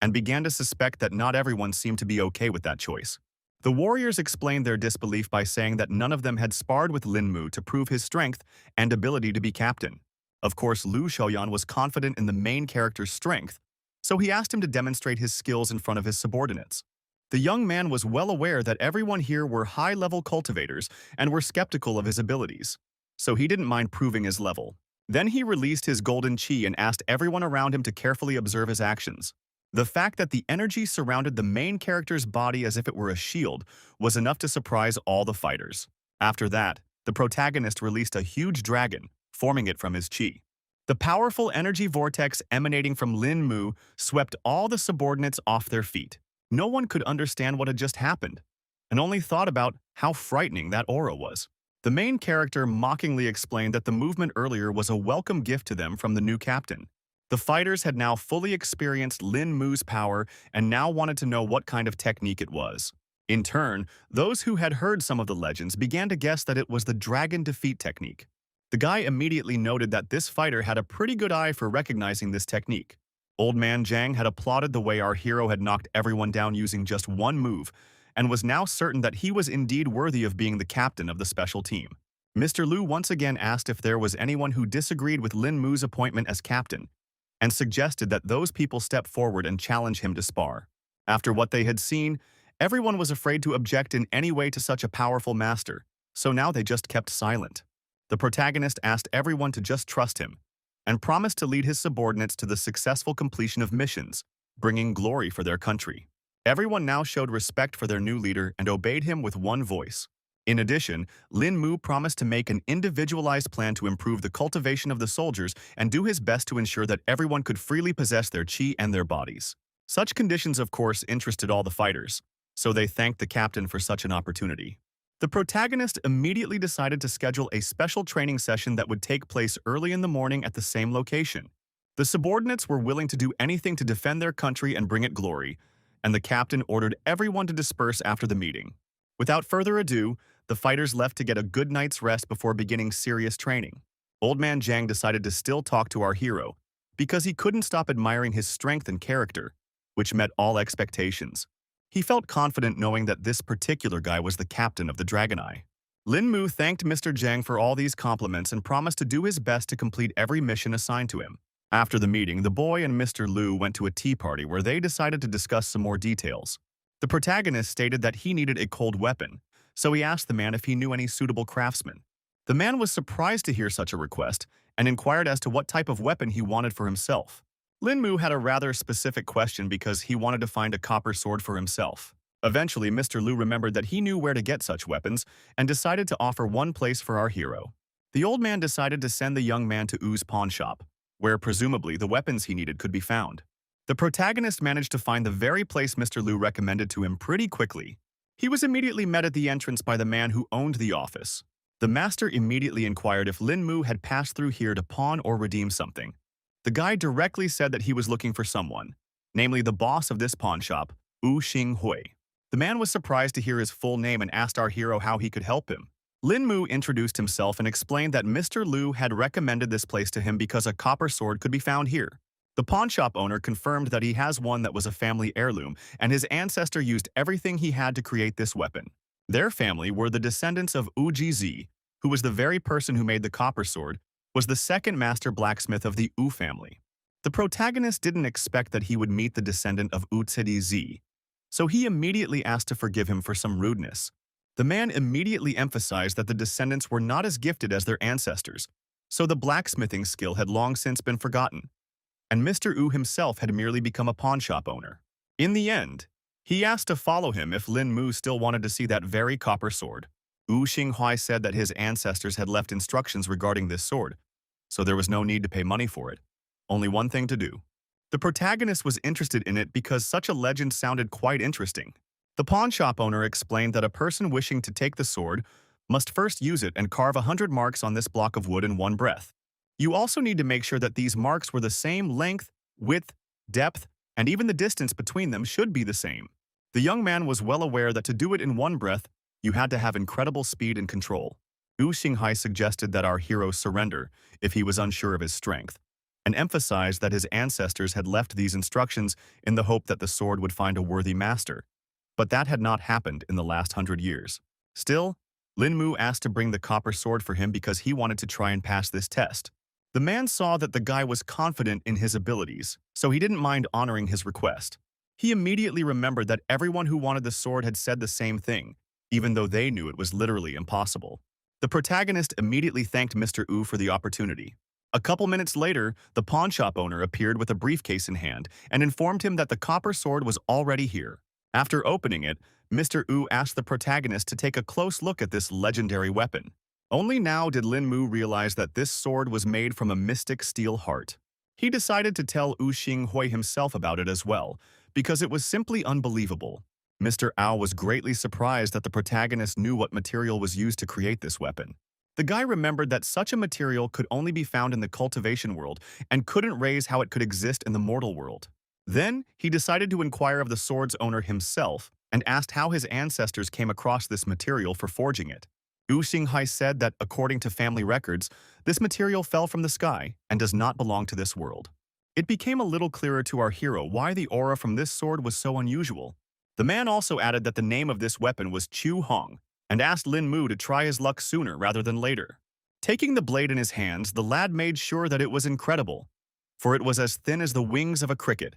and began to suspect that not everyone seemed to be okay with that choice. The warriors explained their disbelief by saying that none of them had sparred with Lin Mu to prove his strength and ability to be captain. Of course, Lu Xiaoyan was confident in the main character's strength, so he asked him to demonstrate his skills in front of his subordinates. The young man was well aware that everyone here were high-level cultivators and were skeptical of his abilities, so he didn't mind proving his level. Then he released his golden chi and asked everyone around him to carefully observe his actions. The fact that the energy surrounded the main character's body as if it were a shield was enough to surprise all the fighters. After that, the protagonist released a huge dragon, forming it from his chi. The powerful energy vortex emanating from Lin Mu swept all the subordinates off their feet. No one could understand what had just happened, and only thought about how frightening that aura was. The main character mockingly explained that the movement earlier was a welcome gift to them from the new captain. The fighters had now fully experienced Lin Mu's power and now wanted to know what kind of technique it was. In turn, those who had heard some of the legends began to guess that it was the dragon defeat technique. The guy immediately noted that this fighter had a pretty good eye for recognizing this technique. Old Man Zhang had applauded the way our hero had knocked everyone down using just one move, and was now certain that he was indeed worthy of being the captain of the special team. Mr. Liu once again asked if there was anyone who disagreed with Lin Mu's appointment as captain, and suggested that those people step forward and challenge him to spar. After what they had seen, everyone was afraid to object in any way to such a powerful master, so now they just kept silent. The protagonist asked everyone to just trust him, and promised to lead his subordinates to the successful completion of missions, bringing glory for their country. Everyone now showed respect for their new leader and obeyed him with one voice. In addition, Lin Mu promised to make an individualized plan to improve the cultivation of the soldiers and do his best to ensure that everyone could freely possess their qi and their bodies. Such conditions, of course, interested all the fighters, so they thanked the captain for such an opportunity. The protagonist immediately decided to schedule a special training session that would take place early in the morning at the same location. The subordinates were willing to do anything to defend their country and bring it glory, and the captain ordered everyone to disperse after the meeting. Without further ado, the fighters left to get a good night's rest before beginning serious training. Old Man Zhang decided to still talk to our hero, because he couldn't stop admiring his strength and character, which met all expectations. He felt confident knowing that this particular guy was the captain of the Dragon Eye. Lin Mu thanked Mr. Zhang for all these compliments and promised to do his best to complete every mission assigned to him. After the meeting, the boy and Mr. Liu went to a tea party where they decided to discuss some more details. The protagonist stated that he needed a cold weapon, so he asked the man if he knew any suitable craftsmen. The man was surprised to hear such a request and inquired as to what type of weapon he wanted for himself. Lin Mu had a rather specific question because he wanted to find a copper sword for himself. Eventually, Mr. Liu remembered that he knew where to get such weapons and decided to offer one place for our hero. The old man decided to send the young man to U's pawn shop, where presumably the weapons he needed could be found. The protagonist managed to find the very place Mr. Liu recommended to him pretty quickly. He was immediately met at the entrance by the man who owned the office. The master immediately inquired if Lin Mu had passed through here to pawn or redeem something. The guy directly said that he was looking for someone, namely the boss of this pawn shop, Wu Xinghui. The man was surprised to hear his full name and asked our hero how he could help him. Lin Mu introduced himself and explained that Mr. Liu had recommended this place to him because a copper sword could be found here. The pawn shop owner confirmed that he has one that was a family heirloom, and his ancestor used everything he had to create this weapon. Their family were the descendants of Wu Jizi, who was the very person who made the copper sword, was the second master blacksmith of the Wu family. The protagonist didn't expect that he would meet the descendant of Wu Zizi, so he immediately asked to forgive him for some rudeness. The man immediately emphasized that the descendants were not as gifted as their ancestors, so the blacksmithing skill had long since been forgotten, and Mr. Wu himself had merely become a pawn shop owner. In the end, he asked to follow him if Lin Mu still wanted to see that very copper sword. Wu Xinghui said that his ancestors had left instructions regarding this sword, so there was no need to pay money for it. Only one thing to do. The protagonist was interested in it because such a legend sounded quite interesting. The pawn shop owner explained that a person wishing to take the sword must first use it and carve 100 marks on this block of wood in one breath. You also need to make sure that these marks were the same length, width, depth, and even the distance between them should be the same. The young man was well aware that to do it in one breath, you had to have incredible speed and control. Wu Xinghai suggested that our hero surrender if he was unsure of his strength, and emphasized that his ancestors had left these instructions in the hope that the sword would find a worthy master. But that had not happened in the last 100 years. Still, Lin Mu asked to bring the copper sword for him because he wanted to try and pass this test. The man saw that the guy was confident in his abilities, so he didn't mind honoring his request. He immediately remembered that everyone who wanted the sword had said the same thing, even though they knew it was literally impossible. The protagonist immediately thanked Mr. Wu for the opportunity. A couple minutes later, the pawn shop owner appeared with a briefcase in hand and informed him that the copper sword was already here. After opening it, Mr. Wu asked the protagonist to take a close look at this legendary weapon. Only now did Lin Mu realize that this sword was made from a mystic steel heart. He decided to tell Wu Xinghui himself about it as well, because it was simply unbelievable. Mr. Ao was greatly surprised that the protagonist knew what material was used to create this weapon. The guy remembered that such a material could only be found in the cultivation world and couldn't raise how it could exist in the mortal world. Then, he decided to inquire of the sword's owner himself and asked how his ancestors came across this material for forging it. Wu Xinghai said that, according to family records, this material fell from the sky and does not belong to this world. It became a little clearer to our hero why the aura from this sword was so unusual. The man also added that the name of this weapon was Chu Hong, and asked Lin Mu to try his luck sooner rather than later. Taking the blade in his hands, the lad made sure that it was incredible, for it was as thin as the wings of a cricket,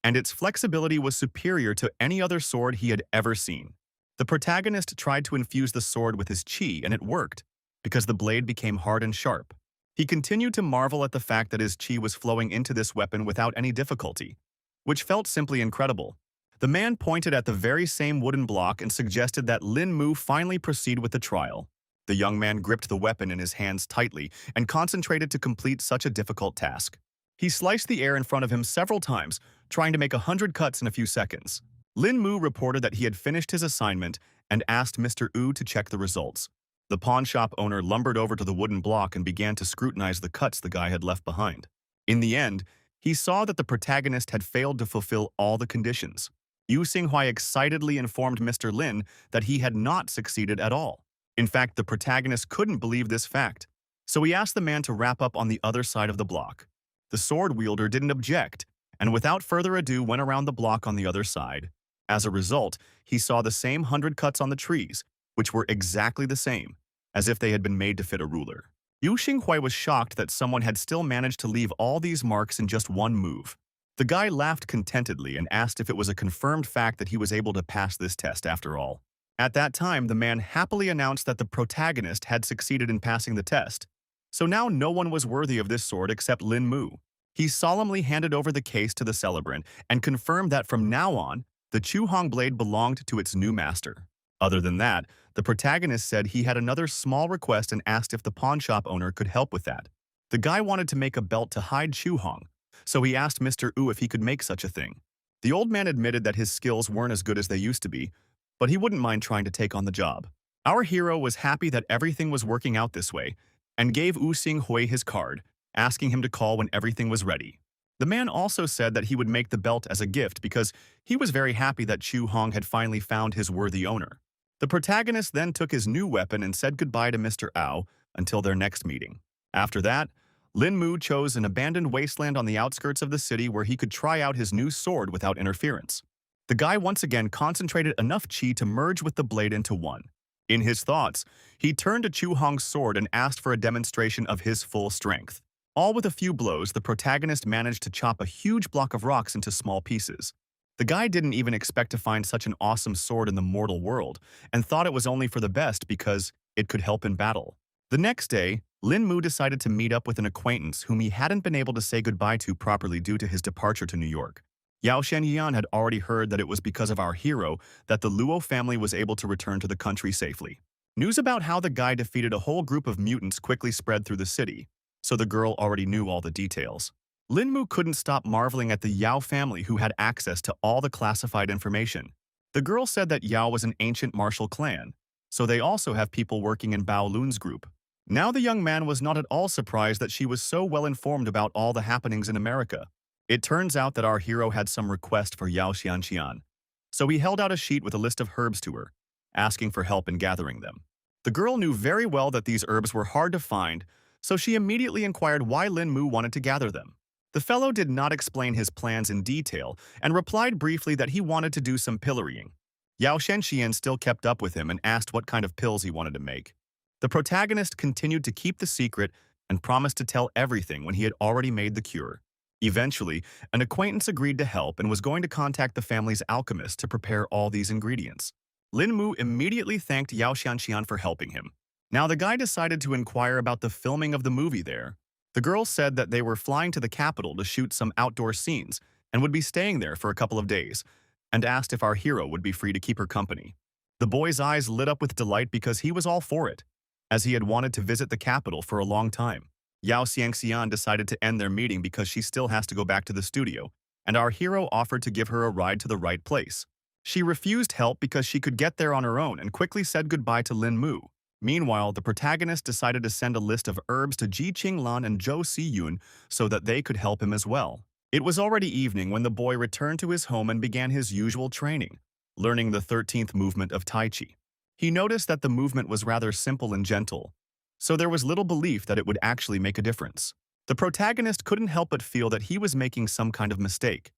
and its flexibility was superior to any other sword he had ever seen. The protagonist tried to infuse the sword with his chi, and it worked, because the blade became hard and sharp. He continued to marvel at the fact that his chi was flowing into this weapon without any difficulty, which felt simply incredible. The man pointed at the very same wooden block and suggested that Lin Mu finally proceed with the trial. The young man gripped the weapon in his hands tightly and concentrated to complete such a difficult task. He sliced the air in front of him several times, trying to make 100 cuts in a few seconds. Lin Mu reported that he had finished his assignment and asked Mr. Wu to check the results. The pawnshop owner lumbered over to the wooden block and began to scrutinize the cuts the guy had left behind. In the end, he saw that the protagonist had failed to fulfill all the conditions. Yu Xinghai excitedly informed Mr. Lin that he had not succeeded at all. In fact, the protagonist couldn't believe this fact, so he asked the man to wrap up on the other side of the block. The sword wielder didn't object, and without further ado went around the block on the other side. As a result, he saw the same 100 cuts on the trees, which were exactly the same, as if they had been made to fit a ruler. Yu Xinghui was shocked that someone had still managed to leave all these marks in just one move. The guy laughed contentedly and asked if it was a confirmed fact that he was able to pass this test after all. At that time, the man happily announced that the protagonist had succeeded in passing the test, so now no one was worthy of this sword except Lin Mu. He solemnly handed over the case to the celebrant and confirmed that from now on, the Chu Hong blade belonged to its new master. Other than that, the protagonist said he had another small request and asked if the pawnshop owner could help with that. The guy wanted to make a belt to hide Chu Hong, so he asked Mr. Wu if he could make such a thing. The old man admitted that his skills weren't as good as they used to be, but he wouldn't mind trying to take on the job. Our hero was happy that everything was working out this way, and gave Wu Xinghui his card, asking him to call when everything was ready. The man also said that he would make the belt as a gift because he was very happy that Chu Hong had finally found his worthy owner. The protagonist then took his new weapon and said goodbye to Mr. Ao until their next meeting. After that, Lin Mu chose an abandoned wasteland on the outskirts of the city where he could try out his new sword without interference. The guy once again concentrated enough chi to merge with the blade into one. In his thoughts, he turned to Chu Hong's sword and asked for a demonstration of his full strength. All with a few blows, the protagonist managed to chop a huge block of rocks into small pieces. The guy didn't even expect to find such an awesome sword in the mortal world, and thought it was only for the best because it could help in battle. The next day, Lin Mu decided to meet up with an acquaintance whom he hadn't been able to say goodbye to properly due to his departure to New York. Yao Shenyan had already heard that it was because of our hero that the Luo family was able to return to the country safely. News about how the guy defeated a whole group of mutants quickly spread through the city, so the girl already knew all the details. Lin Mu couldn't stop marveling at the Yao family who had access to all the classified information. The girl said that Yao was an ancient martial clan, so they also have people working in Bao Lun's group. Now the young man was not at all surprised that she was so well informed about all the happenings in America. It turns out that our hero had some request for Yao Xianxian, so he held out a sheet with a list of herbs to her, asking for help in gathering them. The girl knew very well that these herbs were hard to find, so she immediately inquired why Lin Mu wanted to gather them. The fellow did not explain his plans in detail and replied briefly that he wanted to do some pillorying. Yao Shenxian still kept up with him and asked what kind of pills he wanted to make. The protagonist continued to keep the secret and promised to tell everything when he had already made the cure. Eventually, an acquaintance agreed to help and was going to contact the family's alchemist to prepare all these ingredients. Lin Mu immediately thanked Yao Xianxian for helping him. Now the guy decided to inquire about the filming of the movie there. The girl said that they were flying to the capital to shoot some outdoor scenes and would be staying there for a couple of days, and asked if our hero would be free to keep her company. The boy's eyes lit up with delight because he was all for it. as he had wanted to visit the capital for a long time. Yao Xiangxian decided to end their meeting because she still has to go back to the studio, and our hero offered to give her a ride to the right place. She refused help because she could get there on her own and quickly said goodbye to Lin Mu. Meanwhile, the protagonist decided to send a list of herbs to Ji Qinglan and Zhou Siyun so that they could help him as well. It was already evening when the boy returned to his home and began his usual training, learning the 13th movement of Tai Chi. He noticed that the movement was rather simple and gentle, so there was little belief that it would actually make a difference. The protagonist couldn't help but feel that he was making some kind of mistake,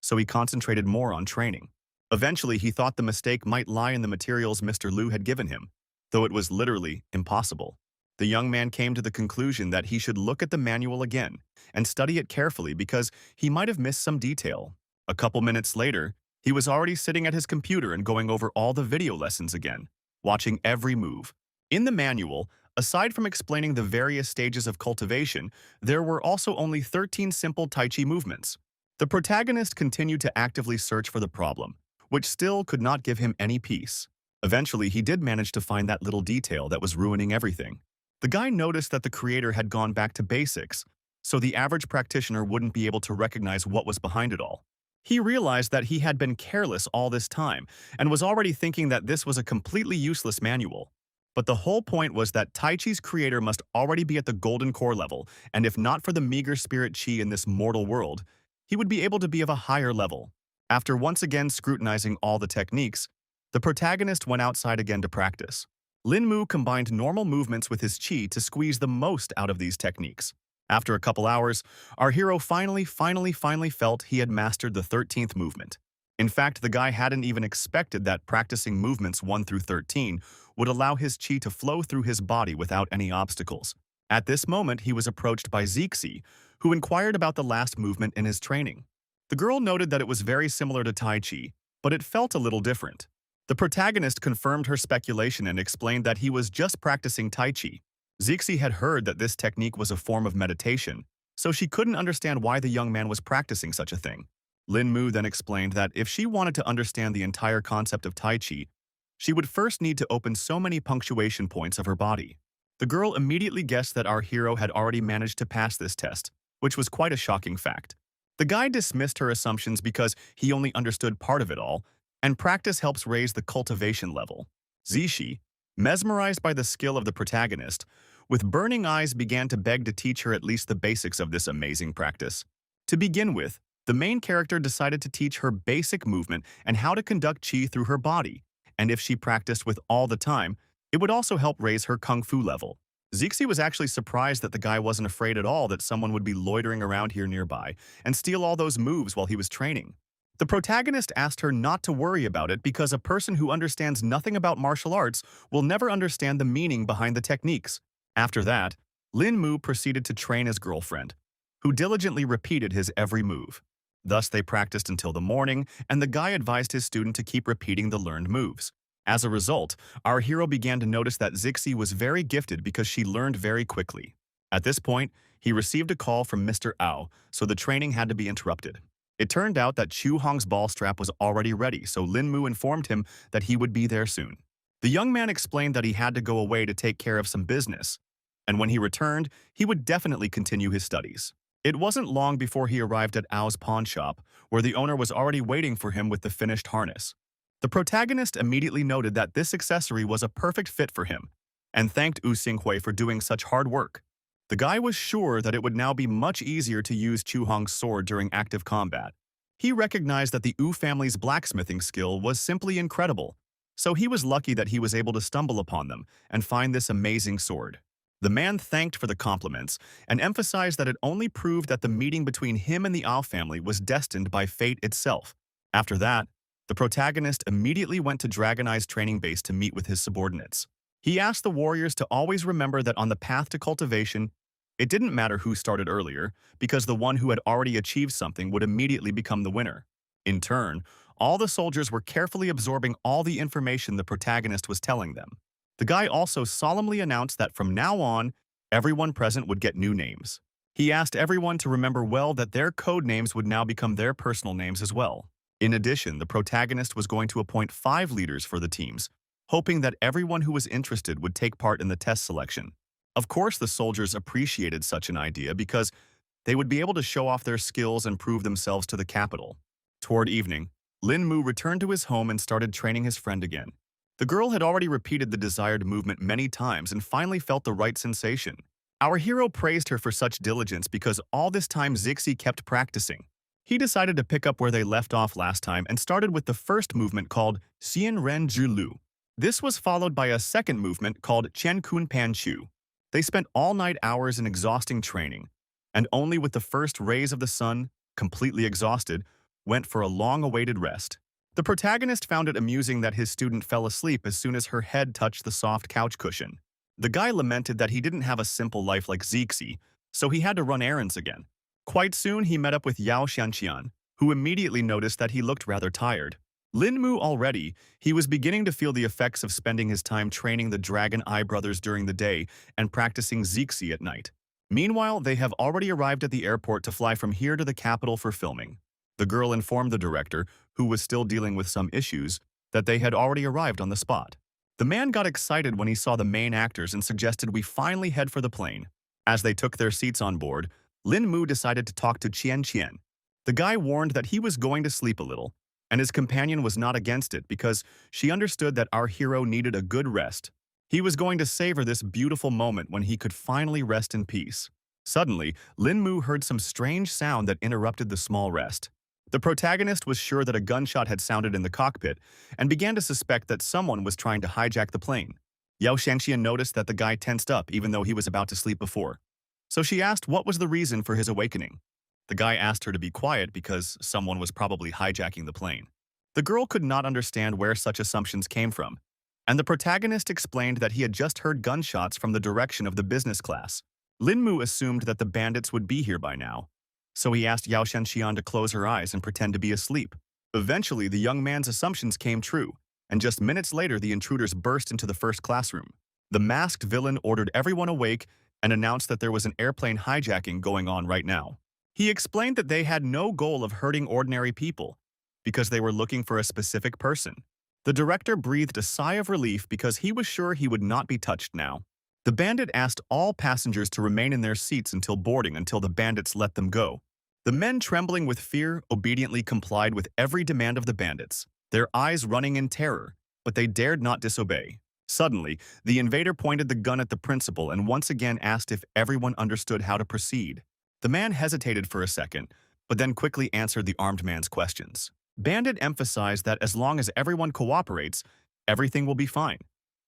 so he concentrated more on training. Eventually, he thought the mistake might lie in the materials Mr. Liu had given him, though it was literally impossible. The young man came to the conclusion that he should look at the manual again and study it carefully because he might have missed some detail. A couple minutes later, he was already sitting at his computer and going over all the video lessons again, watching every move. In the manual, aside from explaining the various stages of cultivation, there were also only 13 simple Tai Chi movements. The protagonist continued to actively search for the problem, which still could not give him any peace. Eventually, he did manage to find that little detail that was ruining everything. The guy noticed that the creator had gone back to basics, so the average practitioner wouldn't be able to recognize what was behind it all. He realized that he had been careless all this time and was already thinking that this was a completely useless manual. But the whole point was that Tai Chi's creator must already be at the golden core level, and if not for the meager spirit chi in this mortal world, he would be able to be of a higher level. After once again scrutinizing all the techniques, the protagonist went outside again to practice. Lin Mu combined normal movements with his chi to squeeze the most out of these techniques. After a couple hours, our hero finally felt he had mastered the 13th movement. In fact, the guy hadn't even expected that practicing movements 1 through 13 would allow his chi to flow through his body without any obstacles. At this moment, he was approached by Zixi, who inquired about the last movement in his training. The girl noted that it was very similar to Tai Chi, but it felt a little different. The protagonist confirmed her speculation and explained that he was just practicing Tai Chi. Zixi had heard that this technique was a form of meditation, so she couldn't understand why the young man was practicing such a thing. Lin Mu then explained that if she wanted to understand the entire concept of Tai Chi, she would first need to open so many punctuation points of her body. The girl immediately guessed that our hero had already managed to pass this test, which was quite a shocking fact. The guy dismissed her assumptions because he only understood part of it all, and practice helps raise the cultivation level. Zixi, mesmerized by the skill of the protagonist, with burning eyes began to beg to teach her at least the basics of this amazing practice. To begin with, the main character decided to teach her basic movement and how to conduct chi through her body, and if she practiced with all the time, it would also help raise her kung fu level. Zixi was actually surprised that the guy wasn't afraid at all that someone would be loitering around here nearby and steal all those moves while he was training. The protagonist asked her not to worry about it because a person who understands nothing about martial arts will never understand the meaning behind the techniques. After that, Lin Mu proceeded to train his girlfriend, who diligently repeated his every move. Thus, they practiced until the morning, and the guy advised his student to keep repeating the learned moves. As a result, our hero began to notice that Zixi was very gifted because she learned very quickly. At this point, he received a call from Mr. Ao, so the training had to be interrupted. It turned out that Chu Hong's ball strap was already ready, so Lin Mu informed him that he would be there soon. The young man explained that he had to go away to take care of some business, and when he returned, he would definitely continue his studies. It wasn't long before he arrived at Ao's pawn shop, where the owner was already waiting for him with the finished harness. The protagonist immediately noted that this accessory was a perfect fit for him, and thanked Wu Xinghui for doing such hard work. The guy was sure that it would now be much easier to use Chu Hong's sword during active combat. He recognized that the Wu family's blacksmithing skill was simply incredible, so he was lucky that he was able to stumble upon them and find this amazing sword. The man thanked for the compliments and emphasized that it only proved that the meeting between him and the Ao family was destined by fate itself. After that, the protagonist immediately went to Dragon Eye's training base to meet with his subordinates. He asked the warriors to always remember that on the path to cultivation, it didn't matter who started earlier, because the one who had already achieved something would immediately become the winner. In turn, all the soldiers were carefully absorbing all the information the protagonist was telling them. The guy also solemnly announced that from now on, everyone present would get new names. He asked everyone to remember well that their code names would now become their personal names as well. In addition, the protagonist was going to appoint 5 leaders for the teams, hoping that everyone who was interested would take part in the test selection. Of course, the soldiers appreciated such an idea because they would be able to show off their skills and prove themselves to the capital. Toward evening, Lin Mu returned to his home and started training his friend again. The girl had already repeated the desired movement many times and finally felt the right sensation. Our hero praised her for such diligence because all this time Zixi kept practicing. He decided to pick up where they left off last time and started with the first movement called Xian Ren Zhi Lu. This was followed by a second movement called Chen Kun Pan Chu. They spent all night hours in exhausting training, and only with the first rays of the sun, completely exhausted, went for a long-awaited rest. The protagonist found it amusing that his student fell asleep as soon as her head touched the soft couch cushion. The guy lamented that he didn't have a simple life like Zixi, so he had to run errands again. Quite soon, he met up with Yao Xianqian, who immediately noticed that he looked rather tired. Lin Mu already, he was beginning to feel the effects of spending his time training the Dragon Eye brothers during the day and practicing Zixi at night. Meanwhile, they have already arrived at the airport to fly from here to the capital for filming. The girl informed the director, who was still dealing with some issues, that they had already arrived on the spot. The man got excited when he saw the main actors and suggested we finally head for the plane. As they took their seats on board, Lin Mu decided to talk to Qian Qian. The guy warned that he was going to sleep a little, and his companion was not against it because she understood that our hero needed a good rest. He was going to savor this beautiful moment when he could finally rest in peace. Suddenly, Lin Mu heard some strange sound that interrupted the small rest. The protagonist was sure that a gunshot had sounded in the cockpit and began to suspect that someone was trying to hijack the plane. Yao Xianqian noticed that the guy tensed up even though he was about to sleep before. So she asked what was the reason for his awakening. The guy asked her to be quiet because someone was probably hijacking the plane. The girl could not understand where such assumptions came from, and the protagonist explained that he had just heard gunshots from the direction of the business class. Lin Mu assumed that the bandits would be here by now, so he asked Yao Xianqian to close her eyes and pretend to be asleep. Eventually, the young man's assumptions came true, and just minutes later the intruders burst into the first classroom. The masked villain ordered everyone awake and announced that there was an airplane hijacking going on right now. He explained that they had no goal of hurting ordinary people, because they were looking for a specific person. The director breathed a sigh of relief because he was sure he would not be touched now. The bandit asked all passengers to remain in their seats until boarding until the bandits let them go. The men, trembling with fear, obediently complied with every demand of the bandits, their eyes running in terror, but they dared not disobey. Suddenly, the invader pointed the gun at the principal and once again asked if everyone understood how to proceed. The man hesitated for a second, but then quickly answered the armed man's questions. Bandit emphasized that as long as everyone cooperates, everything will be fine.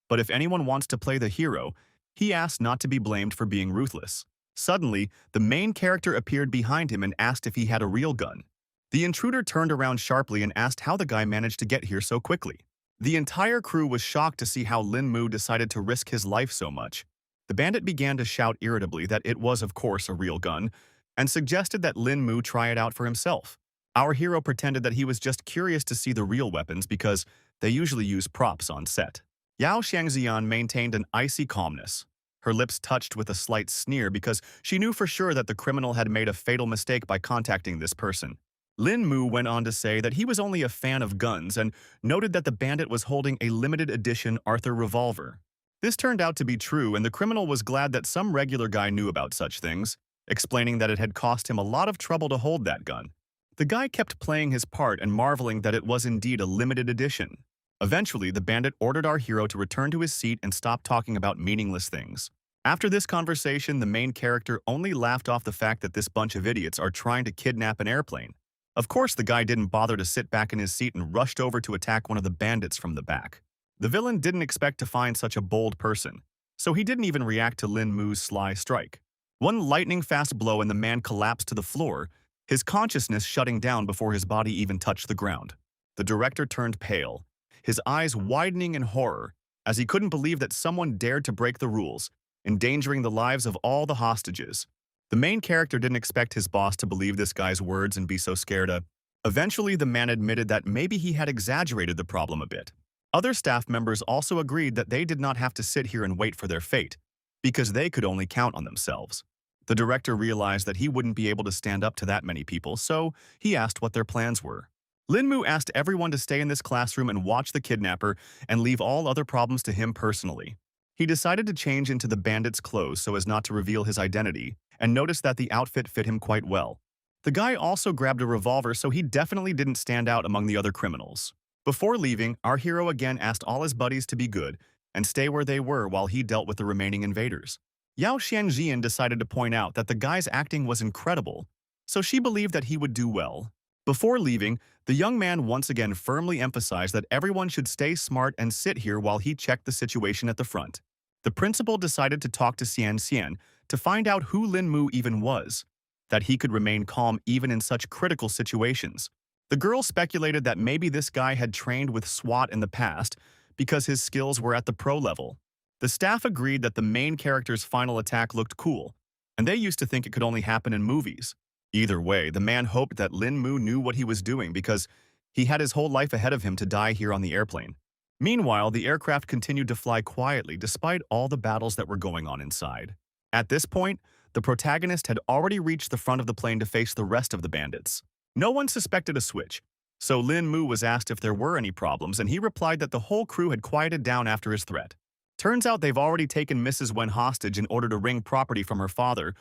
But if anyone wants to play the hero, he asked not to be blamed for being ruthless. Suddenly, the main character appeared behind him and asked if he had a real gun. The intruder turned around sharply and asked how the guy managed to get here so quickly. The entire crew was shocked to see how Lin Mu decided to risk his life so much. The bandit began to shout irritably that it was, of course, a real gun, and suggested that Lin Mu try it out for himself. Our hero pretended that he was just curious to see the real weapons because they usually use props on set. Yao Xiangxian maintained an icy calmness. Her lips touched with a slight sneer because she knew for sure that the criminal had made a fatal mistake by contacting this person. Lin Mu went on to say that he was only a fan of guns and noted that the bandit was holding a limited edition Arthur revolver. This turned out to be true, and the criminal was glad that some regular guy knew about such things, explaining that it had cost him a lot of trouble to hold that gun. The guy kept playing his part and marveling that it was indeed a limited edition. Eventually, the bandit ordered our hero to return to his seat and stop talking about meaningless things. After this conversation, the main character only laughed off the fact that this bunch of idiots are trying to kidnap an airplane. Of course, the guy didn't bother to sit back in his seat and rushed over to attack one of the bandits from the back. The villain didn't expect to find such a bold person, so he didn't even react to Lin Mu's sly strike. One lightning-fast blow and the man collapsed to the floor, his consciousness shutting down before his body even touched the ground. The director turned pale, his eyes widening in horror, as he couldn't believe that someone dared to break the rules, endangering the lives of all the hostages. The main character didn't expect his boss to believe this guy's words and be so scared. Eventually, the man admitted that maybe he had exaggerated the problem a bit. Other staff members also agreed that they did not have to sit here and wait for their fate, because they could only count on themselves. The director realized that he wouldn't be able to stand up to that many people, so he asked what their plans were. Lin Mu asked everyone to stay in this classroom and watch the kidnapper and leave all other problems to him personally. He decided to change into the bandit's clothes so as not to reveal his identity, and noticed that the outfit fit him quite well. The guy also grabbed a revolver, so he definitely didn't stand out among the other criminals. Before leaving, our hero again asked all his buddies to be good and stay where they were while he dealt with the remaining invaders. Yao Xianjian decided to point out that the guy's acting was incredible, so she believed that he would do well. Before leaving, the young man once again firmly emphasized that everyone should stay smart and sit here while he checked the situation at the front. The principal decided to talk to Xian Xian to find out who Lin Mu even was, that he could remain calm even in such critical situations. The girl speculated that maybe this guy had trained with SWAT in the past because his skills were at the pro level. The staff agreed that the main character's final attack looked cool, and they used to think it could only happen in movies. Either way, the man hoped that Lin Mu knew what he was doing because he had his whole life ahead of him to die here on the airplane. Meanwhile, the aircraft continued to fly quietly despite all the battles that were going on inside. At this point, the protagonist had already reached the front of the plane to face the rest of the bandits. No one suspected a switch, so Lin Mu was asked if there were any problems, and he replied that the whole crew had quieted down after his threat. Turns out they've already taken Mrs. Wen hostage in order to wring property from her father,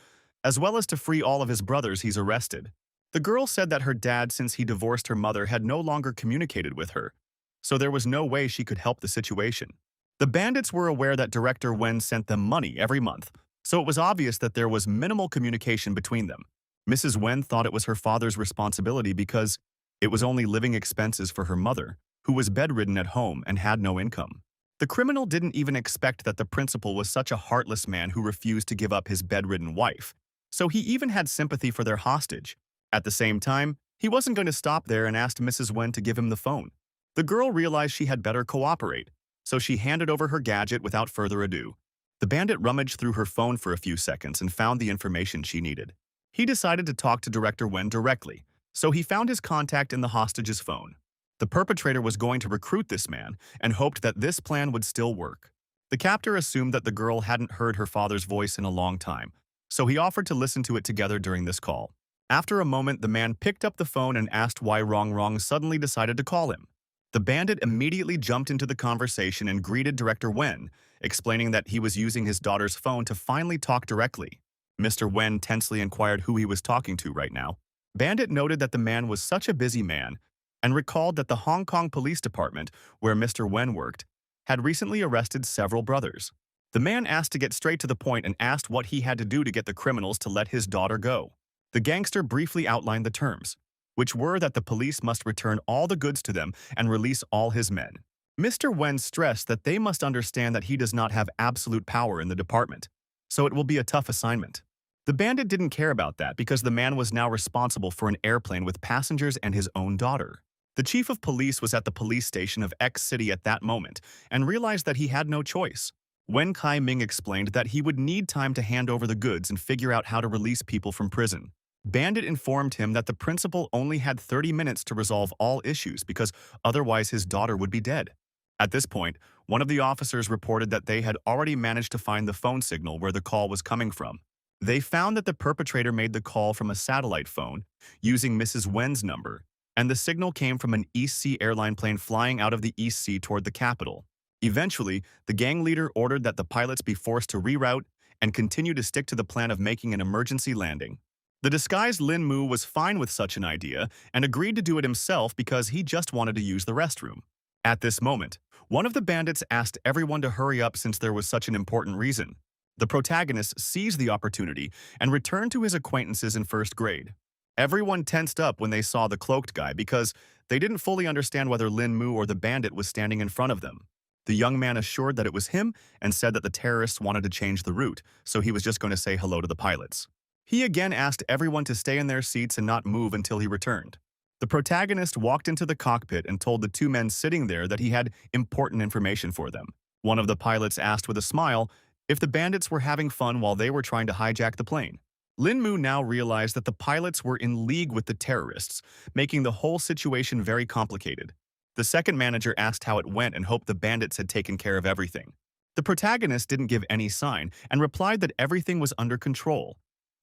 as well as to free all of his brothers he's arrested. The girl said that her dad, since he divorced her mother, had no longer communicated with her, so there was no way she could help the situation. The bandits were aware that Director Wen sent them money every month, so it was obvious that there was minimal communication between them. Mrs. Wen thought it was her father's responsibility because it was only living expenses for her mother, who was bedridden at home and had no income. The criminal didn't even expect that the principal was such a heartless man who refused to give up his bedridden wife, so he even had sympathy for their hostage. At the same time, he wasn't going to stop there and asked Mrs. Wen to give him the phone. The girl realized she had better cooperate, so she handed over her gadget without further ado. The bandit rummaged through her phone for a few seconds and found the information she needed. He decided to talk to Director Wen directly, so he found his contact in the hostage's phone. The perpetrator was going to recruit this man and hoped that this plan would still work. The captor assumed that the girl hadn't heard her father's voice in a long time, so he offered to listen to it together during this call. After a moment, the man picked up the phone and asked why Rong Rong suddenly decided to call him. The bandit immediately jumped into the conversation and greeted Director Wen, explaining that he was using his daughter's phone to finally talk directly. Mr. Wen tensely inquired who he was talking to right now. Bandit noted that the man was such a busy man and recalled that the Hong Kong Police Department, where Mr. Wen worked, had recently arrested several brothers. The man asked to get straight to the point and asked what he had to do to get the criminals to let his daughter go. The gangster briefly outlined the terms, which were that the police must return all the goods to them and release all his men. Mr. Wen stressed that they must understand that he does not have absolute power in the department, so it will be a tough assignment. The bandit didn't care about that because the man was now responsible for an airplane with passengers and his own daughter. The chief of police was at the police station of X City at that moment and realized that he had no choice. Wen Kai Ming explained that he would need time to hand over the goods and figure out how to release people from prison. Bandit informed him that the principal only had 30 minutes to resolve all issues because otherwise his daughter would be dead. At this point, one of the officers reported that they had already managed to find the phone signal where the call was coming from. They found that the perpetrator made the call from a satellite phone using Mrs. Wen's number, and the signal came from an East Sea airline plane flying out of the East Sea toward the capital. Eventually, the gang leader ordered that the pilots be forced to reroute and continue to stick to the plan of making an emergency landing. The disguised Lin Mu was fine with such an idea and agreed to do it himself because he just wanted to use the restroom. At this moment, one of the bandits asked everyone to hurry up since there was such an important reason. The protagonist seized the opportunity and returned to his acquaintances in first grade. Everyone tensed up when they saw the cloaked guy because they didn't fully understand whether Lin Mu or the bandit was standing in front of them. The young man assured that it was him and said that the terrorists wanted to change the route, so he was just going to say hello to the pilots. He again asked everyone to stay in their seats and not move until he returned. The protagonist walked into the cockpit and told the two men sitting there that he had important information for them. One of the pilots asked with a smile if the bandits were having fun while they were trying to hijack the plane. Lin Mu now realized that the pilots were in league with the terrorists, making the whole situation very complicated. The second manager asked how it went and hoped the bandits had taken care of everything. The protagonist didn't give any sign and replied that everything was under control,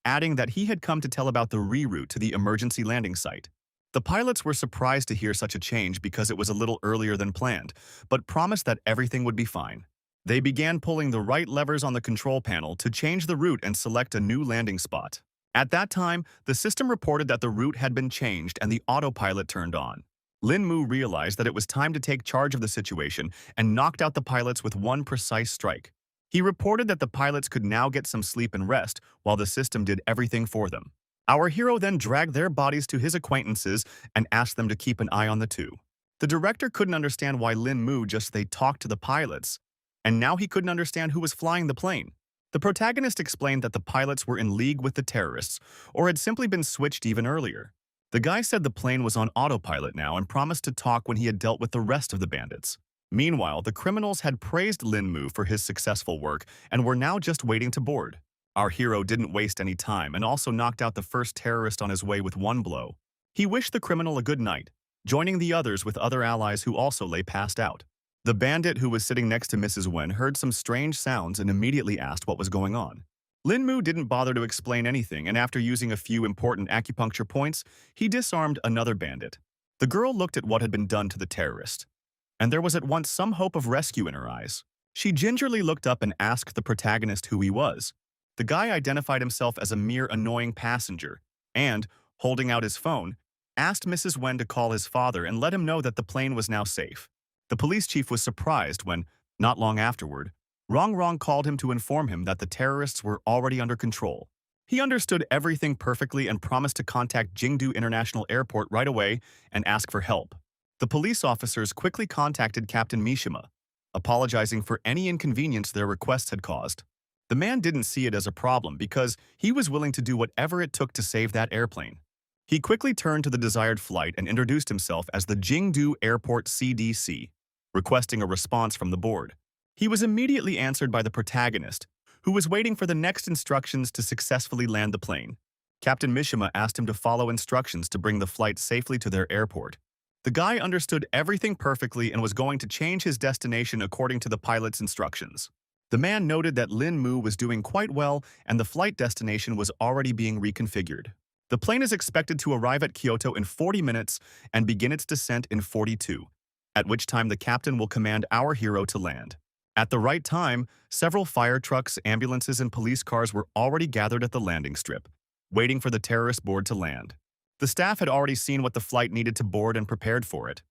adding that he had come to tell about the reroute to the emergency landing site. The pilots were surprised to hear such a change because it was a little earlier than planned, but promised that everything would be fine. They began pulling the right levers on the control panel to change the route and select a new landing spot. At that time, the system reported that the route had been changed and the autopilot turned on. Lin Mu realized that it was time to take charge of the situation and knocked out the pilots with one precise strike. He reported that the pilots could now get some sleep and rest while the system did everything for them. Our hero then dragged their bodies to his acquaintances and asked them to keep an eye on the two. The director couldn't understand why Lin Mu just they talked to the pilots, and now he couldn't understand who was flying the plane. The protagonist explained that the pilots were in league with the terrorists or had simply been switched even earlier. The guy said the plane was on autopilot now and promised to talk when he had dealt with the rest of the bandits. Meanwhile, the criminals had praised Lin Mu for his successful work and were now just waiting to board. Our hero didn't waste any time and also knocked out the first terrorist on his way with one blow. He wished the criminal a good night, joining the others with other allies who also lay passed out. The bandit who was sitting next to Mrs. Wen heard some strange sounds and immediately asked what was going on. Lin Mu didn't bother to explain anything, and after using a few important acupuncture points, he disarmed another bandit. The girl looked at what had been done to the terrorist, and there was at once some hope of rescue in her eyes. She gingerly looked up and asked the protagonist who he was. The guy identified himself as a mere annoying passenger and, holding out his phone, asked Mrs. Wen to call his father and let him know that the plane was now safe. The police chief was surprised when, not long afterward, Rong called him to inform him that the terrorists were already under control. He understood everything perfectly and promised to contact Jingdu International Airport right away and ask for help. The police officers quickly contacted Captain Mishima, apologizing for any inconvenience their requests had caused. The man didn't see it as a problem because he was willing to do whatever it took to save that airplane. He quickly turned to the desired flight and introduced himself as the Jingdu Airport CDC, requesting a response from the board. He was immediately answered by the protagonist, who was waiting for the next instructions to successfully land the plane. Captain Mishima asked him to follow instructions to bring the flight safely to their airport. The guy understood everything perfectly and was going to change his destination according to the pilot's instructions. The man noted that Lin Mu was doing quite well and the flight destination was already being reconfigured. The plane is expected to arrive at Kyoto in 40 minutes and begin its descent in 42, at which time the captain will command our hero to land. At the right time, several fire trucks, ambulances, and police cars were already gathered at the landing strip, waiting for the terrorist board to land. The staff had already seen what the flight needed to board and prepared for it.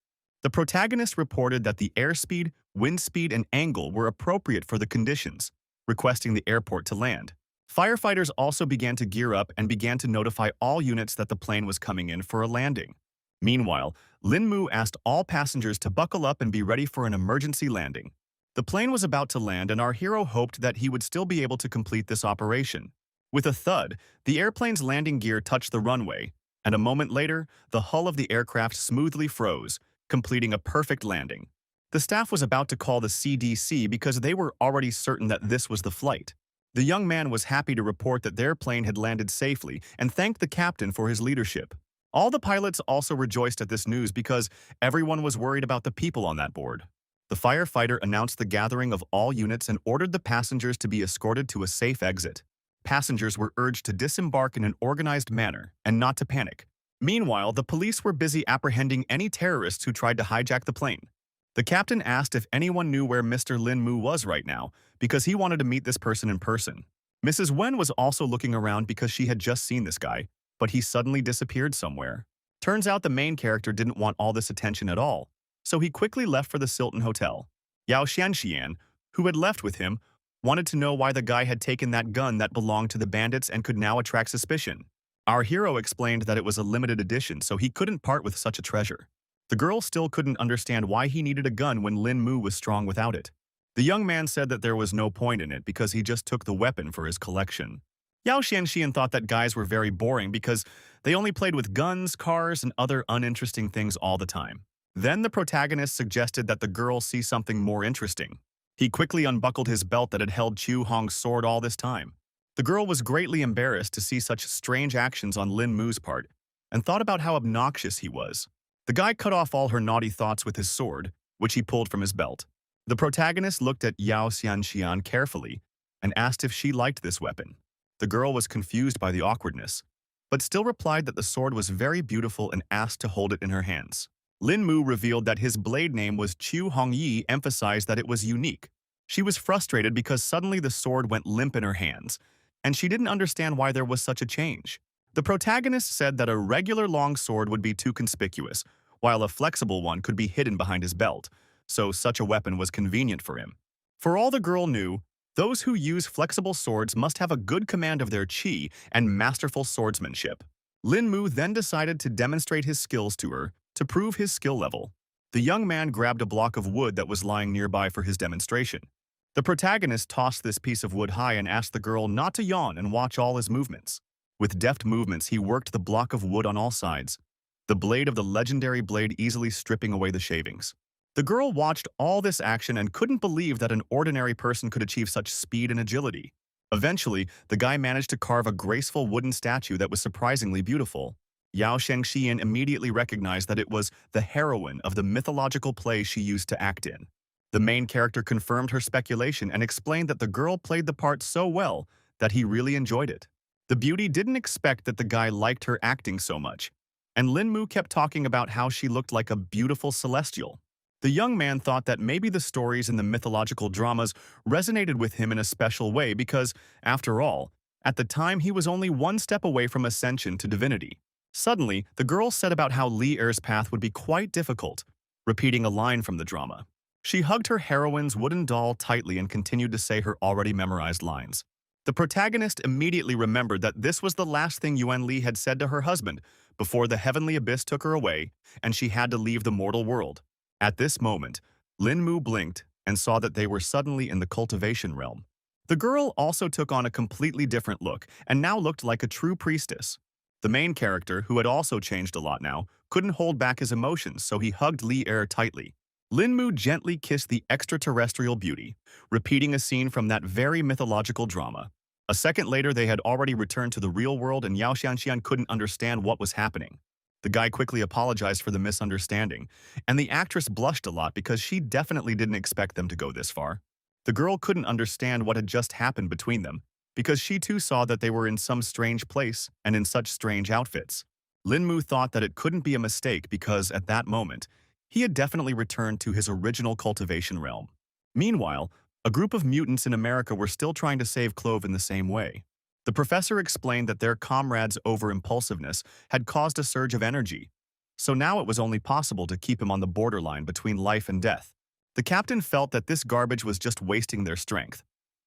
The protagonist reported that the airspeed, wind speed, and angle were appropriate for the conditions, requesting the airport to land. Firefighters also began to gear up and began to notify all units that the plane was coming in for a landing. Meanwhile, Lin Mu asked all passengers to buckle up and be ready for an emergency landing. The plane was about to land and our hero hoped that he would still be able to complete this operation. With a thud, the airplane's landing gear touched the runway, and a moment later, the hull of the aircraft smoothly froze, completing a perfect landing. The staff was about to call the CDC because they were already certain that this was the flight. The young man was happy to report that their plane had landed safely and thanked the captain for his leadership. All the pilots also rejoiced at this news because everyone was worried about the people on that board. The firefighter announced the gathering of all units and ordered the passengers to be escorted to a safe exit. Passengers were urged to disembark in an organized manner and not to panic. Meanwhile, the police were busy apprehending any terrorists who tried to hijack the plane. The captain asked if anyone knew where Mr. Lin Mu was right now because he wanted to meet this person in person. Mrs. Wen was also looking around because she had just seen this guy, but he suddenly disappeared somewhere. Turns out the main character didn't want all this attention at all, so he quickly left for the Silton Hotel. Yao Xianxian, who had left with him, wanted to know why the guy had taken that gun that belonged to the bandits and could now attract suspicion. Our hero explained that it was a limited edition, so he couldn't part with such a treasure. The girl still couldn't understand why he needed a gun when Lin Mu was strong without it. The young man said that there was no point in it because he just took the weapon for his collection. Yao Xianxian thought that guys were very boring because they only played with guns, cars, and other uninteresting things all the time. Then the protagonist suggested that the girl see something more interesting. He quickly unbuckled his belt that had held Chu Hong's sword all this time. The girl was greatly embarrassed to see such strange actions on Lin Mu's part and thought about how obnoxious he was. The guy cut off all her naughty thoughts with his sword, which he pulled from his belt. The protagonist looked at Yao Xianxian carefully and asked if she liked this weapon. The girl was confused by the awkwardness. but still replied that the sword was very beautiful and asked to hold it in her hands. Lin Mu revealed that his blade name was Chu Hongyi, emphasized that it was unique. She was frustrated because suddenly the sword went limp in her hands, and she didn't understand why there was such a change. The protagonist said that a regular long sword would be too conspicuous, while a flexible one could be hidden behind his belt, so such a weapon was convenient for him. For all the girl knew, those who use flexible swords must have a good command of their chi and masterful swordsmanship. Lin Mu then decided to demonstrate his skills to her to prove his skill level. The young man grabbed a block of wood that was lying nearby for his demonstration. The protagonist tossed this piece of wood high and asked the girl not to yawn and watch all his movements. With deft movements, he worked the block of wood on all sides, the blade of the legendary blade easily stripping away the shavings. The girl watched all this action and couldn't believe that an ordinary person could achieve such speed and agility. Eventually, the guy managed to carve a graceful wooden statue that was surprisingly beautiful. Yao Shengxian immediately recognized that it was the heroine of the mythological play she used to act in. The main character confirmed her speculation and explained that the girl played the part so well that he really enjoyed it. The beauty didn't expect that the guy liked her acting so much, and Lin Mu kept talking about how she looked like a beautiful celestial. The young man thought that maybe the stories in the mythological dramas resonated with him in a special way because, after all, at the time he was only one step away from ascension to divinity. Suddenly, the girl said about how Li Er's path would be quite difficult, repeating a line from the drama. She hugged her heroine's wooden doll tightly and continued to say her already memorized lines. The protagonist immediately remembered that this was the last thing Yuan Li had said to her husband before the heavenly abyss took her away and she had to leave the mortal world. At this moment, Lin Mu blinked and saw that they were suddenly in the cultivation realm. The girl also took on a completely different look and now looked like a true priestess. The main character, who had also changed a lot now, couldn't hold back his emotions, so he hugged Li Er tightly. Lin Mu gently kissed the extraterrestrial beauty, repeating a scene from that very mythological drama. A second later, they had already returned to the real world and Yao Xianxian couldn't understand what was happening. The guy quickly apologized for the misunderstanding, and the actress blushed a lot because she definitely didn't expect them to go this far. The girl couldn't understand what had just happened between them, because she too saw that they were in some strange place and in such strange outfits. Lin Mu thought that it couldn't be a mistake because, at that moment, he had definitely returned to his original cultivation realm. Meanwhile, a group of mutants in America were still trying to save Clove in the same way. The professor explained that their comrades' over-impulsiveness had caused a surge of energy, so now it was only possible to keep him on the borderline between life and death. The captain felt that this garbage was just wasting their strength,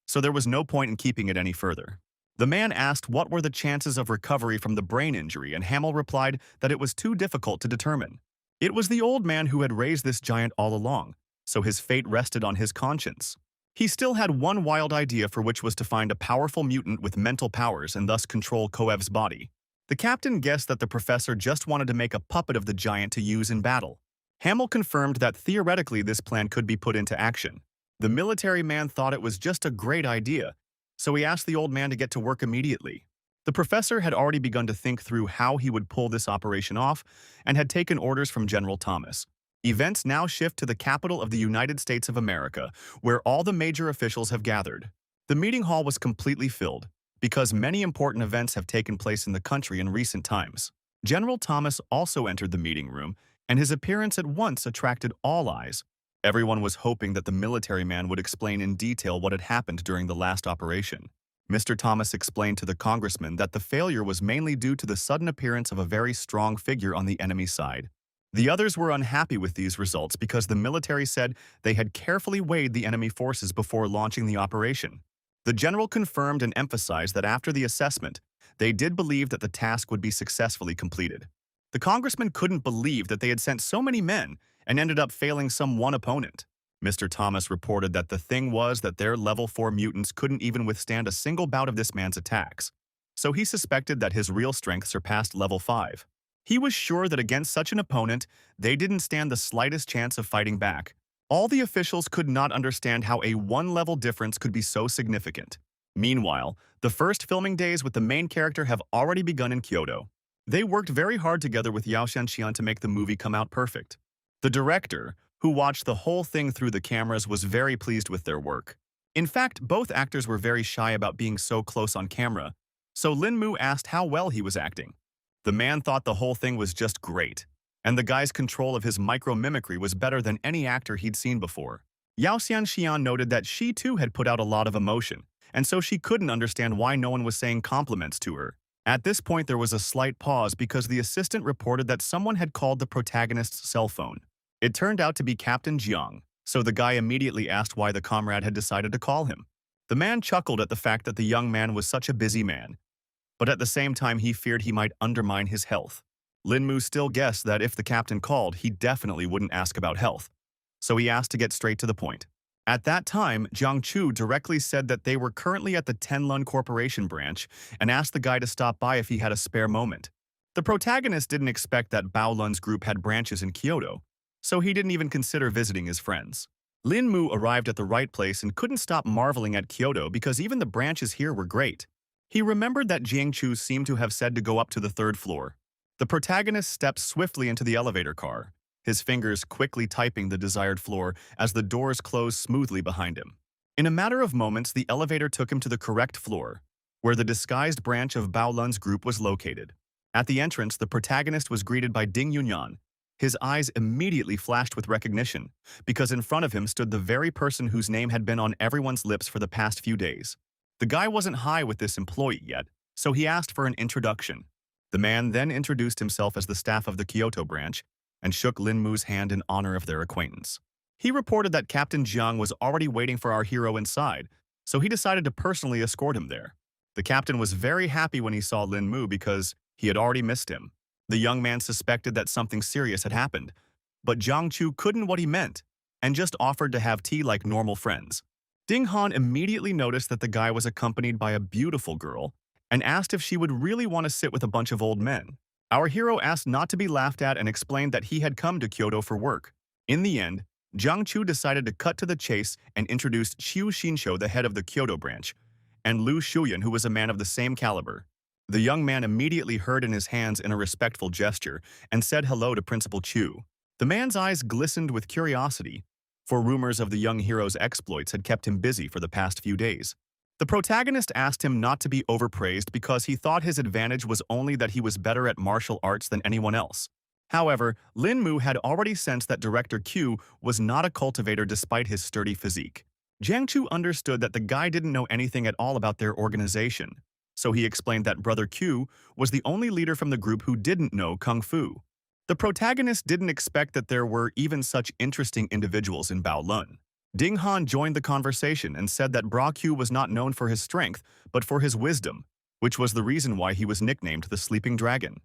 so there was no point in keeping it any further. The man asked what were the chances of recovery from the brain injury, and Hamill replied that it was too difficult to determine. It was the old man who had raised this giant all along, so his fate rested on his conscience. He still had one wild idea, for which was to find a powerful mutant with mental powers and thus control Koev's body. The captain guessed that the professor just wanted to make a puppet of the giant to use in battle. Hamill confirmed that theoretically this plan could be put into action. The military man thought it was just a great idea, so he asked the old man to get to work immediately. The professor had already begun to think through how he would pull this operation off and had taken orders from General Thomas. Events now shift to the capital of the United States of America, where all the major officials have gathered. The meeting hall was completely filled, because many important events have taken place in the country in recent times. General Thomas also entered the meeting room, and his appearance at once attracted all eyes. Everyone was hoping that the military man would explain in detail what had happened during the last operation. Mr. Thomas explained to the congressman that the failure was mainly due to the sudden appearance of a very strong figure on the enemy side. The others were unhappy with these results because the military said they had carefully weighed the enemy forces before launching the operation. The general confirmed and emphasized that after the assessment, they did believe that the task would be successfully completed. The congressman couldn't believe that they had sent so many men and ended up failing some one opponent. Mr. Thomas reported that the thing was that their level 4 mutants couldn't even withstand a single bout of this man's attacks, so he suspected that his real strength surpassed level 5. He was sure that against such an opponent, they didn't stand the slightest chance of fighting back. All the officials could not understand how a one-level difference could be so significant. Meanwhile, the first filming days with the main character have already begun in Kyoto. They worked very hard together with Yao Xianxian to make the movie come out perfect. The director, who watched the whole thing through the cameras, was very pleased with their work. In fact, both actors were very shy about being so close on camera, So Lin Mu asked how well he was acting. The man thought the whole thing was just great, and the guy's control of his micro-mimicry was better than any actor he'd seen before. Yao Xian noted that she too had put out a lot of emotion, and so she couldn't understand why no one was saying compliments to her. At this point, there was a slight pause because the assistant reported that someone had called the protagonist's cell phone. It turned out to be Captain Jiang, so the guy immediately asked why the comrade had decided to call him. The man chuckled at the fact that the young man was such a busy man, but at the same time he feared he might undermine his health. Lin Mu still guessed that if the captain called, he definitely wouldn't ask about health, so he asked to get straight to the point. At that time, Jiang Chu directly said that they were currently at the Tenlun Corporation branch and asked the guy to stop by if he had a spare moment. The protagonist didn't expect that Bao Lun's group had branches in Kyoto, so he didn't even consider visiting his friends. Lin Mu arrived at the right place and couldn't stop marveling at Kyoto because even the branches here were great. He remembered that Jiang Chu seemed to have said to go up to the third floor. The protagonist stepped swiftly into the elevator car, his fingers quickly typing the desired floor as the doors closed smoothly behind him. In a matter of moments, the elevator took him to the correct floor, where the disguised branch of Bao Lun's group was located. At the entrance, the protagonist was greeted by Ding Yunyan. His eyes immediately flashed with recognition, because in front of him stood the very person whose name had been on everyone's lips for the past few days. The guy wasn't high with this employee yet, so he asked for an introduction. The man then introduced himself as the staff of the Kyoto branch and shook Lin Mu's hand in honor of their acquaintance. He reported that Captain Jiang was already waiting for our hero inside, so he decided to personally escort him there. The captain was very happy when he saw Lin Mu because he had already missed him. The young man suspected that something serious had happened, but Jiang Chu couldn't what he meant and just offered to have tea like normal friends. Ding Han immediately noticed that the guy was accompanied by a beautiful girl and asked if she would really want to sit with a bunch of old men. Our hero asked not to be laughed at and explained that he had come to Kyoto for work. In the end, Jiang Chu decided to cut to the chase and introduced Xiu Xinshou, the head of the Kyoto branch, and Lu Shuyan, who was a man of the same caliber. The young man immediately heard in his hands in a respectful gesture and said hello to Principal Chu. The man's eyes glistened with curiosity, for rumors of the young hero's exploits had kept him busy for the past few days. The protagonist asked him not to be overpraised because he thought his advantage was only that he was better at martial arts than anyone else. However, Lin Mu had already sensed that Director Q was not a cultivator despite his sturdy physique. Jiang Chu understood that the guy didn't know anything at all about their organization, so he explained that Brother Q was the only leader from the group who didn't know Kung Fu. The protagonist didn't expect that there were even such interesting individuals in Bao Lun. Ding Han joined the conversation and said that Bra Q was not known for his strength, but for his wisdom, which was the reason why he was nicknamed the Sleeping Dragon.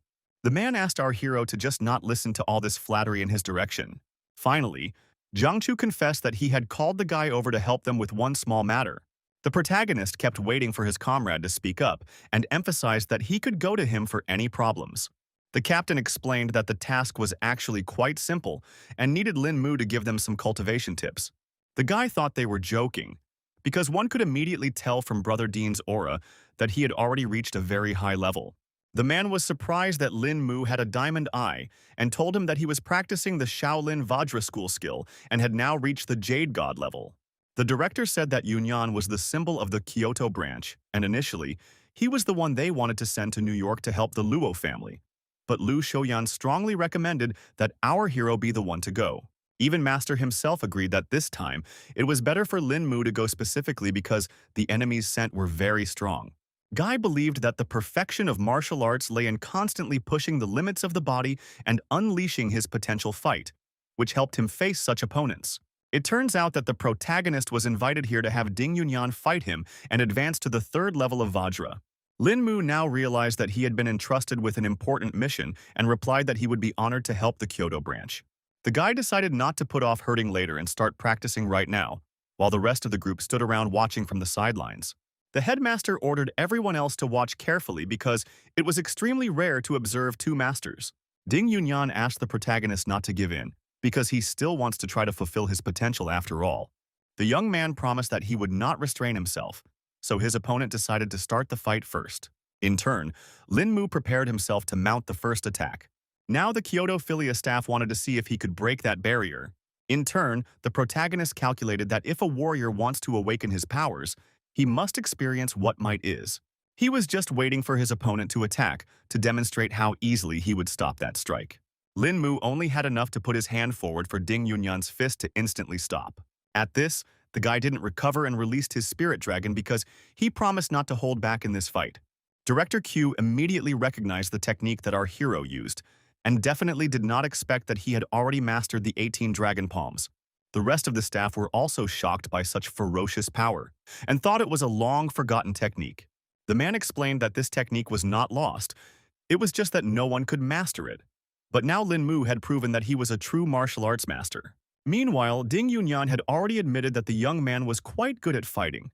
The man asked our hero to just not listen to all this flattery in his direction. Finally, Jiang Chu confessed that he had called the guy over to help them with one small matter. The protagonist kept waiting for his comrade to speak up and emphasized that he could go to him for any problems. The captain explained that the task was actually quite simple and needed Lin Mu to give them some cultivation tips. The guy thought they were joking, because one could immediately tell from Brother Dean's aura that he had already reached a very high level. The man was surprised that Lin Mu had a diamond eye and told him that he was practicing the Shaolin Vajra school skill and had now reached the Jade God level. The director said that Yunyan was the symbol of the Kyoto branch, and initially, he was the one they wanted to send to New York to help the Luo family. But Lu Shoyan strongly recommended that our hero be the one to go. Even Master himself agreed that this time, it was better for Lin Mu to go specifically because the enemies sent were very strong. Guy believed that the perfection of martial arts lay in constantly pushing the limits of the body and unleashing his potential fight, which helped him face such opponents. It turns out that the protagonist was invited here to have Ding Yunyan fight him and advance to the third level of Vajra. Lin Mu now realized that he had been entrusted with an important mission and replied that he would be honored to help the Kyoto branch. The guy decided not to put off hurting later and start practicing right now, while the rest of the group stood around watching from the sidelines. The headmaster ordered everyone else to watch carefully because it was extremely rare to observe two masters. Ding Yunyan asked the protagonist not to give in, because he still wants to try to fulfill his potential after all. The young man promised that he would not restrain himself, so his opponent decided to start the fight first. In turn, Lin Mu prepared himself to mount the first attack. Now the Kyoto Philia staff wanted to see if he could break that barrier. In turn, the protagonist calculated that if a warrior wants to awaken his powers, he must experience what might is. He was just waiting for his opponent to attack to demonstrate how easily he would stop that strike. Lin Mu only had enough to put his hand forward for Ding Yunyan's fist to instantly stop. At this, the guy didn't recover and released his spirit dragon because he promised not to hold back in this fight. Director Q immediately recognized the technique that our hero used, and definitely did not expect that he had already mastered the 18 dragon palms. The rest of the staff were also shocked by such ferocious power, and thought it was a long-forgotten technique. The man explained that this technique was not lost, it was just that no one could master it. But now Lin Mu had proven that he was a true martial arts master. Meanwhile, Ding Yunyan had already admitted that the young man was quite good at fighting,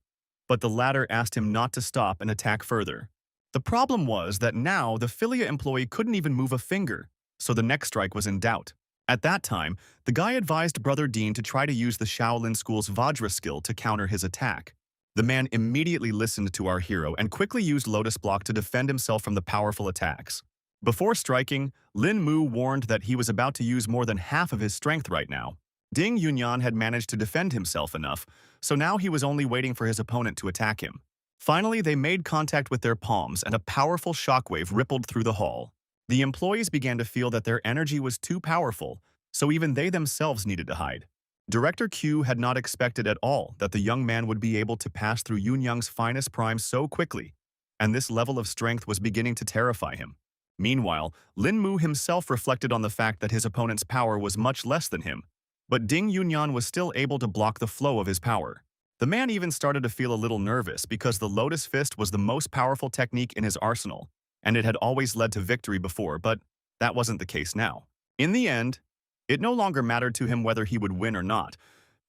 but the latter asked him not to stop and attack further. The problem was that now the Filia employee couldn't even move a finger, so the next strike was in doubt. At that time, the guy advised Brother Dean to try to use the Shaolin School's Vajra skill to counter his attack. The man immediately listened to our hero and quickly used Lotus Block to defend himself from the powerful attacks. Before striking, Lin Mu warned that he was about to use more than half of his strength right now. Ding Yunyan had managed to defend himself enough, so now he was only waiting for his opponent to attack him. Finally, they made contact with their palms and a powerful shockwave rippled through the hall. The employees began to feel that their energy was too powerful, so even they themselves needed to hide. Director Q had not expected at all that the young man would be able to pass through Yunyang's finest prime so quickly, and this level of strength was beginning to terrify him. Meanwhile, Lin Mu himself reflected on the fact that his opponent's power was much less than him, but Ding Yunyan was still able to block the flow of his power. The man even started to feel a little nervous because the Lotus Fist was the most powerful technique in his arsenal, and it had always led to victory before, but that wasn't the case now. In the end, it no longer mattered to him whether he would win or not,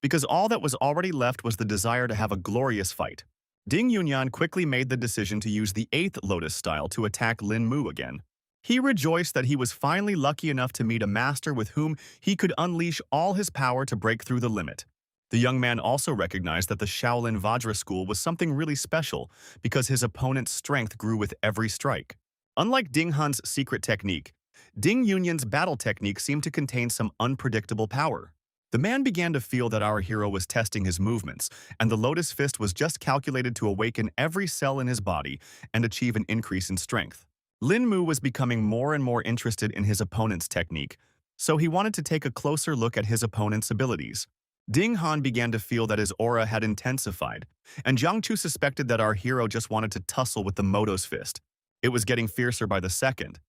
because all that was already left was the desire to have a glorious fight. Ding Yunyan quickly made the decision to use the 8th Lotus style to attack Lin Mu again. He rejoiced that he was finally lucky enough to meet a master with whom he could unleash all his power to break through the limit. The young man also recognized that the Shaolin Vajra school was something really special because his opponent's strength grew with every strike. Unlike Ding Hun's secret technique, Ding Yunyan's battle technique seemed to contain some unpredictable power. The man began to feel that our hero was testing his movements, and the Lotus Fist was just calculated to awaken every cell in his body and achieve an increase in strength. Lin Mu was becoming more and more interested in his opponent's technique, so he wanted to take a closer look at his opponent's abilities. Ding Han began to feel that his aura had intensified, and Jiang Chu suspected that our hero just wanted to tussle with the Moto's fist. It was getting fiercer by the second,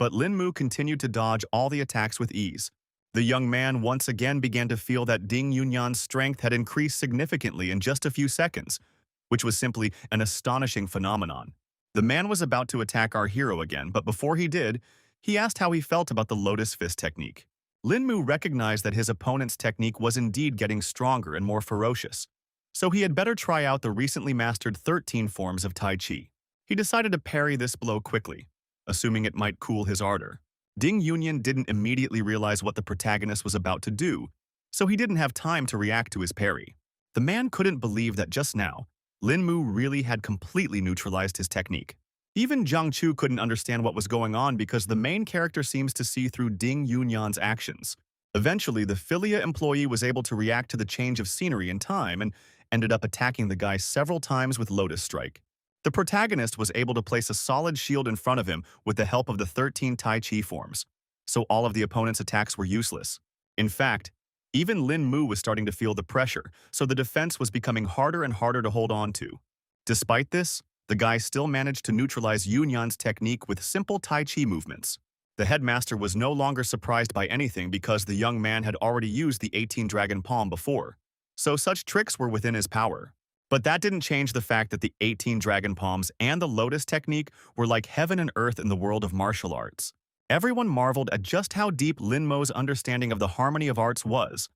but Lin Mu continued to dodge all the attacks with ease. The young man once again began to feel that Ding Yunyan's strength had increased significantly in just a few seconds, which was simply an astonishing phenomenon. The man was about to attack our hero again, but before he did, he asked how he felt about the Lotus Fist technique. Lin Mu recognized that his opponent's technique was indeed getting stronger and more ferocious, so he had better try out the recently mastered 13 forms of Tai Chi. He decided to parry this blow quickly, assuming it might cool his ardor. Ding Yunyan didn't immediately realize what the protagonist was about to do, so he didn't have time to react to his parry. The man couldn't believe that just now, Lin Mu really had completely neutralized his technique. Even Jiang Chu couldn't understand what was going on because the main character seems to see through Ding Yunyan's actions. Eventually, the Filia employee was able to react to the change of scenery in time and ended up attacking the guy several times with Lotus Strike. The protagonist was able to place a solid shield in front of him with the help of the 13 Tai Chi forms, so all of the opponent's attacks were useless. In fact, even Lin Mu was starting to feel the pressure, so the defense was becoming harder and harder to hold on to. Despite this, the guy still managed to neutralize Yunyan's technique with simple Tai Chi movements. The headmaster was no longer surprised by anything because the young man had already used the 18 Dragon Palm before, so such tricks were within his power. But that didn't change the fact that the 18 Dragon Palms and the Lotus technique were like heaven and earth in the world of martial arts. Everyone marveled at just how deep Lin Mu's understanding of the harmony of arts was,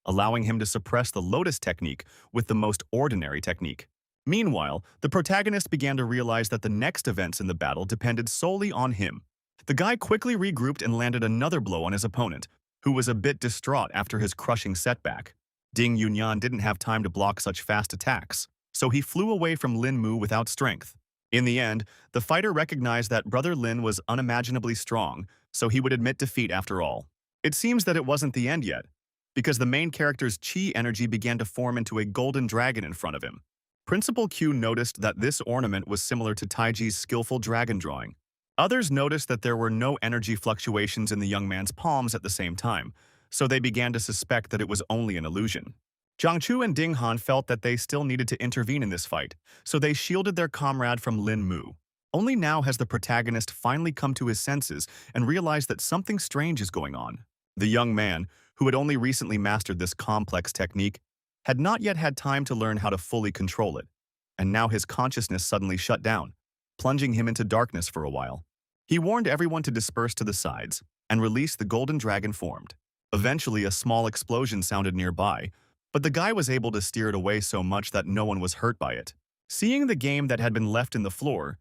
allowing him to suppress the Lotus technique with the most ordinary technique. Meanwhile, the protagonist began to realize that the next events in the battle depended solely on him. The guy quickly regrouped and landed another blow on his opponent, who was a bit distraught after his crushing setback. Ding Yunyan didn't have time to block such fast attacks, so he flew away from Lin Mu without strength. In the end, the fighter recognized that Brother Lin was unimaginably strong, so he would admit defeat after all. It seems that it wasn't the end yet, because the main character's chi energy began to form into a golden dragon in front of him. Principal Q noticed that this ornament was similar to Taiji's skillful dragon drawing. Others noticed that there were no energy fluctuations in the young man's palms at the same time, so they began to suspect that it was only an illusion. Jiang Chu and Ding Han felt that they still needed to intervene in this fight, so they shielded their comrade from Lin Mu. Only now has the protagonist finally come to his senses and realized that something strange is going on. The young man, who had only recently mastered this complex technique, had not yet had time to learn how to fully control it, and now his consciousness suddenly shut down, plunging him into darkness for a while. He warned everyone to disperse to the sides, and released the golden dragon formed. Eventually, a small explosion sounded nearby, but the guy was able to steer it away so much that no one was hurt by it. Seeing the game that had been left in the floor,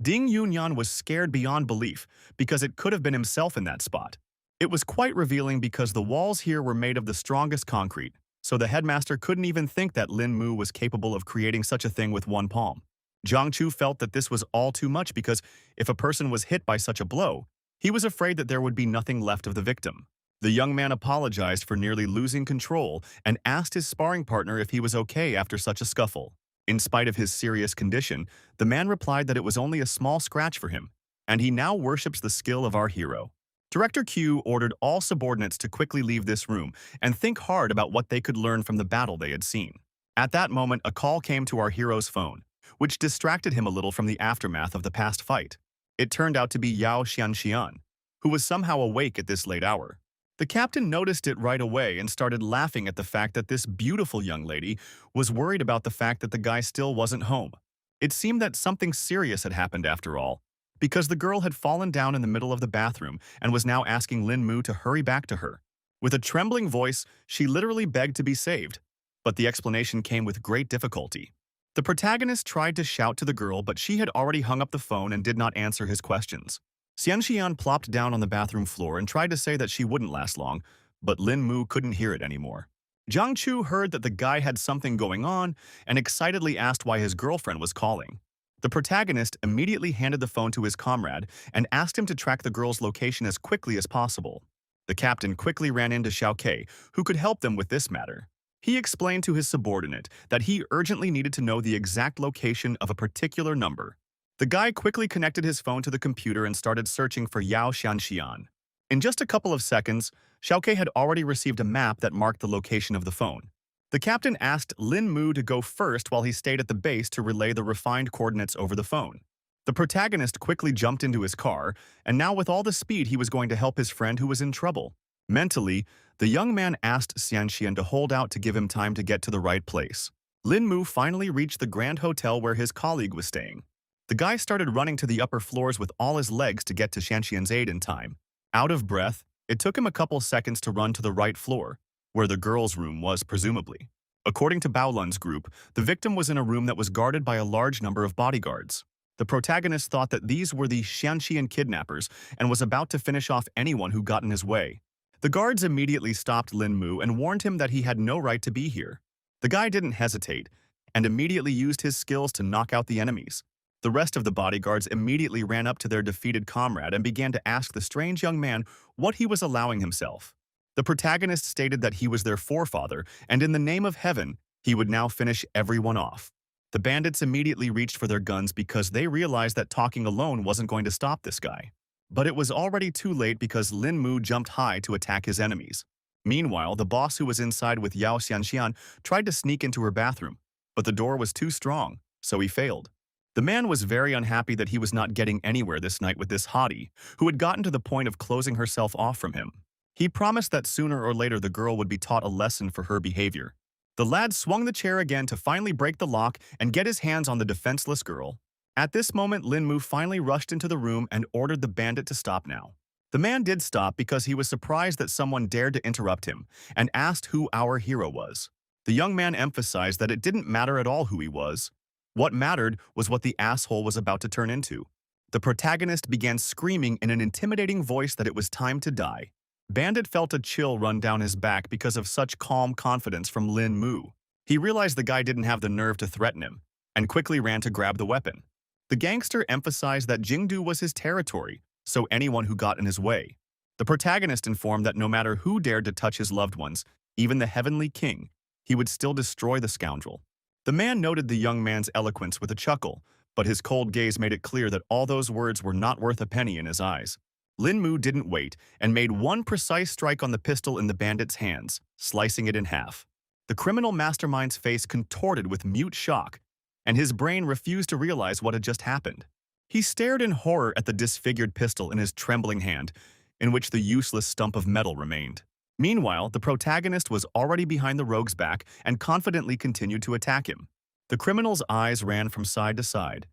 Ding Yunyan was scared beyond belief because it could have been himself in that spot. It was quite revealing because the walls here were made of the strongest concrete, so the headmaster couldn't even think that Lin Mu was capable of creating such a thing with one palm. Jiang Chu felt that this was all too much because if a person was hit by such a blow, he was afraid that there would be nothing left of the victim. The young man apologized for nearly losing control and asked his sparring partner if he was okay after such a scuffle. In spite of his serious condition, the man replied that it was only a small scratch for him, and he now worships the skill of our hero. Director Q ordered all subordinates to quickly leave this room and think hard about what they could learn from the battle they had seen. At that moment, a call came to our hero's phone, which distracted him a little from the aftermath of the past fight. It turned out to be Yao Xianxian, who was somehow awake at this late hour. The captain noticed it right away and started laughing at the fact that this beautiful young lady was worried about the fact that the guy still wasn't home. It seemed that something serious had happened after all, because the girl had fallen down in the middle of the bathroom and was now asking Lin Mu to hurry back to her. With a trembling voice, she literally begged to be saved, but the explanation came with great difficulty. The protagonist tried to shout to the girl, but she had already hung up the phone and did not answer his questions. Xianxian plopped down on the bathroom floor and tried to say that she wouldn't last long, but Lin Mu couldn't hear it anymore. Jiang Chu heard that the guy had something going on and excitedly asked why his girlfriend was calling. The protagonist immediately handed the phone to his comrade and asked him to track the girl's location as quickly as possible. The captain quickly ran into Xiao, who could help them with this matter. He explained to his subordinate that he urgently needed to know the exact location of a particular number. The guy quickly connected his phone to the computer and started searching for Yao Xianxian. In just a couple of seconds, Xiao had already received a map that marked the location of the phone. The captain asked Lin Mu to go first while he stayed at the base to relay the refined coordinates over the phone. The protagonist quickly jumped into his car, and now with all the speed he was going to help his friend who was in trouble. Mentally, the young man asked Xianxian to hold out to give him time to get to the right place. Lin Mu finally reached the Grand Hotel where his colleague was staying. The guy started running to the upper floors with all his legs to get to Xianxian's aid in time. Out of breath, it took him a couple seconds to run to the right floor, where the girl's room was, presumably. According to Baolun's group, the victim was in a room that was guarded by a large number of bodyguards. The protagonist thought that these were the Xianxian kidnappers and was about to finish off anyone who got in his way. The guards immediately stopped Lin Mu and warned him that he had no right to be here. The guy didn't hesitate and immediately used his skills to knock out the enemies. The rest of the bodyguards immediately ran up to their defeated comrade and began to ask the strange young man what he was allowing himself. The protagonist stated that he was their forefather, and in the name of heaven, he would now finish everyone off. The bandits immediately reached for their guns because they realized that talking alone wasn't going to stop this guy. But it was already too late because Lin Mu jumped high to attack his enemies. Meanwhile, the boss who was inside with Yao Xianxian tried to sneak into her bathroom, but the door was too strong, so he failed. The man was very unhappy that he was not getting anywhere this night with this hottie, who had gotten to the point of closing herself off from him. He promised that sooner or later the girl would be taught a lesson for her behavior. The lad swung the chair again to finally break the lock and get his hands on the defenseless girl. At this moment, Lin Mu finally rushed into the room and ordered the bandit to stop now. The man did stop because he was surprised that someone dared to interrupt him and asked who our hero was. The young man emphasized that it didn't matter at all who he was. What mattered was what the asshole was about to turn into. The protagonist began screaming in an intimidating voice that it was time to die. Bandit felt a chill run down his back because of such calm confidence from Lin Mu. He realized the guy didn't have the nerve to threaten him, and quickly ran to grab the weapon. The gangster emphasized that Jingdu was his territory, so anyone who got in his way. The protagonist informed that no matter who dared to touch his loved ones, even the Heavenly King, he would still destroy the scoundrel. The man noted the young man's eloquence with a chuckle, but his cold gaze made it clear that all those words were not worth a penny in his eyes. Lin Mu didn't wait and made one precise strike on the pistol in the bandit's hands, slicing it in half. The criminal mastermind's face contorted with mute shock, and his brain refused to realize what had just happened. He stared in horror at the disfigured pistol in his trembling hand, in which the useless stump of metal remained. Meanwhile, the protagonist was already behind the rogue's back and confidently continued to attack him. The criminal's eyes ran from side to side.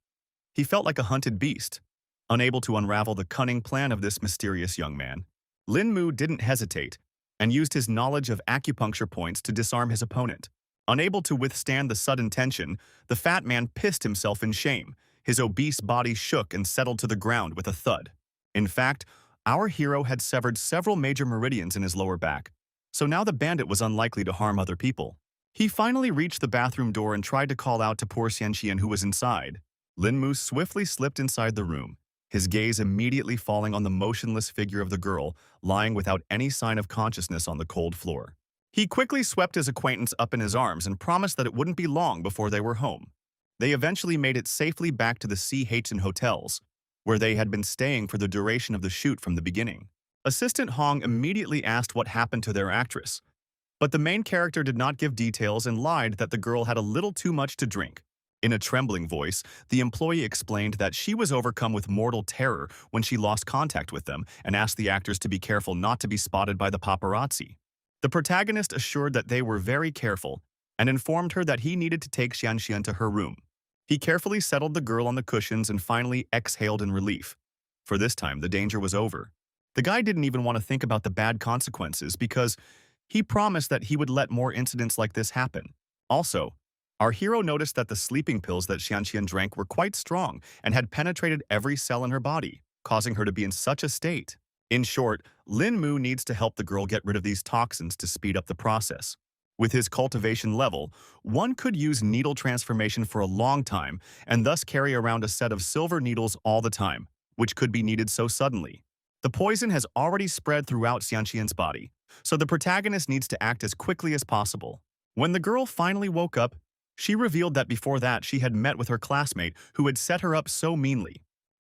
He felt like a hunted beast, unable to unravel the cunning plan of this mysterious young man. Lin Mu didn't hesitate and used his knowledge of acupuncture points to disarm his opponent. Unable to withstand the sudden tension, the fat man pissed himself in shame. His obese body shook and settled to the ground with a thud. In fact, our hero had severed several major meridians in his lower back, so now the bandit was unlikely to harm other people. He finally reached the bathroom door and tried to call out to poor Xianxian, who was inside. Lin Mu swiftly slipped inside the room, his gaze immediately falling on the motionless figure of the girl, lying without any sign of consciousness on the cold floor. He quickly swept his acquaintance up in his arms and promised that it wouldn't be long before they were home. They eventually made it safely back to the CH hotels, where they had been staying for the duration of the shoot from the beginning. Assistant Hong immediately asked what happened to their actress, but the main character did not give details and lied that the girl had a little too much to drink. In a trembling voice, the employee explained that she was overcome with mortal terror when she lost contact with them and asked the actors to be careful not to be spotted by the paparazzi. The protagonist assured that they were very careful and informed her that he needed to take Xianxian to her room. He carefully settled the girl on the cushions and finally exhaled in relief. For this time, the danger was over. The guy didn't even want to think about the bad consequences because he promised that he would let more incidents like this happen. Also, our hero noticed that the sleeping pills that Xianxian drank were quite strong and had penetrated every cell in her body, causing her to be in such a state. In short, Lin Mu needs to help the girl get rid of these toxins to speed up the process. With his cultivation level, one could use needle transformation for a long time and thus carry around a set of silver needles all the time, which could be needed so suddenly. The poison has already spread throughout Xianxian's body, so the protagonist needs to act as quickly as possible. When the girl finally woke up, she revealed that before that she had met with her classmate who had set her up so meanly.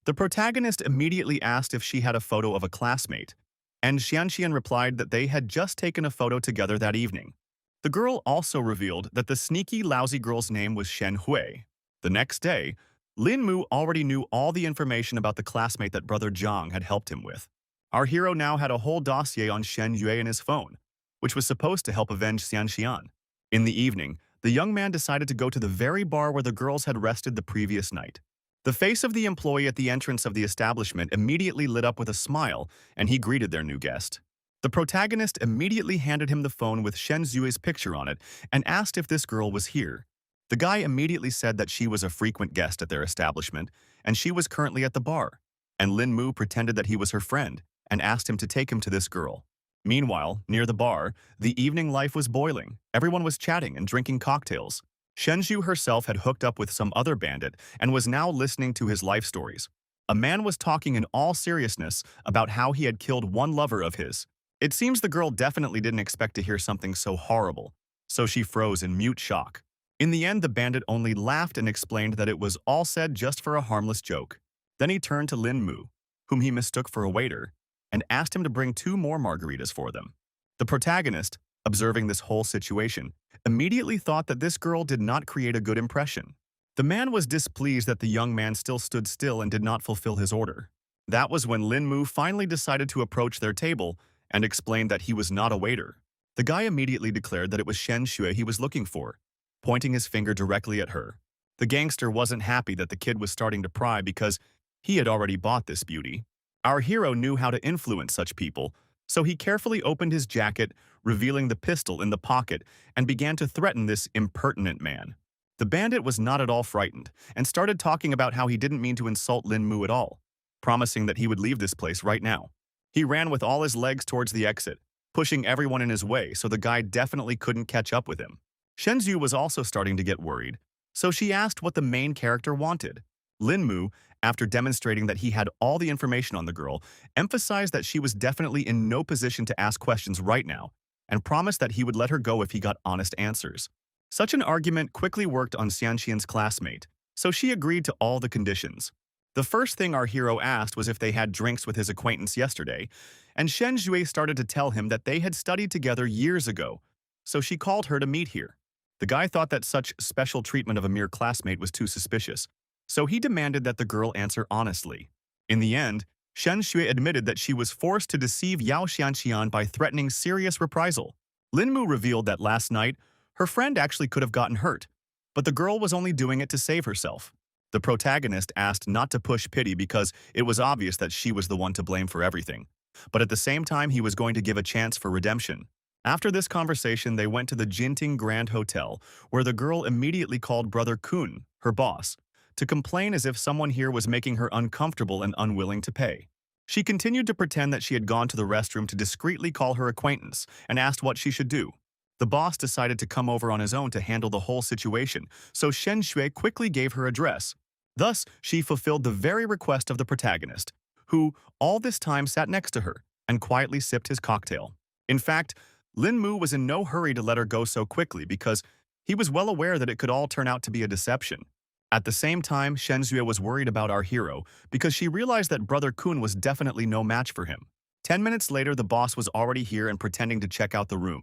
The protagonist immediately asked if she had a photo of a classmate, and Xianxian replied that they had just taken a photo together that evening. The girl also revealed that the sneaky, lousy girl's name was Shen Hui. The next day, Lin Mu already knew all the information about the classmate that Brother Zhang had helped him with. Our hero now had a whole dossier on Shen Yue in his phone, which was supposed to help avenge Xianxian. In the evening, the young man decided to go to the very bar where the girls had rested the previous night. The face of the employee at the entrance of the establishment immediately lit up with a smile, and he greeted their new guest. The protagonist immediately handed him the phone with Shen Zui's picture on it and asked if this girl was here. The guy immediately said that she was a frequent guest at their establishment, and she was currently at the bar. And Lin Mu pretended that he was her friend and asked him to take him to this girl. Meanwhile, near the bar, the evening life was boiling. Everyone was chatting and drinking cocktails. Shenju herself had hooked up with some other bandit and was now listening to his life stories. A man was talking in all seriousness about how he had killed one lover of his. It seems the girl definitely didn't expect to hear something so horrible, so she froze in mute shock. In the end, the bandit only laughed and explained that it was all said just for a harmless joke. Then he turned to Lin Mu, whom he mistook for a waiter, and asked him to bring 2 more margaritas for them. The protagonist, observing this whole situation, immediately thought that this girl did not create a good impression. The man was displeased that the young man still stood still and did not fulfill his order. That was when Lin Mu finally decided to approach their table and explained that he was not a waiter. The guy immediately declared that it was Shen Xue he was looking for, pointing his finger directly at her. The gangster wasn't happy that the kid was starting to pry because he had already bought this beauty. Our hero knew how to influence such people, so he carefully opened his jacket, revealing the pistol in the pocket, and began to threaten this impertinent man. The bandit was not at all frightened and started talking about how he didn't mean to insult Lin Mu at all, promising that he would leave this place right now. He ran with all his legs towards the exit, pushing everyone in his way so the guy definitely couldn't catch up with him. Shenzhu was also starting to get worried, so she asked what the main character wanted. Lin Mu, after demonstrating that he had all the information on the girl, emphasized that she was definitely in no position to ask questions right now and promised that he would let her go if he got honest answers. Such an argument quickly worked on Xianxian's classmate, so she agreed to all the conditions. The first thing our hero asked was if they had drinks with his acquaintance yesterday, and Shen Jue started to tell him that they had studied together years ago, so she called her to meet here. The guy thought that such special treatment of a mere classmate was too suspicious, so he demanded that the girl answer honestly. In the end, Shen Xue admitted that she was forced to deceive Yao Xianxian by threatening serious reprisal. Lin Mu revealed that last night, her friend actually could have gotten hurt, but the girl was only doing it to save herself. The protagonist asked not to push pity because it was obvious that she was the one to blame for everything. But at the same time, he was going to give a chance for redemption. After this conversation, they went to the Jinting Grand Hotel, where the girl immediately called Brother Kun, her boss, to complain as if someone here was making her uncomfortable and unwilling to pay. She continued to pretend that she had gone to the restroom to discreetly call her acquaintance and asked what she should do. The boss decided to come over on his own to handle the whole situation, so Shen Xue quickly gave her address. Thus, she fulfilled the very request of the protagonist, who all this time sat next to her and quietly sipped his cocktail. In fact, Lin Mu was in no hurry to let her go so quickly because he was well aware that it could all turn out to be a deception. At the same time, Shen Xue was worried about our hero because she realized that Brother Kun was definitely no match for him. 10 minutes later, the boss was already here and pretending to check out the room.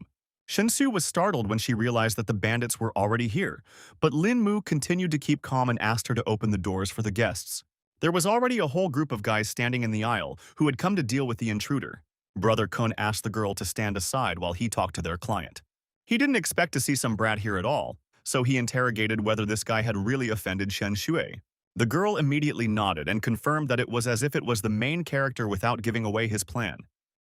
Shen Xue was startled when she realized that the bandits were already here, but Lin Mu continued to keep calm and asked her to open the doors for the guests. There was already a whole group of guys standing in the aisle who had come to deal with the intruder. Brother Kun asked the girl to stand aside while he talked to their client. He didn't expect to see some brat here at all, so he interrogated whether this guy had really offended Shen Xue. The girl immediately nodded and confirmed that it was as if it was the main character without giving away his plan.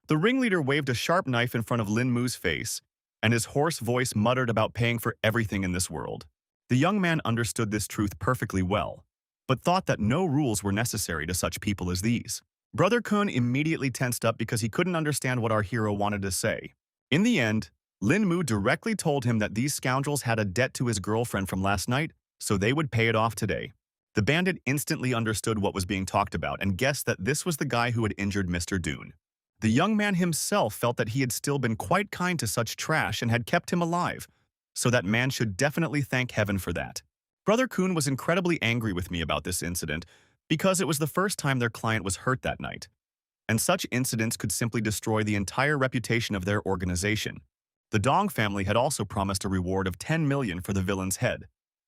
The ringleader waved a sharp knife in front of Lin Mu's face, and his hoarse voice muttered about paying for everything in this world. The young man understood this truth perfectly well, but thought that no rules were necessary to such people as these. Brother Kun immediately tensed up because he couldn't understand what our hero wanted to say. In the end, Lin Mu directly told him that these scoundrels had a debt to his girlfriend from last night, so they would pay it off today. The bandit instantly understood what was being talked about and guessed that this was the guy who had injured Mr. Dune. The young man himself felt that he had still been quite kind to such trash and had kept him alive, so that man should definitely thank heaven for that. Brother Kun was incredibly angry with me about this incident because it was the first time their client was hurt that night, and such incidents could simply destroy the entire reputation of their organization. The Dong family had also promised a reward of 10 million for the villain's head,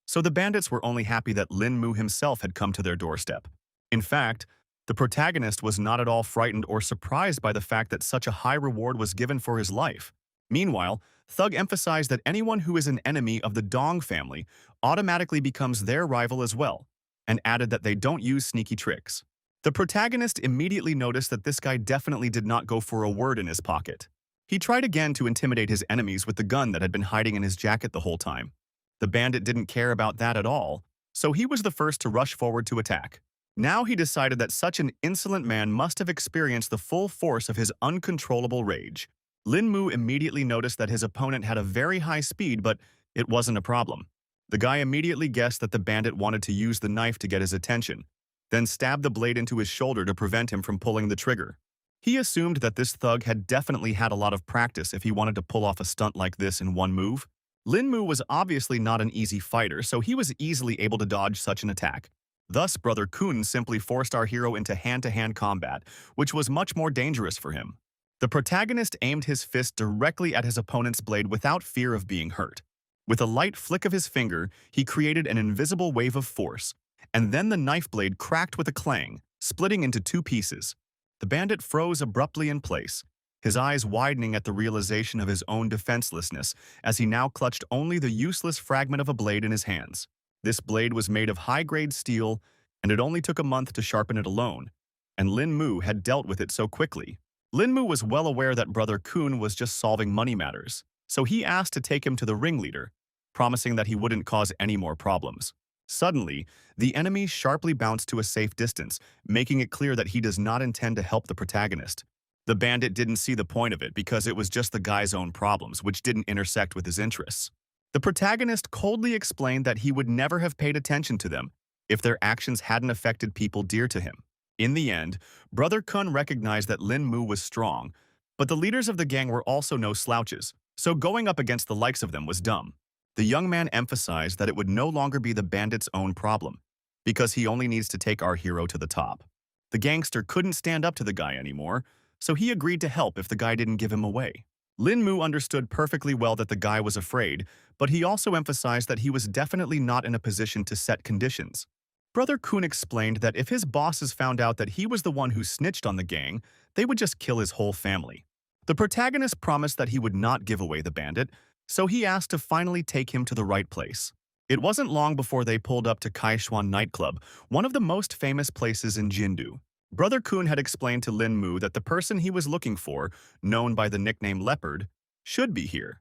so the bandits were only happy that Lin Mu himself had come to their doorstep. In fact, the protagonist was not at all frightened or surprised by the fact that such a high reward was given for his life. Meanwhile, Thug emphasized that anyone who is an enemy of the Dong family automatically becomes their rival as well, and added that they don't use sneaky tricks. The protagonist immediately noticed that this guy definitely did not go for a word in his pocket. He tried again to intimidate his enemies with the gun that had been hiding in his jacket the whole time. The bandit didn't care about that at all, so he was the first to rush forward to attack. Now he decided that such an insolent man must have experienced the full force of his uncontrollable rage. Lin Mu immediately noticed that his opponent had a very high speed, but it wasn't a problem. The guy immediately guessed that the bandit wanted to use the knife to get his attention, then stabbed the blade into his shoulder to prevent him from pulling the trigger. He assumed that this thug had definitely had a lot of practice if he wanted to pull off a stunt like this in one move. Lin Mu was obviously not an easy fighter, so he was easily able to dodge such an attack. Thus, Brother Kun simply forced our hero into hand-to-hand combat, which was much more dangerous for him. The protagonist aimed his fist directly at his opponent's blade without fear of being hurt. With a light flick of his finger, he created an invisible wave of force, and then the knife blade cracked with a clang, splitting into two pieces. The bandit froze abruptly in place, his eyes widening at the realization of his own defenselessness as he now clutched only the useless fragment of a blade in his hands. This blade was made of high-grade steel, and it only took a month to sharpen it alone, and Lin Mu had dealt with it so quickly. Lin Mu was well aware that Brother Kun was just solving money matters, so he asked to take him to the ringleader, promising that he wouldn't cause any more problems. Suddenly, the enemy sharply bounced to a safe distance, making it clear that he does not intend to help the protagonist. The bandit didn't see the point of it because it was just the guy's own problems, which didn't intersect with his interests. The protagonist coldly explained that he would never have paid attention to them if their actions hadn't affected people dear to him. In the end, Brother Kun recognized that Lin Mu was strong, but the leaders of the gang were also no slouches, so going up against the likes of them was dumb. The young man emphasized that it would no longer be the bandit's own problem, because he only needs to take our hero to the top. The gangster couldn't stand up to the guy anymore, so he agreed to help if the guy didn't give him away. Lin Mu understood perfectly well that the guy was afraid, but he also emphasized that he was definitely not in a position to set conditions. Brother Kun explained that if his bosses found out that he was the one who snitched on the gang, they would just kill his whole family. The protagonist promised that he would not give away the bandit, so he asked to finally take him to the right place. It wasn't long before they pulled up to Kaishuan nightclub, one of the most famous places in Jindu. Brother Kun had explained to Lin Mu that the person he was looking for, known by the nickname Leopard, should be here,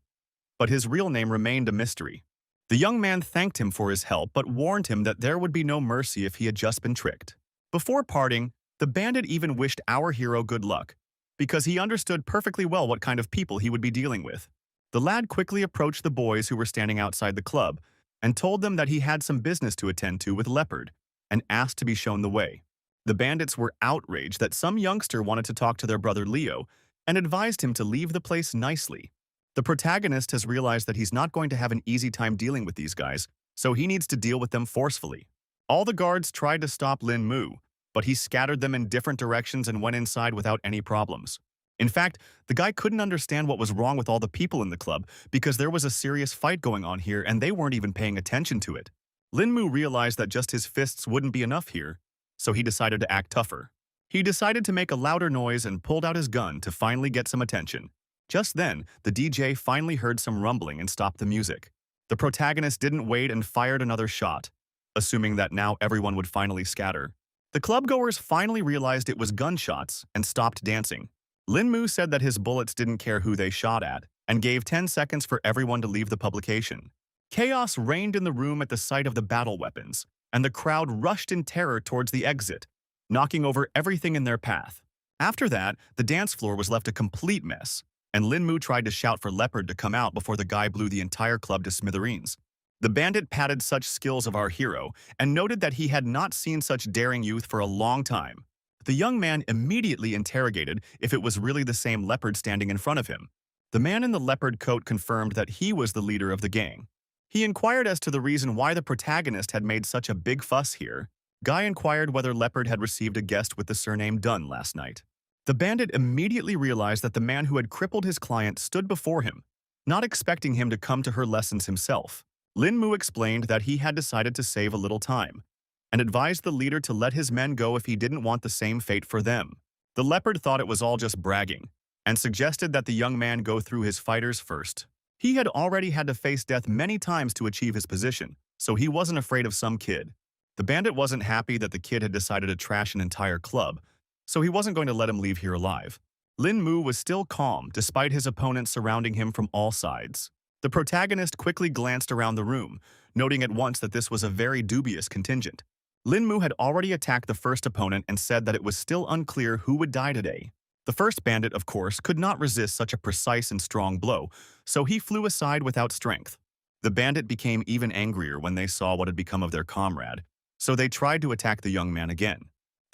but his real name remained a mystery. The young man thanked him for his help but warned him that there would be no mercy if he had just been tricked. Before parting, the bandit even wished our hero good luck, because he understood perfectly well what kind of people he would be dealing with. The lad quickly approached the boys who were standing outside the club and told them that he had some business to attend to with Leopard and asked to be shown the way. The bandits were outraged that some youngster wanted to talk to their brother Leo and advised him to leave the place nicely. The protagonist has realized that he's not going to have an easy time dealing with these guys, so he needs to deal with them forcefully. All the guards tried to stop Lin Mu, but he scattered them in different directions and went inside without any problems. In fact, the guy couldn't understand what was wrong with all the people in the club because there was a serious fight going on here and they weren't even paying attention to it. Lin Mu realized that just his fists wouldn't be enough here, so he decided to act tougher. He decided to make a louder noise and pulled out his gun to finally get some attention. Just then, the DJ finally heard some rumbling and stopped the music. The protagonist didn't wait and fired another shot, assuming that now everyone would finally scatter. The clubgoers finally realized it was gunshots and stopped dancing. Lin Mu said that his bullets didn't care who they shot at and gave 10 seconds for everyone to leave the publication. Chaos reigned in the room at the sight of the battle weapons, and the crowd rushed in terror towards the exit, knocking over everything in their path. After that, the dance floor was left a complete mess, and Lin Mu tried to shout for Leopard to come out before the guy blew the entire club to smithereens. The bandit patted such skills of our hero and noted that he had not seen such daring youth for a long time. The young man immediately interrogated if it was really the same Leopard standing in front of him. The man in the leopard coat confirmed that he was the leader of the gang. He inquired as to the reason why the protagonist had made such a big fuss here. Guy inquired whether Leopard had received a guest with the surname Dunn last night. The bandit immediately realized that the man who had crippled his client stood before him, not expecting him to come to her lessons himself. Lin Mu explained that he had decided to save a little time, and advised the leader to let his men go if he didn't want the same fate for them. The leopard thought it was all just bragging, and suggested that the young man go through his fighters first. He had already had to face death many times to achieve his position, so he wasn't afraid of some kid. The bandit wasn't happy that the kid had decided to trash an entire club, so he wasn't going to let him leave here alive. Lin Mu was still calm despite his opponents surrounding him from all sides. The protagonist quickly glanced around the room, noting at once that this was a very dubious contingent. Lin Mu had already attacked the first opponent and said that it was still unclear who would die today. The first bandit, of course, could not resist such a precise and strong blow, so he flew aside without strength. The bandit became even angrier when they saw what had become of their comrade, so they tried to attack the young man again.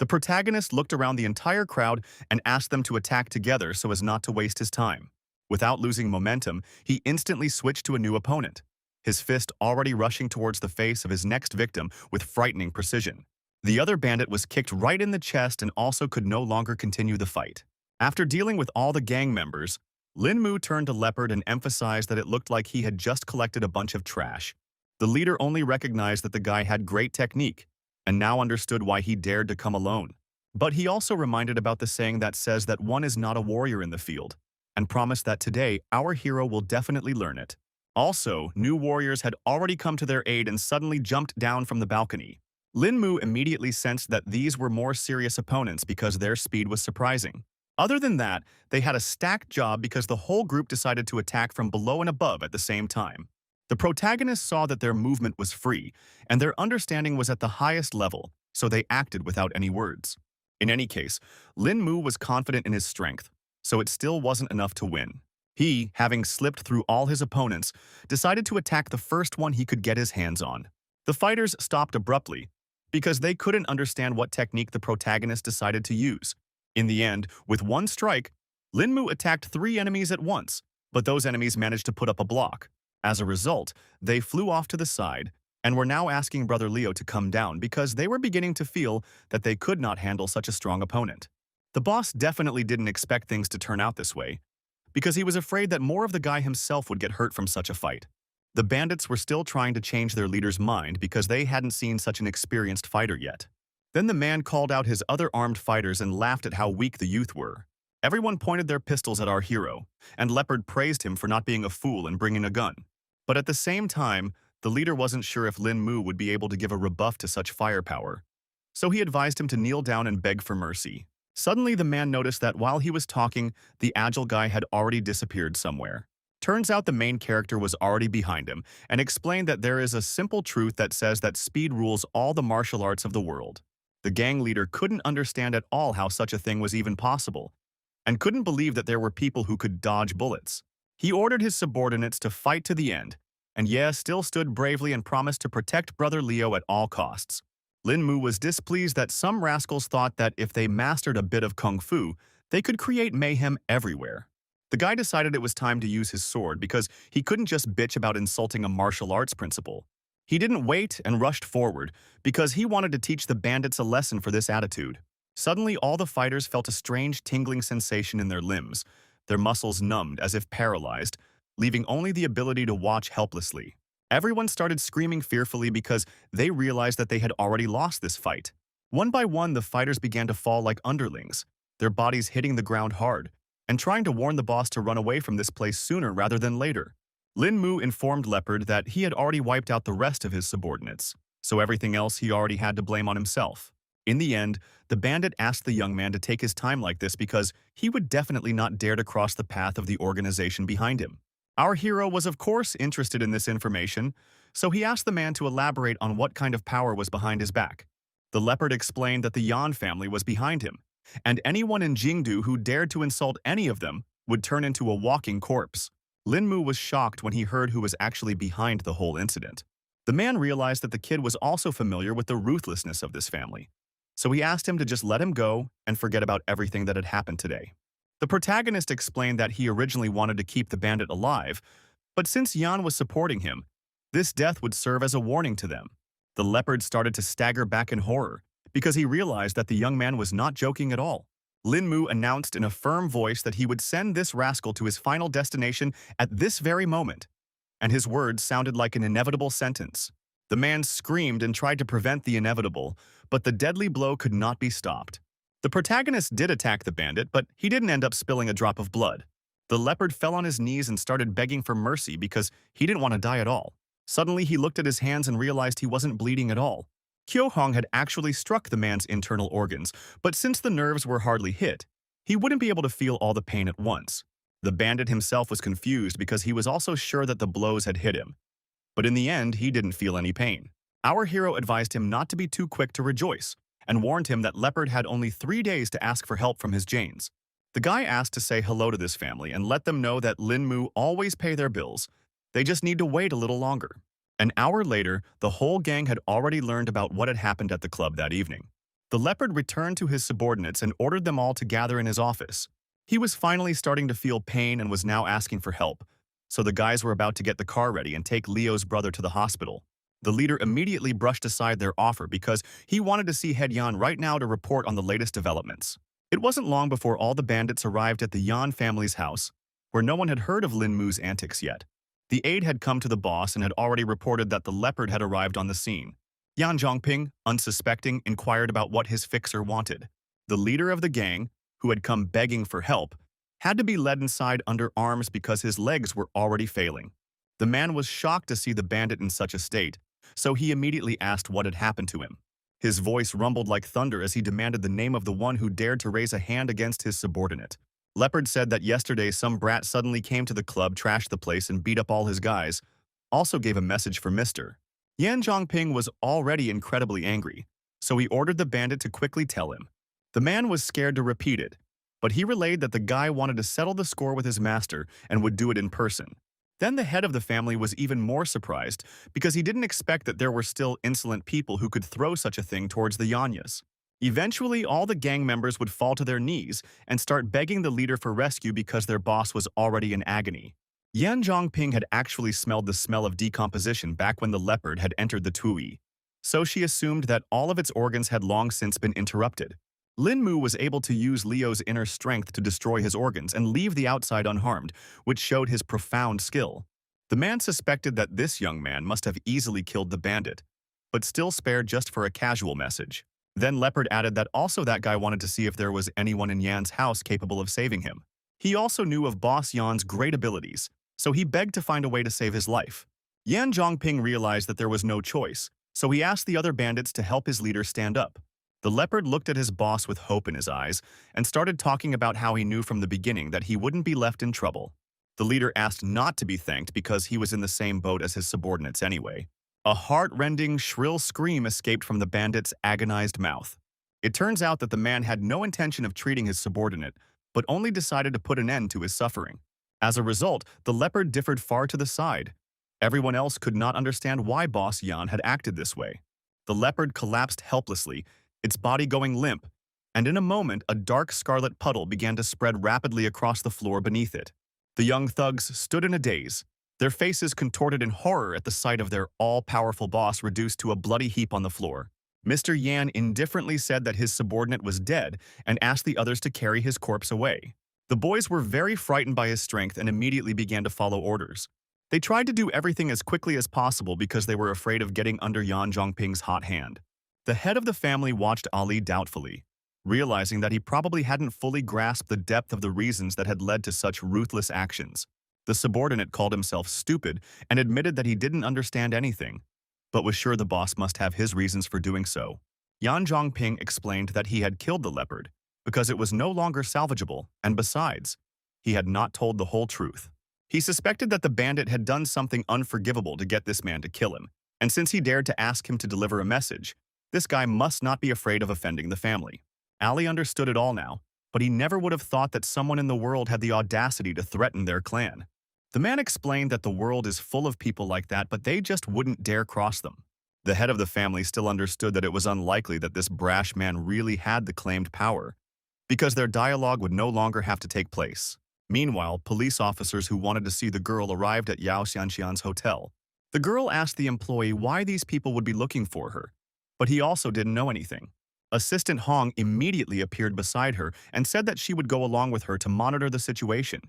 The protagonist looked around the entire crowd and asked them to attack together so as not to waste his time. Without losing momentum, he instantly switched to a new opponent, his fist already rushing towards the face of his next victim with frightening precision. The other bandit was kicked right in the chest and also could no longer continue the fight. After dealing with all the gang members, Lin Mu turned to Leopard and emphasized that it looked like he had just collected a bunch of trash. The leader only recognized that the guy had great technique, and now understood why he dared to come alone. But he also reminded about the saying that says that one is not a warrior in the field, and promised that today our hero will definitely learn it. Also, new warriors had already come to their aid and suddenly jumped down from the balcony. Lin Mu immediately sensed that these were more serious opponents because their speed was surprising. Other than that, they had a stacked job because the whole group decided to attack from below and above at the same time. The protagonists saw that their movement was free, and their understanding was at the highest level, so they acted without any words. In any case, Lin Mu was confident in his strength, so it still wasn't enough to win. He, having slipped through all his opponents, decided to attack the first one he could get his hands on. The fighters stopped abruptly, because they couldn't understand what technique the protagonist decided to use. In the end, with one strike, Lin Mu attacked 3 enemies at once, but those enemies managed to put up a block. As a result, they flew off to the side and were now asking Brother Leo to come down because they were beginning to feel that they could not handle such a strong opponent. The boss definitely didn't expect things to turn out this way, because he was afraid that more of the guy himself would get hurt from such a fight. The bandits were still trying to change their leader's mind because they hadn't seen such an experienced fighter yet. Then the man called out his other armed fighters and laughed at how weak the youth were. Everyone pointed their pistols at our hero, and Leopard praised him for not being a fool and bringing a gun. But at the same time, the leader wasn't sure if Lin Mu would be able to give a rebuff to such firepower. So he advised him to kneel down and beg for mercy. Suddenly, the man noticed that while he was talking, the agile guy had already disappeared somewhere. Turns out the main character was already behind him and explained that there is a simple truth that says that speed rules all the martial arts of the world. The gang leader couldn't understand at all how such a thing was even possible, and couldn't believe that there were people who could dodge bullets. He ordered his subordinates to fight to the end, and still stood bravely and promised to protect Brother Leo at all costs. Lin Mu was displeased that some rascals thought that if they mastered a bit of kung fu, they could create mayhem everywhere. The guy decided it was time to use his sword because he couldn't just bitch about insulting a martial arts principle. He didn't wait and rushed forward because he wanted to teach the bandits a lesson for this attitude. Suddenly, all the fighters felt a strange tingling sensation in their limbs, their muscles numbed as if paralyzed, leaving only the ability to watch helplessly. Everyone started screaming fearfully because they realized that they had already lost this fight. One by one, the fighters began to fall like underlings, their bodies hitting the ground hard, and trying to warn the boss to run away from this place sooner rather than later. Lin Mu informed Leopard that he had already wiped out the rest of his subordinates, so everything else he already had to blame on himself. In the end, the bandit asked the young man to take his time like this because he would definitely not dare to cross the path of the organization behind him. Our hero was of course interested in this information, so he asked the man to elaborate on what kind of power was behind his back. The leopard explained that the Yan family was behind him, and anyone in Jingdu who dared to insult any of them would turn into a walking corpse. Lin Mu was shocked when he heard who was actually behind the whole incident. The man realized that the kid was also familiar with the ruthlessness of this family, so he asked him to just let him go and forget about everything that had happened today. The protagonist explained that he originally wanted to keep the bandit alive, but since Yan was supporting him, this death would serve as a warning to them. The leopard started to stagger back in horror because he realized that the young man was not joking at all. Lin Mu announced in a firm voice that he would send this rascal to his final destination at this very moment, and his words sounded like an inevitable sentence. The man screamed and tried to prevent the inevitable, but the deadly blow could not be stopped. The protagonist did attack the bandit, but he didn't end up spilling a drop of blood. The leopard fell on his knees and started begging for mercy because he didn't want to die at all. Suddenly, he looked at his hands and realized he wasn't bleeding at all. Kyo Hong had actually struck the man's internal organs, but since the nerves were hardly hit, he wouldn't be able to feel all the pain at once. The bandit himself was confused because he was also sure that the blows had hit him. But in the end, he didn't feel any pain. Our hero advised him not to be too quick to rejoice, and warned him that Leopard had only 3 days to ask for help from his Janes. The guy asked to say hello to this family and let them know that Lin Mu always pay their bills. They just need to wait a little longer. An hour later, the whole gang had already learned about what had happened at the club that evening. The leopard returned to his subordinates and ordered them all to gather in his office. He was finally starting to feel pain and was now asking for help, so the guys were about to get the car ready and take Leo's brother to the hospital. The leader immediately brushed aside their offer because he wanted to see Head Yan right now to report on the latest developments. It wasn't long before all the bandits arrived at the Yan family's house, where no one had heard of Lin Mu's antics yet. The aide had come to the boss and had already reported that the leopard had arrived on the scene. Yan Zhongping, unsuspecting, inquired about what his fixer wanted. The leader of the gang, who had come begging for help, had to be led inside under arms because his legs were already failing. The man was shocked to see the bandit in such a state, so he immediately asked what had happened to him. His voice rumbled like thunder as he demanded the name of the one who dared to raise a hand against his subordinate. Leopard said that yesterday some brat suddenly came to the club, trashed the place, and beat up all his guys. Also gave a message for Mr. Yan Zhongping was already incredibly angry, so he ordered the bandit to quickly tell him. The man was scared to repeat it, but he relayed that the guy wanted to settle the score with his master and would do it in person. Then the head of the family was even more surprised because he didn't expect that there were still insolent people who could throw such a thing towards the Yanyas. Eventually, all the gang members would fall to their knees and start begging the leader for rescue because their boss was already in agony. Yan Zhongping had actually smelled the smell of decomposition back when the leopard had entered the Tui, so she assumed that all of its organs had long since been interrupted. Lin Mu was able to use Leo's inner strength to destroy his organs and leave the outside unharmed, which showed his profound skill. The man suspected that this young man must have easily killed the bandit, but still spared just for a casual message. Then Leopard added that also that guy wanted to see if there was anyone in Yan's house capable of saving him. He also knew of Boss Yan's great abilities, so he begged to find a way to save his life. Yan Zhongping realized that there was no choice, so he asked the other bandits to help his leader stand up. The leopard looked at his boss with hope in his eyes and started talking about how he knew from the beginning that he wouldn't be left in trouble. The leader asked not to be thanked because he was in the same boat as his subordinates anyway. A heart-rending, shrill scream escaped from the bandit's agonized mouth. It turns out that the man had no intention of treating his subordinate, but only decided to put an end to his suffering. As a result, the leopard differed far to the side. Everyone else could not understand why Boss Yan had acted this way. The leopard collapsed helplessly, its body going limp, and in a moment a dark scarlet puddle began to spread rapidly across the floor beneath it. The young thugs stood in a daze, their faces contorted in horror at the sight of their all-powerful boss reduced to a bloody heap on the floor. Mr. Yan indifferently said that his subordinate was dead and asked the others to carry his corpse away. The boys were very frightened by his strength and immediately began to follow orders. They tried to do everything as quickly as possible because they were afraid of getting under Yan Zhongping's hot hand. The head of the family watched Ali doubtfully, realizing that he probably hadn't fully grasped the depth of the reasons that had led to such ruthless actions. The subordinate called himself stupid and admitted that he didn't understand anything, but was sure the boss must have his reasons for doing so. Yan Zhongping explained that he had killed the leopard because it was no longer salvageable, and besides, he had not told the whole truth. He suspected that the bandit had done something unforgivable to get this man to kill him, and since he dared to ask him to deliver a message, this guy must not be afraid of offending the family. Ali understood it all now, but he never would have thought that someone in the world had the audacity to threaten their clan. The man explained that the world is full of people like that, but they just wouldn't dare cross them. The head of the family still understood that it was unlikely that this brash man really had the claimed power, because their dialogue would no longer have to take place. Meanwhile, police officers who wanted to see the girl arrived at Yao Xianxian's hotel. The girl asked the employee why these people would be looking for her, but he also didn't know anything. Assistant Hong immediately appeared beside her and said that she would go along with her to monitor the situation.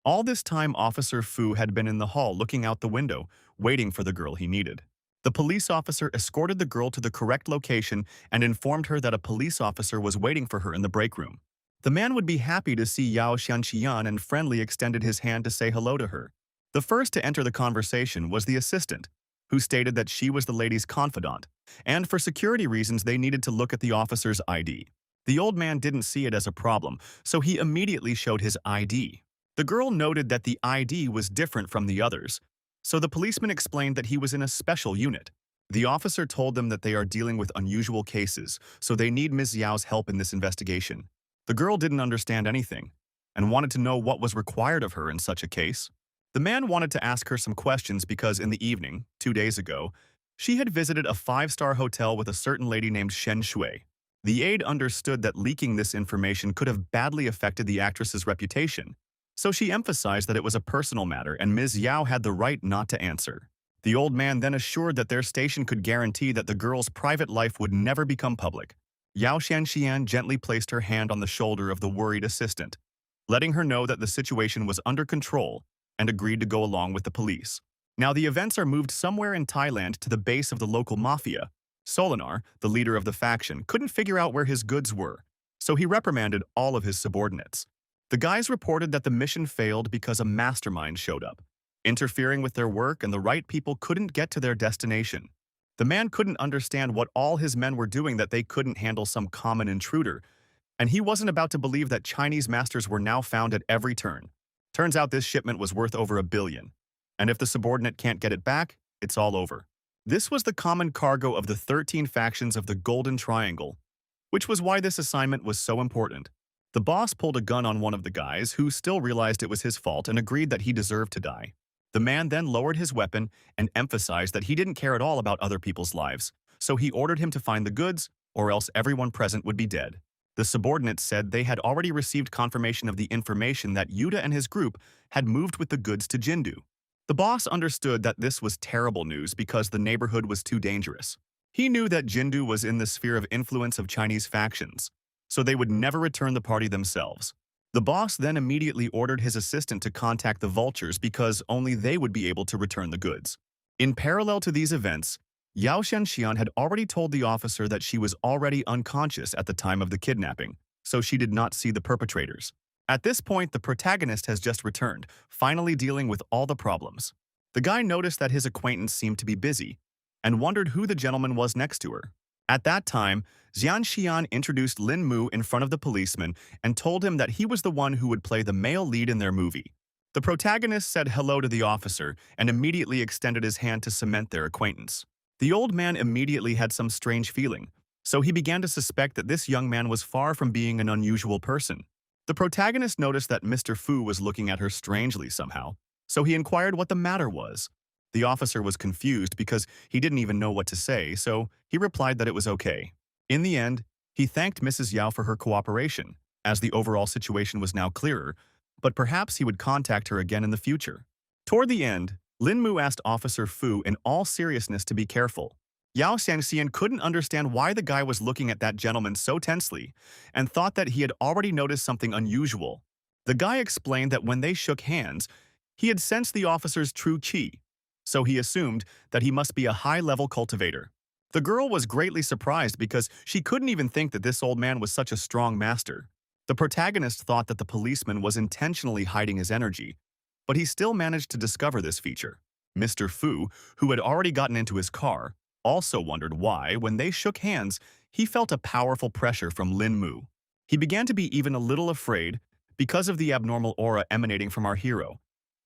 All this time, Officer Fu had been in the hall looking out the window, waiting for the girl he needed. The police officer escorted the girl to the correct location and informed her that a police officer was waiting for her in the break room. The man would be happy to see Yao Xianxian and friendly extended his hand to say hello to her. The first to enter the conversation was the assistant, who stated that she was the lady's confidant, and for security reasons they needed to look at the officer's ID. The old man didn't see it as a problem, so he immediately showed his ID. The girl noted that the ID was different from the others, so the policeman explained that he was in a special unit. The officer told them that they are dealing with unusual cases, so they need Ms. Yao's help in this investigation. The girl didn't understand anything, and wanted to know what was required of her in such a case. The man wanted to ask her some questions because in the evening, 2 days ago, she had visited a 5-star hotel with a certain lady named Shen Shui. The aide understood that leaking this information could have badly affected the actress's reputation, so she emphasized that it was a personal matter and Ms. Yao had the right not to answer. The old man then assured that their station could guarantee that the girl's private life would never become public. Yao Xianxian gently placed her hand on the shoulder of the worried assistant, letting her know that the situation was under control and agreed to go along with the police. Now the events are moved somewhere in Thailand to the base of the local mafia. Solinar, the leader of the faction, couldn't figure out where his goods were, so he reprimanded all of his subordinates. The guys reported that the mission failed because a mastermind showed up, interfering with their work and the right people couldn't get to their destination. The man couldn't understand what all his men were doing that they couldn't handle some common intruder, and he wasn't about to believe that Chinese masters were now found at every turn. Turns out this shipment was worth over $1 billion, and if the subordinate can't get it back, it's all over. This was the common cargo of the 13 factions of the Golden Triangle, which was why this assignment was so important. The boss pulled a gun on one of the guys, who still realized it was his fault and agreed that he deserved to die. The man then lowered his weapon and emphasized that he didn't care at all about other people's lives, so he ordered him to find the goods, or else everyone present would be dead. The subordinates said they had already received confirmation of the information that Yuta and his group had moved with the goods to Jindu. The boss understood that this was terrible news because the neighborhood was too dangerous. He knew that Jindu was in the sphere of influence of Chinese factions, so they would never return the party themselves. The boss then immediately ordered his assistant to contact the vultures because only they would be able to return the goods. In parallel to these events, Yao Shenxian had already told the officer that she was already unconscious at the time of the kidnapping, so she did not see the perpetrators. At this point, the protagonist has just returned, finally dealing with all the problems. The guy noticed that his acquaintance seemed to be busy, and wondered who the gentleman was next to her. At that time, Xian Xian introduced Lin Mu in front of the policeman and told him that he was the one who would play the male lead in their movie. The protagonist said hello to the officer and immediately extended his hand to cement their acquaintance. The old man immediately had some strange feeling, so he began to suspect that this young man was far from being an unusual person. The protagonist noticed that Mr. Fu was looking at her strangely somehow, so he inquired what the matter was. The officer was confused because he didn't even know what to say, so he replied that it was okay. In the end, he thanked Mrs. Yao for her cooperation, as the overall situation was now clearer, but perhaps he would contact her again in the future. Toward the end, Lin Mu asked Officer Fu in all seriousness to be careful. Yao Xiangxian couldn't understand why the guy was looking at that gentleman so tensely and thought that he had already noticed something unusual. The guy explained that when they shook hands, he had sensed the officer's true qi, so he assumed that he must be a high-level cultivator. The girl was greatly surprised because she couldn't even think that this old man was such a strong master. The protagonist thought that the policeman was intentionally hiding his energy, but he still managed to discover this feature. Mr. Fu, who had already gotten into his car, also wondered why, when they shook hands, he felt a powerful pressure from Lin Mu. He began to be even a little afraid because of the abnormal aura emanating from our hero,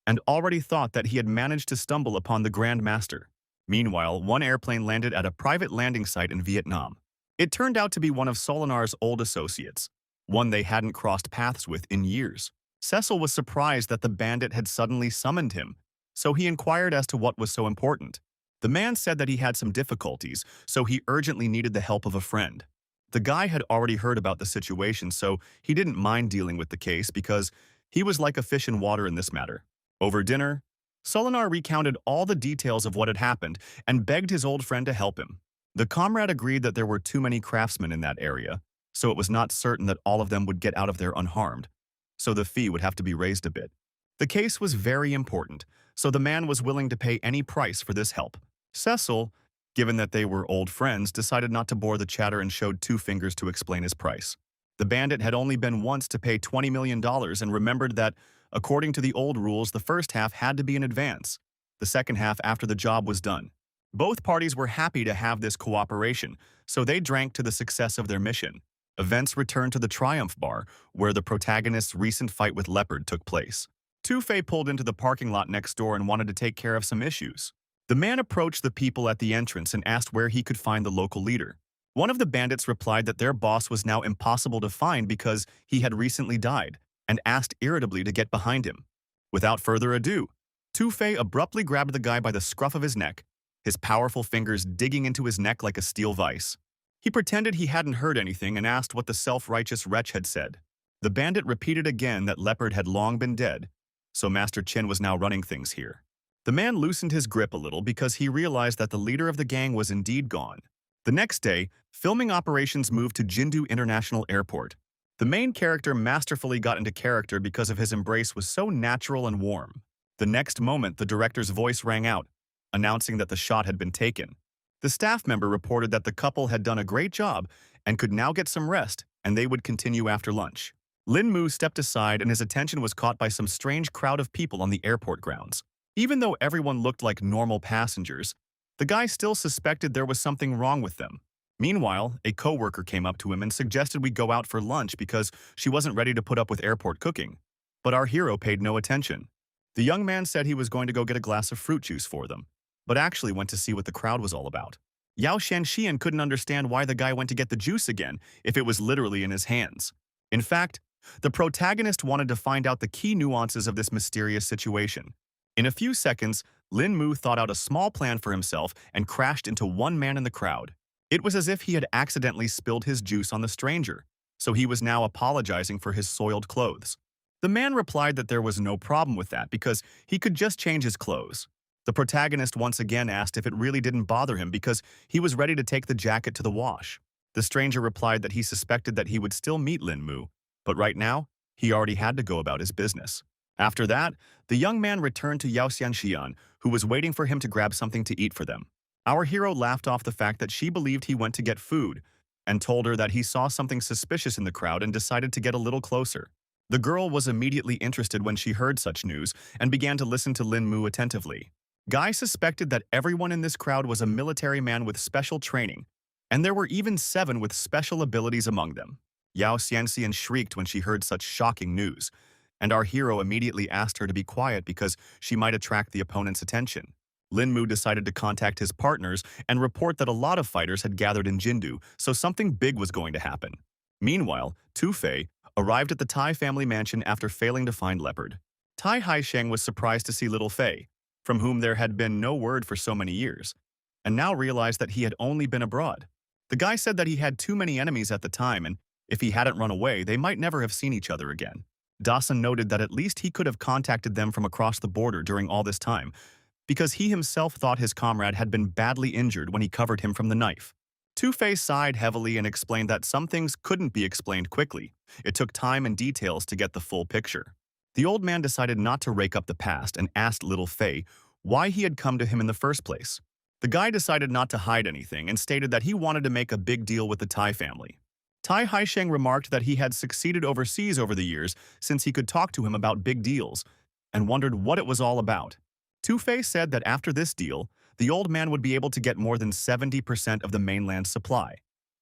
and already thought that he had managed to stumble upon the Grand Master. Meanwhile, one airplane landed at a private landing site in Vietnam. It turned out to be one of Solinar's old associates, one they hadn't crossed paths with in years. Cecil was surprised that the bandit had suddenly summoned him, so he inquired as to what was so important. The man said that he had some difficulties, so he urgently needed the help of a friend. The guy had already heard about the situation, so he didn't mind dealing with the case because he was like a fish in water in this matter. Over dinner, Solinar recounted all the details of what had happened and begged his old friend to help him. The comrade agreed that there were too many craftsmen in that area, so it was not certain that all of them would get out of there unharmed, so the fee would have to be raised a bit. The case was very important, so the man was willing to pay any price for this help. Cecil, given that they were old friends, decided not to bore the chatter and showed two fingers to explain his price. The bandit had only been once to pay $20 million and remembered that, according to the old rules, the first half had to be in advance, the second half after the job was done. Both parties were happy to have this cooperation, so they drank to the success of their mission. Events returned to the Triumph Bar, where the protagonist's recent fight with Leopard took place. Two-Fei pulled into the parking lot next door and wanted to take care of some issues. The man approached the people at the entrance and asked where he could find the local leader. One of the bandits replied that their boss was now impossible to find because he had recently died, and asked irritably to get behind him. Without further ado, Two-Fei abruptly grabbed the guy by the scruff of his neck, his powerful fingers digging into his neck like a steel vise. He pretended he hadn't heard anything and asked what the self-righteous wretch had said. The bandit repeated again that Leopard had long been dead, so Master Chin was now running things here. The man loosened his grip a little because he realized that the leader of the gang was indeed gone. The next day, filming operations moved to Jindu International Airport. The main character masterfully got into character because of his embrace was so natural and warm. The next moment, the director's voice rang out, announcing that the shot had been taken. The staff member reported that the couple had done a great job and could now get some rest, and they would continue after lunch. Lin Mu stepped aside and his attention was caught by some strange crowd of people on the airport grounds. Even though everyone looked like normal passengers, the guy still suspected there was something wrong with them. Meanwhile, a coworker came up to him and suggested we go out for lunch because she wasn't ready to put up with airport cooking. But our hero paid no attention. The young man said he was going to go get a glass of fruit juice for them, but actually went to see what the crowd was all about. Yao Shanxian couldn't understand why the guy went to get the juice again if it was literally in his hands. In fact, the protagonist wanted to find out the key nuances of this mysterious situation. In a few seconds, Lin Mu thought out a small plan for himself and crashed into one man in the crowd. It was as if he had accidentally spilled his juice on the stranger, so he was now apologizing for his soiled clothes. The man replied that there was no problem with that because he could just change his clothes. The protagonist once again asked if it really didn't bother him because he was ready to take the jacket to the wash. The stranger replied that he suspected that he would still meet Lin Mu, but right now, he already had to go about his business. After that, the young man returned to Yao Xianxian, who was waiting for him to grab something to eat for them. Our hero laughed off the fact that she believed he went to get food and told her that he saw something suspicious in the crowd and decided to get a little closer. The girl was immediately interested when she heard such news and began to listen to Lin Mu attentively. Guy suspected that everyone in this crowd was a military man with special training, and there were even 7 with special abilities among them. Yao Xianxian shrieked when she heard such shocking news, and our hero immediately asked her to be quiet because she might attract the opponent's attention. Lin Mu decided to contact his partners and report that a lot of fighters had gathered in Jindu, so something big was going to happen. Meanwhile, Tu Fei arrived at the Tai family mansion after failing to find Leopard. Tai Haisheng was surprised to see little Fei, from whom there had been no word for so many years, and now realized that he had only been abroad. The guy said that he had too many enemies at the time, and if he hadn't run away, they might never have seen each other again. Dawson noted that at least he could have contacted them from across the border during all this time, because he himself thought his comrade had been badly injured when he covered him from the knife. Two-Face sighed heavily and explained that some things couldn't be explained quickly. It took time and details to get the full picture. The old man decided not to rake up the past and asked little Fei why he had come to him in the first place. The guy decided not to hide anything and stated that he wanted to make a big deal with the Tai family. Tai Haisheng remarked that he had succeeded overseas over the years since he could talk to him about big deals, and wondered what it was all about. Two-Face said that after this deal, the old man would be able to get more than 70% of the mainland's supply,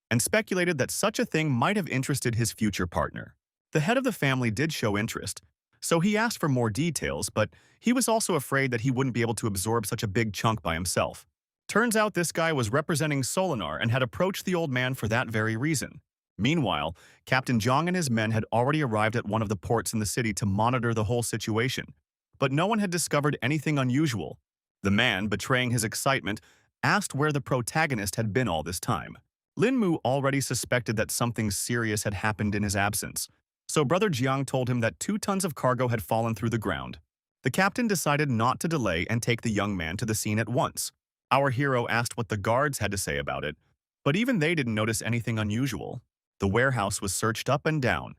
and speculated that such a thing might have interested his future partner. The head of the family did show interest, so he asked for more details, but he was also afraid that he wouldn't be able to absorb such a big chunk by himself. Turns out this guy was representing Solinar and had approached the old man for that very reason. Meanwhile, Captain Zhang and his men had already arrived at one of the ports in the city to monitor the whole situation, but no one had discovered anything unusual. The man, betraying his excitement, asked where the protagonist had been all this time. Lin Mu already suspected that something serious had happened in his absence, so Brother Jiang told him that 2 tons of cargo had fallen through the ground. The captain decided not to delay and take the young man to the scene at once. Our hero asked what the guards had to say about it, but even they didn't notice anything unusual. The warehouse was searched up and down,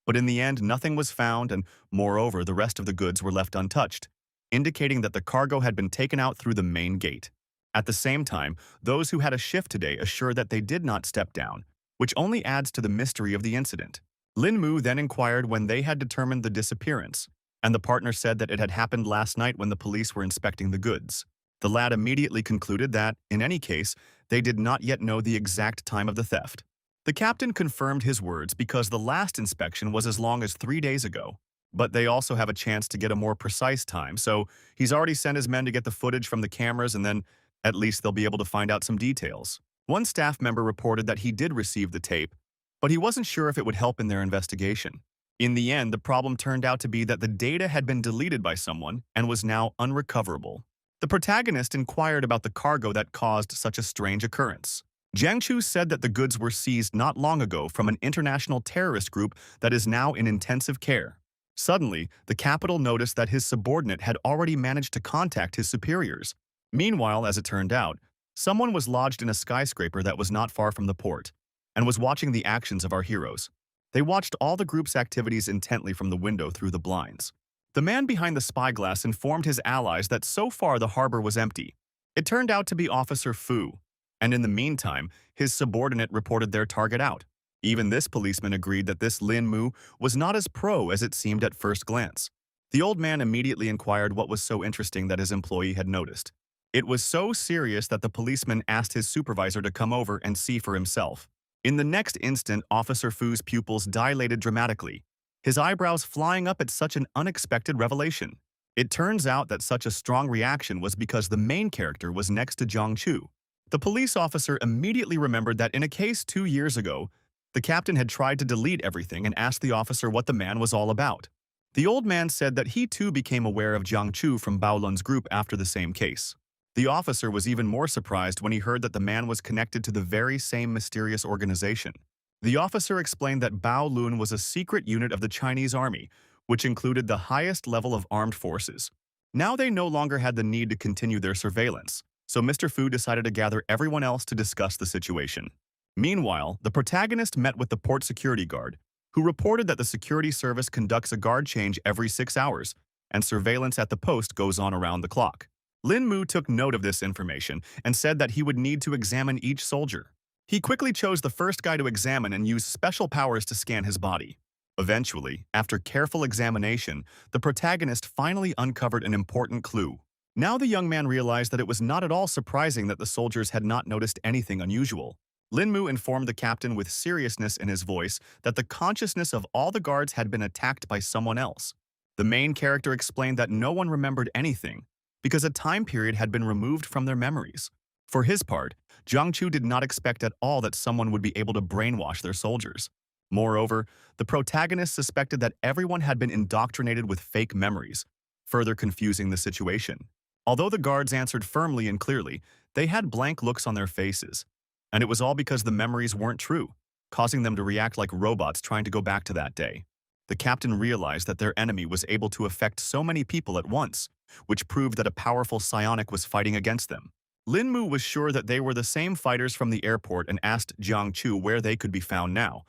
but in the end nothing was found, and moreover the rest of the goods were left untouched, indicating that the cargo had been taken out through the main gate. At the same time, those who had a shift today assured that they did not step down, which only adds to the mystery of the incident. Lin Mu then inquired when they had determined the disappearance, and the partner said that it had happened last night when the police were inspecting the goods. The lad immediately concluded that, in any case, they did not yet know the exact time of the theft. The captain confirmed his words because the last inspection was as long as 3 days ago, but they also have a chance to get a more precise time, so he's already sent his men to get the footage from the cameras, and then at least they'll be able to find out some details. One staff member reported that he did receive the tape, but he wasn't sure if it would help in their investigation. In the end, the problem turned out to be that the data had been deleted by someone and was now unrecoverable. The protagonist inquired about the cargo that caused such a strange occurrence. Jiang Chu said that the goods were seized not long ago from an international terrorist group that is now in intensive care. Suddenly, the capital noticed that his subordinate had already managed to contact his superiors. Meanwhile, as it turned out, someone was lodged in a skyscraper that was not far from the port, and was watching the actions of our heroes. They watched all the group's activities intently from the window through the blinds. The man behind the spyglass informed his allies that so far the harbor was empty. It turned out to be Officer Fu, and in the meantime, his subordinate reported their target out. Even this policeman agreed that this Lin Mu was not as pro as it seemed at first glance. The old man immediately inquired what was so interesting that his employee had noticed. It was so serious that the policeman asked his supervisor to come over and see for himself. In the next instant, Officer Fu's pupils dilated dramatically, his eyebrows flying up at such an unexpected revelation. It turns out that such a strong reaction was because the main character was next to Jiang Chu. The police officer immediately remembered that in a case 2 years ago, the captain had tried to delete everything and asked the officer what the man was all about. The old man said that he too became aware of Jiang Chu from Baolun's group after the same case. The officer was even more surprised when he heard that the man was connected to the very same mysterious organization. The officer explained that Bao Lun was a secret unit of the Chinese army, which included the highest level of armed forces. Now they no longer had the need to continue their surveillance, so Mr. Fu decided to gather everyone else to discuss the situation. Meanwhile, the protagonist met with the port security guard, who reported that the security service conducts a guard change every 6 hours, and surveillance at the post goes on around the clock. Lin Mu took note of this information and said that he would need to examine each soldier. He quickly chose the first guy to examine and used special powers to scan his body. Eventually, after careful examination, the protagonist finally uncovered an important clue. Now the young man realized that it was not at all surprising that the soldiers had not noticed anything unusual. Lin Mu informed the captain with seriousness in his voice that the consciousness of all the guards had been attacked by someone else. The main character explained that no one remembered anything because a time period had been removed from their memories. For his part, Jiang Chu did not expect at all that someone would be able to brainwash their soldiers. Moreover, the protagonist suspected that everyone had been indoctrinated with fake memories, further confusing the situation. Although the guards answered firmly and clearly, they had blank looks on their faces. And it was all because the memories weren't true, causing them to react like robots trying to go back to that day. The captain realized that their enemy was able to affect so many people at once, which proved that a powerful psionic was fighting against them. Lin Mu was sure that they were the same fighters from the airport and asked Jiang Chu where they could be found now.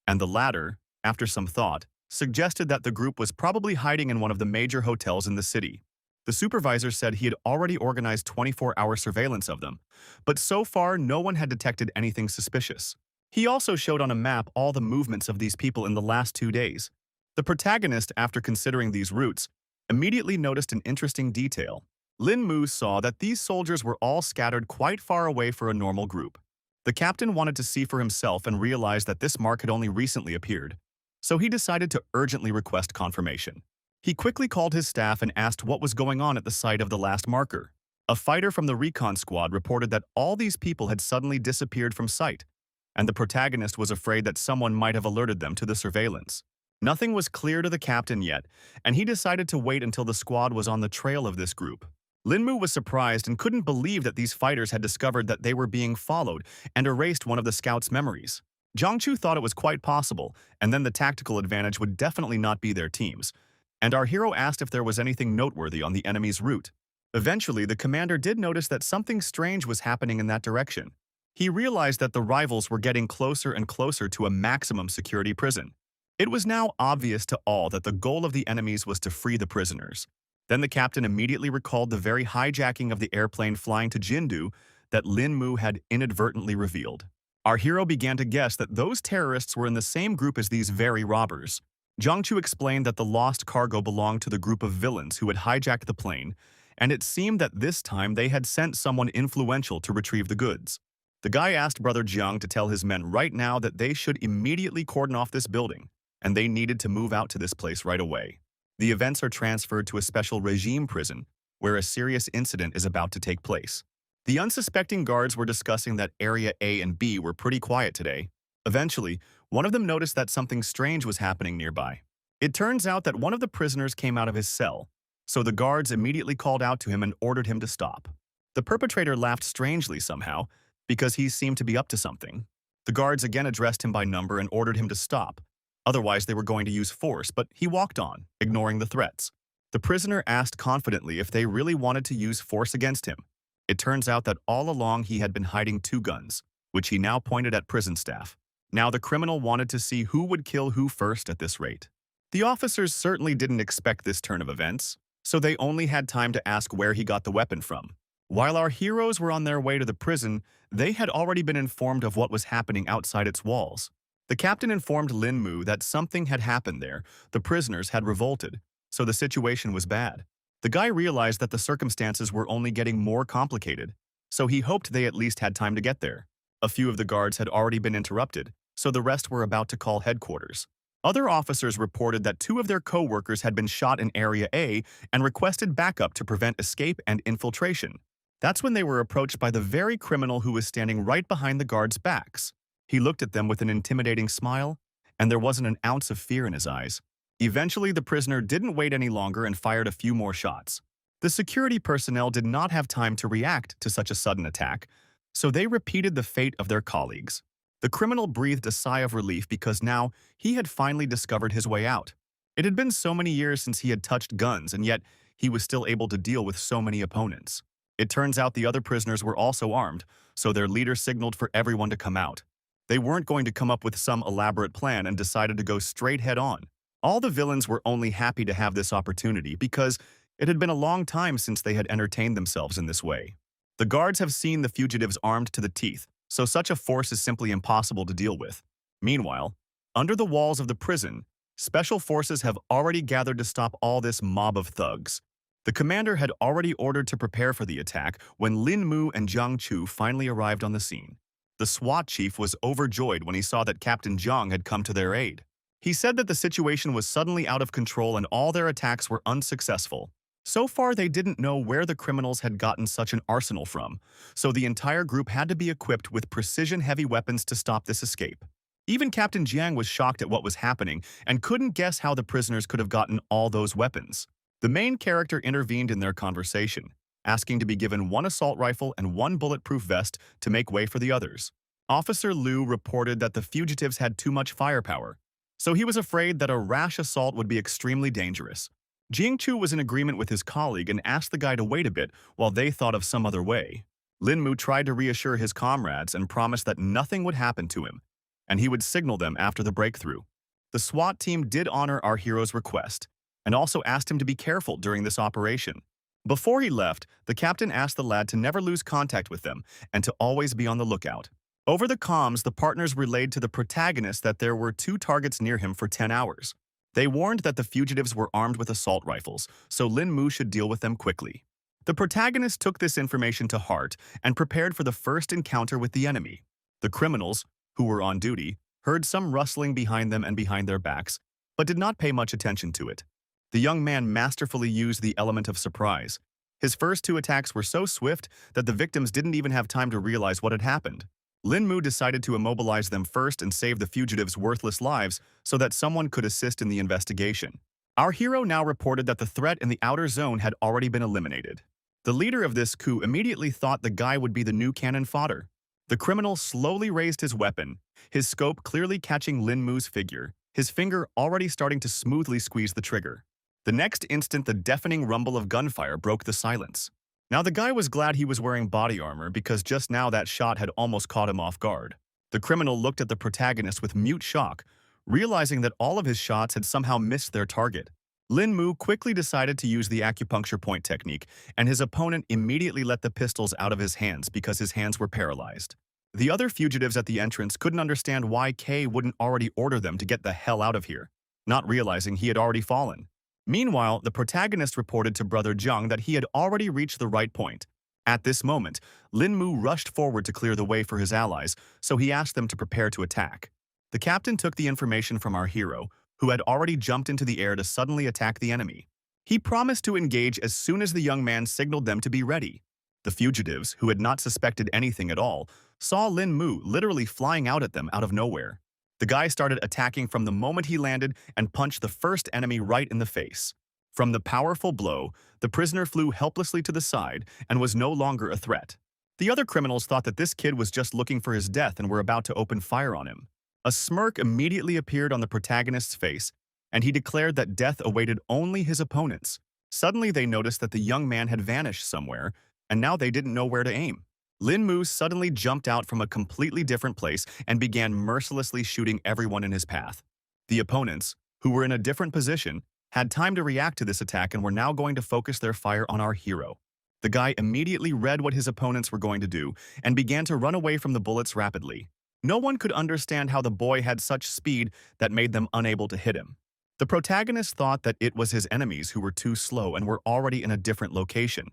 And the latter, after some thought, suggested that the group was probably hiding in one of the major hotels in the city. The supervisor said he had already organized 24-hour surveillance of them, but so far no one had detected anything suspicious. He also showed on a map all the movements of these people in the last 2 days. The protagonist, after considering these routes, immediately noticed an interesting detail. Lin Mu saw that these soldiers were all scattered quite far away for a normal group. The captain wanted to see for himself and realized that this mark had only recently appeared, so he decided to urgently request confirmation. He quickly called his staff and asked what was going on at the site of the last marker. A fighter from the recon squad reported that all these people had suddenly disappeared from sight, and the protagonist was afraid that someone might have alerted them to the surveillance. Nothing was clear to the captain yet, and he decided to wait until the squad was on the trail of this group. Lin Mu was surprised and couldn't believe that these fighters had discovered that they were being followed and erased one of the scouts' memories. Jiang Chu thought it was quite possible, and then the tactical advantage would definitely not be their team's. And our hero asked if there was anything noteworthy on the enemy's route. Eventually, the commander did notice that something strange was happening in that direction. He realized that the rivals were getting closer and closer to a maximum security prison. It was now obvious to all that the goal of the enemies was to free the prisoners. Then the captain immediately recalled the very hijacking of the airplane flying to Jindu that Lin Mu had inadvertently revealed. Our hero began to guess that those terrorists were in the same group as these very robbers. Jiang Chu explained that the lost cargo belonged to the group of villains who had hijacked the plane, and it seemed that this time they had sent someone influential to retrieve the goods. The guy asked Brother Jiang to tell his men right now that they should immediately cordon off this building, and they needed to move out to this place right away. The events are transferred to a special regime prison, where a serious incident is about to take place. The unsuspecting guards were discussing that Area A and B were pretty quiet today. Eventually, one of them noticed that something strange was happening nearby. It turns out that one of the prisoners came out of his cell, so the guards immediately called out to him and ordered him to stop. The perpetrator laughed strangely somehow, because he seemed to be up to something. The guards again addressed him by number and ordered him to stop. Otherwise, they were going to use force, but he walked on, ignoring the threats. The prisoner asked confidently if they really wanted to use force against him. It turns out that all along he had been hiding 2 guns, which he now pointed at prison staff. Now the criminal wanted to see who would kill who first at this rate. The officers certainly didn't expect this turn of events, so they only had time to ask where he got the weapon from. While our heroes were on their way to the prison, they had already been informed of what was happening outside its walls. The captain informed Lin Mu that something had happened there. The prisoners had revolted, so the situation was bad. The guy realized that the circumstances were only getting more complicated, so he hoped they at least had time to get there. A few of the guards had already been interrupted, so the rest were about to call headquarters. Other officers reported that 2 of their co-workers had been shot in Area A and requested backup to prevent escape and infiltration. That's when they were approached by the very criminal who was standing right behind the guards' backs. He looked at them with an intimidating smile, and there wasn't an ounce of fear in his eyes. Eventually, the prisoner didn't wait any longer and fired a few more shots. The security personnel did not have time to react to such a sudden attack, so they repeated the fate of their colleagues. The criminal breathed a sigh of relief because now he had finally discovered his way out. It had been so many years since he had touched guns, and yet he was still able to deal with so many opponents. It turns out the other prisoners were also armed, so their leader signaled for everyone to come out. They weren't going to come up with some elaborate plan and decided to go straight head-on. All the villains were only happy to have this opportunity because it had been a long time since they had entertained themselves in this way. The guards have seen the fugitives armed to the teeth, so such a force is simply impossible to deal with. Meanwhile, under the walls of the prison, special forces have already gathered to stop all this mob of thugs. The commander had already ordered to prepare for the attack when Lin Mu and Jiang Chu finally arrived on the scene. The SWAT chief was overjoyed when he saw that Captain Jiang had come to their aid. He said that the situation was suddenly out of control and all their attacks were unsuccessful. So far, they didn't know where the criminals had gotten such an arsenal from, so the entire group had to be equipped with precision-heavy weapons to stop this escape. Even Captain Jiang was shocked at what was happening and couldn't guess how the prisoners could have gotten all those weapons. The main character intervened in their conversation, asking to be given one assault rifle and one bulletproof vest to make way for the others. Officer Liu reported that the fugitives had too much firepower, so he was afraid that a rash assault would be extremely dangerous. Jiang Chu was in agreement with his colleague and asked the guy to wait a bit while they thought of some other way. Lin Mu tried to reassure his comrades and promised that nothing would happen to him, and he would signal them after the breakthrough. The SWAT team did honor our hero's request, and also asked him to be careful during this operation. Before he left, the captain asked the lad to never lose contact with them and to always be on the lookout. Over the comms, the partners relayed to the protagonist that there were 2 targets near him for 10 hours. They warned that the fugitives were armed with assault rifles, so Lin Mu should deal with them quickly. The protagonist took this information to heart and prepared for the first encounter with the enemy. The criminals, who were on duty, heard some rustling behind them and behind their backs, but did not pay much attention to it. The young man masterfully used the element of surprise. His first 2 attacks were so swift that the victims didn't even have time to realize what had happened. Lin Mu decided to immobilize them first and save the fugitives' worthless lives so that someone could assist in the investigation. Our hero now reported that the threat in the outer zone had already been eliminated. The leader of this coup immediately thought the guy would be the new cannon fodder. The criminal slowly raised his weapon, his scope clearly catching Lin Mu's figure, his finger already starting to smoothly squeeze the trigger. The next instant, the deafening rumble of gunfire broke the silence. Now the guy was glad he was wearing body armor because just now that shot had almost caught him off guard. The criminal looked at the protagonist with mute shock, realizing that all of his shots had somehow missed their target. Lin Mu quickly decided to use the acupuncture point technique, and his opponent immediately let the pistols out of his hands because his hands were paralyzed. The other fugitives at the entrance couldn't understand why Kay wouldn't already order them to get the hell out of here, not realizing he had already fallen. Meanwhile, the protagonist reported to Brother Jiang that he had already reached the right point. At this moment, Lin Mu rushed forward to clear the way for his allies, so he asked them to prepare to attack. The captain took the information from our hero, who had already jumped into the air to suddenly attack the enemy. He promised to engage as soon as the young man signaled them to be ready. The fugitives, who had not suspected anything at all, saw Lin Mu literally flying out at them out of nowhere. The guy started attacking from the moment he landed and punched the first enemy right in the face. From the powerful blow, the prisoner flew helplessly to the side and was no longer a threat. The other criminals thought that this kid was just looking for his death and were about to open fire on him. A smirk immediately appeared on the protagonist's face, and he declared that death awaited only his opponents. Suddenly they noticed that the young man had vanished somewhere, and now they didn't know where to aim. Lin Mu suddenly jumped out from a completely different place and began mercilessly shooting everyone in his path. The opponents, who were in a different position, had time to react to this attack and were now going to focus their fire on our hero. The guy immediately read what his opponents were going to do and began to run away from the bullets rapidly. No one could understand how the boy had such speed that made them unable to hit him. The protagonist thought that it was his enemies who were too slow and were already in a different location,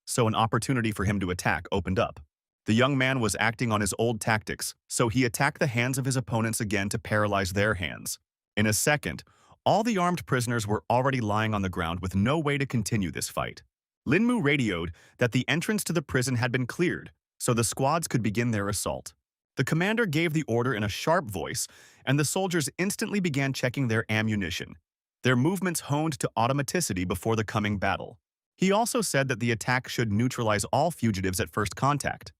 so an opportunity for him to attack opened up. The young man was acting on his old tactics, so he attacked the hands of his opponents again to paralyze their hands. In a second, all the armed prisoners were already lying on the ground with no way to continue this fight. Lin Mu radioed that the entrance to the prison had been cleared, so the squads could begin their assault. The commander gave the order in a sharp voice, and the soldiers instantly began checking their ammunition, their movements honed to automaticity before the coming battle. He also said that the attack should neutralize all fugitives at first contact.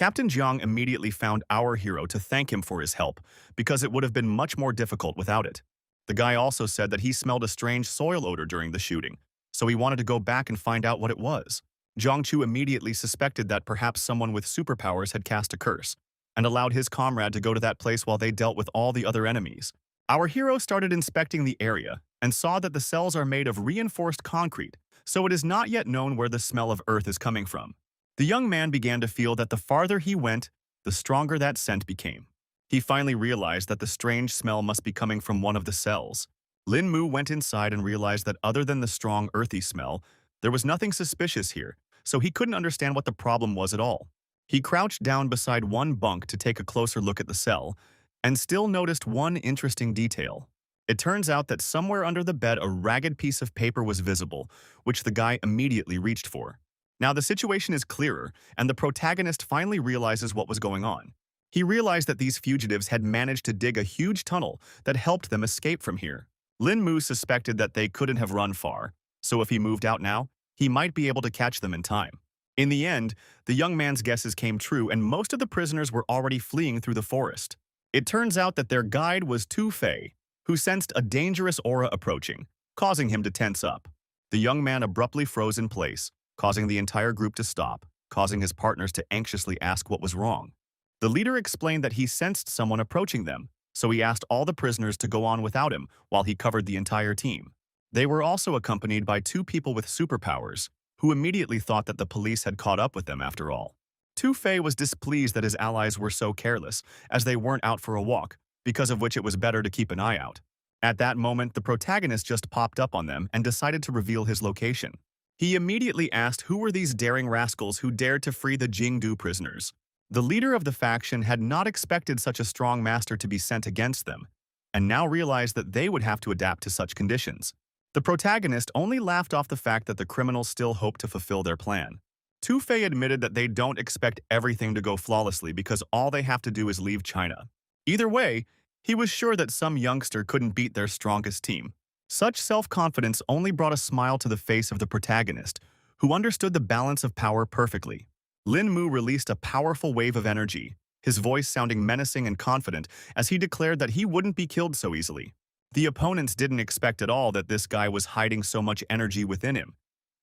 Captain Jiang immediately found our hero to thank him for his help, because it would have been much more difficult without it. The guy also said that he smelled a strange soil odor during the shooting, so he wanted to go back and find out what it was. Jiang Chu immediately suspected that perhaps someone with superpowers had cast a curse, and allowed his comrade to go to that place while they dealt with all the other enemies. Our hero started inspecting the area and saw that the cells are made of reinforced concrete, so it is not yet known where the smell of earth is coming from. The young man began to feel that the farther he went, the stronger that scent became. He finally realized that the strange smell must be coming from one of the cells. Lin Mu went inside and realized that other than the strong earthy smell, there was nothing suspicious here, so he couldn't understand what the problem was at all. He crouched down beside one bunk to take a closer look at the cell, and still noticed one interesting detail. It turns out that somewhere under the bed a ragged piece of paper was visible, which the guy immediately reached for. Now the situation is clearer, and the protagonist finally realizes what was going on. He realized that these fugitives had managed to dig a huge tunnel that helped them escape from here. Lin Mu suspected that they couldn't have run far, so if he moved out now, he might be able to catch them in time. In the end, the young man's guesses came true and most of the prisoners were already fleeing through the forest. It turns out that their guide was Tu Fei, who sensed a dangerous aura approaching, causing him to tense up. The young man abruptly froze in place, causing the entire group to stop, causing his partners to anxiously ask what was wrong. The leader explained that he sensed someone approaching them, so he asked all the prisoners to go on without him while he covered the entire team. They were also accompanied by two people with superpowers, who immediately thought that the police had caught up with them after all. Tu Fei was displeased that his allies were so careless, as they weren't out for a walk, because of which it was better to keep an eye out. At that moment, the protagonist just popped up on them and decided to reveal his location. He immediately asked who were these daring rascals who dared to free the Jingdu prisoners. The leader of the faction had not expected such a strong master to be sent against them, and now realized that they would have to adapt to such conditions. The protagonist only laughed off the fact that the criminals still hoped to fulfill their plan. Tu Fei admitted that they don't expect everything to go flawlessly because all they have to do is leave China. Either way, he was sure that some youngster couldn't beat their strongest team. Such self-confidence only brought a smile to the face of the protagonist, who understood the balance of power perfectly. Lin Mu released a powerful wave of energy, his voice sounding menacing and confident as he declared that he wouldn't be killed so easily. The opponents didn't expect at all that this guy was hiding so much energy within him,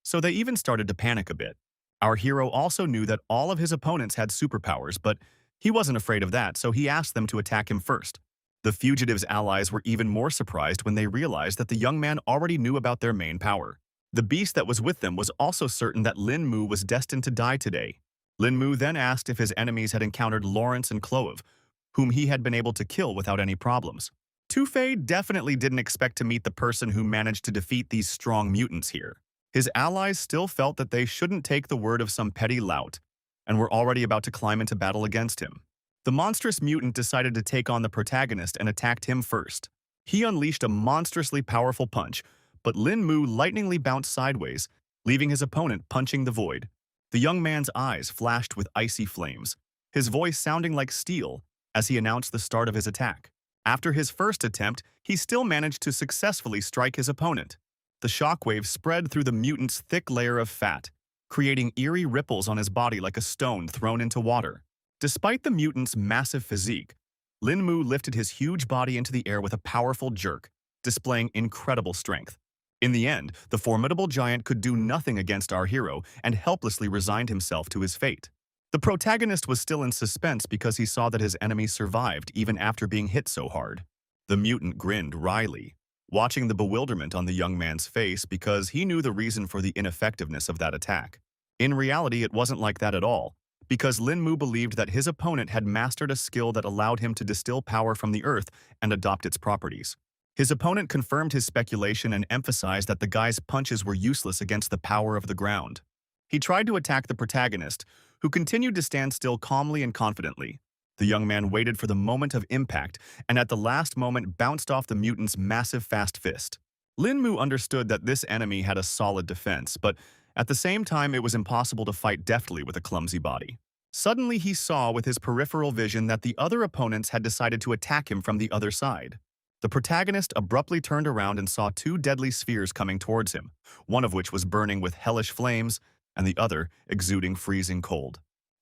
so they even started to panic a bit. Our hero also knew that all of his opponents had superpowers, but he wasn't afraid of that, so he asked them to attack him first. The fugitives' allies were even more surprised when they realized that the young man already knew about their main power. The beast that was with them was also certain that Lin Mu was destined to die today. Lin Mu then asked if his enemies had encountered Lawrence and Clove, whom he had been able to kill without any problems. Tu Fei definitely didn't expect to meet the person who managed to defeat these strong mutants here. His allies still felt that they shouldn't take the word of some petty lout, and were already about to climb into battle against him. The monstrous mutant decided to take on the protagonist and attacked him first. He unleashed a monstrously powerful punch, but Lin Mu lightningly bounced sideways, leaving his opponent punching the void. The young man's eyes flashed with icy flames, his voice sounding like steel as he announced the start of his attack. After his first attempt, he still managed to successfully strike his opponent. The shockwave spread through the mutant's thick layer of fat, creating eerie ripples on his body like a stone thrown into water. Despite the mutant's massive physique, Lin Mu lifted his huge body into the air with a powerful jerk, displaying incredible strength. In the end, the formidable giant could do nothing against our hero and helplessly resigned himself to his fate. The protagonist was still in suspense because he saw that his enemy survived even after being hit so hard. The mutant grinned wryly, watching the bewilderment on the young man's face because he knew the reason for the ineffectiveness of that attack. In reality, it wasn't like that at all, because Lin Mu believed that his opponent had mastered a skill that allowed him to distill power from the earth and adopt its properties. His opponent confirmed his speculation and emphasized that the guy's punches were useless against the power of the ground. He tried to attack the protagonist, who continued to stand still calmly and confidently. The young man waited for the moment of impact and at the last moment bounced off the mutant's massive fast fist. Lin Mu understood that this enemy had a solid defense, but at the same time it was impossible to fight deftly with a clumsy body. Suddenly he saw with his peripheral vision that the other opponents had decided to attack him from the other side. The protagonist abruptly turned around and saw two deadly spheres coming towards him, one of which was burning with hellish flames and the other exuding freezing cold.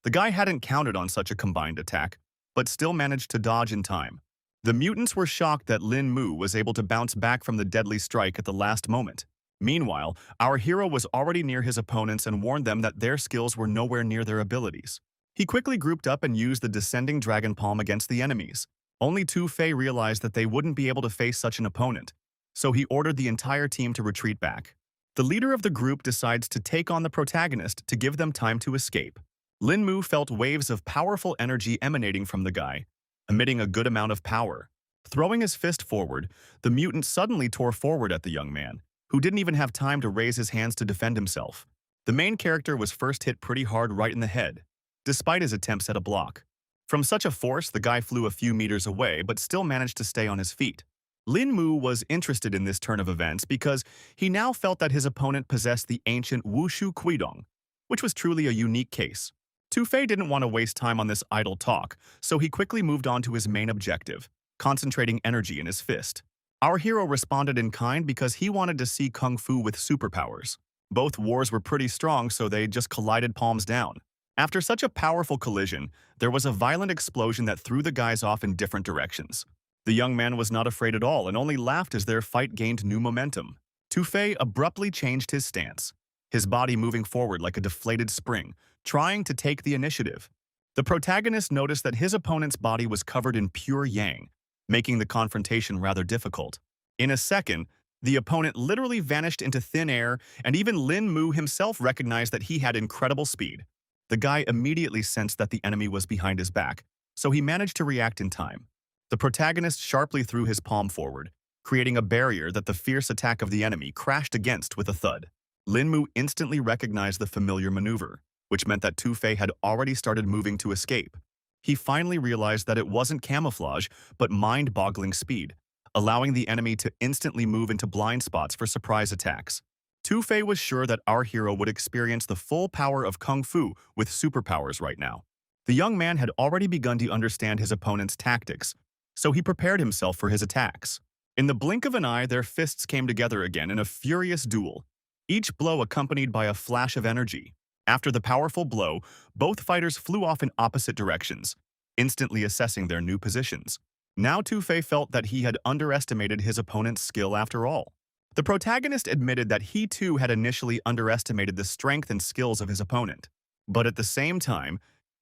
The guy hadn't counted on such a combined attack, but still managed to dodge in time. The mutants were shocked that Lin Mu was able to bounce back from the deadly strike at the last moment. Meanwhile, our hero was already near his opponents and warned them that their skills were nowhere near their abilities. He quickly grouped up and used the descending dragon palm against the enemies. Only Tu Fei realized that they wouldn't be able to face such an opponent, so he ordered the entire team to retreat back. The leader of the group decides to take on the protagonist to give them time to escape. Lin Mu felt waves of powerful energy emanating from the guy, emitting a good amount of power. Throwing his fist forward, the mutant suddenly tore forward at the young man, who didn't even have time to raise his hands to defend himself. The main character was first hit pretty hard right in the head, despite his attempts at a block. From such a force, the guy flew a few meters away but still managed to stay on his feet. Lin Mu was interested in this turn of events because he now felt that his opponent possessed the ancient Wushu Kuidong, which was truly a unique case. Tu Fei didn't want to waste time on this idle talk, so he quickly moved on to his main objective, concentrating energy in his fist. Our hero responded in kind because he wanted to see Kung Fu with superpowers. Both wars were pretty strong, so they just collided palms down. After such a powerful collision, there was a violent explosion that threw the guys off in different directions. The young man was not afraid at all and only laughed as their fight gained new momentum. Tu Fei abruptly changed his stance, his body moving forward like a deflated spring, trying to take the initiative. The protagonist noticed that his opponent's body was covered in pure yang, making the confrontation rather difficult. In a second, the opponent literally vanished into thin air, and even Lin Mu himself recognized that he had incredible speed. The guy immediately sensed that the enemy was behind his back, so he managed to react in time. The protagonist sharply threw his palm forward, creating a barrier that the fierce attack of the enemy crashed against with a thud. Lin Mu instantly recognized the familiar maneuver, which meant that Tu Fei had already started moving to escape. He finally realized that it wasn't camouflage, but mind-boggling speed, allowing the enemy to instantly move into blind spots for surprise attacks. Tu Fei was sure that our hero would experience the full power of Kung Fu with superpowers right now. The young man had already begun to understand his opponent's tactics, so he prepared himself for his attacks. In the blink of an eye, their fists came together again in a furious duel, each blow accompanied by a flash of energy. After the powerful blow, both fighters flew off in opposite directions, instantly assessing their new positions. Now Tu Fei felt that he had underestimated his opponent's skill after all. The protagonist admitted that he too had initially underestimated the strength and skills of his opponent. But at the same time,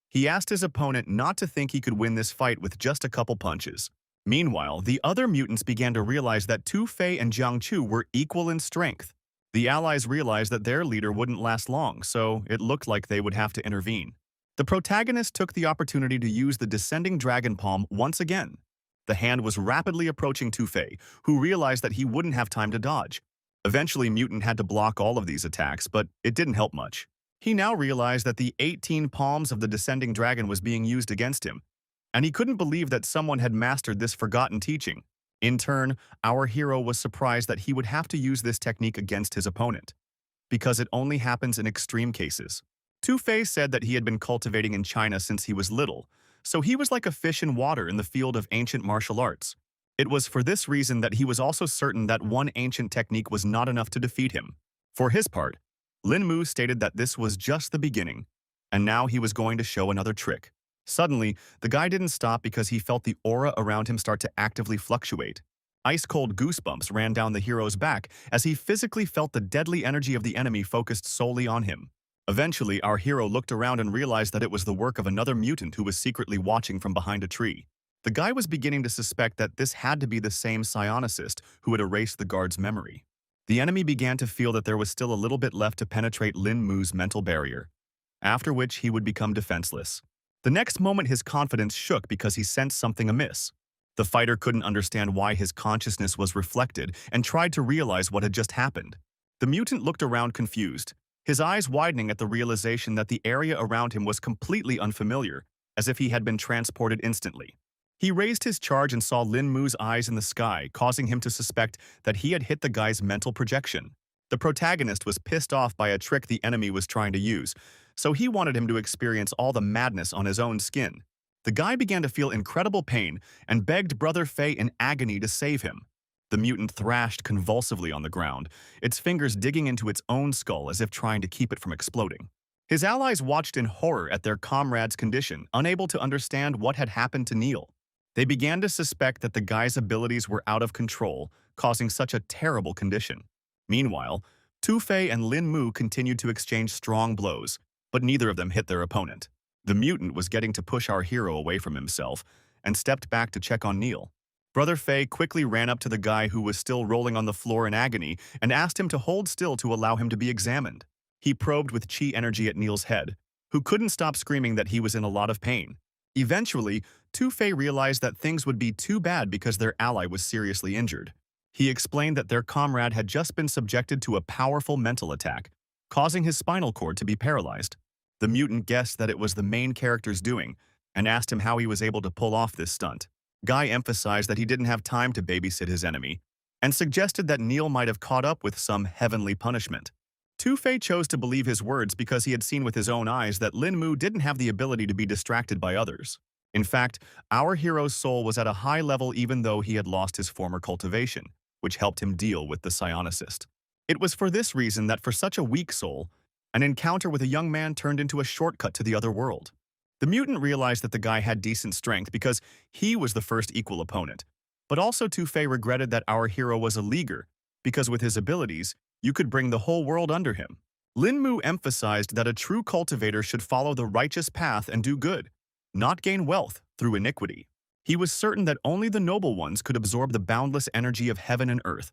he asked his opponent not to think he could win this fight with just a couple punches. Meanwhile, the other mutants began to realize that Tu Fei and Jiang Chu were equal in strength. The allies realized that their leader wouldn't last long, so it looked like they would have to intervene. The protagonist took the opportunity to use the descending dragon palm once again. The hand was rapidly approaching Tu Fei, who realized that he wouldn't have time to dodge. Eventually, Mutant had to block all of these attacks, but it didn't help much. He now realized that the 18 palms of the descending dragon was being used against him, and he couldn't believe that someone had mastered this forgotten teaching. In turn, our hero was surprised that he would have to use this technique against his opponent, because it only happens in extreme cases. Tu Fei said that he had been cultivating in China since he was little, so he was like a fish in water in the field of ancient martial arts. It was for this reason that he was also certain that one ancient technique was not enough to defeat him. For his part, Lin Mu stated that this was just the beginning, and now he was going to show another trick. Suddenly, the guy didn't stop because he felt the aura around him start to actively fluctuate. Ice-cold goosebumps ran down the hero's back as he physically felt the deadly energy of the enemy focused solely on him. Eventually, our hero looked around and realized that it was the work of another mutant who was secretly watching from behind a tree. The guy was beginning to suspect that this had to be the same psionicist who had erased the guard's memory. The enemy began to feel that there was still a little bit left to penetrate Lin Mu's mental barrier, after which he would become defenseless. The next moment his confidence shook because he sensed something amiss. The fighter couldn't understand why his consciousness was reflected and tried to realize what had just happened. The mutant looked around confused, his eyes widening at the realization that the area around him was completely unfamiliar, as if he had been transported instantly. He raised his charge and saw Lin Mu's eyes in the sky, causing him to suspect that he had hit the guy's mental projection. The protagonist was pissed off by a trick the enemy was trying to use, so he wanted him to experience all the madness on his own skin. The guy began to feel incredible pain and begged Brother Fei in agony to save him. The mutant thrashed convulsively on the ground, its fingers digging into its own skull as if trying to keep it from exploding. His allies watched in horror at their comrade's condition, unable to understand what had happened to Neil. They began to suspect that the guy's abilities were out of control, causing such a terrible condition. Meanwhile, Tu Fei and Lin Mu continued to exchange strong blows, but neither of them hit their opponent. The mutant was getting to push our hero away from himself and stepped back to check on Neil. Brother Fei quickly ran up to the guy who was still rolling on the floor in agony and asked him to hold still to allow him to be examined. He probed with chi energy at Neil's head, who couldn't stop screaming that he was in a lot of pain. Eventually, Tu Fei realized that things would be too bad because their ally was seriously injured. He explained that their comrade had just been subjected to a powerful mental attack, causing his spinal cord to be paralyzed. The mutant guessed that it was the main character's doing and asked him how he was able to pull off this stunt. Guy emphasized that he didn't have time to babysit his enemy and suggested that Neil might have caught up with some heavenly punishment. Tu Fei chose to believe his words because he had seen with his own eyes that Lin Mu didn't have the ability to be distracted by others. In fact, our hero's soul was at a high level even though he had lost his former cultivation, which helped him deal with the psionicist. It was for this reason that for such a weak soul, an encounter with a young man turned into a shortcut to the other world. The mutant realized that the guy had decent strength because he was the first equal opponent, but also Tu Fei regretted that our hero was a leaguer because with his abilities, you could bring the whole world under him. Lin Mu emphasized that a true cultivator should follow the righteous path and do good, not gain wealth through iniquity. He was certain that only the noble ones could absorb the boundless energy of heaven and earth,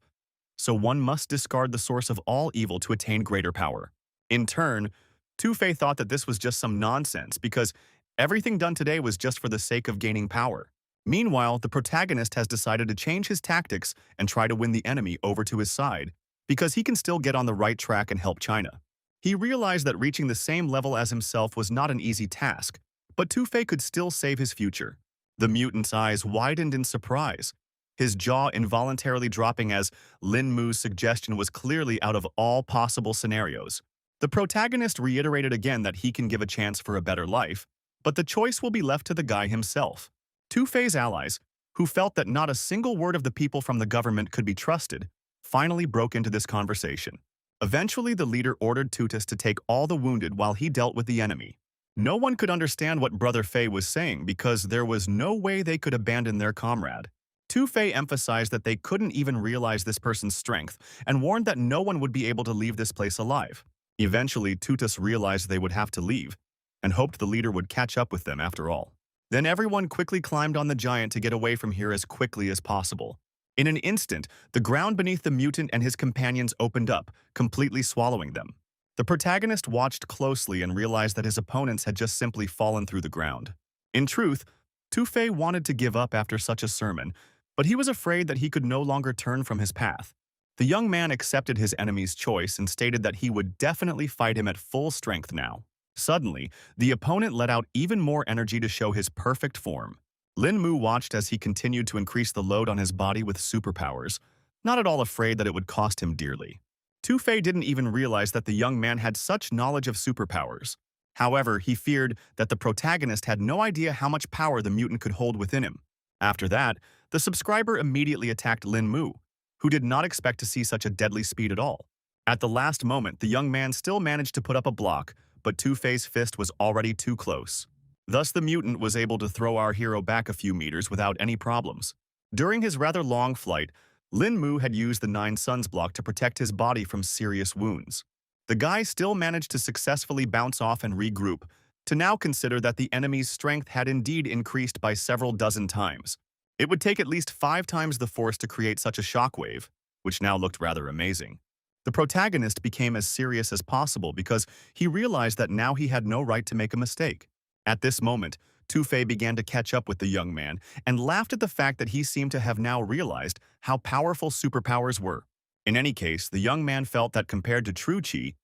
so one must discard the source of all evil to attain greater power. In turn, Tu Fei thought that this was just some nonsense because everything done today was just for the sake of gaining power. Meanwhile, the protagonist has decided to change his tactics and try to win the enemy over to his side because he can still get on the right track and help China. He realized that reaching the same level as himself was not an easy task, but Tu Fei could still save his future. The mutant's eyes widened in surprise, his jaw involuntarily dropping as Lin Mu's suggestion was clearly out of all possible scenarios. The protagonist reiterated again that he can give a chance for a better life, but the choice will be left to the guy himself. Tu Fei's allies, who felt that not a single word of the people from the government could be trusted, finally broke into this conversation. Eventually, the leader ordered Tutus to take all the wounded while he dealt with the enemy. No one could understand what Brother Fei was saying because there was no way they could abandon their comrade. Tu Fei emphasized that they couldn't even realize this person's strength and warned that no one would be able to leave this place alive. Eventually, Tutus realized they would have to leave and hoped the leader would catch up with them after all. Then everyone quickly climbed on the giant to get away from here as quickly as possible. In an instant, the ground beneath the mutant and his companions opened up, completely swallowing them. The protagonist watched closely and realized that his opponents had just simply fallen through the ground. In truth, Tu Fei wanted to give up after such a sermon, but he was afraid that he could no longer turn from his path. The young man accepted his enemy's choice and stated that he would definitely fight him at full strength now. Suddenly, the opponent let out even more energy to show his perfect form. Lin Mu watched as he continued to increase the load on his body with superpowers, not at all afraid that it would cost him dearly. Tu Fei didn't even realize that the young man had such knowledge of superpowers. However, he feared that the protagonist had no idea how much power the mutant could hold within him. After that, the subscriber immediately attacked Lin Mu, who did not expect to see such a deadly speed at all. At the last moment, the young man still managed to put up a block, but Tu Fei's fist was already too close. Thus, the mutant was able to throw our hero back a few meters without any problems. During his rather long flight, Lin Mu had used the Nine Suns block to protect his body from serious wounds. The guy still managed to successfully bounce off and regroup, to now consider that the enemy's strength had indeed increased by several dozen times. It would take at least 5 times the force to create such a shockwave, which now looked rather amazing. The protagonist became as serious as possible because he realized that now he had no right to make a mistake. At this moment, Tu Fei began to catch up with the young man and laughed at the fact that he seemed to have now realized how powerful superpowers were. In any case, the young man felt that compared to true chi,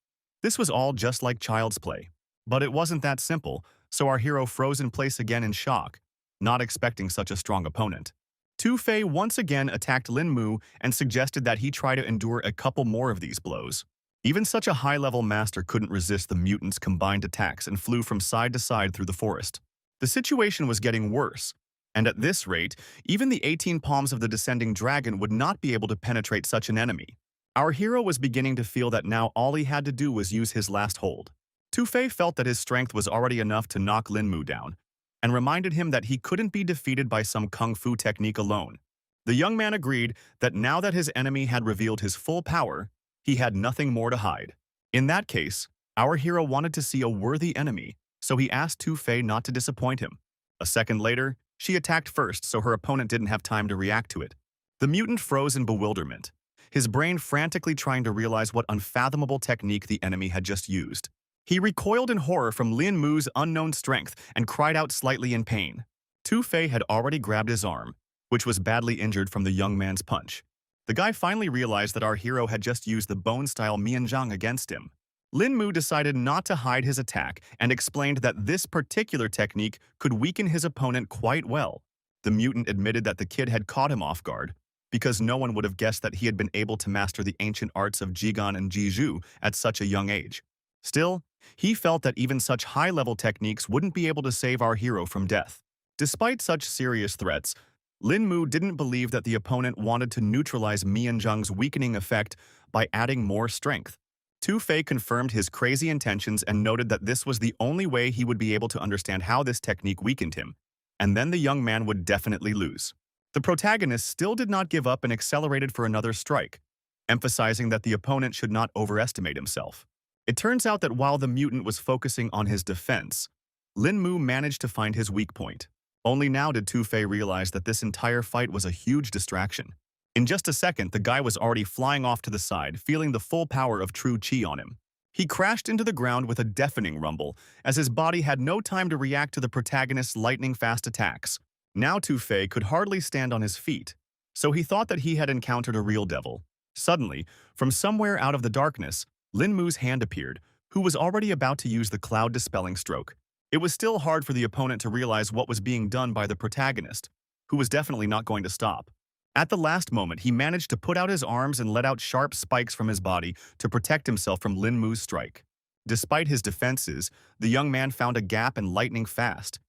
this was all just like child's play. But it wasn't that simple, so our hero froze in place again in shock, not expecting such a strong opponent. Tu Fei once again attacked Lin Mu and suggested that he try to endure a couple more of these blows. Even such a high-level master couldn't resist the mutant's combined attacks and flew from side to side through the forest. The situation was getting worse, and at this rate, even the 18 palms of the descending dragon would not be able to penetrate such an enemy. Our hero was beginning to feel that now all he had to do was use his last hold. Tu-Fei felt that his strength was already enough to knock Lin Mu down, and reminded him that he couldn't be defeated by some kung fu technique alone. The young man agreed that now that his enemy had revealed his full power, he had nothing more to hide. In that case, our hero wanted to see a worthy enemy, so he asked Tu-Fei not to disappoint him. A second later, she attacked first so her opponent didn't have time to react to it. The mutant froze in bewilderment, his brain frantically trying to realize what unfathomable technique the enemy had just used. He recoiled in horror from Lin Mu's unknown strength and cried out slightly in pain. Tu-Fei had already grabbed his arm, which was badly injured from the young man's punch. The guy finally realized that our hero had just used the bone-style Mianzhang against him. Lin Mu decided not to hide his attack and explained that this particular technique could weaken his opponent quite well. The mutant admitted that the kid had caught him off guard, because no one would have guessed that he had been able to master the ancient arts of Jigan and Jizhu at such a young age. Still, he felt that even such high-level techniques wouldn't be able to save our hero from death. Despite such serious threats, Lin Mu didn't believe that the opponent wanted to neutralize Mianzhang's weakening effect by adding more strength. Tu-Fei confirmed his crazy intentions and noted that this was the only way he would be able to understand how this technique weakened him, and then the young man would definitely lose. The protagonist still did not give up and accelerated for another strike, emphasizing that the opponent should not overestimate himself. It turns out that while the mutant was focusing on his defense, Lin Mu managed to find his weak point. Only now did Tu-Fei realize that this entire fight was a huge distraction. In just a second, the guy was already flying off to the side, feeling the full power of true chi on him. He crashed into the ground with a deafening rumble, as his body had no time to react to the protagonist's lightning-fast attacks. Now Tu-Fei could hardly stand on his feet, so he thought that he had encountered a real devil. Suddenly, from somewhere out of the darkness, Lin Mu's hand appeared, who was already about to use the cloud-dispelling stroke. It was still hard for the opponent to realize what was being done by the protagonist, who was definitely not going to stop. At the last moment, he managed to put out his arms and let out sharp spikes from his body to protect himself from Lin Mu's strike. Despite his defenses, the young man found a gap and lightning fast.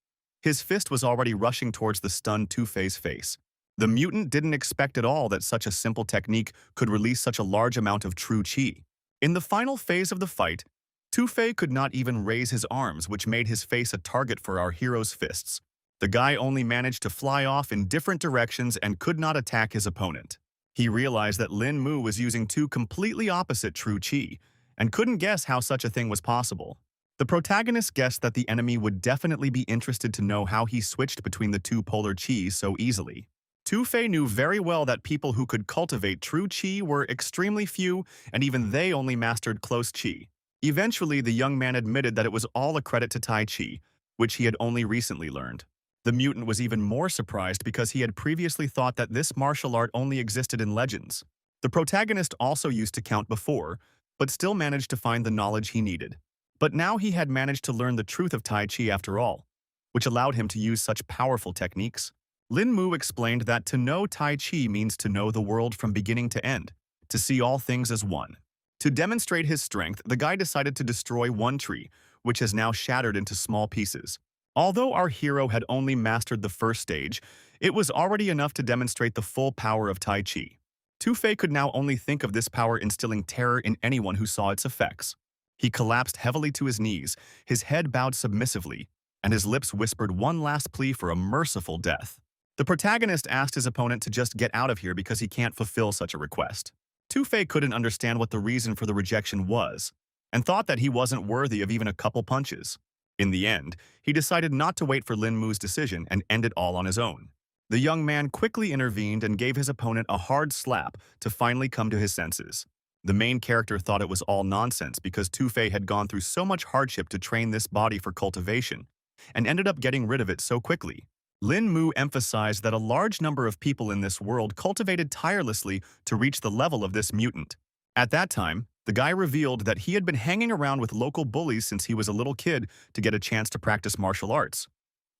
His fist was already rushing towards the stunned Tu-Fei's face. The mutant didn't expect at all that such a simple technique could release such a large amount of true chi. In the final phase of the fight, Tu-Fei could not even raise his arms, which made his face a target for our hero's fists. The guy only managed to fly off in different directions and could not attack his opponent. He realized that Lin Mu was using two completely opposite true chi, and couldn't guess how such a thing was possible. The protagonist guessed that the enemy would definitely be interested to know how he switched between the two polar chis so easily. Tu-Fei knew very well that people who could cultivate true chi were extremely few, and even they only mastered close chi. Eventually, the young man admitted that it was all a credit to Tai Chi, which he had only recently learned. The mutant was even more surprised because he had previously thought that this martial art only existed in legends. The protagonist also used to count before, but still managed to find the knowledge he needed. But now he had managed to learn the truth of Tai Chi after all, which allowed him to use such powerful techniques. Lin Mu explained that to know Tai Chi means to know the world from beginning to end, to see all things as one. To demonstrate his strength, the guy decided to destroy one tree, which has now shattered into small pieces. Although our hero had only mastered the first stage, it was already enough to demonstrate the full power of Tai Chi. Tu-Fei could now only think of this power instilling terror in anyone who saw its effects. He collapsed heavily to his knees, his head bowed submissively, and his lips whispered one last plea for a merciful death. The protagonist asked his opponent to just get out of here because he can't fulfill such a request. Tu-Fei couldn't understand what the reason for the rejection was, and thought that he wasn't worthy of even a couple punches. In the end, he decided not to wait for Lin Mu's decision and end it all on his own. The young man quickly intervened and gave his opponent a hard slap to finally come to his senses. The main character thought it was all nonsense because Tu-Fei had gone through so much hardship to train this body for cultivation, and ended up getting rid of it so quickly. Lin Mu emphasized that a large number of people in this world cultivated tirelessly to reach the level of this mutant. At that time, the guy revealed that he had been hanging around with local bullies since he was a little kid to get a chance to practice martial arts,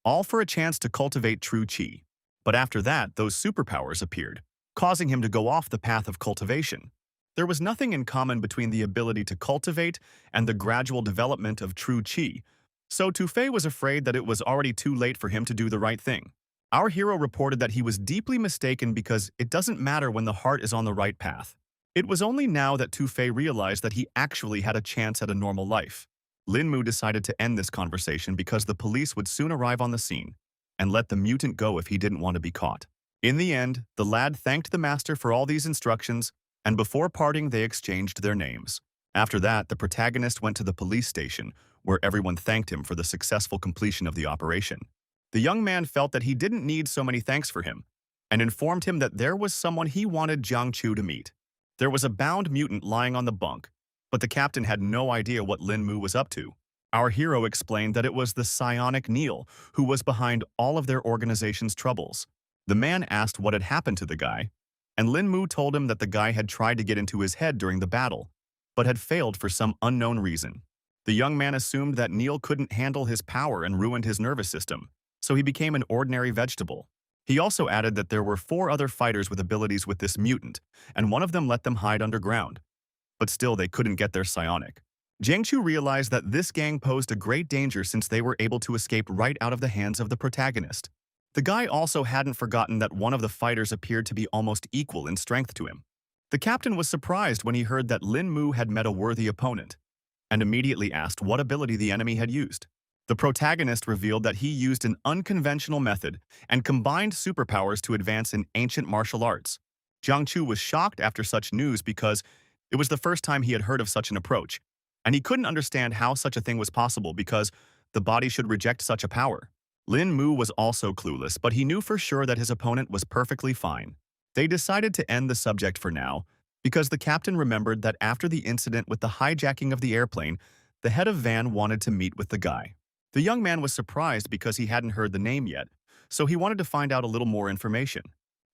all for a chance to cultivate true chi. But after that, those superpowers appeared, causing him to go off the path of cultivation. There was nothing in common between the ability to cultivate and the gradual development of true chi, so Tu-Fei was afraid that it was already too late for him to do the right thing. Our hero reported that he was deeply mistaken because it doesn't matter when the heart is on the right path. It was only now that Tu-Fei realized that he actually had a chance at a normal life. Lin Mu decided to end this conversation because the police would soon arrive on the scene and let the mutant go if he didn't want to be caught. In the end, the lad thanked the master for all these instructions, and before parting they exchanged their names. After that, the protagonist went to the police station, where everyone thanked him for the successful completion of the operation. The young man felt that he didn't need so many thanks for him, and informed him that there was someone he wanted Jiang Chu to meet. There was a bound mutant lying on the bunk, but the captain had no idea what Lin Mu was up to. Our hero explained that it was the psionic Neil who was behind all of their organization's troubles. The man asked what had happened to the guy, and Lin Mu told him that the guy had tried to get into his head during the battle, but had failed for some unknown reason. The young man assumed that Neil couldn't handle his power and ruined his nervous system, so he became an ordinary vegetable. He also added that there were 4 other fighters with abilities with this mutant, and one of them let them hide underground. But still they couldn't get their psionic. Jiang Chu realized that this gang posed a great danger since they were able to escape right out of the hands of the protagonist. The guy also hadn't forgotten that one of the fighters appeared to be almost equal in strength to him. The captain was surprised when he heard that Lin Mu had met a worthy opponent, and immediately asked what ability the enemy had used. The protagonist revealed that he used an unconventional method and combined superpowers to advance in ancient martial arts. Jiang Chu was shocked after such news because it was the first time he had heard of such an approach, and he couldn't understand how such a thing was possible because the body should reject such a power. Lin Mu was also clueless, but he knew for sure that his opponent was perfectly fine. They decided to end the subject for now because the captain remembered that after the incident with the hijacking of the airplane, the head of van wanted to meet with the guy. The young man was surprised because he hadn't heard the name yet, so he wanted to find out a little more information.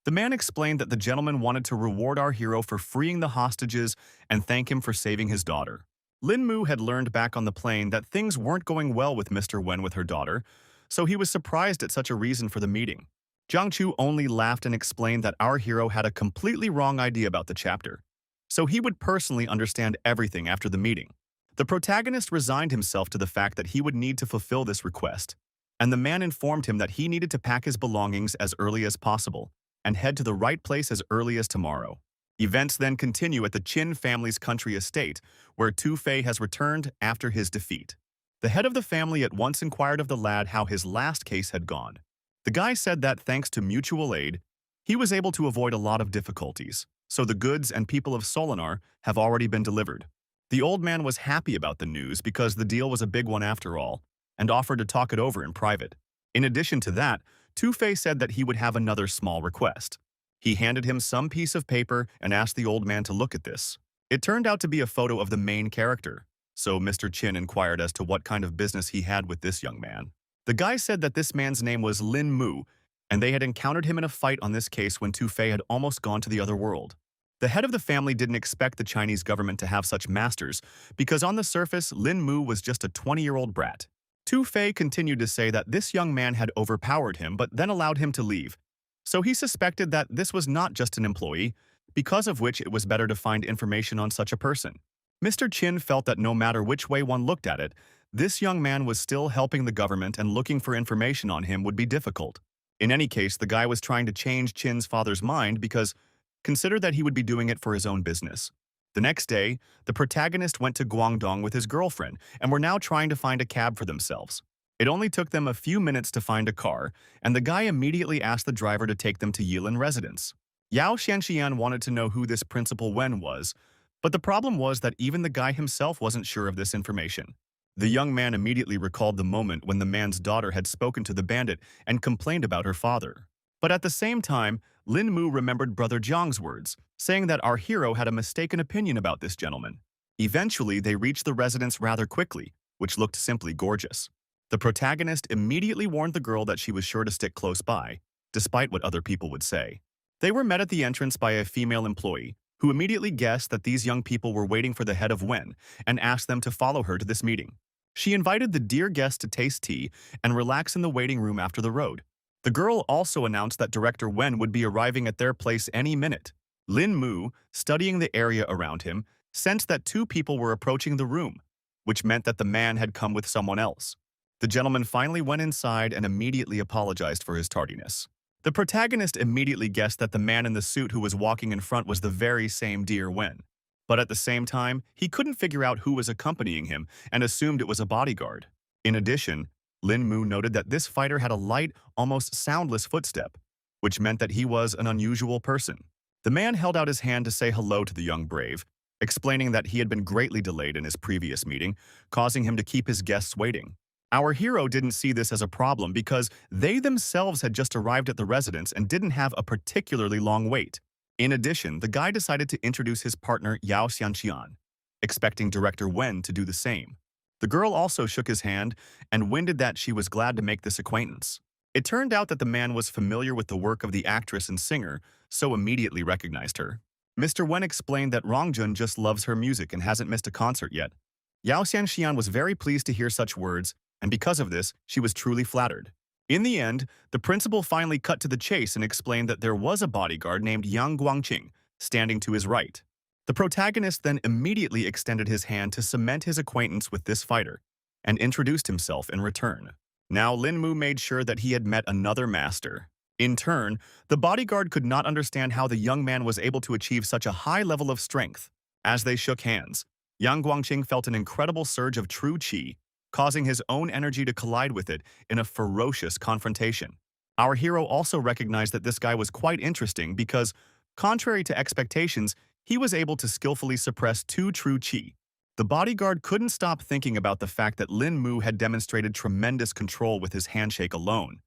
The man explained that the gentleman wanted to reward our hero for freeing the hostages and thank him for saving his daughter. Lin Mu had learned back on the plane that things weren't going well with Mr. Wen with her daughter, so he was surprised at such a reason for the meeting. Jiang Chu only laughed and explained that our hero had a completely wrong idea about the chapter, so he would personally understand everything after the meeting. The protagonist resigned himself to the fact that he would need to fulfill this request, and the man informed him that he needed to pack his belongings as early as possible and head to the right place as early as tomorrow. Events then continue at the Qin family's country estate, where Tu Fei has returned after his defeat. The head of the family at once inquired of the lad how his last case had gone. The guy said that thanks to mutual aid, he was able to avoid a lot of difficulties, so the goods and people of Solinar have already been delivered. The old man was happy about the news because the deal was a big one after all, and offered to talk it over in private. In addition to that, Tu Fei said that he would have another small request. He handed him some piece of paper and asked the old man to look at this. It turned out to be a photo of the main character, so Mr. Qin inquired as to what kind of business he had with this young man. The guy said that this man's name was Lin Mu, and they had encountered him in a fight on this case when Tu Fei had almost gone to the other world. The head of the family didn't expect the Chinese government to have such masters because on the surface, Lin Mu was just a 20-year-old brat. Tu Fei continued to say that this young man had overpowered him but then allowed him to leave, so he suspected that this was not just an employee, because of which it was better to find information on such a person. Mr. Qin felt that no matter which way one looked at it, this young man was still helping the government and looking for information on him would be difficult. In any case, the guy was trying to change Qin's father's mind because considered that he would be doing it for his own business. The next day, the protagonist went to Guangdong with his girlfriend and were now trying to find a cab for themselves. It only took them a few minutes to find a car, and the guy immediately asked the driver to take them to Yilin residence. Yao Xianxian wanted to know who this Principal Wen was, but the problem was that even the guy himself wasn't sure of this information. The young man immediately recalled the moment when the man's daughter had spoken to the bandit and complained about her father. But at the same time, Lin Mu remembered Brother Jiang's words, saying that our hero had a mistaken opinion about this gentleman. Eventually, they reached the residence rather quickly, which looked simply gorgeous. The protagonist immediately warned the girl that she was sure to stick close by, despite what other people would say. They were met at the entrance by a female employee, who immediately guessed that these young people were waiting for the head of Wen and asked them to follow her to this meeting. She invited the dear guest to taste tea and relax in the waiting room after the road. The girl also announced that Director Wen would be arriving at their place any minute. Lin Mu, studying the area around him, sensed that 2 people were approaching the room, which meant that the man had come with someone else. The gentleman finally went inside and immediately apologized for his tardiness. The protagonist immediately guessed that the man in the suit who was walking in front was the very same dear Wen. But at the same time, he couldn't figure out who was accompanying him and assumed it was a bodyguard. In addition, Lin Mu noted that this fighter had a light, almost soundless footstep, which meant that he was an unusual person. The man held out his hand to say hello to the young brave, explaining that he had been greatly delayed in his previous meeting, causing him to keep his guests waiting. Our hero didn't see this as a problem because they themselves had just arrived at the residence and didn't have a particularly long wait. In addition, the guy decided to introduce his partner Yao Xianxian, expecting Director Wen to do the same. The girl also shook his hand and winded that she was glad to make this acquaintance. It turned out that the man was familiar with the work of the actress and singer, so immediately recognized her. Mr. Wen explained that Rongjun just loves her music and hasn't missed a concert yet. Yao Xianxian was very pleased to hear such words, and because of this, she was truly flattered. In the end, the principal finally cut to the chase and explained that there was a bodyguard named Yang Guangqing standing to his right. The protagonist then immediately extended his hand to cement his acquaintance with this fighter and introduced himself in return. Now Lin Mu made sure that he had met another master. In turn, the bodyguard could not understand how the young man was able to achieve such a high level of strength. As they shook hands, Yang Guangqing felt an incredible surge of true qi, causing his own energy to collide with it in a ferocious confrontation. Our hero also recognized that this guy was quite interesting because, contrary to expectations, he was able to skillfully suppress two true qi. The bodyguard couldn't stop thinking about the fact that Lin Mu had demonstrated tremendous control with his handshake alone,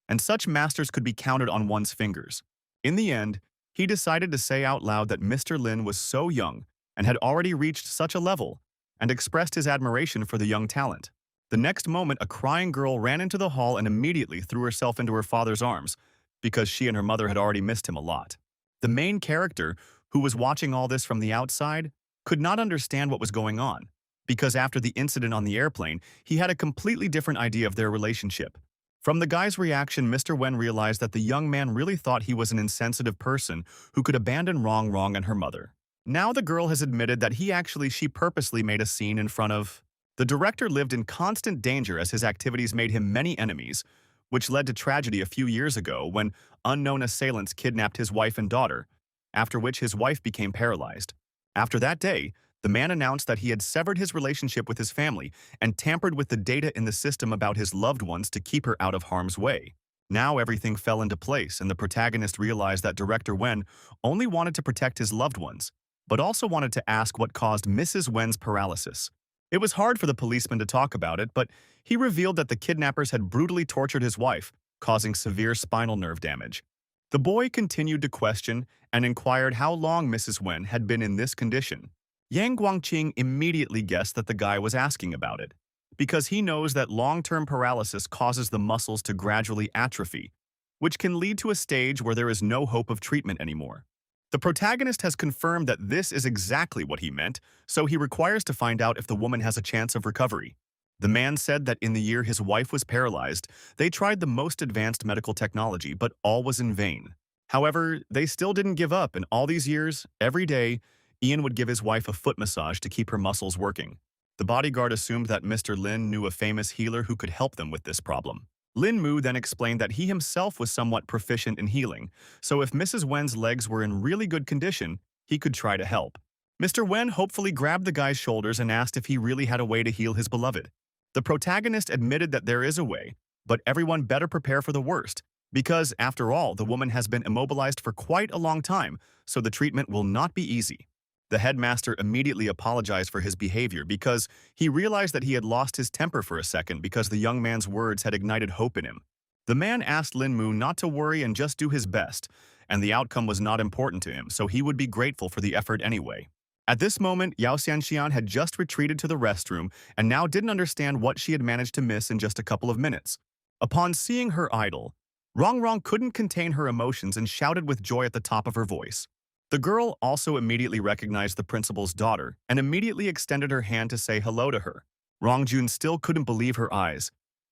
and such masters could be counted on one's fingers. In the end, he decided to say out loud that Mr. Lin was so young and had already reached such a level, and expressed his admiration for the young talent. The next moment, a crying girl ran into the hall and immediately threw herself into her father's arms, because she and her mother had already missed him a lot. The main character, who was watching all this from the outside, could not understand what was going on, because after the incident on the airplane, he had a completely different idea of their relationship. From the guy's reaction, Mr. Wen realized that the young man really thought he was an insensitive person who could abandon Rong and her mother. Now the girl has admitted that she purposely made a scene in front of. The director lived in constant danger as his activities made him many enemies, which led to tragedy a few years ago when unknown assailants kidnapped his wife and daughter, after which his wife became paralyzed. After that day, the man announced that he had severed his relationship with his family and tampered with the data in the system about his loved ones to keep her out of harm's way. Now everything fell into place and the protagonist realized that Director Wen only wanted to protect his loved ones, but also wanted to ask what caused Mrs. Wen's paralysis. It was hard for the policeman to talk about it, but he revealed that the kidnappers had brutally tortured his wife, causing severe spinal nerve damage. The boy continued to question and inquired how long Mrs. Wen had been in this condition. Yang Guangqing immediately guessed that the guy was asking about it, because he knows that long-term paralysis causes the muscles to gradually atrophy, which can lead to a stage where there is no hope of treatment anymore. The protagonist has confirmed that this is exactly what he meant, so he requires to find out if the woman has a chance of recovery. The man said that in the year his wife was paralyzed, they tried the most advanced medical technology, but all was in vain. However, they still didn't give up, and all these years, every day, Ian would give his wife a foot massage to keep her muscles working. The bodyguard assumed that Mr. Lin knew a famous healer who could help them with this problem. Lin Mu then explained that he himself was somewhat proficient in healing, so if Mrs. Wen's legs were in really good condition, he could try to help. Mr. Wen hopefully grabbed the guy's shoulders and asked if he really had a way to heal his beloved. The protagonist admitted that there is a way, but everyone better prepare for the worst, because, after all, the woman has been immobilized for quite a long time, so the treatment will not be easy. The headmaster immediately apologized for his behavior because he realized that he had lost his temper for a second because the young man's words had ignited hope in him. The man asked Lin Mu not to worry and just do his best, and the outcome was not important to him, so he would be grateful for the effort anyway. At this moment, Yao Xianxian had just retreated to the restroom and now didn't understand what she had managed to miss in just a couple of minutes. Upon seeing her idol, Rong couldn't contain her emotions and shouted with joy at the top of her voice. The girl also immediately recognized the principal's daughter and immediately extended her hand to say hello to her. Rongjun still couldn't believe her eyes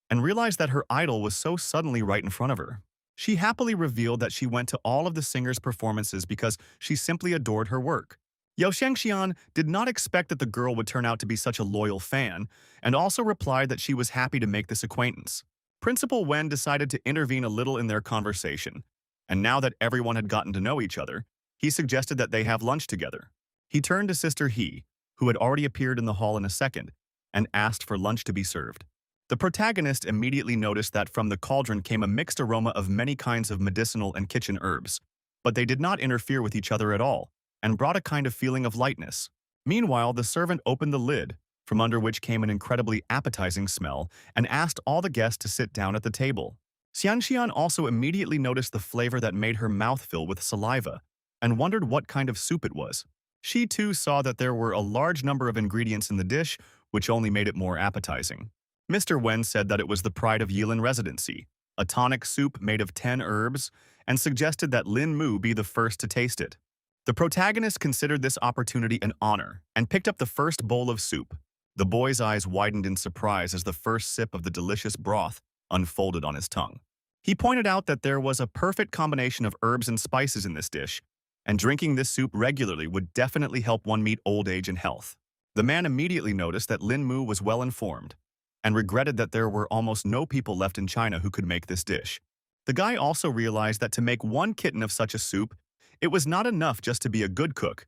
and realized that her idol was so suddenly right in front of her. She happily revealed that she went to all of the singer's performances because she simply adored her work. Yao Xianxian did not expect that the girl would turn out to be such a loyal fan and also replied that she was happy to make this acquaintance. Principal Wen decided to intervene a little in their conversation, and now that everyone had gotten to know each other, he suggested that they have lunch together. He turned to Sister He, who had already appeared in the hall in a second, and asked for lunch to be served. The protagonist immediately noticed that from the cauldron came a mixed aroma of many kinds of medicinal and kitchen herbs, but they did not interfere with each other at all, and brought a kind of feeling of lightness. Meanwhile, the servant opened the lid, from under which came an incredibly appetizing smell, and asked all the guests to sit down at the table. Xianxian also immediately noticed the flavor that made her mouth fill with saliva, and wondered what kind of soup it was. She too saw that there were a large number of ingredients in the dish, which only made it more appetizing. Mr. Wen said that it was the pride of Yilin Residency, a tonic soup made of 10 herbs, and suggested that Lin Mu be the first to taste it. The protagonist considered this opportunity an honor and picked up the first bowl of soup. The boy's eyes widened in surprise as the first sip of the delicious broth unfolded on his tongue. He pointed out that there was a perfect combination of herbs and spices in this dish, and drinking this soup regularly would definitely help one meet old age and health. The man immediately noticed that Lin Mu was well informed, and regretted that there were almost no people left in China who could make this dish. The guy also realized that to make one kitten of such a soup, it was not enough just to be a good cook,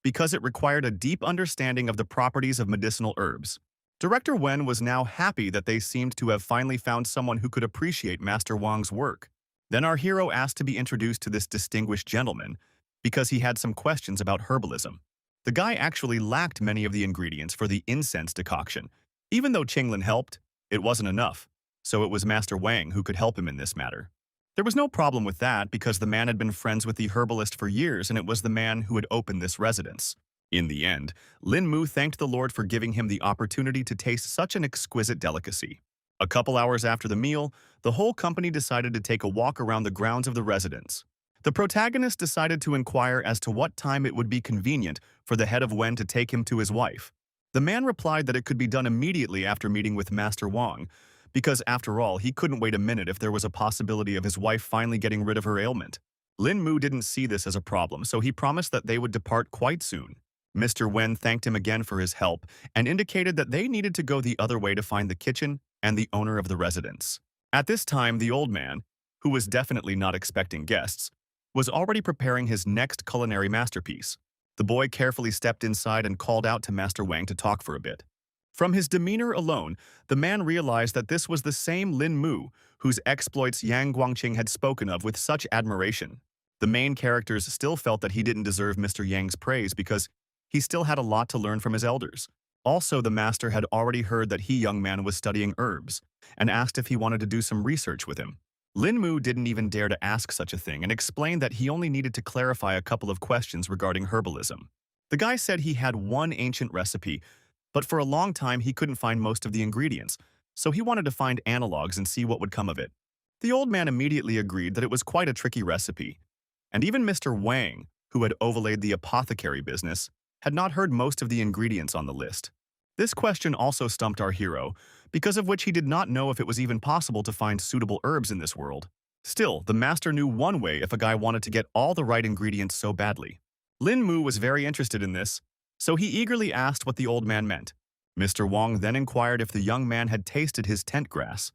because it required a deep understanding of the properties of medicinal herbs. Director Wen was now happy that they seemed to have finally found someone who could appreciate Master Wang's work. Then our hero asked to be introduced to this distinguished gentleman, because he had some questions about herbalism. The guy actually lacked many of the ingredients for the incense decoction. Even though Qinglin helped, it wasn't enough, so it was Master Wang who could help him in this matter. There was no problem with that because the man had been friends with the herbalist for years and it was the man who had opened this residence. In the end, Lin Mu thanked the Lord for giving him the opportunity to taste such an exquisite delicacy. A couple hours after the meal, the whole company decided to take a walk around the grounds of the residence. The protagonist decided to inquire as to what time it would be convenient for the head of Wen to take him to his wife. The man replied that it could be done immediately after meeting with Master Wang, because after all, he couldn't wait a minute if there was a possibility of his wife finally getting rid of her ailment. Lin Mu didn't see this as a problem, so he promised that they would depart quite soon. Mr. Wen thanked him again for his help and indicated that they needed to go the other way to find the kitchen and the owner of the residence. At this time, the old man, who was definitely not expecting guests, was already preparing his next culinary masterpiece. The boy carefully stepped inside and called out to Master Wang to talk for a bit. From his demeanor alone, the man realized that this was the same Lin Mu whose exploits Yang Guangqing had spoken of with such admiration. The main characters still felt that he didn't deserve Mr. Yang's praise because he still had a lot to learn from his elders. Also, the master had already heard that young man was studying herbs and asked if he wanted to do some research with him. Lin Mu didn't even dare to ask such a thing and explained that he only needed to clarify a couple of questions regarding herbalism. The guy said he had one ancient recipe, but for a long time he couldn't find most of the ingredients, so he wanted to find analogs and see what would come of it. The old man immediately agreed that it was quite a tricky recipe, and even Mr. Wang, who had overlaid the apothecary business, had not heard most of the ingredients on the list. This question also stumped our hero, because of which he did not know if it was even possible to find suitable herbs in this world. Still, the master knew one way if a guy wanted to get all the right ingredients so badly. Lin Mu was very interested in this, so he eagerly asked what the old man meant. Mr. Wang then inquired if the young man had tasted his tent grass,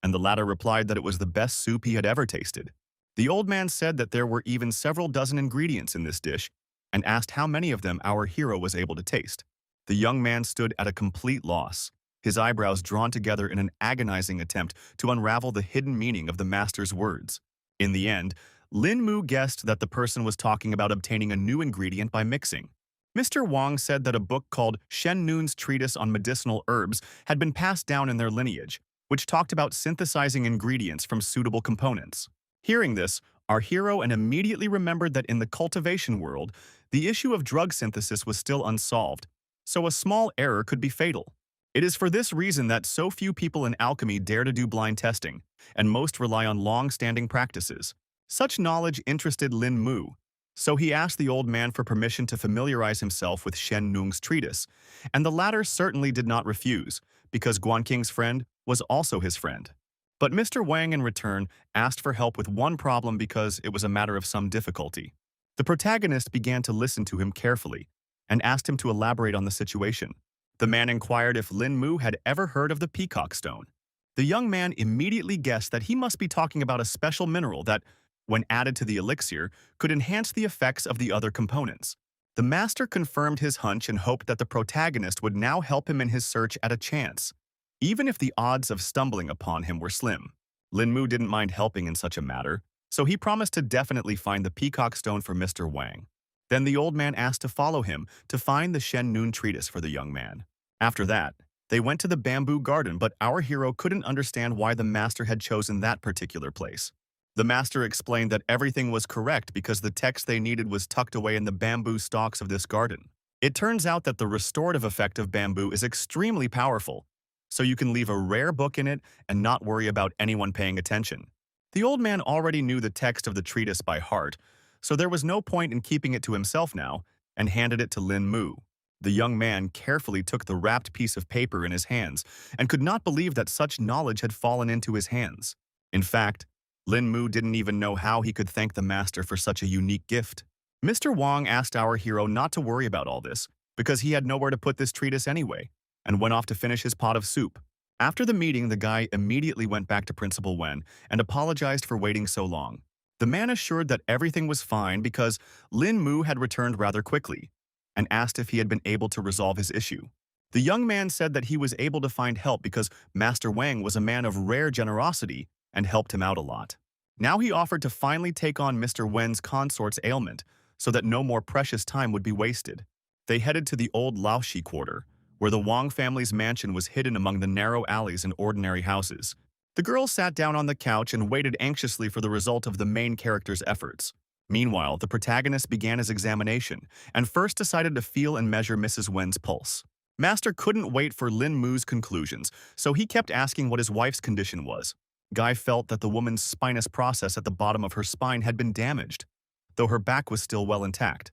and the latter replied that it was the best soup he had ever tasted. The old man said that there were even several dozen ingredients in this dish, and asked how many of them our hero was able to taste. The young man stood at a complete loss, his eyebrows drawn together in an agonizing attempt to unravel the hidden meaning of the master's words. In the end, Lin Mu guessed that the person was talking about obtaining a new ingredient by mixing. Mr. Wang said that a book called Shen Nun's Treatise on Medicinal Herbs had been passed down in their lineage, which talked about synthesizing ingredients from suitable components. Hearing this, our hero immediately remembered that in the cultivation world, the issue of drug synthesis was still unsolved, so a small error could be fatal. It is for this reason that so few people in alchemy dare to do blind testing, and most rely on long-standing practices. Such knowledge interested Lin Mu, so he asked the old man for permission to familiarize himself with Shen Nung's treatise, and the latter certainly did not refuse, because Guanqing's friend was also his friend. But Mr. Wang in return asked for help with one problem because it was a matter of some difficulty. The protagonist began to listen to him carefully, and asked him to elaborate on the situation. The man inquired if Lin Mu had ever heard of the peacock stone. The young man immediately guessed that he must be talking about a special mineral that, when added to the elixir, could enhance the effects of the other components. The master confirmed his hunch and hoped that the protagonist would now help him in his search at a chance, even if the odds of stumbling upon him were slim. Lin Mu didn't mind helping in such a matter, so he promised to definitely find the peacock stone for Mr. Wang. Then the old man asked to follow him to find the Shen Nun treatise for the young man. After that, they went to the bamboo garden, but our hero couldn't understand why the master had chosen that particular place. The master explained that everything was correct because the text they needed was tucked away in the bamboo stalks of this garden. It turns out that the restorative effect of bamboo is extremely powerful, so you can leave a rare book in it and not worry about anyone paying attention. The old man already knew the text of the treatise by heart, so there was no point in keeping it to himself now, and handed it to Lin Mu. The young man carefully took the wrapped piece of paper in his hands and could not believe that such knowledge had fallen into his hands. In fact, Lin Mu didn't even know how he could thank the master for such a unique gift. Mr. Wang asked our hero not to worry about all this, because he had nowhere to put this treatise anyway, and went off to finish his pot of soup. After the meeting, the guy immediately went back to Principal Wen and apologized for waiting so long. The man assured that everything was fine because Lin Mu had returned rather quickly, and asked if he had been able to resolve his issue. The young man said that he was able to find help because Master Wang was a man of rare generosity and helped him out a lot. Now he offered to finally take on Mr. Wen's consort's ailment so that no more precious time would be wasted. They headed to the old Laoshi quarter, where the Wang family's mansion was hidden among the narrow alleys and ordinary houses. The girl sat down on the couch and waited anxiously for the result of the main character's efforts. Meanwhile, the protagonist began his examination and first decided to feel and measure Mrs. Wen's pulse. Master couldn't wait for Lin Mu's conclusions, so he kept asking what his wife's condition was. Guy felt that the woman's spinous process at the bottom of her spine had been damaged, though her back was still well intact.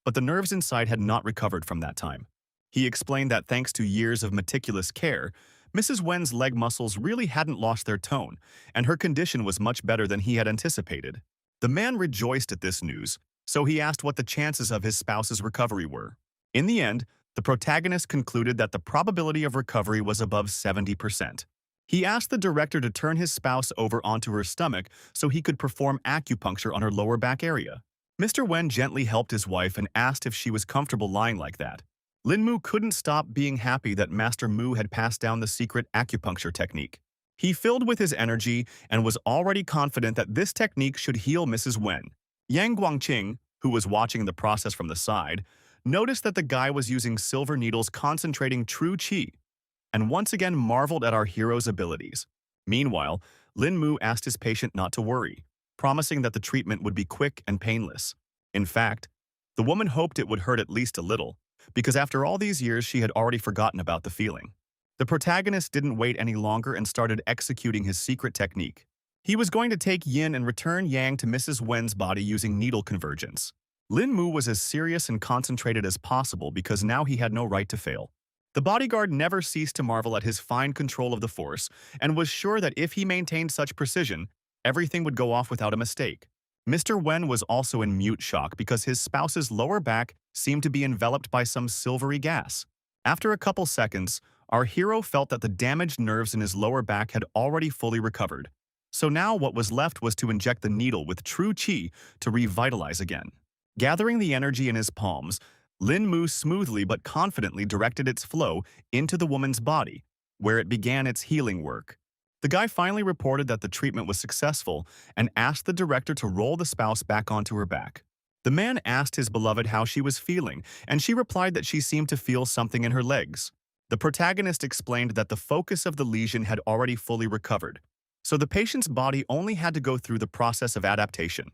But the nerves inside had not recovered from that time. He explained that thanks to years of meticulous care, Mrs. Wen's leg muscles really hadn't lost their tone, and her condition was much better than he had anticipated. The man rejoiced at this news, so he asked what the chances of his spouse's recovery were. In the end, the protagonist concluded that the probability of recovery was above 70%. He asked the director to turn his spouse over onto her stomach so he could perform acupuncture on her lower back area. Mr. Wen gently helped his wife and asked if she was comfortable lying like that. Lin Mu couldn't stop being happy that Master Mu had passed down the secret acupuncture technique. He filled with his energy and was already confident that this technique should heal Mrs. Wen. Yang Guangqing, who was watching the process from the side, noticed that the guy was using silver needles concentrating true qi, and once again marveled at our hero's abilities. Meanwhile, Lin Mu asked his patient not to worry, promising that the treatment would be quick and painless. In fact, the woman hoped it would hurt at least a little, because after all these years she had already forgotten about the feeling. The protagonist didn't wait any longer and started executing his secret technique. He was going to take yin and return yang to Mrs. Wen's body using needle convergence. Lin Mu was as serious and concentrated as possible because now he had no right to fail. The bodyguard never ceased to marvel at his fine control of the force and was sure that if he maintained such precision, everything would go off without a mistake. Mr. Wen was also in mute shock because his spouse's lower back seemed to be enveloped by some silvery gas. After a couple seconds, our hero felt that the damaged nerves in his lower back had already fully recovered. So now what was left was to inject the needle with true qi to revitalize again. Gathering the energy in his palms, Lin Mu smoothly but confidently directed its flow into the woman's body, where it began its healing work. The guy finally reported that the treatment was successful and asked the director to roll the spouse back onto her back. The man asked his beloved how she was feeling, and she replied that she seemed to feel something in her legs. The protagonist explained that the focus of the lesion had already fully recovered, so the patient's body only had to go through the process of adaptation.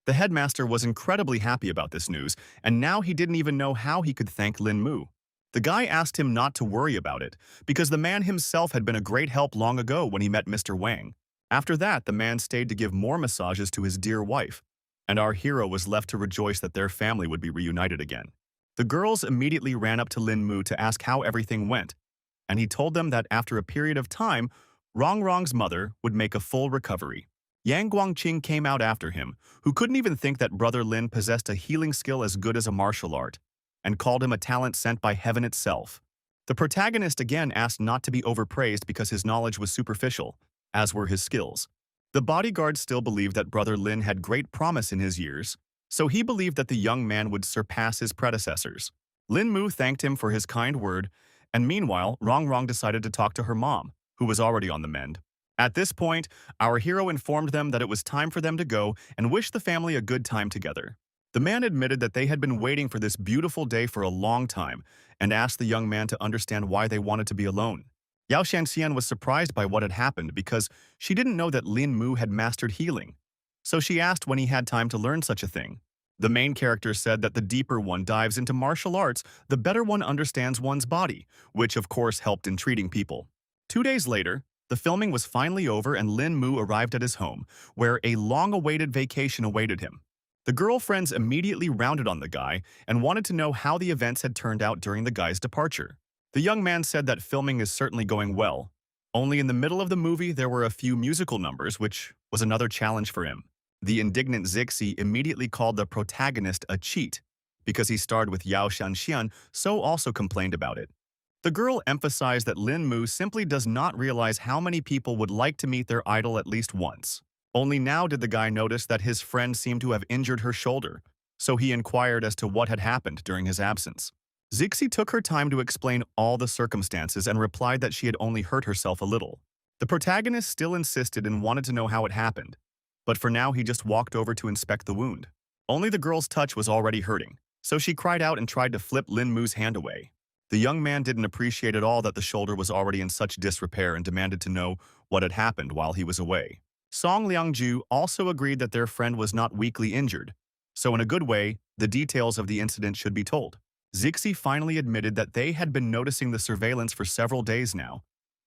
The headmaster was incredibly happy about this news, and now he didn't even know how he could thank Lin Mu. The guy asked him not to worry about it, because the man himself had been a great help long ago when he met Mr. Wang. After that, the man stayed to give more massages to his dear wife, and our hero was left to rejoice that their family would be reunited again. The girls immediately ran up to Lin Mu to ask how everything went, and he told them that after a period of time, Rong's mother would make a full recovery. Yang Guangqing came out after him, who couldn't even think that Brother Lin possessed a healing skill as good as a martial art, and called him a talent sent by heaven itself. The protagonist again asked not to be overpraised because his knowledge was superficial, as were his skills. The bodyguard still believed that Brother Lin had great promise in his years, so he believed that the young man would surpass his predecessors. Lin Mu thanked him for his kind word, and meanwhile, Rong Rong decided to talk to her mom, who was already on the mend. At this point, our hero informed them that it was time for them to go and wished the family a good time together. The man admitted that they had been waiting for this beautiful day for a long time and asked the young man to understand why they wanted to be alone. Yao Shanxian was surprised by what had happened because she didn't know that Lin Mu had mastered healing, so she asked when he had time to learn such a thing. The main character said that the deeper one dives into martial arts, the better one understands one's body, which of course helped in treating people. 2 days later, the filming was finally over and Lin Mu arrived at his home, where a long-awaited vacation awaited him. The girlfriends immediately rounded on the guy and wanted to know how the events had turned out during the guy's departure. The young man said that filming is certainly going well. Only in the middle of the movie there were a few musical numbers, which was another challenge for him. The indignant Zixi immediately called the protagonist a cheat because he starred with Yao Shanxian, so also complained about it. The girl emphasized that Lin Mu simply does not realize how many people would like to meet their idol at least once. Only now did the guy notice that his friend seemed to have injured her shoulder, so he inquired as to what had happened during his absence. Zixi took her time to explain all the circumstances and replied that she had only hurt herself a little. The protagonist still insisted and wanted to know how it happened, but for now he just walked over to inspect the wound. Only the girl's touch was already hurting, so she cried out and tried to flip Lin Mu's hand away. The young man didn't appreciate at all that the shoulder was already in such disrepair and demanded to know what had happened while he was away. Song Liangju also agreed that their friend was not weakly injured, so in a good way, the details of the incident should be told. Zixi finally admitted that they had been noticing the surveillance for several days now,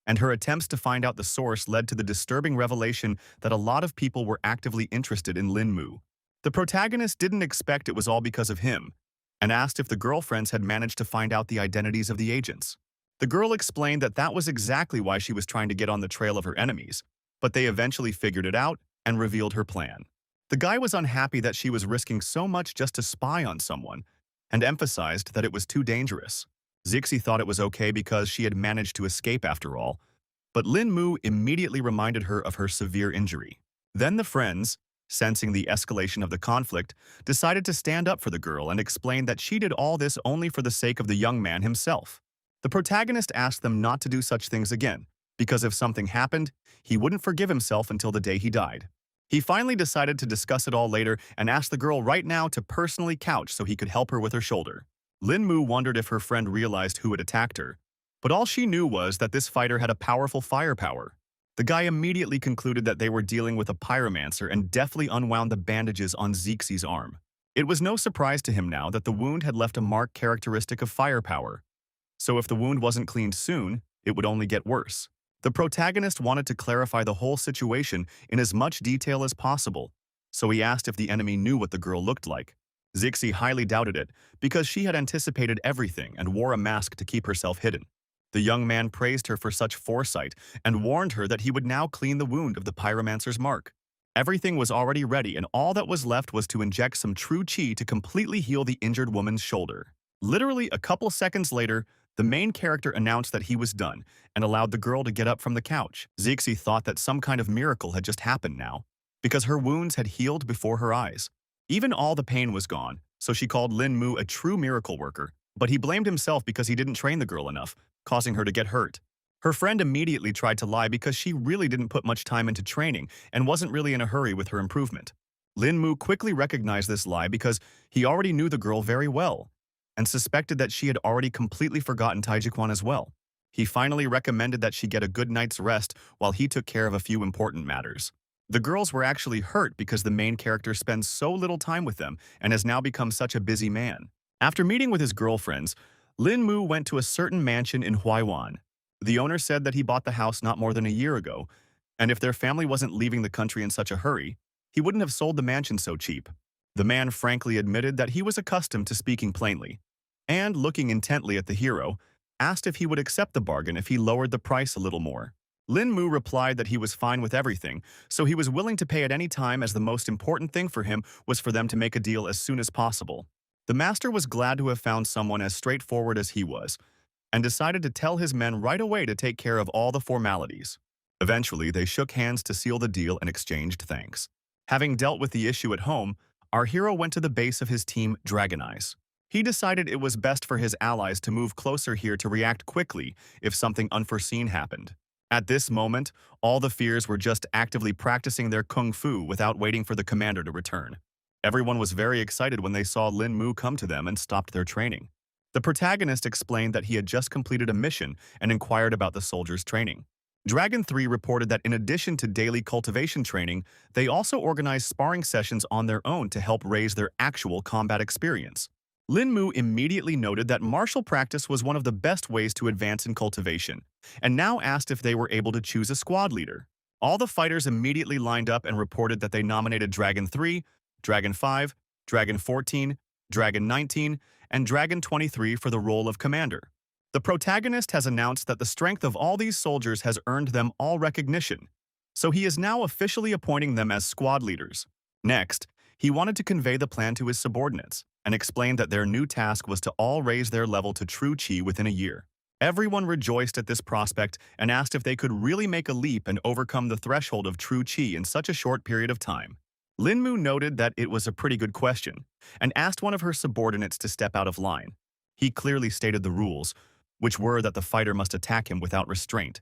and her attempts to find out the source led to the disturbing revelation that a lot of people were actively interested in Lin Mu. The protagonist didn't expect it was all because of him, and asked if the girlfriends had managed to find out the identities of the agents. The girl explained that that was exactly why she was trying to get on the trail of her enemies, but they eventually figured it out and revealed her plan. The guy was unhappy that she was risking so much just to spy on someone, and emphasized that it was too dangerous. Zixi thought it was okay because she had managed to escape after all, but Lin Mu immediately reminded her of her severe injury. Then the friends, sensing the escalation of the conflict, decided to stand up for the girl and explain that she did all this only for the sake of the young man himself. The protagonist asked them not to do such things again, because if something happened, he wouldn't forgive himself until the day he died. He finally decided to discuss it all later and asked the girl right now to personally couch so he could help her with her shoulder. Lin Mu wondered if her friend realized who had attacked her, but all she knew was that this fighter had a powerful firepower. The guy immediately concluded that they were dealing with a pyromancer and deftly unwound the bandages on Zixi's arm. It was no surprise to him now that the wound had left a mark characteristic of firepower, so if the wound wasn't cleaned soon, it would only get worse. The protagonist wanted to clarify the whole situation in as much detail as possible, so he asked if the enemy knew what the girl looked like. Zixi highly doubted it because she had anticipated everything and wore a mask to keep herself hidden. The young man praised her for such foresight and warned her that he would now clean the wound of the pyromancer's mark. Everything was already ready and all that was left was to inject some true chi to completely heal the injured woman's shoulder. Literally a couple seconds later, the main character announced that he was done and allowed the girl to get up from the couch. Zixi thought that some kind of miracle had just happened now, because her wounds had healed before her eyes. Even all the pain was gone, so she called Lin Mu a true miracle worker, but he blamed himself because he didn't train the girl enough, causing her to get hurt. Her friend immediately tried to lie because she really didn't put much time into training and wasn't really in a hurry with her improvement. Lin Mu quickly recognized this lie because he already knew the girl very well, and suspected that she had already completely forgotten Taijiquan as well. He finally recommended that she get a good night's rest while he took care of a few important matters. The girls were actually hurt because the main character spends so little time with them and has now become such a busy man. After meeting with his girlfriends, Lin Mu went to a certain mansion in Huaiwan. The owner said that he bought the house not more than a year ago, and if their family wasn't leaving the country in such a hurry, he wouldn't have sold the mansion so cheap. The man frankly admitted that he was accustomed to speaking plainly, and, looking intently at the hero, asked if he would accept the bargain if he lowered the price a little more. Lin Mu replied that he was fine with everything, so he was willing to pay at any time as the most important thing for him was for them to make a deal as soon as possible. The master was glad to have found someone as straightforward as he was, and decided to tell his men right away to take care of all the formalities. Eventually, they shook hands to seal the deal and exchanged thanks. Having dealt with the issue at home, our hero went to the base of his team, Dragon Eyes. He decided it was best for his allies to move closer here to react quickly if something unforeseen happened. At this moment, all the fears were just actively practicing their kung fu without waiting for the commander to return. Everyone was very excited when they saw Lin Mu come to them and stopped their training. The protagonist explained that he had just completed a mission and inquired about the soldiers' training. Dragon 3 reported that in addition to daily cultivation training, they also organized sparring sessions on their own to help raise their actual combat experience. Lin Mu immediately noted that martial practice was one of the best ways to advance in cultivation, and now asked if they were able to choose a squad leader. All the fighters immediately lined up and reported that they nominated Dragon 3, Dragon 5, Dragon 14, Dragon 19, and Dragon 23 for the role of commander. The protagonist has announced that the strength of all these soldiers has earned them all recognition, so he is now officially appointing them as squad leaders. Next, he wanted to convey the plan to his subordinates and explained that their new task was to all raise their level to true chi within a year. Everyone rejoiced at this prospect and asked if they could really make a leap and overcome the threshold of true chi in such a short period of time. Lin Mu noted that it was a pretty good question and asked one of her subordinates to step out of line. He clearly stated the rules, which were that the fighter must attack him without restraint,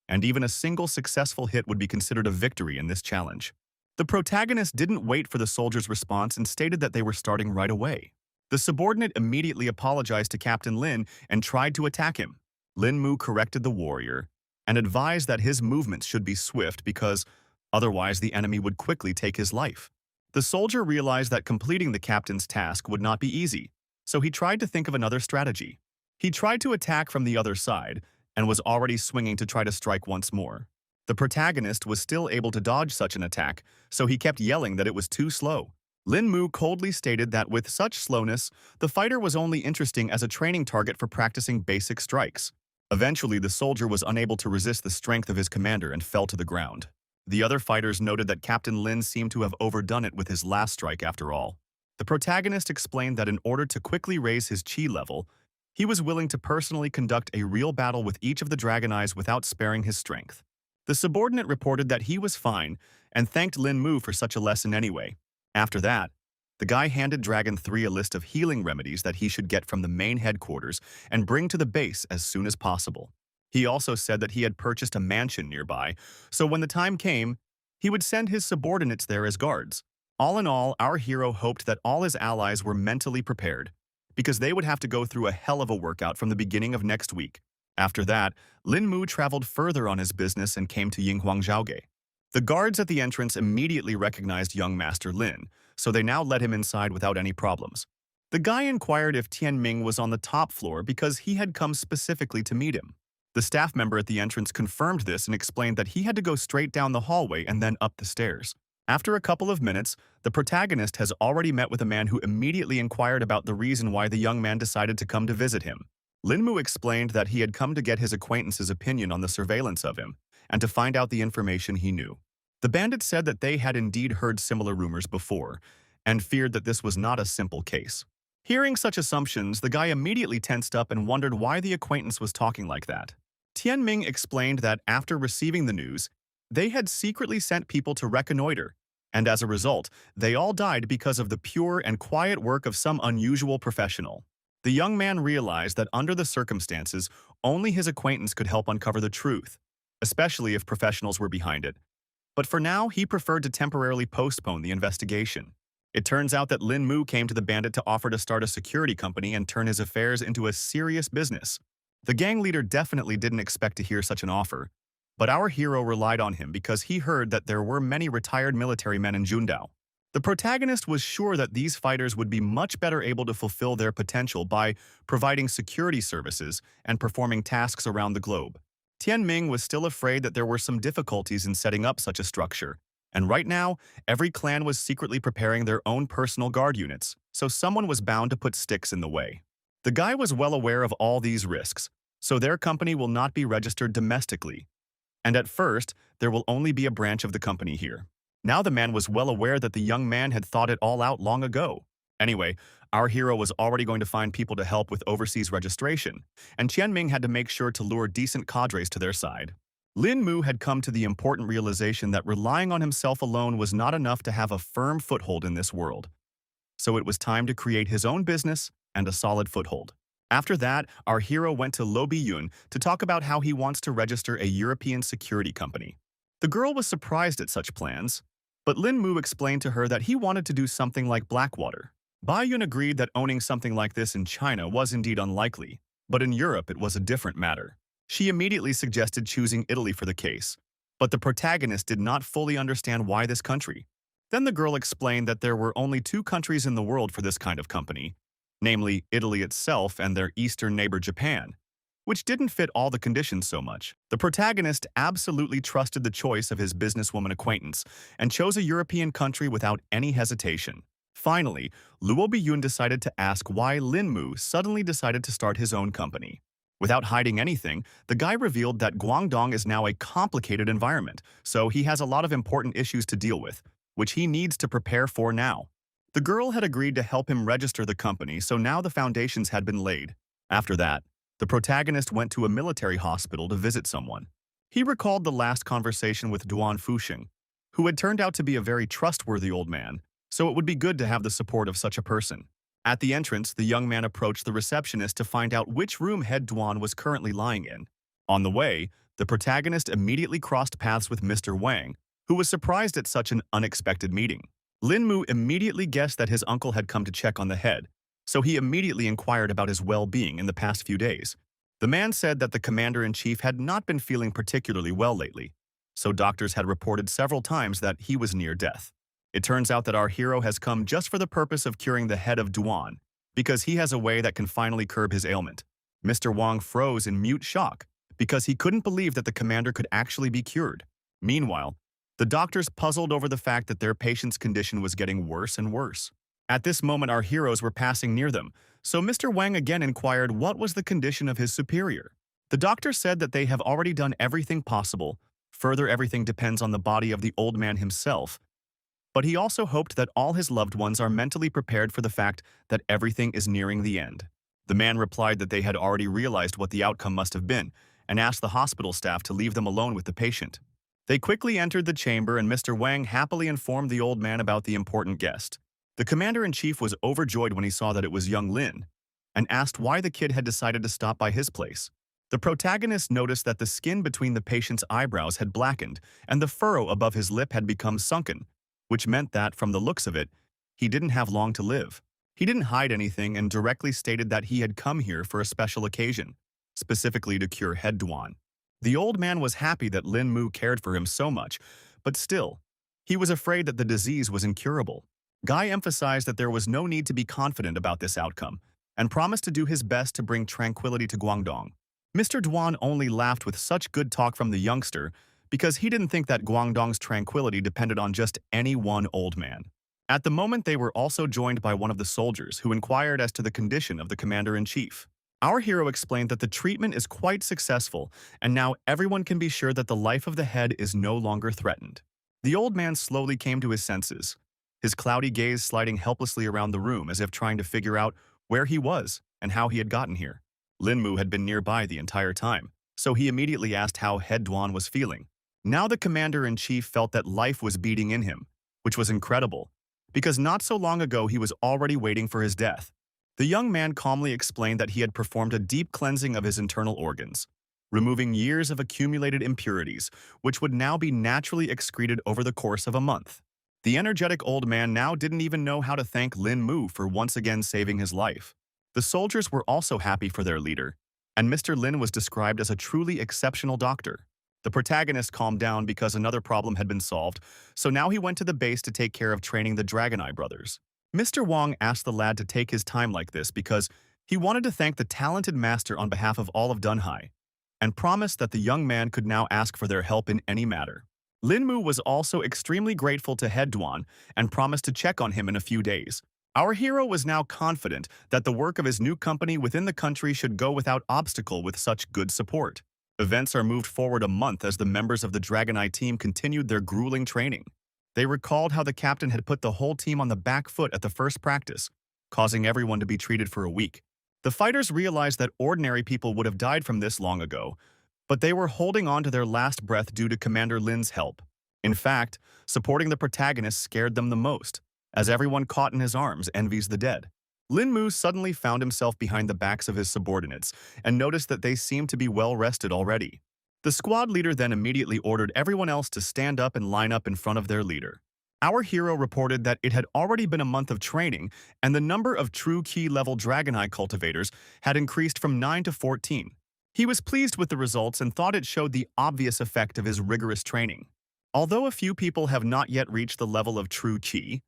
and even a single successful hit would be considered a victory in this challenge. The protagonist didn't wait for the soldier's response and stated that they were starting right away. The subordinate immediately apologized to Captain Lin and tried to attack him. Lin Mu corrected the warrior and advised that his movements should be swift because otherwise the enemy would quickly take his life. The soldier realized that completing the captain's task would not be easy, so he tried to think of another strategy. He tried to attack from the other side and was already swinging to try to strike once more. The protagonist was still able to dodge such an attack, so he kept yelling that it was too slow. Lin Mu coldly stated that with such slowness, the fighter was only interesting as a training target for practicing basic strikes. Eventually, the soldier was unable to resist the strength of his commander and fell to the ground. The other fighters noted that Captain Lin seemed to have overdone it with his last strike after all. The protagonist explained that in order to quickly raise his chi level, he was willing to personally conduct a real battle with each of the Dragon Eyes without sparing his strength. The subordinate reported that he was fine and thanked Lin Mu for such a lesson anyway. After that, the guy handed Dragon 3 a list of healing remedies that he should get from the main headquarters and bring to the base as soon as possible. He also said that he had purchased a mansion nearby, so when the time came, he would send his subordinates there as guards. All in all, our hero hoped that all his allies were mentally prepared, because they would have to go through a hell of a workout from the beginning of next week. After that, Lin Mu traveled further on his business and came to Yinghuangzhaoge. The guards at the entrance immediately recognized young Master Lin, so they now let him inside without any problems. The guy inquired if Tianming was on the top floor because he had come specifically to meet him. The staff member at the entrance confirmed this and explained that he had to go straight down the hallway and then up the stairs. After a couple of minutes, the protagonist has already met with a man who immediately inquired about the reason why the young man decided to come to visit him. Lin Mu explained that he had come to get his acquaintance's opinion on the surveillance of him and to find out the information he knew. The bandit said that they had indeed heard similar rumors before and feared that this was not a simple case. Hearing such assumptions, the guy immediately tensed up and wondered why the acquaintance was talking like that. Tianming explained that after receiving the news, they had secretly sent people to reconnoiter, and as a result, they all died because of the pure and quiet work of some unusual professional. The young man realized that under the circumstances, only his acquaintance could help uncover the truth, especially if professionals were behind it. But for now, he preferred to temporarily postpone the investigation. It turns out that Lin Mu came to the bandit to offer to start a security company and turn his affairs into a serious business. The gang leader definitely didn't expect to hear such an offer, but our hero relied on him because he heard that there were many retired military men in Jundao. The protagonist was sure that these fighters would be much better able to fulfill their potential by providing security services and performing tasks around the globe. Tianming was still afraid that there were some difficulties in setting up such a structure, and right now, every clan was secretly preparing their own personal guard units, so someone was bound to put sticks in the way. The guy was well aware of all these risks, so their company will not be registered domestically, and at first, there will only be a branch of the company here. Now the man was well aware that the young man had thought it all out long ago. Anyway, our hero was already going to find people to help with overseas registration, and Tianming had to make sure to lure decent cadres to their side. Lin Mu had come to the important realization that relying on himself alone was not enough to have a firm foothold in this world. so it was time to create his own business and a solid foothold. After that, our hero went to Lo Bi-yun to talk about how he wants to register a European security company. The girl was surprised at such plans, but Lin Mu explained to her that he wanted to do something like Blackwater. Bi-yun agreed that owning something like this in China was indeed unlikely, but in Europe it was a different matter. She immediately suggested choosing Italy for the case, but the protagonist did not fully understand why this country. Then the girl explained that there were only two countries in the world for this kind of company, namely Italy itself and their eastern neighbor Japan, which didn't fit all the conditions so much. The protagonist absolutely trusted the choice of his businesswoman acquaintance and chose a European country without any hesitation. Finally, Luo Biyun decided to ask why Lin Mu suddenly decided to start his own company. Without hiding anything, the guy revealed that Guangdong is now a complicated environment, so he has a lot of important issues to deal with, which he needs to prepare for now. The girl had agreed to help him register the company, so now the foundations had been laid. After that, the protagonist went to a military hospital to visit someone. He recalled the last conversation with Duan Fuxing, who had turned out to be a very trustworthy old man, so it would be good to have the support of such a person. At the entrance, the young man approached the receptionist to find out which room head Duan was currently lying in. On the way, the protagonist immediately crossed paths with Mr. Wang, who was surprised at such an unexpected meeting. Lin Mu immediately guessed that his uncle had come to check on the head, so he immediately inquired about his well-being in the past few days. The man said that the commander-in-chief had not been feeling particularly well lately, so doctors had reported several times that he was near death. It turns out that our hero has come just for the purpose of curing the head of Duan, because he has a way that can finally curb his ailment. Mr. Wang froze in mute shock, because he couldn't believe that the commander could actually be cured. Meanwhile, the doctors puzzled over the fact that their patient's condition was getting worse and worse. At this moment, our heroes were passing near them, so Mr. Wang again inquired what was the condition of his superior. The doctor said that they have already done everything possible. Further, everything depends on the body of the old man himself. But he also hoped that all his loved ones are mentally prepared for the fact that everything is nearing the end. The man replied that they had already realized what the outcome must have been, and asked the hospital staff to leave them alone with the patient. They quickly entered the chamber, and Mr. Wang happily informed the old man about the important guest. The commander-in-chief was overjoyed when he saw that it was young Lin, and asked why the kid had decided to stop by his place. The protagonist noticed that the skin between the patient's eyebrows had blackened, and the furrow above his lip had become sunken, which meant that, from the looks of it, he didn't have long to live. He didn't hide anything and directly stated that he had come here for a special occasion, specifically to cure head Duan. The old man was happy that Lin Mu cared for him so much, but still, he was afraid that the disease was incurable. Guy emphasized that there was no need to be confident about this outcome, and promised to do his best to bring tranquility to Guangdong. Mr. Duan only laughed with such good talk from the youngster because he didn't think that Guangdong's tranquility depended on just any one old man. At the moment, they were also joined by one of the soldiers who inquired as to the condition of the commander-in-chief. Our hero explained that the treatment is quite successful, and now everyone can be sure that the life of the head is no longer threatened. The old man slowly came to his senses, his cloudy gaze sliding helplessly around the room as if trying to figure out where he was and how he had gotten here. Lin Mu had been nearby the entire time, so he immediately asked how head Duan was feeling. Now the commander-in-chief felt that life was beating in him, which was incredible, because not so long ago he was already waiting for his death. The young man calmly explained that he had performed a deep cleansing of his internal organs, removing years of accumulated impurities, which would now be naturally excreted over the course of a month. The energetic old man now didn't even know how to thank Lin Mu for once again saving his life. The soldiers were also happy for their leader, and Mr. Lin was described as a truly exceptional doctor. The protagonist calmed down because another problem had been solved, so now he went to the base to take care of training the Dragon Eye brothers. Mr. Wang asked the lad to take his time like this because he wanted to thank the talented master on behalf of all of Dunhai, and promised that the young man could now ask for their help in any matter. Lin Mu was also extremely grateful to head Duan and promised to check on him in a few days. Our hero was now confident that the work of his new company within the country should go without obstacle with such good support. Events are moved forward a month as the members of the Dragon Eye team continued their grueling training. They recalled how the captain had put the whole team on the back foot at the first practice, causing everyone to be treated for a week. The fighters realized that ordinary people would have died from this long ago, but they were holding on to their last breath due to Commander Lin's help. In fact, supporting the protagonist scared them the most, as everyone caught in his arms envies the dead. Lin Mu suddenly found himself behind the backs of his subordinates and noticed that they seemed to be well rested already. The squad leader then immediately ordered everyone else to stand up and line up in front of their leader. Our hero reported that it had already been a month of training, and the number of true key-level Dragoneye cultivators had increased from 9 to 14. He was pleased with the results and thought it showed the obvious effect of his rigorous training. Although a few people have not yet reached the level of true Qi,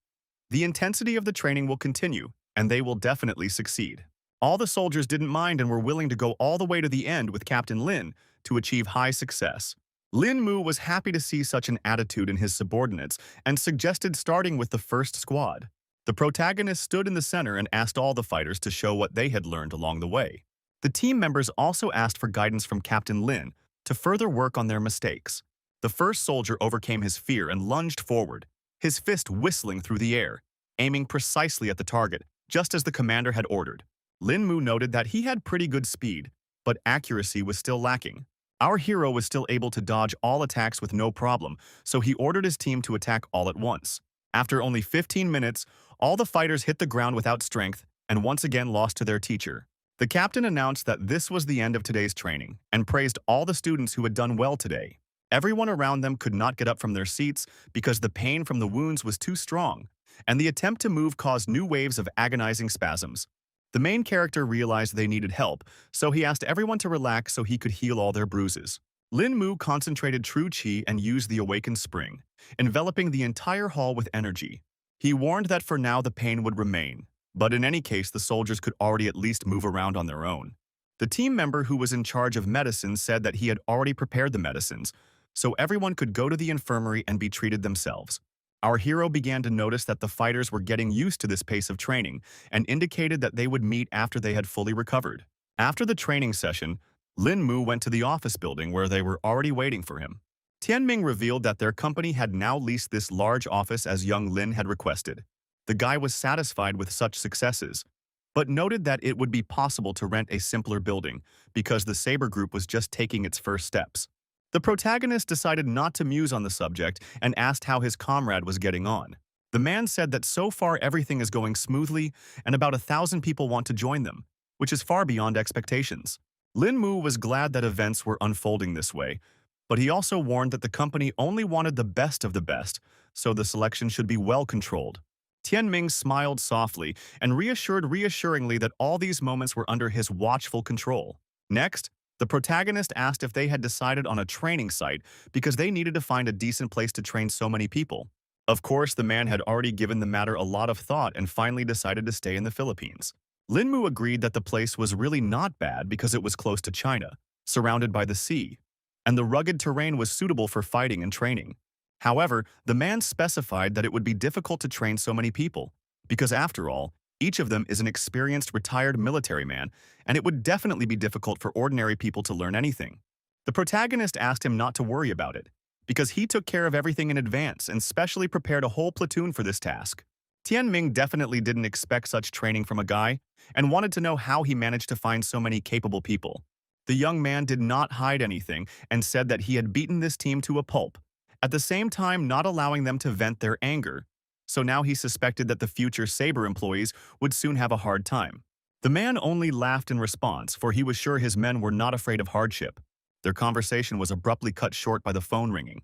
the intensity of the training will continue, and they will definitely succeed. All the soldiers didn't mind and were willing to go all the way to the end with Captain Lin to achieve high success. Lin Mu was happy to see such an attitude in his subordinates and suggested starting with the first squad. The protagonist stood in the center and asked all the fighters to show what they had learned along the way. The team members also asked for guidance from Captain Lin to further work on their mistakes. The first soldier overcame his fear and lunged forward, his fist whistling through the air, aiming precisely at the target, just as the commander had ordered. Lin Mu noted that he had pretty good speed, but accuracy was still lacking. Our hero was still able to dodge all attacks with no problem, so he ordered his team to attack all at once. After only 15 minutes, all the fighters hit the ground without strength and once again lost to their teacher. The captain announced that this was the end of today's training and praised all the students who had done well today. Everyone around them could not get up from their seats because the pain from the wounds was too strong, and the attempt to move caused new waves of agonizing spasms. The main character realized they needed help, so he asked everyone to relax so he could heal all their bruises. Lin Mu concentrated true Qi and used the awakened spring, enveloping the entire hall with energy. He warned that for now the pain would remain, but in any case the soldiers could already at least move around on their own. The team member who was in charge of medicine said that he had already prepared the medicines, so everyone could go to the infirmary and be treated themselves. Our hero began to notice that the fighters were getting used to this pace of training and indicated that they would meet after they had fully recovered. After the training session, Lin Mu went to the office building where they were already waiting for him. Tianming revealed that their company had now leased this large office as young Lin had requested. The guy was satisfied with such successes, but noted that it would be possible to rent a simpler building because the Saber Group was just taking its first steps. The protagonist decided not to muse on the subject and asked how his comrade was getting on. The man said that so far everything is going smoothly and about 1,000 people want to join them, which is far beyond expectations. Lin Mu was glad that events were unfolding this way, but he also warned that the company only wanted the best of the best, so the selection should be well controlled. Tianming smiled softly and reassured reassuringly that all these moments were under his watchful control. Next, the protagonist asked if they had decided on a training site because they needed to find a decent place to train so many people. Of course, the man had already given the matter a lot of thought and finally decided to stay in the Philippines. Lin Mu agreed that the place was really not bad because it was close to China, surrounded by the sea, and the rugged terrain was suitable for fighting and training. However, the man specified that it would be difficult to train so many people, because after all, each of them is an experienced retired military man, and it would definitely be difficult for ordinary people to learn anything. The protagonist asked him not to worry about it, because he took care of everything in advance and specially prepared a whole platoon for this task. Tianming definitely didn't expect such training from a guy, and wanted to know how he managed to find so many capable people. The young man did not hide anything and said that he had beaten this team to a pulp, at the same time not allowing them to vent their anger. So now he suspected that the future Saber employees would soon have a hard time. The man only laughed in response, for he was sure his men were not afraid of hardship. Their conversation was abruptly cut short by the phone ringing,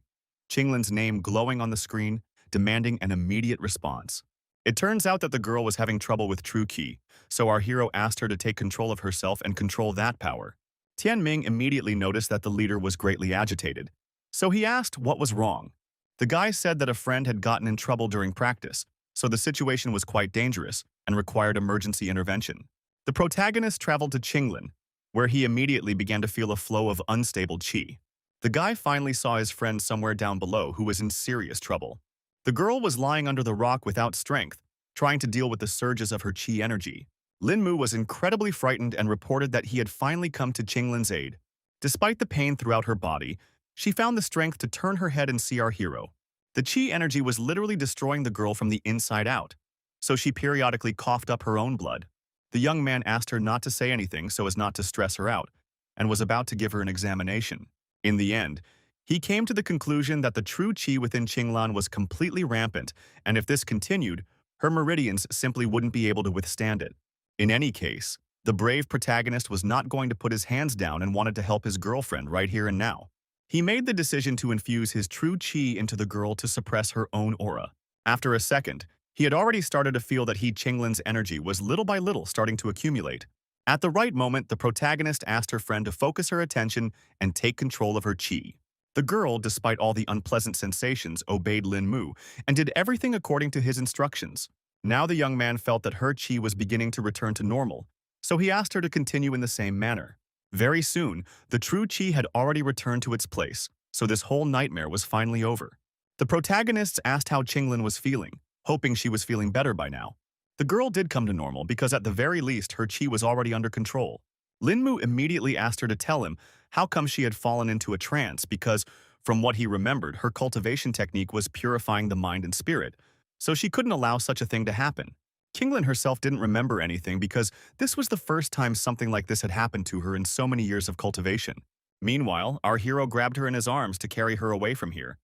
Qinglin's name glowing on the screen, demanding an immediate response. It turns out that the girl was having trouble with True Qi, so our hero asked her to take control of herself and control that power. Tianming immediately noticed that the leader was greatly agitated, so he asked what was wrong. The guy said that a friend had gotten in trouble during practice, so the situation was quite dangerous and required emergency intervention. The protagonist traveled to Qinglin, where he immediately began to feel a flow of unstable qi. The guy finally saw his friend somewhere down below who was in serious trouble. The girl was lying under the rock without strength, trying to deal with the surges of her qi energy. Lin Mu was incredibly frightened and reported that he had finally come to Qinglin's aid. Despite the pain throughout her body, she found the strength to turn her head and see our hero. The qi energy was literally destroying the girl from the inside out, so she periodically coughed up her own blood. The young man asked her not to say anything so as not to stress her out, and was about to give her an examination. In the end, he came to the conclusion that the true qi within Qinglan was completely rampant, and if this continued, Her meridians simply wouldn't be able to withstand it. In any case, the brave protagonist was not going to put his hands down and wanted to help his girlfriend right here and now. He made the decision to infuse his true chi into the girl to suppress her own aura. After a second, he had already started to feel that Qinglin's energy was little by little starting to accumulate. At the right moment, the protagonist asked her friend to focus her attention and take control of her chi. The girl, despite all the unpleasant sensations, obeyed Lin Mu and did everything according to his instructions. Now the young man felt that her chi was beginning to return to normal, so he asked her to continue in the same manner. Very soon, the true chi had already returned to its place, so this whole nightmare was finally over. The protagonists asked how Qinglin was feeling, hoping she was feeling better by now. The girl did come to normal because at the very least her chi was already under control. Lin Mu immediately asked her to tell him how come she had fallen into a trance because, from what he remembered, her cultivation technique was purifying the mind and spirit, so she couldn't allow such a thing to happen. Qinglin herself didn't remember anything because this was the first time something like this had happened to her in so many years of cultivation. Meanwhile, our hero grabbed her in his arms to carry her away from here,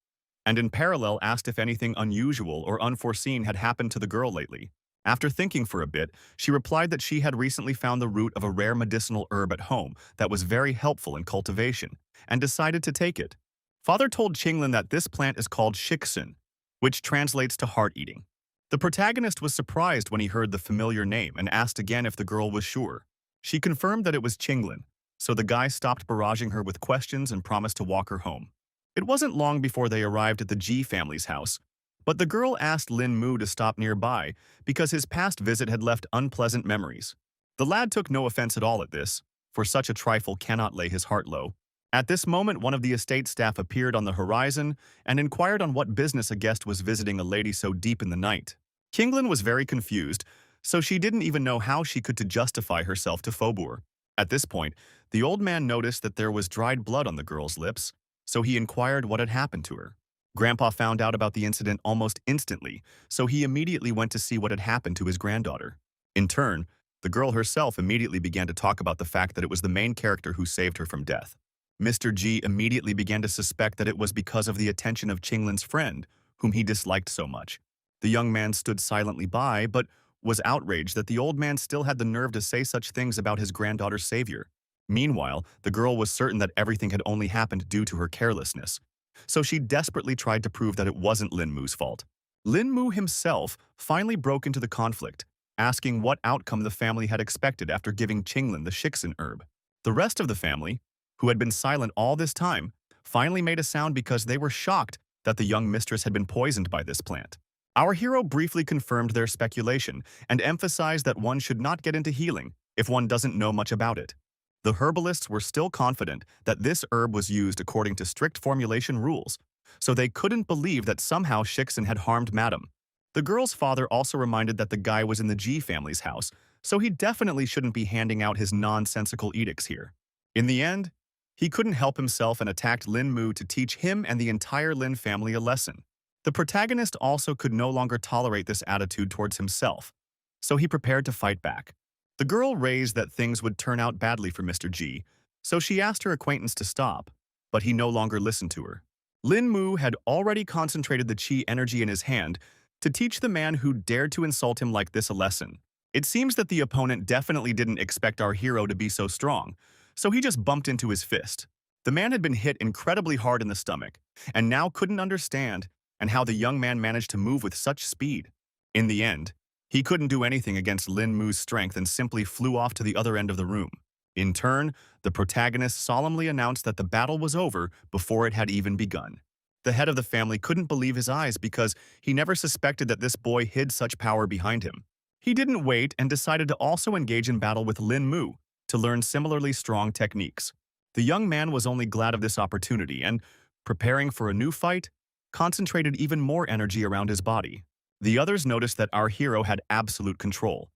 and in parallel asked if anything unusual or unforeseen had happened to the girl lately. After thinking for a bit, she replied that she had recently found the root of a rare medicinal herb at home that was very helpful in cultivation, and decided to take it. Father told Qinglin that this plant is called shiksun, which translates to heart-eating. The protagonist was surprised when he heard the familiar name and asked again if the girl was sure. She confirmed that it was Qinglin, so the guy stopped barraging her with questions and promised to walk her home. It wasn't long before they arrived at the Ji family's house, but the girl asked Lin Mu to stop nearby because his past visit had left unpleasant memories. The lad took no offense at all at this, for such a trifle cannot lay his heart low. At this moment, one of the estate staff appeared on the horizon and inquired on what business a guest was visiting a lady so deep in the night. Qinglin was very confused, so she didn't even know how she could to justify herself to Fobur. At this point, the old man noticed that there was dried blood on the girl's lips, so he inquired what had happened to her. Grandpa found out about the incident almost instantly, so he immediately went to see what had happened to his granddaughter. In turn, the girl herself immediately began to talk about the fact that it was the main character who saved her from death. Mr. G immediately began to suspect that it was because of the attention of Qinglin's friend, whom he disliked so much. The young man stood silently by, but was outraged that the old man still had the nerve to say such things about his granddaughter's savior. Meanwhile, the girl was certain that everything had only happened due to her carelessness, so she desperately tried to prove that it wasn't Lin Mu's fault. Lin Mu himself finally broke into the conflict, asking what outcome the family had expected after giving Qinglin the shiksun herb. The rest of the family, who had been silent all this time, finally made a sound because they were shocked that the young mistress had been poisoned by this plant. Our hero briefly confirmed their speculation and emphasized that one should not get into healing if one doesn't know much about it. The herbalists were still confident that this herb was used according to strict formulation rules, so they couldn't believe that somehow shiksun had harmed Madam. The girl's father also reminded that the guy was in the G family's house, so he definitely shouldn't be handing out his nonsensical edicts here. In the end, he couldn't help himself and attacked Lin Mu to teach him and the entire Lin family a lesson. The protagonist also could no longer tolerate this attitude towards himself, so he prepared to fight back. The girl raised that things would turn out badly for Mr. G, so she asked her acquaintance to stop, but he no longer listened to her. Lin Mu had already concentrated the chi energy in his hand to teach the man who dared to insult him like this a lesson. It seems that the opponent definitely didn't expect our hero to be so strong, so he just bumped into his fist. The man had been hit incredibly hard in the stomach, and now couldn't understand and how the young man managed to move with such speed. In the end, he couldn't do anything against Lin Mu's strength and simply flew off to the other end of the room. In turn, the protagonist solemnly announced that the battle was over before it had even begun. The head of the family couldn't believe his eyes because he never suspected that this boy hid such power behind him. He didn't wait and decided to also engage in battle with Lin Mu to learn similarly strong techniques. The young man was only glad of this opportunity and, preparing for a new fight, concentrated even more energy around his body. The others noticed that our hero had absolute control,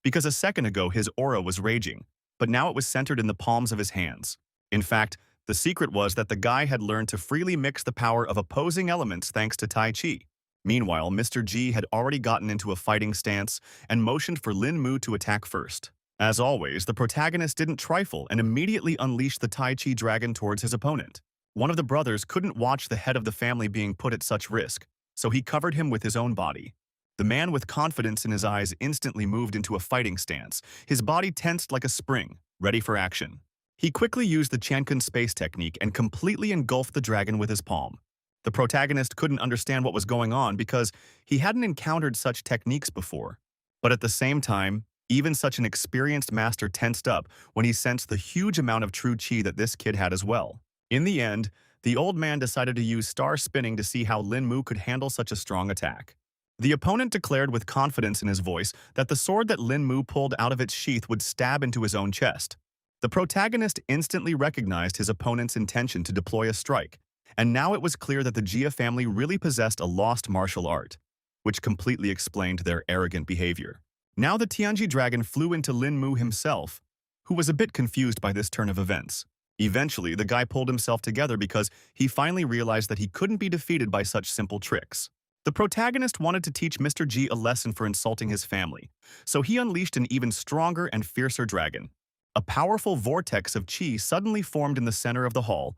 because a second ago his aura was raging, but now it was centered in the palms of his hands. In fact, the secret was that the guy had learned to freely mix the power of opposing elements thanks to Tai Chi. Meanwhile, Mr. G had already gotten into a fighting stance and motioned for Lin Mu to attack first. As always, the protagonist didn't trifle and immediately unleashed the Tai Chi dragon towards his opponent. One of the brothers couldn't watch the head of the family being put at such risk, so he covered him with his own body. The man with confidence in his eyes instantly moved into a fighting stance, his body tensed like a spring, ready for action. He quickly used the Chankun space technique and completely engulfed the dragon with his palm. The protagonist couldn't understand what was going on because he hadn't encountered such techniques before. But at the same time, even such an experienced master tensed up when he sensed the huge amount of true chi that this kid had as well. In the end, the old man decided to use star spinning to see how Lin Mu could handle such a strong attack. The opponent declared with confidence in his voice that the sword that Lin Mu pulled out of its sheath would stab into his own chest. The protagonist instantly recognized his opponent's intention to deploy a strike, and now it was clear that the Jia family really possessed a lost martial art, which completely explained their arrogant behavior. Now the Tianji dragon flew into Lin Mu himself, who was a bit confused by this turn of events. Eventually, the guy pulled himself together because he finally realized that he couldn't be defeated by such simple tricks. The protagonist wanted to teach Mr. G a lesson for insulting his family, so he unleashed an even stronger and fiercer dragon. A powerful vortex of chi suddenly formed in the center of the hall,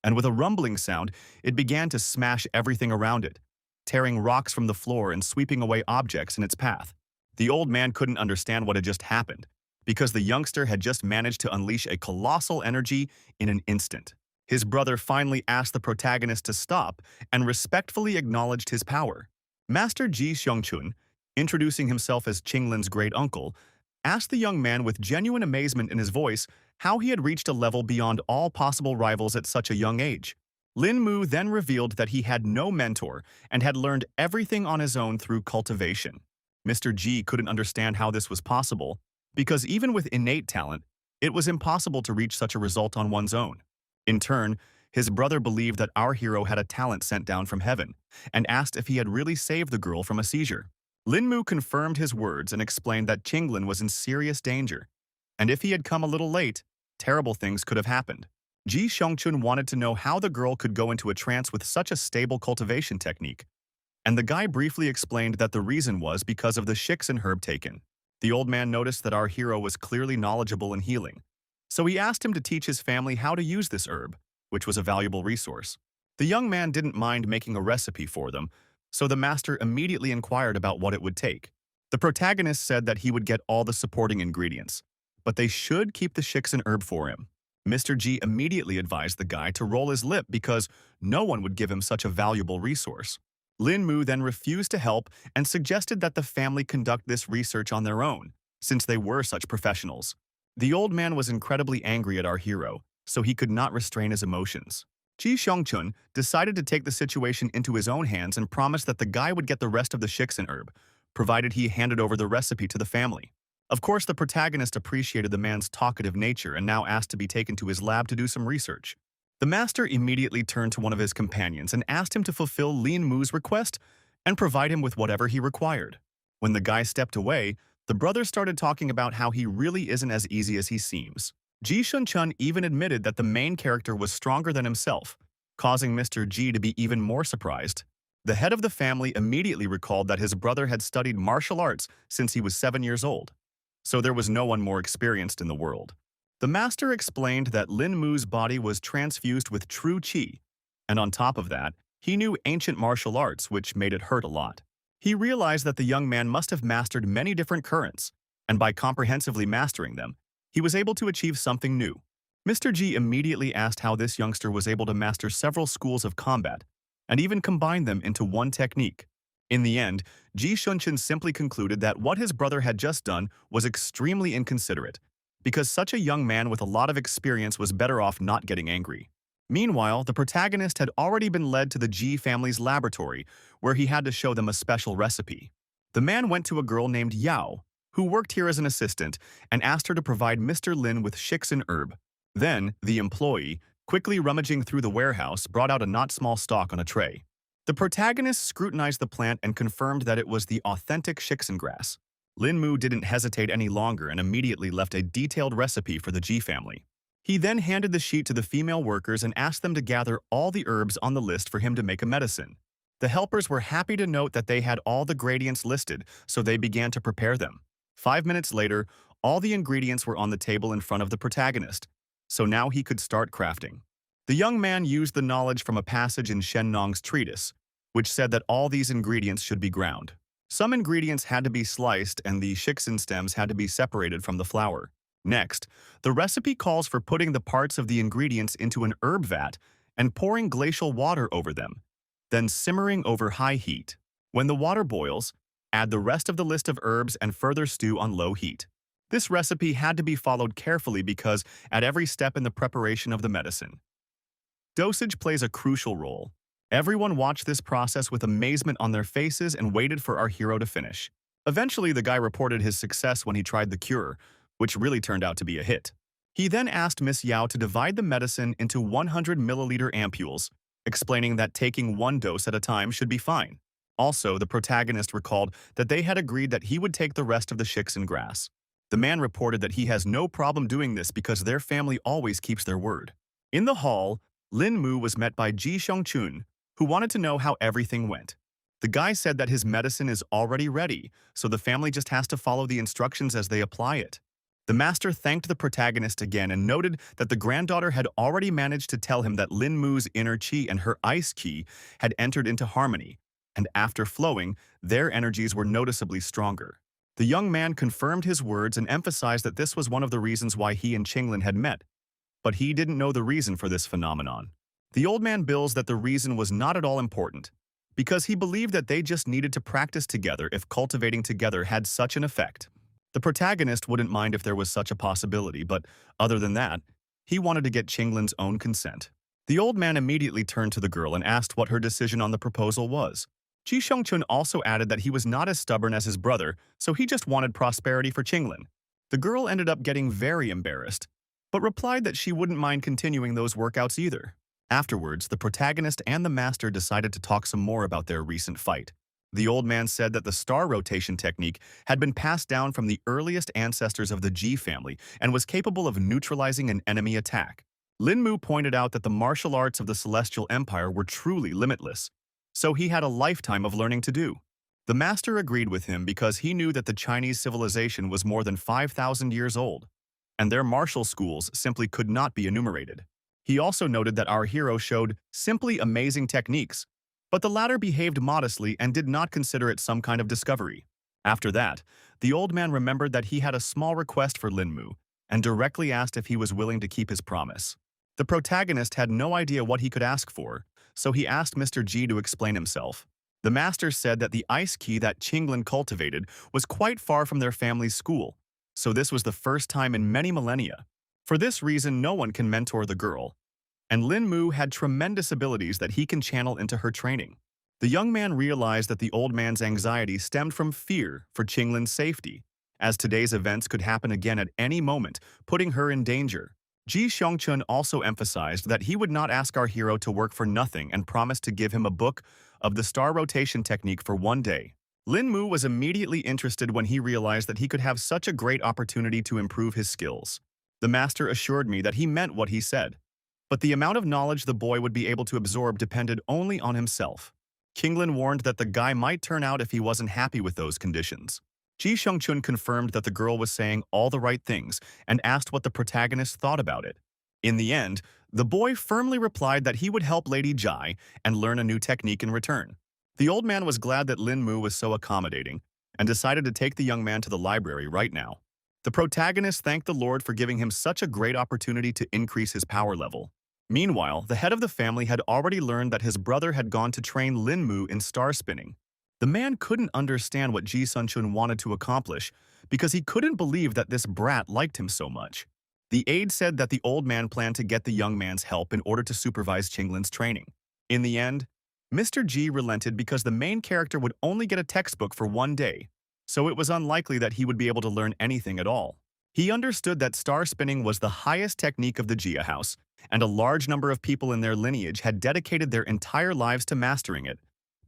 and with a rumbling sound, it began to smash everything around it, tearing rocks from the floor and sweeping away objects in its path. The old man couldn't understand what had just happened, because the youngster had just managed to unleash a colossal energy in an instant. His brother finally asked the protagonist to stop and respectfully acknowledged his power. Master Ji Xiongchun, introducing himself as Qinglin's great uncle, asked the young man with genuine amazement in his voice how he had reached a level beyond all possible rivals at such a young age. Lin Mu then revealed that he had no mentor and had learned everything on his own through cultivation. Mr. G couldn't understand how this was possible, because even with innate talent, it was impossible to reach such a result on one's own. In turn, his brother believed that our hero had a talent sent down from heaven, and asked if he had really saved the girl from a seizure. Lin Mu confirmed his words and explained that Qinglin was in serious danger, and if he had come a little late, terrible things could have happened. Ji Xiongchun wanted to know how the girl could go into a trance with such a stable cultivation technique, and the guy briefly explained that the reason was because of the shixin herb taken. The old man noticed that our hero was clearly knowledgeable in healing, so he asked him to teach his family how to use this herb, which was a valuable resource. The young man didn't mind making a recipe for them, so the master immediately inquired about what it would take. The protagonist said that he would get all the supporting ingredients, but they should keep the shixin herb for him. Mr. G immediately advised the guy to roll his lip because no one would give him such a valuable resource. Lin Mu then refused to help and suggested that the family conduct this research on their own, since they were such professionals. The old man was incredibly angry at our hero, so he could not restrain his emotions. Ji Xiongchun decided to take the situation into his own hands and promised that the guy would get the rest of the shixin herb, provided he handed over the recipe to the family. Of course, the protagonist appreciated the man's talkative nature and now asked to be taken to his lab to do some research. The master immediately turned to one of his companions and asked him to fulfill Lin Mu's request and provide him with whatever he required. When the guy stepped away, the brother started talking about how he really isn't as easy as he seems. Ji Shunchun even admitted that the main character was stronger than himself, causing Mr. G to be even more surprised. The head of the family immediately recalled that his brother had studied martial arts since he was 7 years old, so there was no one more experienced in the world. The master explained that Lin Mu's body was transfused with true qi, and on top of that, he knew ancient martial arts, which made it hurt a lot. He realized that the young man must have mastered many different currents, and by comprehensively mastering them, he was able to achieve something new. Mr. G immediately asked how this youngster was able to master several schools of combat, and even combine them into one technique. In the end, Ji Shunchen simply concluded that what his brother had just done was extremely inconsiderate, because such a young man with a lot of experience was better off not getting angry. Meanwhile, the protagonist had already been led to the Ji family's laboratory, where he had to show them a special recipe. The man went to a girl named Yao, who worked here as an assistant, and asked her to provide Mr. Lin with shixin herb. Then, the employee, quickly rummaging through the warehouse, brought out a not small stock on a tray. The protagonist scrutinized the plant and confirmed that it was the authentic shixin grass. Lin Mu didn't hesitate any longer and immediately left a detailed recipe for the Ji family. He then handed the sheet to the female workers and asked them to gather all the herbs on the list for him to make a medicine. The helpers were happy to note that they had all the gradients listed, so they began to prepare them. 5 minutes later, all the ingredients were on the table in front of the protagonist, so now he could start crafting. The young man used the knowledge from a passage in Shen Nong's treatise, which said that all these ingredients should be ground. Some ingredients had to be sliced and the shixin stems had to be separated from the flour. Next, the recipe calls for putting the parts of the ingredients into an herb vat and pouring glacial water over them, then simmering over high heat. When the water boils, add the rest of the list of herbs and further stew on low heat. This recipe had to be followed carefully because at every step in the preparation of the medicine, dosage plays a crucial role. Everyone watched this process with amazement on their faces and waited for our hero to finish. Eventually, the guy reported his success when he tried the cure, which really turned out to be a hit. He then asked Miss Yao to divide the medicine into 100 milliliter ampules, explaining that taking one dose at a time should be fine. Also, the protagonist recalled that they had agreed that he would take the rest of the shixin grass. The man reported that he has no problem doing this because their family always keeps their word. In the hall, Lin Mu was met by Ji Xiongchun, who wanted to know how everything went. The guy said that his medicine is already ready, so the family just has to follow the instructions as they apply it. The master thanked the protagonist again and noted that the granddaughter had already managed to tell him that Lin Mu's inner chi and her ice ki had entered into harmony, and after flowing, their energies were noticeably stronger. The young man confirmed his words and emphasized that this was one of the reasons why he and Qinglin had met, but he didn't know the reason for this phenomenon. The old man bills that the reason was not at all important, because he believed that they just needed to practice together if cultivating together had such an effect. The protagonist wouldn't mind if there was such a possibility, but other than that, he wanted to get Qinglin's own consent. The old man immediately turned to the girl and asked what her decision on the proposal was. Ji Xiongchun also added that he was not as stubborn as his brother, so he just wanted prosperity for Qinglin. The girl ended up getting very embarrassed, but replied that she wouldn't mind continuing those workouts either. Afterwards, the protagonist and the master decided to talk some more about their recent fight. The old man said that the star rotation technique had been passed down from the earliest ancestors of the Ji family and was capable of neutralizing an enemy attack. Lin Mu pointed out that the martial arts of the Celestial Empire were truly limitless, so he had a lifetime of learning to do. The master agreed with him because he knew that the Chinese civilization was more than 5,000 years old, and their martial schools simply could not be enumerated. He also noted that our hero showed simply amazing techniques, but the latter behaved modestly and did not consider it some kind of discovery. After that, the old man remembered that he had a small request for Lin Mu and directly asked if he was willing to keep his promise. The protagonist had no idea what he could ask for, so he asked Mr. Ji to explain himself. The master said that the ice key that Qinglin cultivated was quite far from their family's school, so this was the first time in many millennia. For this reason, no one can mentor the girl, and Lin Mu had tremendous abilities that he can channel into her training. The young man realized that the old man's anxiety stemmed from fear for Qinglin's safety, as today's events could happen again at any moment, putting her in danger. Ji Xiongchun also emphasized that he would not ask our hero to work for nothing and promised to give him a book of the star rotation technique for one day. Lin Mu was immediately interested when he realized that he could have such a great opportunity to improve his skills. The master assured me that he meant what he said, but the amount of knowledge the boy would be able to absorb depended only on himself. Qinglin warned that the guy might turn out if he wasn't happy with those conditions. Ji Xiongchun confirmed that the girl was saying all the right things and asked what the protagonist thought about it. In the end, the boy firmly replied that he would help Lady Jai and learn a new technique in return. The old man was glad that Lin Mu was so accommodating and decided to take the young man to the library right now. The protagonist thanked the Lord for giving him such a great opportunity to increase his power level. Meanwhile, the head of the family had already learned that his brother had gone to train Lin Mu in star spinning. The man couldn't understand what Ji Sunchun wanted to accomplish because he couldn't believe that this brat liked him so much. The aide said that the old man planned to get the young man's help in order to supervise Qinglin's training. In the end, Mr. Ji relented because the main character would only get a textbook for one day, so it was unlikely that he would be able to learn anything at all. He understood that star spinning was the highest technique of the Jia house, and a large number of people in their lineage had dedicated their entire lives to mastering it,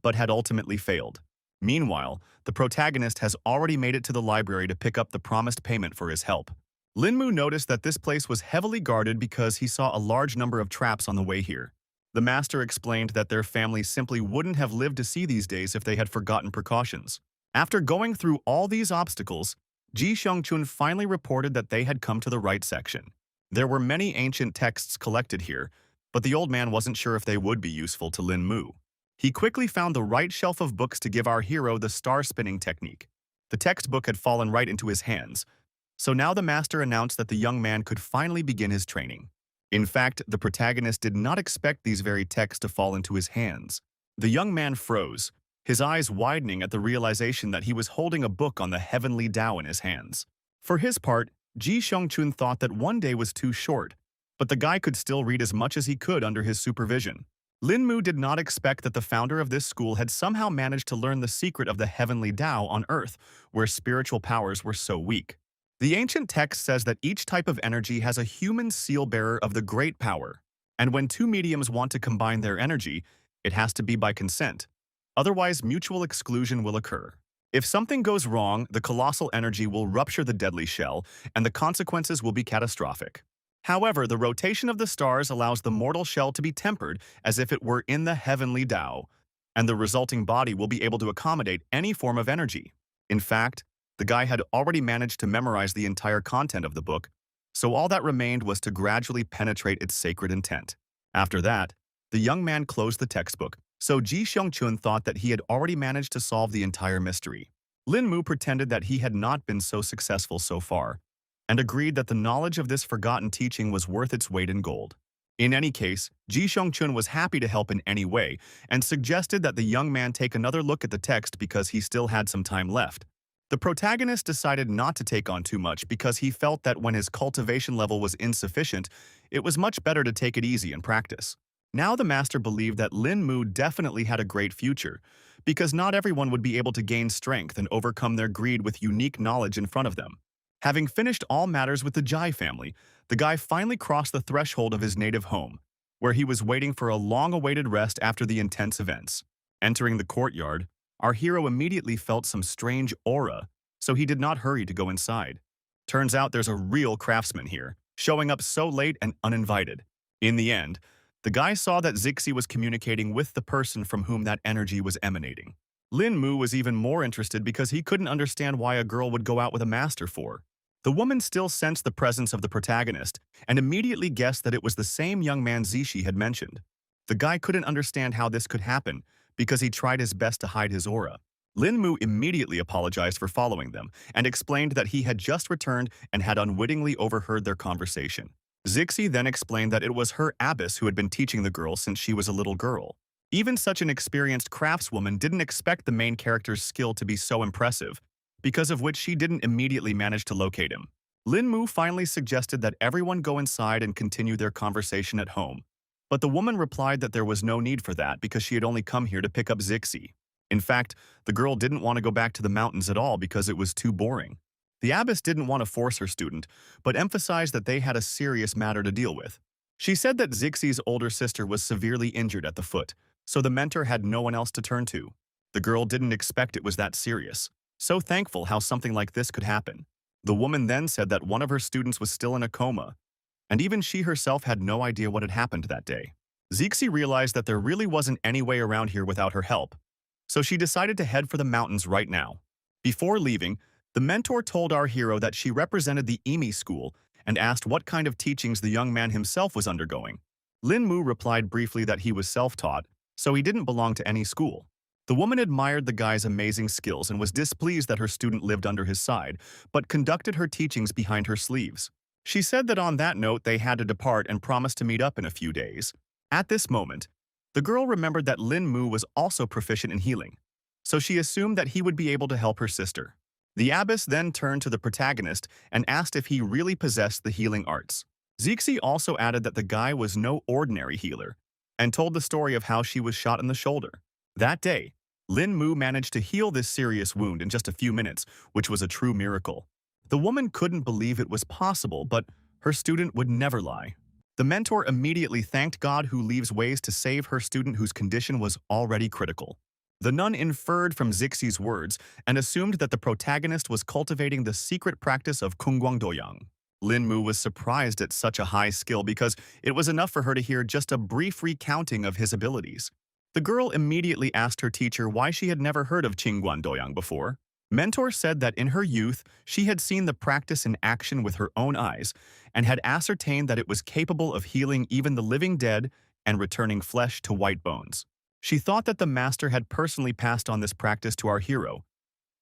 but had ultimately failed. Meanwhile, the protagonist has already made it to the library to pick up the promised payment for his help. Lin Mu noticed that this place was heavily guarded because he saw a large number of traps on the way here. The master explained that their family simply wouldn't have lived to see these days if they had forgotten precautions. After going through all these obstacles, Ji Xiongchun finally reported that they had come to the right section. There were many ancient texts collected here, but the old man wasn't sure if they would be useful to Lin Mu. He quickly found the right shelf of books to give our hero the star-spinning technique. The textbook had fallen right into his hands, so now the master announced that the young man could finally begin his training. In fact, the protagonist did not expect these very texts to fall into his hands. The young man froze, his eyes widening at the realization that he was holding a book on the heavenly Tao in his hands. For his part, Ji Xiongchun thought that one day was too short, but the guy could still read as much as he could under his supervision. Lin Mu did not expect that the founder of this school had somehow managed to learn the secret of the heavenly Tao on Earth, where spiritual powers were so weak. The ancient text says that each type of energy has a human seal-bearer of the great power, and when two mediums want to combine their energy, it has to be by consent. Otherwise, mutual exclusion will occur. If something goes wrong, the colossal energy will rupture the deadly shell, and the consequences will be catastrophic. However, the rotation of the stars allows the mortal shell to be tempered as if it were in the heavenly Tao, and the resulting body will be able to accommodate any form of energy. In fact, the guy had already managed to memorize the entire content of the book, so all that remained was to gradually penetrate its sacred intent. After that, the young man closed the textbook, so Ji Xiongchun thought that he had already managed to solve the entire mystery. Lin Mu pretended that he had not been so successful so far, and agreed that the knowledge of this forgotten teaching was worth its weight in gold. In any case, Ji Xiongchun was happy to help in any way and suggested that the young man take another look at the text because he still had some time left. The protagonist decided not to take on too much because he felt that when his cultivation level was insufficient, it was much better to take it easy and practice. Now the master believed that Lin Mu definitely had a great future, because not everyone would be able to gain strength and overcome their greed with unique knowledge in front of them. Having finished all matters with the Jai family, the guy finally crossed the threshold of his native home, where he was waiting for a long-awaited rest after the intense events. Entering the courtyard, our hero immediately felt some strange aura, so he did not hurry to go inside. Turns out there's a real craftsman here, showing up so late and uninvited. In the end, the guy saw that Zixi was communicating with the person from whom that energy was emanating. Lin Mu was even more interested because he couldn't understand why a girl would go out with a master for. The woman still sensed the presence of the protagonist and immediately guessed that it was the same young man Zixi had mentioned. The guy couldn't understand how this could happen because he tried his best to hide his aura. Lin Mu immediately apologized for following them and explained that he had just returned and had unwittingly overheard their conversation. Zixi then explained that it was her abbess who had been teaching the girl since she was a little girl. Even such an experienced craftswoman didn't expect the main character's skill to be so impressive, because of which she didn't immediately manage to locate him. Lin Mu finally suggested that everyone go inside and continue their conversation at home, but the woman replied that there was no need for that because she had only come here to pick up Zixi. In fact, the girl didn't want to go back to the mountains at all because it was too boring. The abbess didn't want to force her student, but emphasized that they had a serious matter to deal with. She said that Zixi's older sister was severely injured at the foot, so the mentor had no one else to turn to. The girl didn't expect it was that serious, so thankful how something like this could happen. The woman then said that one of her students was still in a coma, and even she herself had no idea what had happened that day. Zixi realized that there really wasn't any way around here without her help, so she decided to head for the mountains right now. Before leaving, the mentor told our hero that she represented the EMI school and asked what kind of teachings the young man himself was undergoing. Lin Mu replied briefly that he was self-taught, so he didn't belong to any school. The woman admired the guy's amazing skills and was displeased that her student lived under his side, but conducted her teachings behind her sleeves. She said that on that note they had to depart and promised to meet up in a few days. At this moment, the girl remembered that Lin Mu was also proficient in healing, so she assumed that he would be able to help her sister. The abbess then turned to the protagonist and asked if he really possessed the healing arts. Zixi also added that the guy was no ordinary healer, and told the story of how she was shot in the shoulder. That day, Lin Mu managed to heal this serious wound in just a few minutes, which was a true miracle. The woman couldn't believe it was possible, but her student would never lie. The mentor immediately thanked God who leaves ways to save her student whose condition was already critical. The nun inferred from Zixi's words and assumed that the protagonist was cultivating the secret practice of Kungguangdoyang. Lin Mu was surprised at such a high skill because it was enough for her to hear just a brief recounting of his abilities. The girl immediately asked her teacher why she had never heard of Qingguandoyang before. Mentor said that in her youth, she had seen the practice in action with her own eyes and had ascertained that it was capable of healing even the living dead and returning flesh to white bones. She thought that the master had personally passed on this practice to our hero,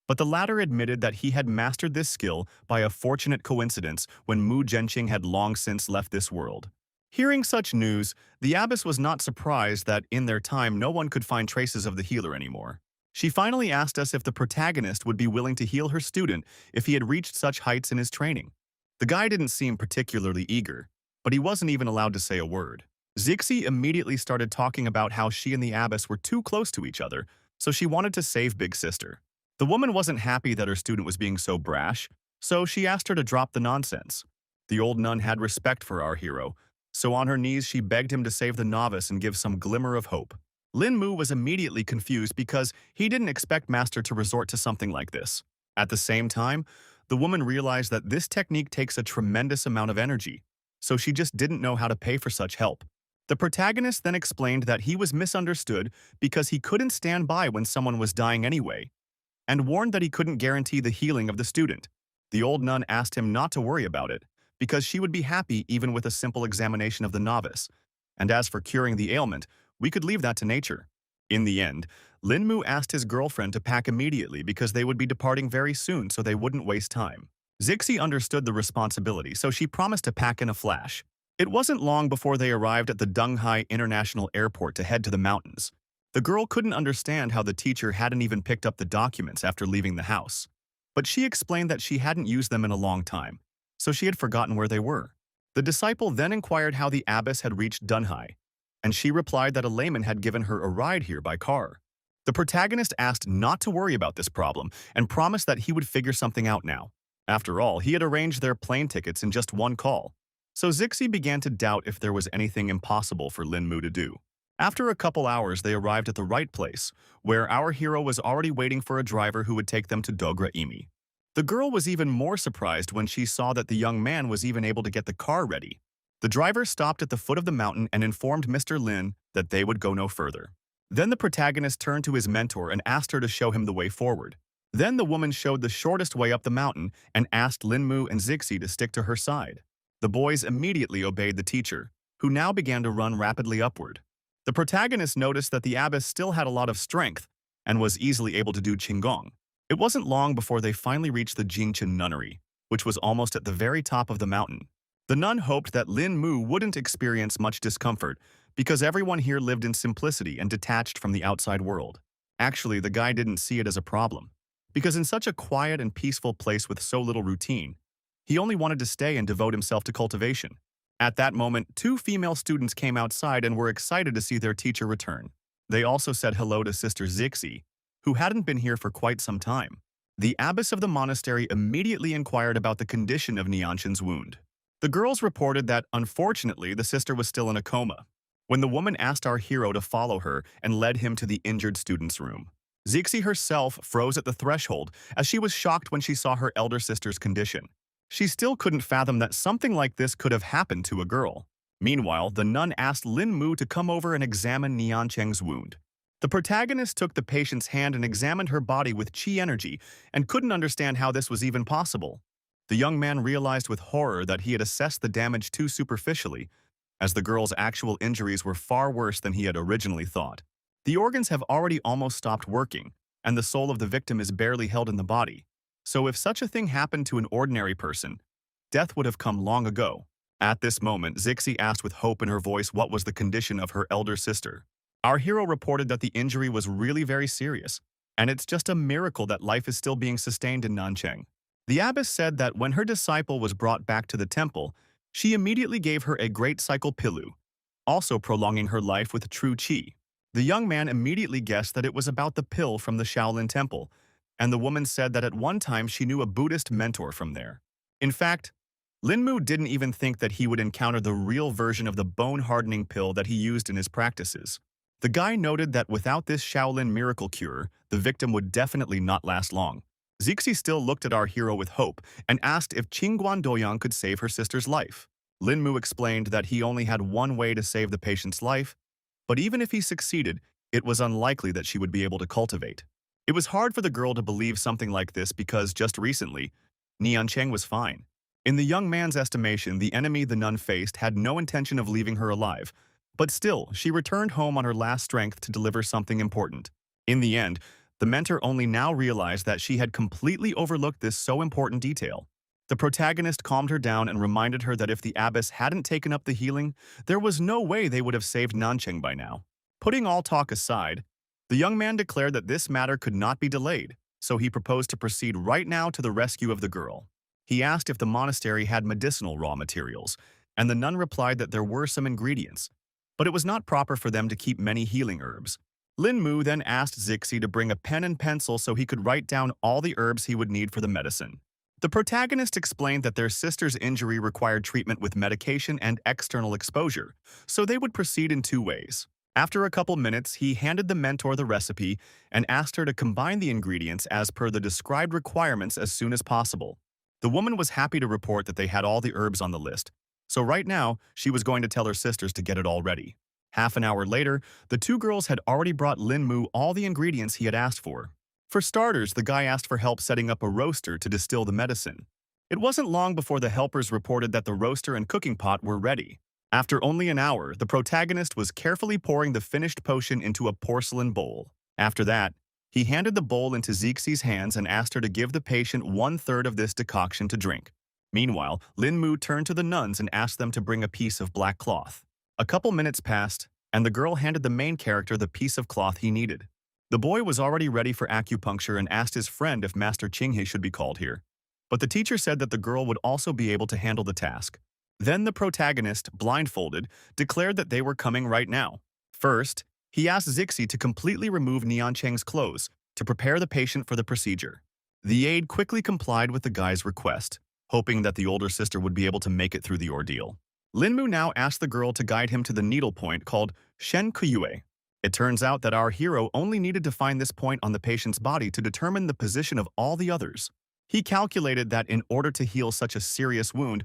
but the latter admitted that he had mastered this skill by a fortunate coincidence when Mu Genqing had long since left this world. Hearing such news, the abbess was not surprised that in their time no one could find traces of the healer anymore. She finally asked us if the protagonist would be willing to heal her student if he had reached such heights in his training. The guy didn't seem particularly eager, but he wasn't even allowed to say a word. Zixi immediately started talking about how she and the abbess were too close to each other, so she wanted to save Big Sister. The woman wasn't happy that her student was being so brash, so she asked her to drop the nonsense. The old nun had respect for our hero, so on her knees she begged him to save the novice and give some glimmer of hope. Lin Mu was immediately confused because he didn't expect Master to resort to something like this. At the same time, the woman realized that this technique takes a tremendous amount of energy, so she just didn't know how to pay for such help. The protagonist then explained that he was misunderstood because he couldn't stand by when someone was dying anyway, and warned that he couldn't guarantee the healing of the student. The old nun asked him not to worry about it, because she would be happy even with a simple examination of the novice. And as for curing the ailment, we could leave that to nature. In the end, Lin Mu asked his girlfriend to pack immediately because they would be departing very soon so they wouldn't waste time. Zixi understood the responsibility, so she promised to pack in a flash. It wasn't long before they arrived at the Dunghai International Airport to head to the mountains. The girl couldn't understand how the teacher hadn't even picked up the documents after leaving the house. But she explained that she hadn't used them in a long time, so she had forgotten where they were. The disciple then inquired how the abbess had reached Dunhai, and she replied that a layman had given her a ride here by car. The protagonist asked not to worry about this problem and promised that he would figure something out now. After all, he had arranged their plane tickets in just one call, so Zixi began to doubt if there was anything impossible for Lin Mu to do. After a couple hours, they arrived at the right place, where our hero was already waiting for a driver who would take them to Dogra Imi. The girl was even more surprised when she saw that the young man was even able to get the car ready. The driver stopped at the foot of the mountain and informed Mr. Lin that they would go no further. Then the protagonist turned to his mentor and asked her to show him the way forward. Then the woman showed the shortest way up the mountain and asked Lin Mu and Zixi to stick to her side. The boys immediately obeyed the teacher, who now began to run rapidly upward. The protagonist noticed that the abbess still had a lot of strength and was easily able to do Qigong. It wasn't long before they finally reached the Jingchen Nunnery, which was almost at the very top of the mountain. The nun hoped that Lin Mu wouldn't experience much discomfort because everyone here lived in simplicity and detached from the outside world. Actually, the guy didn't see it as a problem, because in such a quiet and peaceful place with so little routine, he only wanted to stay and devote himself to cultivation. At that moment, 2 female students came outside and were excited to see their teacher return. They also said hello to Sister Zixi, who hadn't been here for quite some time. The abbess of the monastery immediately inquired about the condition of Nianshan's wound. The girls reported that, unfortunately, the sister was still in a coma. When the woman asked our hero to follow her and led him to the injured student's room, Zixi herself froze at the threshold as she was shocked when she saw her elder sister's condition. She still couldn't fathom that something like this could have happened to a girl. Meanwhile, the nun asked Lin Mu to come over and examine Nian Cheng's wound. The protagonist took the patient's hand and examined her body with qi energy and couldn't understand how this was even possible. The young man realized with horror that he had assessed the damage too superficially, as the girl's actual injuries were far worse than he had originally thought. The organs have already almost stopped working, and the soul of the victim is barely held in the body. So if such a thing happened to an ordinary person, death would have come long ago. At this moment, Zixi asked with hope in her voice what was the condition of her elder sister. Our hero reported that the injury was really very serious, and it's just a miracle that life is still being sustained in Nancheng. The abbess said that when her disciple was brought back to the temple, she immediately gave her a great cycle pilu, also prolonging her life with true qi. The young man immediately guessed that it was about the pill from the Shaolin temple, and the woman said that at one time she knew a Buddhist mentor from there. In fact, Lin Mu didn't even think that he would encounter the real version of the bone-hardening pill that he used in his practices. The guy noted that without this Shaolin miracle cure, the victim would definitely not last long. Zixi still looked at our hero with hope and asked if Qingguan Doyang could save her sister's life. Lin Mu explained that he only had one way to save the patient's life, but even if he succeeded, it was unlikely that she would be able to cultivate. It was hard for the girl to believe something like this because just recently, Nian Cheng was fine. In the young man's estimation, the enemy the nun faced had no intention of leaving her alive, But still, she returned home on her last strength to deliver something important. In the end, the mentor only now realized that she had completely overlooked this so important detail. The protagonist calmed her down and reminded her that if the abbess hadn't taken up the healing, there was no way they would have saved Nancheng by now. Putting all talk aside, the young man declared that this matter could not be delayed, so he proposed to proceed right now to the rescue of the girl. He asked if the monastery had medicinal raw materials, and the nun replied that there were some ingredients, but it was not proper for them to keep many healing herbs. Lin Mu then asked Zixi to bring a pen and pencil so he could write down all the herbs he would need for the medicine. The protagonist explained that their sister's injury required treatment with medication and external exposure, so they would proceed in two ways. After a couple minutes, he handed the mentor the recipe and asked her to combine the ingredients as per the described requirements as soon as possible. The woman was happy to report that they had all the herbs on the list, so right now, she was going to tell her sisters to get it all ready. Half an hour later, the two girls had already brought Lin Mu all the ingredients he had asked for. For starters, the guy asked for help setting up a roaster to distill the medicine. It wasn't long before the helpers reported that the roaster and cooking pot were ready. After only an hour, the protagonist was carefully pouring the finished potion into a porcelain bowl. After that, he handed the bowl into Zixi's hands and asked her to give the patient 1/3 of this decoction to drink. Meanwhile, Lin Mu turned to the nuns and asked them to bring a piece of black cloth. A couple minutes passed, and the girl handed the main character the piece of cloth he needed. The boy was already ready for acupuncture and asked his friend if Master Qinghe should be called here. But the teacher said that the girl would also be able to handle the task. Then the protagonist, blindfolded, declared that they were coming right now. First, he asked Zixi to completely remove Niancheng's clothes to prepare the patient for the procedure. The aide quickly complied with the guy's request, hoping that the older sister would be able to make it through the ordeal. Lin Mu now asked the girl to guide him to the needle point called Shen Kuyue. It turns out that our hero only needed to find this point on the patient's body to determine the position of all the others. He calculated that in order to heal such a serious wound,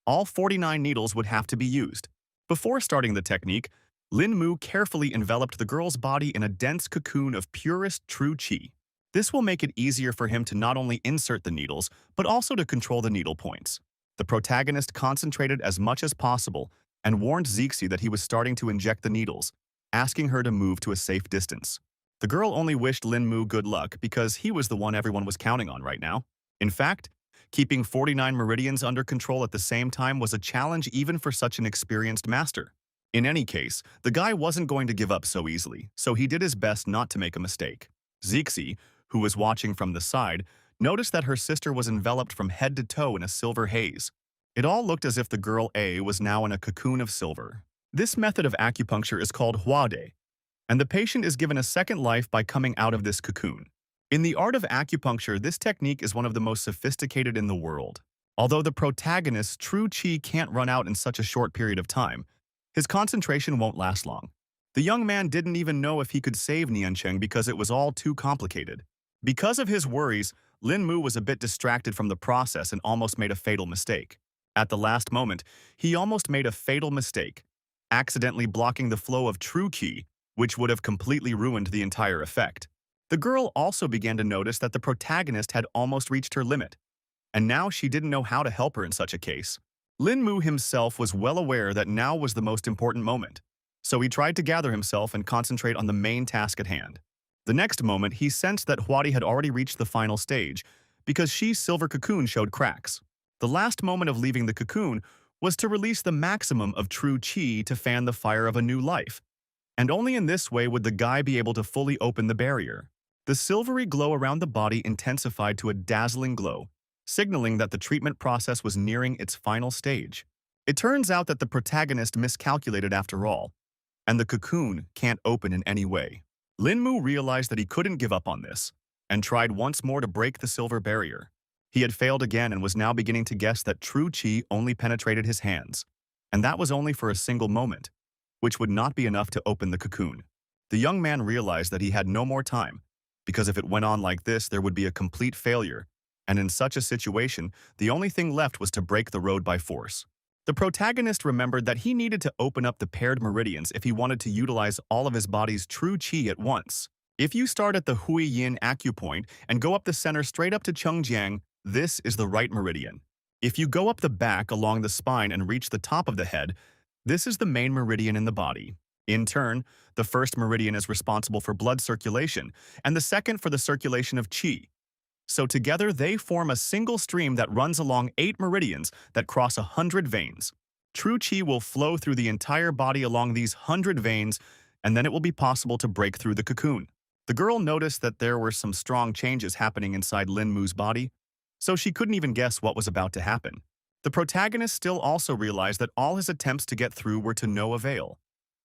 all 49 needles would have to be used. Before starting the technique, Lin Mu carefully enveloped the girl's body in a dense cocoon of purest true qi. This will make it easier for him to not only insert the needles, but also to control the needle points. The protagonist concentrated as much as possible and warned Zixi that he was starting to inject the needles, asking her to move to a safe distance. The girl only wished Lin Mu good luck because he was the one everyone was counting on right now. In fact, keeping 49 meridians under control at the same time was a challenge even for such an experienced master. In any case, the guy wasn't going to give up so easily, so he did his best not to make a mistake. Zixi, who was watching from the side, noticed that her sister was enveloped from head to toe in a silver haze. It all looked as if the girl A was now in a cocoon of silver. This method of acupuncture is called huade, and the patient is given a second life by coming out of this cocoon. In the art of acupuncture, this technique is one of the most sophisticated in the world. Although the protagonist's true qi can't run out in such a short period of time, his concentration won't last long. The young man didn't even know if he could save Niancheng because it was all too complicated. Because of his worries, Lin Mu was a bit distracted from the process and almost made a fatal mistake. At the last moment, he almost made a fatal mistake, accidentally blocking the flow of true qi, which would have completely ruined the entire effect. The girl also began to notice that the protagonist had almost reached her limit, and now she didn't know how to help her in such a case. Lin Mu himself was well aware that now was the most important moment, so he tried to gather himself and concentrate on the main task at hand. The next moment, he sensed that Huadi had already reached the final stage because Shi's silver cocoon showed cracks. The last moment of leaving the cocoon was to release the maximum of true qi to fan the fire of a new life, and only in this way would the guy be able to fully open the barrier. The silvery glow around the body intensified to a dazzling glow, signaling that the treatment process was nearing its final stage. It turns out that the protagonist miscalculated after all, and the cocoon can't open in any way. Lin Mu realized that he couldn't give up on this, and tried once more to break the silver barrier. He had failed again and was now beginning to guess that true qi only penetrated his hands, and that was only for a single moment, which would not be enough to open the cocoon. The young man realized that he had no more time, because if it went on like this, there would be a complete failure, and in such a situation, the only thing left was to break the road by force. The protagonist remembered that he needed to open up the paired meridians if he wanted to utilize all of his body's true qi at once. If you start at the Hui Yin acupoint and go up the center straight up to Chengjiang, this is the right meridian. If you go up the back along the spine and reach the top of the head, This is the main meridian in the body. In turn, the first meridian is responsible for blood circulation, and the second for the circulation of qi. So together they form a single stream that runs along 8 meridians that cross 100 veins. True qi will flow through the entire body along these 100 veins, and then it will be possible to break through the cocoon. The girl noticed that there were some strong changes happening inside Lin Mu's body, so she couldn't even guess what was about to happen. The protagonist still also realized that all his attempts to get through were to no avail,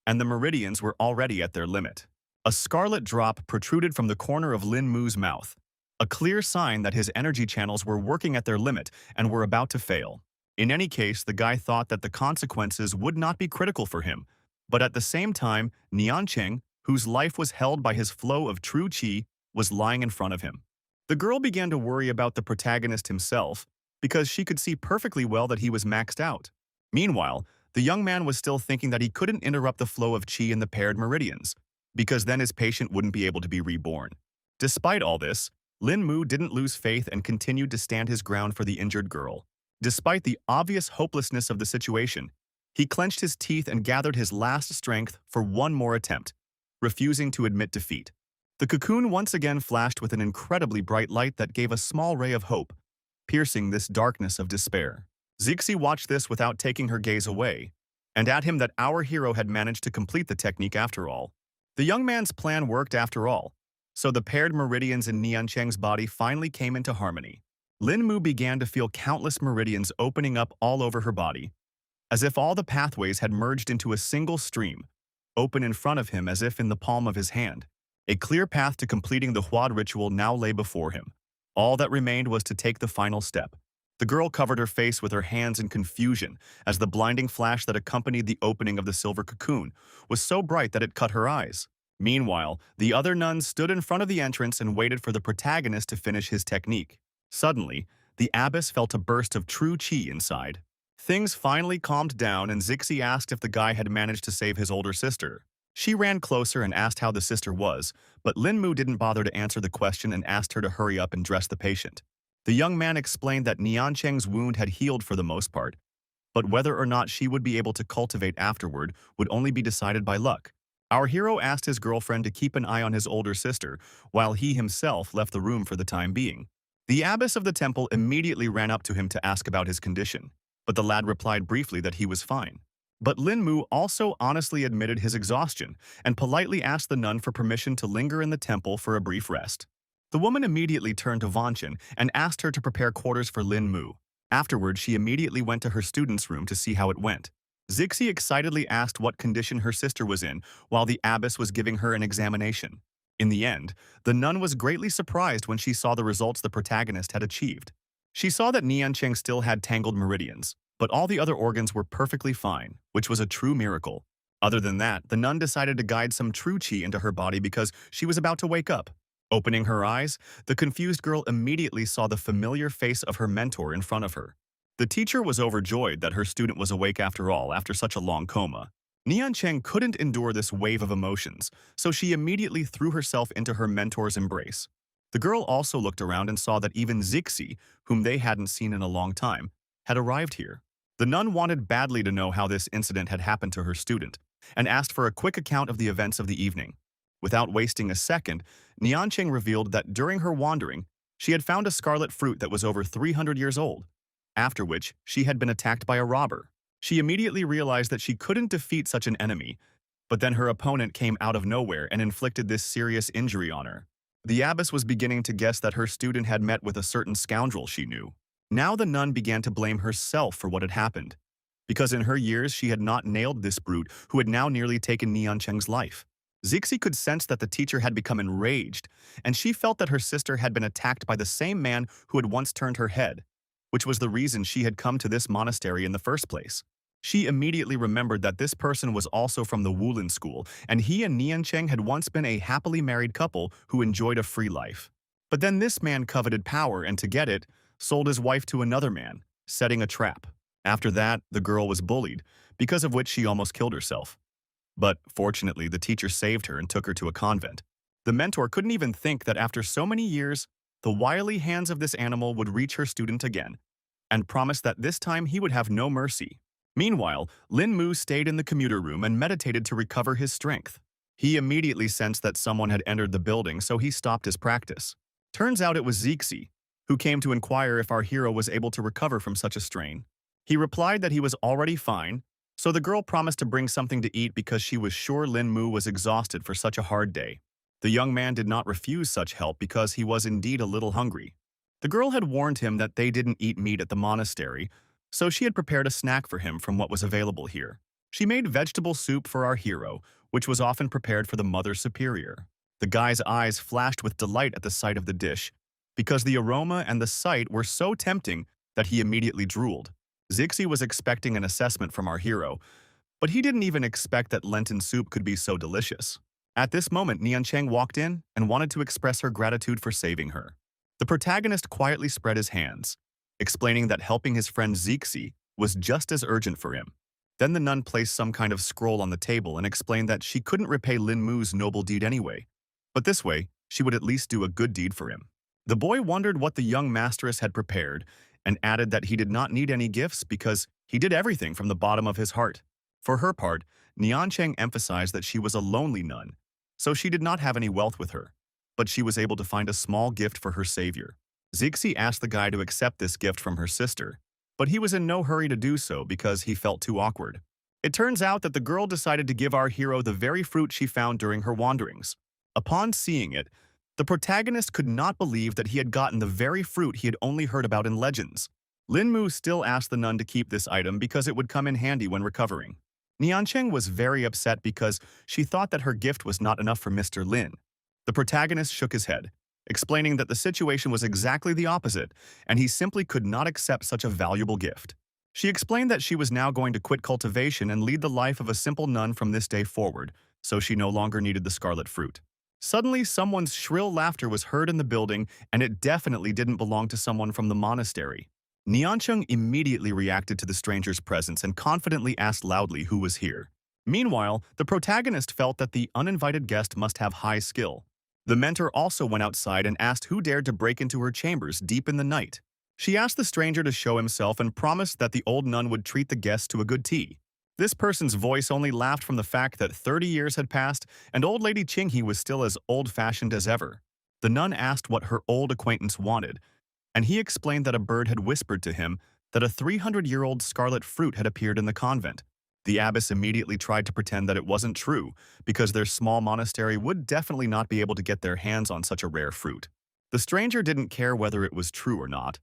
and the meridians were already at their limit. A scarlet drop protruded from the corner of Lin Mu's mouth, a clear sign that his energy channels were working at their limit and were about to fail. In any case, the guy thought that the consequences would not be critical for him, but at the same time, Niancheng, whose life was held by his flow of true qi, was lying in front of him. The girl began to worry about the protagonist himself because she could see perfectly well that he was maxed out. Meanwhile, the young man was still thinking that he couldn't interrupt the flow of qi in the paired meridians, because then his patient wouldn't be able to be reborn. Despite all this, Lin Mu didn't lose faith and continued to stand his ground for the injured girl. Despite the obvious hopelessness of the situation, he clenched his teeth and gathered his last strength for one more attempt, refusing to admit defeat. The cocoon once again flashed with an incredibly bright light that gave a small ray of hope, piercing this darkness of despair. Zixi watched this without taking her gaze away, and at him that our hero had managed to complete the technique after all. The young man's plan worked after all, so the paired meridians in Niancheng's body finally came into harmony. Lin Mu began to feel countless meridians opening up all over her body, as if all the pathways had merged into a single stream, open in front of him as if in the palm of his hand. A clear path to completing the Huad ritual now lay before him. All that remained was to take the final step. The girl covered her face with her hands in confusion as the blinding flash that accompanied the opening of the silver cocoon was so bright that it cut her eyes. Meanwhile, the other nuns stood in front of the entrance and waited for the protagonist to finish his technique. Suddenly, the abbess felt a burst of true qi inside. Things finally calmed down and Zixi asked if the guy had managed to save his older sister. She ran closer and asked how the sister was, but Lin Mu didn't bother to answer the question and asked her to hurry up and dress the patient. The young man explained that Niancheng's wound had healed for the most part, but whether or not she would be able to cultivate afterward would only be decided by luck. Our hero asked his girlfriend to keep an eye on his older sister, while he himself left the room for the time being. The abbess of the temple immediately ran up to him to ask about his condition, but the lad replied briefly that he was fine. But Lin Mu also honestly admitted his exhaustion and politely asked the nun for permission to linger in the temple for a brief rest. The woman immediately turned to Wanchen and asked her to prepare quarters for Lin Mu. Afterward, she immediately went to her student's room to see how it went. Zixi excitedly asked what condition her sister was in while the abbess was giving her an examination. In the end, the nun was greatly surprised when she saw the results the protagonist had achieved. She saw that Niancheng still had tangled meridians, but all the other organs were perfectly fine, which was a true miracle. Other than that, the nun decided to guide some true qi into her body because she was about to wake up. Opening her eyes, the confused girl immediately saw the familiar face of her mentor in front of her. The teacher was overjoyed that her student was awake after all after such a long coma. Niancheng couldn't endure this wave of emotions, so she immediately threw herself into her mentor's embrace. The girl also looked around and saw that even Zixi, whom they hadn't seen in a long time, had arrived here. The nun wanted badly to know how this incident had happened to her student, and asked for a quick account of the events of the evening. Without wasting a second, Niancheng revealed that during her wandering, she had found a scarlet fruit that was over 300 years old, after which she had been attacked by a robber. She immediately realized that she couldn't defeat such an enemy, but then her opponent came out of nowhere and inflicted this serious injury on her. The abbess was beginning to guess that her student had met with a certain scoundrel she knew. Now the nun began to blame herself for what had happened, because in her years she had not nailed this brute who had now nearly taken Niancheng's life. Zixi could sense that the teacher had become enraged, and she felt that her sister had been attacked by the same man who had once turned her head, which was the reason she had come to this monastery in the first place. She immediately remembered that this person was also from the Wulin school, and he and Niancheng had once been a happily married couple who enjoyed a free life. But then this man coveted power and to get it, sold his wife to another man, setting a trap. After that, the girl was bullied, because of which she almost killed herself. But fortunately, the teacher saved her and took her to a convent. The mentor couldn't even think that after so many years, the wily hands of this animal would reach her student again, and promised that this time he would have no mercy. Meanwhile, Lin Mu stayed in the commuter room and meditated to recover his strength. He immediately sensed that someone had entered the building, so he stopped his practice. Turns out it was Zixi, who came to inquire if our hero was able to recover from such a strain. He replied that he was already fine, so the girl promised to bring something to eat because she was sure Lin Mu was exhausted for such a hard day. The young man did not refuse such help because he was indeed a little hungry. The girl had warned him that they didn't eat meat at the monastery, so she had prepared a snack for him from what was available here. She made vegetable soup for our hero, which was often prepared for the Mother Superior. The guy's eyes flashed with delight at the sight of the dish, because the aroma and the sight were so tempting that he immediately drooled. Zixi was expecting an assessment from our hero, but he didn't even expect that Lenten soup could be so delicious. At this moment, Niancheng walked in and wanted to express her gratitude for saving her. The protagonist quietly spread his hands, explaining that helping his friend Zixi was just as urgent for him. Then the nun placed some kind of scroll on the table and explained that she couldn't repay Lin Mu's noble deed anyway, but this way, she would at least do a good deed for him. The boy wondered what the young masteress had prepared and added that he did not need any gifts because he did everything from the bottom of his heart. For her part, Niancheng emphasized that she was a lonely nun, so she did not have any wealth with her, but she was able to find a small gift for her savior. Zixi asked the guy to accept this gift from her sister, but he was in no hurry to do so because he felt too awkward. It turns out that the girl decided to give our hero the very fruit she found during her wanderings. Upon seeing it, the protagonist could not believe that he had gotten the very fruit he had only heard about in legends. Lin Mu still asked the nun to keep this item because it would come in handy when recovering. Niancheng was very upset because she thought that her gift was not enough for Mr. Lin. The protagonist shook his head, explaining that the situation was exactly the opposite, and he simply could not accept such a valuable gift. She explained that she was now going to quit cultivation and lead the life of a simple nun from this day forward, so she no longer needed the scarlet fruit. Suddenly, someone's shrill laughter was heard in the building, and it definitely didn't belong to someone from the monastery. Niancheng immediately reacted to the stranger's presence and confidently asked loudly who was here. Meanwhile, the protagonist felt that the uninvited guest must have high skill. The mentor also went outside and asked who dared to break into her chambers deep in the night. She asked the stranger to show himself and promised that the old nun would treat the guest to a good tea. This person's voice only laughed from the fact that 30 years had passed and old lady Qinghe was still as old-fashioned as ever. The nun asked what her old acquaintance wanted, and he explained that a bird had whispered to him that a 300-year-old scarlet fruit had appeared in the convent. The abbess immediately tried to pretend that it wasn't true, because their small monastery would definitely not be able to get their hands on such a rare fruit. The stranger didn't care whether it was true or not,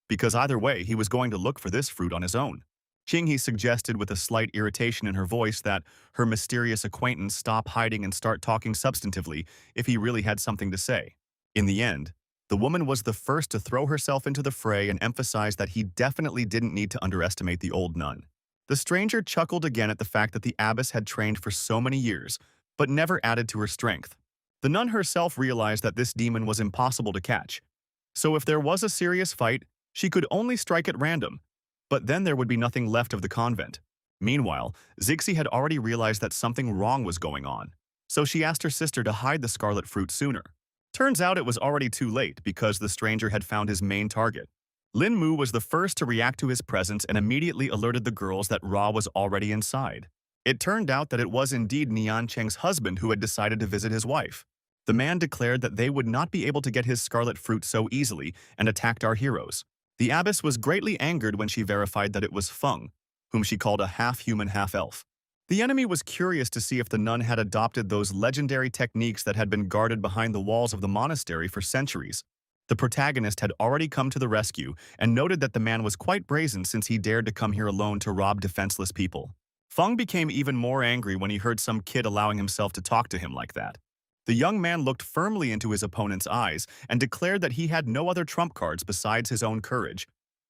because either way he was going to look for this fruit on his own. Qinghe suggested with a slight irritation in her voice that her mysterious acquaintance stop hiding and start talking substantively if he really had something to say. In the end, the woman was the first to throw herself into the fray and emphasize that he definitely didn't need to underestimate the old nun. The stranger chuckled again at the fact that the abbess had trained for so many years, but never added to her strength. The nun herself realized that this demon was impossible to catch, so if there was a serious fight, she could only strike at random, but then there would be nothing left of the convent. Meanwhile, Zixi had already realized that something wrong was going on, so she asked her sister to hide the scarlet fruit sooner. Turns out it was already too late because the stranger had found his main target. Lin Mu was the first to react to his presence and immediately alerted the girls that Ra was already inside. It turned out that it was indeed Niancheng's husband who had decided to visit his wife. The man declared that they would not be able to get his scarlet fruit so easily and attacked our heroes. The abbess was greatly angered when she verified that it was Feng, whom she called a half-human, half-elf. The enemy was curious to see if the nun had adopted those legendary techniques that had been guarded behind the walls of the monastery for centuries. The protagonist had already come to the rescue and noted that the man was quite brazen since he dared to come here alone to rob defenseless people. Feng became even more angry when he heard some kid allowing himself to talk to him like that. The young man looked firmly into his opponent's eyes and declared that he had no other trump cards besides his own courage,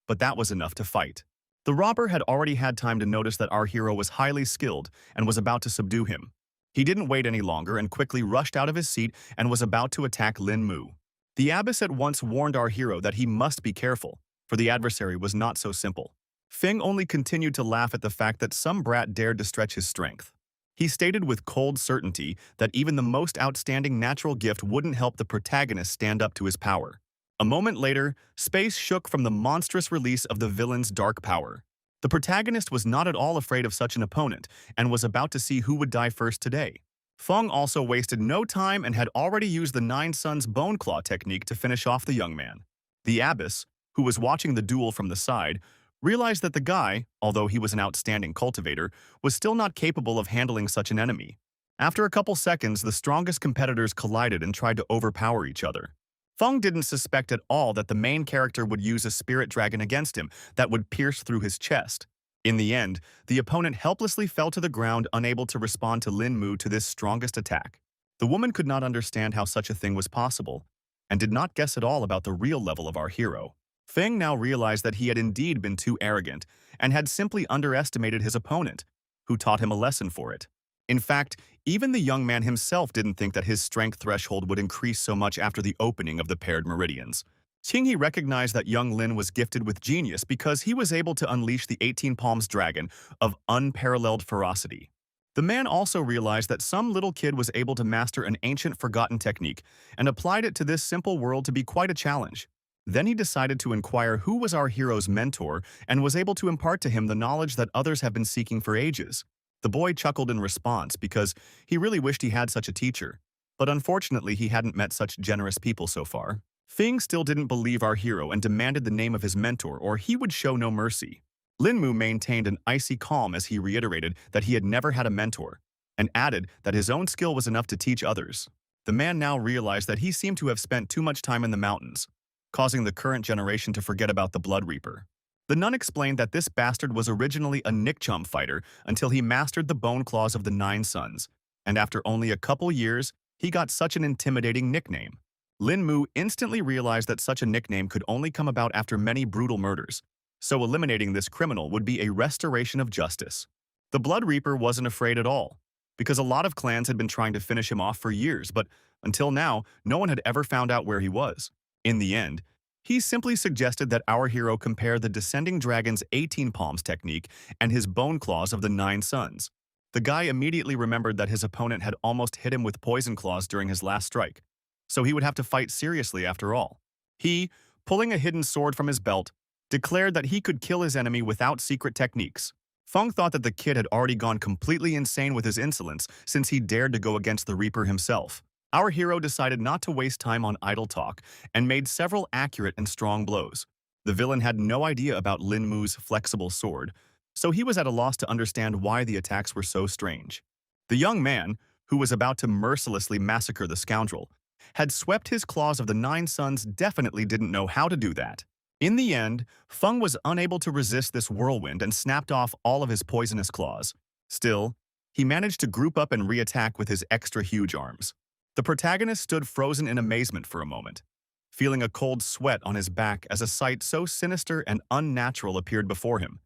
but that was enough to fight. The robber had already had time to notice that our hero was highly skilled and was about to subdue him. He didn't wait any longer and quickly rushed out of his seat and was about to attack Lin Mu. The abbess at once warned our hero that he must be careful, for the adversary was not so simple. Feng only continued to laugh at the fact that some brat dared to stretch his strength. He stated with cold certainty that even the most outstanding natural gift wouldn't help the protagonist stand up to his power. A moment later, space shook from the monstrous release of the villain's dark power. The protagonist was not at all afraid of such an opponent and was about to see who would die first today. Feng also wasted no time and had already used the Nine Suns Bone Claw technique to finish off the young man. The abbess, who was watching the duel from the side, realized that the guy, although he was an outstanding cultivator, was still not capable of handling such an enemy. After a couple seconds, the strongest competitors collided and tried to overpower each other. Feng didn't suspect at all that the main character would use a spirit dragon against him that would pierce through his chest. In the end, the opponent helplessly fell to the ground, unable to respond to Lin Mu to this strongest attack. The woman could not understand how such a thing was possible, and did not guess at all about the real level of our hero. Feng now realized that he had indeed been too arrogant, and had simply underestimated his opponent, who taught him a lesson for it. In fact, even the young man himself didn't think that his strength threshold would increase so much after the opening of the paired meridians. Qinghe recognized that young Lin was gifted with genius because he was able to unleash the 18 Palms dragon of unparalleled ferocity. The man also realized that some little kid was able to master an ancient forgotten technique and applied it to this simple world to be quite a challenge. Then he decided to inquire who was our hero's mentor and was able to impart to him the knowledge that others have been seeking for ages. The boy chuckled in response because he really wished he had such a teacher, but unfortunately he hadn't met such generous people so far. Feng still didn't believe our hero and demanded the name of his mentor or he would show no mercy. Lin Mu maintained an icy calm as he reiterated that he had never had a mentor, and added that his own skill was enough to teach others. The man now realized that he seemed to have spent too much time in the mountains, causing the current generation to forget about the Blood Reaper. The nun explained that this bastard was originally a nickchum fighter until he mastered the bone claws of the Nine Suns, and after only a couple years, he got such an intimidating nickname. Lin Mu instantly realized that such a nickname could only come about after many brutal murders, so eliminating this criminal would be a restoration of justice. The Blood Reaper wasn't afraid at all, because a lot of clans had been trying to finish him off for years, but until now, no one had ever found out where he was. In the end, he simply suggested that our hero compare the Descending Dragon's 18 Palms technique and his bone claws of the Nine Suns. The guy immediately remembered that his opponent had almost hit him with poison claws during his last strike, so he would have to fight seriously after all. He, pulling a hidden sword from his belt, declared that he could kill his enemy without secret techniques. Feng thought that the kid had already gone completely insane with his insolence since he dared to go against the Reaper himself. Our hero decided not to waste time on idle talk and made several accurate and strong blows. The villain had no idea about Lin Mu's flexible sword, so he was at a loss to understand why the attacks were so strange. The young man, who was about to mercilessly massacre the scoundrel, had swept his claws of the Nine Suns definitely didn't know how to do that. In the end, Feng was unable to resist this whirlwind and snapped off all of his poisonous claws. Still, he managed to group up and re-attack with his extra huge arms. The protagonist stood frozen in amazement for a moment, feeling a cold sweat on his back as a sight so sinister and unnatural appeared before him,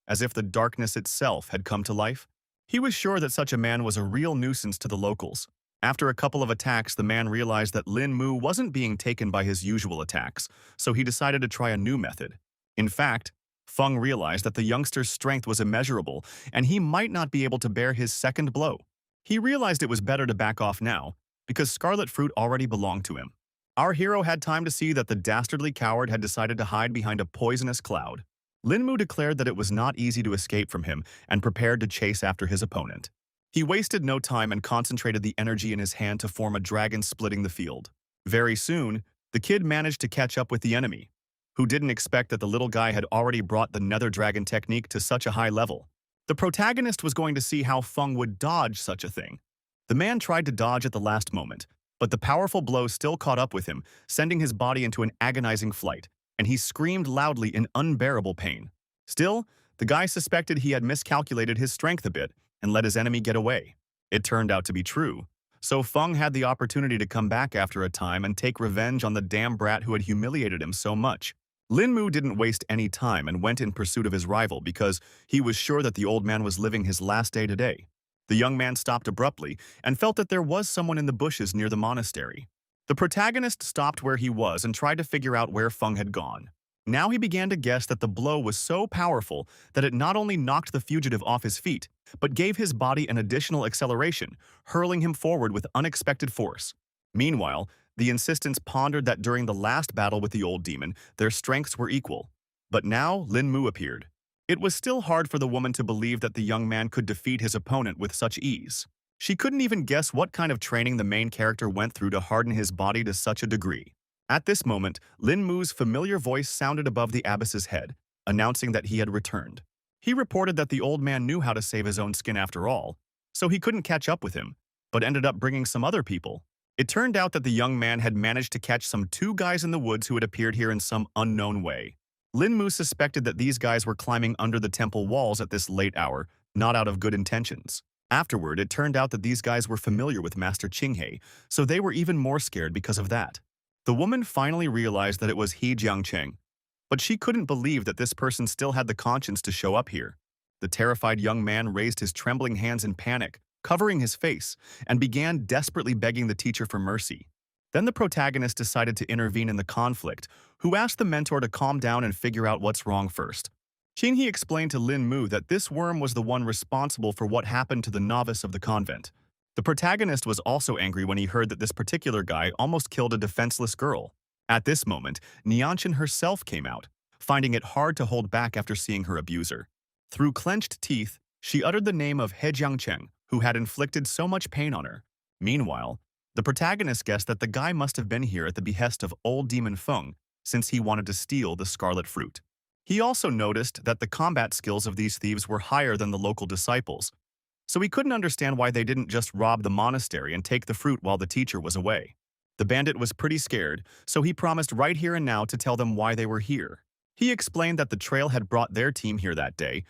as if the darkness itself had come to life. He was sure that such a man was a real nuisance to the locals. After a couple of attacks, the man realized that Lin Mu wasn't being taken by his usual attacks, so he decided to try a new method. In fact, Feng realized that the youngster's strength was immeasurable, and he might not be able to bear his second blow. He realized it was better to back off now, because Scarlet Fruit already belonged to him. Our hero had time to see that the dastardly coward had decided to hide behind a poisonous cloud. Lin Mu declared that it was not easy to escape from him and prepared to chase after his opponent. He wasted no time and concentrated the energy in his hand to form a dragon splitting the field. Very soon, the kid managed to catch up with the enemy, who didn't expect that the little guy had already brought the nether dragon technique to such a high level. The protagonist was going to see how Feng would dodge such a thing. The man tried to dodge at the last moment, but the powerful blow still caught up with him, sending his body into an agonizing flight, and he screamed loudly in unbearable pain. Still, the guy suspected he had miscalculated his strength a bit and let his enemy get away. It turned out to be true, so Feng had the opportunity to come back after a time and take revenge on the damn brat who had humiliated him so much. Lin Mu didn't waste any time and went in pursuit of his rival because he was sure that the old man was living his last day today. The young man stopped abruptly and felt that there was someone in the bushes near the monastery. The protagonist stopped where he was and tried to figure out where Feng had gone. Now he began to guess that the blow was so powerful that it not only knocked the fugitive off his feet, but gave his body an additional acceleration, hurling him forward with unexpected force. Meanwhile, the insistents pondered that during the last battle with the old demon, their strengths were equal. But now Lin Mu appeared. It was still hard for the woman to believe that the young man could defeat his opponent with such ease. She couldn't even guess what kind of training the main character went through to harden his body to such a degree. At this moment, Lin Mu's familiar voice sounded above the abbess's head, announcing that he had returned. He reported that the old man knew how to save his own skin after all, so he couldn't catch up with him, but ended up bringing some other people. It turned out that the young man had managed to catch some two guys in the woods who had appeared here in some unknown way. Lin Mu suspected that these guys were climbing under the temple walls at this late hour, not out of good intentions. Afterward, it turned out that these guys were familiar with Master Qinghe, so they were even more scared because of that. The woman finally realized that it was He Jiangcheng, but she couldn't believe that this person still had the conscience to show up here. The terrified young man raised his trembling hands in panic, covering his face, and began desperately begging the teacher for mercy. Then the protagonist decided to intervene in the conflict, who asked the mentor to calm down and figure out what's wrong first. Qinghe explained to Lin Mu that this worm was the one responsible for what happened to the novice of the convent. The protagonist was also angry when he heard that this particular guy almost killed a defenseless girl. At this moment, Nianshan herself came out, finding it hard to hold back after seeing her abuser. Through clenched teeth, she uttered the name of He Jiangcheng, who had inflicted so much pain on her. Meanwhile, the protagonist guessed that the guy must have been here at the behest of old Demon Feng, since he wanted to steal the scarlet fruit. He also noticed that the combat skills of these thieves were higher than the local disciples, so he couldn't understand why they didn't just rob the monastery and take the fruit while the teacher was away. The bandit was pretty scared, so he promised right here and now to tell them why they were here. He explained that the trail had brought their team here that day,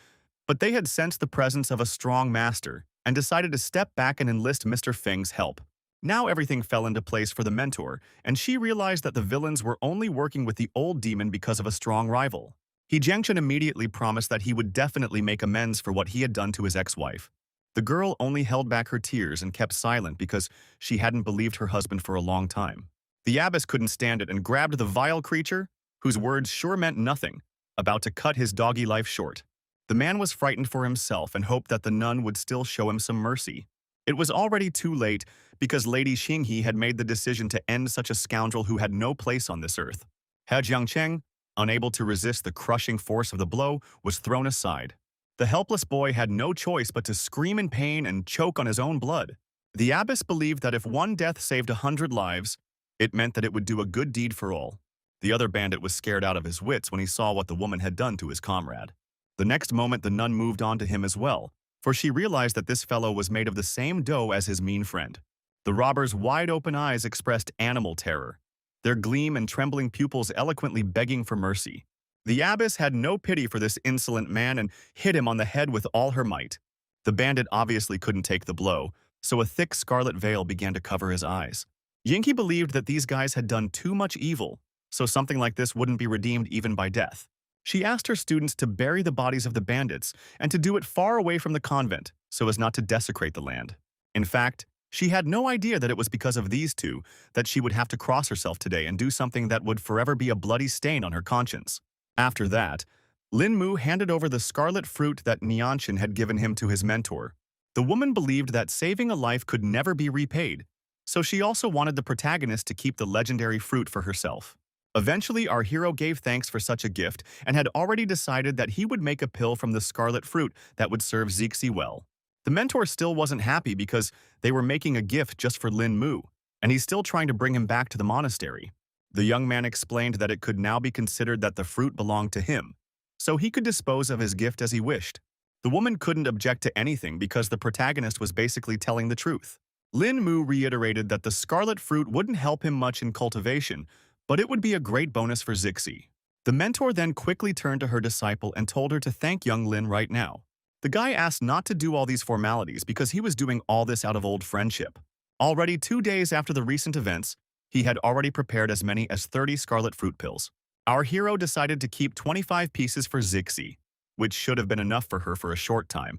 but they had sensed the presence of a strong master and decided to step back and enlist Mr. Feng's help. Now everything fell into place for the mentor, and she realized that the villains were only working with the old demon because of a strong rival. He Jiangchen immediately promised that he would definitely make amends for what he had done to his ex-wife. The girl only held back her tears and kept silent because she hadn't believed her husband for a long time. The abbess couldn't stand it and grabbed the vile creature, whose words sure meant nothing, about to cut his doggy life short. The man was frightened for himself and hoped that the nun would still show him some mercy. It was already too late because Lady Xinghe had made the decision to end such a scoundrel who had no place on this earth. He Jiangcheng, unable to resist the crushing force of the blow, was thrown aside. The helpless boy had no choice but to scream in pain and choke on his own blood. The abbess believed that if one death saved 100 lives, it meant that it would do a good deed for all. The other bandit was scared out of his wits when he saw what the woman had done to his comrade. The next moment the nun moved on to him as well, for she realized that this fellow was made of the same dough as his mean friend. The robber's wide-open eyes expressed animal terror, their gleam and trembling pupils eloquently begging for mercy. The abbess had no pity for this insolent man and hit him on the head with all her might. The bandit obviously couldn't take the blow, so a thick scarlet veil began to cover his eyes. Yinki believed that these guys had done too much evil, so something like this wouldn't be redeemed even by death. She asked her students to bury the bodies of the bandits and to do it far away from the convent so as not to desecrate the land. In fact, she had no idea that it was because of these two that she would have to cross herself today and do something that would forever be a bloody stain on her conscience. After that, Lin Mu handed over the scarlet fruit that Nianshan had given him to his mentor. The woman believed that saving a life could never be repaid, so she also wanted the protagonist to keep the legendary fruit for herself. Eventually, our hero gave thanks for such a gift and had already decided that he would make a pill from the scarlet fruit that would serve Zixi well. The mentor still wasn't happy because they were making a gift just for Lin Mu, and he's still trying to bring him back to the monastery. The young man explained that it could now be considered that the fruit belonged to him, so he could dispose of his gift as he wished. The woman couldn't object to anything because the protagonist was basically telling the truth. Lin Mu reiterated that the scarlet fruit wouldn't help him much in cultivation, but it would be a great bonus for Zixi. The mentor then quickly turned to her disciple and told her to thank young Lin right now. The guy asked not to do all these formalities because he was doing all this out of old friendship. Already 2 days after the recent events, he had already prepared as many as 30 scarlet fruit pills. Our hero decided to keep 25 pieces for Zixi, which should have been enough for her for a short time,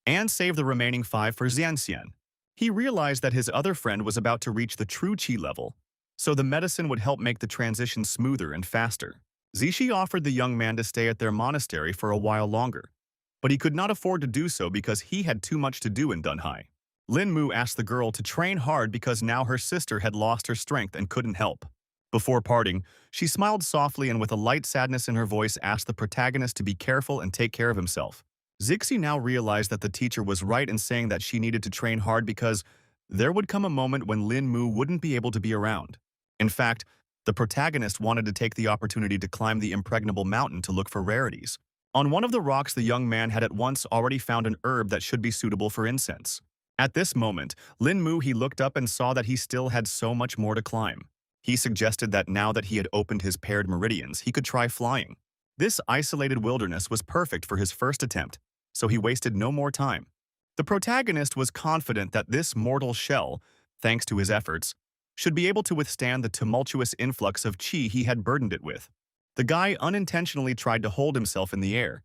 and save the remaining 5 for Xianxian. He realized that his other friend was about to reach the true qi level, so the medicine would help make the transition smoother and faster. Zixi offered the young man to stay at their monastery for a while longer, but he could not afford to do so because he had too much to do in Dunhai. Lin Mu asked the girl to train hard because now her sister had lost her strength and couldn't help. Before parting, she smiled softly and with a light sadness in her voice asked the protagonist to be careful and take care of himself. Zixi now realized that the teacher was right in saying that she needed to train hard because there would come a moment when Lin Mu wouldn't be able to be around. In fact, the protagonist wanted to take the opportunity to climb the impregnable mountain to look for rarities. On one of the rocks, the young man had at once already found an herb that should be suitable for incense. At this moment, Lin Mu he looked up and saw that he still had so much more to climb. He suggested that now that he had opened his paired meridians, he could try flying. This isolated wilderness was perfect for his first attempt, so he wasted no more time. The protagonist was confident that this mortal shell, thanks to his efforts, should be able to withstand the tumultuous influx of chi he had burdened it with. The guy unintentionally tried to hold himself in the air,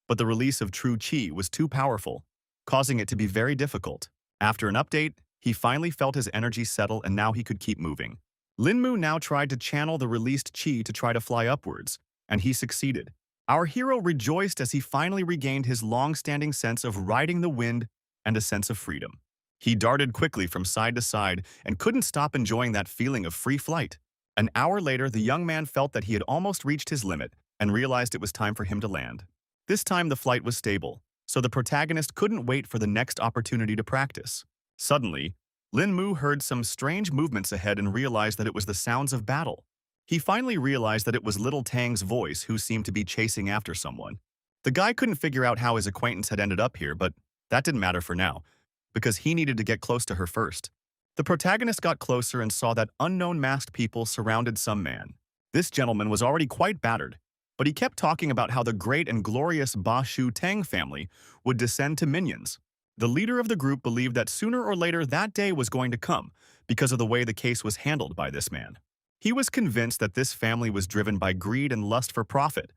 but the release of true chi was too powerful, causing it to be very difficult. After an update, he finally felt his energy settle and now he could keep moving. Lin Mu now tried to channel the released chi to try to fly upwards, and he succeeded. Our hero rejoiced as he finally regained his long-standing sense of riding the wind and a sense of freedom. He darted quickly from side to side and couldn't stop enjoying that feeling of free flight. An hour later, the young man felt that he had almost reached his limit and realized it was time for him to land. This time the flight was stable, so the protagonist couldn't wait for the next opportunity to practice. Suddenly, Lin Mu heard some strange movements ahead and realized that it was the sounds of battle. He finally realized that it was little Tang's voice who seemed to be chasing after someone. The guy couldn't figure out how his acquaintance had ended up here, but that didn't matter for now, because he needed to get close to her first. The protagonist got closer and saw that unknown masked people surrounded some man. This gentleman was already quite battered, but he kept talking about how the great and glorious Ba Shu Tang family would descend to minions. The leader of the group believed that sooner or later that day was going to come because of the way the case was handled by this man. He was convinced that this family was driven by greed and lust for profit,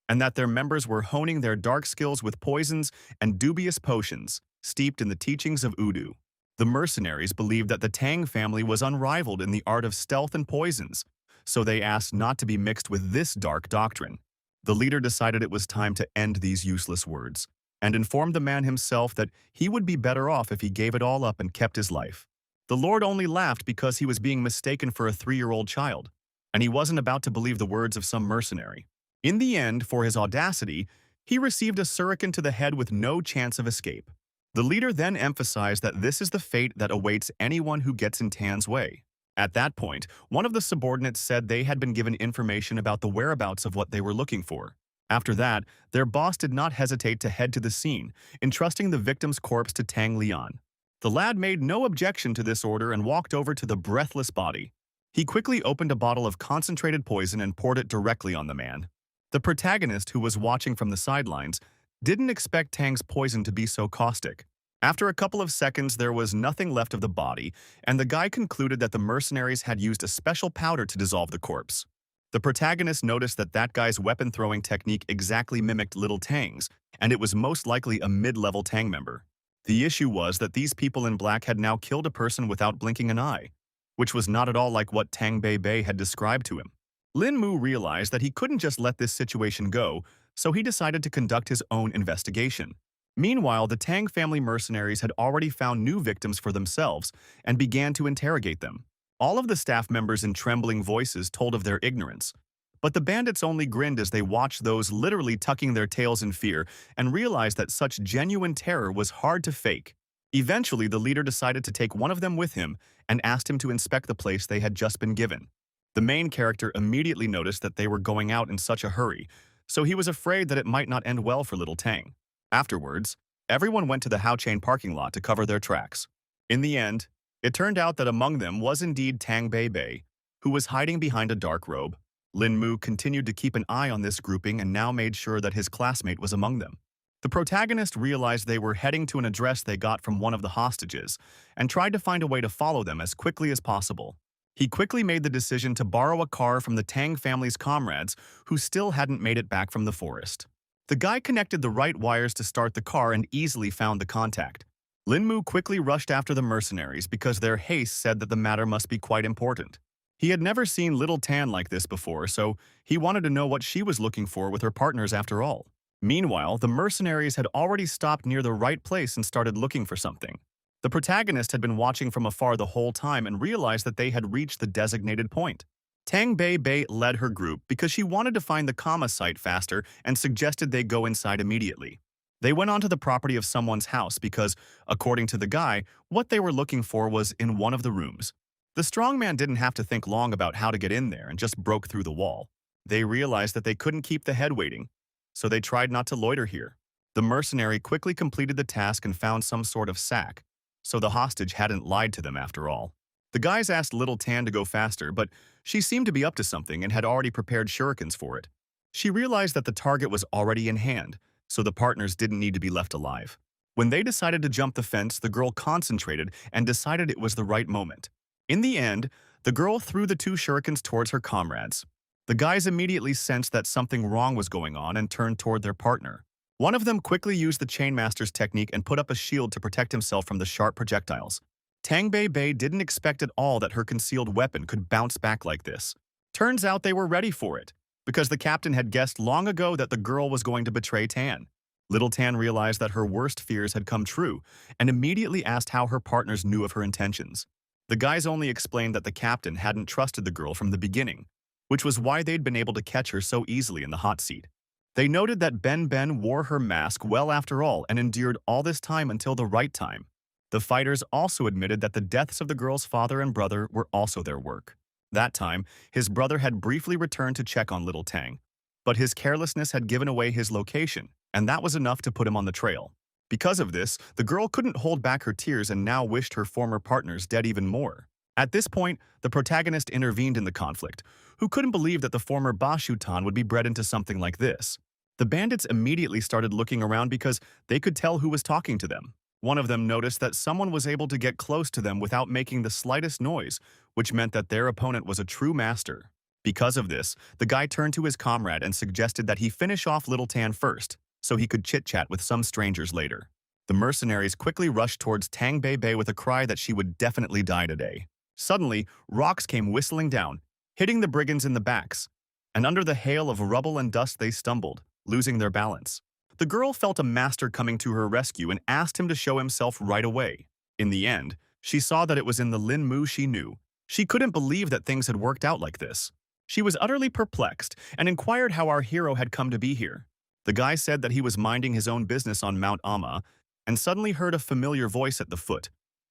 and that their members were honing their dark skills with poisons and dubious potions steeped in the teachings of Udu. The mercenaries believed that the Tang family was unrivaled in the art of stealth and poisons, so they asked not to be mixed with this dark doctrine. The leader decided it was time to end these useless words, and informed the man himself that he would be better off if he gave it all up and kept his life. The Lord only laughed because he was being mistaken for a 3-year-old child, and he wasn't about to believe the words of some mercenary. In the end, for his audacity, he received a shuriken to the head with no chance of escape. The leader then emphasized that this is the fate that awaits anyone who gets in Tan's way. At that point, one of the subordinates said they had been given information about the whereabouts of what they were looking for. After that, their boss did not hesitate to head to the scene, entrusting the victim's corpse to Tang Lian. The lad made no objection to this order and walked over to the breathless body. He quickly opened a bottle of concentrated poison and poured it directly on the man. The protagonist, who was watching from the sidelines, didn't expect Tang's poison to be so caustic. After a couple of seconds, there was nothing left of the body, and the guy concluded that the mercenaries had used a special powder to dissolve the corpse. The protagonist noticed that that guy's weapon-throwing technique exactly mimicked Little Tang's, and it was most likely a mid-level Tang member. The issue was that these people in black had now killed a person without blinking an eye, which was not at all like what Tang Bei Bei had described to him. Lin Mu realized that he couldn't just let this situation go, so he decided to conduct his own investigation. Meanwhile, the Tang family mercenaries had already found new victims for themselves and began to interrogate them. All of the staff members in trembling voices told of their ignorance, but the bandits only grinned as they watched those literally tucking their tails in fear and realized that such genuine terror was hard to fake. Eventually, the leader decided to take one of them with him and asked him to inspect the place they had just been given. The main character immediately noticed that they were going out in such a hurry, so he was afraid that it might not end well for Little Tang. Afterwards, everyone went to the Haochain parking lot to cover their tracks. In the end, it turned out that among them was indeed Tang Bei Bei, who was hiding behind a dark robe. Lin Mu continued to keep an eye on this grouping and now made sure that his classmate was among them. The protagonist realized they were heading to an address they got from one of the hostages and tried to find a way to follow them as quickly as possible. He quickly made the decision to borrow a car from the Tang family's comrades who still hadn't made it back from the forest. The guy connected the right wires to start the car and easily found the contact. Lin Mu quickly rushed after the mercenaries because their haste said that the matter must be quite important. He had never seen Little Tan like this before, so he wanted to know what she was looking for with her partners after all. Meanwhile, the mercenaries had already stopped near the right place and started looking for something. The protagonist had been watching from afar the whole time and realized that they had reached the designated point. Tang Bei Bei led her group because she wanted to find the comma site faster and suggested they go inside immediately. They went onto the property of someone's house because, according to the guy, what they were looking for was in one of the rooms. The strong man didn't have to think long about how to get in there and just broke through the wall. They realized that they couldn't keep the head waiting, so they tried not to loiter here. The mercenary quickly completed the task and found some sort of sack, so the hostage hadn't lied to them after all. The guys asked Little Tan to go faster, but she seemed to be up to something and had already prepared shurikens for it. She realized that the target was already in hand, so the partners didn't need to be left alive. When they decided to jump the fence, the girl concentrated and decided it was the right moment. In the end, the girl threw the 2 shurikens towards her comrades. The guys immediately sensed that something wrong was going on and turned toward their partner. One of them quickly used the Chainmaster's technique and put up a shield to protect himself from the sharp projectiles. Tang Bei Bei didn't expect at all that her concealed weapon could bounce back like this. Turns out they were ready for it, because the captain had guessed long ago that the girl was going to betray Tan. Little Tan realized that her worst fears had come true and immediately asked how her partners knew of her intentions. The guys only explained that the captain hadn't trusted the girl from the beginning, which was why they'd been able to catch her so easily in the hot seat. They noted that Ben Ben wore her mask well after all and endured all this time until the right time. The fighters also admitted that the deaths of the girl's father and brother were also their work. That time, his brother had briefly returned to check on Little Tang, but his carelessness had given away his location, and that was enough to put him on the trail. Because of this, the girl couldn't hold back her tears and now wished her former partners dead even more. At this point, the protagonist intervened in the conflict, who couldn't believe that the former Bashutan would be bred into something like this. The bandits immediately started looking around because they could tell who was talking to them. One of them noticed that someone was able to get close to them without making the slightest noise, which meant that their opponent was a true master. Because of this, the guy turned to his comrade and suggested that he finish off Little Tan first, so he could chit-chat with some strangers later. The mercenaries quickly rushed towards Tang Bei Bei with a cry that she would definitely die today. Suddenly, rocks came whistling down, hitting the brigands in the backs, and under the hail of rubble and dust they stumbled, losing their balance. The girl felt a master coming to her rescue and asked him to show himself right away. In the end, she saw that it was in the Lin Mu she knew. She couldn't believe that things had worked out like this. She was utterly perplexed and inquired how our hero had come to be here. The guy said that he was minding his own business on Mount Amma and suddenly heard a familiar voice at the foot,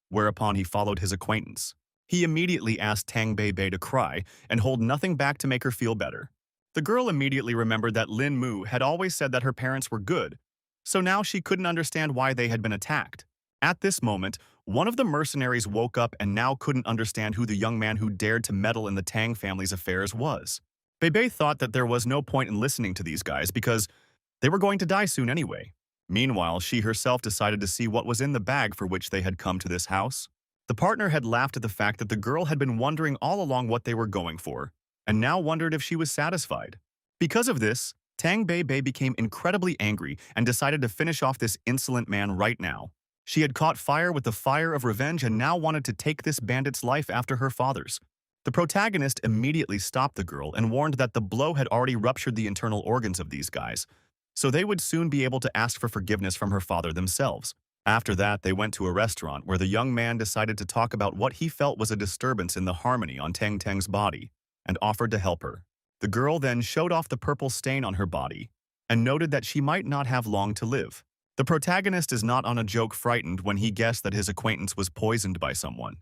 whereupon he followed his acquaintance. He immediately asked Tang Bei Bei to cry and hold nothing back to make her feel better. The girl immediately remembered that Lin Mu had always said that her parents were good, so now she couldn't understand why they had been attacked. At this moment, one of the mercenaries woke up and now couldn't understand who the young man who dared to meddle in the Tang family's affairs was. Bei Bei thought that there was no point in listening to these guys because they were going to die soon anyway. Meanwhile, she herself decided to see what was in the bag for which they had come to this house. The partner had laughed at the fact that the girl had been wondering all along what they were going for, and now wondered if she was satisfied. Because of this, Tang Bei Bei became incredibly angry and decided to finish off this insolent man right now. She had caught fire with the fire of revenge and now wanted to take this bandit's life after her father's. The protagonist immediately stopped the girl and warned that the blow had already ruptured the internal organs of these guys, so they would soon be able to ask for forgiveness from her father themselves. After that, they went to a restaurant where the young man decided to talk about what he felt was a disturbance in the harmony on Tang Tang's body, and offered to help her. The girl then showed off the purple stain on her body and noted that she might not have long to live. The protagonist is not on a joke frightened when he guessed that his acquaintance was poisoned by someone.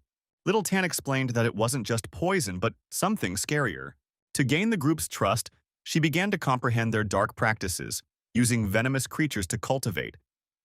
Little Tan explained that it wasn't just poison, but something scarier. To gain the group's trust, she began to comprehend their dark practices, using venomous creatures to cultivate.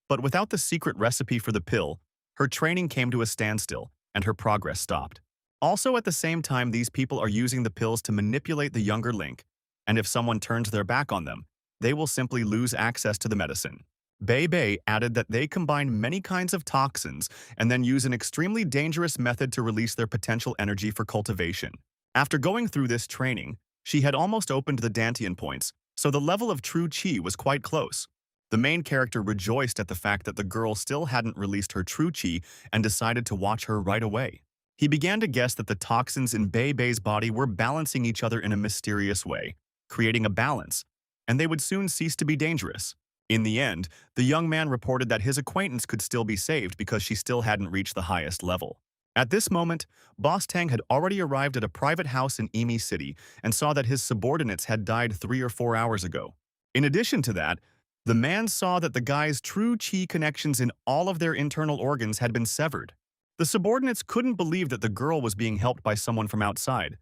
But without the secret recipe for the pill, her training came to a standstill and her progress stopped. Also, at the same time, these people are using the pills to manipulate the younger Link, and if someone turns their back on them, they will simply lose access to the medicine. Bei Bei added that they combine many kinds of toxins and then use an extremely dangerous method to release their potential energy for cultivation. After going through this training, she had almost opened the Dantian points, so the level of true Qi was quite close. The main character rejoiced at the fact that the girl still hadn't released her true Qi and decided to watch her right away. He began to guess that the toxins in Bei Bei's body were balancing each other in a mysterious way, creating a balance, and they would soon cease to be dangerous. In the end, the young man reported that his acquaintance could still be saved because she still hadn't reached the highest level. At this moment, Boss Tang had already arrived at a private house in Emi City and saw that his subordinates had died 3 or 4 hours ago. In addition to that, the man saw that the guy's true chi connections in all of their internal organs had been severed. The subordinates couldn't believe that the girl was being helped by someone from outside,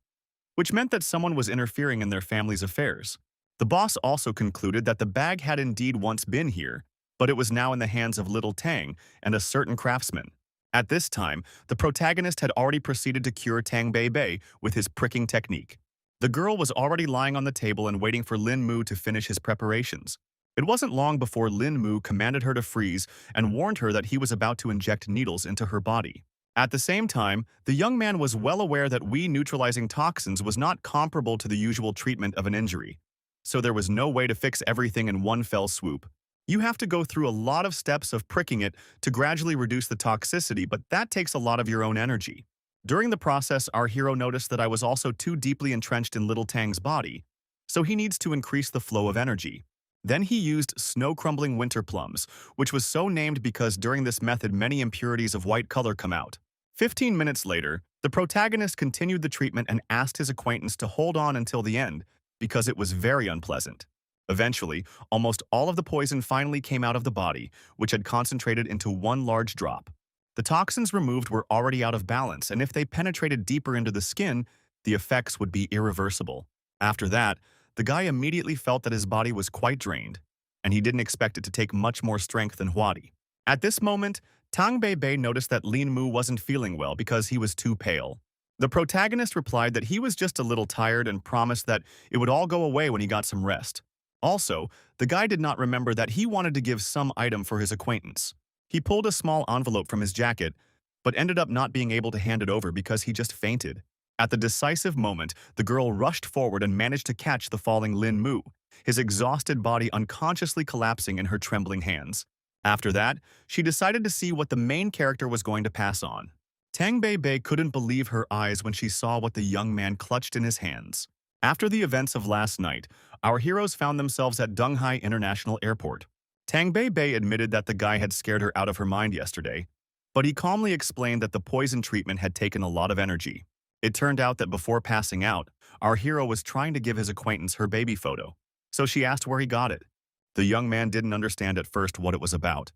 which meant that someone was interfering in their family's affairs. The boss also concluded that the bag had indeed once been here, but it was now in the hands of little Tang and a certain craftsman. At this time, the protagonist had already proceeded to cure Tang Bei Bei with his pricking technique. The girl was already lying on the table and waiting for Lin Mu to finish his preparations. It wasn't long before Lin Mu commanded her to freeze and warned her that he was about to inject needles into her body. At the same time, the young man was well aware that neutralizing toxins was not comparable to the usual treatment of an injury. So there was no way to fix everything in one fell swoop. You have to go through a lot of steps of pricking it to gradually reduce the toxicity, but that takes a lot of your own energy. During the process, our hero noticed that I was also too deeply entrenched in little Tang's body, so he needs to increase the flow of energy. Then he used snow-crumbling winter plums, which was so named because during this method many impurities of white color come out. 15 minutes later, the protagonist continued the treatment and asked his acquaintance to hold on until the end because it was very unpleasant. Eventually, almost all of the poison finally came out of the body, which had concentrated into one large drop. The toxins removed were already out of balance, and if they penetrated deeper into the skin, the effects would be irreversible. After that, the guy immediately felt that his body was quite drained, and he didn't expect it to take much more strength than Huadi. At this moment, Tang Bei Bei noticed that Lin Mu wasn't feeling well because he was too pale. The protagonist replied that he was just a little tired and promised that it would all go away when he got some rest. Also, the guy did not remember that he wanted to give some item for his acquaintance. He pulled a small envelope from his jacket, but ended up not being able to hand it over because he just fainted. At the decisive moment, the girl rushed forward and managed to catch the falling Lin Mu, his exhausted body unconsciously collapsing in her trembling hands. After that, she decided to see what the main character was going to pass on. Tang Bei Bei couldn't believe her eyes when she saw what the young man clutched in his hands. After the events of last night, our heroes found themselves at Dunghai International Airport. Tang Bei Bei admitted that the guy had scared her out of her mind yesterday, but he calmly explained that the poison treatment had taken a lot of energy. It turned out that before passing out, our hero was trying to give his acquaintance her baby photo, so she asked where he got it. The young man didn't understand at first what it was about,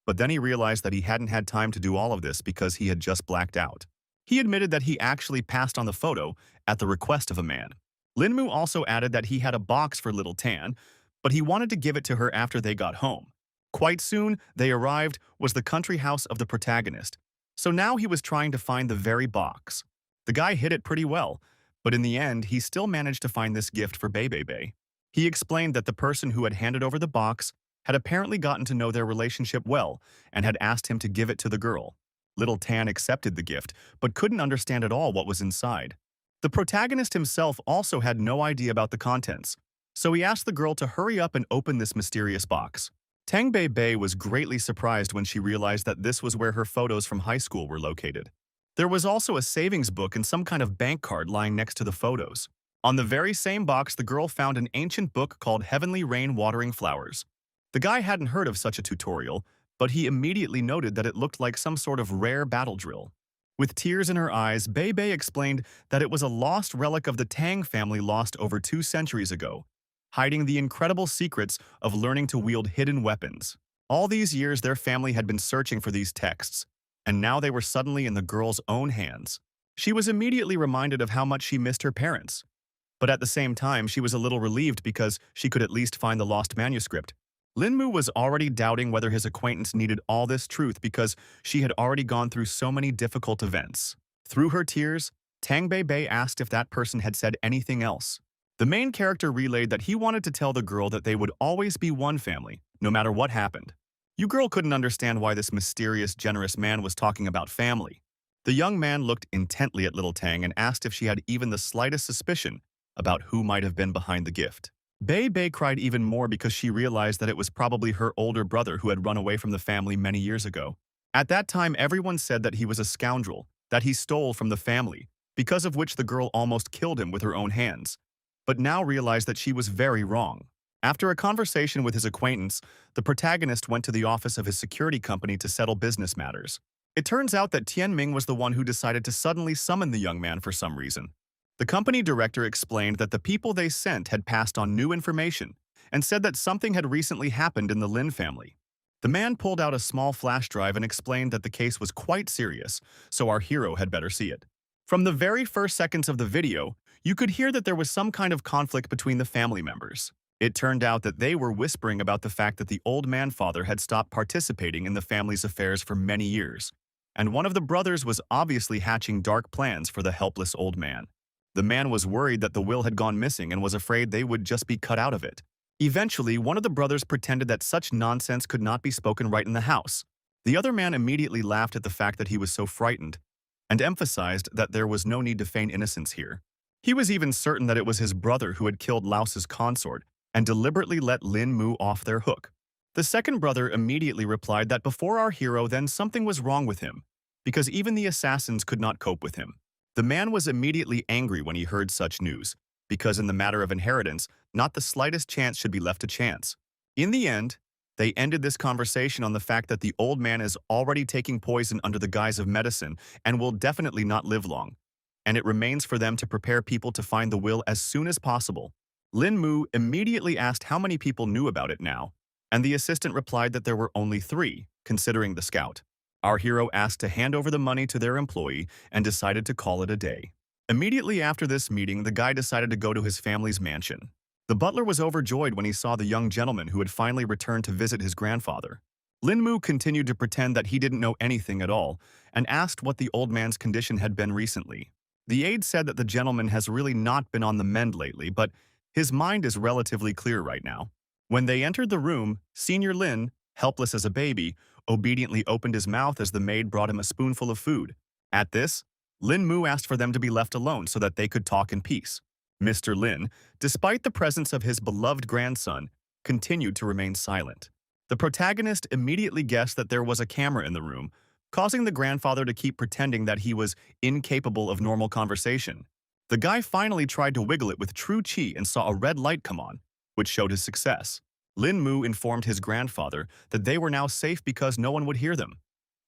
but then he realized that he hadn't had time to do all of this because he had just blacked out. He admitted that he actually passed on the photo at the request of a man. Lin Mu also added that he had a box for little Tan, but he wanted to give it to her after they got home. Quite soon, they arrived was the country house of the protagonist, so now he was trying to find the very box. The guy hid it pretty well, but in the end, he still managed to find this gift for Bei Bei Bei. He explained that the person who had handed over the box had apparently gotten to know their relationship well and had asked him to give it to the girl. Little Tan accepted the gift, but couldn't understand at all what was inside. The protagonist himself also had no idea about the contents, so he asked the girl to hurry up and open this mysterious box. Tang Bei Bei was greatly surprised when she realized that this was where her photos from high school were located. There was also a savings book and some kind of bank card lying next to the photos. On the very same box, the girl found an ancient book called Heavenly Rain Watering Flowers. The guy hadn't heard of such a tutorial, but he immediately noted that it looked like some sort of rare battle drill. With tears in her eyes, Bei Bei explained that it was a lost relic of the Tang family lost over 2 centuries ago, hiding the incredible secrets of learning to wield hidden weapons. All these years, their family had been searching for these texts, and now they were suddenly in the girl's own hands. She was immediately reminded of how much she missed her parents. But at the same time, she was a little relieved because she could at least find the lost manuscript. Lin Mu was already doubting whether his acquaintance needed all this truth because she had already gone through so many difficult events. Through her tears, Tang Bei Bei asked if that person had said anything else. The main character relayed that he wanted to tell the girl that they would always be one family, no matter what happened. You girl couldn't understand why this mysterious, generous man was talking about family. The young man looked intently at little Tang and asked if she had even the slightest suspicion about who might have been behind the gift. Bei Bei cried even more because she realized that it was probably her older brother who had run away from the family many years ago. At that time, everyone said that he was a scoundrel, that he stole from the family, because of which the girl almost killed him with her own hands, but now realized that she was very wrong. After a conversation with his acquaintance, the protagonist went to the office of his security company to settle business matters. It turns out that Tianming was the one who decided to suddenly summon the young man for some reason. The company director explained that the people they sent had passed on new information and said that something had recently happened in the Lin family. The man pulled out a small flash drive and explained that the case was quite serious, so our hero had better see it. From the very first seconds of the video, you could hear that there was some kind of conflict between the family members. It turned out that they were whispering about the fact that the old man father had stopped participating in the family's affairs for many years, and one of the brothers was obviously hatching dark plans for the helpless old man. The man was worried that the will had gone missing and was afraid they would just be cut out of it. Eventually, one of the brothers pretended that such nonsense could not be spoken right in the house. The other man immediately laughed at the fact that he was so frightened and emphasized that there was no need to feign innocence here. He was even certain that it was his brother who had killed Laos's consort and deliberately let Lin Mu off their hook. The second brother immediately replied that before our hero then something was wrong with him, because even the assassins could not cope with him. The man was immediately angry when he heard such news, because in the matter of inheritance, not the slightest chance should be left to chance. In the end, they ended this conversation on the fact that the old man is already taking poison under the guise of medicine and will definitely not live long, and it remains for them to prepare people to find the will as soon as possible. Lin Mu immediately asked how many people knew about it now, and the assistant replied that there were only 3, considering the scout. Our hero asked to hand over the money to their employee and decided to call it a day. Immediately after this meeting, the guy decided to go to his family's mansion. The butler was overjoyed when he saw the young gentleman who had finally returned to visit his grandfather. Lin Mu continued to pretend that he didn't know anything at all and asked what the old man's condition had been recently. The aide said that the gentleman has really not been on the mend lately, but his mind is relatively clear right now. When they entered the room, Senior Lin, helpless as a baby, obediently opened his mouth as the maid brought him a spoonful of food. At this, Lin Mu asked for them to be left alone so that they could talk in peace. Mr. Lin, despite the presence of his beloved grandson, continued to remain silent. The protagonist immediately guessed that there was a camera in the room, causing the grandfather to keep pretending that he was incapable of normal conversation. The guy finally tried to wiggle it with true chi and saw a red light come on, which showed his success. Lin Mu informed his grandfather that they were now safe because no one would hear them,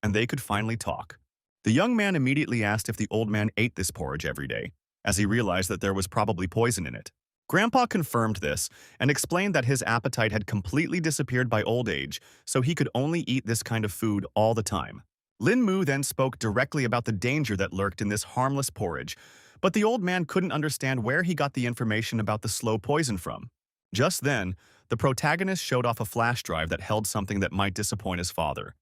and they could finally talk. The young man immediately asked if the old man ate this porridge every day, as he realized that there was probably poison in it. Grandpa confirmed this and explained that his appetite had completely disappeared by old age, so he could only eat this kind of food all the time. Lin Mu then spoke directly about the danger that lurked in this harmless porridge, but the old man couldn't understand where he got the information about the slow poison from. Just then, the protagonist showed off a flash drive that held something that might disappoint his father.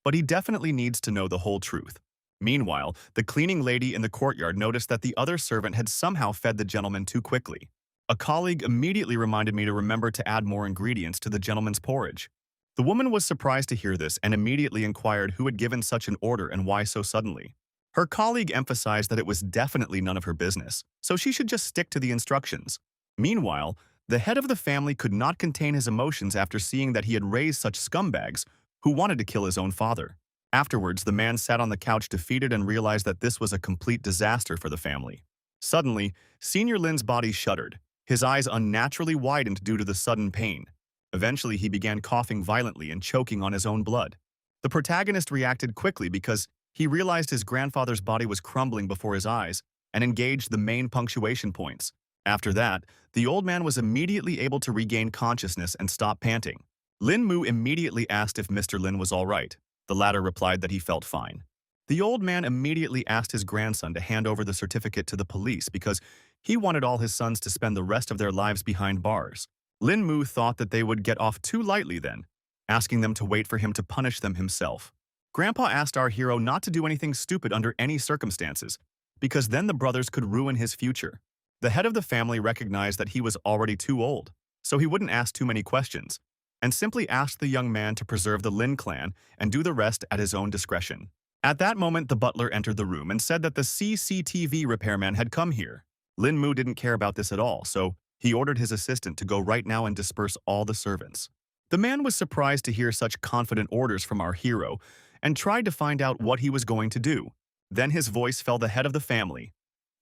But he definitely needs to know the whole truth. Meanwhile, the cleaning lady in the courtyard noticed that the other servant had somehow fed the gentleman too quickly. A colleague immediately reminded me to remember to add more ingredients to the gentleman's porridge. The woman was surprised to hear this and immediately inquired who had given such an order and why so suddenly. Her colleague emphasized that it was definitely none of her business, so she should just stick to the instructions. Meanwhile, the head of the family could not contain his emotions after seeing that he had raised such scumbags who wanted to kill his own father. Afterwards, the man sat on the couch defeated and realized that this was a complete disaster for the family. Suddenly, Senior Lin's body shuddered. His eyes unnaturally widened due to the sudden pain. Eventually, he began coughing violently and choking on his own blood. The protagonist reacted quickly because he realized his grandfather's body was crumbling before his eyes and engaged the main punctuation points. After that, the old man was immediately able to regain consciousness and stop panting. Lin Mu immediately asked if Mr. Lin was all right. The latter replied that he felt fine. The old man immediately asked his grandson to hand over the certificate to the police because he wanted all his sons to spend the rest of their lives behind bars. Lin Mu thought that they would get off too lightly then, asking them to wait for him to punish them himself. Grandpa asked our hero not to do anything stupid under any circumstances, because then the brothers could ruin his future. The head of the family recognized that he was already too old, so he wouldn't ask too many questions, and simply asked the young man to preserve the Lin clan and do the rest at his own discretion. At that moment, the butler entered the room and said that the CCTV repairman had come here. Lin Mu didn't care about this at all, so he ordered his assistant to go right now and disperse all the servants. The man was surprised to hear such confident orders from our hero and tried to find out what he was going to do. Then his voice fell the head of the family,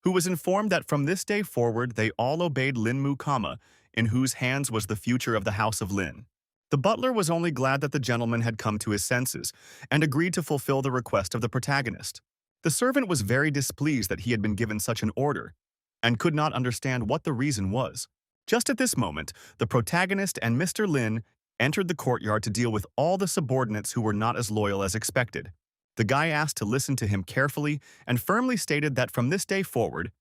who was informed that from this day forward they all obeyed Lin Mu Kama, in whose hands was the future of the House of Lin. The butler was only glad that the gentleman had come to his senses and agreed to fulfill the request of the protagonist. The servant was very displeased that he had been given such an order and could not understand what the reason was. Just at this moment, the protagonist and Mr. Lin entered the courtyard to deal with all the subordinates who were not as loyal as expected. The guy asked to listen to him carefully and firmly stated that from this day forward,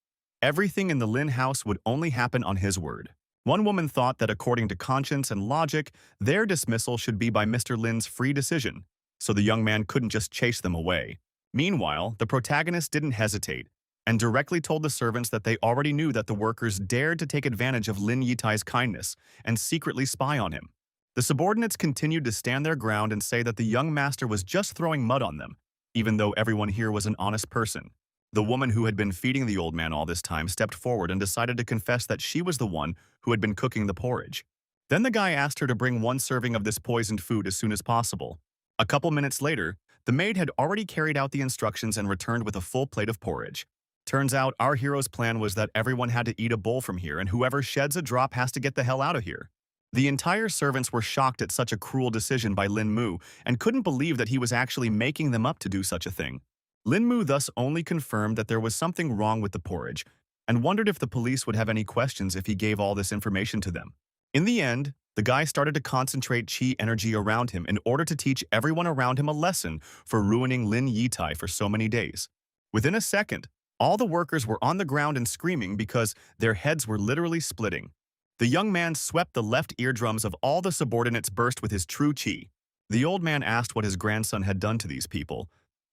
everything in the Lin house would only happen on his word. One woman thought that according to conscience and logic, their dismissal should be by Mr. Lin's free decision, so the young man couldn't just chase them away. Meanwhile, the protagonist didn't hesitate and directly told the servants that they already knew that the workers dared to take advantage of Lin Yitai's kindness and secretly spy on him. The subordinates continued to stand their ground and say that the young master was just throwing mud on them, even though everyone here was an honest person. The woman who had been feeding the old man all this time stepped forward and decided to confess that she was the one who had been cooking the porridge. Then the guy asked her to bring one serving of this poisoned food as soon as possible. A couple minutes later, the maid had already carried out the instructions and returned with a full plate of porridge. Turns out our hero's plan was that everyone had to eat a bowl from here and whoever sheds a drop has to get the hell out of here. The entire servants were shocked at such a cruel decision by Lin Mu and couldn't believe that he was actually making them up to do such a thing. Lin Mu thus only confirmed that there was something wrong with the porridge and wondered if the police would have any questions if he gave all this information to them. In the end, the guy started to concentrate chi energy around him in order to teach everyone around him a lesson for ruining Lin Yitai for so many days. Within a second, all the workers were on the ground and screaming because their heads were literally splitting. The young man swept the left eardrums of all the subordinates burst with his true chi. The old man asked what his grandson had done to these people,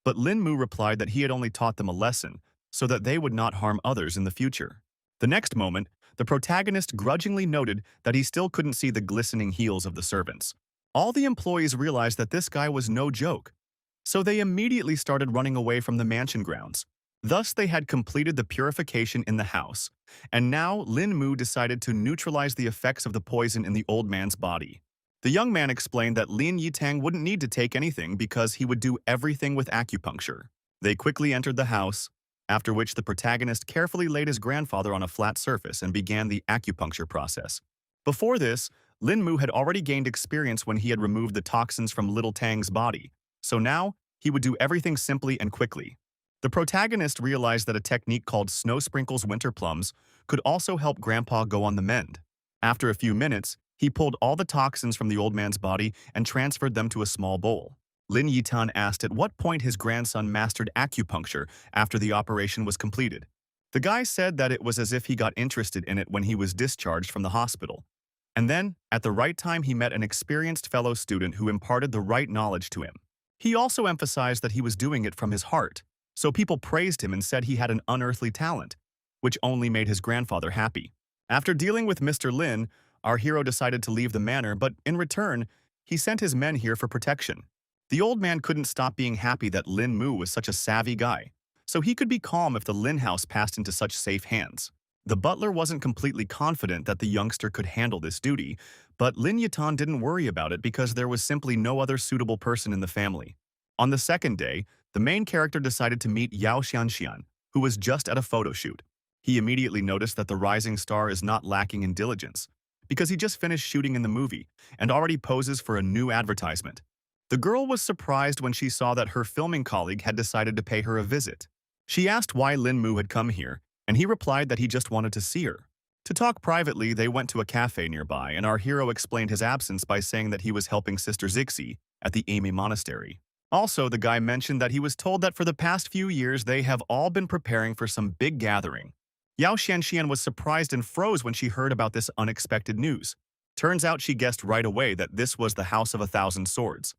but Lin Mu replied that he had only taught them a lesson so that they would not harm others in the future. The next moment, the protagonist grudgingly noted that he still couldn't see the glistening heels of the servants. All the employees realized that this guy was no joke, so they immediately started running away from the mansion grounds. Thus, they had completed the purification in the house, and now Lin Mu decided to neutralize the effects of the poison in the old man's body. The young man explained that Lin Yitang wouldn't need to take anything because he would do everything with acupuncture. They quickly entered the house, after which the protagonist carefully laid his grandfather on a flat surface and began the acupuncture process. Before this, Lin Mu had already gained experience when he had removed the toxins from Little Tang's body, so now he would do everything simply and quickly. The protagonist realized that a technique called Snow Sprinkles Winter Plums could also help Grandpa go on the mend. After a few minutes, he pulled all the toxins from the old man's body and transferred them to a small bowl. Lin Yitan asked at what point his grandson mastered acupuncture after the operation was completed. The guy said that it was as if he got interested in it when he was discharged from the hospital. And then, at the right time, he met an experienced fellow student who imparted the right knowledge to him. He also emphasized that he was doing it from his heart, so people praised him and said he had an unearthly talent, which only made his grandfather happy. After dealing with Mr. Lin, our hero decided to leave the manor, but in return, he sent his men here for protection. The old man couldn't stop being happy that Lin Mu was such a savvy guy, so he could be calm if the Lin house passed into such safe hands. The butler wasn't completely confident that the youngster could handle this duty, but Lin Yatan didn't worry about it because there was simply no other suitable person in the family. On the second day, the main character decided to meet Yao Xianxian, who was just at a photo shoot. He immediately noticed that the rising star is not lacking in diligence, because he just finished shooting in the movie and already poses for a new advertisement. The girl was surprised when she saw that her filming colleague had decided to pay her a visit. She asked why Lin Mu had come here, and he replied that he just wanted to see her. To talk privately, they went to a cafe nearby, and our hero explained his absence by saying that he was helping Sister Zixi at the Ame Monastery. Also, the guy mentioned that he was told that for the past few years they have all been preparing for some big gathering. Yao Xianxian was surprised and froze when she heard about this unexpected news. Turns out she guessed right away that this was the House of 1,000 Swords,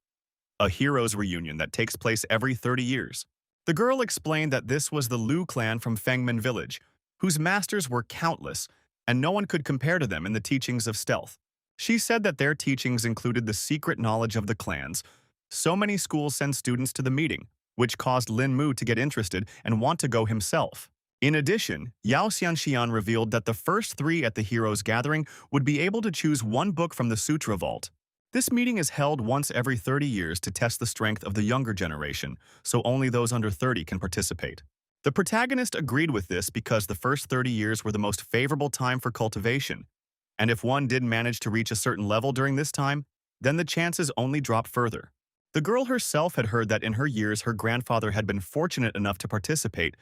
a heroes reunion that takes place every 30 years. The girl explained that this was the Lu clan from Fengmen village, whose masters were countless, and no one could compare to them in the teachings of stealth. She said that their teachings included the secret knowledge of the clans. So many schools send students to the meeting, which caused Lin Mu to get interested and want to go himself. In addition, Yao Xianxian revealed that the first 3 at the Heroes Gathering would be able to choose one book from the Sutra Vault. This meeting is held once every 30 years to test the strength of the younger generation, so only those under 30 can participate. The protagonist agreed with this because the first 30 years were the most favorable time for cultivation, and if one did manage to reach a certain level during this time, then the chances only drop further. The girl herself had heard that in her years her grandfather had been fortunate enough to participate,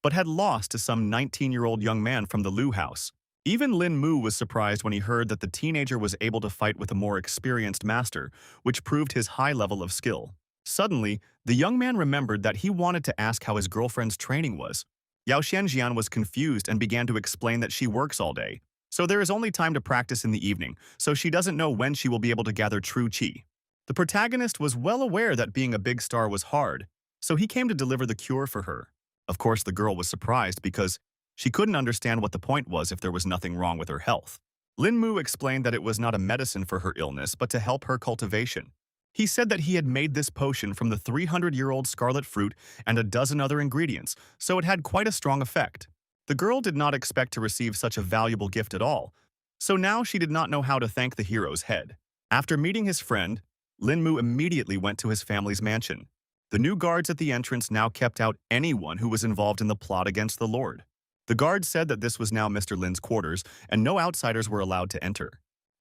but had lost to some 19-year-old young man from the Liu house. Even Lin Mu was surprised when he heard that the teenager was able to fight with a more experienced master, which proved his high level of skill. Suddenly, the young man remembered that he wanted to ask how his girlfriend's training was. Yao Xianjian was confused and began to explain that she works all day, so there is only time to practice in the evening, so she doesn't know when she will be able to gather true qi. The protagonist was well aware that being a big star was hard, so he came to deliver the cure for her. Of course, the girl was surprised because she couldn't understand what the point was if there was nothing wrong with her health. Lin Mu explained that it was not a medicine for her illness, but to help her cultivation. He said that he had made this potion from the 300-year-old scarlet fruit and a dozen other ingredients, so it had quite a strong effect. The girl did not expect to receive such a valuable gift at all, so now she did not know how to thank the hero's head. After meeting his friend, Lin Mu immediately went to his family's mansion. The new guards at the entrance now kept out anyone who was involved in the plot against the Lord. The guards said that this was now Mr. Lin's quarters and no outsiders were allowed to enter.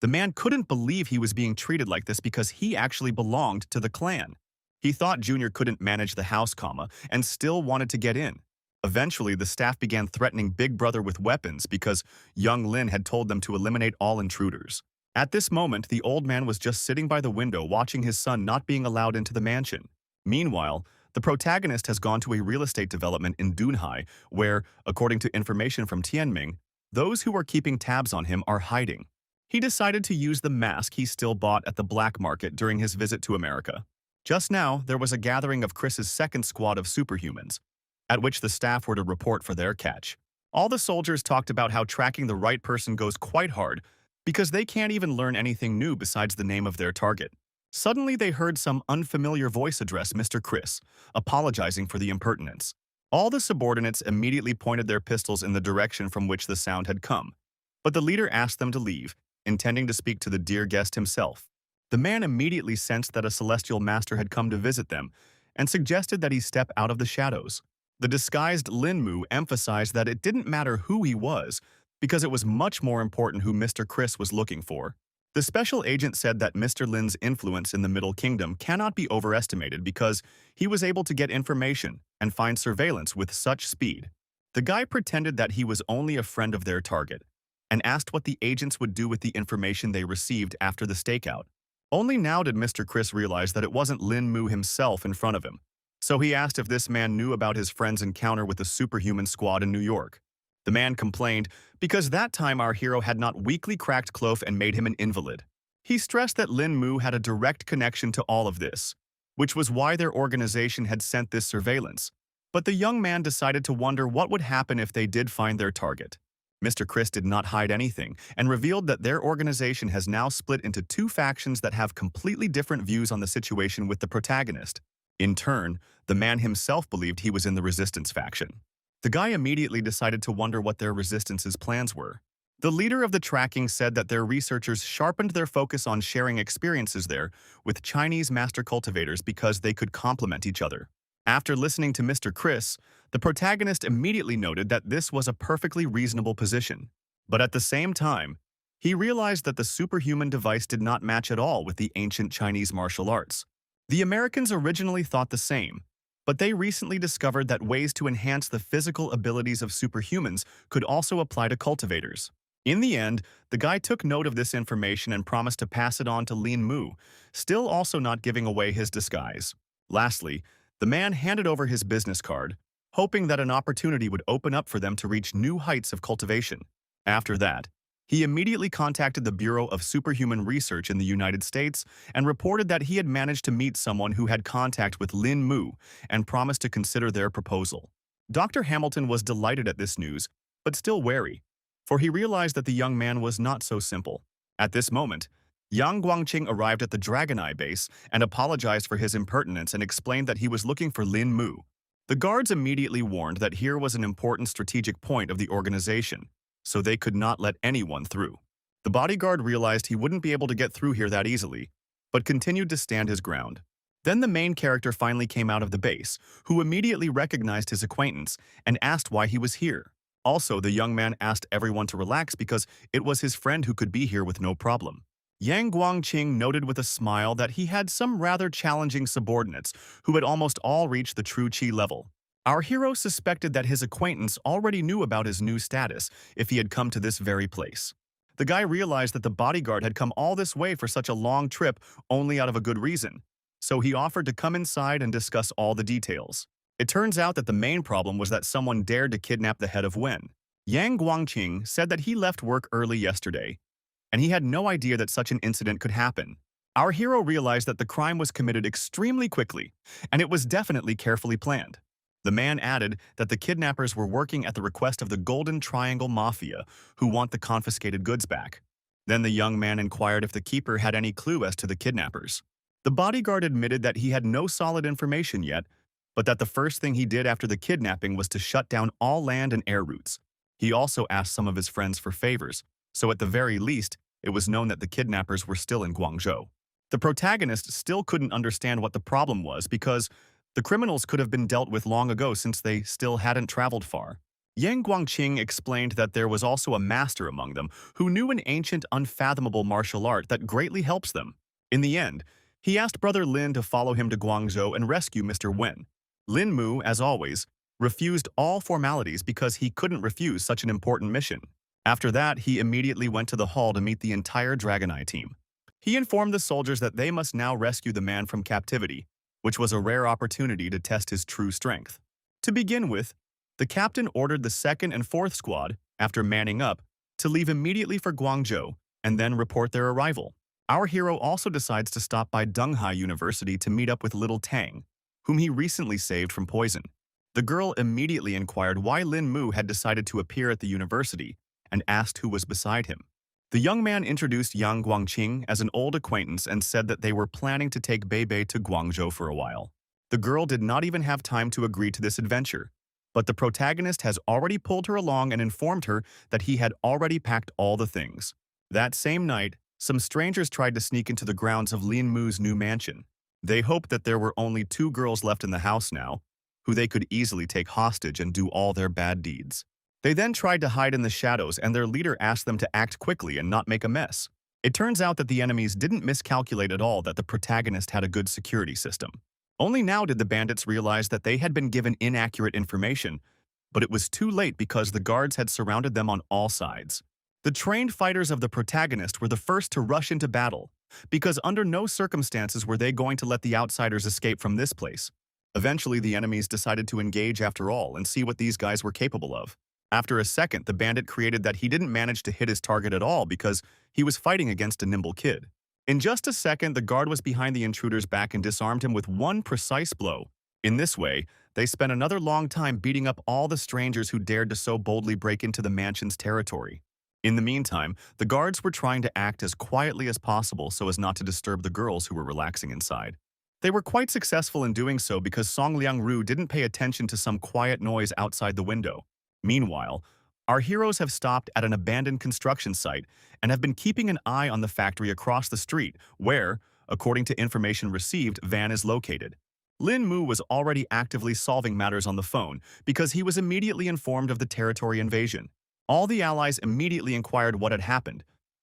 The man couldn't believe he was being treated like this because he actually belonged to the clan. He thought Junior couldn't manage the house, and still wanted to get in. Eventually, the staff began threatening Big Brother with weapons because young Lin had told them to eliminate all intruders. At this moment, the old man was just sitting by the window watching his son not being allowed into the mansion. Meanwhile, the protagonist has gone to a real estate development in Dunhai where, according to information from Tianming, those who are keeping tabs on him are hiding. He decided to use the mask he still bought at the black market during his visit to America. Just now, there was a gathering of Chris's second squad of superhumans, at which the staff were to report for their catch. All the soldiers talked about how tracking the right person goes quite hard because they can't even learn anything new besides the name of their target. Suddenly, they heard some unfamiliar voice address Mr. Chris, apologizing for the impertinence. All the subordinates immediately pointed their pistols in the direction from which the sound had come, but the leader asked them to leave, intending to speak to the dear guest himself. The man immediately sensed that a celestial master had come to visit them and suggested that he step out of the shadows. The disguised Lin Mu emphasized that it didn't matter who he was because it was much more important who Mr. Chris was looking for. The special agent said that Mr. Lin's influence in the Middle Kingdom cannot be overestimated because he was able to get information and find surveillance with such speed. The guy pretended that he was only a friend of their target and asked what the agents would do with the information they received after the stakeout. Only now did Mr. Chris realize that it wasn't Lin Mu himself in front of him, so he asked if this man knew about his friend's encounter with the superhuman squad in New York. The man complained because that time our hero had not weakly cracked Cloth and made him an invalid. He stressed that Lin Mu had a direct connection to all of this, which was why their organization had sent this surveillance. But the young man decided to wonder what would happen if they did find their target. Mr. Chris did not hide anything and revealed that their organization has now split into two factions that have completely different views on the situation with the protagonist. In turn, the man himself believed he was in the resistance faction. The guy immediately decided to wonder what their resistance's plans were. The leader of the tracking said that their researchers sharpened their focus on sharing experiences there with Chinese master cultivators because they could complement each other. After listening to Mr. Chris, the protagonist immediately noted that this was a perfectly reasonable position. But at the same time, he realized that the superhuman device did not match at all with the ancient Chinese martial arts. The Americans originally thought the same, but they recently discovered that ways to enhance the physical abilities of superhumans could also apply to cultivators. In the end, the guy took note of this information and promised to pass it on to Lin Mu, still also not giving away his disguise. Lastly, the man handed over his business card, hoping that an opportunity would open up for them to reach new heights of cultivation. After that, he immediately contacted the Bureau of Superhuman Research in the United States and reported that he had managed to meet someone who had contact with Lin Mu and promised to consider their proposal. Dr. Hamilton was delighted at this news, but still wary, for he realized that the young man was not so simple. At this moment, Yang Guangqing arrived at the Dragon Eye base and apologized for his impertinence and explained that he was looking for Lin Mu. The guards immediately warned that here was an important strategic point of the organization, so they could not let anyone through. The bodyguard realized he wouldn't be able to get through here that easily, but continued to stand his ground. Then the main character finally came out of the base, who immediately recognized his acquaintance and asked why he was here. Also, the young man asked everyone to relax because it was his friend who could be here with no problem. Yang Guangqing noted with a smile that he had some rather challenging subordinates who had almost all reached the true Qi level. Our hero suspected that his acquaintance already knew about his new status if he had come to this very place. The guy realized that the bodyguard had come all this way for such a long trip only out of a good reason, so he offered to come inside and discuss all the details. It turns out that the main problem was that someone dared to kidnap the head of Wen. Yang Guangqing said that he left work early yesterday, and he had no idea that such an incident could happen. Our hero realized that the crime was committed extremely quickly, and it was definitely carefully planned. The man added that the kidnappers were working at the request of the Golden Triangle Mafia, who want the confiscated goods back. Then the young man inquired if the keeper had any clue as to the kidnappers. The bodyguard admitted that he had no solid information yet, but that the first thing he did after the kidnapping was to shut down all land and air routes. He also asked some of his friends for favors, so at the very least, it was known that the kidnappers were still in Guangzhou. The protagonist still couldn't understand what the problem was because the criminals could have been dealt with long ago since they still hadn't traveled far. Yang Guangqing explained that there was also a master among them who knew an ancient, unfathomable martial art that greatly helps them. In the end, he asked Brother Lin to follow him to Guangzhou and rescue Mr. Wen. Lin Mu, as always, refused all formalities because he couldn't refuse such an important mission. After that, he immediately went to the hall to meet the entire Dragon Eye team. He informed the soldiers that they must now rescue the man from captivity, which was a rare opportunity to test his true strength. To begin with, the captain ordered the 2nd and 4th squad, after manning up, to leave immediately for Guangzhou and then report their arrival. Our hero also decides to stop by Dunghai University to meet up with little Tang, whom he recently saved from poison. The girl immediately inquired why Lin Mu had decided to appear at the university and asked who was beside him. The young man introduced Yang Guangqing as an old acquaintance and said that they were planning to take Beibei to Guangzhou for a while. The girl did not even have time to agree to this adventure, but the protagonist has already pulled her along and informed her that he had already packed all the things. That same night, some strangers tried to sneak into the grounds of Lin Mu's new mansion. They hoped that there were only 2 girls left in the house now, who they could easily take hostage and do all their bad deeds. They then tried to hide in the shadows, and their leader asked them to act quickly and not make a mess. It turns out that the enemies didn't miscalculate at all that the protagonist had a good security system. Only now did the bandits realize that they had been given inaccurate information, but it was too late because the guards had surrounded them on all sides. The trained fighters of the protagonist were the first to rush into battle, because under no circumstances were they going to let the outsiders escape from this place. Eventually, the enemies decided to engage after all and see what these guys were capable of. After a second, the bandit created that he didn't manage to hit his target at all because he was fighting against a nimble kid. In just a second, the guard was behind the intruder's back and disarmed him with one precise blow. In this way, they spent another long time beating up all the strangers who dared to so boldly break into the mansion's territory. In the meantime, the guards were trying to act as quietly as possible so as not to disturb the girls who were relaxing inside. They were quite successful in doing so because Song Liangru didn't pay attention to some quiet noise outside the window. Meanwhile, our heroes have stopped at an abandoned construction site and have been keeping an eye on the factory across the street where, according to information received, Van is located. Lin Mu was already actively solving matters on the phone because he was immediately informed of the territory invasion. All the allies immediately inquired what had happened,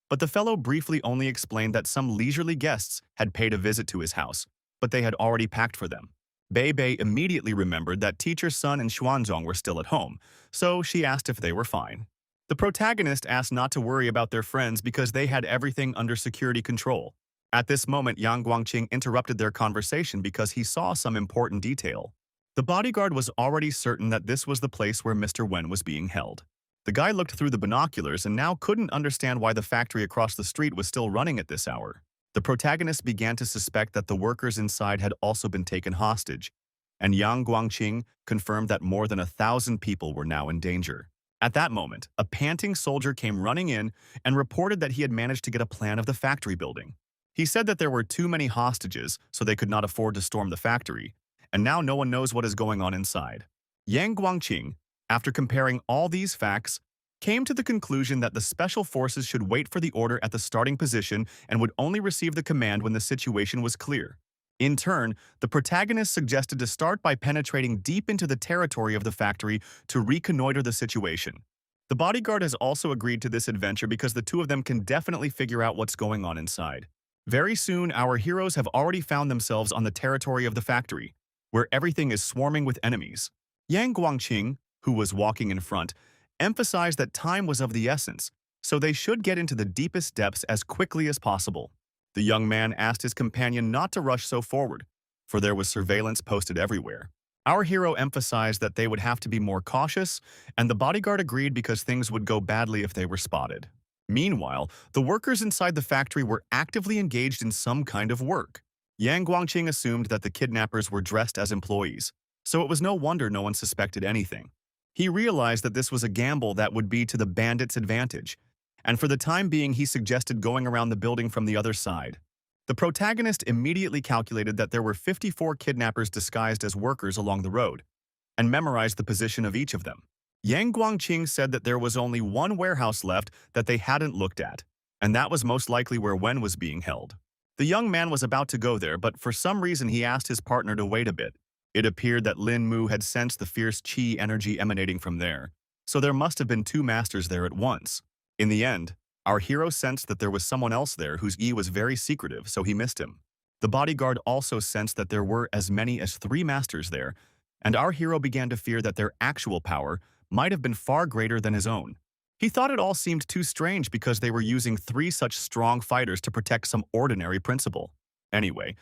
but the fellow briefly only explained that some leisurely guests had paid a visit to his house, but they had already packed for them. Bei immediately remembered that Teacher Sun and Xuanzong were still at home, so she asked if they were fine. The protagonist asked not to worry about their friends because they had everything under security control. At this moment, Yang Guangqing interrupted their conversation because he saw some important detail. The bodyguard was already certain that this was the place where Mr. Wen was being held. The guy looked through the binoculars and now couldn't understand why the factory across the street was still running at this hour. The protagonist began to suspect that the workers inside had also been taken hostage, and Yang Guangqing confirmed that more than 1,000 people were now in danger. At that moment, a panting soldier came running in and reported that he had managed to get a plan of the factory building. He said that there were too many hostages, so they could not afford to storm the factory, and now no one knows what is going on inside. Yang Guangqing, after comparing all these facts, came to the conclusion that the special forces should wait for the order at the starting position and would only receive the command when the situation was clear. In turn, the protagonist suggested to start by penetrating deep into the territory of the factory to reconnoiter the situation. The bodyguard has also agreed to this adventure because the two of them can definitely figure out what's going on inside. Very soon, our heroes have already found themselves on the territory of the factory, where everything is swarming with enemies. Yang Guangqing, who was walking in front, emphasized that time was of the essence, so they should get into the deepest depths as quickly as possible. The young man asked his companion not to rush so forward, for there was surveillance posted everywhere. Our hero emphasized that they would have to be more cautious, and the bodyguard agreed because things would go badly if they were spotted. Meanwhile, the workers inside the factory were actively engaged in some kind of work. Yang Guangqing assumed that the kidnappers were dressed as employees, so it was no wonder no one suspected anything. He realized that this was a gamble that would be to the bandits' advantage, and for the time being he suggested going around the building from the other side. The protagonist immediately calculated that there were 54 kidnappers disguised as workers along the road, and memorized the position of each of them. Yang Guangqing said that there was only one warehouse left that they hadn't looked at, and that was most likely where Wen was being held. The young man was about to go there, but for some reason he asked his partner to wait a bit. It appeared that Lin Mu had sensed the fierce qi energy emanating from there, so there must have been two masters there at once. In the end, our hero sensed that there was someone else there whose yi was very secretive, so he missed him. The bodyguard also sensed that there were as many as 3 masters there, and our hero began to fear that their actual power might have been far greater than his own. He thought it all seemed too strange because they were using 3 such strong fighters to protect some ordinary principle. Anyway,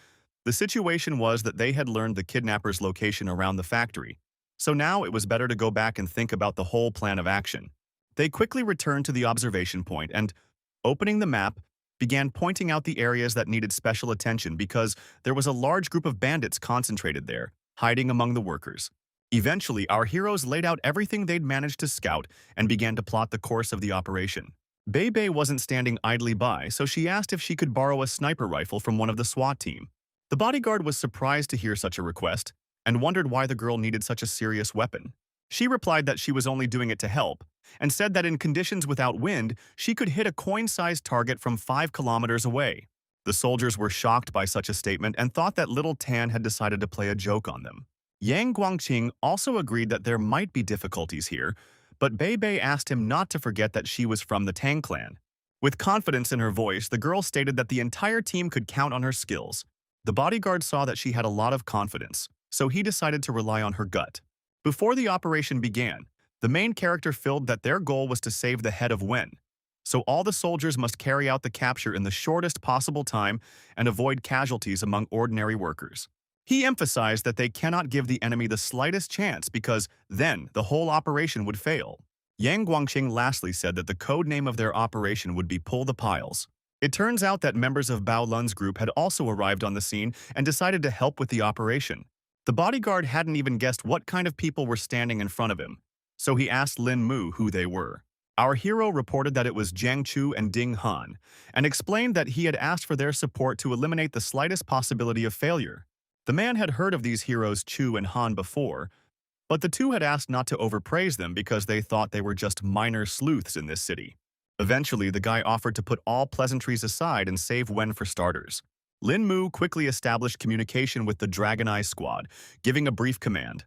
the situation was that they had learned the kidnappers' location around the factory, so now it was better to go back and think about the whole plan of action. They quickly returned to the observation point and, opening the map, began pointing out the areas that needed special attention because there was a large group of bandits concentrated there, hiding among the workers. Eventually, our heroes laid out everything they'd managed to scout and began to plot the course of the operation. Bei wasn't standing idly by, so she asked if she could borrow a sniper rifle from one of the SWAT team. The bodyguard was surprised to hear such a request and wondered why the girl needed such a serious weapon. She replied that she was only doing it to help, and said that in conditions without wind, she could hit a coin-sized target from 5 kilometers away. The soldiers were shocked by such a statement and thought that little Tan had decided to play a joke on them. Yang Guangqing also agreed that there might be difficulties here, but Bei asked him not to forget that she was from the Tang clan. With confidence in her voice, the girl stated that the entire team could count on her skills. The bodyguard saw that she had a lot of confidence, so he decided to rely on her gut. Before the operation began, the main character filled that their goal was to save the head of Wen, so all the soldiers must carry out the capture in the shortest possible time and avoid casualties among ordinary workers. He emphasized that they cannot give the enemy the slightest chance because then the whole operation would fail. Yang Guangqing lastly said that the code name of their operation would be Pull the Piles. It turns out that members of Bao Lun's group had also arrived on the scene and decided to help with the operation. The bodyguard hadn't even guessed what kind of people were standing in front of him, so he asked Lin Mu who they were. Our hero reported that it was Jiang Chu and Ding Han, and explained that he had asked for their support to eliminate the slightest possibility of failure. The man had heard of these heroes Chu and Han before, but the two had asked not to overpraise them because they thought they were just minor sleuths in this city. Eventually, the guy offered to put all pleasantries aside and save Wen for starters. Lin Mu quickly established communication with the Dragon Eye squad, giving a brief command.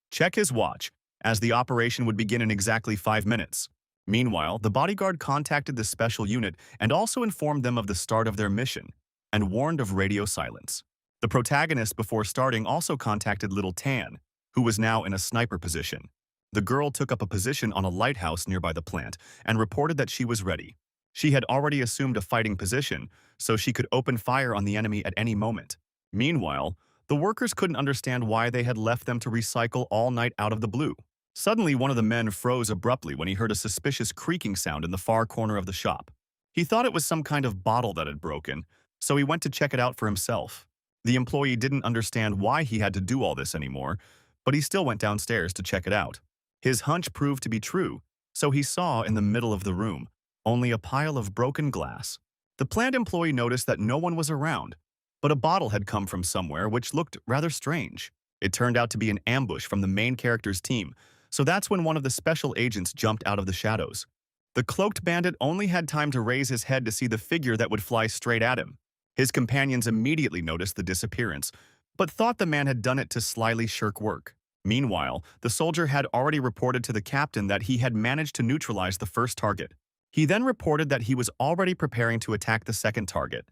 Check his watch, as the operation would begin in exactly 5 minutes. Meanwhile, the bodyguard contacted the special unit and also informed them of the start of their mission, and warned of radio silence. The protagonist before starting also contacted Little Tan, who was now in a sniper position. The girl took up a position on a lighthouse nearby the plant and reported that she was ready. She had already assumed a fighting position, so she could open fire on the enemy at any moment. Meanwhile, the workers couldn't understand why they had left them to recycle all night out of the blue. Suddenly, one of the men froze abruptly when he heard a suspicious creaking sound in the far corner of the shop. He thought it was some kind of bottle that had broken, so he went to check it out for himself. The employee didn't understand why he had to do all this anymore, but he still went downstairs to check it out. His hunch proved to be true, so he saw in the middle of the room only a pile of broken glass. The plant employee noticed that no one was around, but a bottle had come from somewhere which looked rather strange. It turned out to be an ambush from the main character's team, so that's when one of the special agents jumped out of the shadows. The cloaked bandit only had time to raise his head to see the figure that would fly straight at him. His companions immediately noticed the disappearance, but thought the man had done it to slyly shirk work. Meanwhile, the soldier had already reported to the captain that he had managed to neutralize the first target. He then reported that he was already preparing to attack the second target,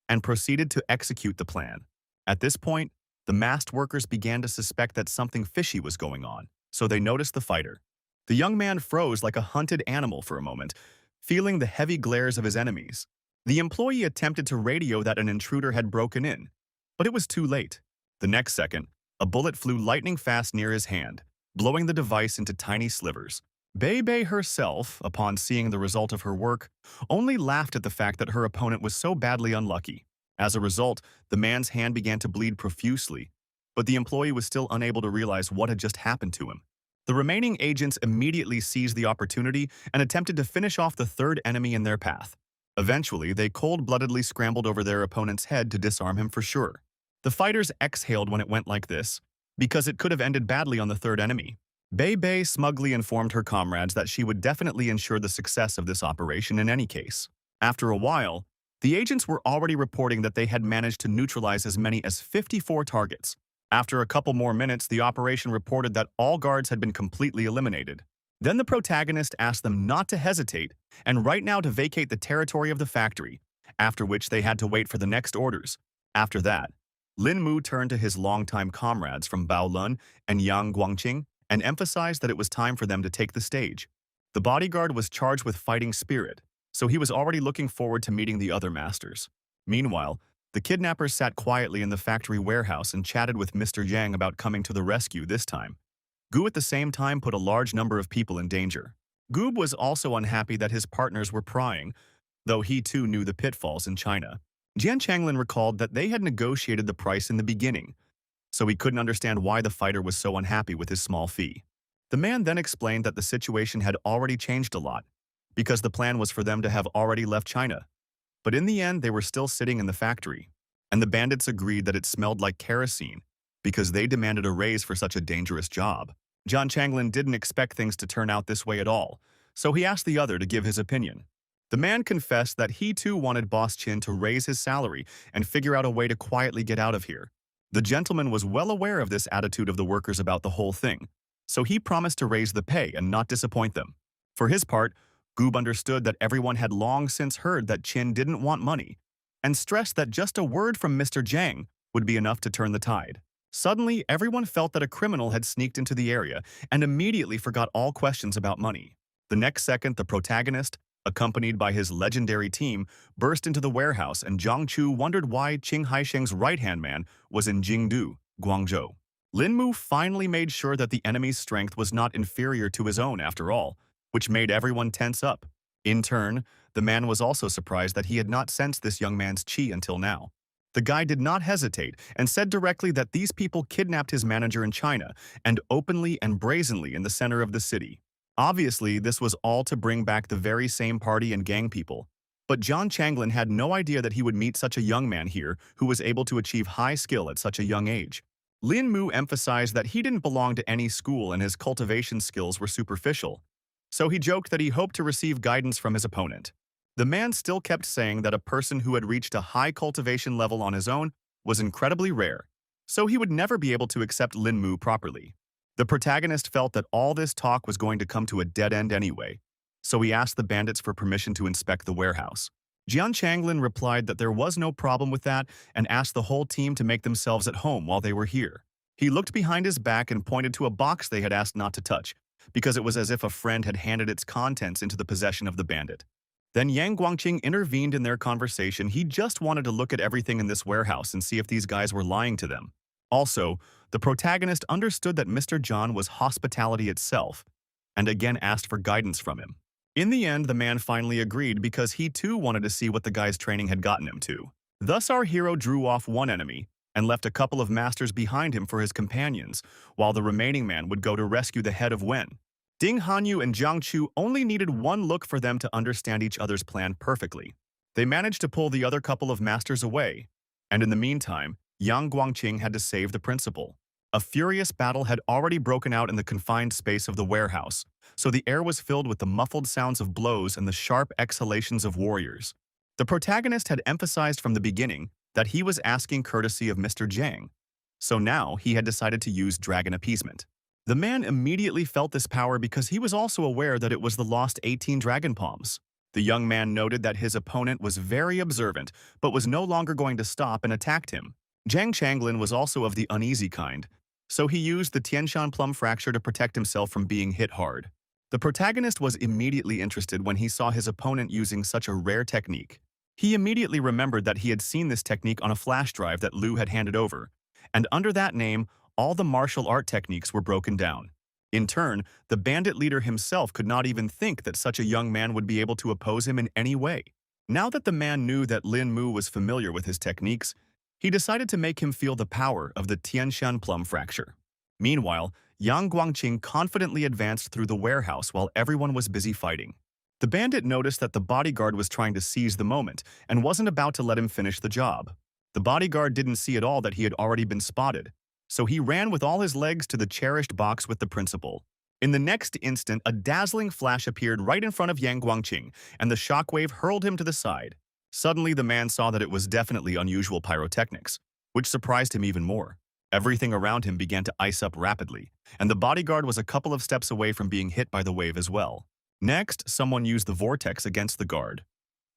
and proceeded to execute the plan. At this point, the masked workers began to suspect that something fishy was going on, so they noticed the fighter. The young man froze like a hunted animal for a moment, feeling the heavy glares of his enemies. The employee attempted to radio that an intruder had broken in, but it was too late. The next second, a bullet flew lightning fast near his hand, blowing the device into tiny slivers. Bei Bei herself, upon seeing the result of her work, only laughed at the fact that her opponent was so badly unlucky. As a result, the man's hand began to bleed profusely, but the employee was still unable to realize what had just happened to him. The remaining agents immediately seized the opportunity and attempted to finish off the third enemy in their path. Eventually, they cold-bloodedly scrambled over their opponent's head to disarm him for sure. The fighters exhaled when it went like this, because it could have ended badly on the third enemy. Bei Bei smugly informed her comrades that she would definitely ensure the success of this operation in any case. After a while, the agents were already reporting that they had managed to neutralize as many as 54 targets. After a couple more minutes, the operation reported that all guards had been completely eliminated. Then the protagonist asked them not to hesitate and right now to vacate the territory of the factory, after which they had to wait for the next orders. After that, Lin Mu turned to his longtime comrades from Bao Lun and Yang Guangqing and emphasized that it was time for them to take the stage. The bodyguard was charged with fighting spirit, so he was already looking forward to meeting the other masters. Meanwhile, the kidnappers sat quietly in the factory warehouse and chatted with Mr. Yang about coming to the rescue this time. Gu at the same time put a large number of people in danger. Goob was also unhappy that his partners were prying, though he too knew the pitfalls in China. Jian Changlin recalled that they had negotiated the price in the beginning, so he couldn't understand why the fighter was so unhappy with his small fee. The man then explained that the situation had already changed a lot, because the plan was for them to have already left China. But in the end, they were still sitting in the factory, and the bandits agreed that it smelled like kerosene, because they demanded a raise for such a dangerous job. Jian Changlin didn't expect things to turn out this way at all, so he asked the other to give his opinion. The man confessed that he too wanted Boss Qin to raise his salary and figure out a way to quietly get out of here. The gentleman was well aware of this attitude of the workers about the whole thing, so he promised to raise the pay and not disappoint them. For his part, Goob understood that everyone had long since heard that Qin didn't want money, and stressed that just a word from Mr. Jiang would be enough to turn the tide. Suddenly, everyone felt that a criminal had sneaked into the area and immediately forgot all questions about money. The next second, the protagonist, accompanied by his legendary team, burst into the warehouse, and Zhang Chu wondered why Qing Haisheng's right-hand man was in Jingdu, Guangzhou. Lin Mu finally made sure that the enemy's strength was not inferior to his own after all, which made everyone tense up. In turn, the man was also surprised that he had not sensed this young man's chi until now. The guy did not hesitate and said directly that these people kidnapped his manager in China and openly and brazenly in the center of the city. Obviously, this was all to bring back the very same party and gang people. But Jian Changlin had no idea that he would meet such a young man here who was able to achieve high skill at such a young age. Lin Mu emphasized that he didn't belong to any school and his cultivation skills were superficial, so he joked that he hoped to receive guidance from his opponent. The man still kept saying that a person who had reached a high cultivation level on his own was incredibly rare, so he would never be able to accept Lin Mu properly. The protagonist felt that all this talk was going to come to a dead end anyway, so he asked the bandits for permission to inspect the warehouse. Jian Changlin replied that there was no problem with that and asked the whole team to make themselves at home while they were here. He looked behind his back and pointed to a box they had asked not to touch, because it was as if a friend had handed its contents into the possession of the bandit. Then Yang Guangqing intervened in their conversation. He just wanted to look at everything in this warehouse and see if these guys were lying to them. Also, the protagonist understood that Mr. John was hospitality itself, and again asked for guidance from him. In the end, the man finally agreed because he too wanted to see what the guy's training had gotten him to. Thus our hero drew off one enemy and left a couple of masters behind him for his companions, while the remaining man would go to rescue the head of Wen. Ding Hanyu and Zhang Chu only needed one look for them to understand each other's plan perfectly. They managed to pull the other couple of masters away, and in the meantime, Yang Guangqing had to save the principal. A furious battle had already broken out in the confined space of the warehouse, so the air was filled with the muffled sounds of blows and the sharp exhalations of warriors. The protagonist had emphasized from the beginning that he was asking courtesy of Mr. Jiang, so now he had decided to use dragon appeasement. The man immediately felt this power because he was also aware that it was the lost 18 dragon palms. The young man noted that his opponent was very observant, but was no longer going to stop and attacked him. Jiang Changlin was also of the uneasy kind, so he used the Tianshan plum fracture to protect himself from being hit hard. The protagonist was immediately interested when he saw his opponent using such a rare technique. He immediately remembered that he had seen this technique on a flash drive that Liu had handed over, and under that name, all the martial art techniques were broken down. In turn, the bandit leader himself could not even think that such a young man would be able to oppose him in any way. Now that the man knew that Lin Mu was familiar with his techniques, he decided to make him feel the power of the Tianshan plum fracture. Meanwhile, Yang Guangqing confidently advanced through the warehouse while everyone was busy fighting. The bandit noticed that the bodyguard was trying to seize the moment and wasn't about to let him finish the job. The bodyguard didn't see at all that he had already been spotted, so he ran with all his legs to the cherished box with the principal. In the next instant, a dazzling flash appeared right in front of Yang Guangqing, and the shockwave hurled him to the side. Suddenly, the man saw that it was definitely unusual pyrotechnics, which surprised him even more. Everything around him began to ice up rapidly, and the bodyguard was a couple of steps away from being hit by the wave as well. Next, someone used the vortex against the guard,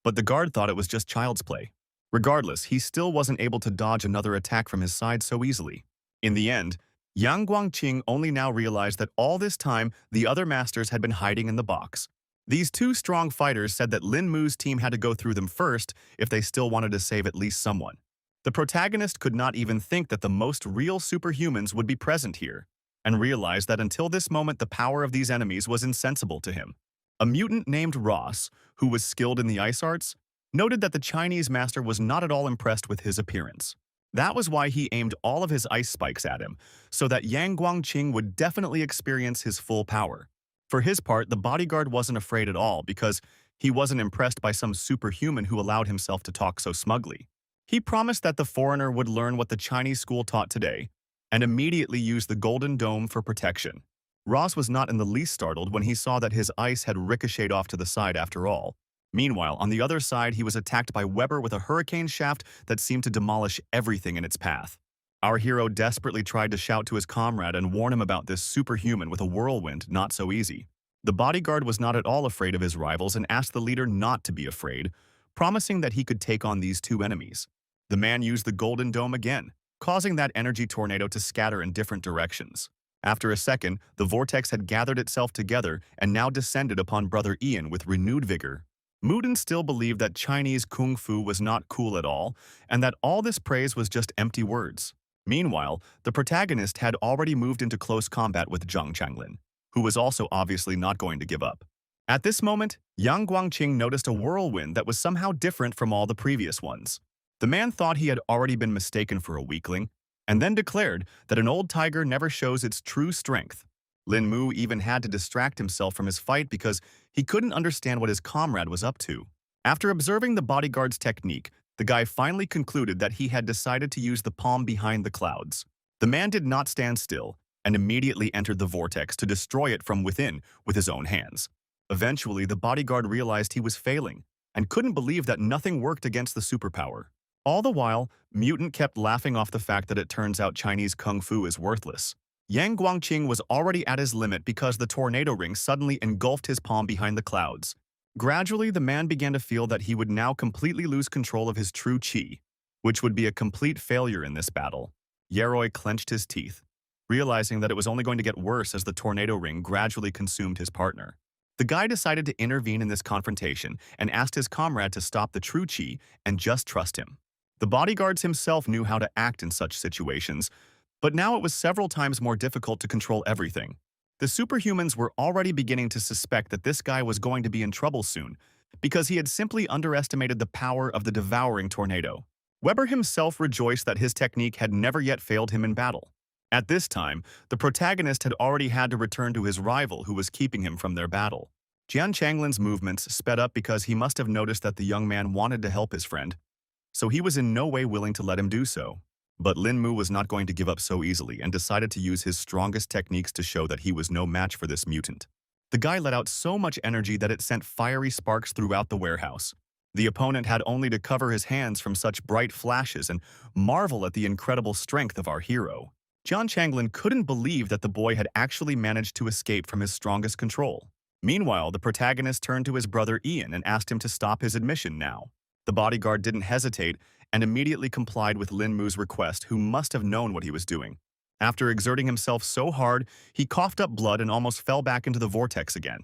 but the guard thought it was just child's play. Regardless, he still wasn't able to dodge another attack from his side so easily. In the end, Yang Guangqing only now realized that all this time the other masters had been hiding in the box. These two strong fighters said that Lin Mu's team had to go through them first if they still wanted to save at least someone. The protagonist could not even think that the most real superhumans would be present here, and realized that until this moment the power of these enemies was insensible to him. A mutant named Ross, who was skilled in the ice arts, noted that the Chinese master was not at all impressed with his appearance. That was why he aimed all of his ice spikes at him, so that Yang Guangqing would definitely experience his full power. For his part, the bodyguard wasn't afraid at all because he wasn't impressed by some superhuman who allowed himself to talk so smugly. He promised that the foreigner would learn what the Chinese school taught today, and immediately used the golden dome for protection. Ross was not in the least startled when he saw that his ice had ricocheted off to the side after all. Meanwhile, on the other side, he was attacked by Weber with a hurricane shaft that seemed to demolish everything in its path. Our hero desperately tried to shout to his comrade and warn him about this superhuman with a whirlwind not so easy. The bodyguard was not at all afraid of his rivals and asked the leader not to be afraid, promising that he could take on these two enemies. The man used the golden dome again, causing that energy tornado to scatter in different directions. After a second, the vortex had gathered itself together and now descended upon Brother Ian with renewed vigor. Muden still believed that Chinese kung fu was not cool at all, and that all this praise was just empty words. Meanwhile, the protagonist had already moved into close combat with Zhang Changlin, who was also obviously not going to give up. At this moment, Yang Guangqing noticed a whirlwind that was somehow different from all the previous ones. The man thought he had already been mistaken for a weakling, and then declared that an old tiger never shows its true strength. Lin Mu even had to distract himself from his fight because he couldn't understand what his comrade was up to. After observing the bodyguard's technique, the guy finally concluded that he had decided to use the palm behind the clouds. The man did not stand still and immediately entered the vortex to destroy it from within with his own hands. Eventually, the bodyguard realized he was failing and couldn't believe that nothing worked against the superpower. All the while, Mutant kept laughing off the fact that it turns out Chinese kung fu is worthless. Yang Guangqing was already at his limit because the tornado ring suddenly engulfed his palm behind the clouds. Gradually, the man began to feel that he would now completely lose control of his true qi, which would be a complete failure in this battle. Yaroi clenched his teeth, realizing that it was only going to get worse as the tornado ring gradually consumed his partner. The guy decided to intervene in this confrontation and asked his comrade to stop the true qi and just trust him. The bodyguards himself knew how to act in such situations, but now it was several times more difficult to control everything. The superhumans were already beginning to suspect that this guy was going to be in trouble soon, because he had simply underestimated the power of the devouring tornado. Weber himself rejoiced that his technique had never yet failed him in battle. At this time, the protagonist had already had to return to his rival who was keeping him from their battle. Jian Changlin's movements sped up because he must have noticed that the young man wanted to help his friend, so he was in no way willing to let him do so. But Lin Mu was not going to give up so easily and decided to use his strongest techniques to show that he was no match for this mutant. The guy let out so much energy that it sent fiery sparks throughout the warehouse. The opponent had only to cover his hands from such bright flashes and marvel at the incredible strength of our hero. Jian Changlin couldn't believe that the boy had actually managed to escape from his strongest control. Meanwhile, the protagonist turned to his brother Ian and asked him to stop his admission now. The bodyguard didn't hesitate and immediately complied with Lin Mu's request, who must have known what he was doing. After exerting himself so hard, he coughed up blood and almost fell back into the vortex again.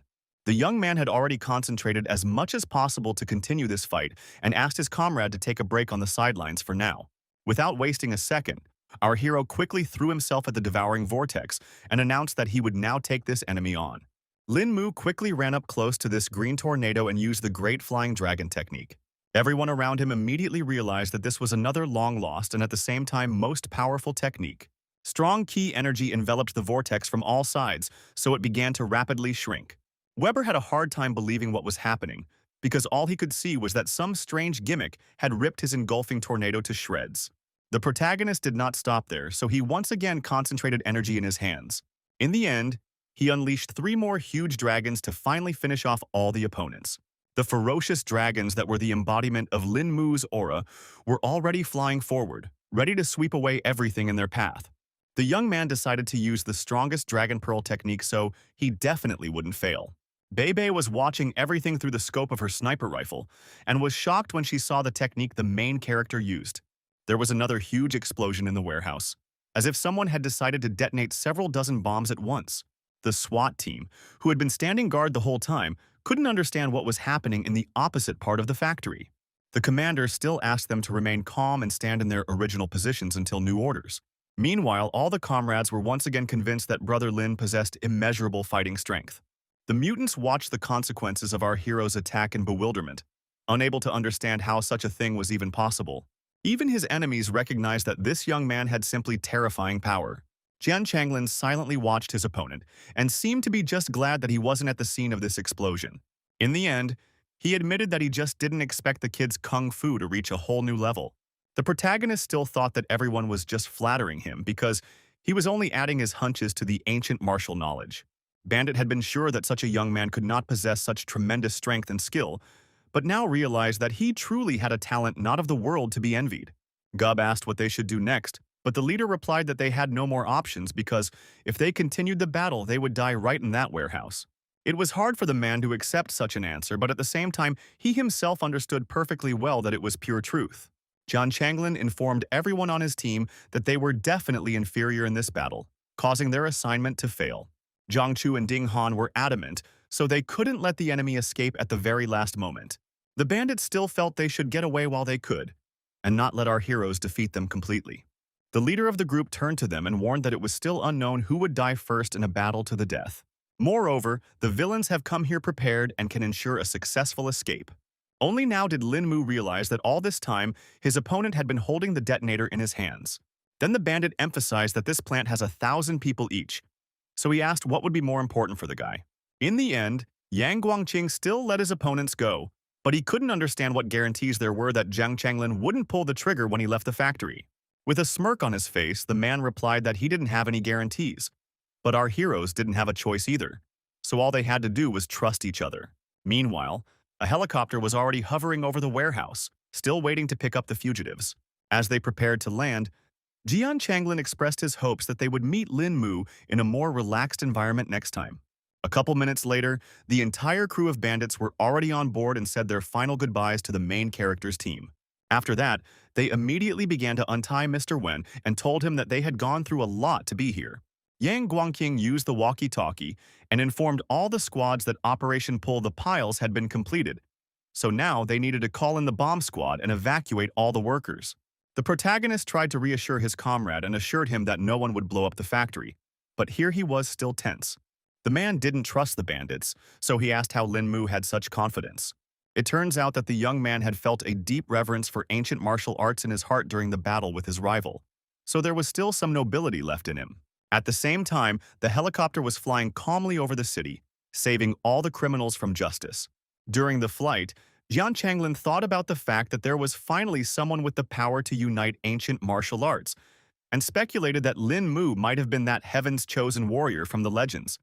The young man had already concentrated as much as possible to continue this fight and asked his comrade to take a break on the sidelines for now. Without wasting a second, our hero quickly threw himself at the devouring vortex and announced that he would now take this enemy on. Lin Mu quickly ran up close to this green tornado and used the Great Flying Dragon technique. Everyone around him immediately realized that this was another long-lost and at the same time most powerful technique. Strong ki energy enveloped the vortex from all sides, so it began to rapidly shrink. Weber had a hard time believing what was happening, because all he could see was that some strange gimmick had ripped his engulfing tornado to shreds. The protagonist did not stop there, so he once again concentrated energy in his hands. In the end, he unleashed 3 more huge dragons to finally finish off all the opponents. The ferocious dragons that were the embodiment of Lin Mu's aura were already flying forward, ready to sweep away everything in their path. The young man decided to use the strongest Dragon Pearl technique, so he definitely wouldn't fail. Bebe was watching everything through the scope of her sniper rifle and was shocked when she saw the technique the main character used. There was another huge explosion in the warehouse, as if someone had decided to detonate several dozen bombs at once. The SWAT team, who had been standing guard the whole time, couldn't understand what was happening in the opposite part of the factory. The commander still asked them to remain calm and stand in their original positions until new orders. Meanwhile, all the comrades were once again convinced that Brother Lin possessed immeasurable fighting strength. The mutants watched the consequences of our hero's attack in bewilderment, unable to understand how such a thing was even possible. Even his enemies recognized that this young man had simply terrifying power. Jian Changlin silently watched his opponent and seemed to be just glad that he wasn't at the scene of this explosion. In the end, he admitted that he just didn't expect the kid's kung fu to reach a whole new level. The protagonist still thought that everyone was just flattering him because he was only adding his hunches to the ancient martial knowledge. Bandit had been sure that such a young man could not possess such tremendous strength and skill, but now realized that he truly had a talent not of the world to be envied. Gub asked what they should do next, but the leader replied that they had no more options because if they continued the battle, they would die right in that warehouse. It was hard for the man to accept such an answer, but at the same time, he himself understood perfectly well that it was pure truth. Jian Changlin informed everyone on his team that they were definitely inferior in this battle, causing their assignment to fail. Zhang Chu and Ding Han were adamant, so they couldn't let the enemy escape at the very last moment. The bandits still felt they should get away while they could, and not let our heroes defeat them completely. The leader of the group turned to them and warned that it was still unknown who would die first in a battle to the death. Moreover, the villains have come here prepared and can ensure a successful escape. Only now did Lin Mu realize that all this time, his opponent had been holding the detonator in his hands. Then the bandit emphasized that this plant has 1,000 people each, so he asked what would be more important for the guy. In the end, Yang Guangqing still let his opponents go, but he couldn't understand what guarantees there were that Jiang Changlin wouldn't pull the trigger when he left the factory. With a smirk on his face, the man replied that he didn't have any guarantees. But our heroes didn't have a choice either, so all they had to do was trust each other. Meanwhile, a helicopter was already hovering over the warehouse, still waiting to pick up the fugitives. As they prepared to land, Jian Changlin expressed his hopes that they would meet Lin Mu in a more relaxed environment next time. A couple minutes later, the entire crew of bandits were already on board and said their final goodbyes to the main character's team. After that, they immediately began to untie Mr. Wen and told him that they had gone through a lot to be here. Yang Guangqing used the walkie-talkie and informed all the squads that Operation Pull the Piles had been completed, so now they needed to call in the bomb squad and evacuate all the workers. The protagonist tried to reassure his comrade and assured him that no one would blow up the factory, but here he was still tense. The man didn't trust the bandits, so he asked how Lin Mu had such confidence. It turns out that the young man had felt a deep reverence for ancient martial arts in his heart during the battle with his rival, so there was still some nobility left in him. At the same time, the helicopter was flying calmly over the city, saving all the criminals from justice. During the flight, Jian Changlin thought about the fact that there was finally someone with the power to unite ancient martial arts, and speculated that Lin Mu might have been that heaven's chosen warrior from the legends.